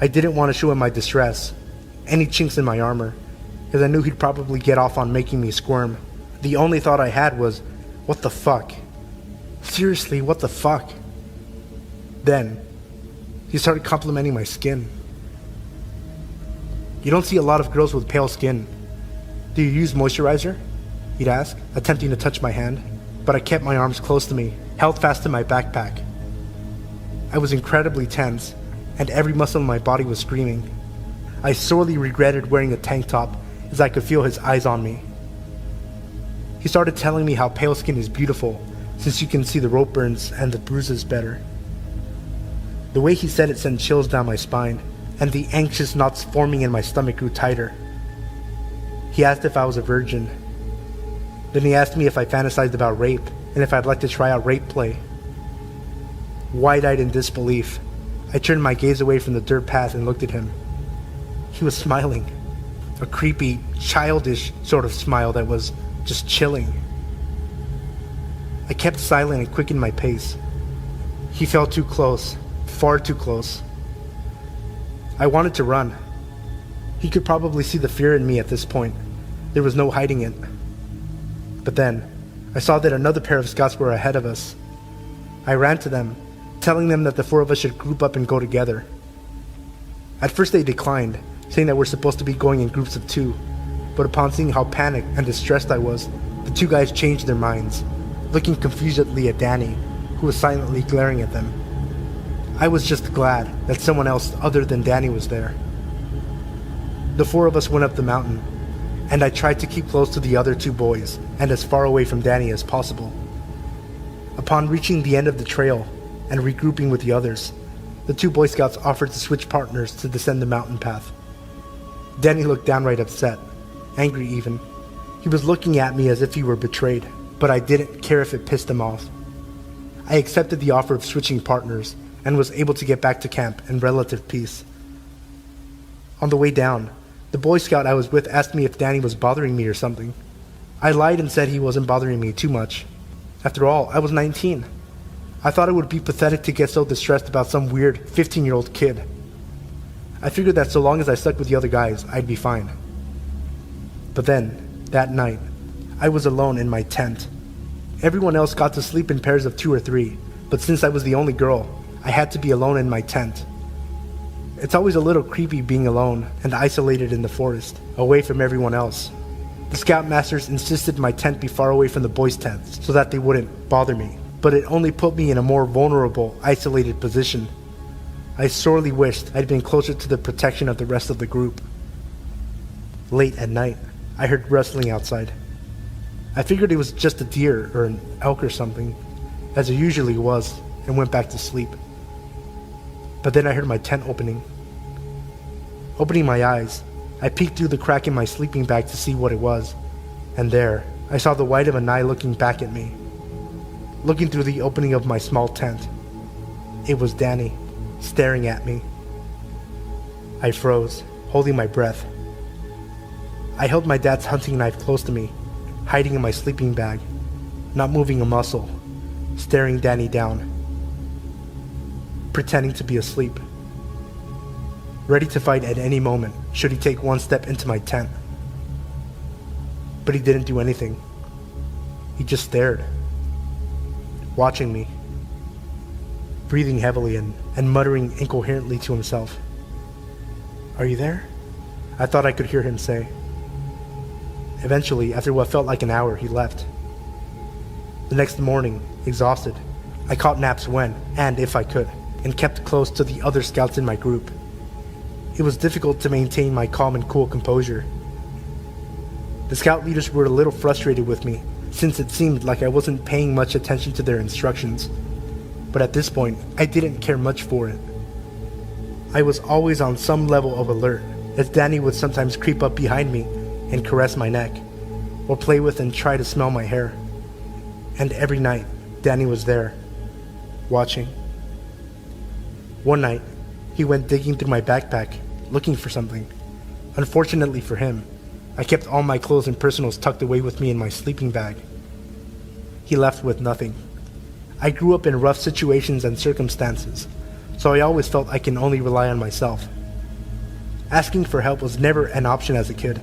I didn't want to show him my distress, any chinks in my armor, because I knew he'd probably get off on making me squirm. The only thought I had was, what the fuck? Seriously, what the fuck? Then, he started complimenting my skin. "You don't see a lot of girls with pale skin. Do you use moisturizer?" he'd ask, attempting to touch my hand. but I kept my arms close to me, held fast to my backpack. I was incredibly tense, and every muscle in my body was screaming. I sorely regretted wearing a tank top as I could feel his eyes on me. He started telling me how pale skin is beautiful since you can see the rope burns and the bruises better. The way he said it sent chills down my spine, and the anxious knots forming in my stomach grew tighter. He asked if I was a virgin. Then he asked me if I fantasized about rape and if I'd like to try out rape play. Wide-eyed in disbelief, I turned my gaze away from the dirt path and looked at him. He was smiling. A creepy, childish sort of smile that was just chilling. I kept silent and quickened my pace. He felt too close, far too close. I wanted to run. He could probably see the fear in me at this point. There was no hiding it. But then, I saw that another pair of scouts were ahead of us. I ran to them, telling them that the four of us should group up and go together. At first they declined, saying that we're supposed to be going in groups of 2, but upon seeing how panicked and distressed I was, the 2 guys changed their minds, looking confusedly at Danny, who was silently glaring at them. I was just glad that someone else other than Danny was there. The 4 of us went up the mountain, and I tried to keep close to the other 2 boys and as far away from Danny as possible. Upon reaching the end of the trail and regrouping with the others, the 2 Boy Scouts offered to switch partners to descend the mountain path. Danny looked downright upset, angry even. He was looking at me as if he were betrayed, but I didn't care if it pissed him off. I accepted the offer of switching partners and was able to get back to camp in relative peace. On the way down, the Boy Scout I was with asked me if Danny was bothering me or something. I lied and said he wasn't bothering me too much. After all, I was 19. I thought it would be pathetic to get so distressed about some weird 15-year-old kid. I figured that so long as I stuck with the other guys, I'd be fine. But then, that night, I was alone in my tent. Everyone else got to sleep in pairs of 2 or 3, but since I was the only girl, I had to be alone in my tent. It's always a little creepy being alone and isolated in the forest, away from everyone else. The scoutmasters insisted my tent be far away from the boys' tents so that they wouldn't bother me, but it only put me in a more vulnerable, isolated position. I sorely wished I'd been closer to the protection of the rest of the group. Late at night, I heard rustling outside. I figured it was just a deer or an elk or something, as it usually was, and went back to sleep. But then I heard my tent opening. Opening my eyes, I peeked through the crack in my sleeping bag to see what it was, and there, I saw the white of an eye looking back at me, looking through the opening of my small tent. It was Danny, staring at me. I froze, holding my breath. I held my dad's hunting knife close to me, hiding in my sleeping bag, not moving a muscle, staring Danny down, pretending to be asleep, ready to fight at any moment should he take one step into my tent. But he didn't do anything. He just stared, watching me, breathing heavily and muttering incoherently to himself. "Are you there?" I thought I could hear him say. Eventually, after what felt like an hour, he left. The next morning, exhausted, I caught naps when, and if I could, and kept close to the other scouts in my group. It was difficult to maintain my calm and cool composure. The scout leaders were a little frustrated with me, since it seemed like I wasn't paying much attention to their instructions. But at this point, I didn't care much for it. I was always on some level of alert, as Danny would sometimes creep up behind me and caress my neck, or play with and try to smell my hair. And every night, Danny was there, watching. One night, he went digging through my backpack, looking for something. Unfortunately for him, I kept all my clothes and personals tucked away with me in my sleeping bag. He left with nothing. I grew up in rough situations and circumstances, so I always felt I can only rely on myself. Asking for help was never an option as a kid.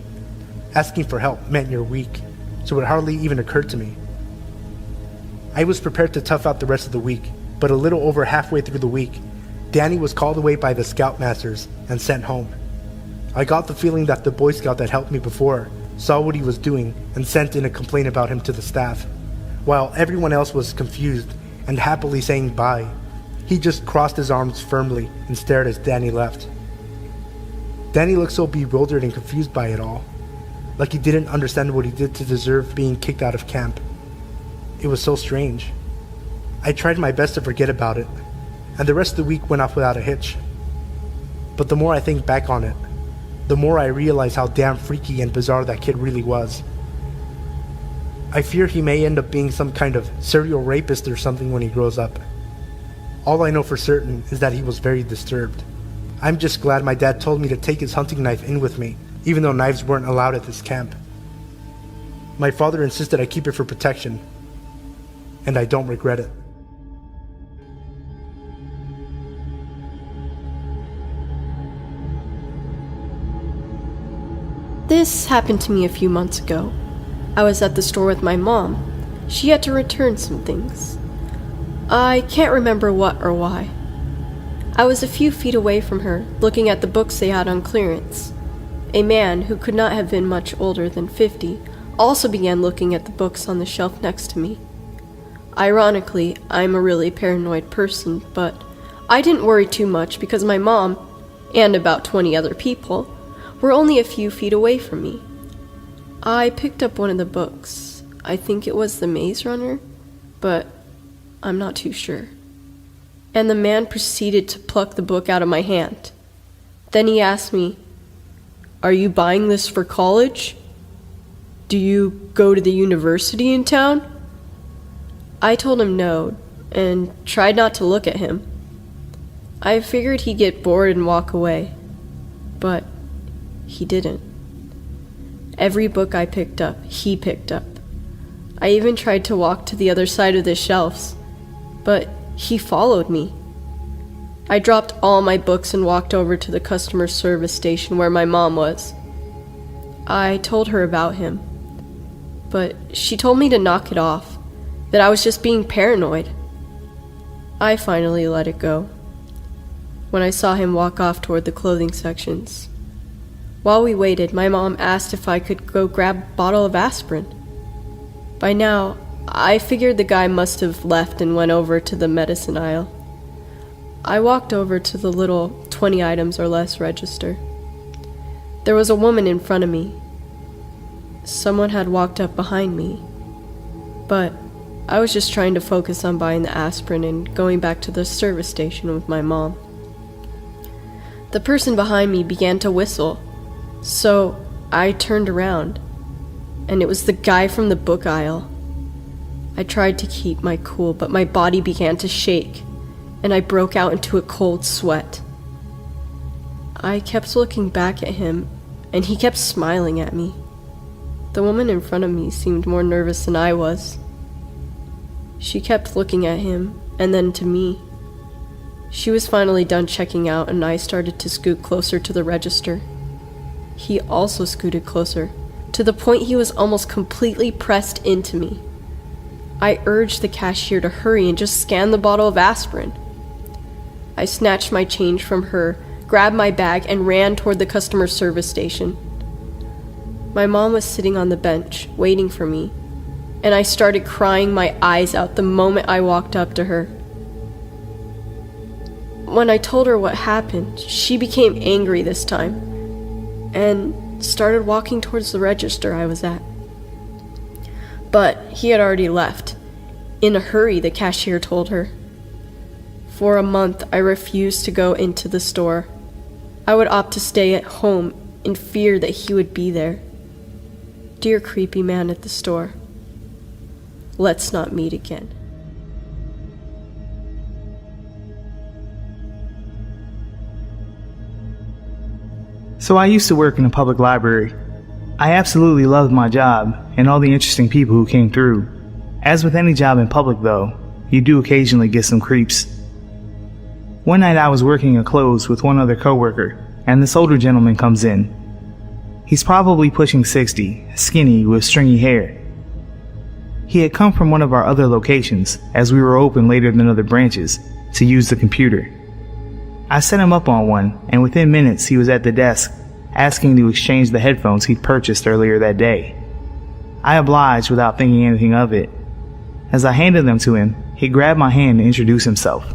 Asking for help meant you're weak, so it hardly even occurred to me. I was prepared to tough out the rest of the week, but a little over halfway through the week, Danny was called away by the scoutmasters and sent home. I got the feeling that the Boy Scout that helped me before saw what he was doing and sent in a complaint about him to the staff, while everyone else was confused and happily saying bye. He just crossed his arms firmly and stared as Danny left. Danny looked so bewildered and confused by it all, like he didn't understand what he did to deserve being kicked out of camp. It was so strange. I tried my best to forget about it, and the rest of the week went off without a hitch. But the more I think back on it, the more I realize how damn freaky and bizarre that kid really was. I fear he may end up being some kind of serial rapist or something when he grows up. All I know for certain is that he was very disturbed. I'm just glad my dad told me to take his hunting knife in with me, even though knives weren't allowed at this camp. My father insisted I keep it for protection, and I don't regret it. This happened to me a few months ago. I was at the store with my mom. She had to return some things. I can't remember what or why. I was a few feet away from her, looking at the books they had on clearance. A man, who could not have been much older than 50, also began looking at the books on the shelf next to me. Ironically, I'm a really paranoid person, but I didn't worry too much because my mom, and about 20 other people, were only a few feet away from me. I picked up one of the books. I think it was The Maze Runner, but I'm not too sure. And the man proceeded to pluck the book out of my hand. Then he asked me, "Are you buying this for college? Do you go to the university in town?" I told him no, and tried not to look at him. I figured he'd get bored and walk away, but he didn't. Every book I picked up, he picked up. I even tried to walk to the other side of the shelves, but he followed me. I dropped all my books and walked over to the customer service station where my mom was. I told her about him, but she told me to knock it off, that I was just being paranoid. I finally let it go when I saw him walk off toward the clothing sections. While we waited, my mom asked if I could go grab a bottle of aspirin. By now, I figured the guy must have left and went over to the medicine aisle. I walked over to the little 20 items or less register. There was a woman in front of me. Someone had walked up behind me, but I was just trying to focus on buying the aspirin and going back to the service station with my mom. The person behind me began to whistle, so I turned around, and it was the guy from the book aisle. I tried to keep my cool, but my body began to shake, and I broke out into a cold sweat. I kept looking back at him, and he kept smiling at me. The woman in front of me seemed more nervous than I was. She kept looking at him, and then to me. She was finally done checking out, and I started to scoot closer to the register. He also scooted closer, to the point he was almost completely pressed into me. I urged the cashier to hurry and just scan the bottle of aspirin. I snatched my change from her, grabbed my bag, and ran toward the customer service station. My mom was sitting on the bench, waiting for me, and I started crying my eyes out the moment I walked up to her. When I told her what happened, she became angry this time, and started walking towards the register I was at. But he had already left. In a hurry, the cashier told her. For a month, I refused to go into the store. I would opt to stay at home in fear that he would be there. Dear creepy man at the store, let's not meet again. So I used to work in a public library. I absolutely loved my job and all the interesting people who came through. As with any job in public though, you do occasionally get some creeps. One night I was working a close with one other coworker, and this older gentleman comes in. He's probably pushing 60, skinny with stringy hair. He had come from one of our other locations, as we were open later than other branches, to use the computer. I set him up on one, and within minutes he was at the desk, asking to exchange the headphones he'd purchased earlier that day. I obliged without thinking anything of it. As I handed them to him, he grabbed my hand to introduce himself.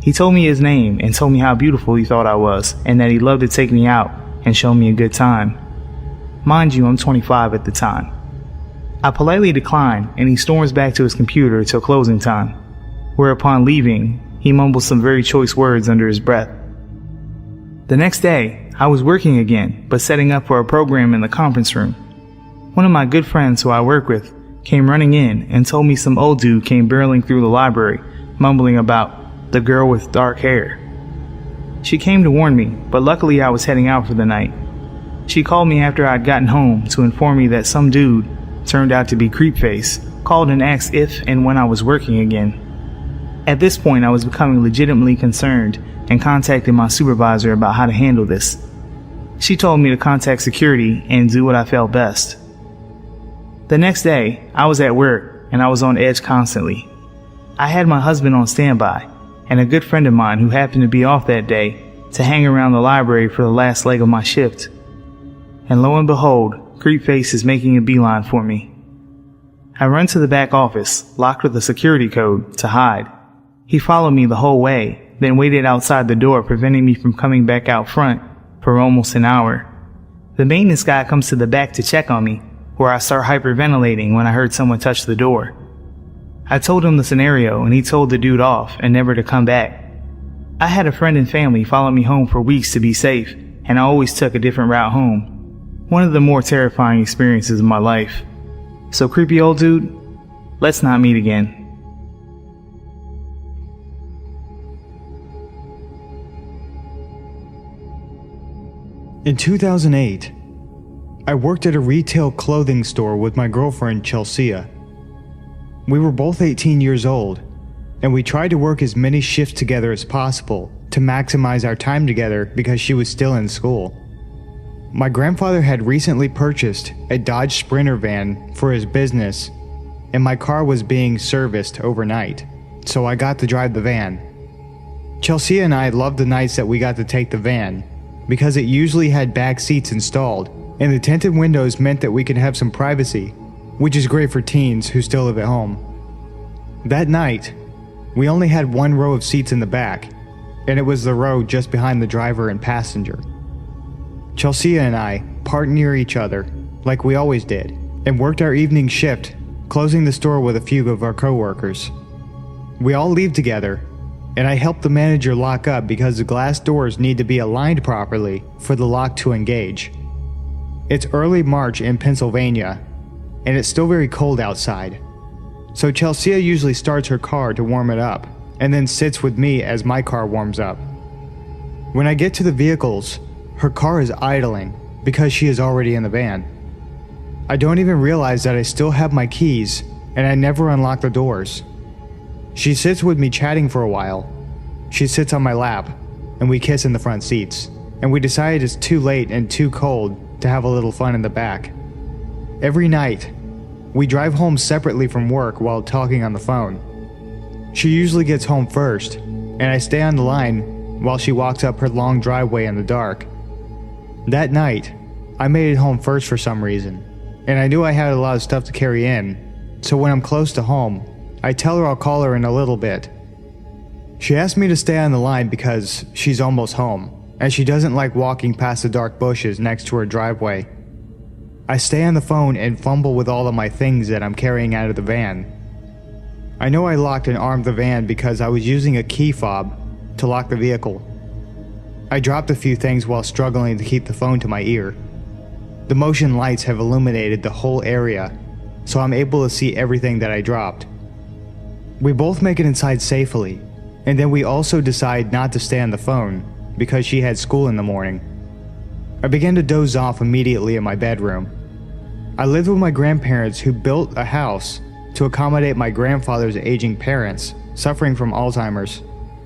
He told me his name and told me how beautiful he thought I was and that he'd love to take me out and show me a good time. Mind you, I'm 25 at the time. I politely declined and he storms back to his computer till closing time, whereupon leaving, he mumbled some very choice words under his breath. The next day, I was working again, but setting up for a program in the conference room. One of my good friends who I work with came running in and told me some old dude came barreling through the library, mumbling about the girl with dark hair. She came to warn me, but luckily I was heading out for the night. She called me after I'd gotten home to inform me that some dude, turned out to be Creepface, called and asked if and when I was working again. At this point I was becoming legitimately concerned and contacted my supervisor about how to handle this. She told me to contact security and do what I felt best. The next day, I was at work and I was on edge constantly. I had my husband on standby and a good friend of mine who happened to be off that day to hang around the library for the last leg of my shift. And lo and behold, Creepface is making a beeline for me. I run to the back office, locked with a security code, to hide. He followed me the whole way, then waited outside the door, preventing me from coming back out front for almost an hour. The maintenance guy comes to the back to check on me, where I start hyperventilating when I heard someone touch the door. I told him the scenario and he told the dude off and never to come back. I had a friend and family follow me home for weeks to be safe, and I always took a different route home. One of the more terrifying experiences of my life. So creepy old dude, let's not meet again. In 2008, I worked at a retail clothing store with my girlfriend Chelsea. We were both 18 years old, and we tried to work as many shifts together as possible to maximize our time together because she was still in school. My grandfather had recently purchased a Dodge Sprinter van for his business, and my car was being serviced overnight, so I got to drive the van. Chelsea and I loved the nights that we got to take the van, because it usually had back seats installed, and the tinted windows meant that we could have some privacy, which is great for teens who still live at home. That night, we only had one row of seats in the back, and it was the row just behind the driver and passenger. Chelsea and I parked near each other, like we always did, and worked our evening shift, closing the store with a few of our coworkers. We all leave together, and I helped the manager lock up because the glass doors need to be aligned properly for the lock to engage. It's early March in Pennsylvania, and it's still very cold outside. So Chelsea usually starts her car to warm it up, and then sits with me as my car warms up. When I get to the vehicles, her car is idling because she is already in the van. I don't even realize that I still have my keys, and I never unlock the doors. She sits with me chatting for a while. She sits on my lap, and we kiss in the front seats, and we decide it's too late and too cold to have a little fun in the back. Every night, we drive home separately from work while talking on the phone. She usually gets home first, and I stay on the line while she walks up her long driveway in the dark. That night, I made it home first for some reason, and I knew I had a lot of stuff to carry in, so when I'm close to home, I tell her I'll call her in a little bit. She asked me to stay on the line because she's almost home, and she doesn't like walking past the dark bushes next to her driveway. I stay on the phone and fumble with all of my things that I'm carrying out of the van. I know I locked and armed the van because I was using a key fob to lock the vehicle. I dropped a few things while struggling to keep the phone to my ear. The motion lights have illuminated the whole area, so I'm able to see everything that I dropped. We both make it inside safely, and then we also decide not to stay on the phone because she had school in the morning. I began to doze off immediately in my bedroom. I lived with my grandparents who built a house to accommodate my grandfather's aging parents suffering from Alzheimer's,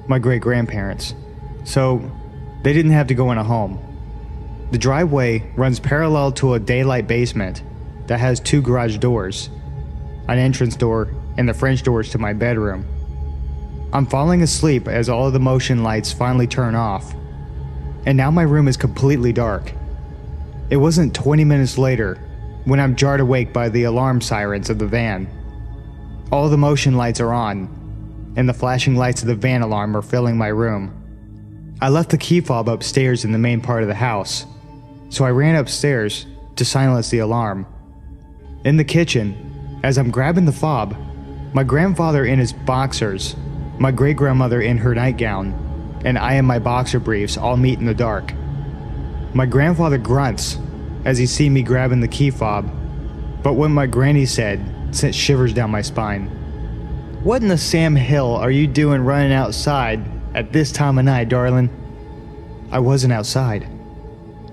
my great-grandparents, so they didn't have to go in a home. The driveway runs parallel to a daylight basement that has two garage doors, an entrance door, and the French doors to my bedroom. I'm falling asleep as all of the motion lights finally turn off, and now my room is completely dark. It wasn't 20 minutes later when I'm jarred awake by the alarm sirens of the van. All the motion lights are on, and the flashing lights of the van alarm are filling my room. I left the key fob upstairs in the main part of the house, so I ran upstairs to silence the alarm. In the kitchen, as I'm grabbing the fob, my grandfather in his boxers, my great-grandmother in her nightgown, and I in my boxer briefs all meet in the dark. My grandfather grunts as he sees me grabbing the key fob, but what my granny said sent shivers down my spine. "What in the Sam Hill are you doing running outside at this time of night, darling?" I wasn't outside.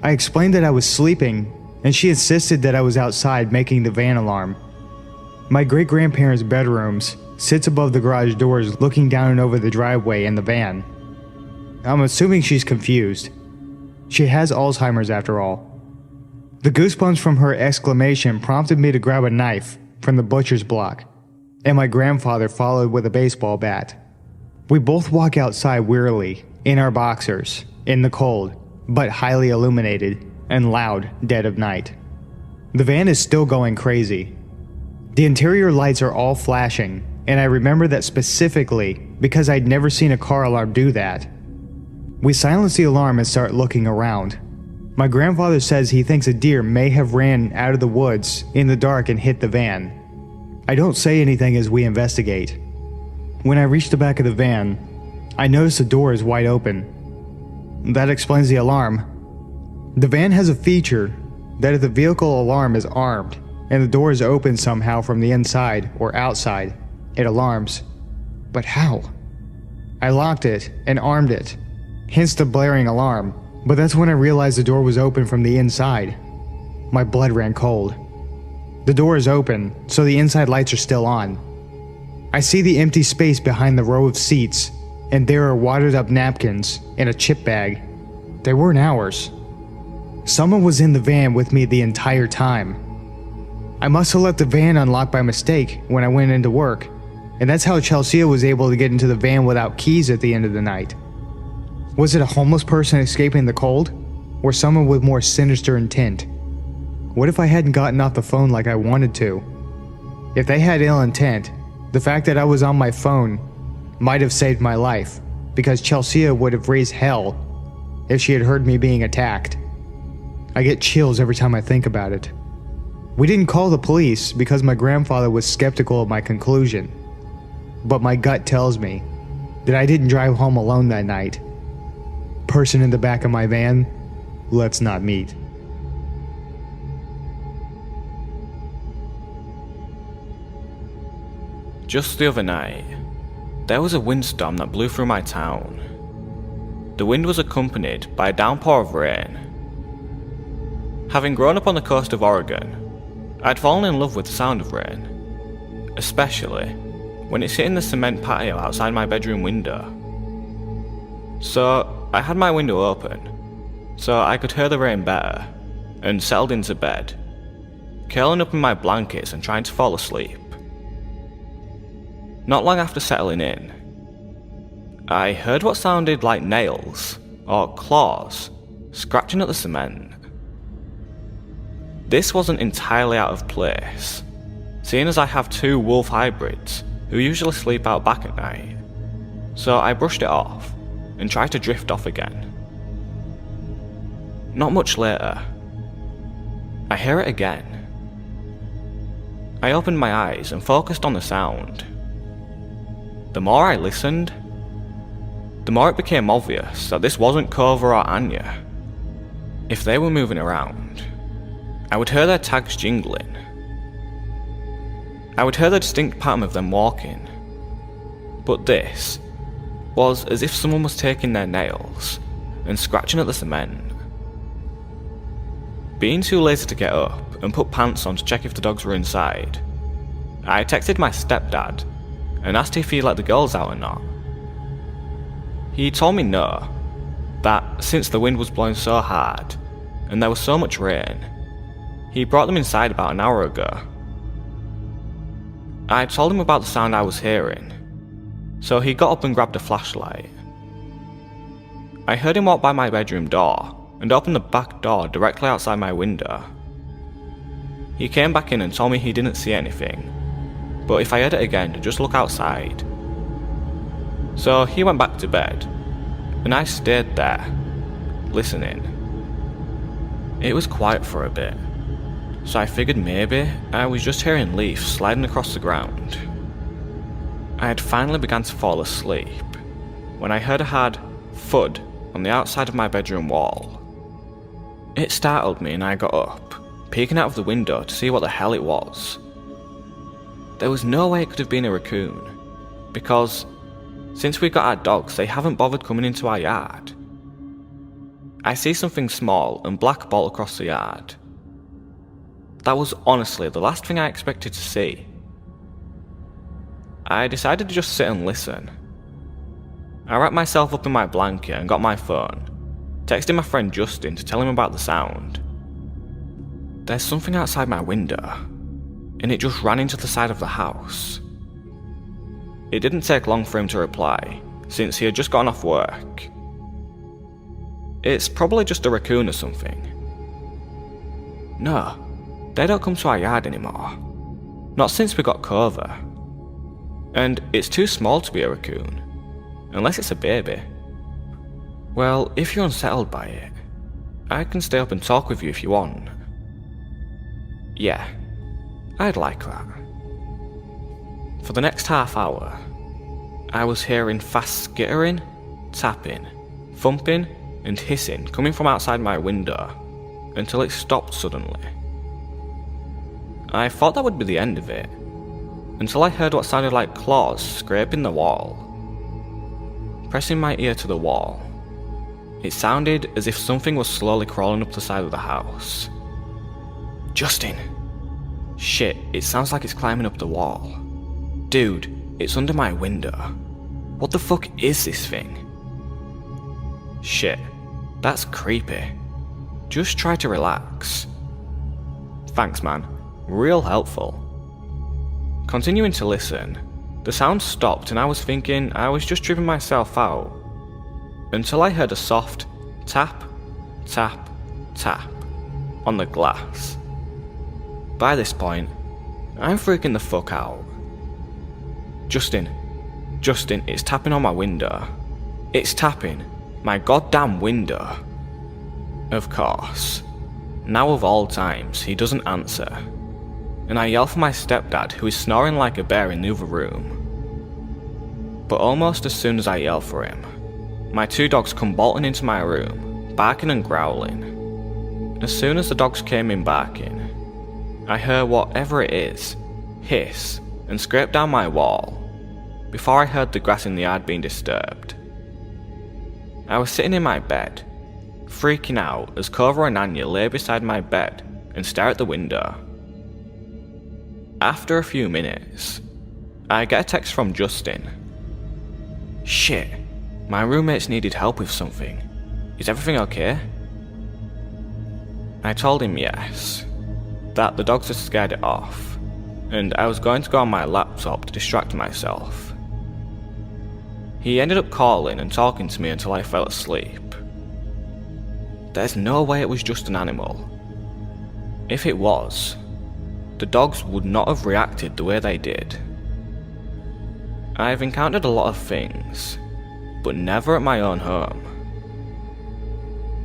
I explained that I was sleeping, and she insisted that I was outside making the van alarm. My great-grandparents' bedrooms sits above the garage doors looking down and over the driveway and the van. I'm assuming she's confused. She has Alzheimer's after all. The goosebumps from her exclamation prompted me to grab a knife from the butcher's block, and my grandfather followed with a baseball bat. We both walk outside wearily, in our boxers, in the cold, but highly illuminated and loud dead of night. The van is still going crazy. The interior lights are all flashing, and I remember that specifically because I'd never seen a car alarm do that. We silence the alarm and start looking around. My grandfather says he thinks a deer may have ran out of the woods in the dark and hit the van. I don't say anything as we investigate. When I reach the back of the van, I notice the door is wide open. That explains the alarm. The van has a feature that if the vehicle alarm is armed and the door is open somehow from the inside or outside, it alarms. But how? I locked it and armed it, hence the blaring alarm, but that's when I realized the door was open from the inside. My blood ran cold. The door is open, so the inside lights are still on. I see the empty space behind the row of seats, and there are wadded up napkins and a chip bag. They weren't ours. Someone was in the van with me the entire time. I must have left the van unlocked by mistake when I went into work, and that's how Chelsea was able to get into the van without keys at the end of the night. Was it a homeless person escaping the cold, or someone with more sinister intent? What if I hadn't gotten off the phone like I wanted to? If they had ill intent, the fact that I was on my phone might have saved my life, because Chelsea would have raised hell if she had heard me being attacked. I get chills every time I think about it. We didn't call the police because my grandfather was skeptical of my conclusion, but my gut tells me that I didn't drive home alone that night. Person in the back of my van, let's not meet. Just the other night, there was a windstorm that blew through my town. The wind was accompanied by a downpour of rain. Having grown up on the coast of Oregon, I'd fallen in love with the sound of rain, especially when it's hitting the cement patio outside my bedroom window. So I had my window open, so I could hear the rain better, and settled into bed, curling up in my blankets and trying to fall asleep. Not long after settling in, I heard what sounded like nails, or claws, scratching at the cement. This wasn't entirely out of place, seeing as I have two wolf hybrids who usually sleep out back at night, so I brushed it off and tried to drift off again. Not much later, I hear it again. I opened my eyes and focused on the sound. The more I listened, the more it became obvious that this wasn't Kova or Anya. If they were moving around, I would hear their tags jingling. I would hear the distinct pattern of them walking. But this was as if someone was taking their nails and scratching at the cement. Being too lazy to get up and put pants on to check if the dogs were inside, I texted my stepdad and asked if he'd let the girls out or not. He told me no, that since the wind was blowing so hard and there was so much rain, he brought them inside about an hour ago. I told him about the sound I was hearing, so he got up and grabbed a flashlight. I heard him walk by my bedroom door and open the back door directly outside my window. He came back in and told me he didn't see anything, but if I heard it again, to just look outside. So he went back to bed, and I stayed there, listening. It was quiet for a bit, so I figured maybe I was just hearing leaves sliding across the ground. I had finally begun to fall asleep when I heard a hard thud on the outside of my bedroom wall. It startled me and I got up, peeking out of the window to see what the hell it was. There was no way it could have been a raccoon, because since we got our dogs, they haven't bothered coming into our yard. I see something small and black bolt across the yard. That was honestly the last thing I expected to see. I decided to just sit and listen. I wrapped myself up in my blanket and got my phone, texting my friend Justin to tell him about the sound. There's something outside my window, and it just ran into the side of the house. It didn't take long for him to reply, since he had just gotten off work. It's probably just a raccoon or something. No, they don't come to our yard anymore. Not since we got Clover. And it's too small to be a raccoon, unless it's a baby. Well, if you're unsettled by it, I can stay up and talk with you if you want. Yeah, I'd like that. For the next half hour, I was hearing fast skittering, tapping, thumping, and hissing coming from outside my window, until it stopped suddenly. I thought that would be the end of it, until I heard what sounded like claws scraping the wall. Pressing my ear to the wall, it sounded as if something was slowly crawling up the side of the house. Justin! Shit, it sounds like it's climbing up the wall. Dude, it's under my window. What the fuck is this thing? Shit, that's creepy. Just try to relax. Thanks, man. Real helpful. Continuing to listen, the sound stopped and I was thinking I was just tripping myself out, until I heard a soft tap, tap, tap on the glass. By this point, I'm freaking the fuck out. Justin, it's tapping on my window. It's tapping my goddamn window. Of course. Now of all times, he doesn't answer, and I yell for my stepdad, who is snoring like a bear in the other room. But almost as soon as I yell for him, my two dogs come bolting into my room, barking and growling. As soon as the dogs came in barking, I heard whatever it is hiss and scrape down my wall, before I heard the grass in the yard being disturbed. I was sitting in my bed, freaking out as Clover and Anya lay beside my bed and stare at the window. After a few minutes, I get a text from Justin. Shit, my roommates needed help with something. Is everything okay? I told him yes, that the dogs had scared it off, and I was going to go on my laptop to distract myself. He ended up calling and talking to me until I fell asleep. There's no way it was just an animal. If it was, the dogs would not have reacted the way they did. I've encountered a lot of things, but never at my own home.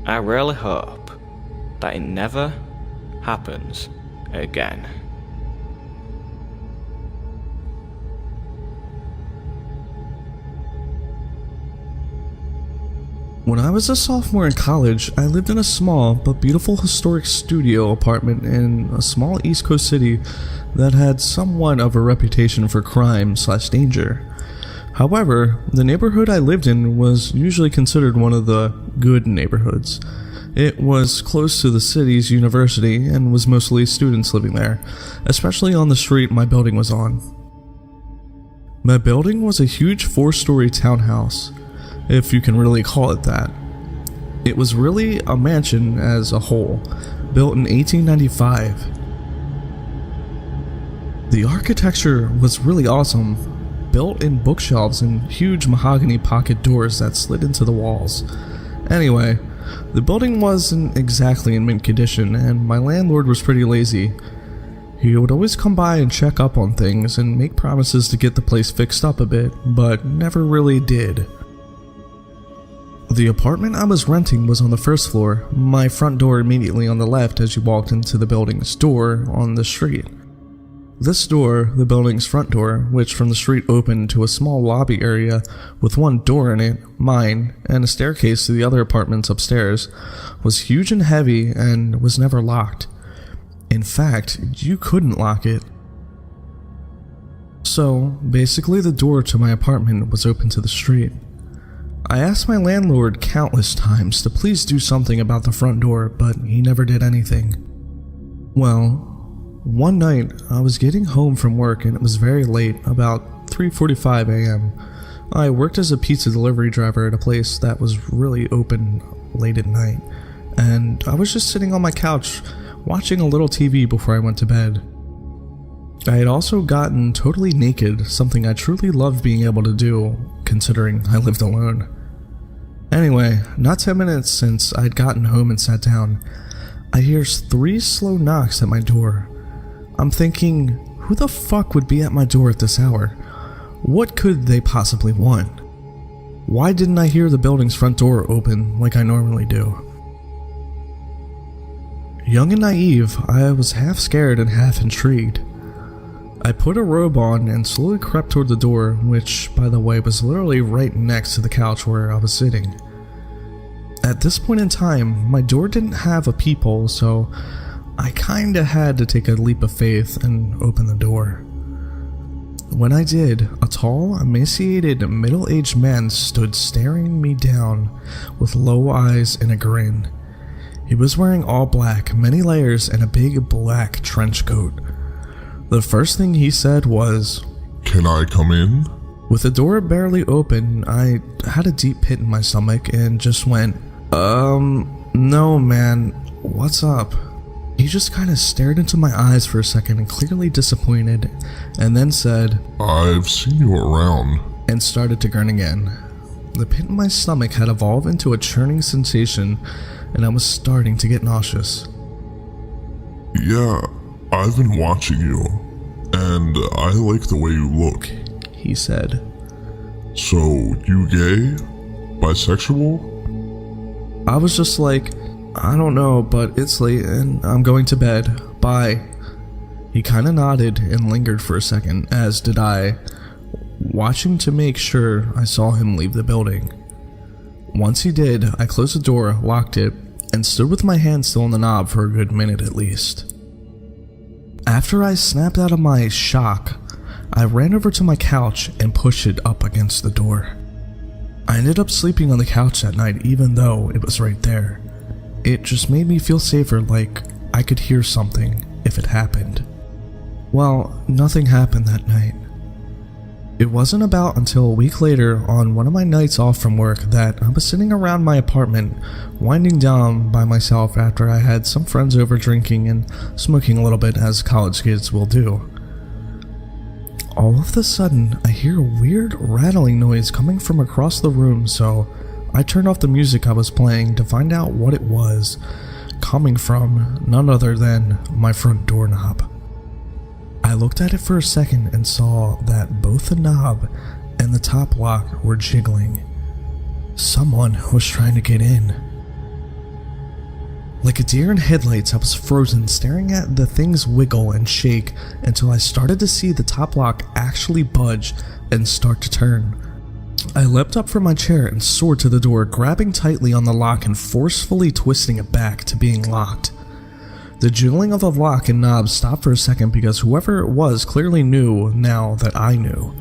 I really hope that it never happens again. When I was a sophomore in college, I lived in a small but beautiful historic studio apartment in a small East Coast city that had somewhat of a reputation for crime/danger. However, the neighborhood I lived in was usually considered one of the good neighborhoods. It was close to the city's university and was mostly students living there, especially on the street my building was on. My building was a huge 4-story townhouse, if you can really call it that. It was really a mansion as a whole, built in 1895. The architecture was really awesome, built in bookshelves and huge mahogany pocket doors that slid into the walls. Anyway, the building wasn't exactly in mint condition, and my landlord was pretty lazy. He would always come by and check up on things and make promises to get the place fixed up a bit, but never really did. The apartment I was renting was on the first floor, my front door immediately on the left as you walked into the building's door on the street. This door, the building's front door, which from the street opened to a small lobby area with one door in it, mine, and a staircase to the other apartments upstairs, was huge and heavy and was never locked. In fact, you couldn't lock it. So, basically the door to my apartment was open to the street. I asked my landlord countless times to please do something about the front door, but he never did anything. Well, one night I was getting home from work and it was very late, about 3:45 a.m. I worked as a pizza delivery driver at a place that was really open late at night, and I was just sitting on my couch watching a little TV before I went to bed. I had also gotten totally naked, something I truly loved being able to do, considering I lived alone. Anyway, not 10 minutes since I'd gotten home and sat down, I hear 3 slow knocks at my door. I'm thinking, who the fuck would be at my door at this hour? What could they possibly want? Why didn't I hear the building's front door open like I normally do? Young and naive, I was half scared and half intrigued. I put a robe on and slowly crept toward the door, which, by the way, was literally right next to the couch where I was sitting. At this point in time, my door didn't have a peephole, so I kinda had to take a leap of faith and open the door. When I did, a tall, emaciated, middle-aged man stood staring me down with low eyes and a grin. He was wearing all black, many layers, and a big black trench coat. The first thing he said was, "Can I come in?" With the door barely open, I had a deep pit in my stomach and just went, no man, what's up? He just kind of stared into my eyes for a second and clearly disappointed, and then said, "I've seen you around," and started to grin again. The pit in my stomach had evolved into a churning sensation, and I was starting to get nauseous. "Yeah, I've been watching you, and I like the way you look," he said. "So, you gay? Bisexual?" I was just like, I don't know, but it's late and I'm going to bed. Bye. He kinda nodded and lingered for a second, as did I, watching to make sure I saw him leave the building. Once he did, I closed the door, locked it, and stood with my hand still on the knob for a good minute at least. After I snapped out of my shock, I ran over to my couch and pushed it up against the door. I ended up sleeping on the couch that night even though it was right there. It just made me feel safer, like I could hear something if it happened. Well, nothing happened that night. It wasn't about until a week later on one of my nights off from work that I was sitting around my apartment, winding down by myself after I had some friends over drinking and smoking a little bit as college kids will do. All of a sudden, I hear a weird rattling noise coming from across the room, so I turned off the music I was playing to find out what it was, coming from none other than my front doorknob. I looked at it for a second and saw that both the knob and the top lock were jiggling. Someone was trying to get in. Like a deer in headlights, I was frozen, staring at the things wiggle and shake until I started to see the top lock actually budge and start to turn. I leapt up from my chair and soared to the door, grabbing tightly on the lock and forcefully twisting it back to being locked. The jiggling of the lock and knob stopped for a second because whoever it was clearly knew now that I knew.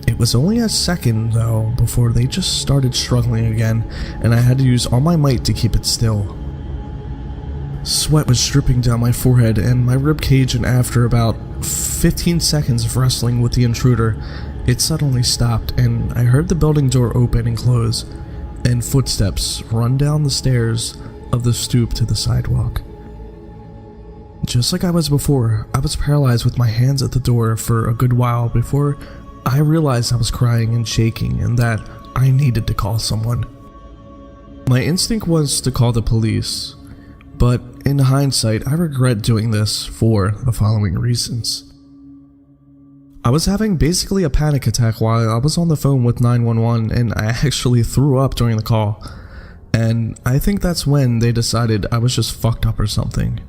It was only a second, though, before they just started struggling again, and I had to use all my might to keep it still. Sweat was dripping down my forehead and my ribcage, and after about 15 seconds of wrestling with the intruder, it suddenly stopped, and I heard the building door open and close, and footsteps run down the stairs of the stoop to the sidewalk. Just like I was before, I was paralyzed with my hands at the door for a good while before I realized I was crying and shaking and that I needed to call someone. My instinct was to call the police, but in hindsight, I regret doing this for the following reasons. I was having basically a panic attack while I was on the phone with 911, and I actually threw up during the call. And I think that's when they decided I was just fucked up or something.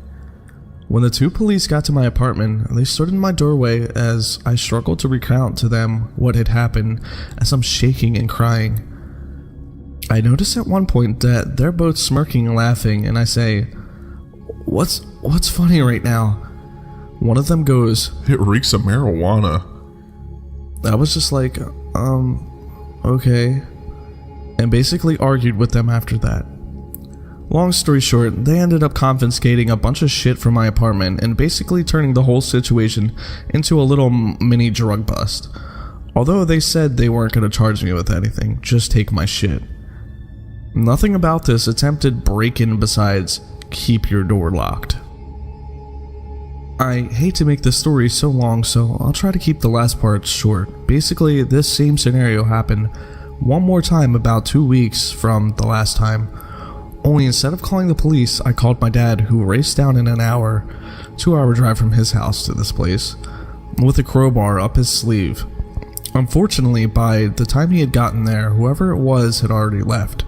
When the two police got to my apartment, they stood in my doorway as I struggled to recount to them what had happened as I'm shaking and crying. I noticed at one point that they're both smirking and laughing, and I say, What's funny right now? One of them goes, "It reeks of marijuana." I was just like, okay, and basically argued with them after that. Long story short, they ended up confiscating a bunch of shit from my apartment and basically turning the whole situation into a little mini drug bust. Although they said they weren't going to charge me with anything, just take my shit. Nothing about this attempted break-in besides keep your door locked. I hate to make this story so long, so I'll try to keep the last part short. Basically, this same scenario happened one more time about 2 weeks from the last time. Only instead of calling the police, I called my dad, who raced down in an 2-hour drive from his house to this place, with a crowbar up his sleeve. Unfortunately, by the time he had gotten there, whoever it was had already left.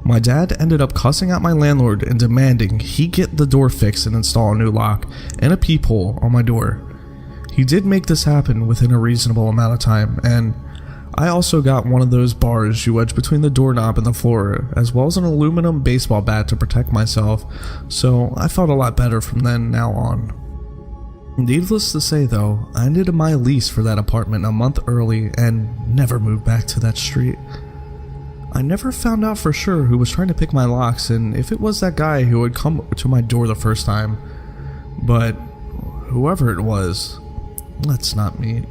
My dad ended up cussing out my landlord and demanding he get the door fixed and install a new lock and a peephole on my door. He did make this happen within a reasonable amount of time, and I also got one of those bars you wedge between the doorknob and the floor, as well as an aluminum baseball bat to protect myself, so I felt a lot better from then now on. Needless to say though, I ended my lease for that apartment a month early and never moved back to that street. I never found out for sure who was trying to pick my locks and if it was that guy who had come to my door the first time, but whoever it was, let's not meet.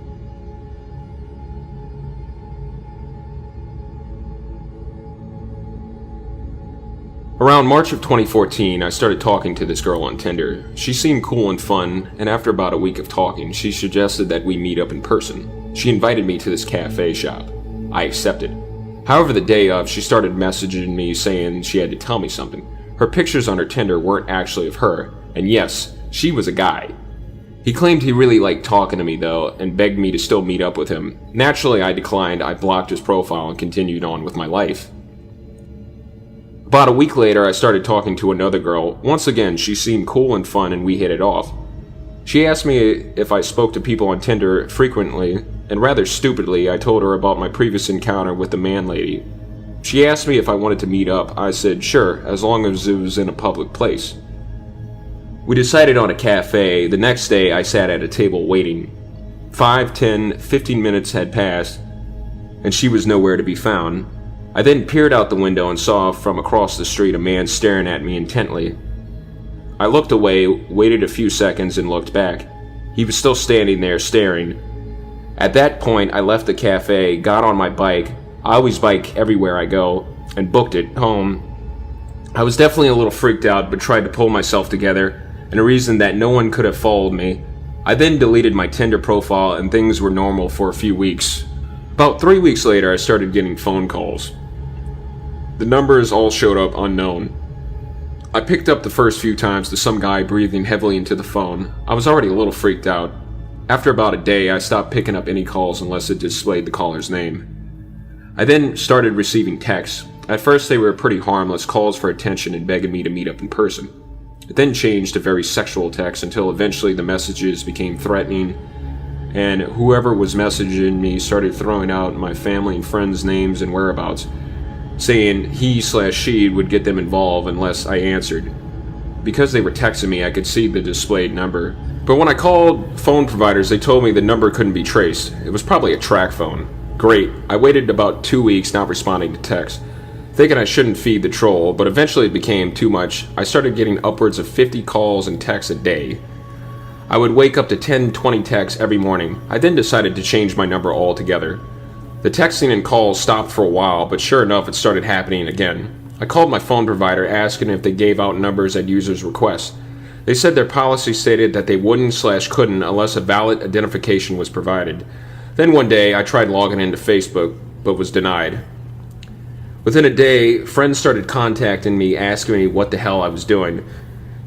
Around March of 2014, I started talking to this girl on Tinder. She seemed cool and fun, and after about a week of talking, she suggested that we meet up in person. She invited me to this cafe shop. I accepted. However, the day of, she started messaging me saying she had to tell me something. Her pictures on her Tinder weren't actually of her, and yes, she was a guy. He claimed he really liked talking to me though, and begged me to still meet up with him. Naturally, I declined. I blocked his profile and continued on with my life. About a week later, I started talking to another girl. Once again, she seemed cool and fun and we hit it off. She asked me if I spoke to people on Tinder frequently, and rather stupidly, I told her about my previous encounter with the man lady. She asked me if I wanted to meet up. I said sure, as long as it was in a public place. We decided on a cafe. The next day, I sat at a table waiting. 5, 10, 15 minutes had passed, and she was nowhere to be found. I then peered out the window and saw from across the street a man staring at me intently. I looked away, waited a few seconds, and looked back. He was still standing there staring. At that point, I left the cafe, got on my bike. I always bike everywhere I go, and booked it home. I was definitely a little freaked out, but tried to pull myself together, and a reason that no one could have followed me. I then deleted my Tinder profile, and things were normal for a few weeks. About 3 weeks later, I started getting phone calls. The numbers all showed up unknown. I picked up the first few times to some guy breathing heavily into the phone. I was already a little freaked out. After about a day, I stopped picking up any calls unless it displayed the caller's name. I then started receiving texts. At first they were pretty harmless, calls for attention and begging me to meet up in person. It then changed to very sexual texts until eventually the messages became threatening, and whoever was messaging me started throwing out my family and friends' names and whereabouts, saying he/she would get them involved unless I answered. Because they were texting me, I could see the displayed number. But when I called phone providers, they told me the number couldn't be traced. It was probably a track phone. Great. I waited about 2 weeks not responding to texts, thinking I shouldn't feed the troll, but eventually it became too much. I started getting upwards of 50 calls and texts a day. I would wake up to 10-20 texts every morning. I then decided to change my number altogether. The texting and calls stopped for a while, but sure enough, it started happening again. I called my phone provider asking if they gave out numbers at users' requests. They said their policy stated that they wouldn't/couldn't unless a valid identification was provided. Then one day, I tried logging into Facebook, but was denied. Within a day, friends started contacting me asking me what the hell I was doing.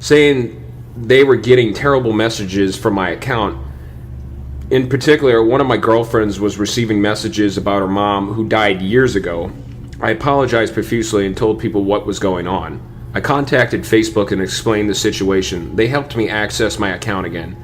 saying they were getting terrible messages from my account. In particular, one of my girlfriends was receiving messages about her mom who died years ago. I apologized profusely and told people what was going on. I contacted Facebook and explained the situation. They helped me access my account again,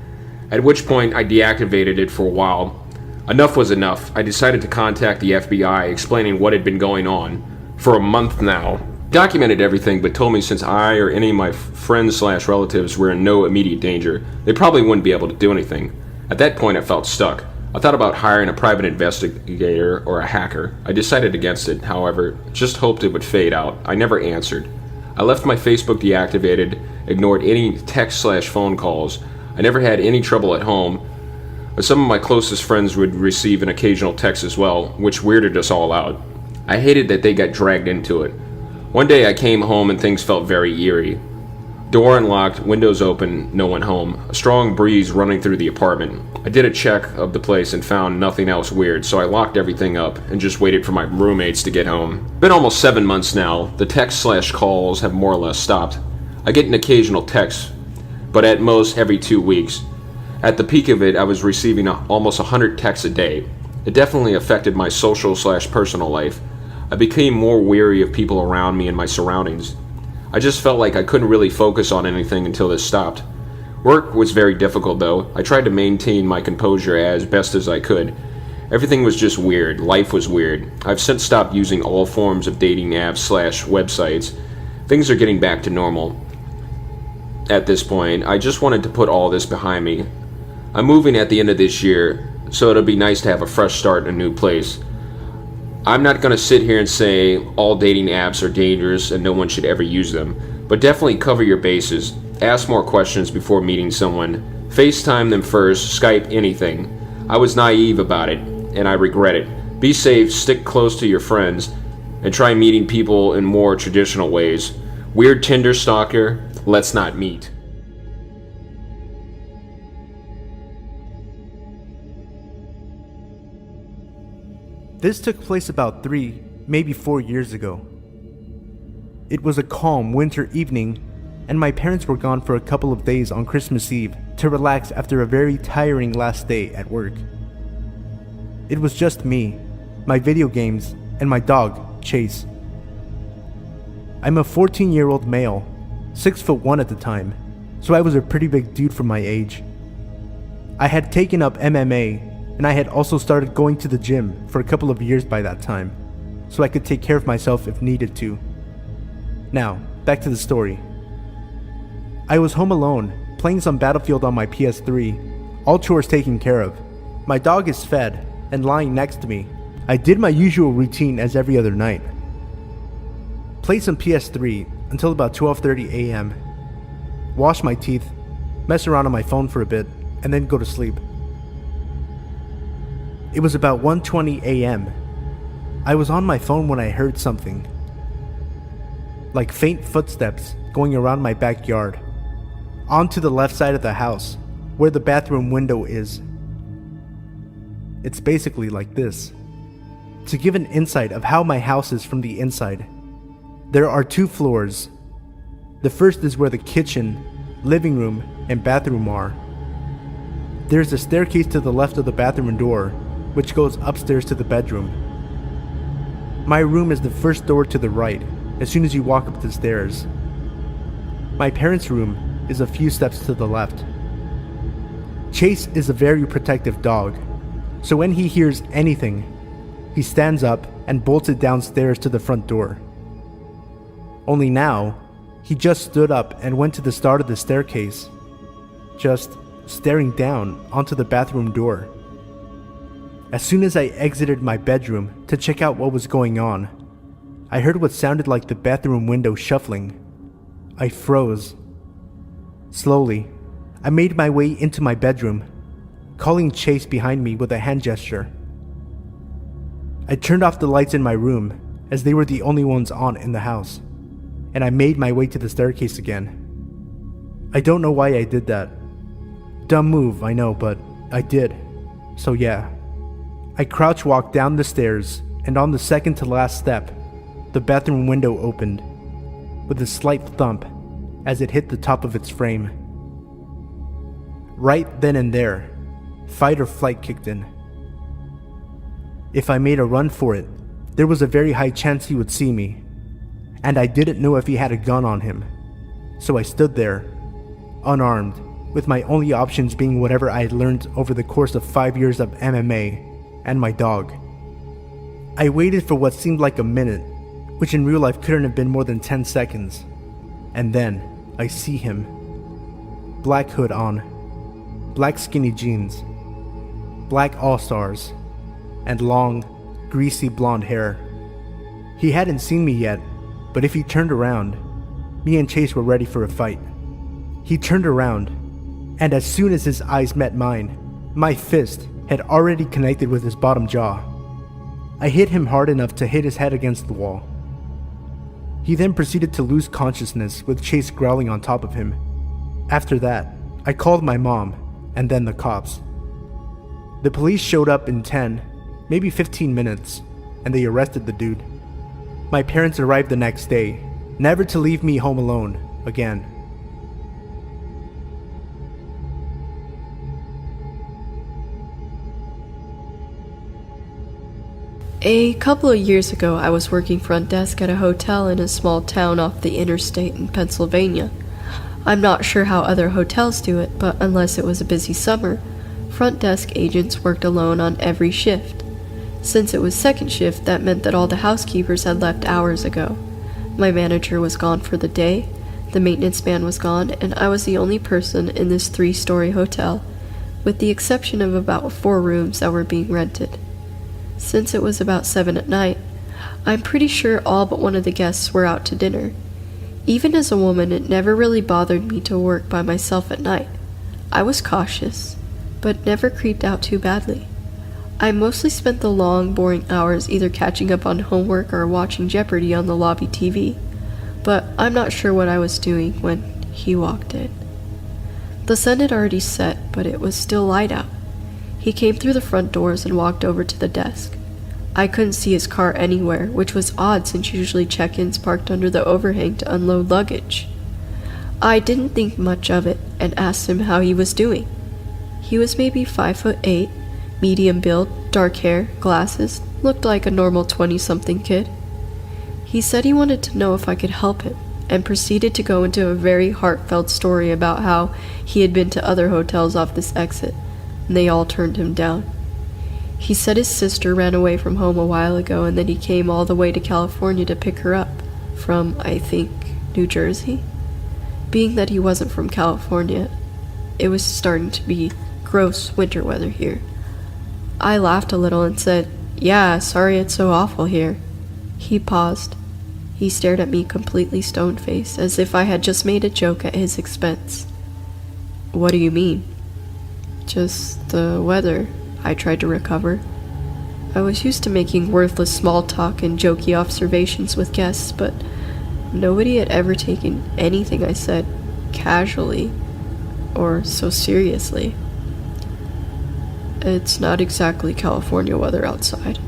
at which point I deactivated it for a while. Enough was enough. I decided to contact the FBI, explaining what had been going on for a month now. Documented everything, but told me since I or any of my friends/relatives were in no immediate danger, they probably wouldn't be able to do anything. At that point, I felt stuck. I thought about hiring a private investigator or a hacker. I decided against it, however, just hoped it would fade out. I never answered. I left my Facebook deactivated, ignored any text/phone calls. I never had any trouble at home, but some of my closest friends would receive an occasional text as well, which weirded us all out. I hated that they got dragged into it. One day I came home and things felt very eerie. Door unlocked, windows open, no one home. A strong breeze running through the apartment. I did a check of the place and found nothing else weird, so I locked everything up and just waited for my roommates to get home. Been almost 7 months now. The text/calls have more or less stopped. I get an occasional text, but at most every 2 weeks. At the peak of it, I was receiving almost 100 texts a day. It definitely affected my social/personal life. I became more wary of people around me and my surroundings. I just felt like I couldn't really focus on anything until this stopped. Work was very difficult though. I tried to maintain my composure as best as I could. Everything was just weird. Life was weird. I've since stopped using all forms of dating apps/websites. Things are getting back to normal. At this point, I just wanted to put all this behind me. I'm moving at the end of this year, so it'll be nice to have a fresh start in a new place. I'm not going to sit here and say all dating apps are dangerous and no one should ever use them, but definitely cover your bases. Ask more questions before meeting someone. FaceTime them first, Skype, anything. I was naive about it, and I regret it. Be safe, stick close to your friends, and try meeting people in more traditional ways. Weird Tinder stalker, let's not meet. This took place about 3, maybe 4 years ago. It was a calm winter evening, and my parents were gone for a couple of days on Christmas Eve to relax after a very tiring last day at work. It was just me, my video games, and my dog, Chase. I'm a 14-year-old male, 6'1" at the time, so I was a pretty big dude for my age. I had taken up MMA, and I had also started going to the gym for a couple of years by that time, so I could take care of myself if needed to. Now, back to the story. I was home alone, playing some Battlefield on my PS3, all chores taken care of. My dog is fed, and lying next to me. I did my usual routine as every other night. Played some PS3 until about 12:30 a.m. Wash my teeth, mess around on my phone for a bit, and then go to sleep. It was about 1:20 a.m. I was on my phone when I heard something. Like faint footsteps going around my backyard. Onto the left side of the house, where the bathroom window is. It's basically like this. To give an insight of how my house is from the inside, there are 2 floors. The first is where the kitchen, living room, and bathroom are. There's a staircase to the left of the bathroom door, which goes upstairs to the bedroom. My room is the first door to the right, as soon as you walk up the stairs. My parents' room is a few steps to the left. Chase is a very protective dog, so when he hears anything, he stands up and bolts it downstairs to the front door. Only now, he just stood up and went to the start of the staircase, just staring down onto the bathroom door. As soon as I exited my bedroom to check out what was going on, I heard what sounded like the bathroom window shuffling. I froze. Slowly, I made my way into my bedroom, calling Chase behind me with a hand gesture. I turned off the lights in my room, as they were the only ones on in the house, and I made my way to the staircase again. I don't know why I did that. Dumb move, I know, but I did. So yeah. I crouch walked down the stairs, and on the second to last step, the bathroom window opened, with a slight thump, as it hit the top of its frame. Right then and there, fight or flight kicked in. If I made a run for it, there was a very high chance he would see me, and I didn't know if he had a gun on him, so I stood there, unarmed, with my only options being whatever I had learned over the course of 5 years of MMA and my dog. I waited for what seemed like a minute, which in real life couldn't have been more than 10 seconds, and then I see him. Black hood on, black skinny jeans, black all-stars, and long, greasy blonde hair. He hadn't seen me yet, but if he turned around, me and Chase were ready for a fight. He turned around, and as soon as his eyes met mine, my fist had already connected with his bottom jaw. I hit him hard enough to hit his head against the wall. He then proceeded to lose consciousness with Chase growling on top of him. After that, I called my mom, and then the cops. The police showed up in 10, maybe 15 minutes, and they arrested the dude. My parents arrived the next day, never to leave me home alone again. A couple of years ago, I was working front desk at a hotel in a small town off the interstate in Pennsylvania. I'm not sure how other hotels do it, but unless it was a busy summer, front desk agents worked alone on every shift. Since it was second shift, that meant that all the housekeepers had left hours ago. My manager was gone for the day, the maintenance man was gone, and I was the only person in this 3-story hotel, with the exception of about 4 rooms that were being rented. Since it was about 7 at night, I'm pretty sure all but one of the guests were out to dinner. Even as a woman, it never really bothered me to work by myself at night. I was cautious, but never creeped out too badly. I mostly spent the long, boring hours either catching up on homework or watching Jeopardy on the lobby TV, but I'm not sure what I was doing when he walked in. The sun had already set, but it was still light out. He came through the front doors and walked over to the desk. I couldn't see his car anywhere, which was odd since usually check-ins parked under the overhang to unload luggage. I didn't think much of it and asked him how he was doing. He was maybe 5'8", medium build, dark hair, glasses, looked like a normal 20-something kid. He said he wanted to know if I could help him, and proceeded to go into a very heartfelt story about how he had been to other hotels off this exit, and they all turned him down. He said his sister ran away from home a while ago and that he came all the way to California to pick her up, from, I think, New Jersey? Being that he wasn't from California, it was starting to be gross winter weather here. I laughed a little and said, "Yeah, sorry it's so awful here." He paused. He stared at me completely stone-faced, as if I had just made a joke at his expense. "What do you mean?" "Just the weather," I tried to recover. I was used to making worthless small talk and jokey observations with guests, but nobody had ever taken anything I said casually or so seriously. "It's not exactly California weather outside."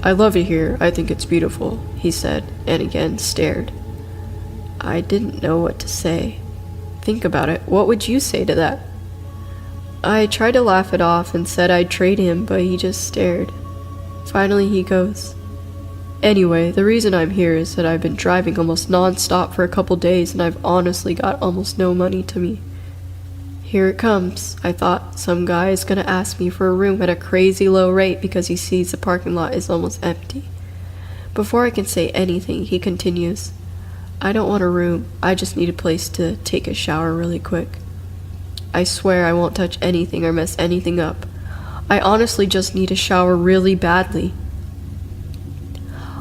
"I love it here. I think it's beautiful," he said, and again stared. I didn't know what to say. Think about it. What would you say to that? I tried to laugh it off and said I'd trade him, but he just stared. Finally he goes, "Anyway, the reason I'm here is that I've been driving almost non-stop for a couple days and I've honestly got almost no money to me." Here it comes. I thought some guy is gonna ask me for a room at a crazy low rate because he sees the parking lot is almost empty. Before I can say anything, he continues, "I don't want a room. I just need a place to take a shower really quick. I swear I won't touch anything or mess anything up. I honestly just need a shower really badly."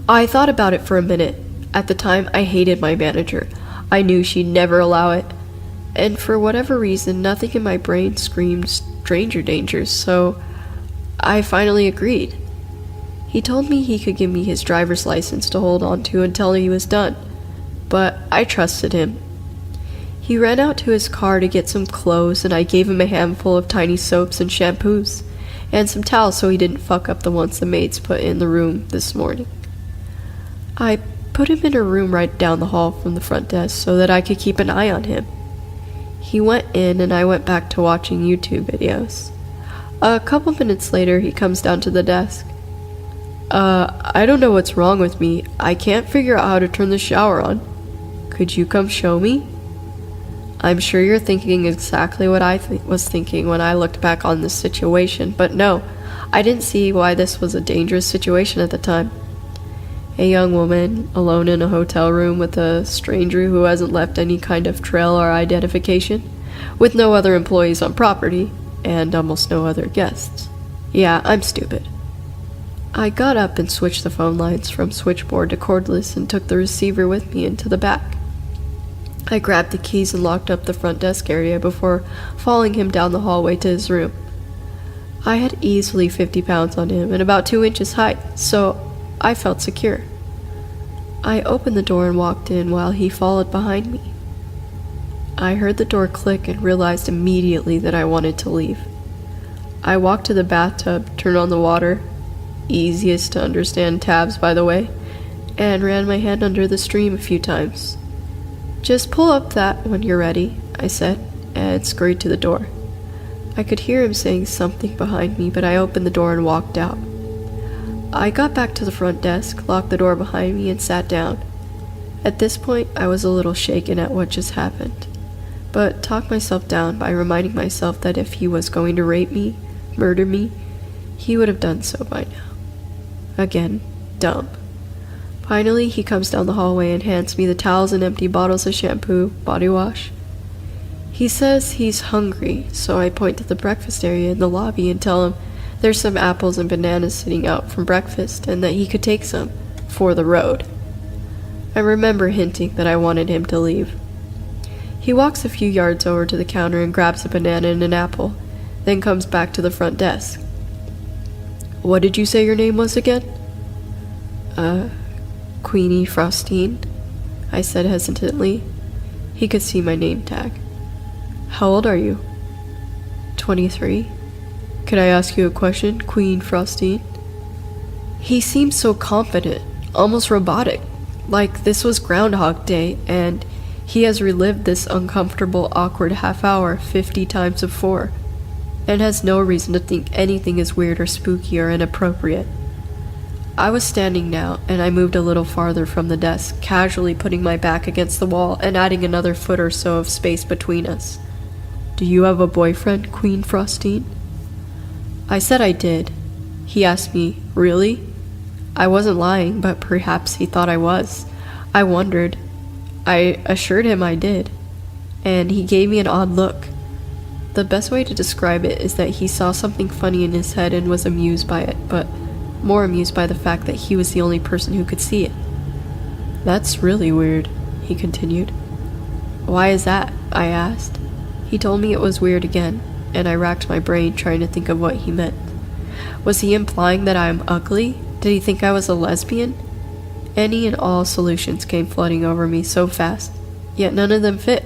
I thought about it for a minute. At the time, I hated my manager. I knew she'd never allow it. And for whatever reason, nothing in my brain screamed stranger danger, so I finally agreed. He told me he could give me his driver's license to hold on to until he was done, but I trusted him. He ran out to his car to get some clothes, and I gave him a handful of tiny soaps and shampoos, and some towels so he didn't fuck up the ones the maids put in the room this morning. I put him in a room right down the hall from the front desk so that I could keep an eye on him. He went in and I went back to watching YouTube videos. A couple minutes later, he comes down to the desk. I don't know what's wrong with me. I can't figure out how to turn the shower on. Could you come show me? I'm sure you're thinking exactly what I was thinking when I looked back on this situation, but no, I didn't see why this was a dangerous situation at the time. A young woman, alone in a hotel room with a stranger who hasn't left any kind of trail or identification, with no other employees on property, and almost no other guests. Yeah, I'm stupid. I got up and switched the phone lines from switchboard to cordless and took the receiver with me into the back. I grabbed the keys and locked up the front desk area before following him down the hallway to his room. I had easily 50 pounds on him and about 2 inches height, so I felt secure. I opened the door and walked in while he followed behind me. I heard the door click and realized immediately that I wanted to leave. I walked to the bathtub, turned on the water, easiest to understand tabs by the way, and ran my hand under the stream a few times. Just pull up that when you're ready, I said, and scurried to the door. I could hear him saying something behind me, but I opened the door and walked out. I got back to the front desk, locked the door behind me, and sat down. At this point, I was a little shaken at what just happened, but talked myself down by reminding myself that if he was going to rape me, murder me, he would have done so by now. Again, dumb. Finally, he comes down the hallway and hands me the towels and empty bottles of shampoo, body wash. He says he's hungry, so I point to the breakfast area in the lobby and tell him there's some apples and bananas sitting out from breakfast and that he could take some for the road. I remember hinting that I wanted him to leave. He walks a few yards over to the counter and grabs a banana and an apple, then comes back to the front desk. What did you say your name was again? Queenie Frostine, I said hesitantly. He could see my name tag. How old are you? 23. Could I ask you a question, Queen Frostine? He seemed so confident, almost robotic, like this was Groundhog Day, and he has relived this uncomfortable, awkward half hour 50 times before, and has no reason to think anything is weird or spooky or inappropriate. I was standing now, and I moved a little farther from the desk, casually putting my back against the wall and adding another foot or so of space between us. Do you have a boyfriend, Queen Frostine? I said I did. He asked me, really? I wasn't lying, but perhaps he thought I was. I wondered. I assured him I did, and he gave me an odd look. The best way to describe it is that he saw something funny in his head and was amused by it, but more amused by the fact that he was the only person who could see it. That's really weird, he continued. Why is that? I asked. He told me it was weird again, and I racked my brain trying to think of what he meant. Was he implying that I am ugly? Did he think I was a lesbian? Any and all solutions came flooding over me so fast, yet none of them fit.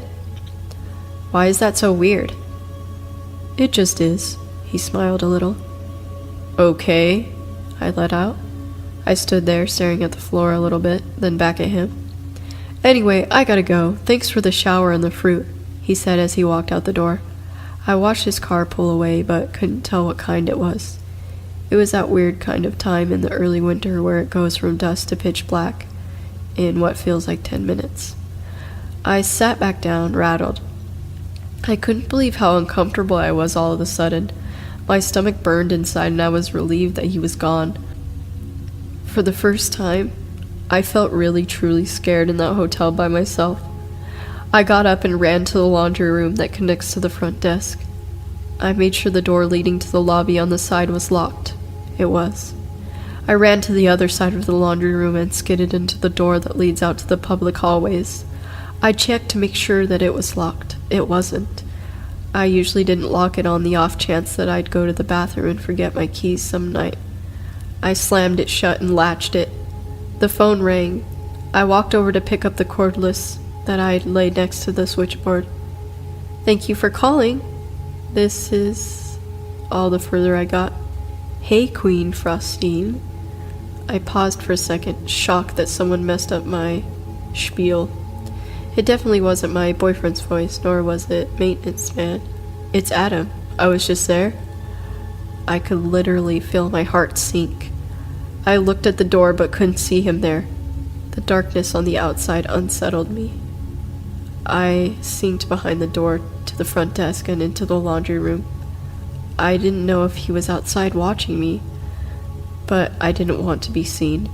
Why is that so weird? It just is, he smiled a little. Okay, I let out. I stood there staring at the floor a little bit, then back at him. Anyway, I gotta go. Thanks for the shower and the fruit, he said as he walked out the door. I watched his car pull away, but couldn't tell what kind it was. It was that weird kind of time in the early winter where it goes from dusk to pitch black in what feels like 10 minutes. I sat back down, rattled. I couldn't believe how uncomfortable I was all of a sudden. My stomach burned inside and I was relieved that he was gone. For the first time, I felt really truly scared in that hotel by myself. I got up and ran to the laundry room that connects to the front desk. I made sure the door leading to the lobby on the side was locked. It was. I ran to the other side of the laundry room and skidded into the door that leads out to the public hallways. I checked to make sure that it was locked. It wasn't. I usually didn't lock it on the off chance that I'd go to the bathroom and forget my keys some night. I slammed it shut and latched it. The phone rang. I walked over to pick up the cordless that I laid next to the switchboard. Thank you for calling. This is all the further I got. Hey, Queen Frostine. I paused for a second, shocked that someone messed up my spiel. It definitely wasn't my boyfriend's voice, nor was it maintenance man. It's Adam. I was just there. I could literally feel my heart sink. I looked at the door but couldn't see him there. The darkness on the outside unsettled me. I sneaked behind the door to the front desk and into the laundry room. I didn't know if he was outside watching me, but I didn't want to be seen.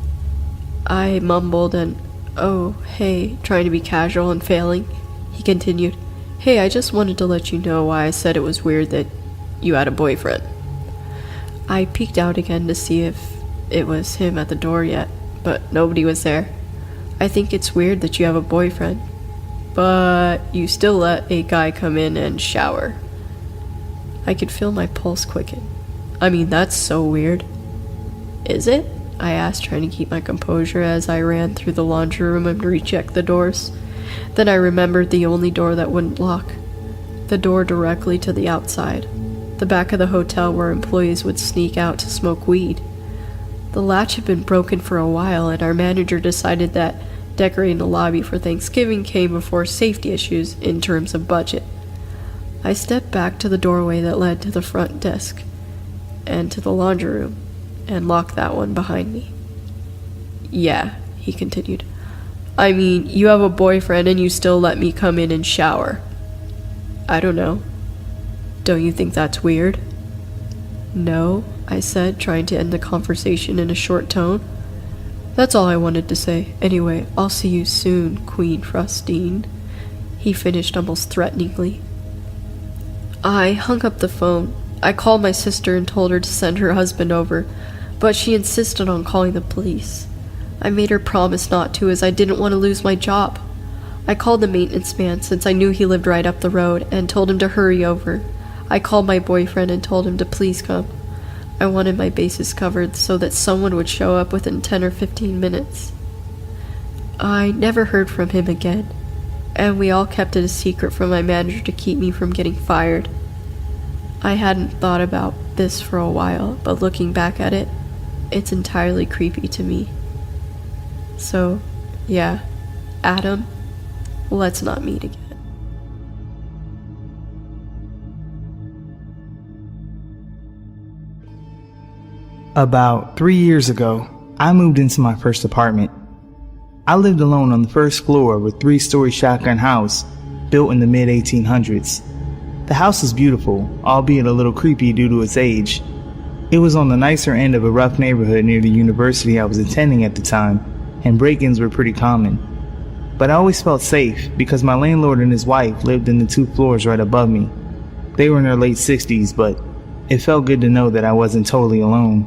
I mumbled and, "Oh, hey," trying to be casual and failing. He continued, "Hey, I just wanted to let you know why I said it was weird that you had a boyfriend." I peeked out again to see if it was him at the door yet, but nobody was there. "I think it's weird that you have a boyfriend, but you still let a guy come in and shower." I could feel my pulse quicken. I mean, that's so weird. "Is it?" I asked, trying to keep my composure as I ran through the laundry room and rechecked the doors. Then I remembered the only door that wouldn't lock. The door directly to the outside. The back of the hotel where employees would sneak out to smoke weed. The latch had been broken for a while, and our manager decided that decorating the lobby for Thanksgiving came before safety issues in terms of budget. I stepped back to the doorway that led to the front desk and to the laundry room, and locked that one behind me. "Yeah," he continued. "I mean, you have a boyfriend and you still let me come in and shower. I don't know. Don't you think that's weird?" "No," I said, trying to end the conversation in a short tone. "That's all I wanted to say. Anyway, I'll see you soon, Queen Frostine," he finished almost threateningly. I hung up the phone. I called my sister and told her to send her husband over, but she insisted on calling the police. I made her promise not to, as I didn't want to lose my job. I called the maintenance man, since I knew he lived right up the road, and told him to hurry over. I called my boyfriend and told him to please come. I wanted my bases covered so that someone would show up within 10 or 15 minutes. I never heard from him again, and we all kept it a secret from my manager to keep me from getting fired. I hadn't thought about this for a while, but looking back at it, it's entirely creepy to me. So, yeah, Adam, let's not meet again. About 3 years ago, I moved into my first apartment. I lived alone on the first floor of a 3-story shotgun house built in the mid-1800s. The house was beautiful, albeit a little creepy due to its age. It was on the nicer end of a rough neighborhood near the university I was attending at the time, and break-ins were pretty common. But I always felt safe because my landlord and his wife lived in the 2 floors right above me. They were in their late 60s, but it felt good to know that I wasn't totally alone.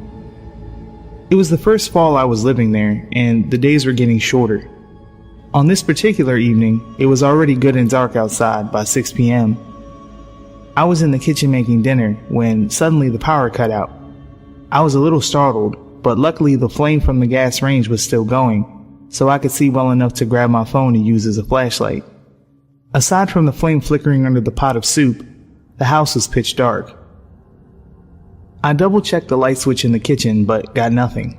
It was the first fall I was living there, and the days were getting shorter. On this particular evening, it was already good and dark outside by 6 p.m. I was in the kitchen making dinner when suddenly the power cut out. I was a little startled, but luckily the flame from the gas range was still going, so I could see well enough to grab my phone to use as a flashlight. Aside from the flame flickering under the pot of soup, the house was pitch dark. I double-checked the light switch in the kitchen, but got nothing.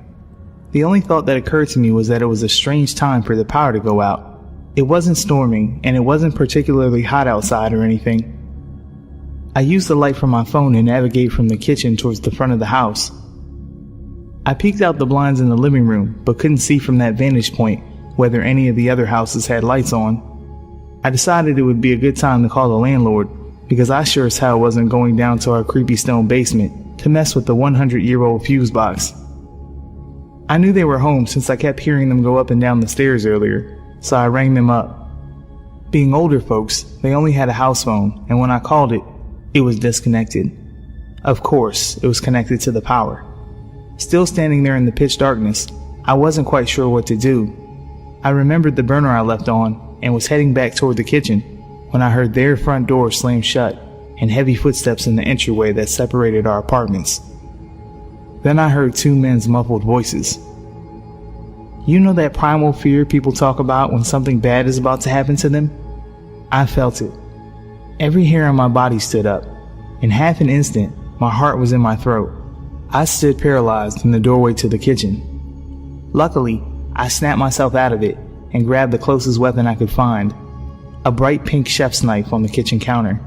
The only thought that occurred to me was that it was a strange time for the power to go out. It wasn't storming, and it wasn't particularly hot outside or anything. I used the light from my phone to navigate from the kitchen towards the front of the house. I peeked out the blinds in the living room, but couldn't see from that vantage point whether any of the other houses had lights on. I decided it would be a good time to call the landlord, because I sure as hell wasn't going down to our creepy stone basement to mess with the 100-year-old fuse box. I knew they were home since I kept hearing them go up and down the stairs earlier, so I rang them up. Being older folks, they only had a house phone, and when I called it, it was disconnected. Of course, it was connected to the power. Still standing there in the pitch darkness, I wasn't quite sure what to do. I remembered the burner I left on and was heading back toward the kitchen when I heard their front door slam shut and heavy footsteps in the entryway that separated our apartments. Then I heard 2 men's muffled voices. You know that primal fear people talk about when something bad is about to happen to them? I felt it. Every hair on my body stood up. In half an instant, my heart was in my throat. I stood paralyzed in the doorway to the kitchen. Luckily, I snapped myself out of it and grabbed the closest weapon I could find, a bright pink chef's knife on the kitchen counter.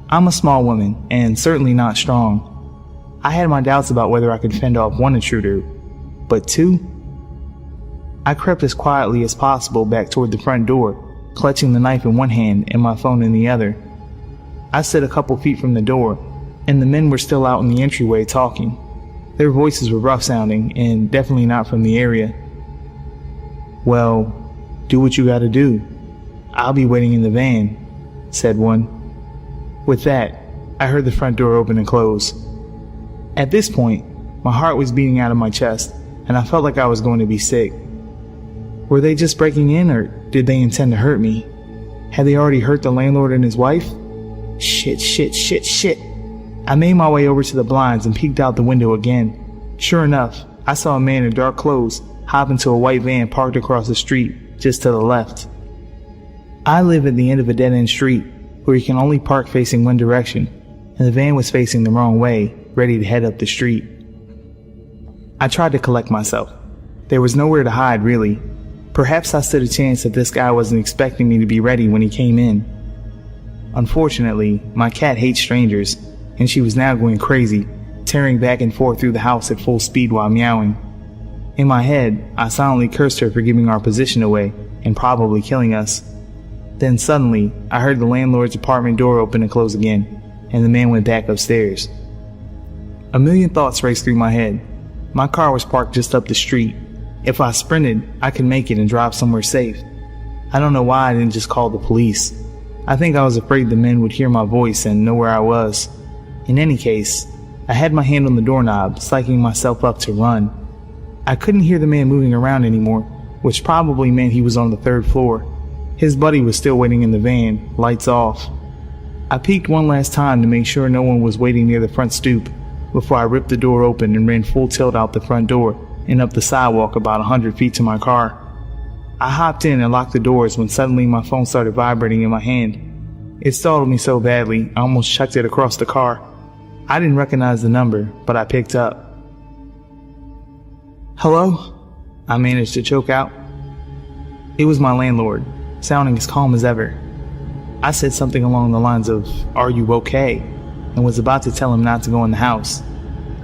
I'm a small woman and certainly not strong. I had my doubts about whether I could fend off one intruder, but two? I crept as quietly as possible back toward the front door, clutching the knife in one hand and my phone in the other. I stood a couple feet from the door, and the men were still out in the entryway talking. Their voices were rough sounding and definitely not from the area. "Well, do what you gotta do. I'll be waiting in the van," said one. With that, I heard the front door open and close. At this point, my heart was beating out of my chest, and I felt like I was going to be sick. Were they just breaking in, or did they intend to hurt me? Had they already hurt the landlord and his wife? Shit. I made my way over to the blinds and peeked out the window again. Sure enough, I saw a man in dark clothes hop into a white van parked across the street, just to the left. I live at the end of a dead-end street, where you can only park facing one direction, and the van was facing the wrong way, ready to head up the street. I tried to collect myself. There was nowhere to hide, really. Perhaps I stood a chance that this guy wasn't expecting me to be ready when he came in. Unfortunately, my cat hates strangers, and she was now going crazy, tearing back and forth through the house at full speed while meowing. In my head, I silently cursed her for giving our position away and probably killing us. Then suddenly, I heard the landlord's apartment door open and close again, and the man went back upstairs. A million thoughts raced through my head. My car was parked just up the street. If I sprinted, I could make it and drive somewhere safe. I don't know why I didn't just call the police. I think I was afraid the men would hear my voice and know where I was. In any case, I had my hand on the doorknob, psyching myself up to run. I couldn't hear the man moving around anymore, which probably meant he was on the third floor. His buddy was still waiting in the van, lights off. I peeked one last time to make sure no one was waiting near the front stoop before I ripped the door open and ran full tilt out the front door and up the sidewalk about 100 feet to my car. I hopped in and locked the doors when suddenly my phone started vibrating in my hand. It startled me so badly, I almost chucked it across the car. I didn't recognize the number, but I picked up. "Hello?" I managed to choke out. It was my landlord, sounding as calm as ever. I said something along the lines of, "Are you okay?" and was about to tell him not to go in the house.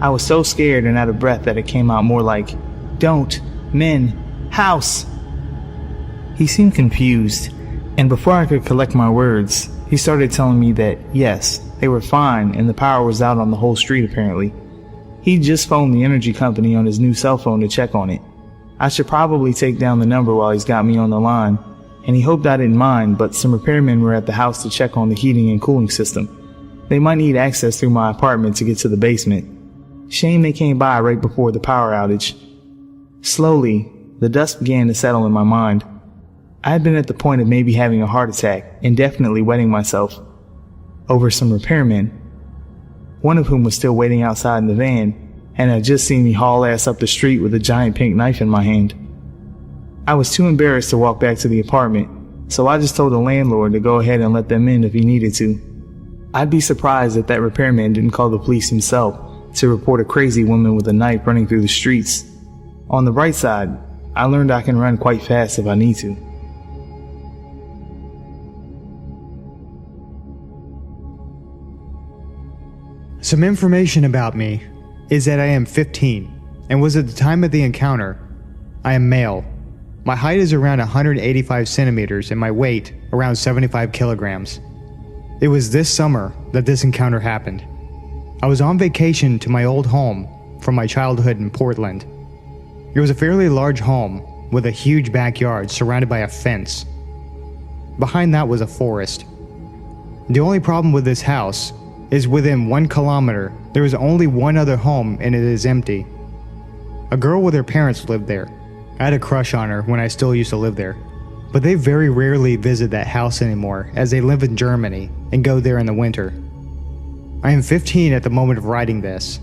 I was so scared and out of breath that it came out more like, "Don't, men, house." He seemed confused, and before I could collect my words, he started telling me that, yes, they were fine and the power was out on the whole street apparently. He'd just phoned the energy company on his new cell phone to check on it. I should probably take down the number while he's got me on the line, and he hoped I didn't mind, but some repairmen were at the house to check on the heating and cooling system. They might need access through my apartment to get to the basement. Shame they came by right before the power outage. Slowly, the dust began to settle in my mind. I had been at the point of maybe having a heart attack and definitely wetting myself over some repairmen, one of whom was still waiting outside in the van and had just seen me haul ass up the street with a giant pink knife in my hand. I was too embarrassed to walk back to the apartment, so I just told the landlord to go ahead and let them in if he needed to. I'd be surprised if that repairman didn't call the police himself to report a crazy woman with a knife running through the streets. On the bright side, I learned I can run quite fast if I need to. Some information about me is that I am 15 and was at the time of the encounter. I am male. My height is around 185 centimeters and my weight around 75 kilograms. It was this summer that this encounter happened. I was on vacation to my old home from my childhood in Portland. It was a fairly large home with a huge backyard surrounded by a fence. Behind that was a forest. The only problem with this house is within 1 kilometer, there is only one other home and it is empty. A girl with her parents lived there. I had a crush on her when I still used to live there, but they very rarely visit that house anymore as they live in Germany and go there in the winter. I am 15 at the moment of writing this.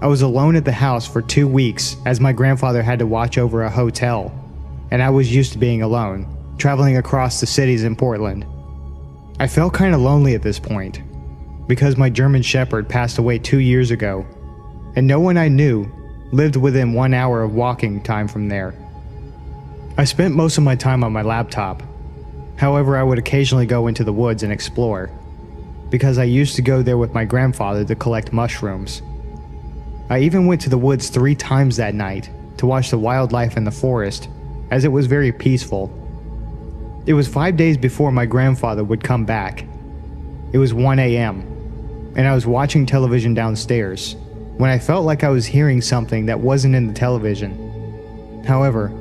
I was alone at the house for 2 weeks as my grandfather had to watch over a hotel, and I was used to being alone, traveling across the cities in Portland. I felt kind of lonely at this point, because my German Shepherd passed away 2 years ago, and no one I knew lived within 1 hour of walking time from there. I spent most of my time on my laptop. However, I would occasionally go into the woods and explore, because I used to go there with my grandfather to collect mushrooms. I even went to the woods 3 times that night to watch the wildlife in the forest, as it was very peaceful. It was 5 days before my grandfather would come back. It was 1 a.m., and I was watching television downstairs when I felt like I was hearing something that wasn't in the television. However,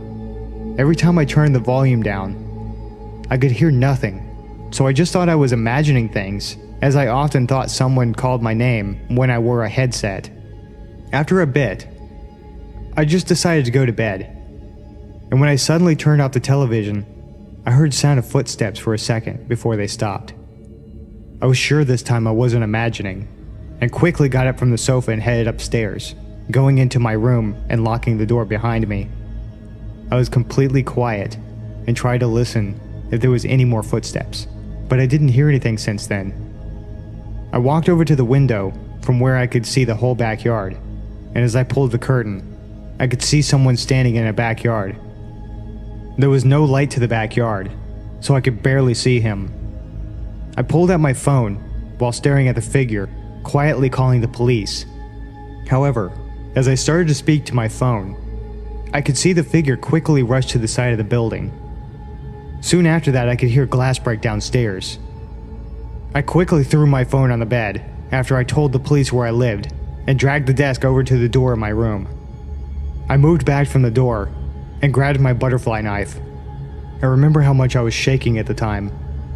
every time I turned the volume down, I could hear nothing, so I just thought I was imagining things, as I often thought someone called my name when I wore a headset. After a bit, I just decided to go to bed, and when I suddenly turned off the television, I heard sound of footsteps for a second before they stopped. I was sure this time I wasn't imagining, and quickly got up from the sofa and headed upstairs, going into my room and locking the door behind me. I was completely quiet and tried to listen if there was any more footsteps, but I didn't hear anything since then. I walked over to the window from where I could see the whole backyard, and as I pulled the curtain, I could see someone standing in a backyard. There was no light to the backyard, so I could barely see him. I pulled out my phone while staring at the figure, quietly calling the police. However, as I started to speak to my phone, I could see the figure quickly rush to the side of the building. Soon after that, I could hear glass break downstairs. I quickly threw my phone on the bed after I told the police where I lived and dragged the desk over to the door of my room. I moved back from the door and grabbed my butterfly knife. I remember how much I was shaking at the time,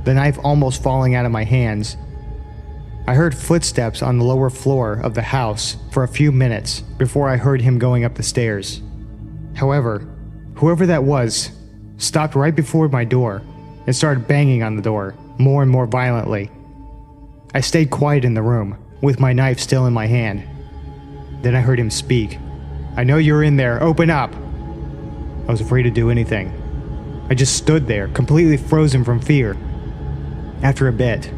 the knife almost falling out of my hands. I heard footsteps on the lower floor of the house for a few minutes before I heard him going up the stairs. However, whoever that was stopped right before my door and started banging on the door more and more violently. I stayed quiet in the room with my knife still in my hand. Then I heard him speak. "I know you're in there, open up!" I was afraid to do anything. I just stood there, completely frozen from fear. After a bit,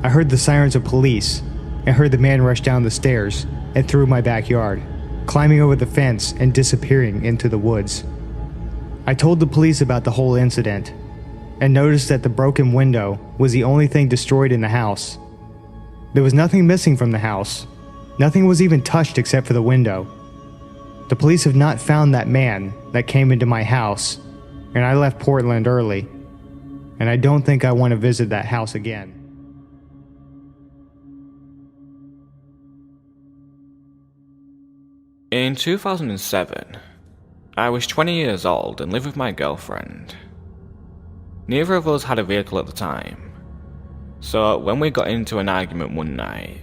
I heard the sirens of police and heard the man rush down the stairs and through my backyard, climbing over the fence and disappearing into the woods. I told the police about the whole incident and noticed that the broken window was the only thing destroyed in the house. There was nothing missing from the house. Nothing was even touched except for the window. The police have not found that man that came into my house, and I left Portland early, and I don't think I want to visit that house again. In 2007, I was 20 years old and lived with my girlfriend. Neither of us had a vehicle at the time, so when we got into an argument one night,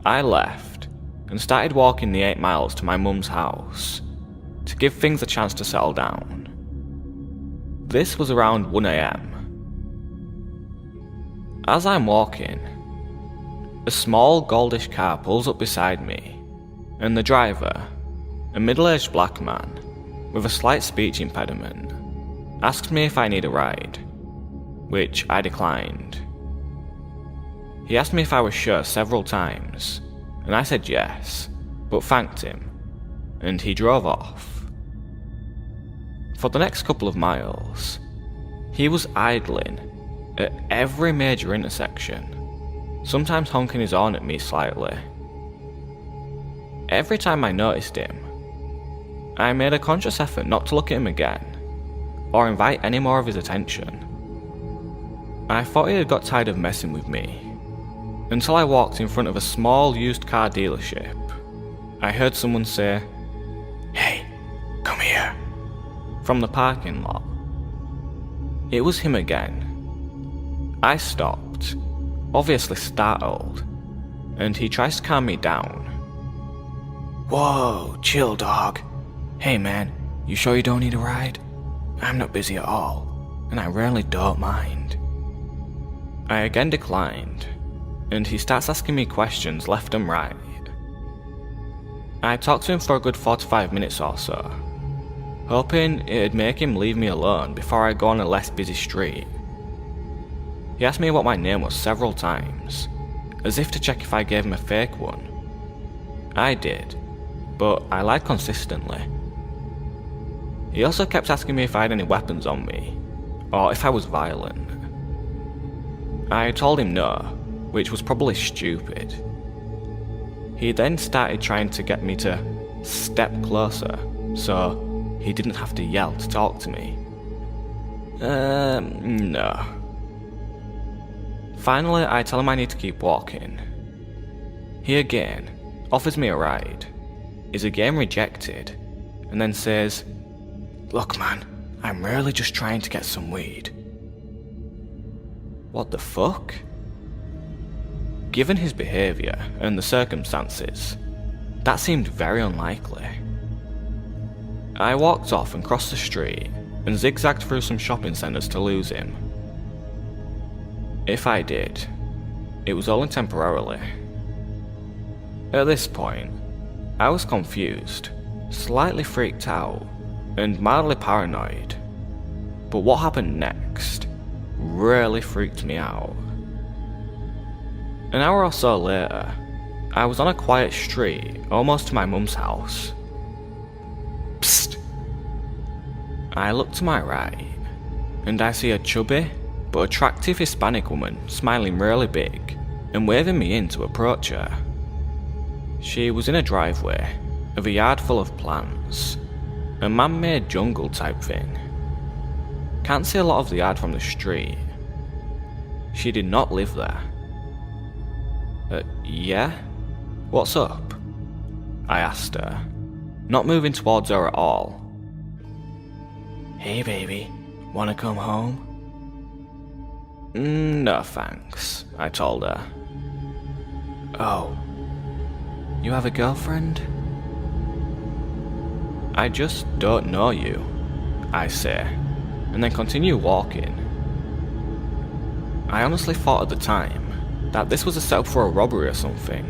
I left and started walking the 8 miles to my mum's house to give things a chance to settle down. This was around 1 a.m. As I'm walking, a small goldish car pulls up beside me, and the driver, a middle-aged black man with a slight speech impediment, asked me if I need a ride, which I declined. He asked me if I was sure several times, and I said yes, but thanked him, and he drove off. For the next couple of miles, he was idling at every major intersection, sometimes honking his horn at me slightly. Every time I noticed him, I made a conscious effort not to look at him again, or invite any more of his attention. I thought he had got tired of messing with me, until I walked in front of a small used car dealership. I heard someone say, "Hey, come here," from the parking lot. It was him again. I stopped, obviously startled, and he tries to calm me down. "Whoa, chill dog. Hey man, you sure you don't need a ride? I'm not busy at all, and I really don't mind." I again declined, and he starts asking me questions left and right. I talked to him for a good 45 minutes or so, hoping it'd make him leave me alone before I go on a less busy street. He asked me what my name was several times, as if to check if I gave him a fake one. I did, but I lied consistently. He also kept asking me if I had any weapons on me, or if I was violent. I told him no, which was probably stupid. He then started trying to get me to step closer, so he didn't have to yell to talk to me. No. Finally, I tell him I need to keep walking. He again offers me a ride, is again rejected, and then says, "Look man, I'm really just trying to get some weed." What the fuck? Given his behaviour and the circumstances, that seemed very unlikely. I walked off and crossed the street and zigzagged through some shopping centres to lose him. If I did, it was only temporarily. At this point, I was confused, slightly freaked out, and mildly paranoid. But what happened next really freaked me out. An hour or so later, I was on a quiet street, almost to my mum's house. Psst! I look to my right, and I see a chubby but attractive Hispanic woman smiling really big and waving me in to approach her. She was in a driveway of a yard full of plants, a man-made jungle type thing. Can't see a lot of the yard from the street. She did not live there. Yeah? What's up? I asked her, not moving towards her at all. Hey baby, wanna come home? No thanks, I told her. Oh, you have a girlfriend? I just don't know you, I say, and then continue walking. I honestly thought at the time that this was a setup for a robbery or something,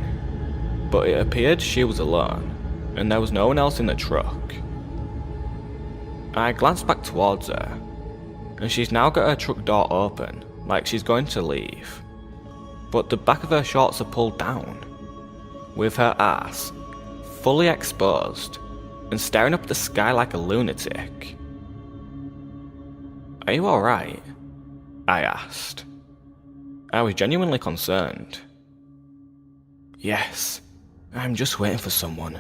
but it appeared she was alone, and there was no one else in the truck. I glanced back towards her, and she's now got her truck door open, like she's going to leave, but the back of her shorts are pulled down, with her ass fully exposed and staring up at the sky like a lunatic. Are you alright? I asked. I was genuinely concerned. Yes, I'm just waiting for someone.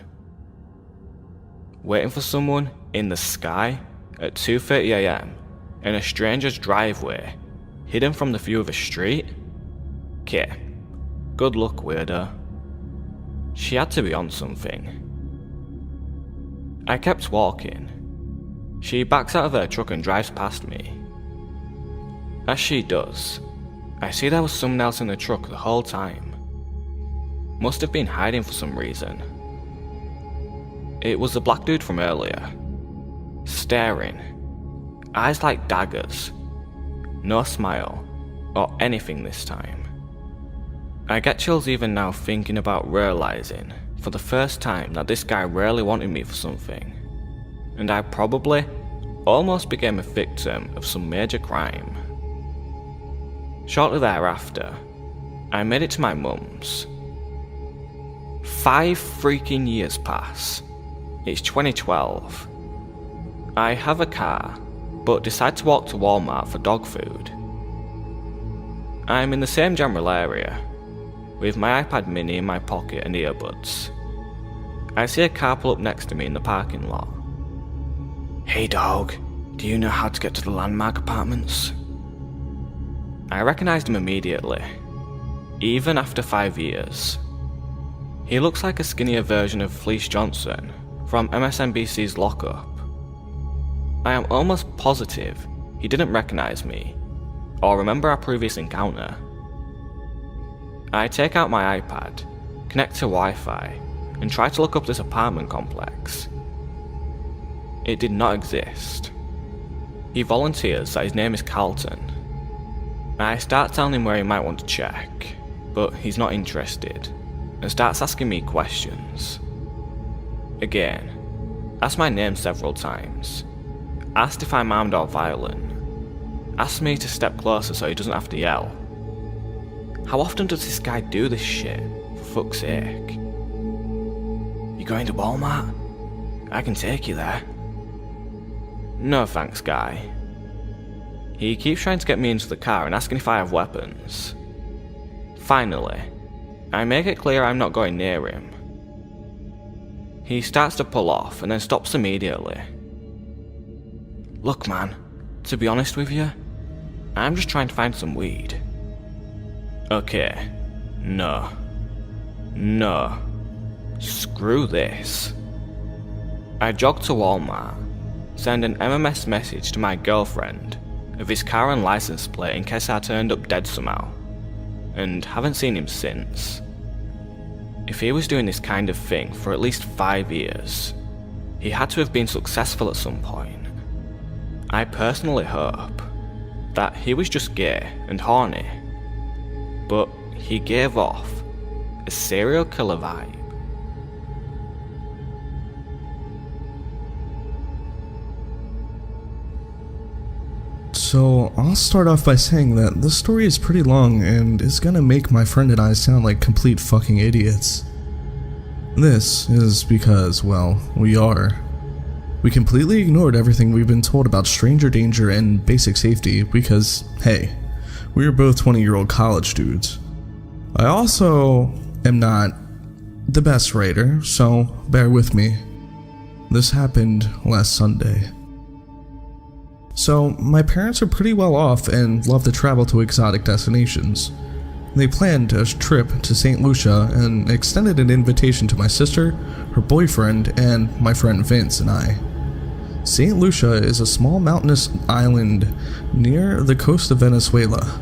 Waiting for someone in the sky at 2:30 AM in a stranger's driveway, hidden from the view of a street? Okay, good luck, weirdo. She had to be on something. I kept walking. She backs out of her truck and drives past me. As she does, I see there was someone else in the truck the whole time. Must have been hiding for some reason. It was the black dude from earlier. Staring. Eyes like daggers. No smile, or anything this time. I get chills even now thinking about realising for the first time that this guy really wanted me for something, and I probably almost became a victim of some major crime. Shortly thereafter, I made it to my mum's. 5 freaking years pass. It's 2012. I have a car, but decide to walk to Walmart for dog food. I'm in the same general area, with my iPad mini in my pocket and earbuds. I see a car pull up next to me in the parking lot. Hey dog, do you know how to get to the Landmark Apartments? I recognised him immediately, even after 5 years. He looks like a skinnier version of Fleece Johnson from MSNBC's Lockup. I am almost positive he didn't recognise me, or remember our previous encounter. I take out my iPad, connect to Wi-Fi, and try to look up this apartment complex. It did not exist. He volunteers that his name is Carlton. I start telling him where he might want to check, but he's not interested, and starts asking me questions. Again, asked my name several times, asked if I'm armed or violent, asked me to step closer so he doesn't have to yell. How often does this guy do this shit, for fuck's sake? You going to Walmart? I can take you there. No thanks, guy. He keeps trying to get me into the car and asking if I have weapons. Finally, I make it clear I'm not going near him. He starts to pull off and then stops immediately. Look man, to be honest with you, I'm just trying to find some weed. Okay, no. Screw this. I jog to Walmart, send an MMS message to my girlfriend of his car and license plate in case I turned up dead somehow, and haven't seen him since. If he was doing this kind of thing for at least 5 years, he had to have been successful at some point. I personally hope that he was just gay and horny, but he gave off a serial killer vibe. So, I'll start off by saying that this story is pretty long and is gonna make my friend and I sound like complete fucking idiots. This is because, well, we are. We completely ignored everything we've been told about stranger danger and basic safety because, hey, we are both 20-year-old college dudes. I also am not the best writer, so bear with me. This happened last Sunday. So, my parents are pretty well off and love to travel to exotic destinations. They planned a trip to St. Lucia and extended an invitation to my sister, her boyfriend, and my friend Vince and I. St. Lucia is a small mountainous island near the coast of Venezuela.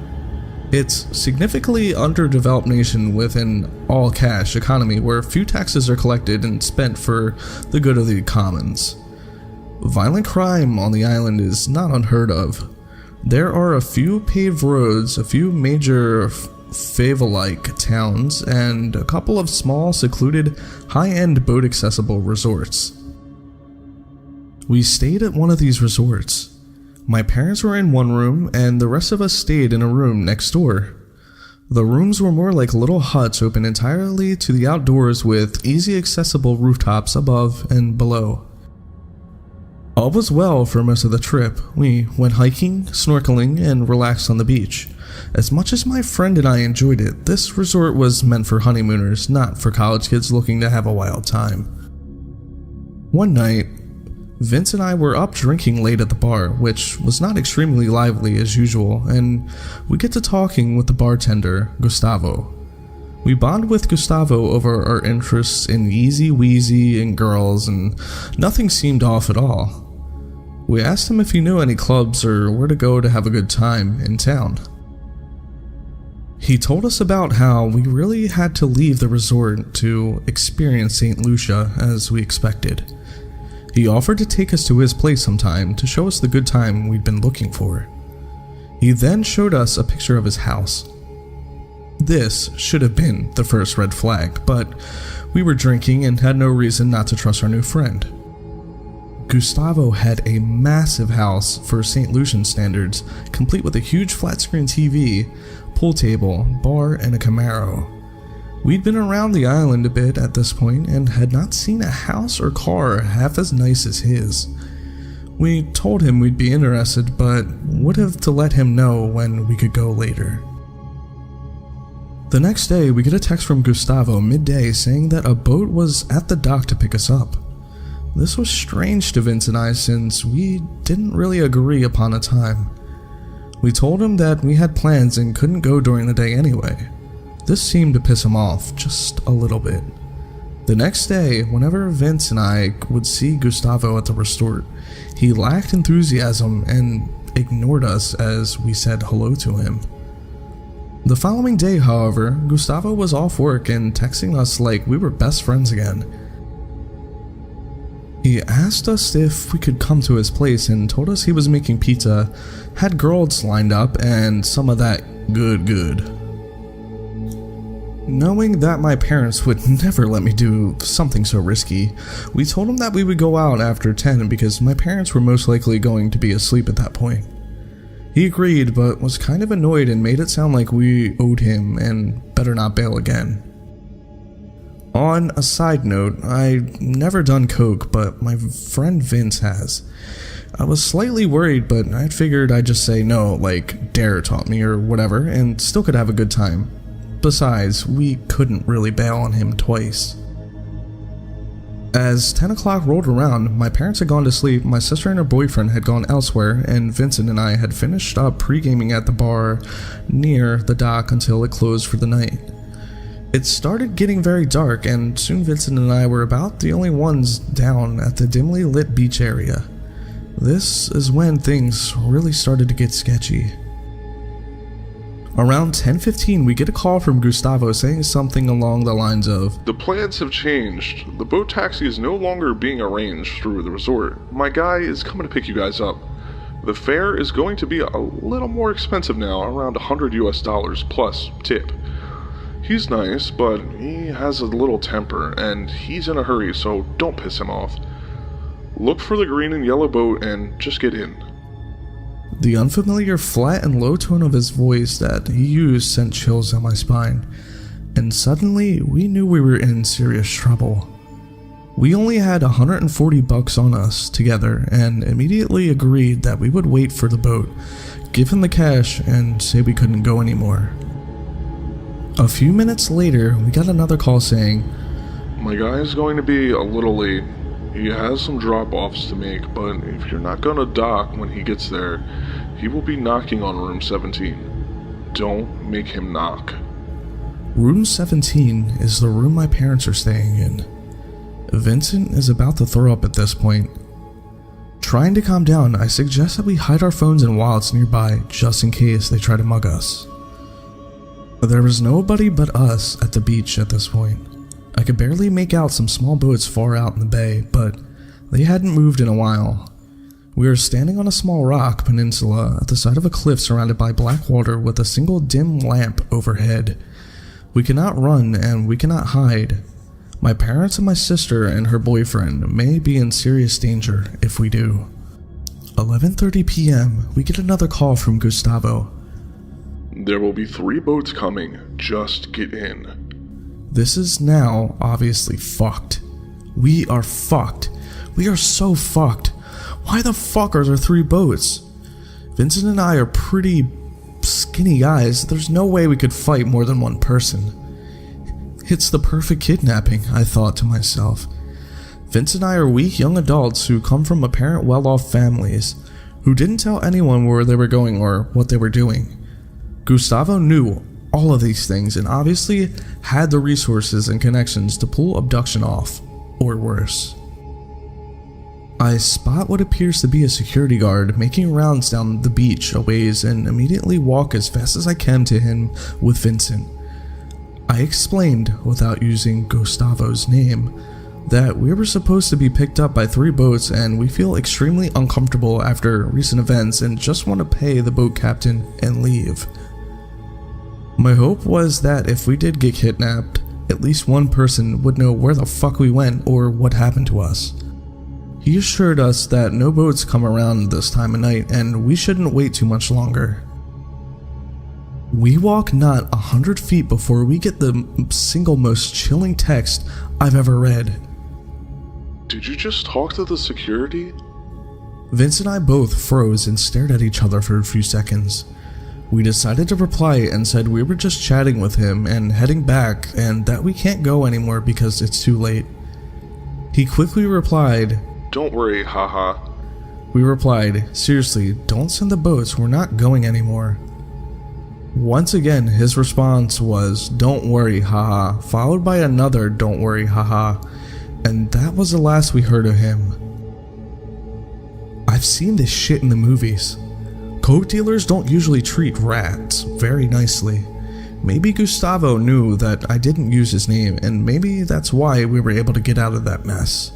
It's a significantly underdeveloped nation with an all-cash economy where few taxes are collected and spent for the good of the commons. Violent crime on the island is not unheard of. There are a few paved roads, a few major favela-like towns, and a couple of small, secluded, high-end boat-accessible resorts. We stayed at one of these resorts. My parents were in one room, and the rest of us stayed in a room next door. The rooms were more like little huts open entirely to the outdoors with easy accessible rooftops above and below. All was well for most of the trip. We went hiking, snorkeling, and relaxed on the beach. As much as my friend and I enjoyed it, this resort was meant for honeymooners, not for college kids looking to have a wild time. One night, Vince and I were up drinking late at the bar, which was not extremely lively as usual, and we get to talking with the bartender, Gustavo. We bond with Gustavo over our interests in Easy Weezy and girls, and nothing seemed off at all. We asked him if he knew any clubs or where to go to have a good time in town. He told us about how we really had to leave the resort to experience St. Lucia as we expected. He offered to take us to his place sometime to show us the good time we'd been looking for. He then showed us a picture of his house. This should have been the first red flag, but we were drinking and had no reason not to trust our new friend. Gustavo had a massive house for St. Lucian standards, complete with a huge flat-screen TV, pool table, bar, and a Camaro. We'd been around the island a bit at this point and had not seen a house or car half as nice as his. We told him we'd be interested, but would have to let him know when we could go later. The next day, we get a text from Gustavo midday saying that a boat was at the dock to pick us up. This was strange to Vince and I since we didn't really agree upon a time. We told him that we had plans and couldn't go during the day anyway. This seemed to piss him off just a little bit. The next day, whenever Vince and I would see Gustavo at the resort, he lacked enthusiasm and ignored us as we said hello to him. The following day, however, Gustavo was off work and texting us like we were best friends again. He asked us if we could come to his place and told us he was making pizza, had girls lined up, and some of that good. Knowing that my parents would never let me do something so risky, we told him that we would go out after 10 because my parents were most likely going to be asleep at that point. He agreed, but was kind of annoyed and made it sound like we owed him and better not bail again. On a side note, I've never done coke, but my friend Vince has. I was slightly worried, but I figured I'd just say no, like Dare taught me or whatever, and still could have a good time. Besides, we couldn't really bail on him twice. As 10 o'clock rolled around, my parents had gone to sleep, my sister and her boyfriend had gone elsewhere, and Vincent and I had finished up pre-gaming at the bar near the dock until it closed for the night. It started getting very dark, and soon Vincent and I were about the only ones down at the dimly lit beach area. This is when things really started to get sketchy. Around 10:15, we get a call from Gustavo saying something along the lines of, "The plans have changed. The boat taxi is no longer being arranged through the resort. My guy is coming to pick you guys up. The fare is going to be a little more expensive now, around $100 plus tip. He's nice, but he has a little temper, and he's in a hurry, so don't piss him off. Look for the green and yellow boat and just get in." The unfamiliar flat and low tone of his voice that he used sent chills down my spine, and suddenly we knew we were in serious trouble. We only had $140 on us together and immediately agreed that we would wait for the boat, give him the cash, and say we couldn't go anymore. A few minutes later, we got another call saying, "My guy is going to be a little late. He has some drop-offs to make, but if you're not gonna dock when he gets there, he will be knocking on room 17. Don't make him knock." Room 17 is the room my parents are staying in. Vincent is about to throw up at this point. Trying to calm down, I suggest that we hide our phones and wallets nearby just in case they try to mug us. There was nobody but us at the beach at this point. I could barely make out some small boats far out in the bay, but they hadn't moved in a while. We were standing on a small rock peninsula at the side of a cliff surrounded by black water with a single dim lamp overhead. We cannot run and we cannot hide. My parents and my sister and her boyfriend may be in serious danger if we do. 11:30 p.m., we get another call from Gustavo. "There will be 3 boats coming. Just get in." This is now obviously fucked. We are fucked. We are so fucked. Why the fuck are there 3 boats? Vincent and I are pretty skinny guys. There's no way we could fight more than one person. It's the perfect kidnapping, I thought to myself. Vince and I are weak young adults who come from apparent well-off families, who didn't tell anyone where they were going or what they were doing. Gustavo knew all of these things and obviously had the resources and connections to pull abduction off, or worse. I spot what appears to be a security guard making rounds down the beach a ways and immediately walk as fast as I can to him with Vincent. I explained, without using Gustavo's name, that we were supposed to be picked up by 3 boats and we feel extremely uncomfortable after recent events and just want to pay the boat captain and leave. My hope was that if we did get kidnapped, at least one person would know where the fuck we went or what happened to us. He assured us that no boats come around this time of night and we shouldn't wait too much longer. We walk not 100 feet before we get the single most chilling text I've ever read. "Did you just talk to the security?" Vince and I both froze and stared at each other for a few seconds. We decided to reply and said we were just chatting with him and heading back and that we can't go anymore because it's too late. He quickly replied, "Don't worry, haha." We replied, "Seriously, don't send the boats, we're not going anymore." Once again, his response was, "Don't worry, haha," followed by another "Don't worry, haha," and that was the last we heard of him. I've seen this shit in the movies. Coke dealers don't usually treat rats very nicely. Maybe Gustavo knew that I didn't use his name, and maybe that's why we were able to get out of that mess.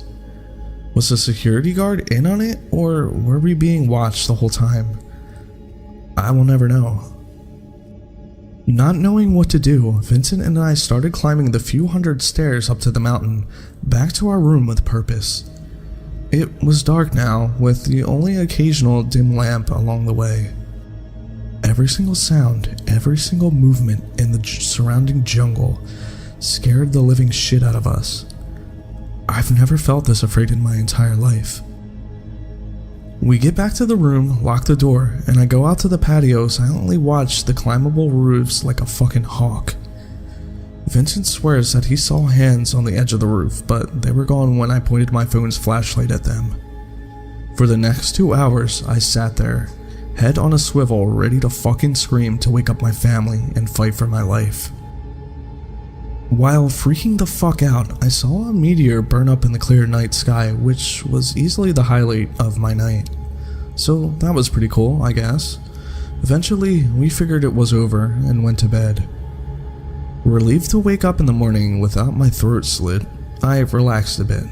Was the security guard in on it, or were we being watched the whole time? I will never know. Not knowing what to do, Vincent and I started climbing the few hundred stairs up to the mountain, back to our room with purpose. It was dark now, with the only occasional dim lamp along the way. Every single sound, every single movement in the surrounding jungle scared the living shit out of us. I've never felt this afraid in my entire life. We get back to the room, lock the door, and I go out to the patio, silently watch the climbable roofs like a fucking hawk. Vincent swears that he saw hands on the edge of the roof, but they were gone when I pointed my phone's flashlight at them. For the next 2 hours, I sat there, head on a swivel, ready to fucking scream to wake up my family and fight for my life. While freaking the fuck out, I saw a meteor burn up in the clear night sky, which was easily the highlight of my night. So that was pretty cool, I guess. Eventually, we figured it was over and went to bed. Relieved to wake up in the morning without my throat slit, I relaxed a bit.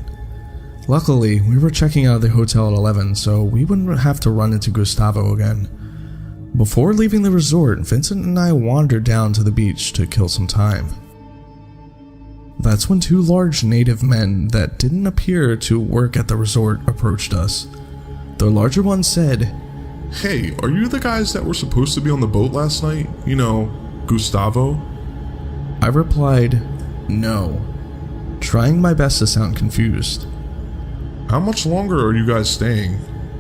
Luckily, we were checking out of the hotel at 11, so we wouldn't have to run into Gustavo again. Before leaving the resort, Vincent and I wandered down to the beach to kill some time. That's when 2 large native men that didn't appear to work at the resort approached us. The larger one said, "Hey, are you the guys that were supposed to be on the boat last night? You know, Gustavo?" I replied, no, trying my best to sound confused. "How much longer are you guys staying?"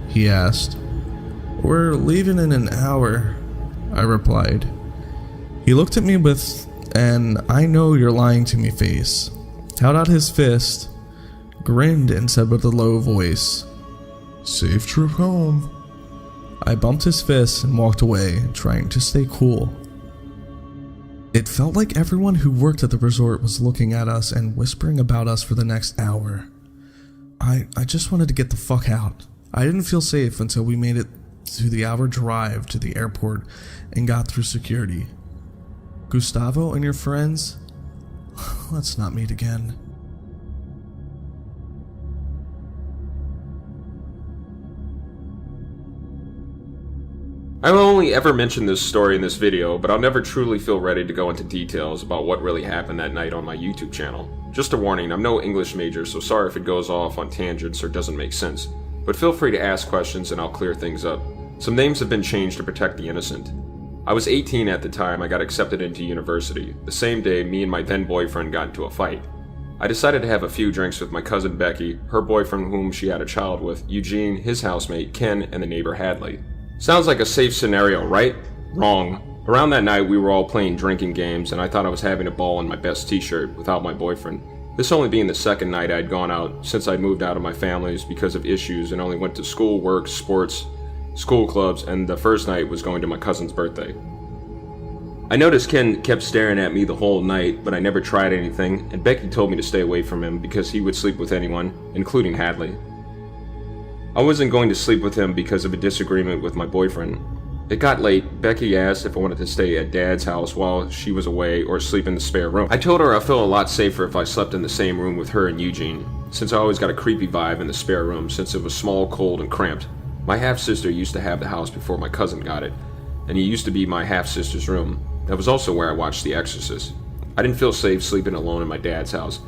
he asked. "We're leaving in an hour," I replied. He looked at me with an "I know you're lying to me" face, held out his fist, grinned and said with a low voice, "Safe trip home." I bumped his fist and walked away, trying to stay cool. It felt like everyone who worked at the resort was looking at us and whispering about us for the next hour. I just wanted to get the fuck out. I didn't feel safe until we made it to the hour drive to the airport and got through security. Gustavo and your friends? Let's not meet again. I've only ever mentioned this story in this video, but I'll never truly feel ready to go into details about what really happened that night on my YouTube channel. Just a warning, I'm no English major, so sorry if it goes off on tangents or doesn't make sense. But feel free to ask questions and I'll clear things up. Some names have been changed to protect the innocent. I was 18 at the time I got accepted into university. The same day, me and my then boyfriend got into a fight. I decided to have a few drinks with my cousin Becky, her boyfriend whom she had a child with, Eugene, his housemate, Ken, and the neighbor Hadley. Sounds like a safe scenario, right? Wrong. Around that night, we were all playing drinking games, and I thought I was having a ball in my best t-shirt without my boyfriend. This only being the second night I'd gone out since I'd moved out of my family's because of issues and only went to school, work, sports, school clubs, and the first night was going to my cousin's birthday. I noticed Ken kept staring at me the whole night, but I never tried anything, and Becky told me to stay away from him because he would sleep with anyone, including Hadley. I wasn't going to sleep with him because of a disagreement with my boyfriend. It got late. Becky asked if I wanted to stay at Dad's house while she was away or sleep in the spare room. I told her I felt a lot safer if I slept in the same room with her and Eugene, since I always got a creepy vibe in the spare room since it was small, cold, and cramped. My half-sister used to have the house before my cousin got it, and it used to be my half-sister's room. That was also where I watched The Exorcist. I didn't feel safe sleeping alone in my dad's house.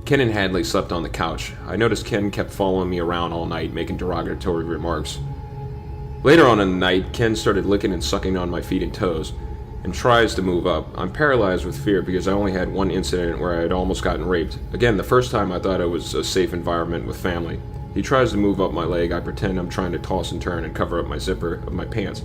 Ken and Hadley slept on the couch. I noticed Ken kept following me around all night, making derogatory remarks. Later on in the night, Ken started licking and sucking on my feet and toes, and tries to move up. I'm paralyzed with fear because I only had one incident where I had almost gotten raped. Again, the first time I thought it was a safe environment with family. He tries to move up my leg. I pretend I'm trying to toss and turn and cover up my zipper of my pants.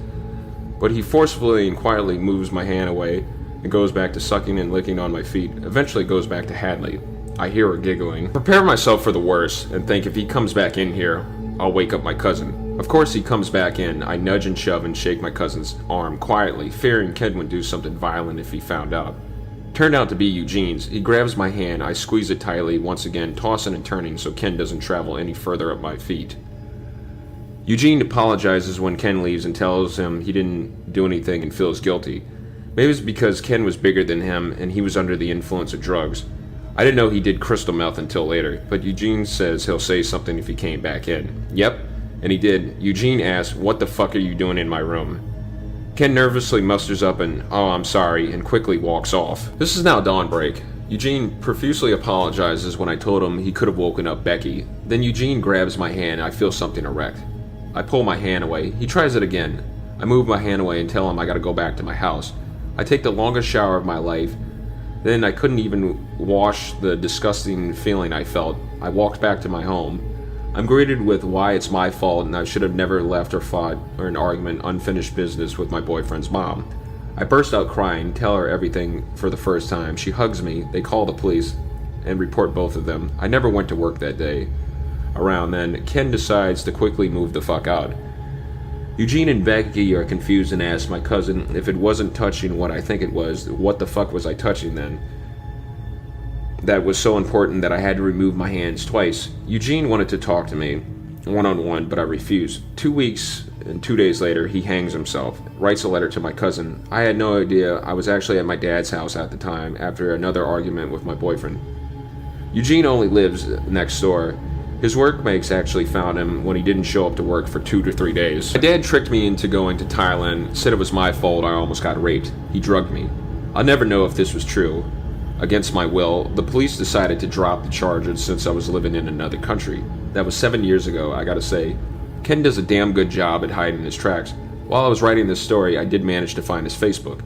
But he forcefully and quietly moves my hand away and goes back to sucking and licking on my feet. Eventually goes back to Hadley. I hear her giggling. Prepare myself for the worst and think if he comes back in here, I'll wake up my cousin. Of course he comes back in. I nudge and shove and shake my cousin's arm quietly, fearing Ken would do something violent if he found out. Turned out to be Eugene's. He grabs my hand, I squeeze it tightly, once again tossing and turning so Ken doesn't travel any further up my feet. Eugene apologizes when Ken leaves and tells him he didn't do anything and feels guilty. Maybe it's because Ken was bigger than him and he was under the influence of drugs. I didn't know he did crystal meth until later, but Eugene says he'll say something if he came back in. Yep, and he did. Eugene asks, "What the fuck are you doing in my room?" Ken nervously musters up and, "Oh, I'm sorry," and quickly walks off. This is now dawnbreak. Eugene profusely apologizes when I told him he could have woken up Becky. Then Eugene grabs my hand. I feel something erect. I pull my hand away. He tries it again. I move my hand away and tell him I gotta go back to my house. I take the longest shower of my life. Then I couldn't even wash the disgusting feeling I felt. I walked back to my home. I'm greeted with why it's my fault and I should have never left or fought or an argument, unfinished business with my boyfriend's mom. I burst out crying, tell her everything for the first time. She hugs me, they call the police, and report both of them. I never went to work that day. Around then, Ken decides to quickly move the fuck out. Eugene and Becky are confused and ask my cousin if it wasn't touching what I think it was, what the fuck was I touching then? That was so important that I had to remove my hands twice. Eugene wanted to talk to me, one-on-one, but I refused. 2 weeks and 2 days later, he hangs himself, writes a letter to my cousin. I had no idea I was actually at my dad's house at the time after another argument with my boyfriend. Eugene only lives next door. His workmates actually found him when he didn't show up to work for 2 to 3 days. My dad tricked me into going to Thailand, said it was my fault I almost got raped. He drugged me. I'll never know if this was true. Against my will, the police decided to drop the charges since I was living in another country. That was 7 years ago, I gotta say. Ken does a damn good job at hiding his tracks. While I was writing this story, I did manage to find his Facebook.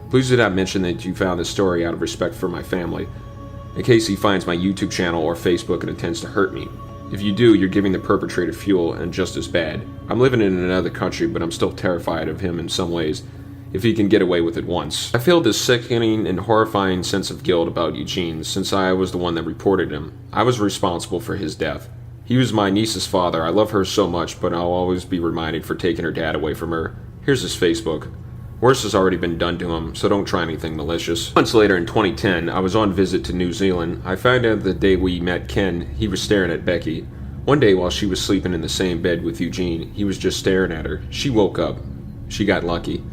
Please do not mention that you found this story out of respect for my family, in case he finds my YouTube channel or Facebook and intends to hurt me. If you do, you're giving the perpetrator fuel and just as bad. I'm living in another country, but I'm still terrified of him in some ways, if he can get away with it once. I feel this sickening and horrifying sense of guilt about Eugene, since I was the one that reported him. I was responsible for his death. He was my niece's father. I love her so much, but I'll always be reminded for taking her dad away from her. Here's his Facebook. Worse has already been done to him, so don't try anything malicious. Months later in 2010, I was on visit to New Zealand. I found out the day we met Ken, he was staring at Becky. One day while she was sleeping in the same bed with Eugene, he was just staring at her. She woke up. She got lucky.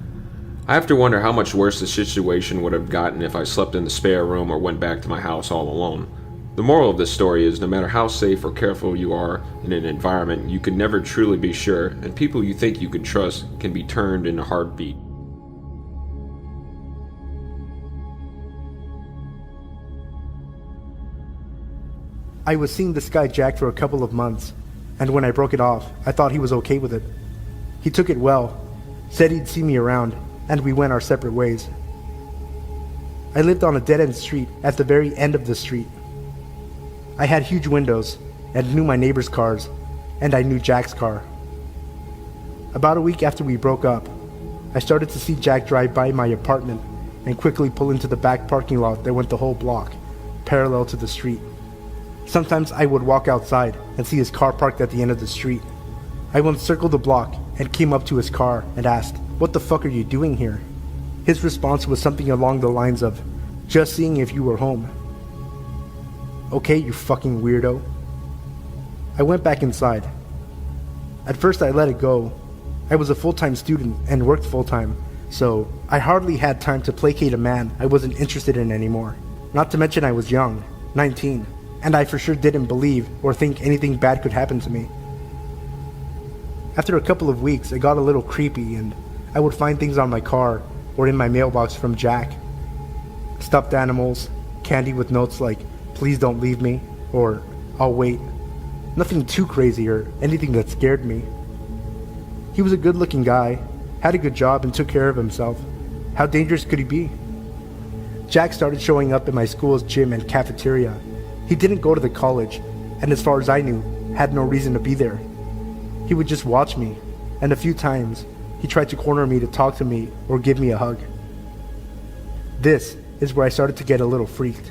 I have to wonder how much worse the situation would have gotten if I slept in the spare room or went back to my house all alone. The moral of this story is no matter how safe or careful you are in an environment, you can never truly be sure, and people you think you can trust can be turned in a heartbeat. I was seeing this guy Jack for a couple of months, and when I broke it off, I thought he was okay with it. He took it well, said he'd see me around, and we went our separate ways. I lived on a dead-end street at the very end of the street. I had huge windows and knew my neighbor's cars, and I knew Jack's car. About a week after we broke up, I started to see Jack drive by my apartment and quickly pull into the back parking lot that went the whole block, parallel to the street. Sometimes I would walk outside and see his car parked at the end of the street. I once circled the block and came up to his car and asked, "What the fuck are you doing here?" His response was something along the lines of, "Just seeing if you were home." "Okay, you fucking weirdo." I went back inside. At first I let it go. I was a full-time student and worked full-time, so I hardly had time to placate a man I wasn't interested in anymore. Not to mention I was young, 19, and I for sure didn't believe or think anything bad could happen to me. After a couple of weeks, it got a little creepy, and I would find things on my car or in my mailbox from Jack. Stuffed animals, candy with notes like, "Please don't leave me," or "I'll wait." Nothing too crazy or anything that scared me. He was a good-looking guy, had a good job, and took care of himself. How dangerous could he be? Jack started showing up at my school's gym and cafeteria. He didn't go to the college, and as far as I knew, had no reason to be there. He would just watch me, and a few times, he tried to corner me to talk to me or give me a hug. This is where I started to get a little freaked.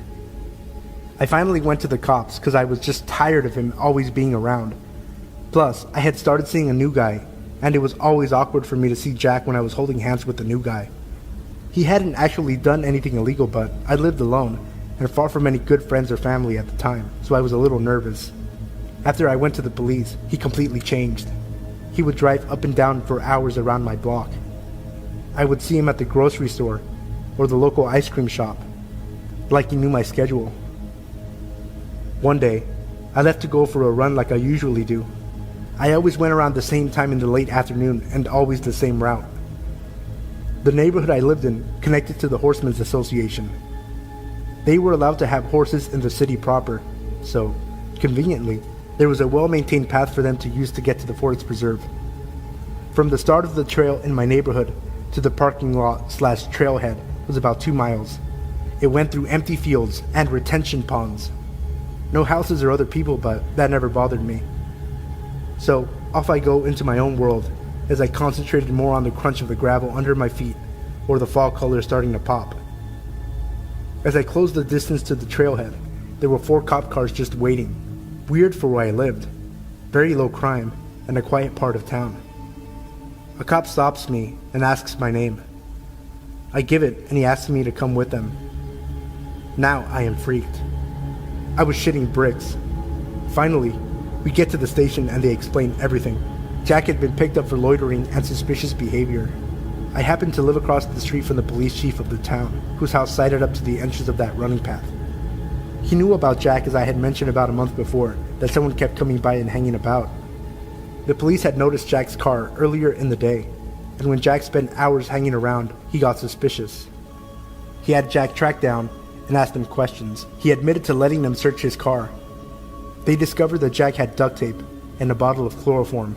I finally went to the cops because I was just tired of him always being around. Plus, I had started seeing a new guy, and it was always awkward for me to see Jack when I was holding hands with the new guy. He hadn't actually done anything illegal, but I lived alone and far from any good friends or family at the time, so I was a little nervous. After I went to the police, he completely changed. He would drive up and down for hours around my block. I would see him at the grocery store or the local ice cream shop, like he knew my schedule. One day, I left to go for a run like I usually do. I always went around the same time in the late afternoon and always the same route. The neighborhood I lived in connected to the Horsemen's Association. They were allowed to have horses in the city proper, so, conveniently, there was a well-maintained path for them to use to get to the forest preserve. From the start of the trail in my neighborhood to the parking lot/trailhead was about 2 miles. It went through empty fields and retention ponds. No houses or other people, but that never bothered me. So off I go into my own world as I concentrated more on the crunch of the gravel under my feet or the fall colors starting to pop. As I closed the distance to the trailhead, there were 4 cop cars just waiting. Weird for where I lived. Very low crime and a quiet part of town. A cop stops me and asks my name. I give it and he asks me to come with them. Now I am freaked. I was shitting bricks. Finally, we get to the station and they explain everything. Jack had been picked up for loitering and suspicious behavior. I happened to live across the street from the police chief of the town, whose house sided up to the entrance of that running path. He knew about Jack, as I had mentioned about a month before, that someone kept coming by and hanging about. The police had noticed Jack's car earlier in the day, and when Jack spent hours hanging around, he got suspicious. He had Jack tracked down and asked him questions. He admitted to letting them search his car. They discovered that Jack had duct tape and a bottle of chloroform.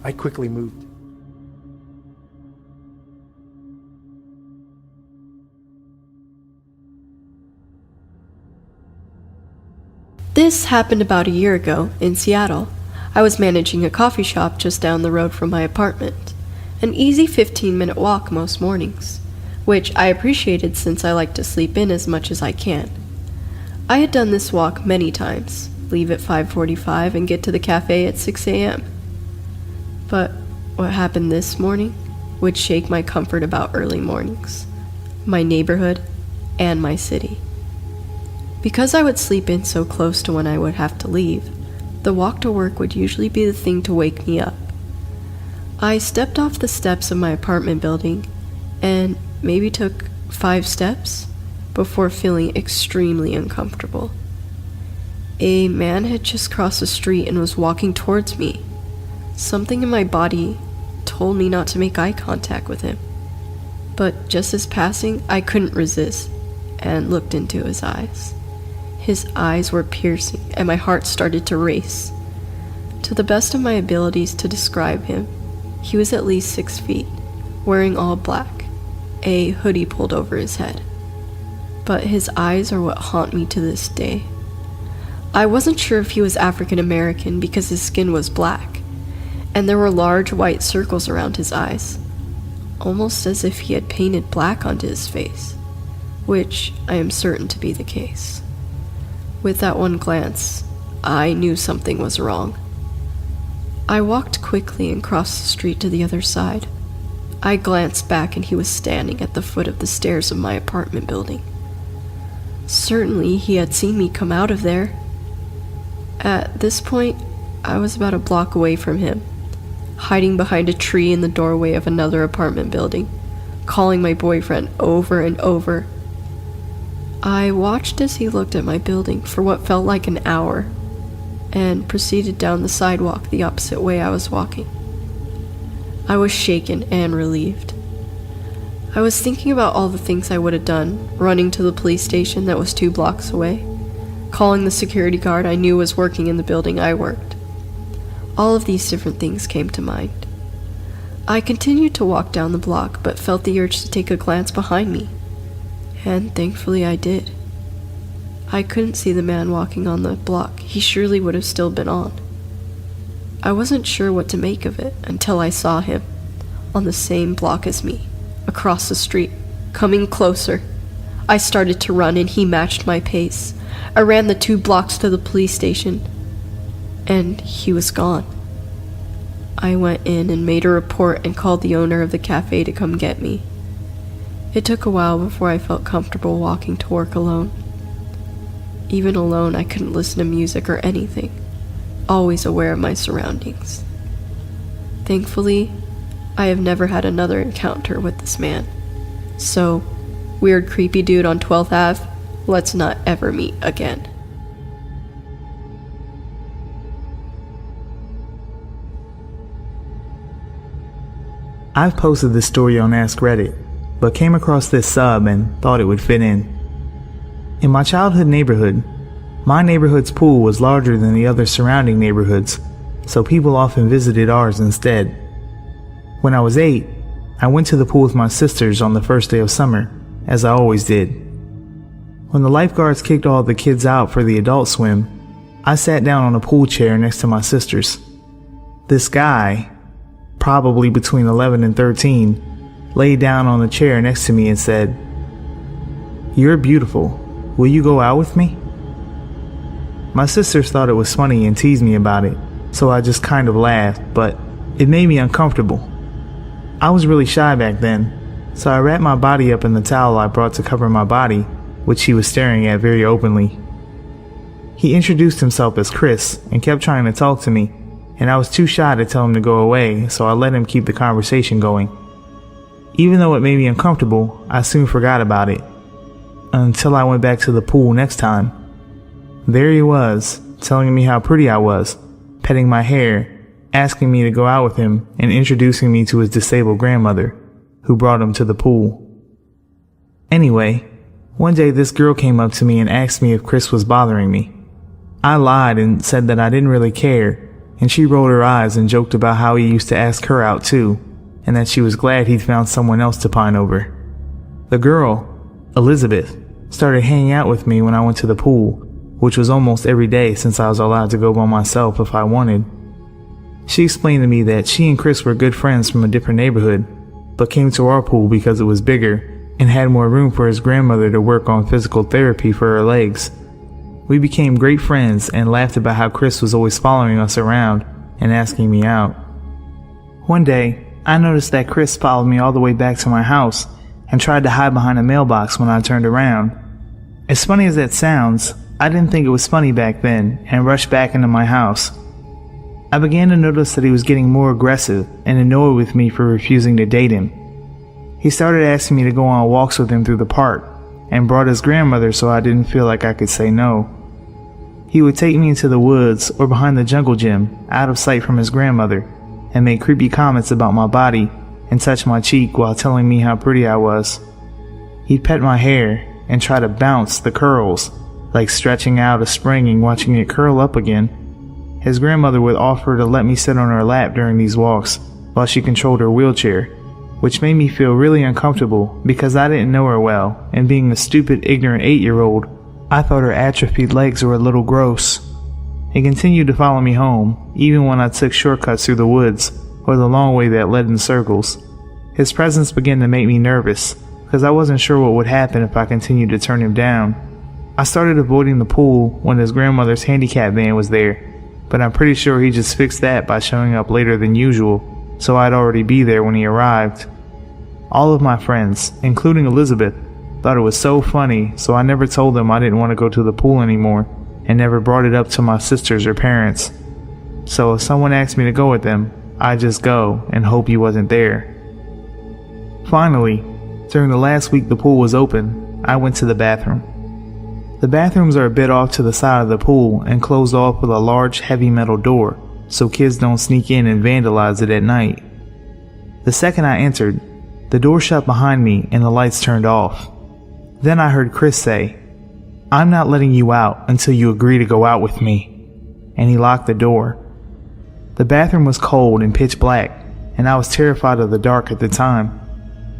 I quickly moved. This happened about a year ago in Seattle. I was managing a coffee shop just down the road from my apartment. An easy 15-minute walk most mornings, which I appreciated since I like to sleep in as much as I can. I had done this walk many times, leave at 5:45 and get to the cafe at 6 a.m. But what happened this morning would shake my comfort about early mornings, my neighborhood, and my city. Because I would sleep in so close to when I would have to leave, the walk to work would usually be the thing to wake me up. I stepped off the steps of my apartment building and maybe took 5 steps before feeling extremely uncomfortable. A man had just crossed the street and was walking towards me. Something in my body told me not to make eye contact with him. But just as passing, I couldn't resist and looked into his eyes. His eyes were piercing and my heart started to race. To the best of my abilities to describe him, he was at least 6 feet, wearing all black, a hoodie pulled over his head. But his eyes are what haunt me to this day. I wasn't sure if he was African American because his skin was black, and there were large white circles around his eyes, almost as if he had painted black onto his face, which I am certain to be the case. With that one glance, I knew something was wrong. I walked quickly and crossed the street to the other side. I glanced back and he was standing at the foot of the stairs of my apartment building. Certainly he had seen me come out of there. At this point, I was about a block away from him, hiding behind a tree in the doorway of another apartment building, calling my boyfriend over and over. I watched as he looked at my building for what felt like an hour, and proceeded down the sidewalk the opposite way I was walking. I was shaken and relieved. I was thinking about all the things I would have done, running to the police station that was 2 blocks away, calling the security guard I knew was working in the building I worked. All of these different things came to mind. I continued to walk down the block, but felt the urge to take a glance behind me. And thankfully I did. I couldn't see the man walking on the block. He surely would have still been on. I wasn't sure what to make of it until I saw him, on the same block as me, across the street, coming closer. I started to run and he matched my pace. I ran the 2 blocks to the police station, and he was gone. I went in and made a report and called the owner of the cafe to come get me. It took a while before I felt comfortable walking to work alone. Even alone, I couldn't listen to music or anything, always aware of my surroundings. Thankfully, I have never had another encounter with this man. So, weird creepy dude on 12th Ave, let's not ever meet again. I've posted this story on Ask Reddit, but came across this sub and thought it would fit in. In my childhood neighborhood, my neighborhood's pool was larger than the other surrounding neighborhoods, so people often visited ours instead. When I was 8, I went to the pool with my sisters on the first day of summer, as I always did. When the lifeguards kicked all the kids out for the adult swim, I sat down on a pool chair next to my sisters. This guy, probably between 11 and 13, laid down on the chair next to me and said, "You're beautiful. Will you go out with me?" My sisters thought it was funny and teased me about it, so I just kind of laughed, but it made me uncomfortable. I was really shy back then, so I wrapped my body up in the towel I brought to cover my body, which he was staring at very openly. He introduced himself as Chris and kept trying to talk to me, and I was too shy to tell him to go away, so I let him keep the conversation going. Even though it made me uncomfortable, I soon forgot about it, until I went back to the pool next time. There he was, telling me how pretty I was, petting my hair, asking me to go out with him, and introducing me to his disabled grandmother, who brought him to the pool. Anyway, one day this girl came up to me and asked me if Chris was bothering me. I lied and said that I didn't really care, and she rolled her eyes and joked about how he used to ask her out too, and that she was glad he'd found someone else to pine over. The girl, Elizabeth, started hanging out with me when I went to the pool, which was almost every day since I was allowed to go by myself if I wanted. She explained to me that she and Chris were good friends from a different neighborhood, but came to our pool because it was bigger and had more room for his grandmother to work on physical therapy for her legs. We became great friends and laughed about how Chris was always following us around and asking me out. One day, I noticed that Chris followed me all the way back to my house and tried to hide behind a mailbox when I turned around. As funny as that sounds, I didn't think it was funny back then and rushed back into my house. I began to notice that he was getting more aggressive and annoyed with me for refusing to date him. He started asking me to go on walks with him through the park and brought his grandmother so I didn't feel like I could say no. He would take me into the woods or behind the jungle gym, out of sight from his grandmother, and make creepy comments about my body and touch my cheek while telling me how pretty I was. He'd pet my hair and try to bounce the curls, like stretching out a spring and watching it curl up again. His grandmother would offer to let me sit on her lap during these walks while she controlled her wheelchair, which made me feel really uncomfortable because I didn't know her well, and being a stupid, ignorant 8-year-old, I thought her atrophied legs were a little gross. He continued to follow me home, even when I took shortcuts through the woods or the long way that led in circles. His presence began to make me nervous because I wasn't sure what would happen if I continued to turn him down. I started avoiding the pool when his grandmother's handicap van was there, but I'm pretty sure he just fixed that by showing up later than usual, so I'd already be there when he arrived. All of my friends, including Elizabeth, thought it was so funny, so I never told them I didn't want to go to the pool anymore, and never brought it up to my sisters or parents. So if someone asked me to go with them, I'd just go and hope he wasn't there. Finally, during the last week the pool was open, I went to the bathroom. The bathrooms are a bit off to the side of the pool and closed off with a large heavy metal door, so kids don't sneak in and vandalize it at night. The second I entered, the door shut behind me and the lights turned off. Then I heard Chris say, "I'm not letting you out until you agree to go out with me," and he locked the door. The bathroom was cold and pitch black, and I was terrified of the dark at the time.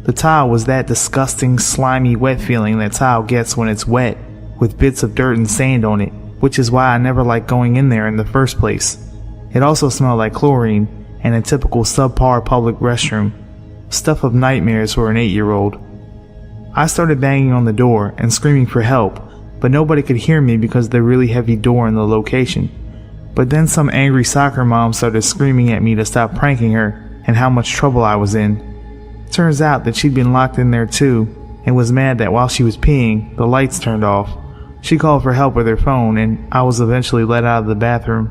The tile was that disgusting, slimy, wet feeling that tile gets when it's wet, with bits of dirt and sand on it, which is why I never liked going in there in the first place. It also smelled like chlorine and a typical subpar public restroom, stuff of nightmares for an 8-year-old. I started banging on the door and screaming for help, but nobody could hear me because of the really heavy door in the location. But then some angry soccer mom started screaming at me to stop pranking her and how much trouble I was in. Turns out that she'd been locked in there too, and was mad that while she was peeing, the lights turned off. She called for help with her phone, and I was eventually let out of the bathroom.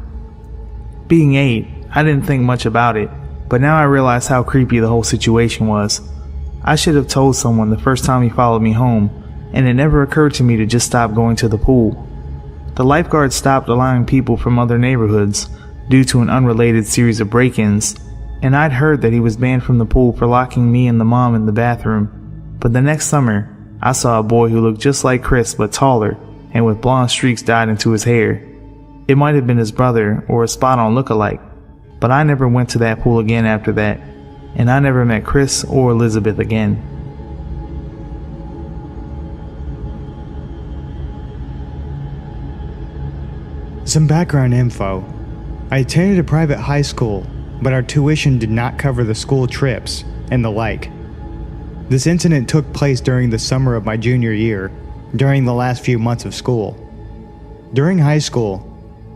Being 8, I didn't think much about it, but now I realize how creepy the whole situation was. I should have told someone the first time he followed me home, and it never occurred to me to just stop going to the pool. The lifeguard stopped allowing people from other neighborhoods due to an unrelated series of break-ins, and I'd heard that he was banned from the pool for locking me and the mom in the bathroom. But the next summer, I saw a boy who looked just like Chris but taller and with blonde streaks dyed into his hair. It might have been his brother or a spot-on look-alike, but I never went to that pool again after that, and I never met Chris or Elizabeth again. Some background info. I attended a private high school, but our tuition did not cover the school trips and the like. This incident took place during the summer of my junior year, during the last few months of school. During high school,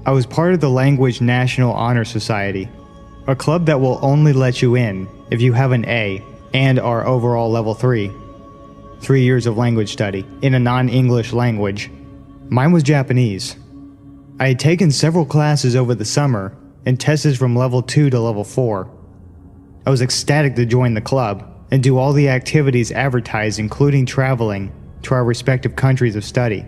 I was part of the Language National Honor Society, a club that will only let you in if you have an A and are overall level 3. 3 years of language study in a non-English language. Mine was Japanese. I had taken several classes over the summer and tested from level 2 to level 4. I was ecstatic to join the club and do all the activities advertised, including traveling to our respective countries of study.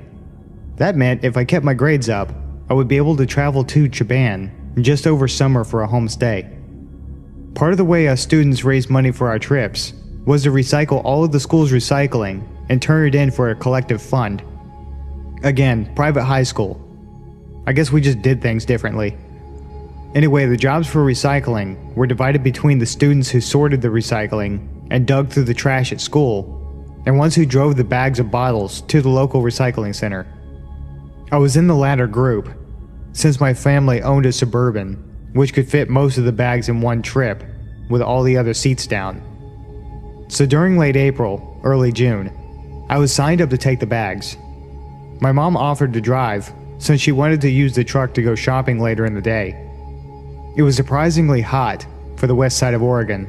That meant if I kept my grades up, I would be able to travel to Japan just over summer for a home stay. Part of the way us students raised money for our trips was to recycle all of the school's recycling and turn it in for a collective fund. Again, private high school. I guess we just did things differently. Anyway, the jobs for recycling were divided between the students who sorted the recycling and dug through the trash at school, and ones who drove the bags of bottles to the local recycling center. I was in the latter group, since my family owned a Suburban, which could fit most of the bags in one trip, with all the other seats down. So during late April, early June, I was signed up to take the bags. My mom offered to drive, since she wanted to use the truck to go shopping later in the day. It was surprisingly hot for the west side of Oregon.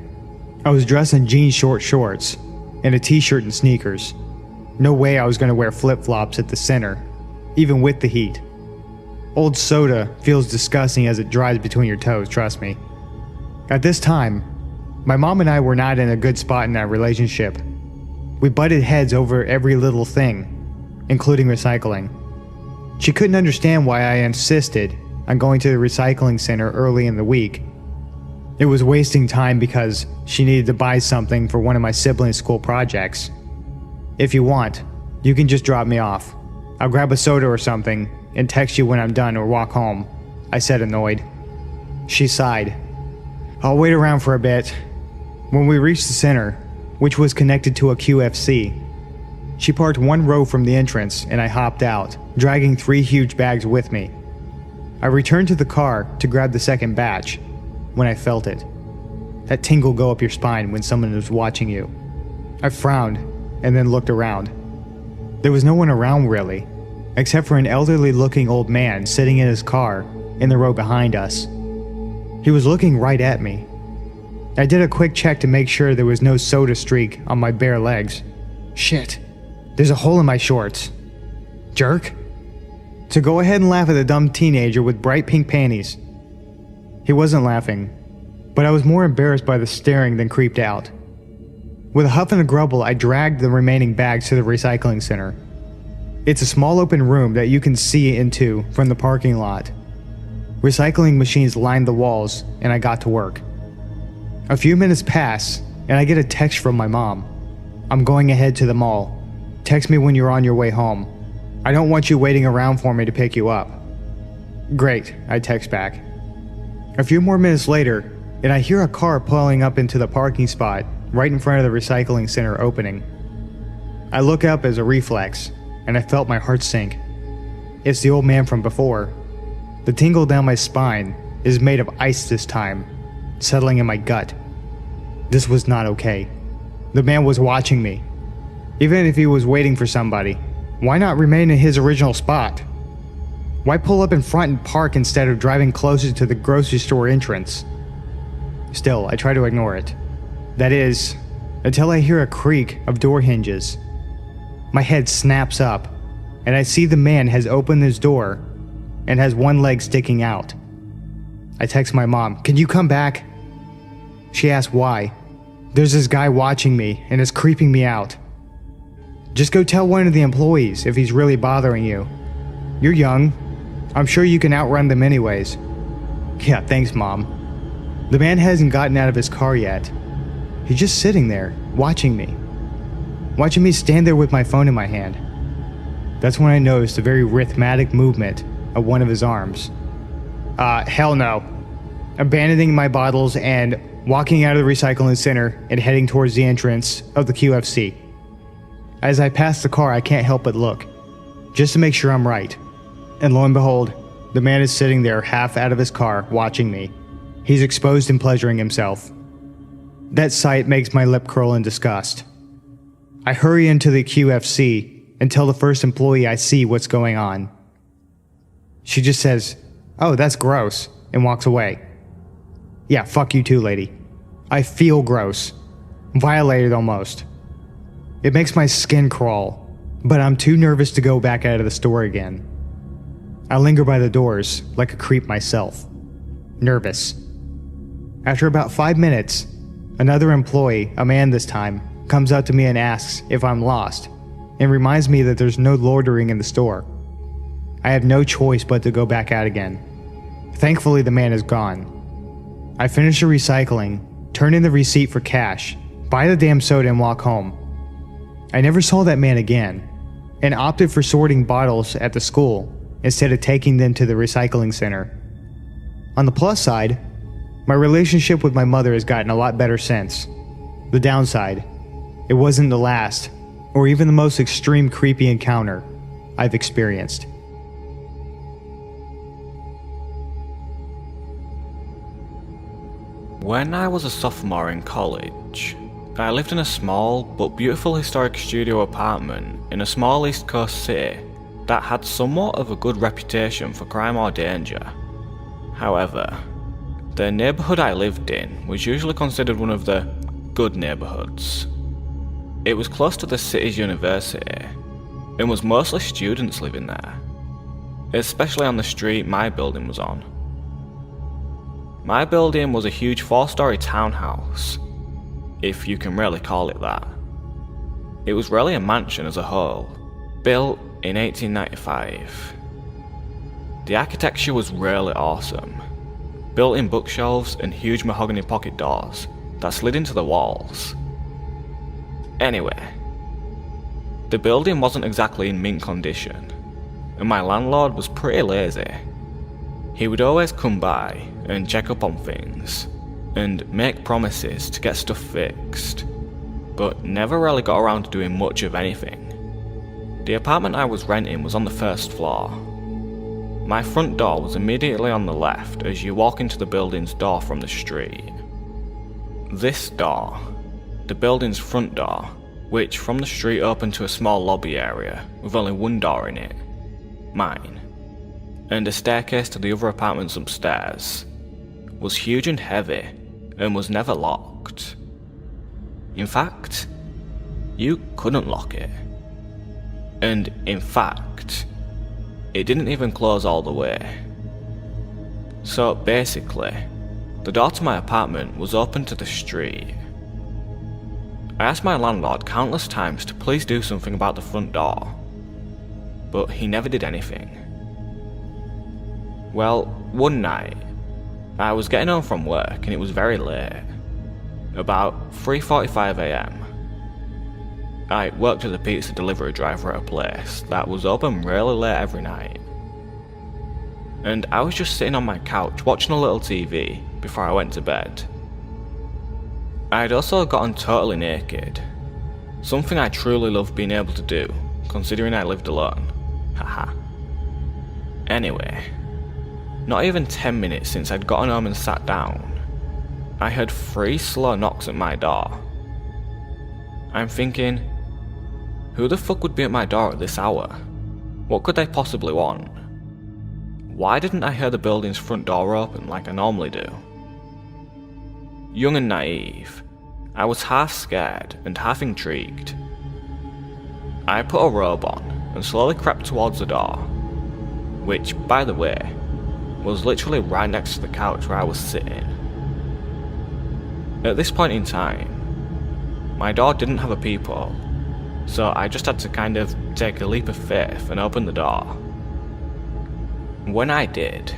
I was dressed in jean short shorts and a t-shirt and sneakers. No way I was going to wear flip-flops at the center, even with the heat. Old soda feels disgusting as it dries between your toes, trust me. At this time, my mom and I were not in a good spot in our relationship. We butted heads over every little thing, including recycling. She couldn't understand why I insisted on going to the recycling center early in the week. It was wasting time because she needed to buy something for one of my siblings' school projects. If you want, you can just drop me off. I'll grab a soda or something and text you when I'm done or walk home, I said, annoyed. She sighed. I'll wait around for a bit. When we reached the center, which was connected to a QFC, she parked one row from the entrance and I hopped out, dragging 3 huge bags with me. I returned to the car to grab the second batch when I felt it. That tingle go up your spine when someone is watching you. I frowned and then looked around. There was no one around really, except for an elderly-looking old man sitting in his car in the row behind us. He was looking right at me. I did a quick check to make sure there was no soda streak on my bare legs. Shit, there's a hole in my shorts. Jerk. So go ahead and laugh at the dumb teenager with bright pink panties. He wasn't laughing, but I was more embarrassed by the staring than creeped out. With a huff and a grumble, I dragged the remaining bags to the recycling center. It's a small open room that you can see into from the parking lot. Recycling machines lined the walls, and I got to work. A few minutes pass, and I get a text from my mom. I'm going ahead to the mall. Text me when you're on your way home. I don't want you waiting around for me to pick you up. Great, I text back. A few more minutes later, and I hear a car pulling up into the parking spot right in front of the recycling center opening. I look up as a reflex, and I felt my heart sink. It's the old man from before. The tingle down my spine is made of ice this time, settling in my gut. This was not okay. The man was watching me. Even if he was waiting for somebody, why not remain in his original spot? Why pull up in front and park instead of driving closer to the grocery store entrance? Still, I try to ignore it. That is, until I hear a creak of door hinges. My head snaps up, and I see the man has opened his door and has one leg sticking out. I text my mom, "Can you come back?" She asks why. There's this guy watching me and is creeping me out. Just go tell one of the employees if he's really bothering you. You're young. I'm sure you can outrun them anyways. Yeah, thanks, Mom. The man hasn't gotten out of his car yet. He's just sitting there, watching me. Watching me stand there with my phone in my hand. That's when I noticed a very rhythmic movement of one of his arms. Hell no. Abandoning my bottles and walking out of the recycling center and heading towards the entrance of the QFC. As I pass the car, I can't help but look, just to make sure I'm right. And lo and behold, the man is sitting there half out of his car watching me. He's exposed and pleasuring himself. That sight makes my lip curl in disgust. I hurry into the QFC and tell the first employee I see what's going on. She just says, "Oh, that's gross," and walks away. Yeah, fuck you too, lady. I feel gross. Violated almost. It makes my skin crawl, but I'm too nervous to go back out of the store again. I linger by the doors, like a creep myself. Nervous. After about 5 minutes, another employee, a man this time, comes up to me and asks if I'm lost, and reminds me that there's no loitering in the store. I have no choice but to go back out again. Thankfully, the man is gone. I finish the recycling, turn in the receipt for cash, buy the damn soda and walk home. I never saw that man again, and opted for sorting bottles at the school instead of taking them to the recycling center. On the plus side, my relationship with my mother has gotten a lot better since. The downside, it wasn't the last, or even the most extreme creepy encounter I've experienced. When I was a sophomore in college, I lived in a small but beautiful historic studio apartment in a small East Coast city that had somewhat of a good reputation for crime or danger. However, the neighbourhood I lived in was usually considered one of the good neighbourhoods. It was close to the city's university, and was mostly students living there, especially on the street my building was on. My building was a huge 4-story townhouse, if you can really call it that. It was really a mansion as a whole, built in 1895. The architecture was really awesome. Built-in bookshelves and huge mahogany pocket doors that slid into the walls. Anyway, the building wasn't exactly in mint condition, and my landlord was pretty lazy. He would always come by and check up on things, and make promises to get stuff fixed, but never really got around to doing much of anything. The apartment I was renting was on the first floor. My front door was immediately on the left as you walk into the building's door from the street. This door, the building's front door, which from the street opened to a small lobby area with only one door in it, mine, and a staircase to the other apartments upstairs, was huge and heavy and was never locked. In fact, you couldn't lock it. And in fact, it didn't even close all the way. So basically, the door to my apartment was open to the street. I asked my landlord countless times to please do something about the front door, but he never did anything. Well, one night, I was getting home from work and it was very late, about 3:45 AM. I worked as a pizza delivery driver at a place that was open really late every night. And I was just sitting on my couch watching a little TV before I went to bed. I'd also gotten totally naked, something I truly loved being able to do, considering I lived alone. Haha. Anyway, not even 10 minutes since I'd gotten home and sat down, I heard 3 slow knocks at my door. I'm thinking, who the fuck would be at my door at this hour? What could they possibly want? Why didn't I hear the building's front door open like I normally do? Young and naive, I was half scared and half intrigued. I put a robe on and slowly crept towards the door, which, by the way, was literally right next to the couch where I was sitting. At this point in time, my door didn't have a peephole, so I just had to kind of take a leap of faith and open the door. When I did,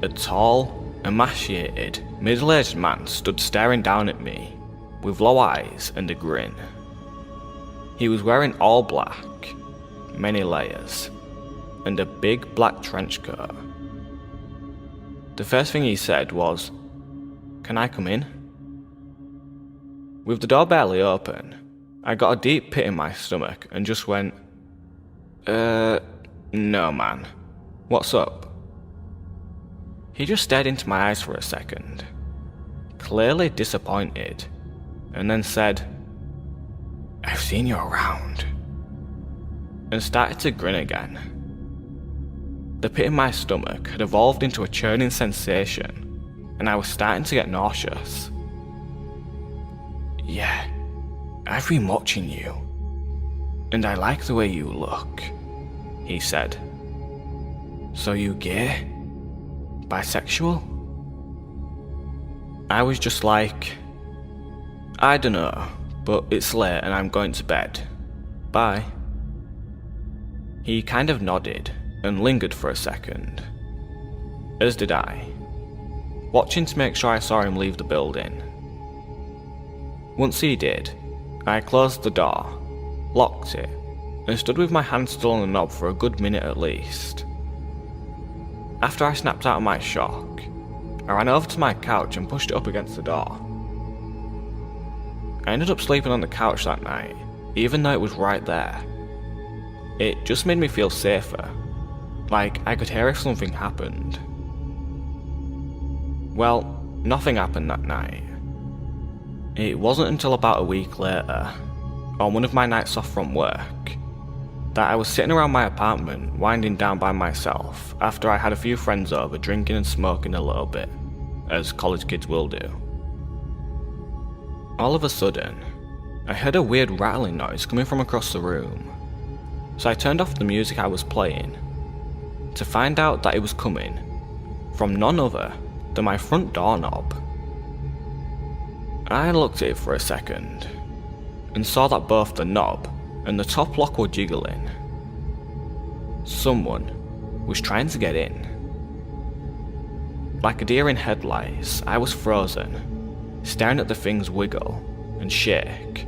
a tall, emaciated, middle-aged man stood staring down at me, with low eyes and a grin. He was wearing all black, many layers, and a big black trench coat. The first thing he said was, "Can I come in?" With the door barely open, I got a deep pit in my stomach and just went, no man, what's up? He just stared into my eyes for a second, clearly disappointed, and then said, "I've seen you around," and started to grin again. The pit in my stomach had evolved into a churning sensation, and I was starting to get nauseous. "Yeah, I've been watching you, and I like the way you look," he said. "So you gay? Bisexual?" I was just like, "I dunno, but it's late and I'm going to bed. Bye." He kind of nodded and lingered for a second, as did I, watching to make sure I saw him leave the building. Once he did, I closed the door, locked it, and stood with my hand still on the knob for a good minute at least. After I snapped out of my shock, I ran over to my couch and pushed it up against the door. I ended up sleeping on the couch that night, even though it was right there. It just made me feel safer, like I could hear if something happened. Well, nothing happened that night. It wasn't until about a week later, on one of my nights off from work, that I was sitting around my apartment winding down by myself after I had a few friends over drinking and smoking a little bit, as college kids will do. All of a sudden, I heard a weird rattling noise coming from across the room, so I turned off the music I was playing, to find out that it was coming from none other than my front doorknob. I looked at it for a second, and saw that both the knob and the top lock were jiggling. Someone was trying to get in. Like a deer in headlights, I was frozen, staring at the things wiggle and shake,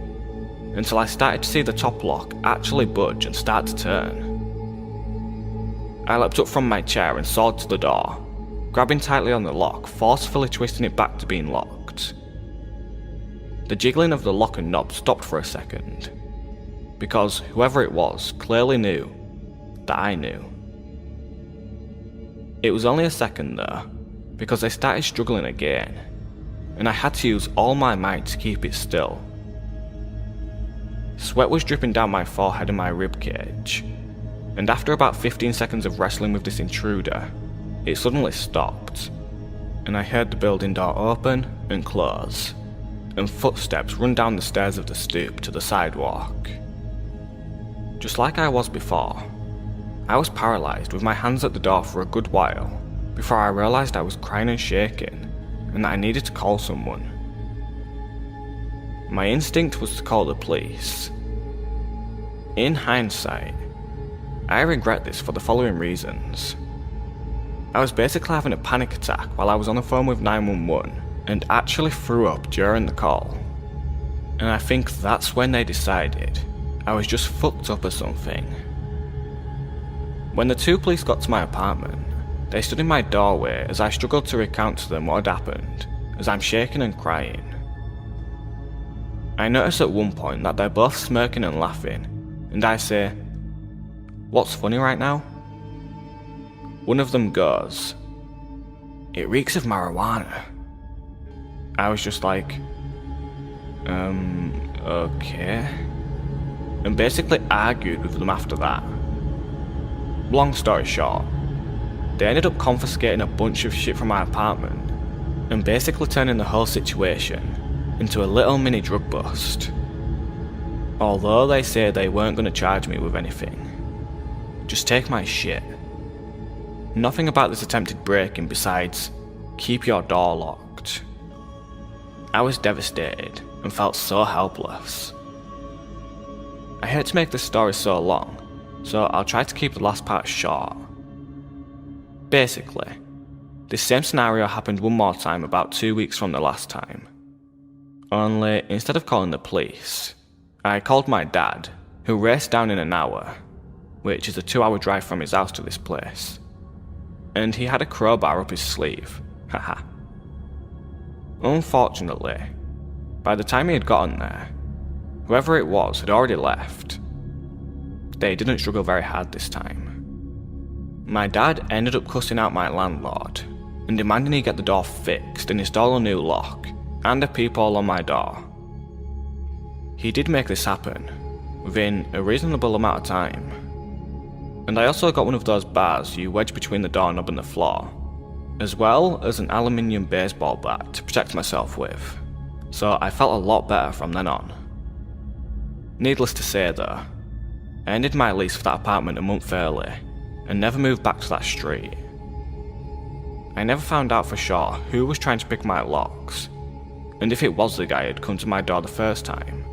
until I started to see the top lock actually budge and start to turn. I leapt up from my chair and sawed to the door, grabbing tightly on the lock, forcefully twisting it back to being locked. The jiggling of the lock and knob stopped for a second, because whoever it was clearly knew that I knew. It was only a second though, because they started struggling again, and I had to use all my might to keep it still. Sweat was dripping down my forehead and my ribcage, and after about 15 seconds of wrestling with this intruder, it suddenly stopped, and I heard the building door open and close, and footsteps run down the stairs of the stoop to the sidewalk. Just like I was before, I was paralysed with my hands at the door for a good while before I realised I was crying and shaking and that I needed to call someone. My instinct was to call the police. In hindsight, I regret this for the following reasons. I was basically having a panic attack while I was on the phone with 911 and actually threw up during the call. And I think that's when they decided I was just fucked up or something. When the two police got to my apartment, they stood in my doorway as I struggled to recount to them what had happened, as I'm shaking and crying. I noticed at one point that they're both smirking and laughing, and I say, "What's funny right now?" One of them goes, "It reeks of marijuana." I was just like, okay, and basically argued with them after that. Long story short, they ended up confiscating a bunch of shit from my apartment and basically turning the whole situation into a little mini drug bust. Although they say they weren't going to charge me with anything. Just take my shit. Nothing about this attempted break-in besides keep your door locked. I was devastated and felt so helpless. I hate to make this story so long, so I'll try to keep the last part short. Basically, this same scenario happened one more time about 2 weeks from the last time. Only, instead of calling the police, I called my dad, who raced down in an hour, which is a 2-hour drive from his house to this place. And he had a crowbar up his sleeve, haha. Unfortunately, by the time he had gotten there, whoever it was had already left. They didn't struggle very hard this time. My dad ended up cussing out my landlord, and demanding he get the door fixed and install a new lock and a peephole on my door. He did make this happen within a reasonable amount of time, and I also got one of those bars you wedge between the doorknob and the floor, as well as an aluminium baseball bat to protect myself with, so I felt a lot better from then on. Needless to say though, I ended my lease for that apartment a month early and never moved back to that street. I never found out for sure who was trying to pick my locks, and if it was the guy who had come to my door the first time.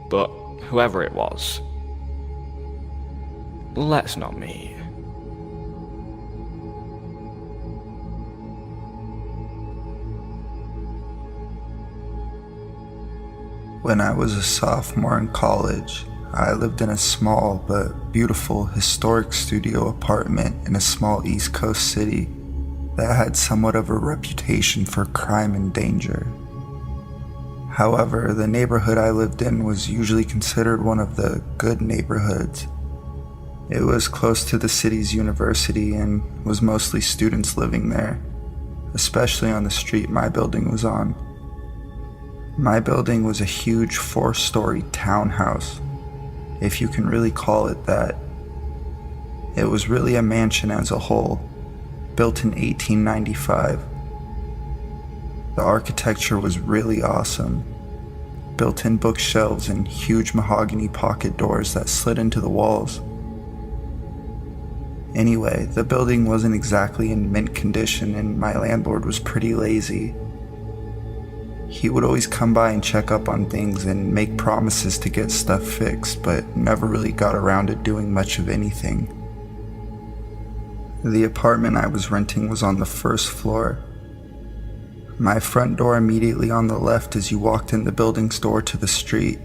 But whoever it was, let's not meet. When I was a sophomore in college, I lived in a small but beautiful historic studio apartment in a small East Coast city that had somewhat of a reputation for crime and danger. However, the neighborhood I lived in was usually considered one of the good neighborhoods. It was close to the city's university and was mostly students living there, especially on the street my building was on. My building was a huge 4-story townhouse, if you can really call it that. It was really a mansion as a whole, built in 1895. The architecture was really awesome. Built-in bookshelves and huge mahogany pocket doors that slid into the walls. Anyway, the building wasn't exactly in mint condition and my landlord was pretty lazy. He would always come by and check up on things and make promises to get stuff fixed, but never really got around to doing much of anything. The apartment I was renting was on the first floor. My front door immediately on the left as you walked in the building's door to the street.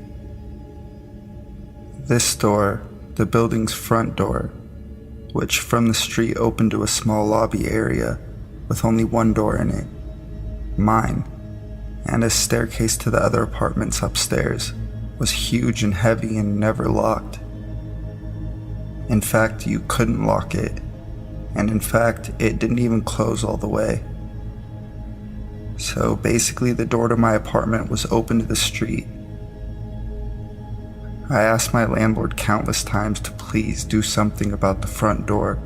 This door, the building's front door, which from the street opened to a small lobby area with only one door in it, mine, and a staircase to the other apartments upstairs, was huge and heavy and never locked. In fact, you couldn't lock it, and in fact, it didn't even close all the way. So basically the door to my apartment was open to the street. I asked my landlord countless times to please do something about the front door,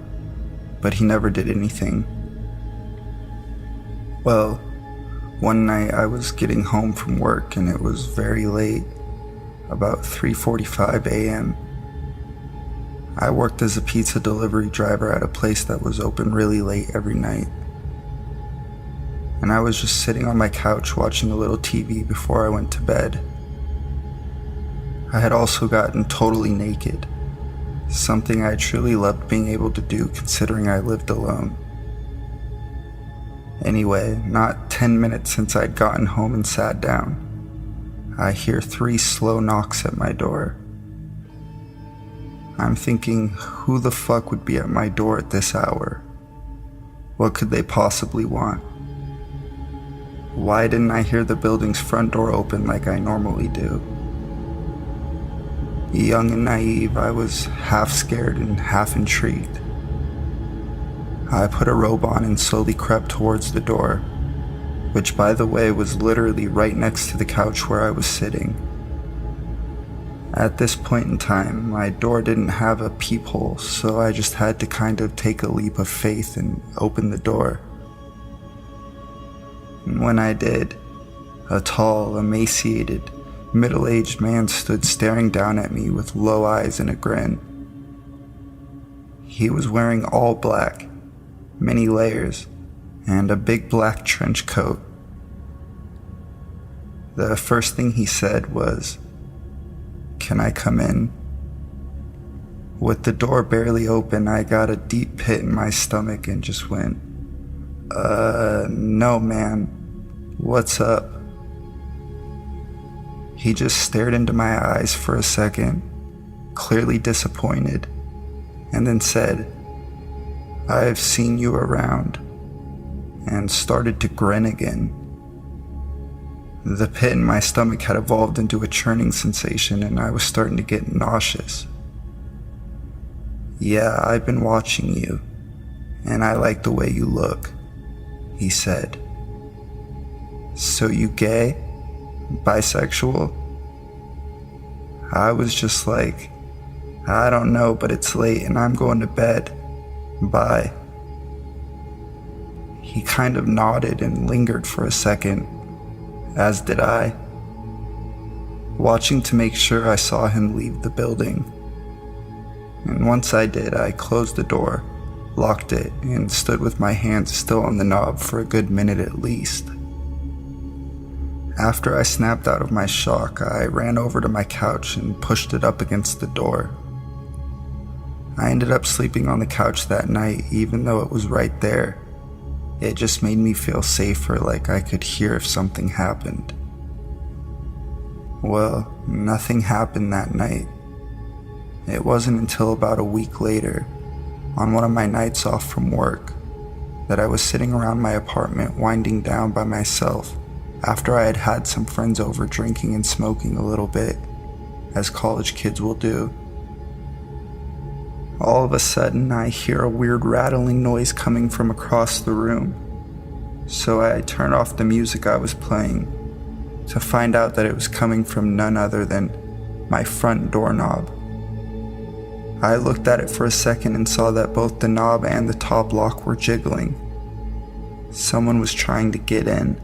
but he never did anything. Well, one night I was getting home from work and it was very late, about 3:45 a.m. I worked as a pizza delivery driver at a place that was open really late every night. And I was just sitting on my couch watching a little TV before I went to bed. I had also gotten totally naked, something I truly loved being able to do considering I lived alone. Anyway, not 10 minutes since I'd gotten home and sat down, I hear 3 slow knocks at my door. I'm thinking, who the fuck would be at my door at this hour? What could they possibly want? Why didn't I hear the building's front door open like I normally do? Young and naive, I was half scared and half intrigued. I put a robe on and slowly crept towards the door, which by the way was literally right next to the couch where I was sitting. At this point in time, my door didn't have a peephole, so I just had to kind of take a leap of faith and open the door. And when I did, a tall, emaciated, middle-aged man stood staring down at me with low eyes and a grin. He was wearing all black, many layers, and a big black trench coat. The first thing he said was, "Can I come in?" With the door barely open, I got a deep pit in my stomach and just went, no man, what's up?" He just stared into my eyes for a second, clearly disappointed, and then said, "I've seen you around," and started to grin again. The pit in my stomach had evolved into a churning sensation and I was starting to get nauseous. "Yeah, I've been watching you, and I like the way you look. he said. So you gay? Bisexual? I was just like, I don't know, but it's late and I'm going to bed. Bye. He kind of nodded and lingered for a second, as did I, watching to make sure I saw him leave the building. And once I did, I closed the door, locked it, and stood with my hands still on the knob for a good minute at least. After I snapped out of my shock, I ran over to my couch and pushed it up against the door. I ended up sleeping on the couch that night, even though it was right there. It just made me feel safer, like I could hear if something happened. Well, nothing happened that night. It wasn't until about a week later, on one of my nights off from work, that I was sitting around my apartment winding down by myself after I had had some friends over drinking and smoking a little bit, as college kids will do. All of a sudden, I hear a weird rattling noise coming from across the room, so I turn off the music I was playing to find out that it was coming from none other than my front doorknob. I looked at it for a second and saw that both the knob and the top lock were jiggling. Someone was trying to get in.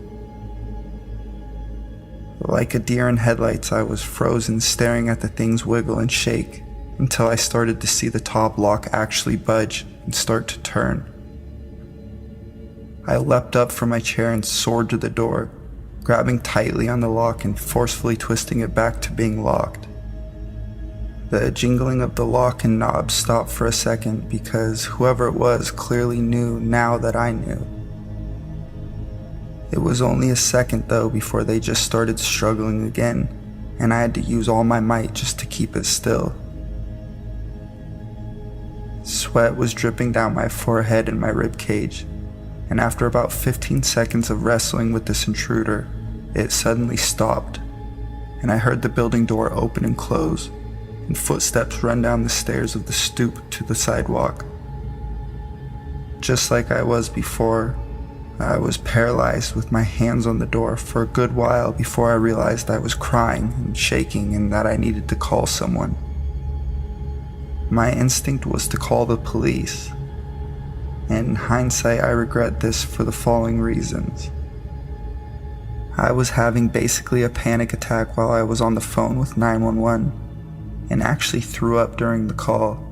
Like a deer in headlights, I was frozen staring at the things wiggle and shake until I started to see the top lock actually budge and start to turn. I leapt up from my chair and soared to the door, grabbing tightly on the lock and forcefully twisting it back to being locked. The jingling of the lock and knob stopped for a second because whoever it was clearly knew now that I knew. It was only a second though before they just started struggling again, and I had to use all my might just to keep it still. Sweat was dripping down my forehead and my ribcage, and after about 15 seconds of wrestling with this intruder, it suddenly stopped, and I heard the building door open and close, and footsteps run down the stairs of the stoop to the sidewalk. Just like I was before, I was paralyzed with my hands on the door for a good while before I realized I was crying and shaking and that I needed to call someone. My instinct was to call the police. In hindsight, I regret this for the following reasons. I was having basically a panic attack while I was on the phone with 911 and actually threw up during the call.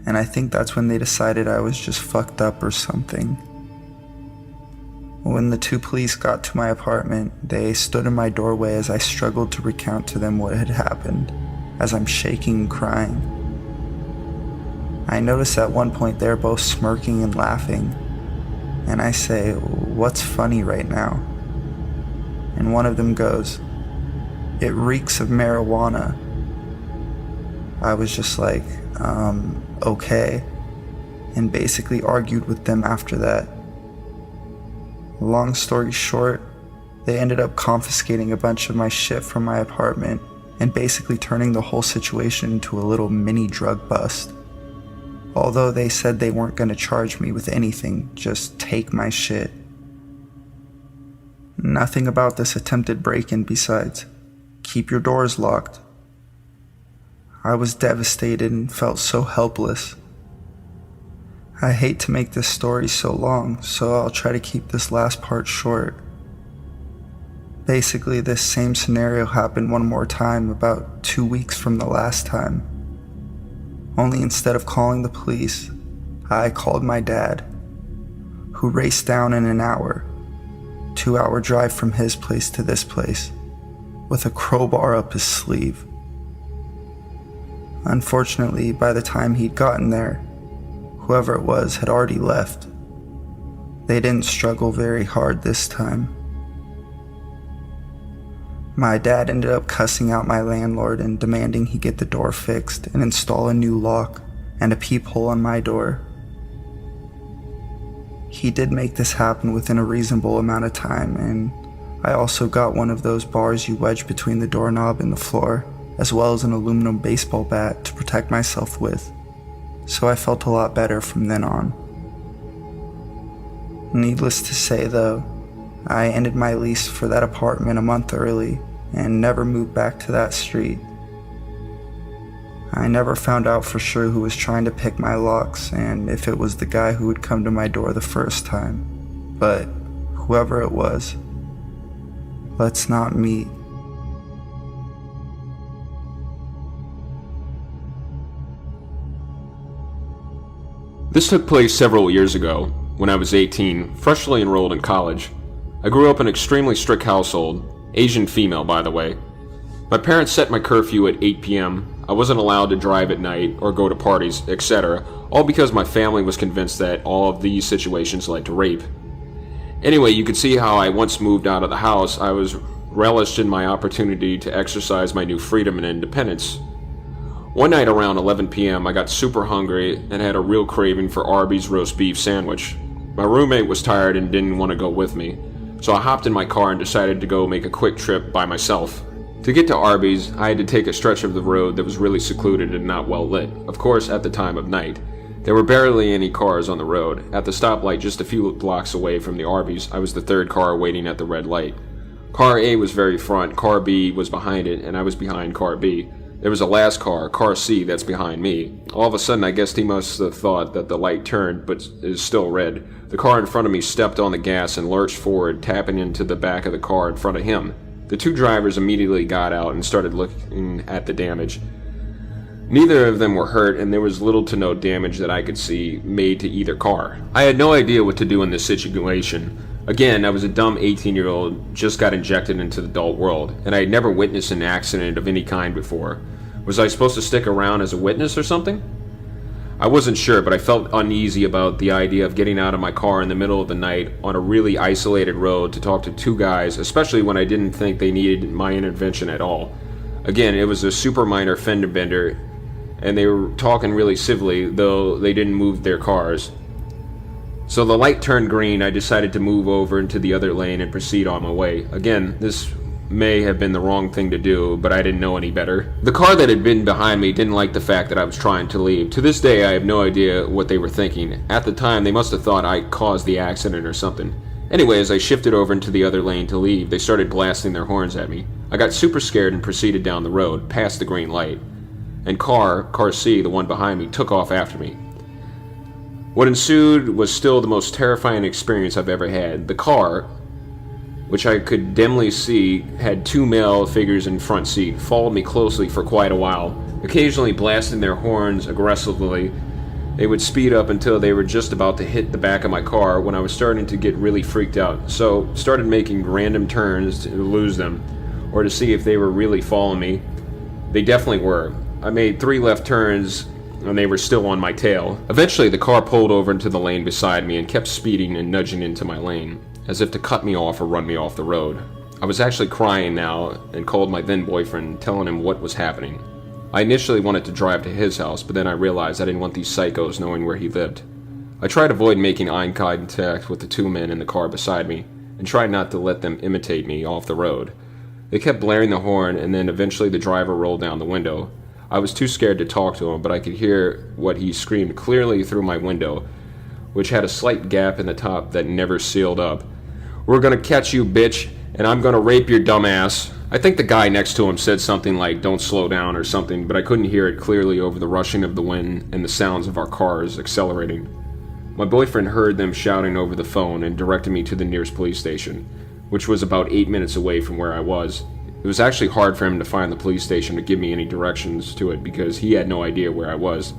And I think that's when they decided I was just fucked up or something. When the two police got to my apartment, they stood in my doorway as I struggled to recount to them what had happened, as I'm shaking and crying. I noticed at one point they're both smirking and laughing, and I say, "What's funny right now?" And one of them goes, "It reeks of marijuana." I was just like, okay, and basically argued with them after that. Long story short, they ended up confiscating a bunch of my shit from my apartment and basically turning the whole situation into a little mini drug bust. Although they said they weren't going to charge me with anything, just take my shit. Nothing about this attempted break-in besides, keep your doors locked. I was devastated and felt so helpless. I hate to make this story so long, so I'll try to keep this last part short. Basically, this same scenario happened one more time about 2 weeks from the last time. Only instead of calling the police, I called my dad, who raced down in an hour, 2-hour drive from his place to this place, with a crowbar up his sleeve. Unfortunately, by the time he'd gotten there, whoever it was had already left. They didn't struggle very hard this time. My dad ended up cussing out my landlord and demanding he get the door fixed and install a new lock and a peephole on my door. He did make this happen within a reasonable amount of time, and I also got one of those bars you wedge between the doorknob and the floor, as well as an aluminum baseball bat to protect myself with, so I felt a lot better from then on. Needless to say, though, I ended my lease for that apartment a month early and never moved back to that street. I never found out for sure who was trying to pick my locks and if it was the guy who would come to my door the first time, but whoever it was, let's not meet. This took place several years ago, when I was 18, freshly enrolled in college. I grew up in an extremely strict household, Asian female by the way. My parents set my curfew at 8 p.m. I wasn't allowed to drive at night or go to parties, etc., all because my family was convinced that all of these situations led to rape. Anyway, you could see how I once moved out of the house, I was relished in my opportunity to exercise my new freedom and independence. One night around 11 p.m. I got super hungry and had a real craving for Arby's roast beef sandwich. My roommate was tired and didn't want to go with me, so I hopped in my car and decided to go make a quick trip by myself. To get to Arby's, I had to take a stretch of the road that was really secluded and not well lit, of course at the time of night. There were barely any cars on the road. At the stoplight just a few blocks away from the Arby's, I was the third car waiting at the red light. Car A was very front, Car B was behind it, and I was behind Car B. There was a last car, Car C, that's behind me. All of a sudden I guess he must have thought that the light turned, but is still red. The car in front of me stepped on the gas and lurched forward, tapping into the back of the car in front of him. The two drivers immediately got out and started looking at the damage. Neither of them were hurt, and there was little to no damage that I could see made to either car. I had no idea what to do in this situation. Again, I was a dumb 18-year-old, just got injected into the adult world, and I had never witnessed an accident of any kind before. Was I supposed to stick around as a witness or something? I wasn't sure, but I felt uneasy about the idea of getting out of my car in the middle of the night on a really isolated road to talk to two guys, especially when I didn't think they needed my intervention at all. Again, it was a super minor fender bender, and they were talking really civilly, though they didn't move their cars. So the light turned green, I decided to move over into the other lane and proceed on my way. Again, this may have been the wrong thing to do, but I didn't know any better. The car that had been behind me didn't like the fact that I was trying to leave. To this day, I have no idea what they were thinking. At the time, they must have thought I caused the accident or something. Anyway, as I shifted over into the other lane to leave, they started blasting their horns at me. I got super scared and proceeded down the road, past the green light. And Car C, the one behind me, took off after me. What ensued was still the most terrifying experience I've ever had. The car, which I could dimly see had two male figures in front seat, followed me closely for quite a while, occasionally blasting their horns aggressively. They would speed up until they were just about to hit the back of my car when I was starting to get really freaked out, so started making random turns to lose them, or to see if they were really following me. They definitely were. I made 3 left turns and they were still on my tail. Eventually the car pulled over into the lane beside me and kept speeding and nudging into my lane, as if to cut me off or run me off the road. I was actually crying now and called my then boyfriend, telling him what was happening. I initially wanted to drive to his house, but then I realized I didn't want these psychos knowing where he lived. I tried to avoid making eye contact with the 2 men in the car beside me, and tried not to let them imitate me off the road. They kept blaring the horn, and then eventually the driver rolled down the window. I was too scared to talk to him, but I could hear what he screamed clearly through my window, which had a slight gap in the top that never sealed up. "We're gonna catch you, bitch, and I'm gonna rape your dumb ass." I think the guy next to him said something like, "Don't slow down" or something, but I couldn't hear it clearly over the rushing of the wind and the sounds of our cars accelerating. My boyfriend heard them shouting over the phone and directed me to the nearest police station, which was about 8 minutes away from where I was. It was actually hard for him to find the police station to give me any directions to it because he had no idea where I was.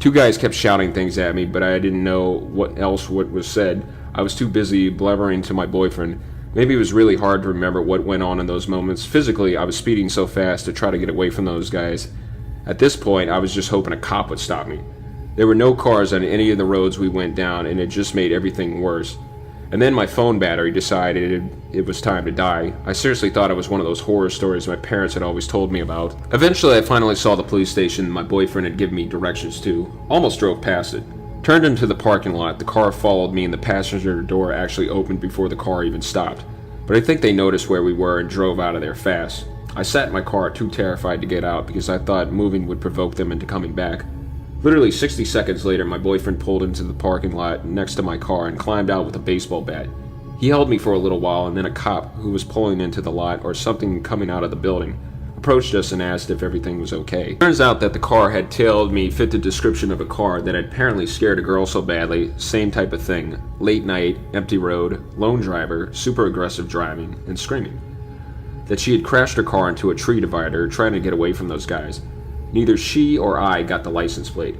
2 guys kept shouting things at me, but I didn't know what was said. I was too busy blubbering to my boyfriend. Maybe it was really hard to remember what went on in those moments. Physically, I was speeding so fast to try to get away from those guys. At this point, I was just hoping a cop would stop me. There were no cars on any of the roads we went down, and it just made everything worse. And then my phone battery decided it was time to die. I seriously thought it was one of those horror stories my parents had always told me about. Eventually, I finally saw the police station my boyfriend had given me directions to. Almost drove past it. Turned into the parking lot, the car followed me and the passenger door actually opened before the car even stopped. But I think they noticed where we were and drove out of there fast. I sat in my car too terrified to get out because I thought moving would provoke them into coming back. Literally 60 seconds later, my boyfriend pulled into the parking lot next to my car and climbed out with a baseball bat. He held me for a little while, and then a cop who was pulling into the lot or something coming out of the building approached us and asked if everything was okay. Turns out that the car had tailed me fit the description of a car that had apparently scared a girl so badly, same type of thing, late night, empty road, lone driver, super aggressive driving, and screaming, that she had crashed her car into a tree divider trying to get away from those guys. Neither she or I got the license plate,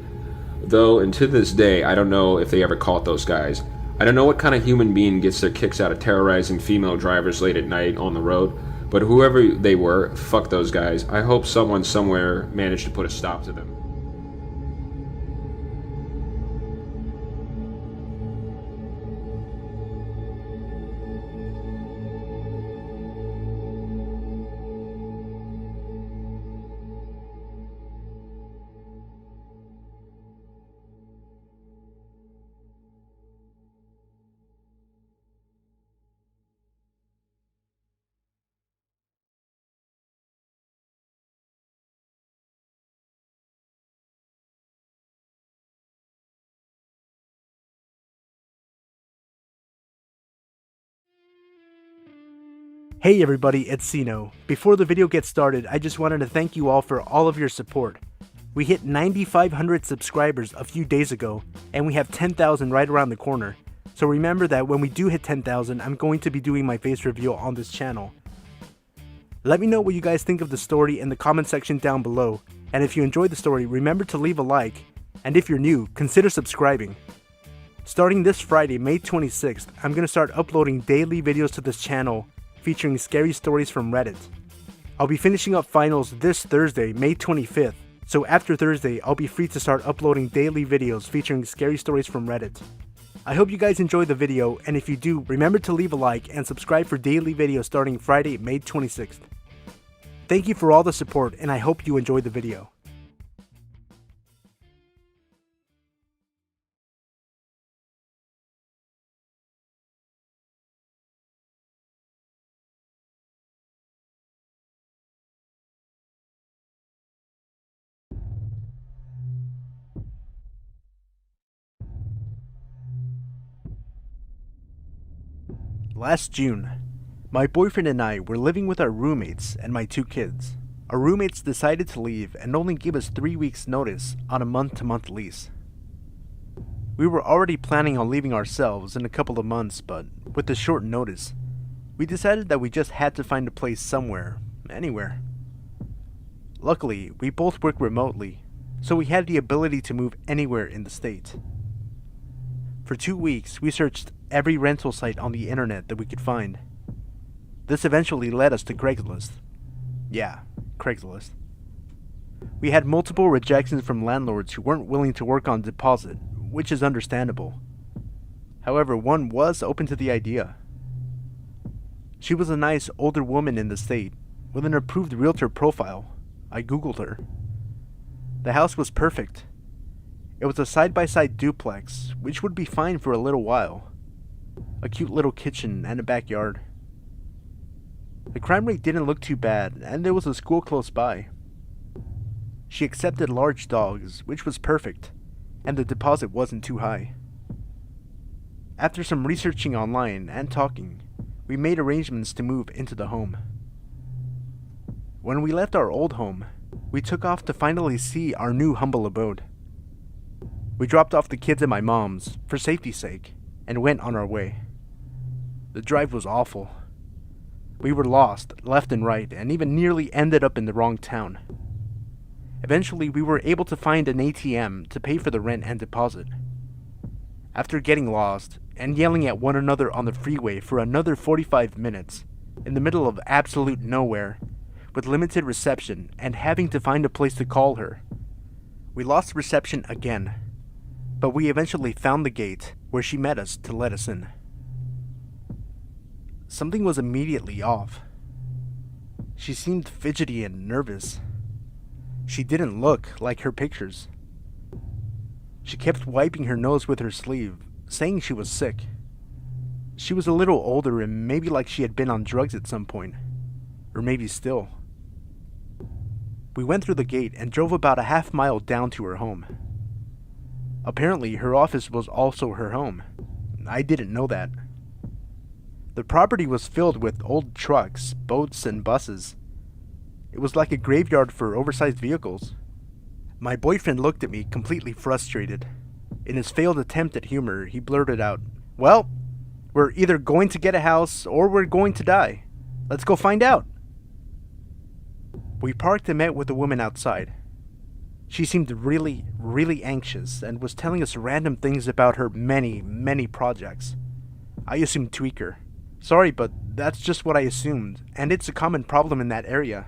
though, and to this day, I don't know if they ever caught those guys. I don't know what kind of human being gets their kicks out of terrorizing female drivers late at night on the road, but whoever they were, fuck those guys. I hope someone somewhere managed to put a stop to them. Hey everybody, it's Sino. Before the video gets started, I just wanted to thank you all for all of your support. We hit 9,500 subscribers a few days ago, and we have 10,000 right around the corner. So remember that when we do hit 10,000, I'm going to be doing my face reveal on this channel. Let me know what you guys think of the story in the comment section down below, and if you enjoyed the story, remember to leave a like, and if you're new, consider subscribing. Starting this Friday, May 26th, I'm going to start uploading daily videos to this channel featuring scary stories from Reddit. I'll be finishing up finals this Thursday, May 25th, so after Thursday, I'll be free to start uploading daily videos featuring scary stories from Reddit. I hope you guys enjoyed the video, and if you do, remember to leave a like and subscribe for daily videos starting Friday, May 26th. Thank you for all the support, and I hope you enjoyed the video. Last June, my boyfriend and I were living with our roommates and my 2 kids. Our roommates decided to leave and only give us 3 weeks notice on a month-to-month lease. We were already planning on leaving ourselves in a couple of months, but with the short notice, we decided that we just had to find a place somewhere, anywhere. Luckily, we both work remotely, so we had the ability to move anywhere in the state. For 2 weeks, we searched every rental site on the internet that we could find. This eventually led us to Craigslist. Yeah, Craigslist. We had multiple rejections from landlords who weren't willing to work on deposit, which is understandable. However, one was open to the idea. She was a nice older woman in the state, with an approved realtor profile. I googled her. The house was perfect. It was a side-by-side duplex, which would be fine for a little while. A cute little kitchen and a backyard. The crime rate didn't look too bad, and there was a school close by. She accepted large dogs, which was perfect, and the deposit wasn't too high. After some researching online and talking, we made arrangements to move into the home. When we left our old home, we took off to finally see our new humble abode. We dropped off the kids at my mom's, for safety's sake, and went on our way. The drive was awful. We were lost, left and right, and even nearly ended up in the wrong town. Eventually, we were able to find an ATM to pay for the rent and deposit. After getting lost, and yelling at one another on the freeway for another 45 minutes, in the middle of absolute nowhere, with limited reception, and having to find a place to call her, we lost reception again, but we eventually found the gate where she met us to let us in. Something was immediately off. She seemed fidgety and nervous. She didn't look like her pictures. She kept wiping her nose with her sleeve, saying she was sick. She was a little older and maybe like she had been on drugs at some point, or maybe still. We went through the gate and drove about a half mile down to her home. Apparently, her office was also her home. I didn't know that. The property was filled with old trucks, boats, and buses. It was like a graveyard for oversized vehicles. My boyfriend looked at me completely frustrated. In his failed attempt at humor, he blurted out, "Well, we're either going to get a house or we're going to die. Let's go find out." We parked and met with a woman outside. She seemed really, really anxious and was telling us random things about her many, many projects. I assumed tweaker. Sorry, but that's just what I assumed, and it's a common problem in that area.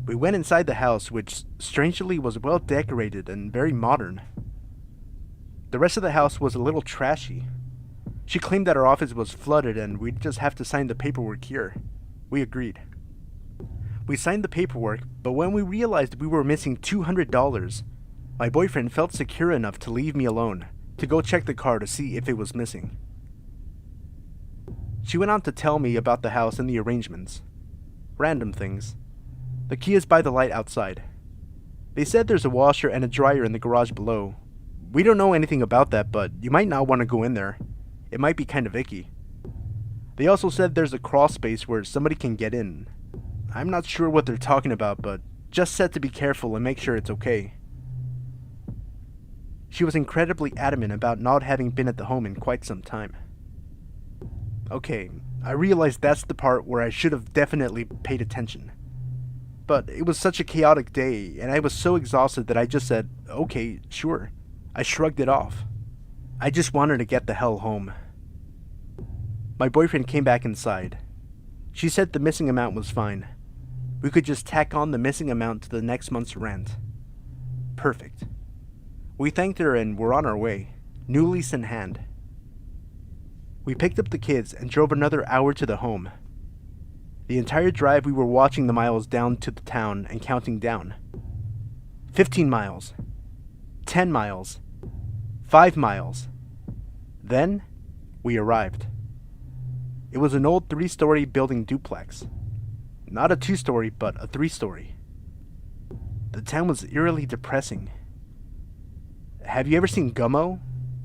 We went inside the house, which strangely was well decorated and very modern. The rest of the house was a little trashy. She claimed that our office was flooded and we'd just have to sign the paperwork here. We agreed. We signed the paperwork, but when we realized we were missing $200, my boyfriend felt secure enough to leave me alone, to go check the car to see if it was missing. She went on to tell me about the house and the arrangements. Random things. The key is by the light outside. They said there's a washer and a dryer in the garage below. We don't know anything about that, but you might not want to go in there. It might be kind of icky. They also said there's a crawl space where somebody can get in. I'm not sure what they're talking about, but just said to be careful and make sure it's okay. She was incredibly adamant about not having been at the home in quite some time. Okay, I realized that's the part where I should have definitely paid attention. But it was such a chaotic day, and I was so exhausted that I just said, okay, sure. I shrugged it off. I just wanted to get the hell home. My boyfriend came back inside. She said the missing amount was fine. We could just tack on the missing amount to the next month's rent. Perfect. We thanked her and were on our way, new lease in hand. We picked up the kids and drove another hour to the home. The entire drive we were watching the miles down to the town and counting down. 15 miles. 10 miles. 5 miles. Then, we arrived. It was an old 3-story building duplex. Not a 2-story, but a 3-story. The town was eerily depressing. Have you ever seen Gummo?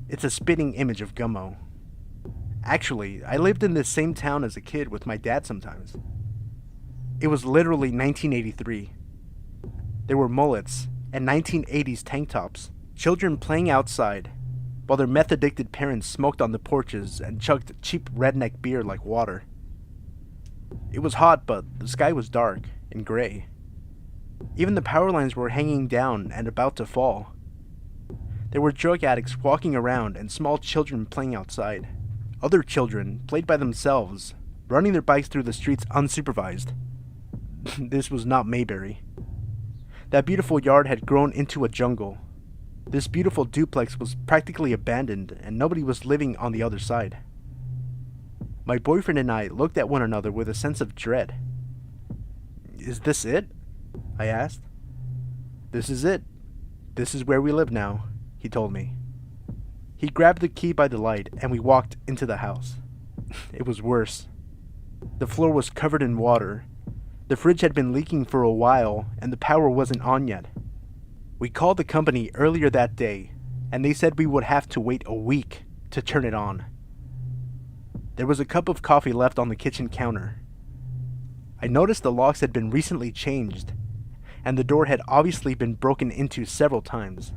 It's a spitting image of Gummo. Actually, I lived in this same town as a kid with my dad sometimes. It was literally 1983. There were mullets and 1980s tank tops, children playing outside, while their meth-addicted parents smoked on the porches and chugged cheap redneck beer like water. It was hot, but the sky was dark and gray. Even the power lines were hanging down and about to fall. There were drug addicts walking around and small children playing outside. Other children played by themselves, running their bikes through the streets unsupervised. This was not Mayberry. That beautiful yard had grown into a jungle. This beautiful duplex was practically abandoned and nobody was living on the other side. My boyfriend and I looked at one another with a sense of dread. "Is this it?" I asked. "This is it. This is where we live now," he told me. He grabbed the key by the light and we walked into the house. It was worse. The floor was covered in water. The fridge had been leaking for a while and the power wasn't on yet. We called the company earlier that day and they said we would have to wait a week to turn it on. There was a cup of coffee left on the kitchen counter. I noticed the locks had been recently changed and the door had obviously been broken into several times.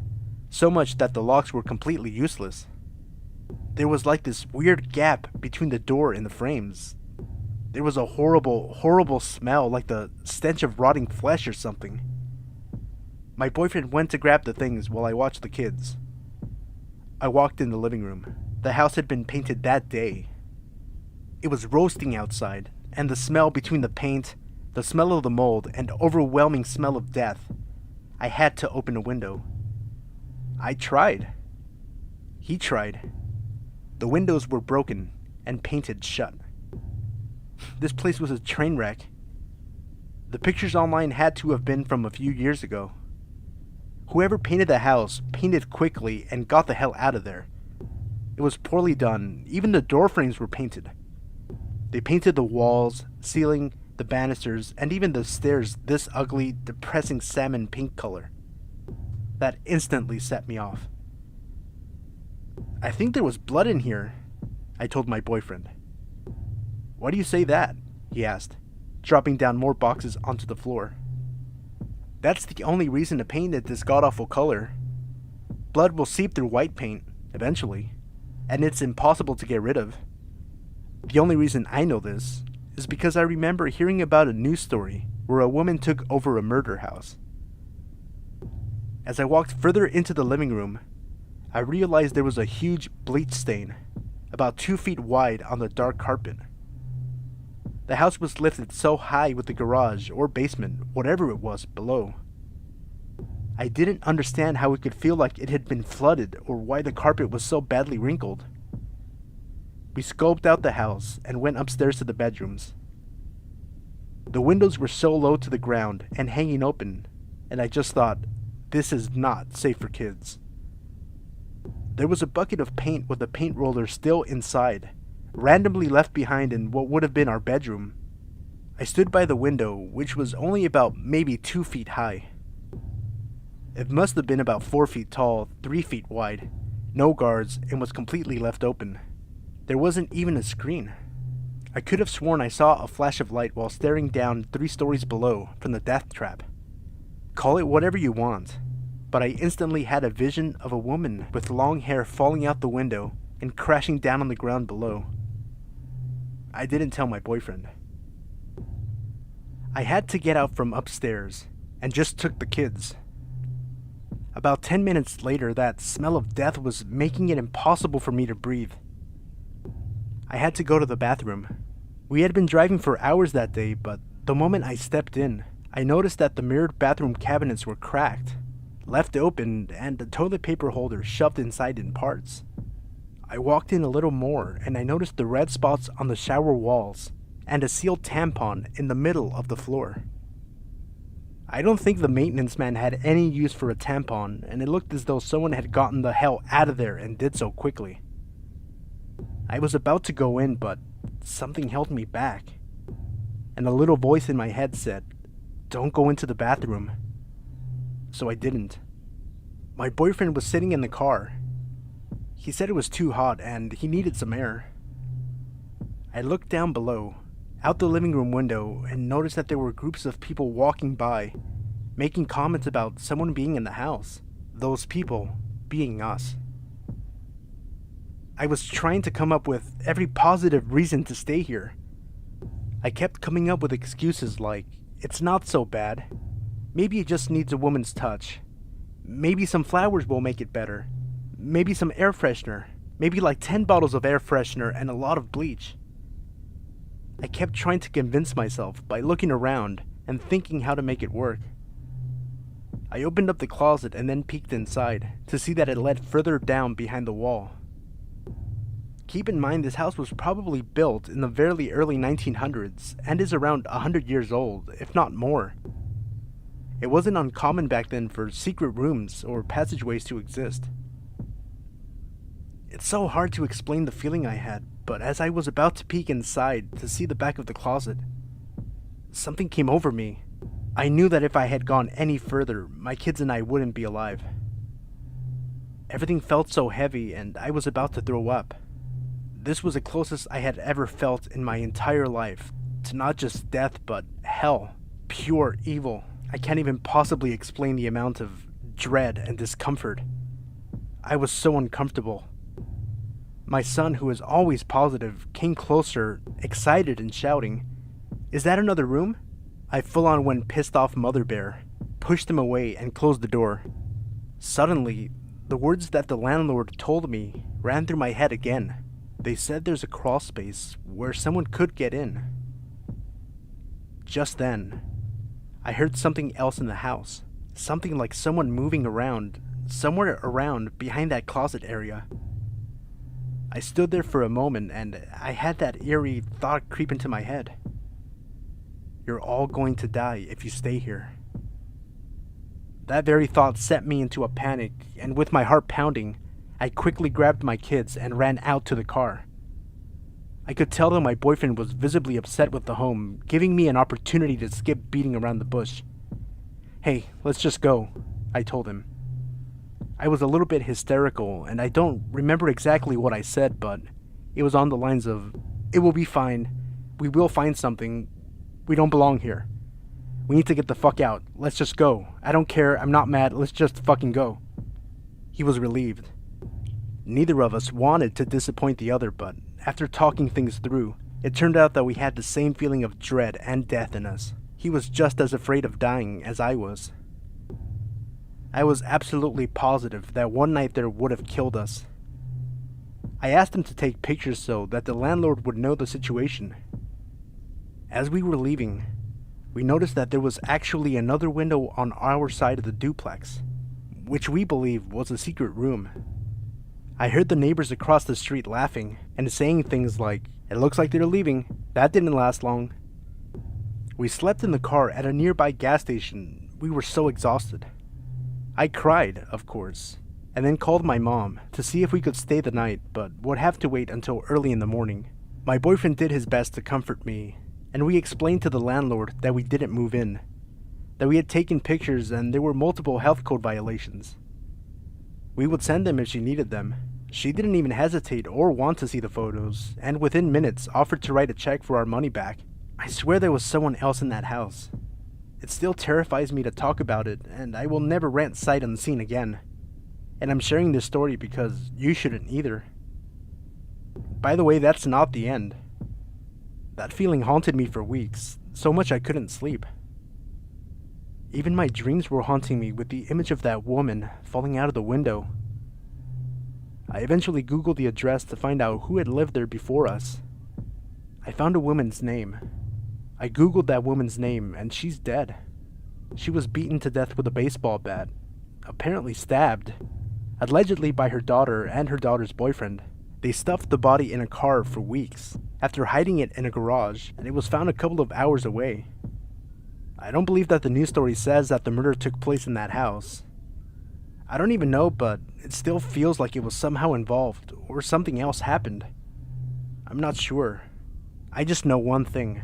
So much that the locks were completely useless. There was like this weird gap between the door and the frames. There was a horrible, horrible smell, like the stench of rotting flesh or something. My boyfriend went to grab the things while I watched the kids. I walked in the living room. The house had been painted that day. It was roasting outside, and the smell between the paint, the smell of the mold, and overwhelming smell of death. I had to open a window. I tried. He tried. The windows were broken and painted shut. This place was a train wreck. The pictures online had to have been from a few years ago. Whoever painted the house painted quickly and got the hell out of there. It was poorly done. Even the door frames were painted. They painted the walls, ceiling, the banisters, and even the stairs this ugly, depressing salmon pink color. That instantly set me off. I think there was blood in here, I told my boyfriend. Why do you say that? He asked, dropping down more boxes onto the floor. That's the only reason to paint it this god-awful color. Blood will seep through white paint, eventually, and it's impossible to get rid of. The only reason I know this is because I remember hearing about a news story where a woman took over a murder house. As I walked further into the living room, I realized there was a huge bleach stain, about 2 feet wide on the dark carpet. The house was lifted so high with the garage or basement, whatever it was, below. I didn't understand how it could feel like it had been flooded or why the carpet was so badly wrinkled. We scoped out the house and went upstairs to the bedrooms. The windows were so low to the ground and hanging open, and I just thought, this is not safe for kids. There was a bucket of paint with a paint roller still inside, randomly left behind in what would have been our bedroom. I stood by the window, which was only about maybe 2 feet high. It must have been about 4 feet tall, 3 feet wide, no guards, and was completely left open. There wasn't even a screen. I could have sworn I saw a flash of light while staring down 3 stories below from the death trap. Call it whatever you want, but I instantly had a vision of a woman with long hair falling out the window and crashing down on the ground below. I didn't tell my boyfriend. I had to get out from upstairs and just took the kids. About 10 minutes later, that smell of death was making it impossible for me to breathe. I had to go to the bathroom. We had been driving for hours that day, but the moment I stepped in, I noticed that the mirrored bathroom cabinets were cracked, left open, and the toilet paper holder shoved inside in parts. I walked in a little more, and I noticed the red spots on the shower walls, and a sealed tampon in the middle of the floor. I don't think the maintenance man had any use for a tampon, and it looked as though someone had gotten the hell out of there and did so quickly. I was about to go in, but something held me back, and a little voice in my head said, "Don't go into the bathroom." So I didn't. My boyfriend was sitting in the car. He said it was too hot and he needed some air. I looked down below, out the living room window, and noticed that there were groups of people walking by, making comments about someone being in the house, those people being us. I was trying to come up with every positive reason to stay here. I kept coming up with excuses like, it's not so bad. Maybe it just needs a woman's touch. Maybe some flowers will make it better. Maybe some air freshener. Maybe like 10 bottles of air freshener and a lot of bleach. I kept trying to convince myself by looking around and thinking how to make it work. I opened up the closet and then peeked inside to see that it led further down behind the wall. Keep in mind this house was probably built in the very early 1900s and is around 100 years old, if not more. It wasn't uncommon back then for secret rooms or passageways to exist. It's so hard to explain the feeling I had, but as I was about to peek inside to see the back of the closet, something came over me. I knew that if I had gone any further, my kids and I wouldn't be alive. Everything felt so heavy and I was about to throw up. This was the closest I had ever felt in my entire life to not just death, but hell, pure evil. I can't even possibly explain the amount of dread and discomfort. I was so uncomfortable. My son, who is always positive, came closer, excited and shouting, "Is that another room?" I full-on went pissed off mother bear, pushed him away and closed the door. Suddenly, the words that the landlord told me ran through my head again. They said there's a crawl space where someone could get in. Just then, I heard something else in the house. Something like someone moving around, somewhere around behind that closet area. I stood there for a moment and I had that eerie thought creep into my head. You're all going to die if you stay here. That very thought sent me into a panic, and with my heart pounding, I quickly grabbed my kids and ran out to the car. I could tell that my boyfriend was visibly upset with the home, giving me an opportunity to skip beating around the bush. "Hey, let's just go," I told him. I was a little bit hysterical, and I don't remember exactly what I said, but it was on the lines of, "It will be fine. We will find something. We don't belong here. We need to get the fuck out. Let's just go. I don't care. I'm not mad. Let's just fucking go." He was relieved. Neither of us wanted to disappoint the other, but after talking things through, it turned out that we had the same feeling of dread and death in us. He was just as afraid of dying as I was. I was absolutely positive that one night there would have killed us. I asked him to take pictures so that the landlord would know the situation. As we were leaving, we noticed that there was actually another window on our side of the duplex, which we believe was a secret room. I heard the neighbors across the street laughing and saying things like, "It looks like they're leaving. That didn't last long." We slept in the car at a nearby gas station. We were so exhausted. I cried, of course, and then called my mom to see if we could stay the night, but would have to wait until early in the morning. My boyfriend did his best to comfort me, and we explained to the landlord that we didn't move in, that we had taken pictures and there were multiple health code violations. We would send them if she needed them. She didn't even hesitate or want to see the photos, and within minutes offered to write a check for our money back. I swear there was someone else in that house. It still terrifies me to talk about it, and I will never rant sight unseen again. And I'm sharing this story because you shouldn't either. By the way, that's not the end. That feeling haunted me for weeks, so much I couldn't sleep. Even my dreams were haunting me with the image of that woman falling out of the window. I eventually Googled the address to find out who had lived there before us. I found a woman's name. I Googled that woman's name, and she's dead. She was beaten to death with a baseball bat, apparently stabbed, allegedly by her daughter and her daughter's boyfriend. They stuffed the body in a car for weeks, after hiding it in a garage, and it was found a couple of hours away. I don't believe that the news story says that the murder took place in that house. I don't even know, but it still feels like it was somehow involved, or something else happened. I'm not sure. I just know one thing.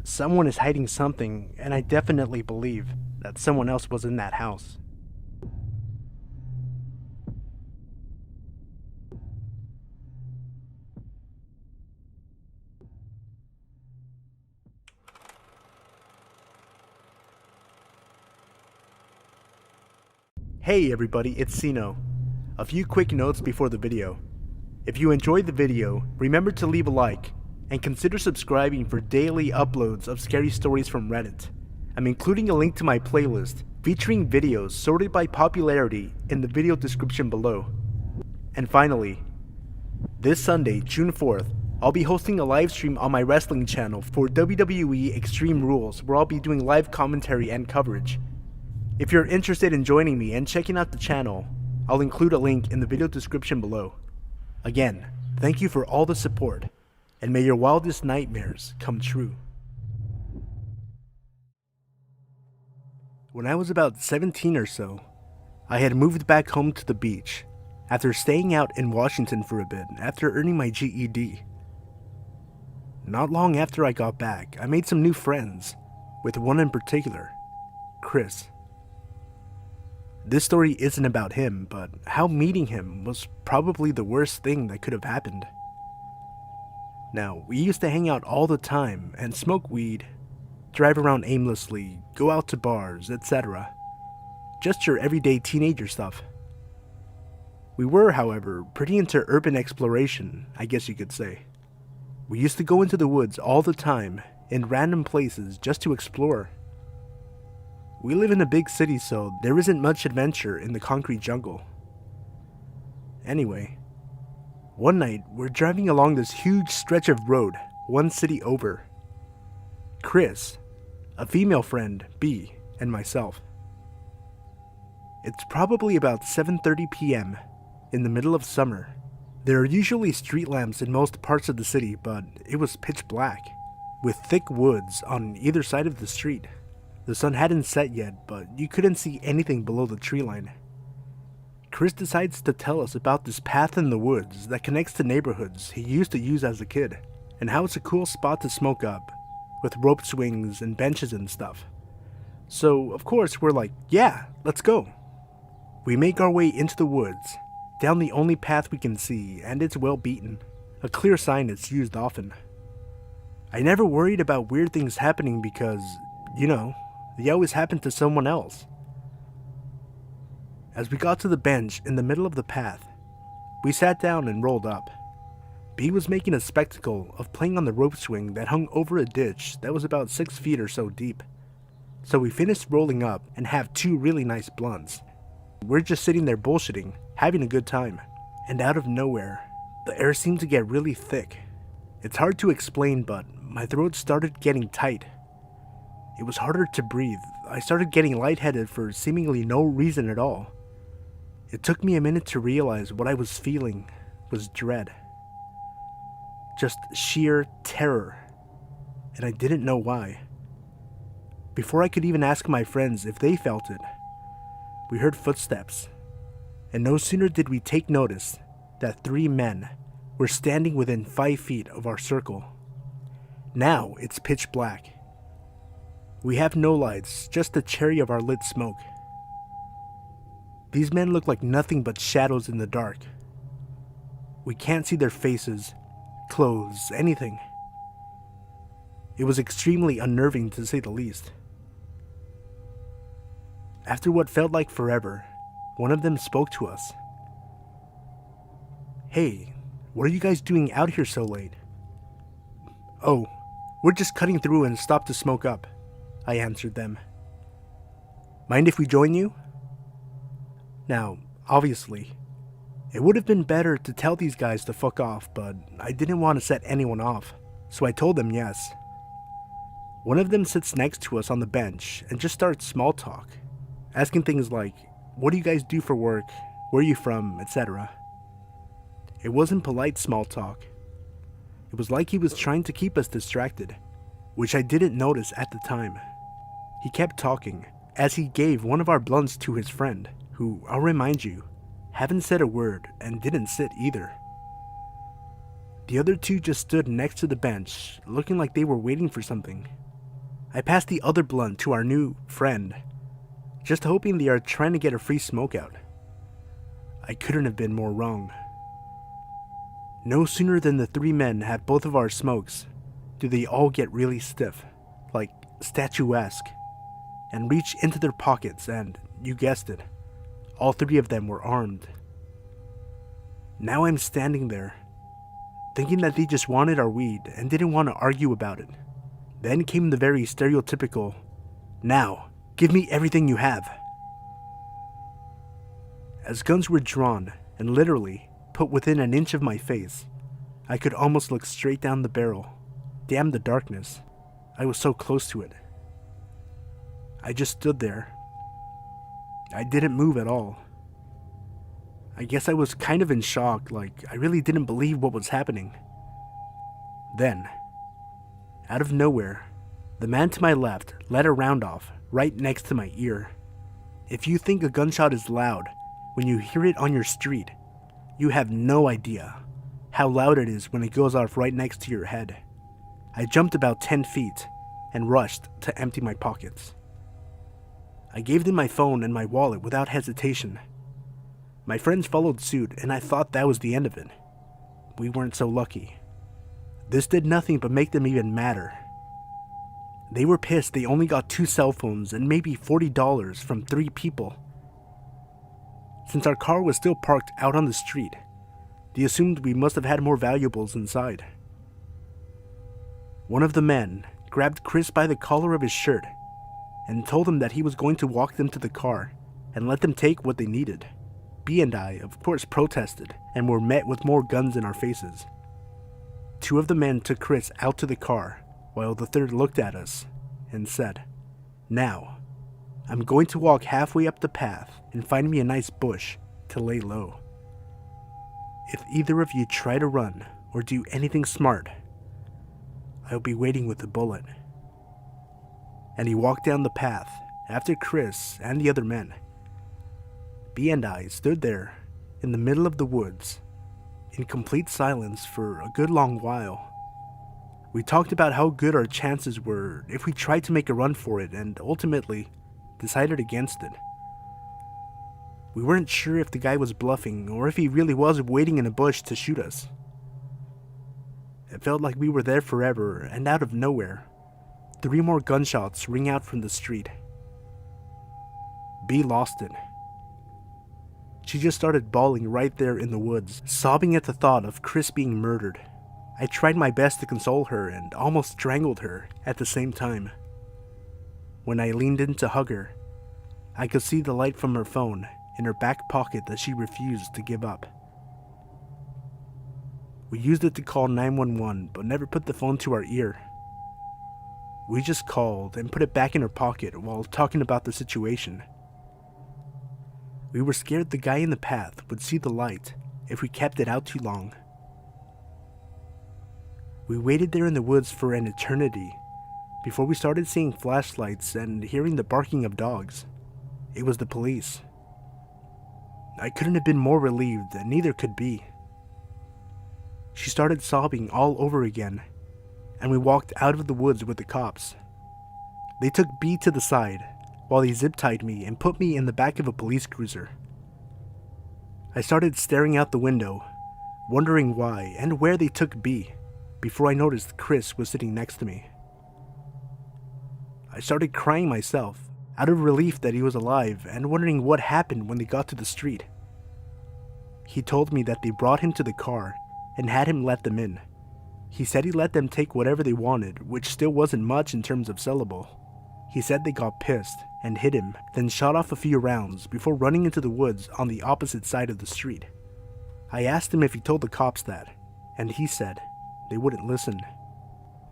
Someone is hiding something, and I definitely believe that someone else was in that house. Hey everybody, it's Sino. A few quick notes before the video. If you enjoyed the video, remember to leave a like, and consider subscribing for daily uploads of scary stories from Reddit. I'm including a link to my playlist featuring videos sorted by popularity in the video description below. And finally, this Sunday, June 4th, I'll be hosting a live stream on my wrestling channel for WWE Extreme Rules, where I'll be doing live commentary and coverage. If you're interested in joining me and checking out the channel, I'll include a link in the video description below. Again, thank you for all the support, and may your wildest nightmares come true. When I was about 17 or so, I had moved back home to the beach after staying out in Washington for a bit after earning my GED. Not long after I got back, I made some new friends, with one in particular, Chris. This story isn't about him, but how meeting him was probably the worst thing that could have happened. Now, we used to hang out all the time and smoke weed, drive around aimlessly, go out to bars, etc. Just your everyday teenager stuff. We were, however, pretty into urban exploration, I guess you could say. We used to go into the woods all the time, in random places, just to explore. We live in a big city, so there isn't much adventure in the concrete jungle. Anyway, one night we're driving along this huge stretch of road, one city over. Chris, a female friend, B, and myself. It's probably about 7:30 p.m. in the middle of summer. There are usually street lamps in most parts of the city, but it was pitch black, with thick woods on either side of the street. The sun hadn't set yet, but you couldn't see anything below the tree line. Chris decides to tell us about this path in the woods that connects to neighborhoods he used to use as a kid, and how it's a cool spot to smoke up, with rope swings and benches and stuff. So, of course, we're like, yeah, let's go. We make our way into the woods, down the only path we can see, and it's well beaten, a clear sign it's used often. I never worried about weird things happening because, they always happen to someone else. As we got to the bench in the middle of the path, we sat down and rolled up. B was making a spectacle of playing on the rope swing that hung over a ditch that was about 6 feet or so deep. So we finished rolling up and have 2 really nice blunts. We're just sitting there bullshitting, having a good time. And out of nowhere, the air seemed to get really thick. It's hard to explain, but my throat started getting tight. It was harder to breathe. I started getting lightheaded for seemingly no reason at all. It took me a minute to realize what I was feeling was dread. Just sheer terror. And I didn't know why. Before I could even ask my friends if they felt it, we heard footsteps. And no sooner did we take notice that 3 men were standing within 5 feet of our circle. Now it's pitch black. We have no lights, just the cherry of our lit smoke. These men look like nothing but shadows in the dark. We can't see their faces, clothes, anything. It was extremely unnerving to say the least. After what felt like forever, one of them spoke to us. "Hey, what are you guys doing out here so late?" "Oh, we're just cutting through and stopped to smoke up," I answered them. "Mind if we join you?" Now, obviously, it would have been better to tell these guys to fuck off, but I didn't want to set anyone off, so I told them yes. One of them sits next to us on the bench and just starts small talk, asking things like, "What do you guys do for work? Where are you from?" etc. It wasn't polite small talk. It was like he was trying to keep us distracted, which I didn't notice at the time. He kept talking as he gave one of our blunts to his friend, who, I'll remind you, haven't said a word and didn't sit either. The other 2 just stood next to the bench, looking like they were waiting for something. I passed the other blunt to our new friend, just hoping they are trying to get a free smoke out. I couldn't have been more wrong. No sooner than the 3 men had both of our smokes do they all get really stiff, like statuesque, and reach into their pockets and, you guessed it, all 3 of them were armed. Now I'm standing there, thinking that they just wanted our weed and didn't want to argue about it. Then came the very stereotypical, "Now, give me everything you have." As guns were drawn and literally put within an inch of my face, I could almost look straight down the barrel. Damn the darkness. I was so close to it. I just stood there. I didn't move at all. I guess I was kind of in shock, like I really didn't believe what was happening. Then, out of nowhere, the man to my left let a round off right next to my ear. If you think a gunshot is loud when you hear it on your street, you have no idea how loud it is when it goes off right next to your head. I jumped about 10 feet and rushed to empty my pockets. I gave them my phone and my wallet without hesitation. My friends followed suit, and I thought that was the end of it. We weren't so lucky. This did nothing but make them even madder. They were pissed they only got 2 cell phones and maybe $40 from 3 people. Since our car was still parked out on the street, they assumed we must have had more valuables inside. One of the men grabbed Chris by the collar of his shirt and told him that he was going to walk them to the car and let them take what they needed. B and I, of course, protested and were met with more guns in our faces. 2 of the men took Chris out to the car while the 3rd looked at us and said, "Now, I'm going to walk halfway up the path and find me a nice bush to lay low. If either of you try to run or do anything smart, I'll be waiting with the bullet." And he walked down the path after Chris and the other men. B and I stood there in the middle of the woods in complete silence for a good long while. We talked about how good our chances were if we tried to make a run for it and ultimately decided against it. We weren't sure if the guy was bluffing or if he really was waiting in a bush to shoot us. It felt like we were there forever, and out of nowhere, 3 more gunshots ring out from the street. B lost it. She just started bawling right there in the woods, sobbing at the thought of Chris being murdered. I tried my best to console her and almost strangled her at the same time. When I leaned in to hug her, I could see the light from her phone in her back pocket that she refused to give up. We used it to call 911, but never put the phone to our ear. We just called and put it back in her pocket while talking about the situation. We were scared the guy in the path would see the light if we kept it out too long. We waited there in the woods for an eternity before we started seeing flashlights and hearing the barking of dogs. It was the police. I couldn't have been more relieved, and neither could B. She started sobbing all over again, and we walked out of the woods with the cops. They took B to the side while they zip-tied me and put me in the back of a police cruiser. I started staring out the window, wondering why and where they took B, before I noticed Chris was sitting next to me. I started crying myself, out of relief that he was alive and wondering what happened when they got to the street. He told me that they brought him to the car and had him let them in. He said he let them take whatever they wanted, which still wasn't much in terms of sellable. He said they got pissed and hit him, then shot off a few rounds before running into the woods on the opposite side of the street. I asked him if he told the cops that, and he said they wouldn't listen.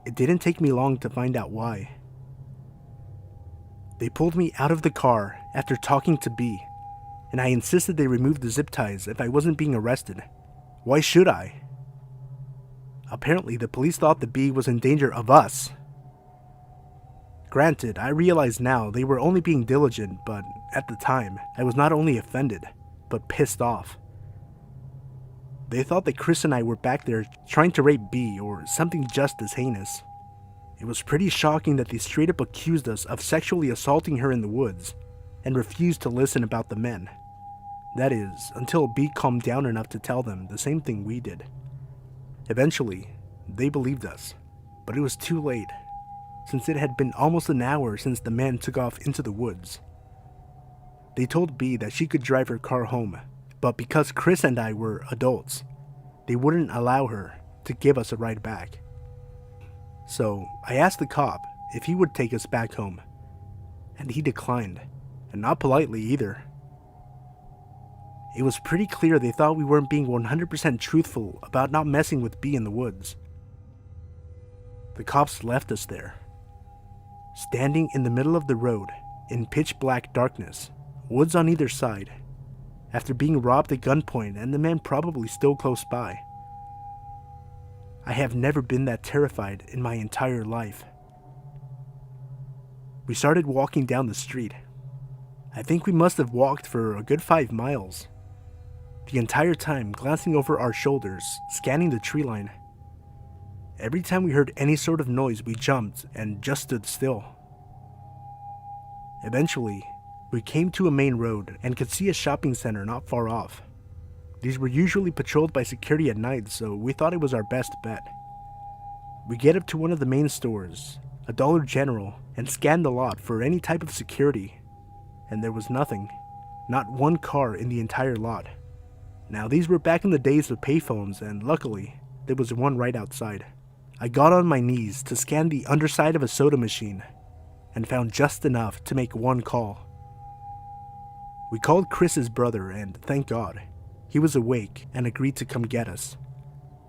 It didn't take me long to find out why. They pulled me out of the car after talking to B, and I insisted they remove the zip ties if I wasn't being arrested. Why should I? Apparently, the police thought the B was in danger of us. Granted, I realize now they were only being diligent, but at the time, I was not only offended, but pissed off. They thought that Chris and I were back there trying to rape B or something just as heinous. It was pretty shocking that they straight up accused us of sexually assaulting her in the woods and refused to listen about the men. That is, until B calmed down enough to tell them the same thing we did. Eventually, they believed us, but it was too late, since it had been almost an hour since the men took off into the woods. They told B that she could drive her car home, but because Chris and I were adults, they wouldn't allow her to give us a ride back. So I asked the cop if he would take us back home, and he declined, and not politely either. It was pretty clear they thought we weren't being 100% truthful about not messing with B in the woods. The cops left us there, standing in the middle of the road in pitch black darkness, woods on either side, after being robbed at gunpoint and the men probably still close by. I have never been that terrified in my entire life. We started walking down the street. I think we must have walked for a good 5 miles. The entire time glancing over our shoulders, scanning the tree line. Every time we heard any sort of noise, we jumped and just stood still. Eventually, we came to a main road and could see a shopping center not far off. These were usually patrolled by security at night, so we thought it was our best bet. We get up to one of the main stores, a Dollar General, and scan the lot for any type of security. And there was nothing. Not one car in the entire lot. Now, these were back in the days of payphones, and luckily, there was one right outside. I got on my knees to scan the underside of a soda machine, and found just enough to make one call. We called Chris's brother, and thank God, he was awake and agreed to come get us.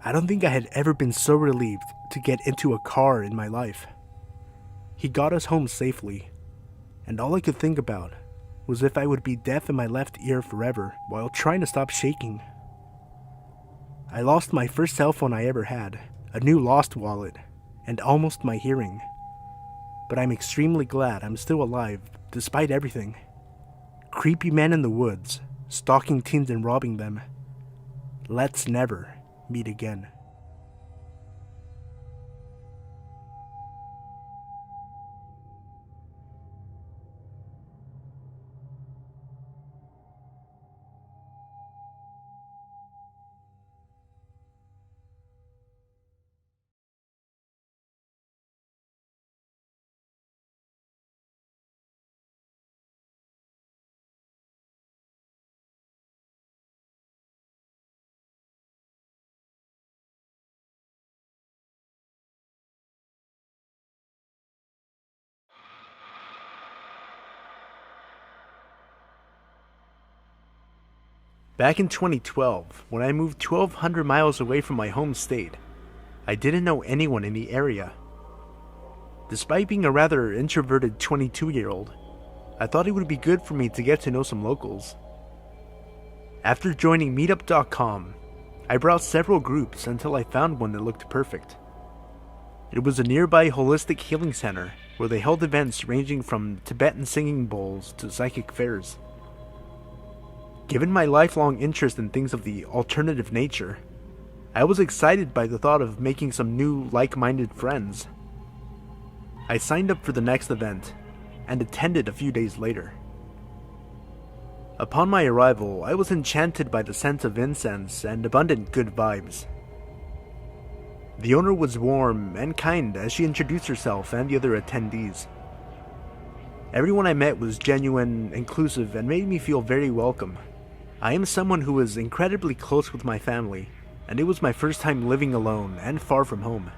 I don't think I had ever been so relieved to get into a car in my life. He got us home safely, and all I could think about was if I would be deaf in my left ear forever while trying to stop shaking. I lost my first cell phone I ever had, a new lost wallet, and almost my hearing. But I'm extremely glad I'm still alive despite everything. Creepy men in the woods, stalking teens and robbing them. Let's never meet again. Back in 2012, when I moved 1,200 miles away from my home state, I didn't know anyone in the area. Despite being a rather introverted 22-year-old, I thought it would be good for me to get to know some locals. After joining Meetup.com, I browsed several groups until I found one that looked perfect. It was a nearby holistic healing center where they held events ranging from Tibetan singing bowls to psychic fairs. Given my lifelong interest in things of the alternative nature, I was excited by the thought of making some new like-minded friends. I signed up for the next event and attended a few days later. Upon my arrival, I was enchanted by the scent of incense and abundant good vibes. The owner was warm and kind as she introduced herself and the other attendees. Everyone I met was genuine, inclusive, and made me feel very welcome. I am someone who is incredibly close with my family, and it was my first time living alone and far from home.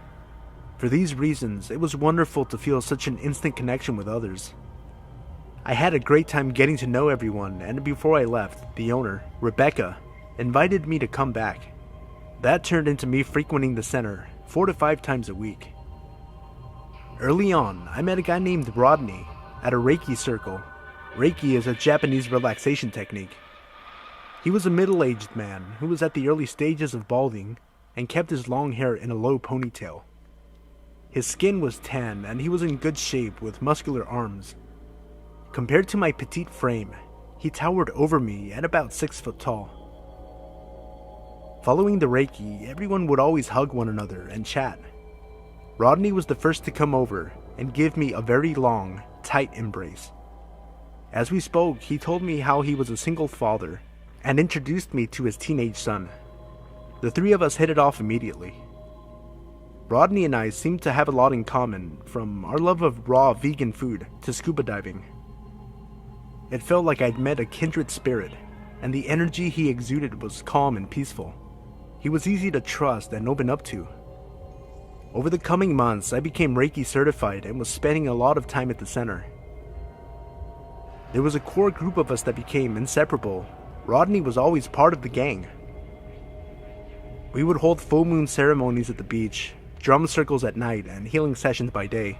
For these reasons, it was wonderful to feel such an instant connection with others. I had a great time getting to know everyone, and before I left, the owner, Rebecca, invited me to come back. That turned into me frequenting the center 4 to 5 times a week. Early on, I met a guy named Rodney at a Reiki circle. Reiki is a Japanese relaxation technique. He was a middle-aged man who was at the early stages of balding and kept his long hair in a low ponytail. His skin was tan and he was in good shape with muscular arms. Compared to my petite frame, he towered over me at about 6 foot tall. Following the Reiki, everyone would always hug one another and chat. Rodney was the first to come over and give me a very long, tight embrace. As we spoke, he told me how he was a single father and introduced me to his teenage son. The three of us hit it off immediately. Rodney and I seemed to have a lot in common, from our love of raw vegan food to scuba diving. It felt like I'd met a kindred spirit, and the energy he exuded was calm and peaceful. He was easy to trust and open up to. Over the coming months, I became Reiki certified and was spending a lot of time at the center. There was a core group of us that became inseparable. Rodney was always part of the gang. We would hold full moon ceremonies at the beach, drum circles at night, and healing sessions by day.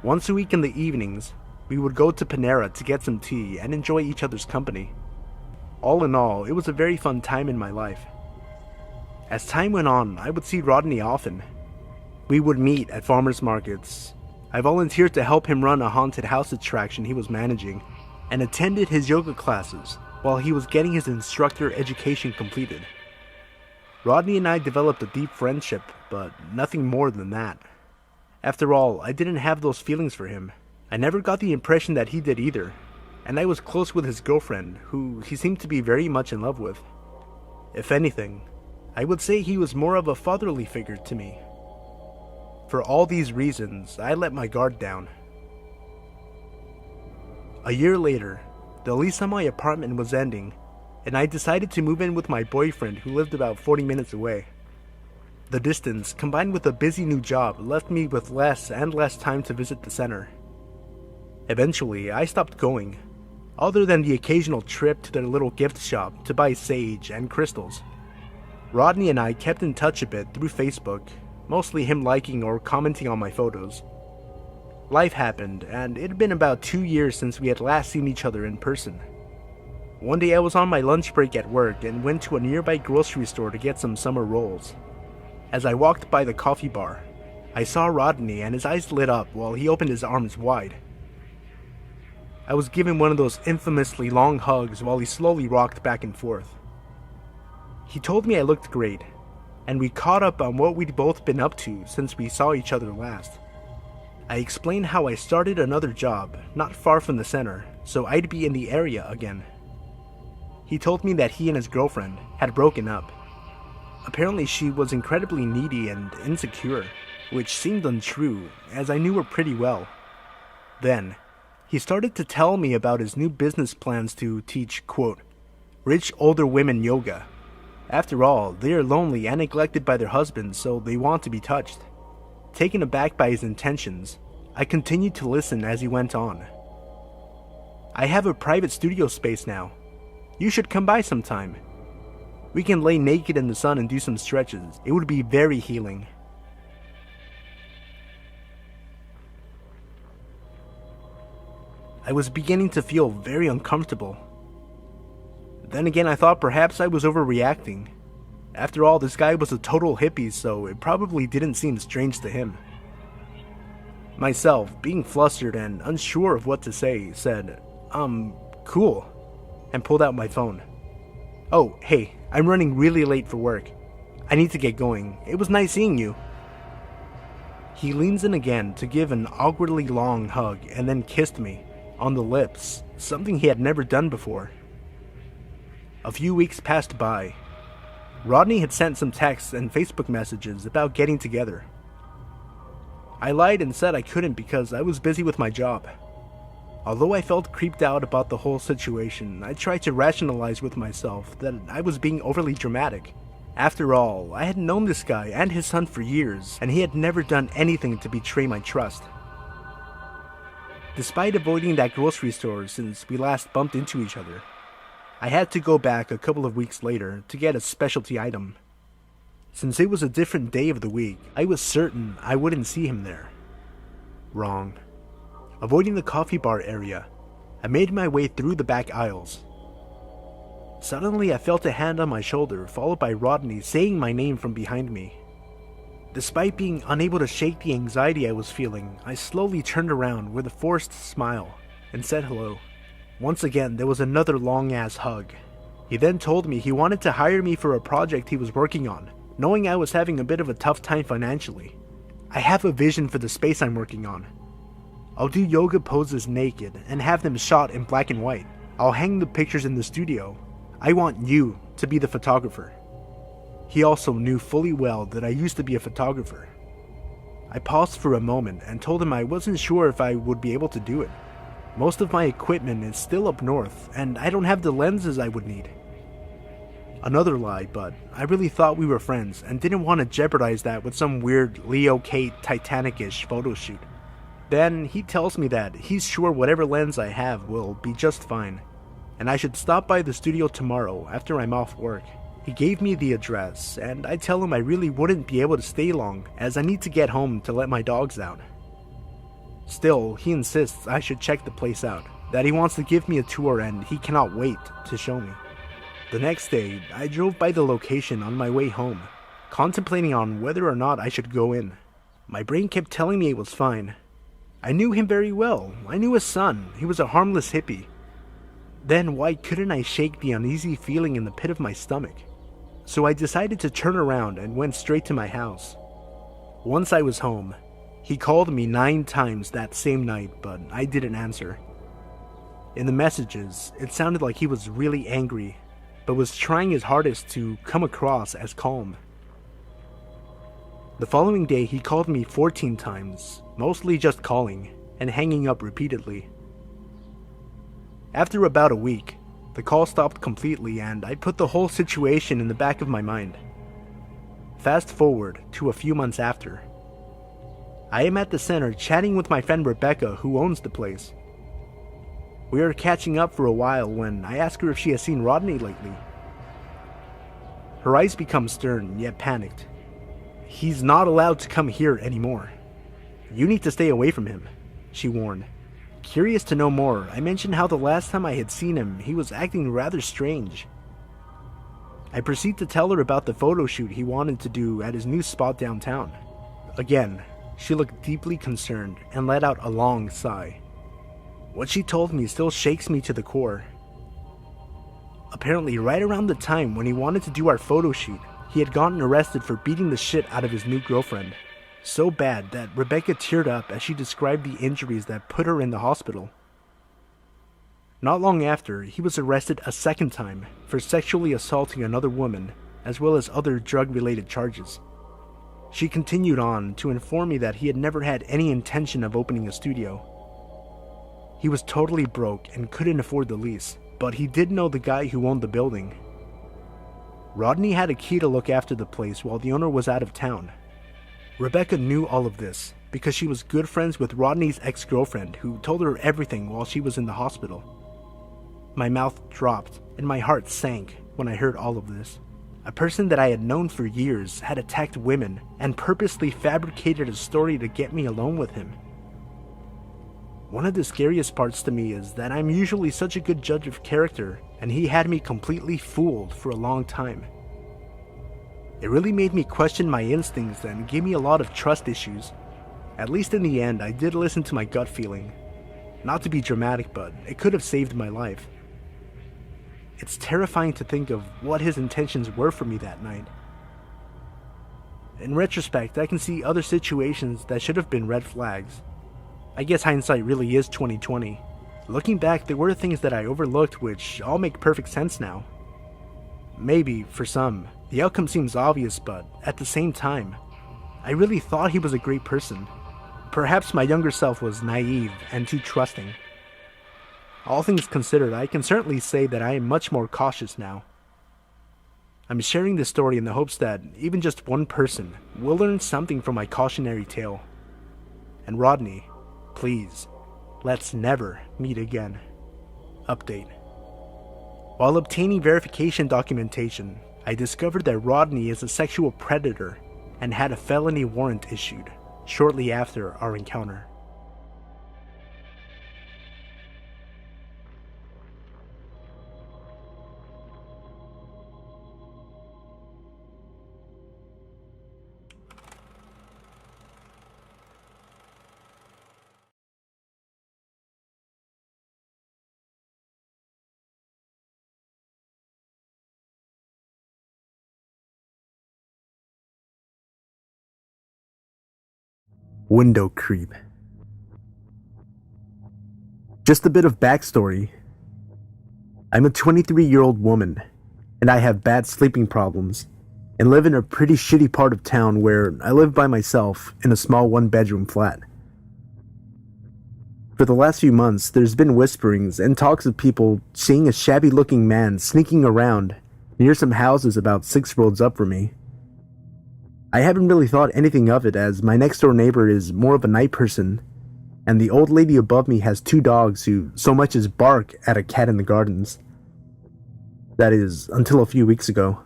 Once a week in the evenings, we would go to Panera to get some tea and enjoy each other's company. All in all, it was a very fun time in my life. As time went on, I would see Rodney often. We would meet at farmers markets. I volunteered to help him run a haunted house attraction he was managing, and attended his yoga classes while he was getting his instructor education completed. Rodney and I developed a deep friendship, but nothing more than that. After all, I didn't have those feelings for him. I never got the impression that he did either, and I was close with his girlfriend, who he seemed to be very much in love with. If anything, I would say he was more of a fatherly figure to me. For all these reasons, I let my guard down. A year later, the lease on my apartment was ending, and I decided to move in with my boyfriend who lived about 40 minutes away. The distance, combined with a busy new job, left me with less and less time to visit the center. Eventually, I stopped going, other than the occasional trip to their little gift shop to buy sage and crystals. Rodney and I kept in touch a bit through Facebook, mostly him liking or commenting on my photos. Life happened, and it had been about 2 years since we had last seen each other in person. One day I was on my lunch break at work and went to a nearby grocery store to get some summer rolls. As I walked by the coffee bar, I saw Rodney and his eyes lit up while he opened his arms wide. I was given one of those infamously long hugs while he slowly rocked back and forth. He told me I looked great, and we caught up on what we'd both been up to since we saw each other last. I explained how I started another job not far from the center, so I'd be in the area again. He told me that he and his girlfriend had broken up. Apparently she was incredibly needy and insecure, which seemed untrue, as I knew her pretty well. Then, he started to tell me about his new business plans to teach, quote, rich older women yoga. After all, they are lonely and neglected by their husbands, so they want to be touched. Taken aback by his intentions, I continued to listen as he went on. I have a private studio space now. You should come by sometime. We can lay naked in the sun and do some stretches. It would be very healing. I was beginning to feel very uncomfortable. Then again, I thought perhaps I was overreacting. After all, this guy was a total hippie, so it probably didn't seem strange to him. Myself, being flustered and unsure of what to say, said, cool, and pulled out my phone. Oh, hey, I'm running really late for work. I need to get going. It was nice seeing you. He leans in again to give an awkwardly long hug and then kissed me on the lips, something he had never done before. A few weeks passed by. Rodney had sent some texts and Facebook messages about getting together. I lied and said I couldn't because I was busy with my job. Although I felt creeped out about the whole situation, I tried to rationalize with myself that I was being overly dramatic. After all, I had known this guy and his son for years, and he had never done anything to betray my trust. Despite avoiding that grocery store since we last bumped into each other, I had to go back a couple of weeks later to get a specialty item. Since it was a different day of the week, I was certain I wouldn't see him there. Wrong. Avoiding the coffee bar area, I made my way through the back aisles. Suddenly, I felt a hand on my shoulder, followed by Rodney saying my name from behind me. Despite being unable to shake the anxiety I was feeling, I slowly turned around with a forced smile and said hello. Once again, there was another long-ass hug. He then told me he wanted to hire me for a project he was working on, knowing I was having a bit of a tough time financially. I have a vision for the space I'm working on. I'll do yoga poses naked and have them shot in black and white. I'll hang the pictures in the studio. I want you to be the photographer. He also knew fully well that I used to be a photographer. I paused for a moment and told him I wasn't sure if I would be able to do it. Most of my equipment is still up north, and I don't have the lenses I would need. Another lie, but I really thought we were friends and didn't want to jeopardize that with some weird Leo Kate Titanic-ish photo shoot. Then he tells me that he's sure whatever lens I have will be just fine, and I should stop by the studio tomorrow after I'm off work. He gave me the address, and I tell him I really wouldn't be able to stay long as I need to get home to let my dogs out. Still, he insists I should check the place out, that he wants to give me a tour and he cannot wait to show me. The next day, I drove by the location on my way home, contemplating on whether or not I should go in. My brain kept telling me it was fine. I knew him very well. I knew his son. He was a harmless hippie. Then why couldn't I shake the uneasy feeling in the pit of my stomach? So I decided to turn around and went straight to my house. Once I was home, he called me 9 times that same night, but I didn't answer. In the messages, it sounded like he was really angry, but was trying his hardest to come across as calm. The following day, he called me 14 times, mostly just calling, and hanging up repeatedly. After about a week, the call stopped completely and I put the whole situation in the back of my mind. Fast forward to a few months after. I am at the center chatting with my friend Rebecca, who owns the place. We are catching up for a while when I ask her if she has seen Rodney lately. Her eyes become stern, yet panicked. He's not allowed to come here anymore. You need to stay away from him, she warned. Curious to know more, I mentioned how the last time I had seen him, he was acting rather strange. I proceed to tell her about the photo shoot he wanted to do at his new spot downtown. Again, she looked deeply concerned and let out a long sigh. What she told me still shakes me to the core. Apparently, right around the time when he wanted to do our photo shoot, he had gotten arrested for beating the shit out of his new girlfriend. So bad that Rebecca teared up as she described the injuries that put her in the hospital. Not long after, he was arrested a second time for sexually assaulting another woman, as well as other drug-related charges. She continued on to inform me that he had never had any intention of opening a studio. He was totally broke and couldn't afford the lease, but he did know the guy who owned the building. Rodney had a key to look after the place while the owner was out of town. Rebecca knew all of this because she was good friends with Rodney's ex-girlfriend who told her everything while she was in the hospital. My mouth dropped and my heart sank when I heard all of this. A person that I had known for years had attacked women and purposely fabricated a story to get me alone with him. One of the scariest parts to me is that I'm usually such a good judge of character, and he had me completely fooled for a long time. It really made me question my instincts and gave me a lot of trust issues. At least in the end, I did listen to my gut feeling. Not to be dramatic, but it could have saved my life. It's terrifying to think of what his intentions were for me that night. In retrospect, I can see other situations that should have been red flags. I guess hindsight really is 20/20. Looking back, there were things that I overlooked which all make perfect sense now. Maybe, for some, the outcome seems obvious, but at the same time, I really thought he was a great person. Perhaps my younger self was naive and too trusting. All things considered, I can certainly say that I am much more cautious now. I'm sharing this story in the hopes that even just one person will learn something from my cautionary tale. And Rodney, please, let's never meet again. Update. While obtaining verification documentation, I discovered that Rodney is a sexual predator and had a felony warrant issued shortly after our encounter. Window creep. Just a bit of backstory. I'm a 23-year-old woman, and I have bad sleeping problems, and live in a pretty shitty part of town where I live by myself in a small one-bedroom flat. For the last few months, there's been whisperings and talks of people seeing a shabby-looking man sneaking around near some houses about 6 roads up from me. I haven't really thought anything of it, as my next-door neighbor is more of a night person, and the old lady above me has 2 dogs who so much as bark at a cat in the gardens. That is, until a few weeks ago.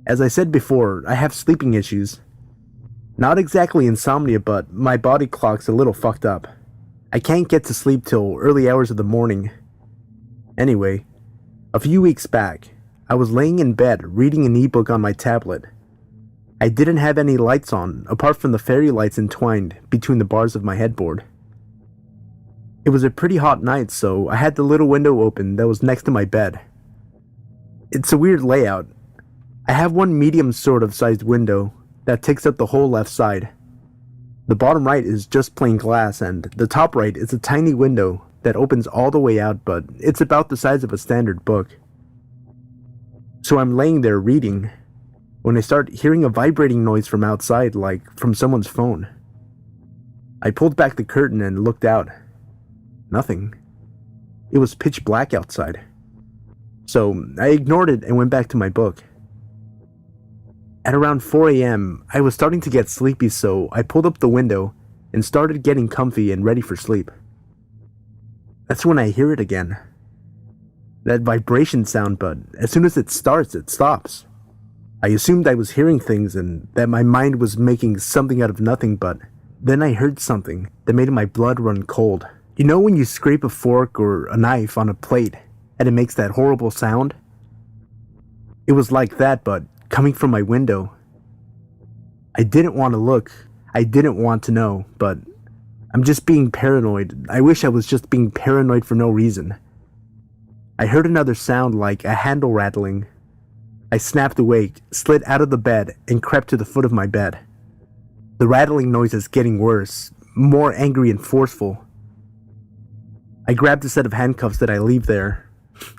As I said before, I have sleeping issues. Not exactly insomnia, but my body clock's a little fucked up. I can't get to sleep till early hours of the morning. Anyway, a few weeks back, I was laying in bed reading an ebook on my tablet. I didn't have any lights on, apart from the fairy lights entwined between the bars of my headboard. It was a pretty hot night, so I had the little window open that was next to my bed. It's a weird layout. I have one medium sort of sized window that takes up the whole left side. The bottom right is just plain glass, and the top right is a tiny window that opens all the way out, but it's about the size of a standard book. So I'm laying there reading when I start hearing a vibrating noise from outside, like from someone's phone. I pulled back the curtain and looked out. Nothing. It was pitch black outside. So I ignored it and went back to my book. At around 4 a.m., I was starting to get sleepy, so I pulled up the window and started getting comfy and ready for sleep. That's when I hear it again. That vibration sound, but as soon as it starts, it stops. I assumed I was hearing things and that my mind was making something out of nothing, but then I heard something that made my blood run cold. You know when you scrape a fork or a knife on a plate and it makes that horrible sound? It was like that, but coming from my window. I didn't want to look. I didn't want to know, but I'm just being paranoid. I wish I was just being paranoid for no reason. I heard another sound like a handle rattling. I snapped awake, slid out of the bed, and crept to the foot of my bed. The rattling noise is getting worse, more angry and forceful. I grabbed a set of handcuffs that I leave there.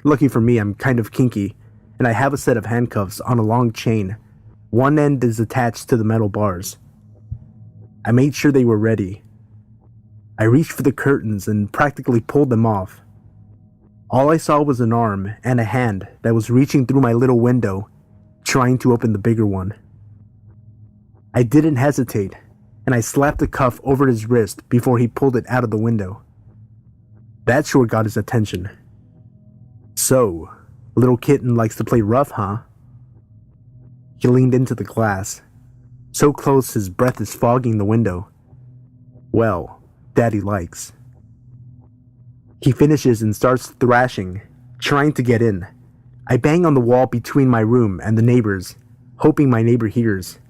Lucky for me, I'm kind of kinky, and I have a set of handcuffs on a long chain. One end is attached to the metal bars. I made sure they were ready. I reached for the curtains and practically pulled them off. All I saw was an arm and a hand that was reaching through my little window, trying to open the bigger one. I didn't hesitate, and I slapped the cuff over his wrist before he pulled it out of the window. That sure got his attention. "So, little kitten likes to play rough, huh?" He leaned into the glass, so close his breath is fogging the window. "Well, Daddy likes." He finishes and starts thrashing, trying to get in. I bang on the wall between my room and the neighbor's, hoping my neighbor hears.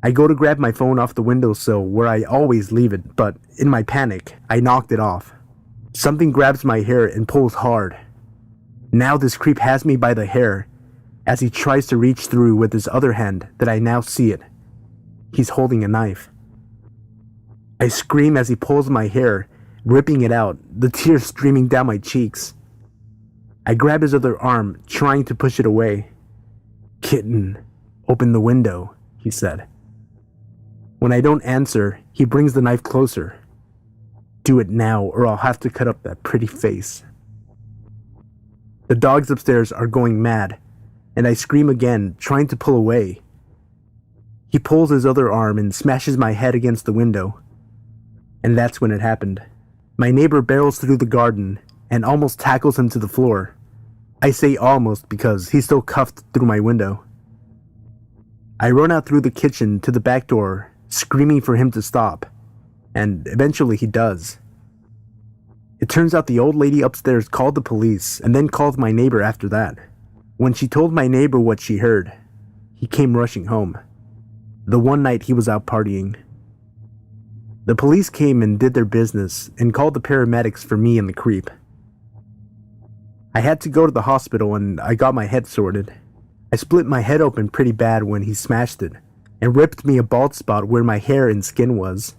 I go to grab my phone off the windowsill where I always leave it, but in my panic, I knocked it off. Something grabs my hair and pulls hard. Now this creep has me by the hair as he tries to reach through with his other hand that I now see it. He's holding a knife. I scream as he pulls my hair, ripping it out, the tears streaming down my cheeks. I grab his other arm, trying to push it away. "Kitten, open the window," he said. When I don't answer, he brings the knife closer. "Do it now or I'll have to cut up that pretty face." The dogs upstairs are going mad, and I scream again, trying to pull away. He pulls his other arm and smashes my head against the window. And that's when it happened. My neighbor barrels through the garden and almost tackles him to the floor. I say almost because he's still cuffed through my window. I run out through the kitchen to the back door, screaming for him to stop, and eventually he does. It turns out the old lady upstairs called the police and then called my neighbor after that. When she told my neighbor what she heard, he came rushing home. The one night he was out partying. The police came and did their business and called the paramedics for me and the creep. I had to go to the hospital and I got my head sorted. I split my head open pretty bad when he smashed it and ripped me a bald spot where my hair and skin was.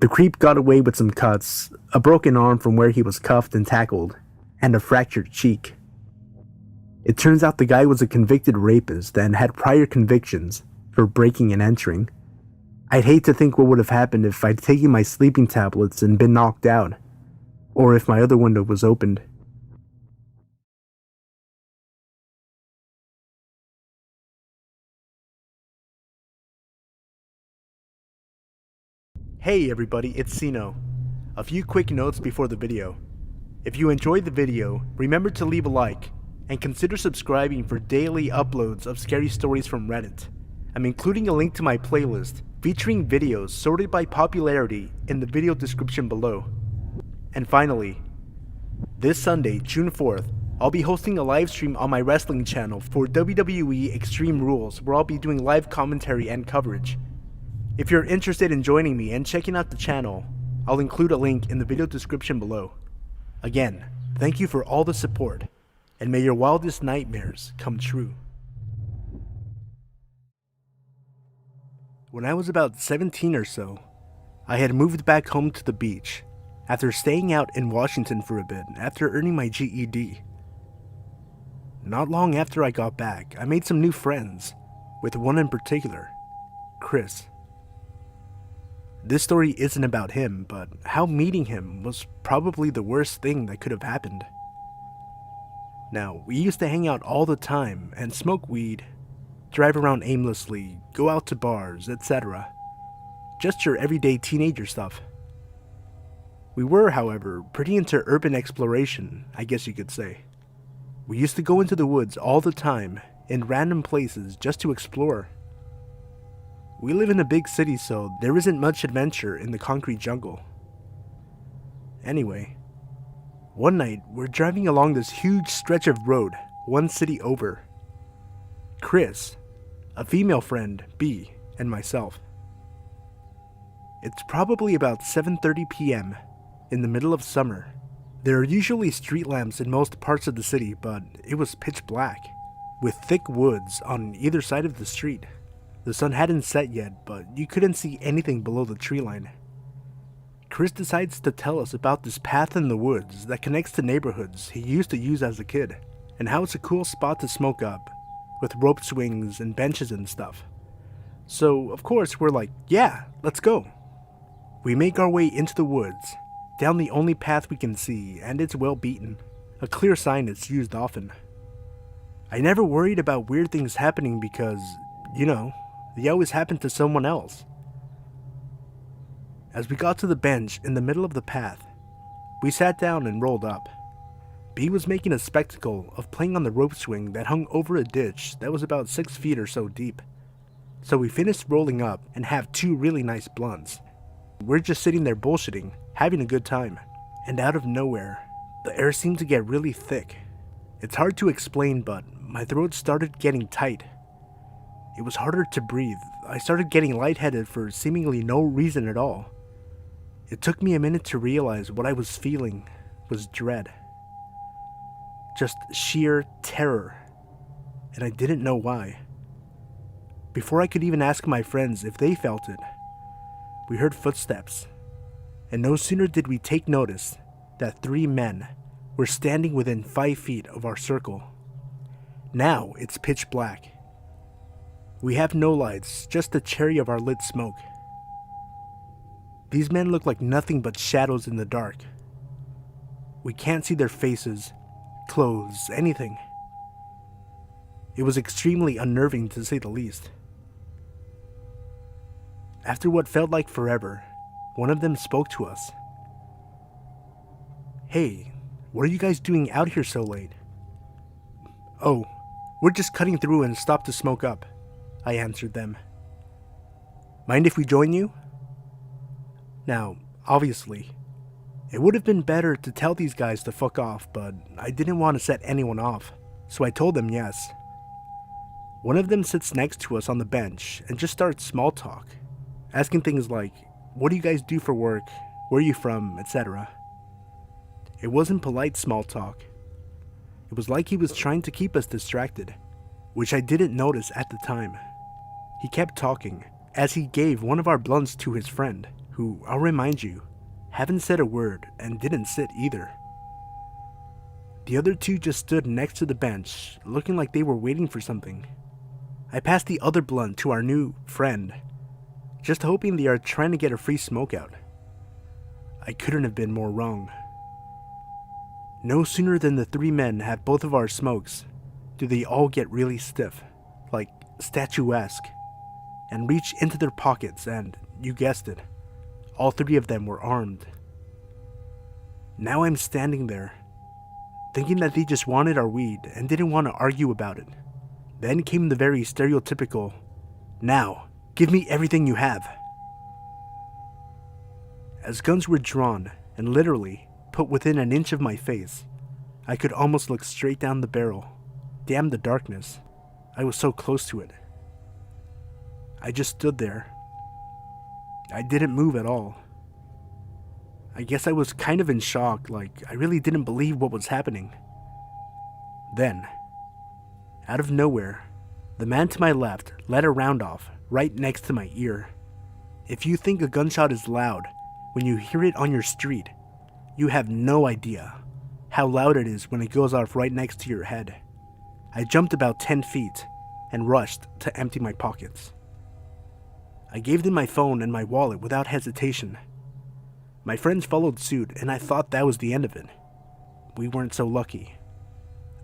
The creep got away with some cuts, a broken arm from where he was cuffed and tackled, and a fractured cheek. It turns out the guy was a convicted rapist and had prior convictions for breaking and entering. I'd hate to think what would have happened if I'd taken my sleeping tablets and been knocked out, or if my other window was opened. Hey everybody, it's Sino. A few quick notes before the video. If you enjoyed the video, remember to leave a like, and consider subscribing for daily uploads of scary stories from Reddit. I'm including a link to my playlist featuring videos sorted by popularity in the video description below. And finally, this Sunday, June 4th, I'll be hosting a live stream on my wrestling channel for WWE Extreme Rules, where I'll be doing live commentary and coverage. If you're interested in joining me and checking out the channel, I'll include a link in the video description below. Again, thank you for all the support, and may your wildest nightmares come true. When I was about 17 or so, I had moved back home to the beach after staying out in Washington for a bit after earning my GED. Not long after I got back, I made some new friends, with one in particular, Chris. This story isn't about him, but how meeting him was probably the worst thing that could have happened. Now, we used to hang out all the time and smoke weed, drive around aimlessly, go out to bars, etc. Just your everyday teenager stuff. We were, however, pretty into urban exploration, I guess you could say. We used to go into the woods all the time, in random places, just to explore. We live in a big city, so there isn't much adventure in the concrete jungle. Anyway, one night we're driving along this huge stretch of road, one city over. Chris, a female friend, B, and myself. It's probably about 7:30 p.m. in the middle of summer. There are usually street lamps in most parts of the city, but it was pitch black, with thick woods on either side of the street. The sun hadn't set yet, but you couldn't see anything below the tree line. Chris decides to tell us about this path in the woods that connects to neighborhoods he used to use as a kid, and how it's a cool spot to smoke up, with rope swings and benches and stuff. So, of course, we're like, yeah, let's go. We make our way into the woods, down the only path we can see, and it's well beaten, a clear sign that's used often. I never worried about weird things happening because, you know, they always happen to someone else. As we got to the bench in the middle of the path, We sat down and rolled up. B was making a spectacle of playing on the rope swing that hung over a ditch that was about 6 feet or so deep. So we finished rolling up and have 2 really nice blunts. We're just sitting there bullshitting, having a good time. And out of nowhere, the air seemed to get really thick. It's hard to explain, but my throat started getting tight. It was harder to breathe. I started getting lightheaded for seemingly no reason at all. It took me a minute to realize what I was feeling was dread. Just sheer terror. And I didn't know why. Before I could even ask my friends if they felt it, we heard footsteps. And no sooner did we take notice that 3 men were standing within 5 feet of our circle. Now it's pitch black. We have no lights, just the cherry of our lit smoke. These men look like nothing but shadows in the dark. We can't see their faces, clothes, anything. It was extremely unnerving to say the least. After what felt like forever, one of them spoke to us. "Hey, what are you guys doing out here so late?" "Oh, we're just cutting through and stopped to smoke up," I answered them. "Mind if we join you?" Now, obviously, it would have been better to tell these guys to fuck off, but I didn't want to set anyone off, so I told them yes. One of them sits next to us on the bench and just starts small talk, asking things like, "What do you guys do for work? Where are you from?" etc. It wasn't polite small talk. It was like he was trying to keep us distracted, which I didn't notice at the time. He kept talking as he gave one of our blunts to his friend, who, I'll remind you, haven't said a word and didn't sit either. The other 2 just stood next to the bench, looking like they were waiting for something. I passed the other blunt to our new friend, just hoping they are trying to get a free smoke out. I couldn't have been more wrong. No sooner than the 3 men have both of our smokes do they all get really stiff, like statuesque, and reach into their pockets and, you guessed it, all 3 of them were armed. Now I'm standing there, thinking that they just wanted our weed and didn't want to argue about it. Then came the very stereotypical, "Now, give me everything you have." As guns were drawn and literally put within an inch of my face, I could almost look straight down the barrel. Damn the darkness. I was so close to it. I just stood there. I didn't move at all. I guess I was kind of in shock, like I really didn't believe what was happening. Then, out of nowhere, the man to my left let a round off right next to my ear. If you think a gunshot is loud when you hear it on your street, you have no idea how loud it is when it goes off right next to your head. I jumped about 10 feet and rushed to empty my pockets. I gave them my phone and my wallet without hesitation. My friends followed suit, and I thought that was the end of it. We weren't so lucky.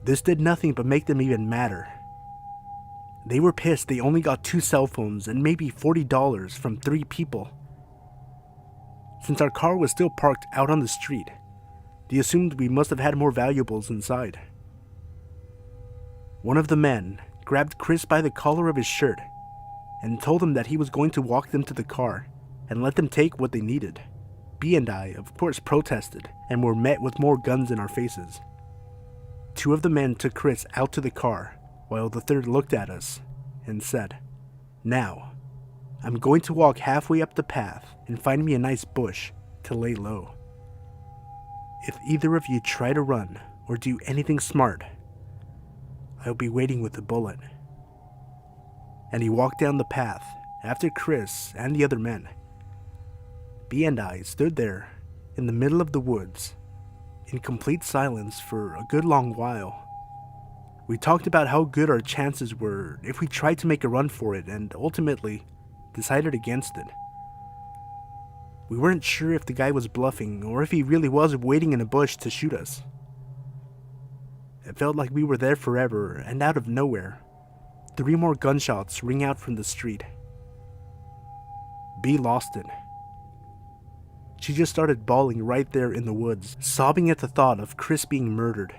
This did nothing but make them even madder. They were pissed they only got 2 cell phones and maybe $40 from 3 people. Since our car was still parked out on the street, they assumed we must have had more valuables inside. One of the men grabbed Chris by the collar of his shirt and told him that he was going to walk them to the car and let them take what they needed. B and I, of course, protested and were met with more guns in our faces. 2 of the men took Chris out to the car while the third looked at us and said, "Now, I'm going to walk halfway up the path and find me a nice bush to lay low. If either of you try to run or do anything smart, I'll be waiting with a bullet." And he walked down the path after Chris and the other men. B and I stood there in the middle of the woods in complete silence for a good long while. We talked about how good our chances were if we tried to make a run for it and ultimately decided against it. We weren't sure if the guy was bluffing or if he really was waiting in a bush to shoot us. It felt like we were there forever, and out of nowhere, 3 more gunshots ring out from the street. B lost it. She just started bawling right there in the woods, sobbing at the thought of Chris being murdered.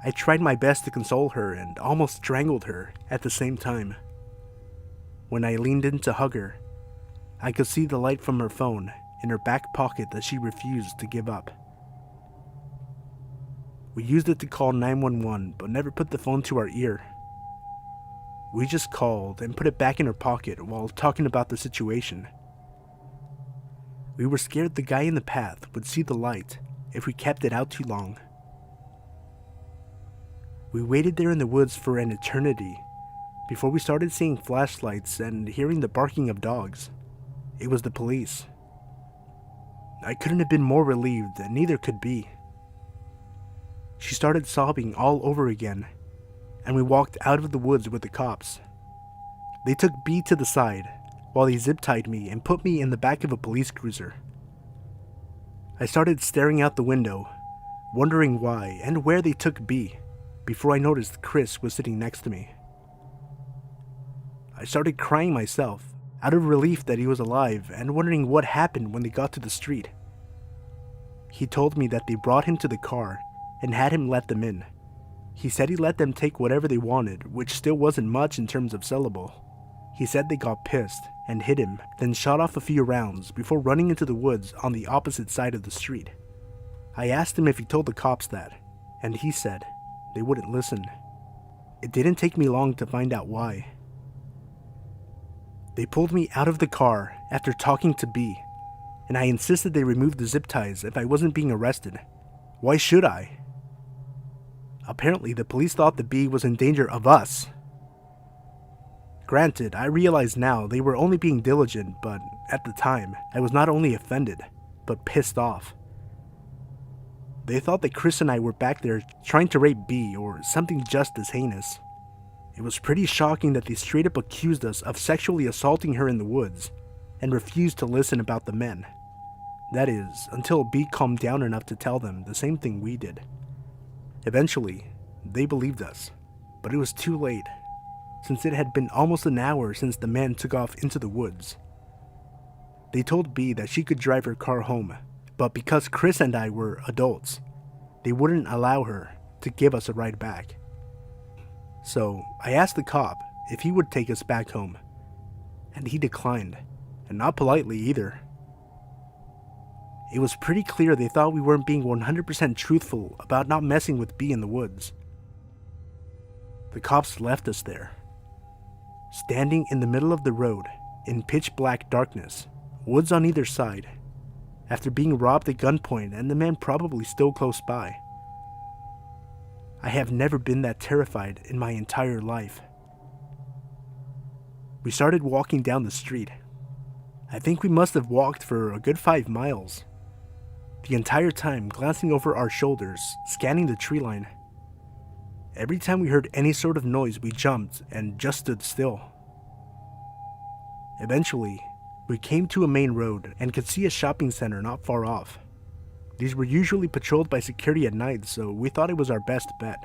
I tried my best to console her and almost strangled her at the same time. When I leaned in to hug her, I could see the light from her phone in her back pocket that she refused to give up. We used it to call 911, but never put the phone to our ear. We just called and put it back in her pocket while talking about the situation. We were scared the guy in the path would see the light if we kept it out too long. We waited there in the woods for an eternity before we started seeing flashlights and hearing the barking of dogs. It was the police. I couldn't have been more relieved, and neither could B. She started sobbing all over again, and we walked out of the woods with the cops. They took B to the side while they zip-tied me and put me in the back of a police cruiser. I started staring out the window, wondering why and where they took B, before I noticed Chris was sitting next to me. I started crying myself, out of relief that he was alive and wondering what happened when they got to the street. He told me that they brought him to the car and had him let them in. He said he let them take whatever they wanted, which still wasn't much in terms of sellable. He said they got pissed and hit him, then shot off a few rounds before running into the woods on the opposite side of the street. I asked him if he told the cops that, and he said they wouldn't listen. It didn't take me long to find out why. They pulled me out of the car after talking to B, and I insisted they remove the zip ties if I wasn't being arrested. Why should I? Apparently, the police thought that B was in danger of us. Granted, I realize now they were only being diligent, but at the time, I was not only offended, but pissed off. They thought that Chris and I were back there trying to rape B or something just as heinous. It was pretty shocking that they straight up accused us of sexually assaulting her in the woods and refused to listen about the men. That is, until B calmed down enough to tell them the same thing we did. Eventually, they believed us, but it was too late, since it had been almost an hour since the men took off into the woods. They told B that she could drive her car home, but because Chris and I were adults, they wouldn't allow her to give us a ride back. So I asked the cop if he would take us back home, and he declined, and not politely either. It was pretty clear they thought we weren't being 100% truthful about not messing with B in the woods. The cops left us there, standing in the middle of the road in pitch black darkness, woods on either side, after being robbed at gunpoint and the man probably still close by. I have never been that terrified in my entire life. We started walking down the street. I think we must have walked for a good 5 miles, the entire time glancing over our shoulders, scanning the tree line. Every time we heard any sort of noise, we jumped and just stood still. Eventually, we came to a main road and could see a shopping center not far off. These were usually patrolled by security at night, so we thought it was our best bet.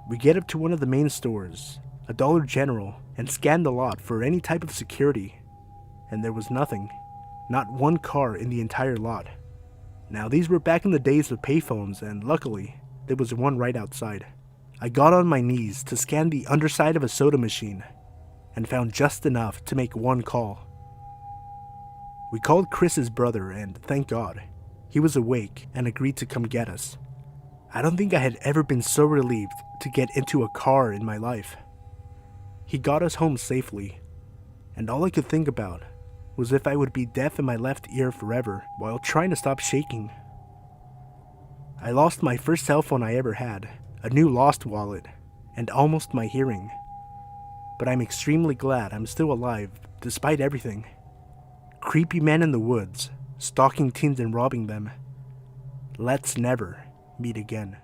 We get up to one of the main stores, a Dollar General, and scan the lot for any type of security, and there was nothing. Not one car in the entire lot. Now, these were back in the days of payphones, and luckily, there was one right outside. I got on my knees to scan the underside of a soda machine, and found just enough to make one call. We called Chris's brother, and thank God, he was awake and agreed to come get us. I don't think I had ever been so relieved to get into a car in my life. He got us home safely, and all I could think about was if I would be deaf in my left ear forever while trying to stop shaking. I lost my first cell phone I ever had, a new lost wallet, and almost my hearing. But I'm extremely glad I'm still alive despite everything. Creepy men in the woods, stalking teens and robbing them. Let's never meet again.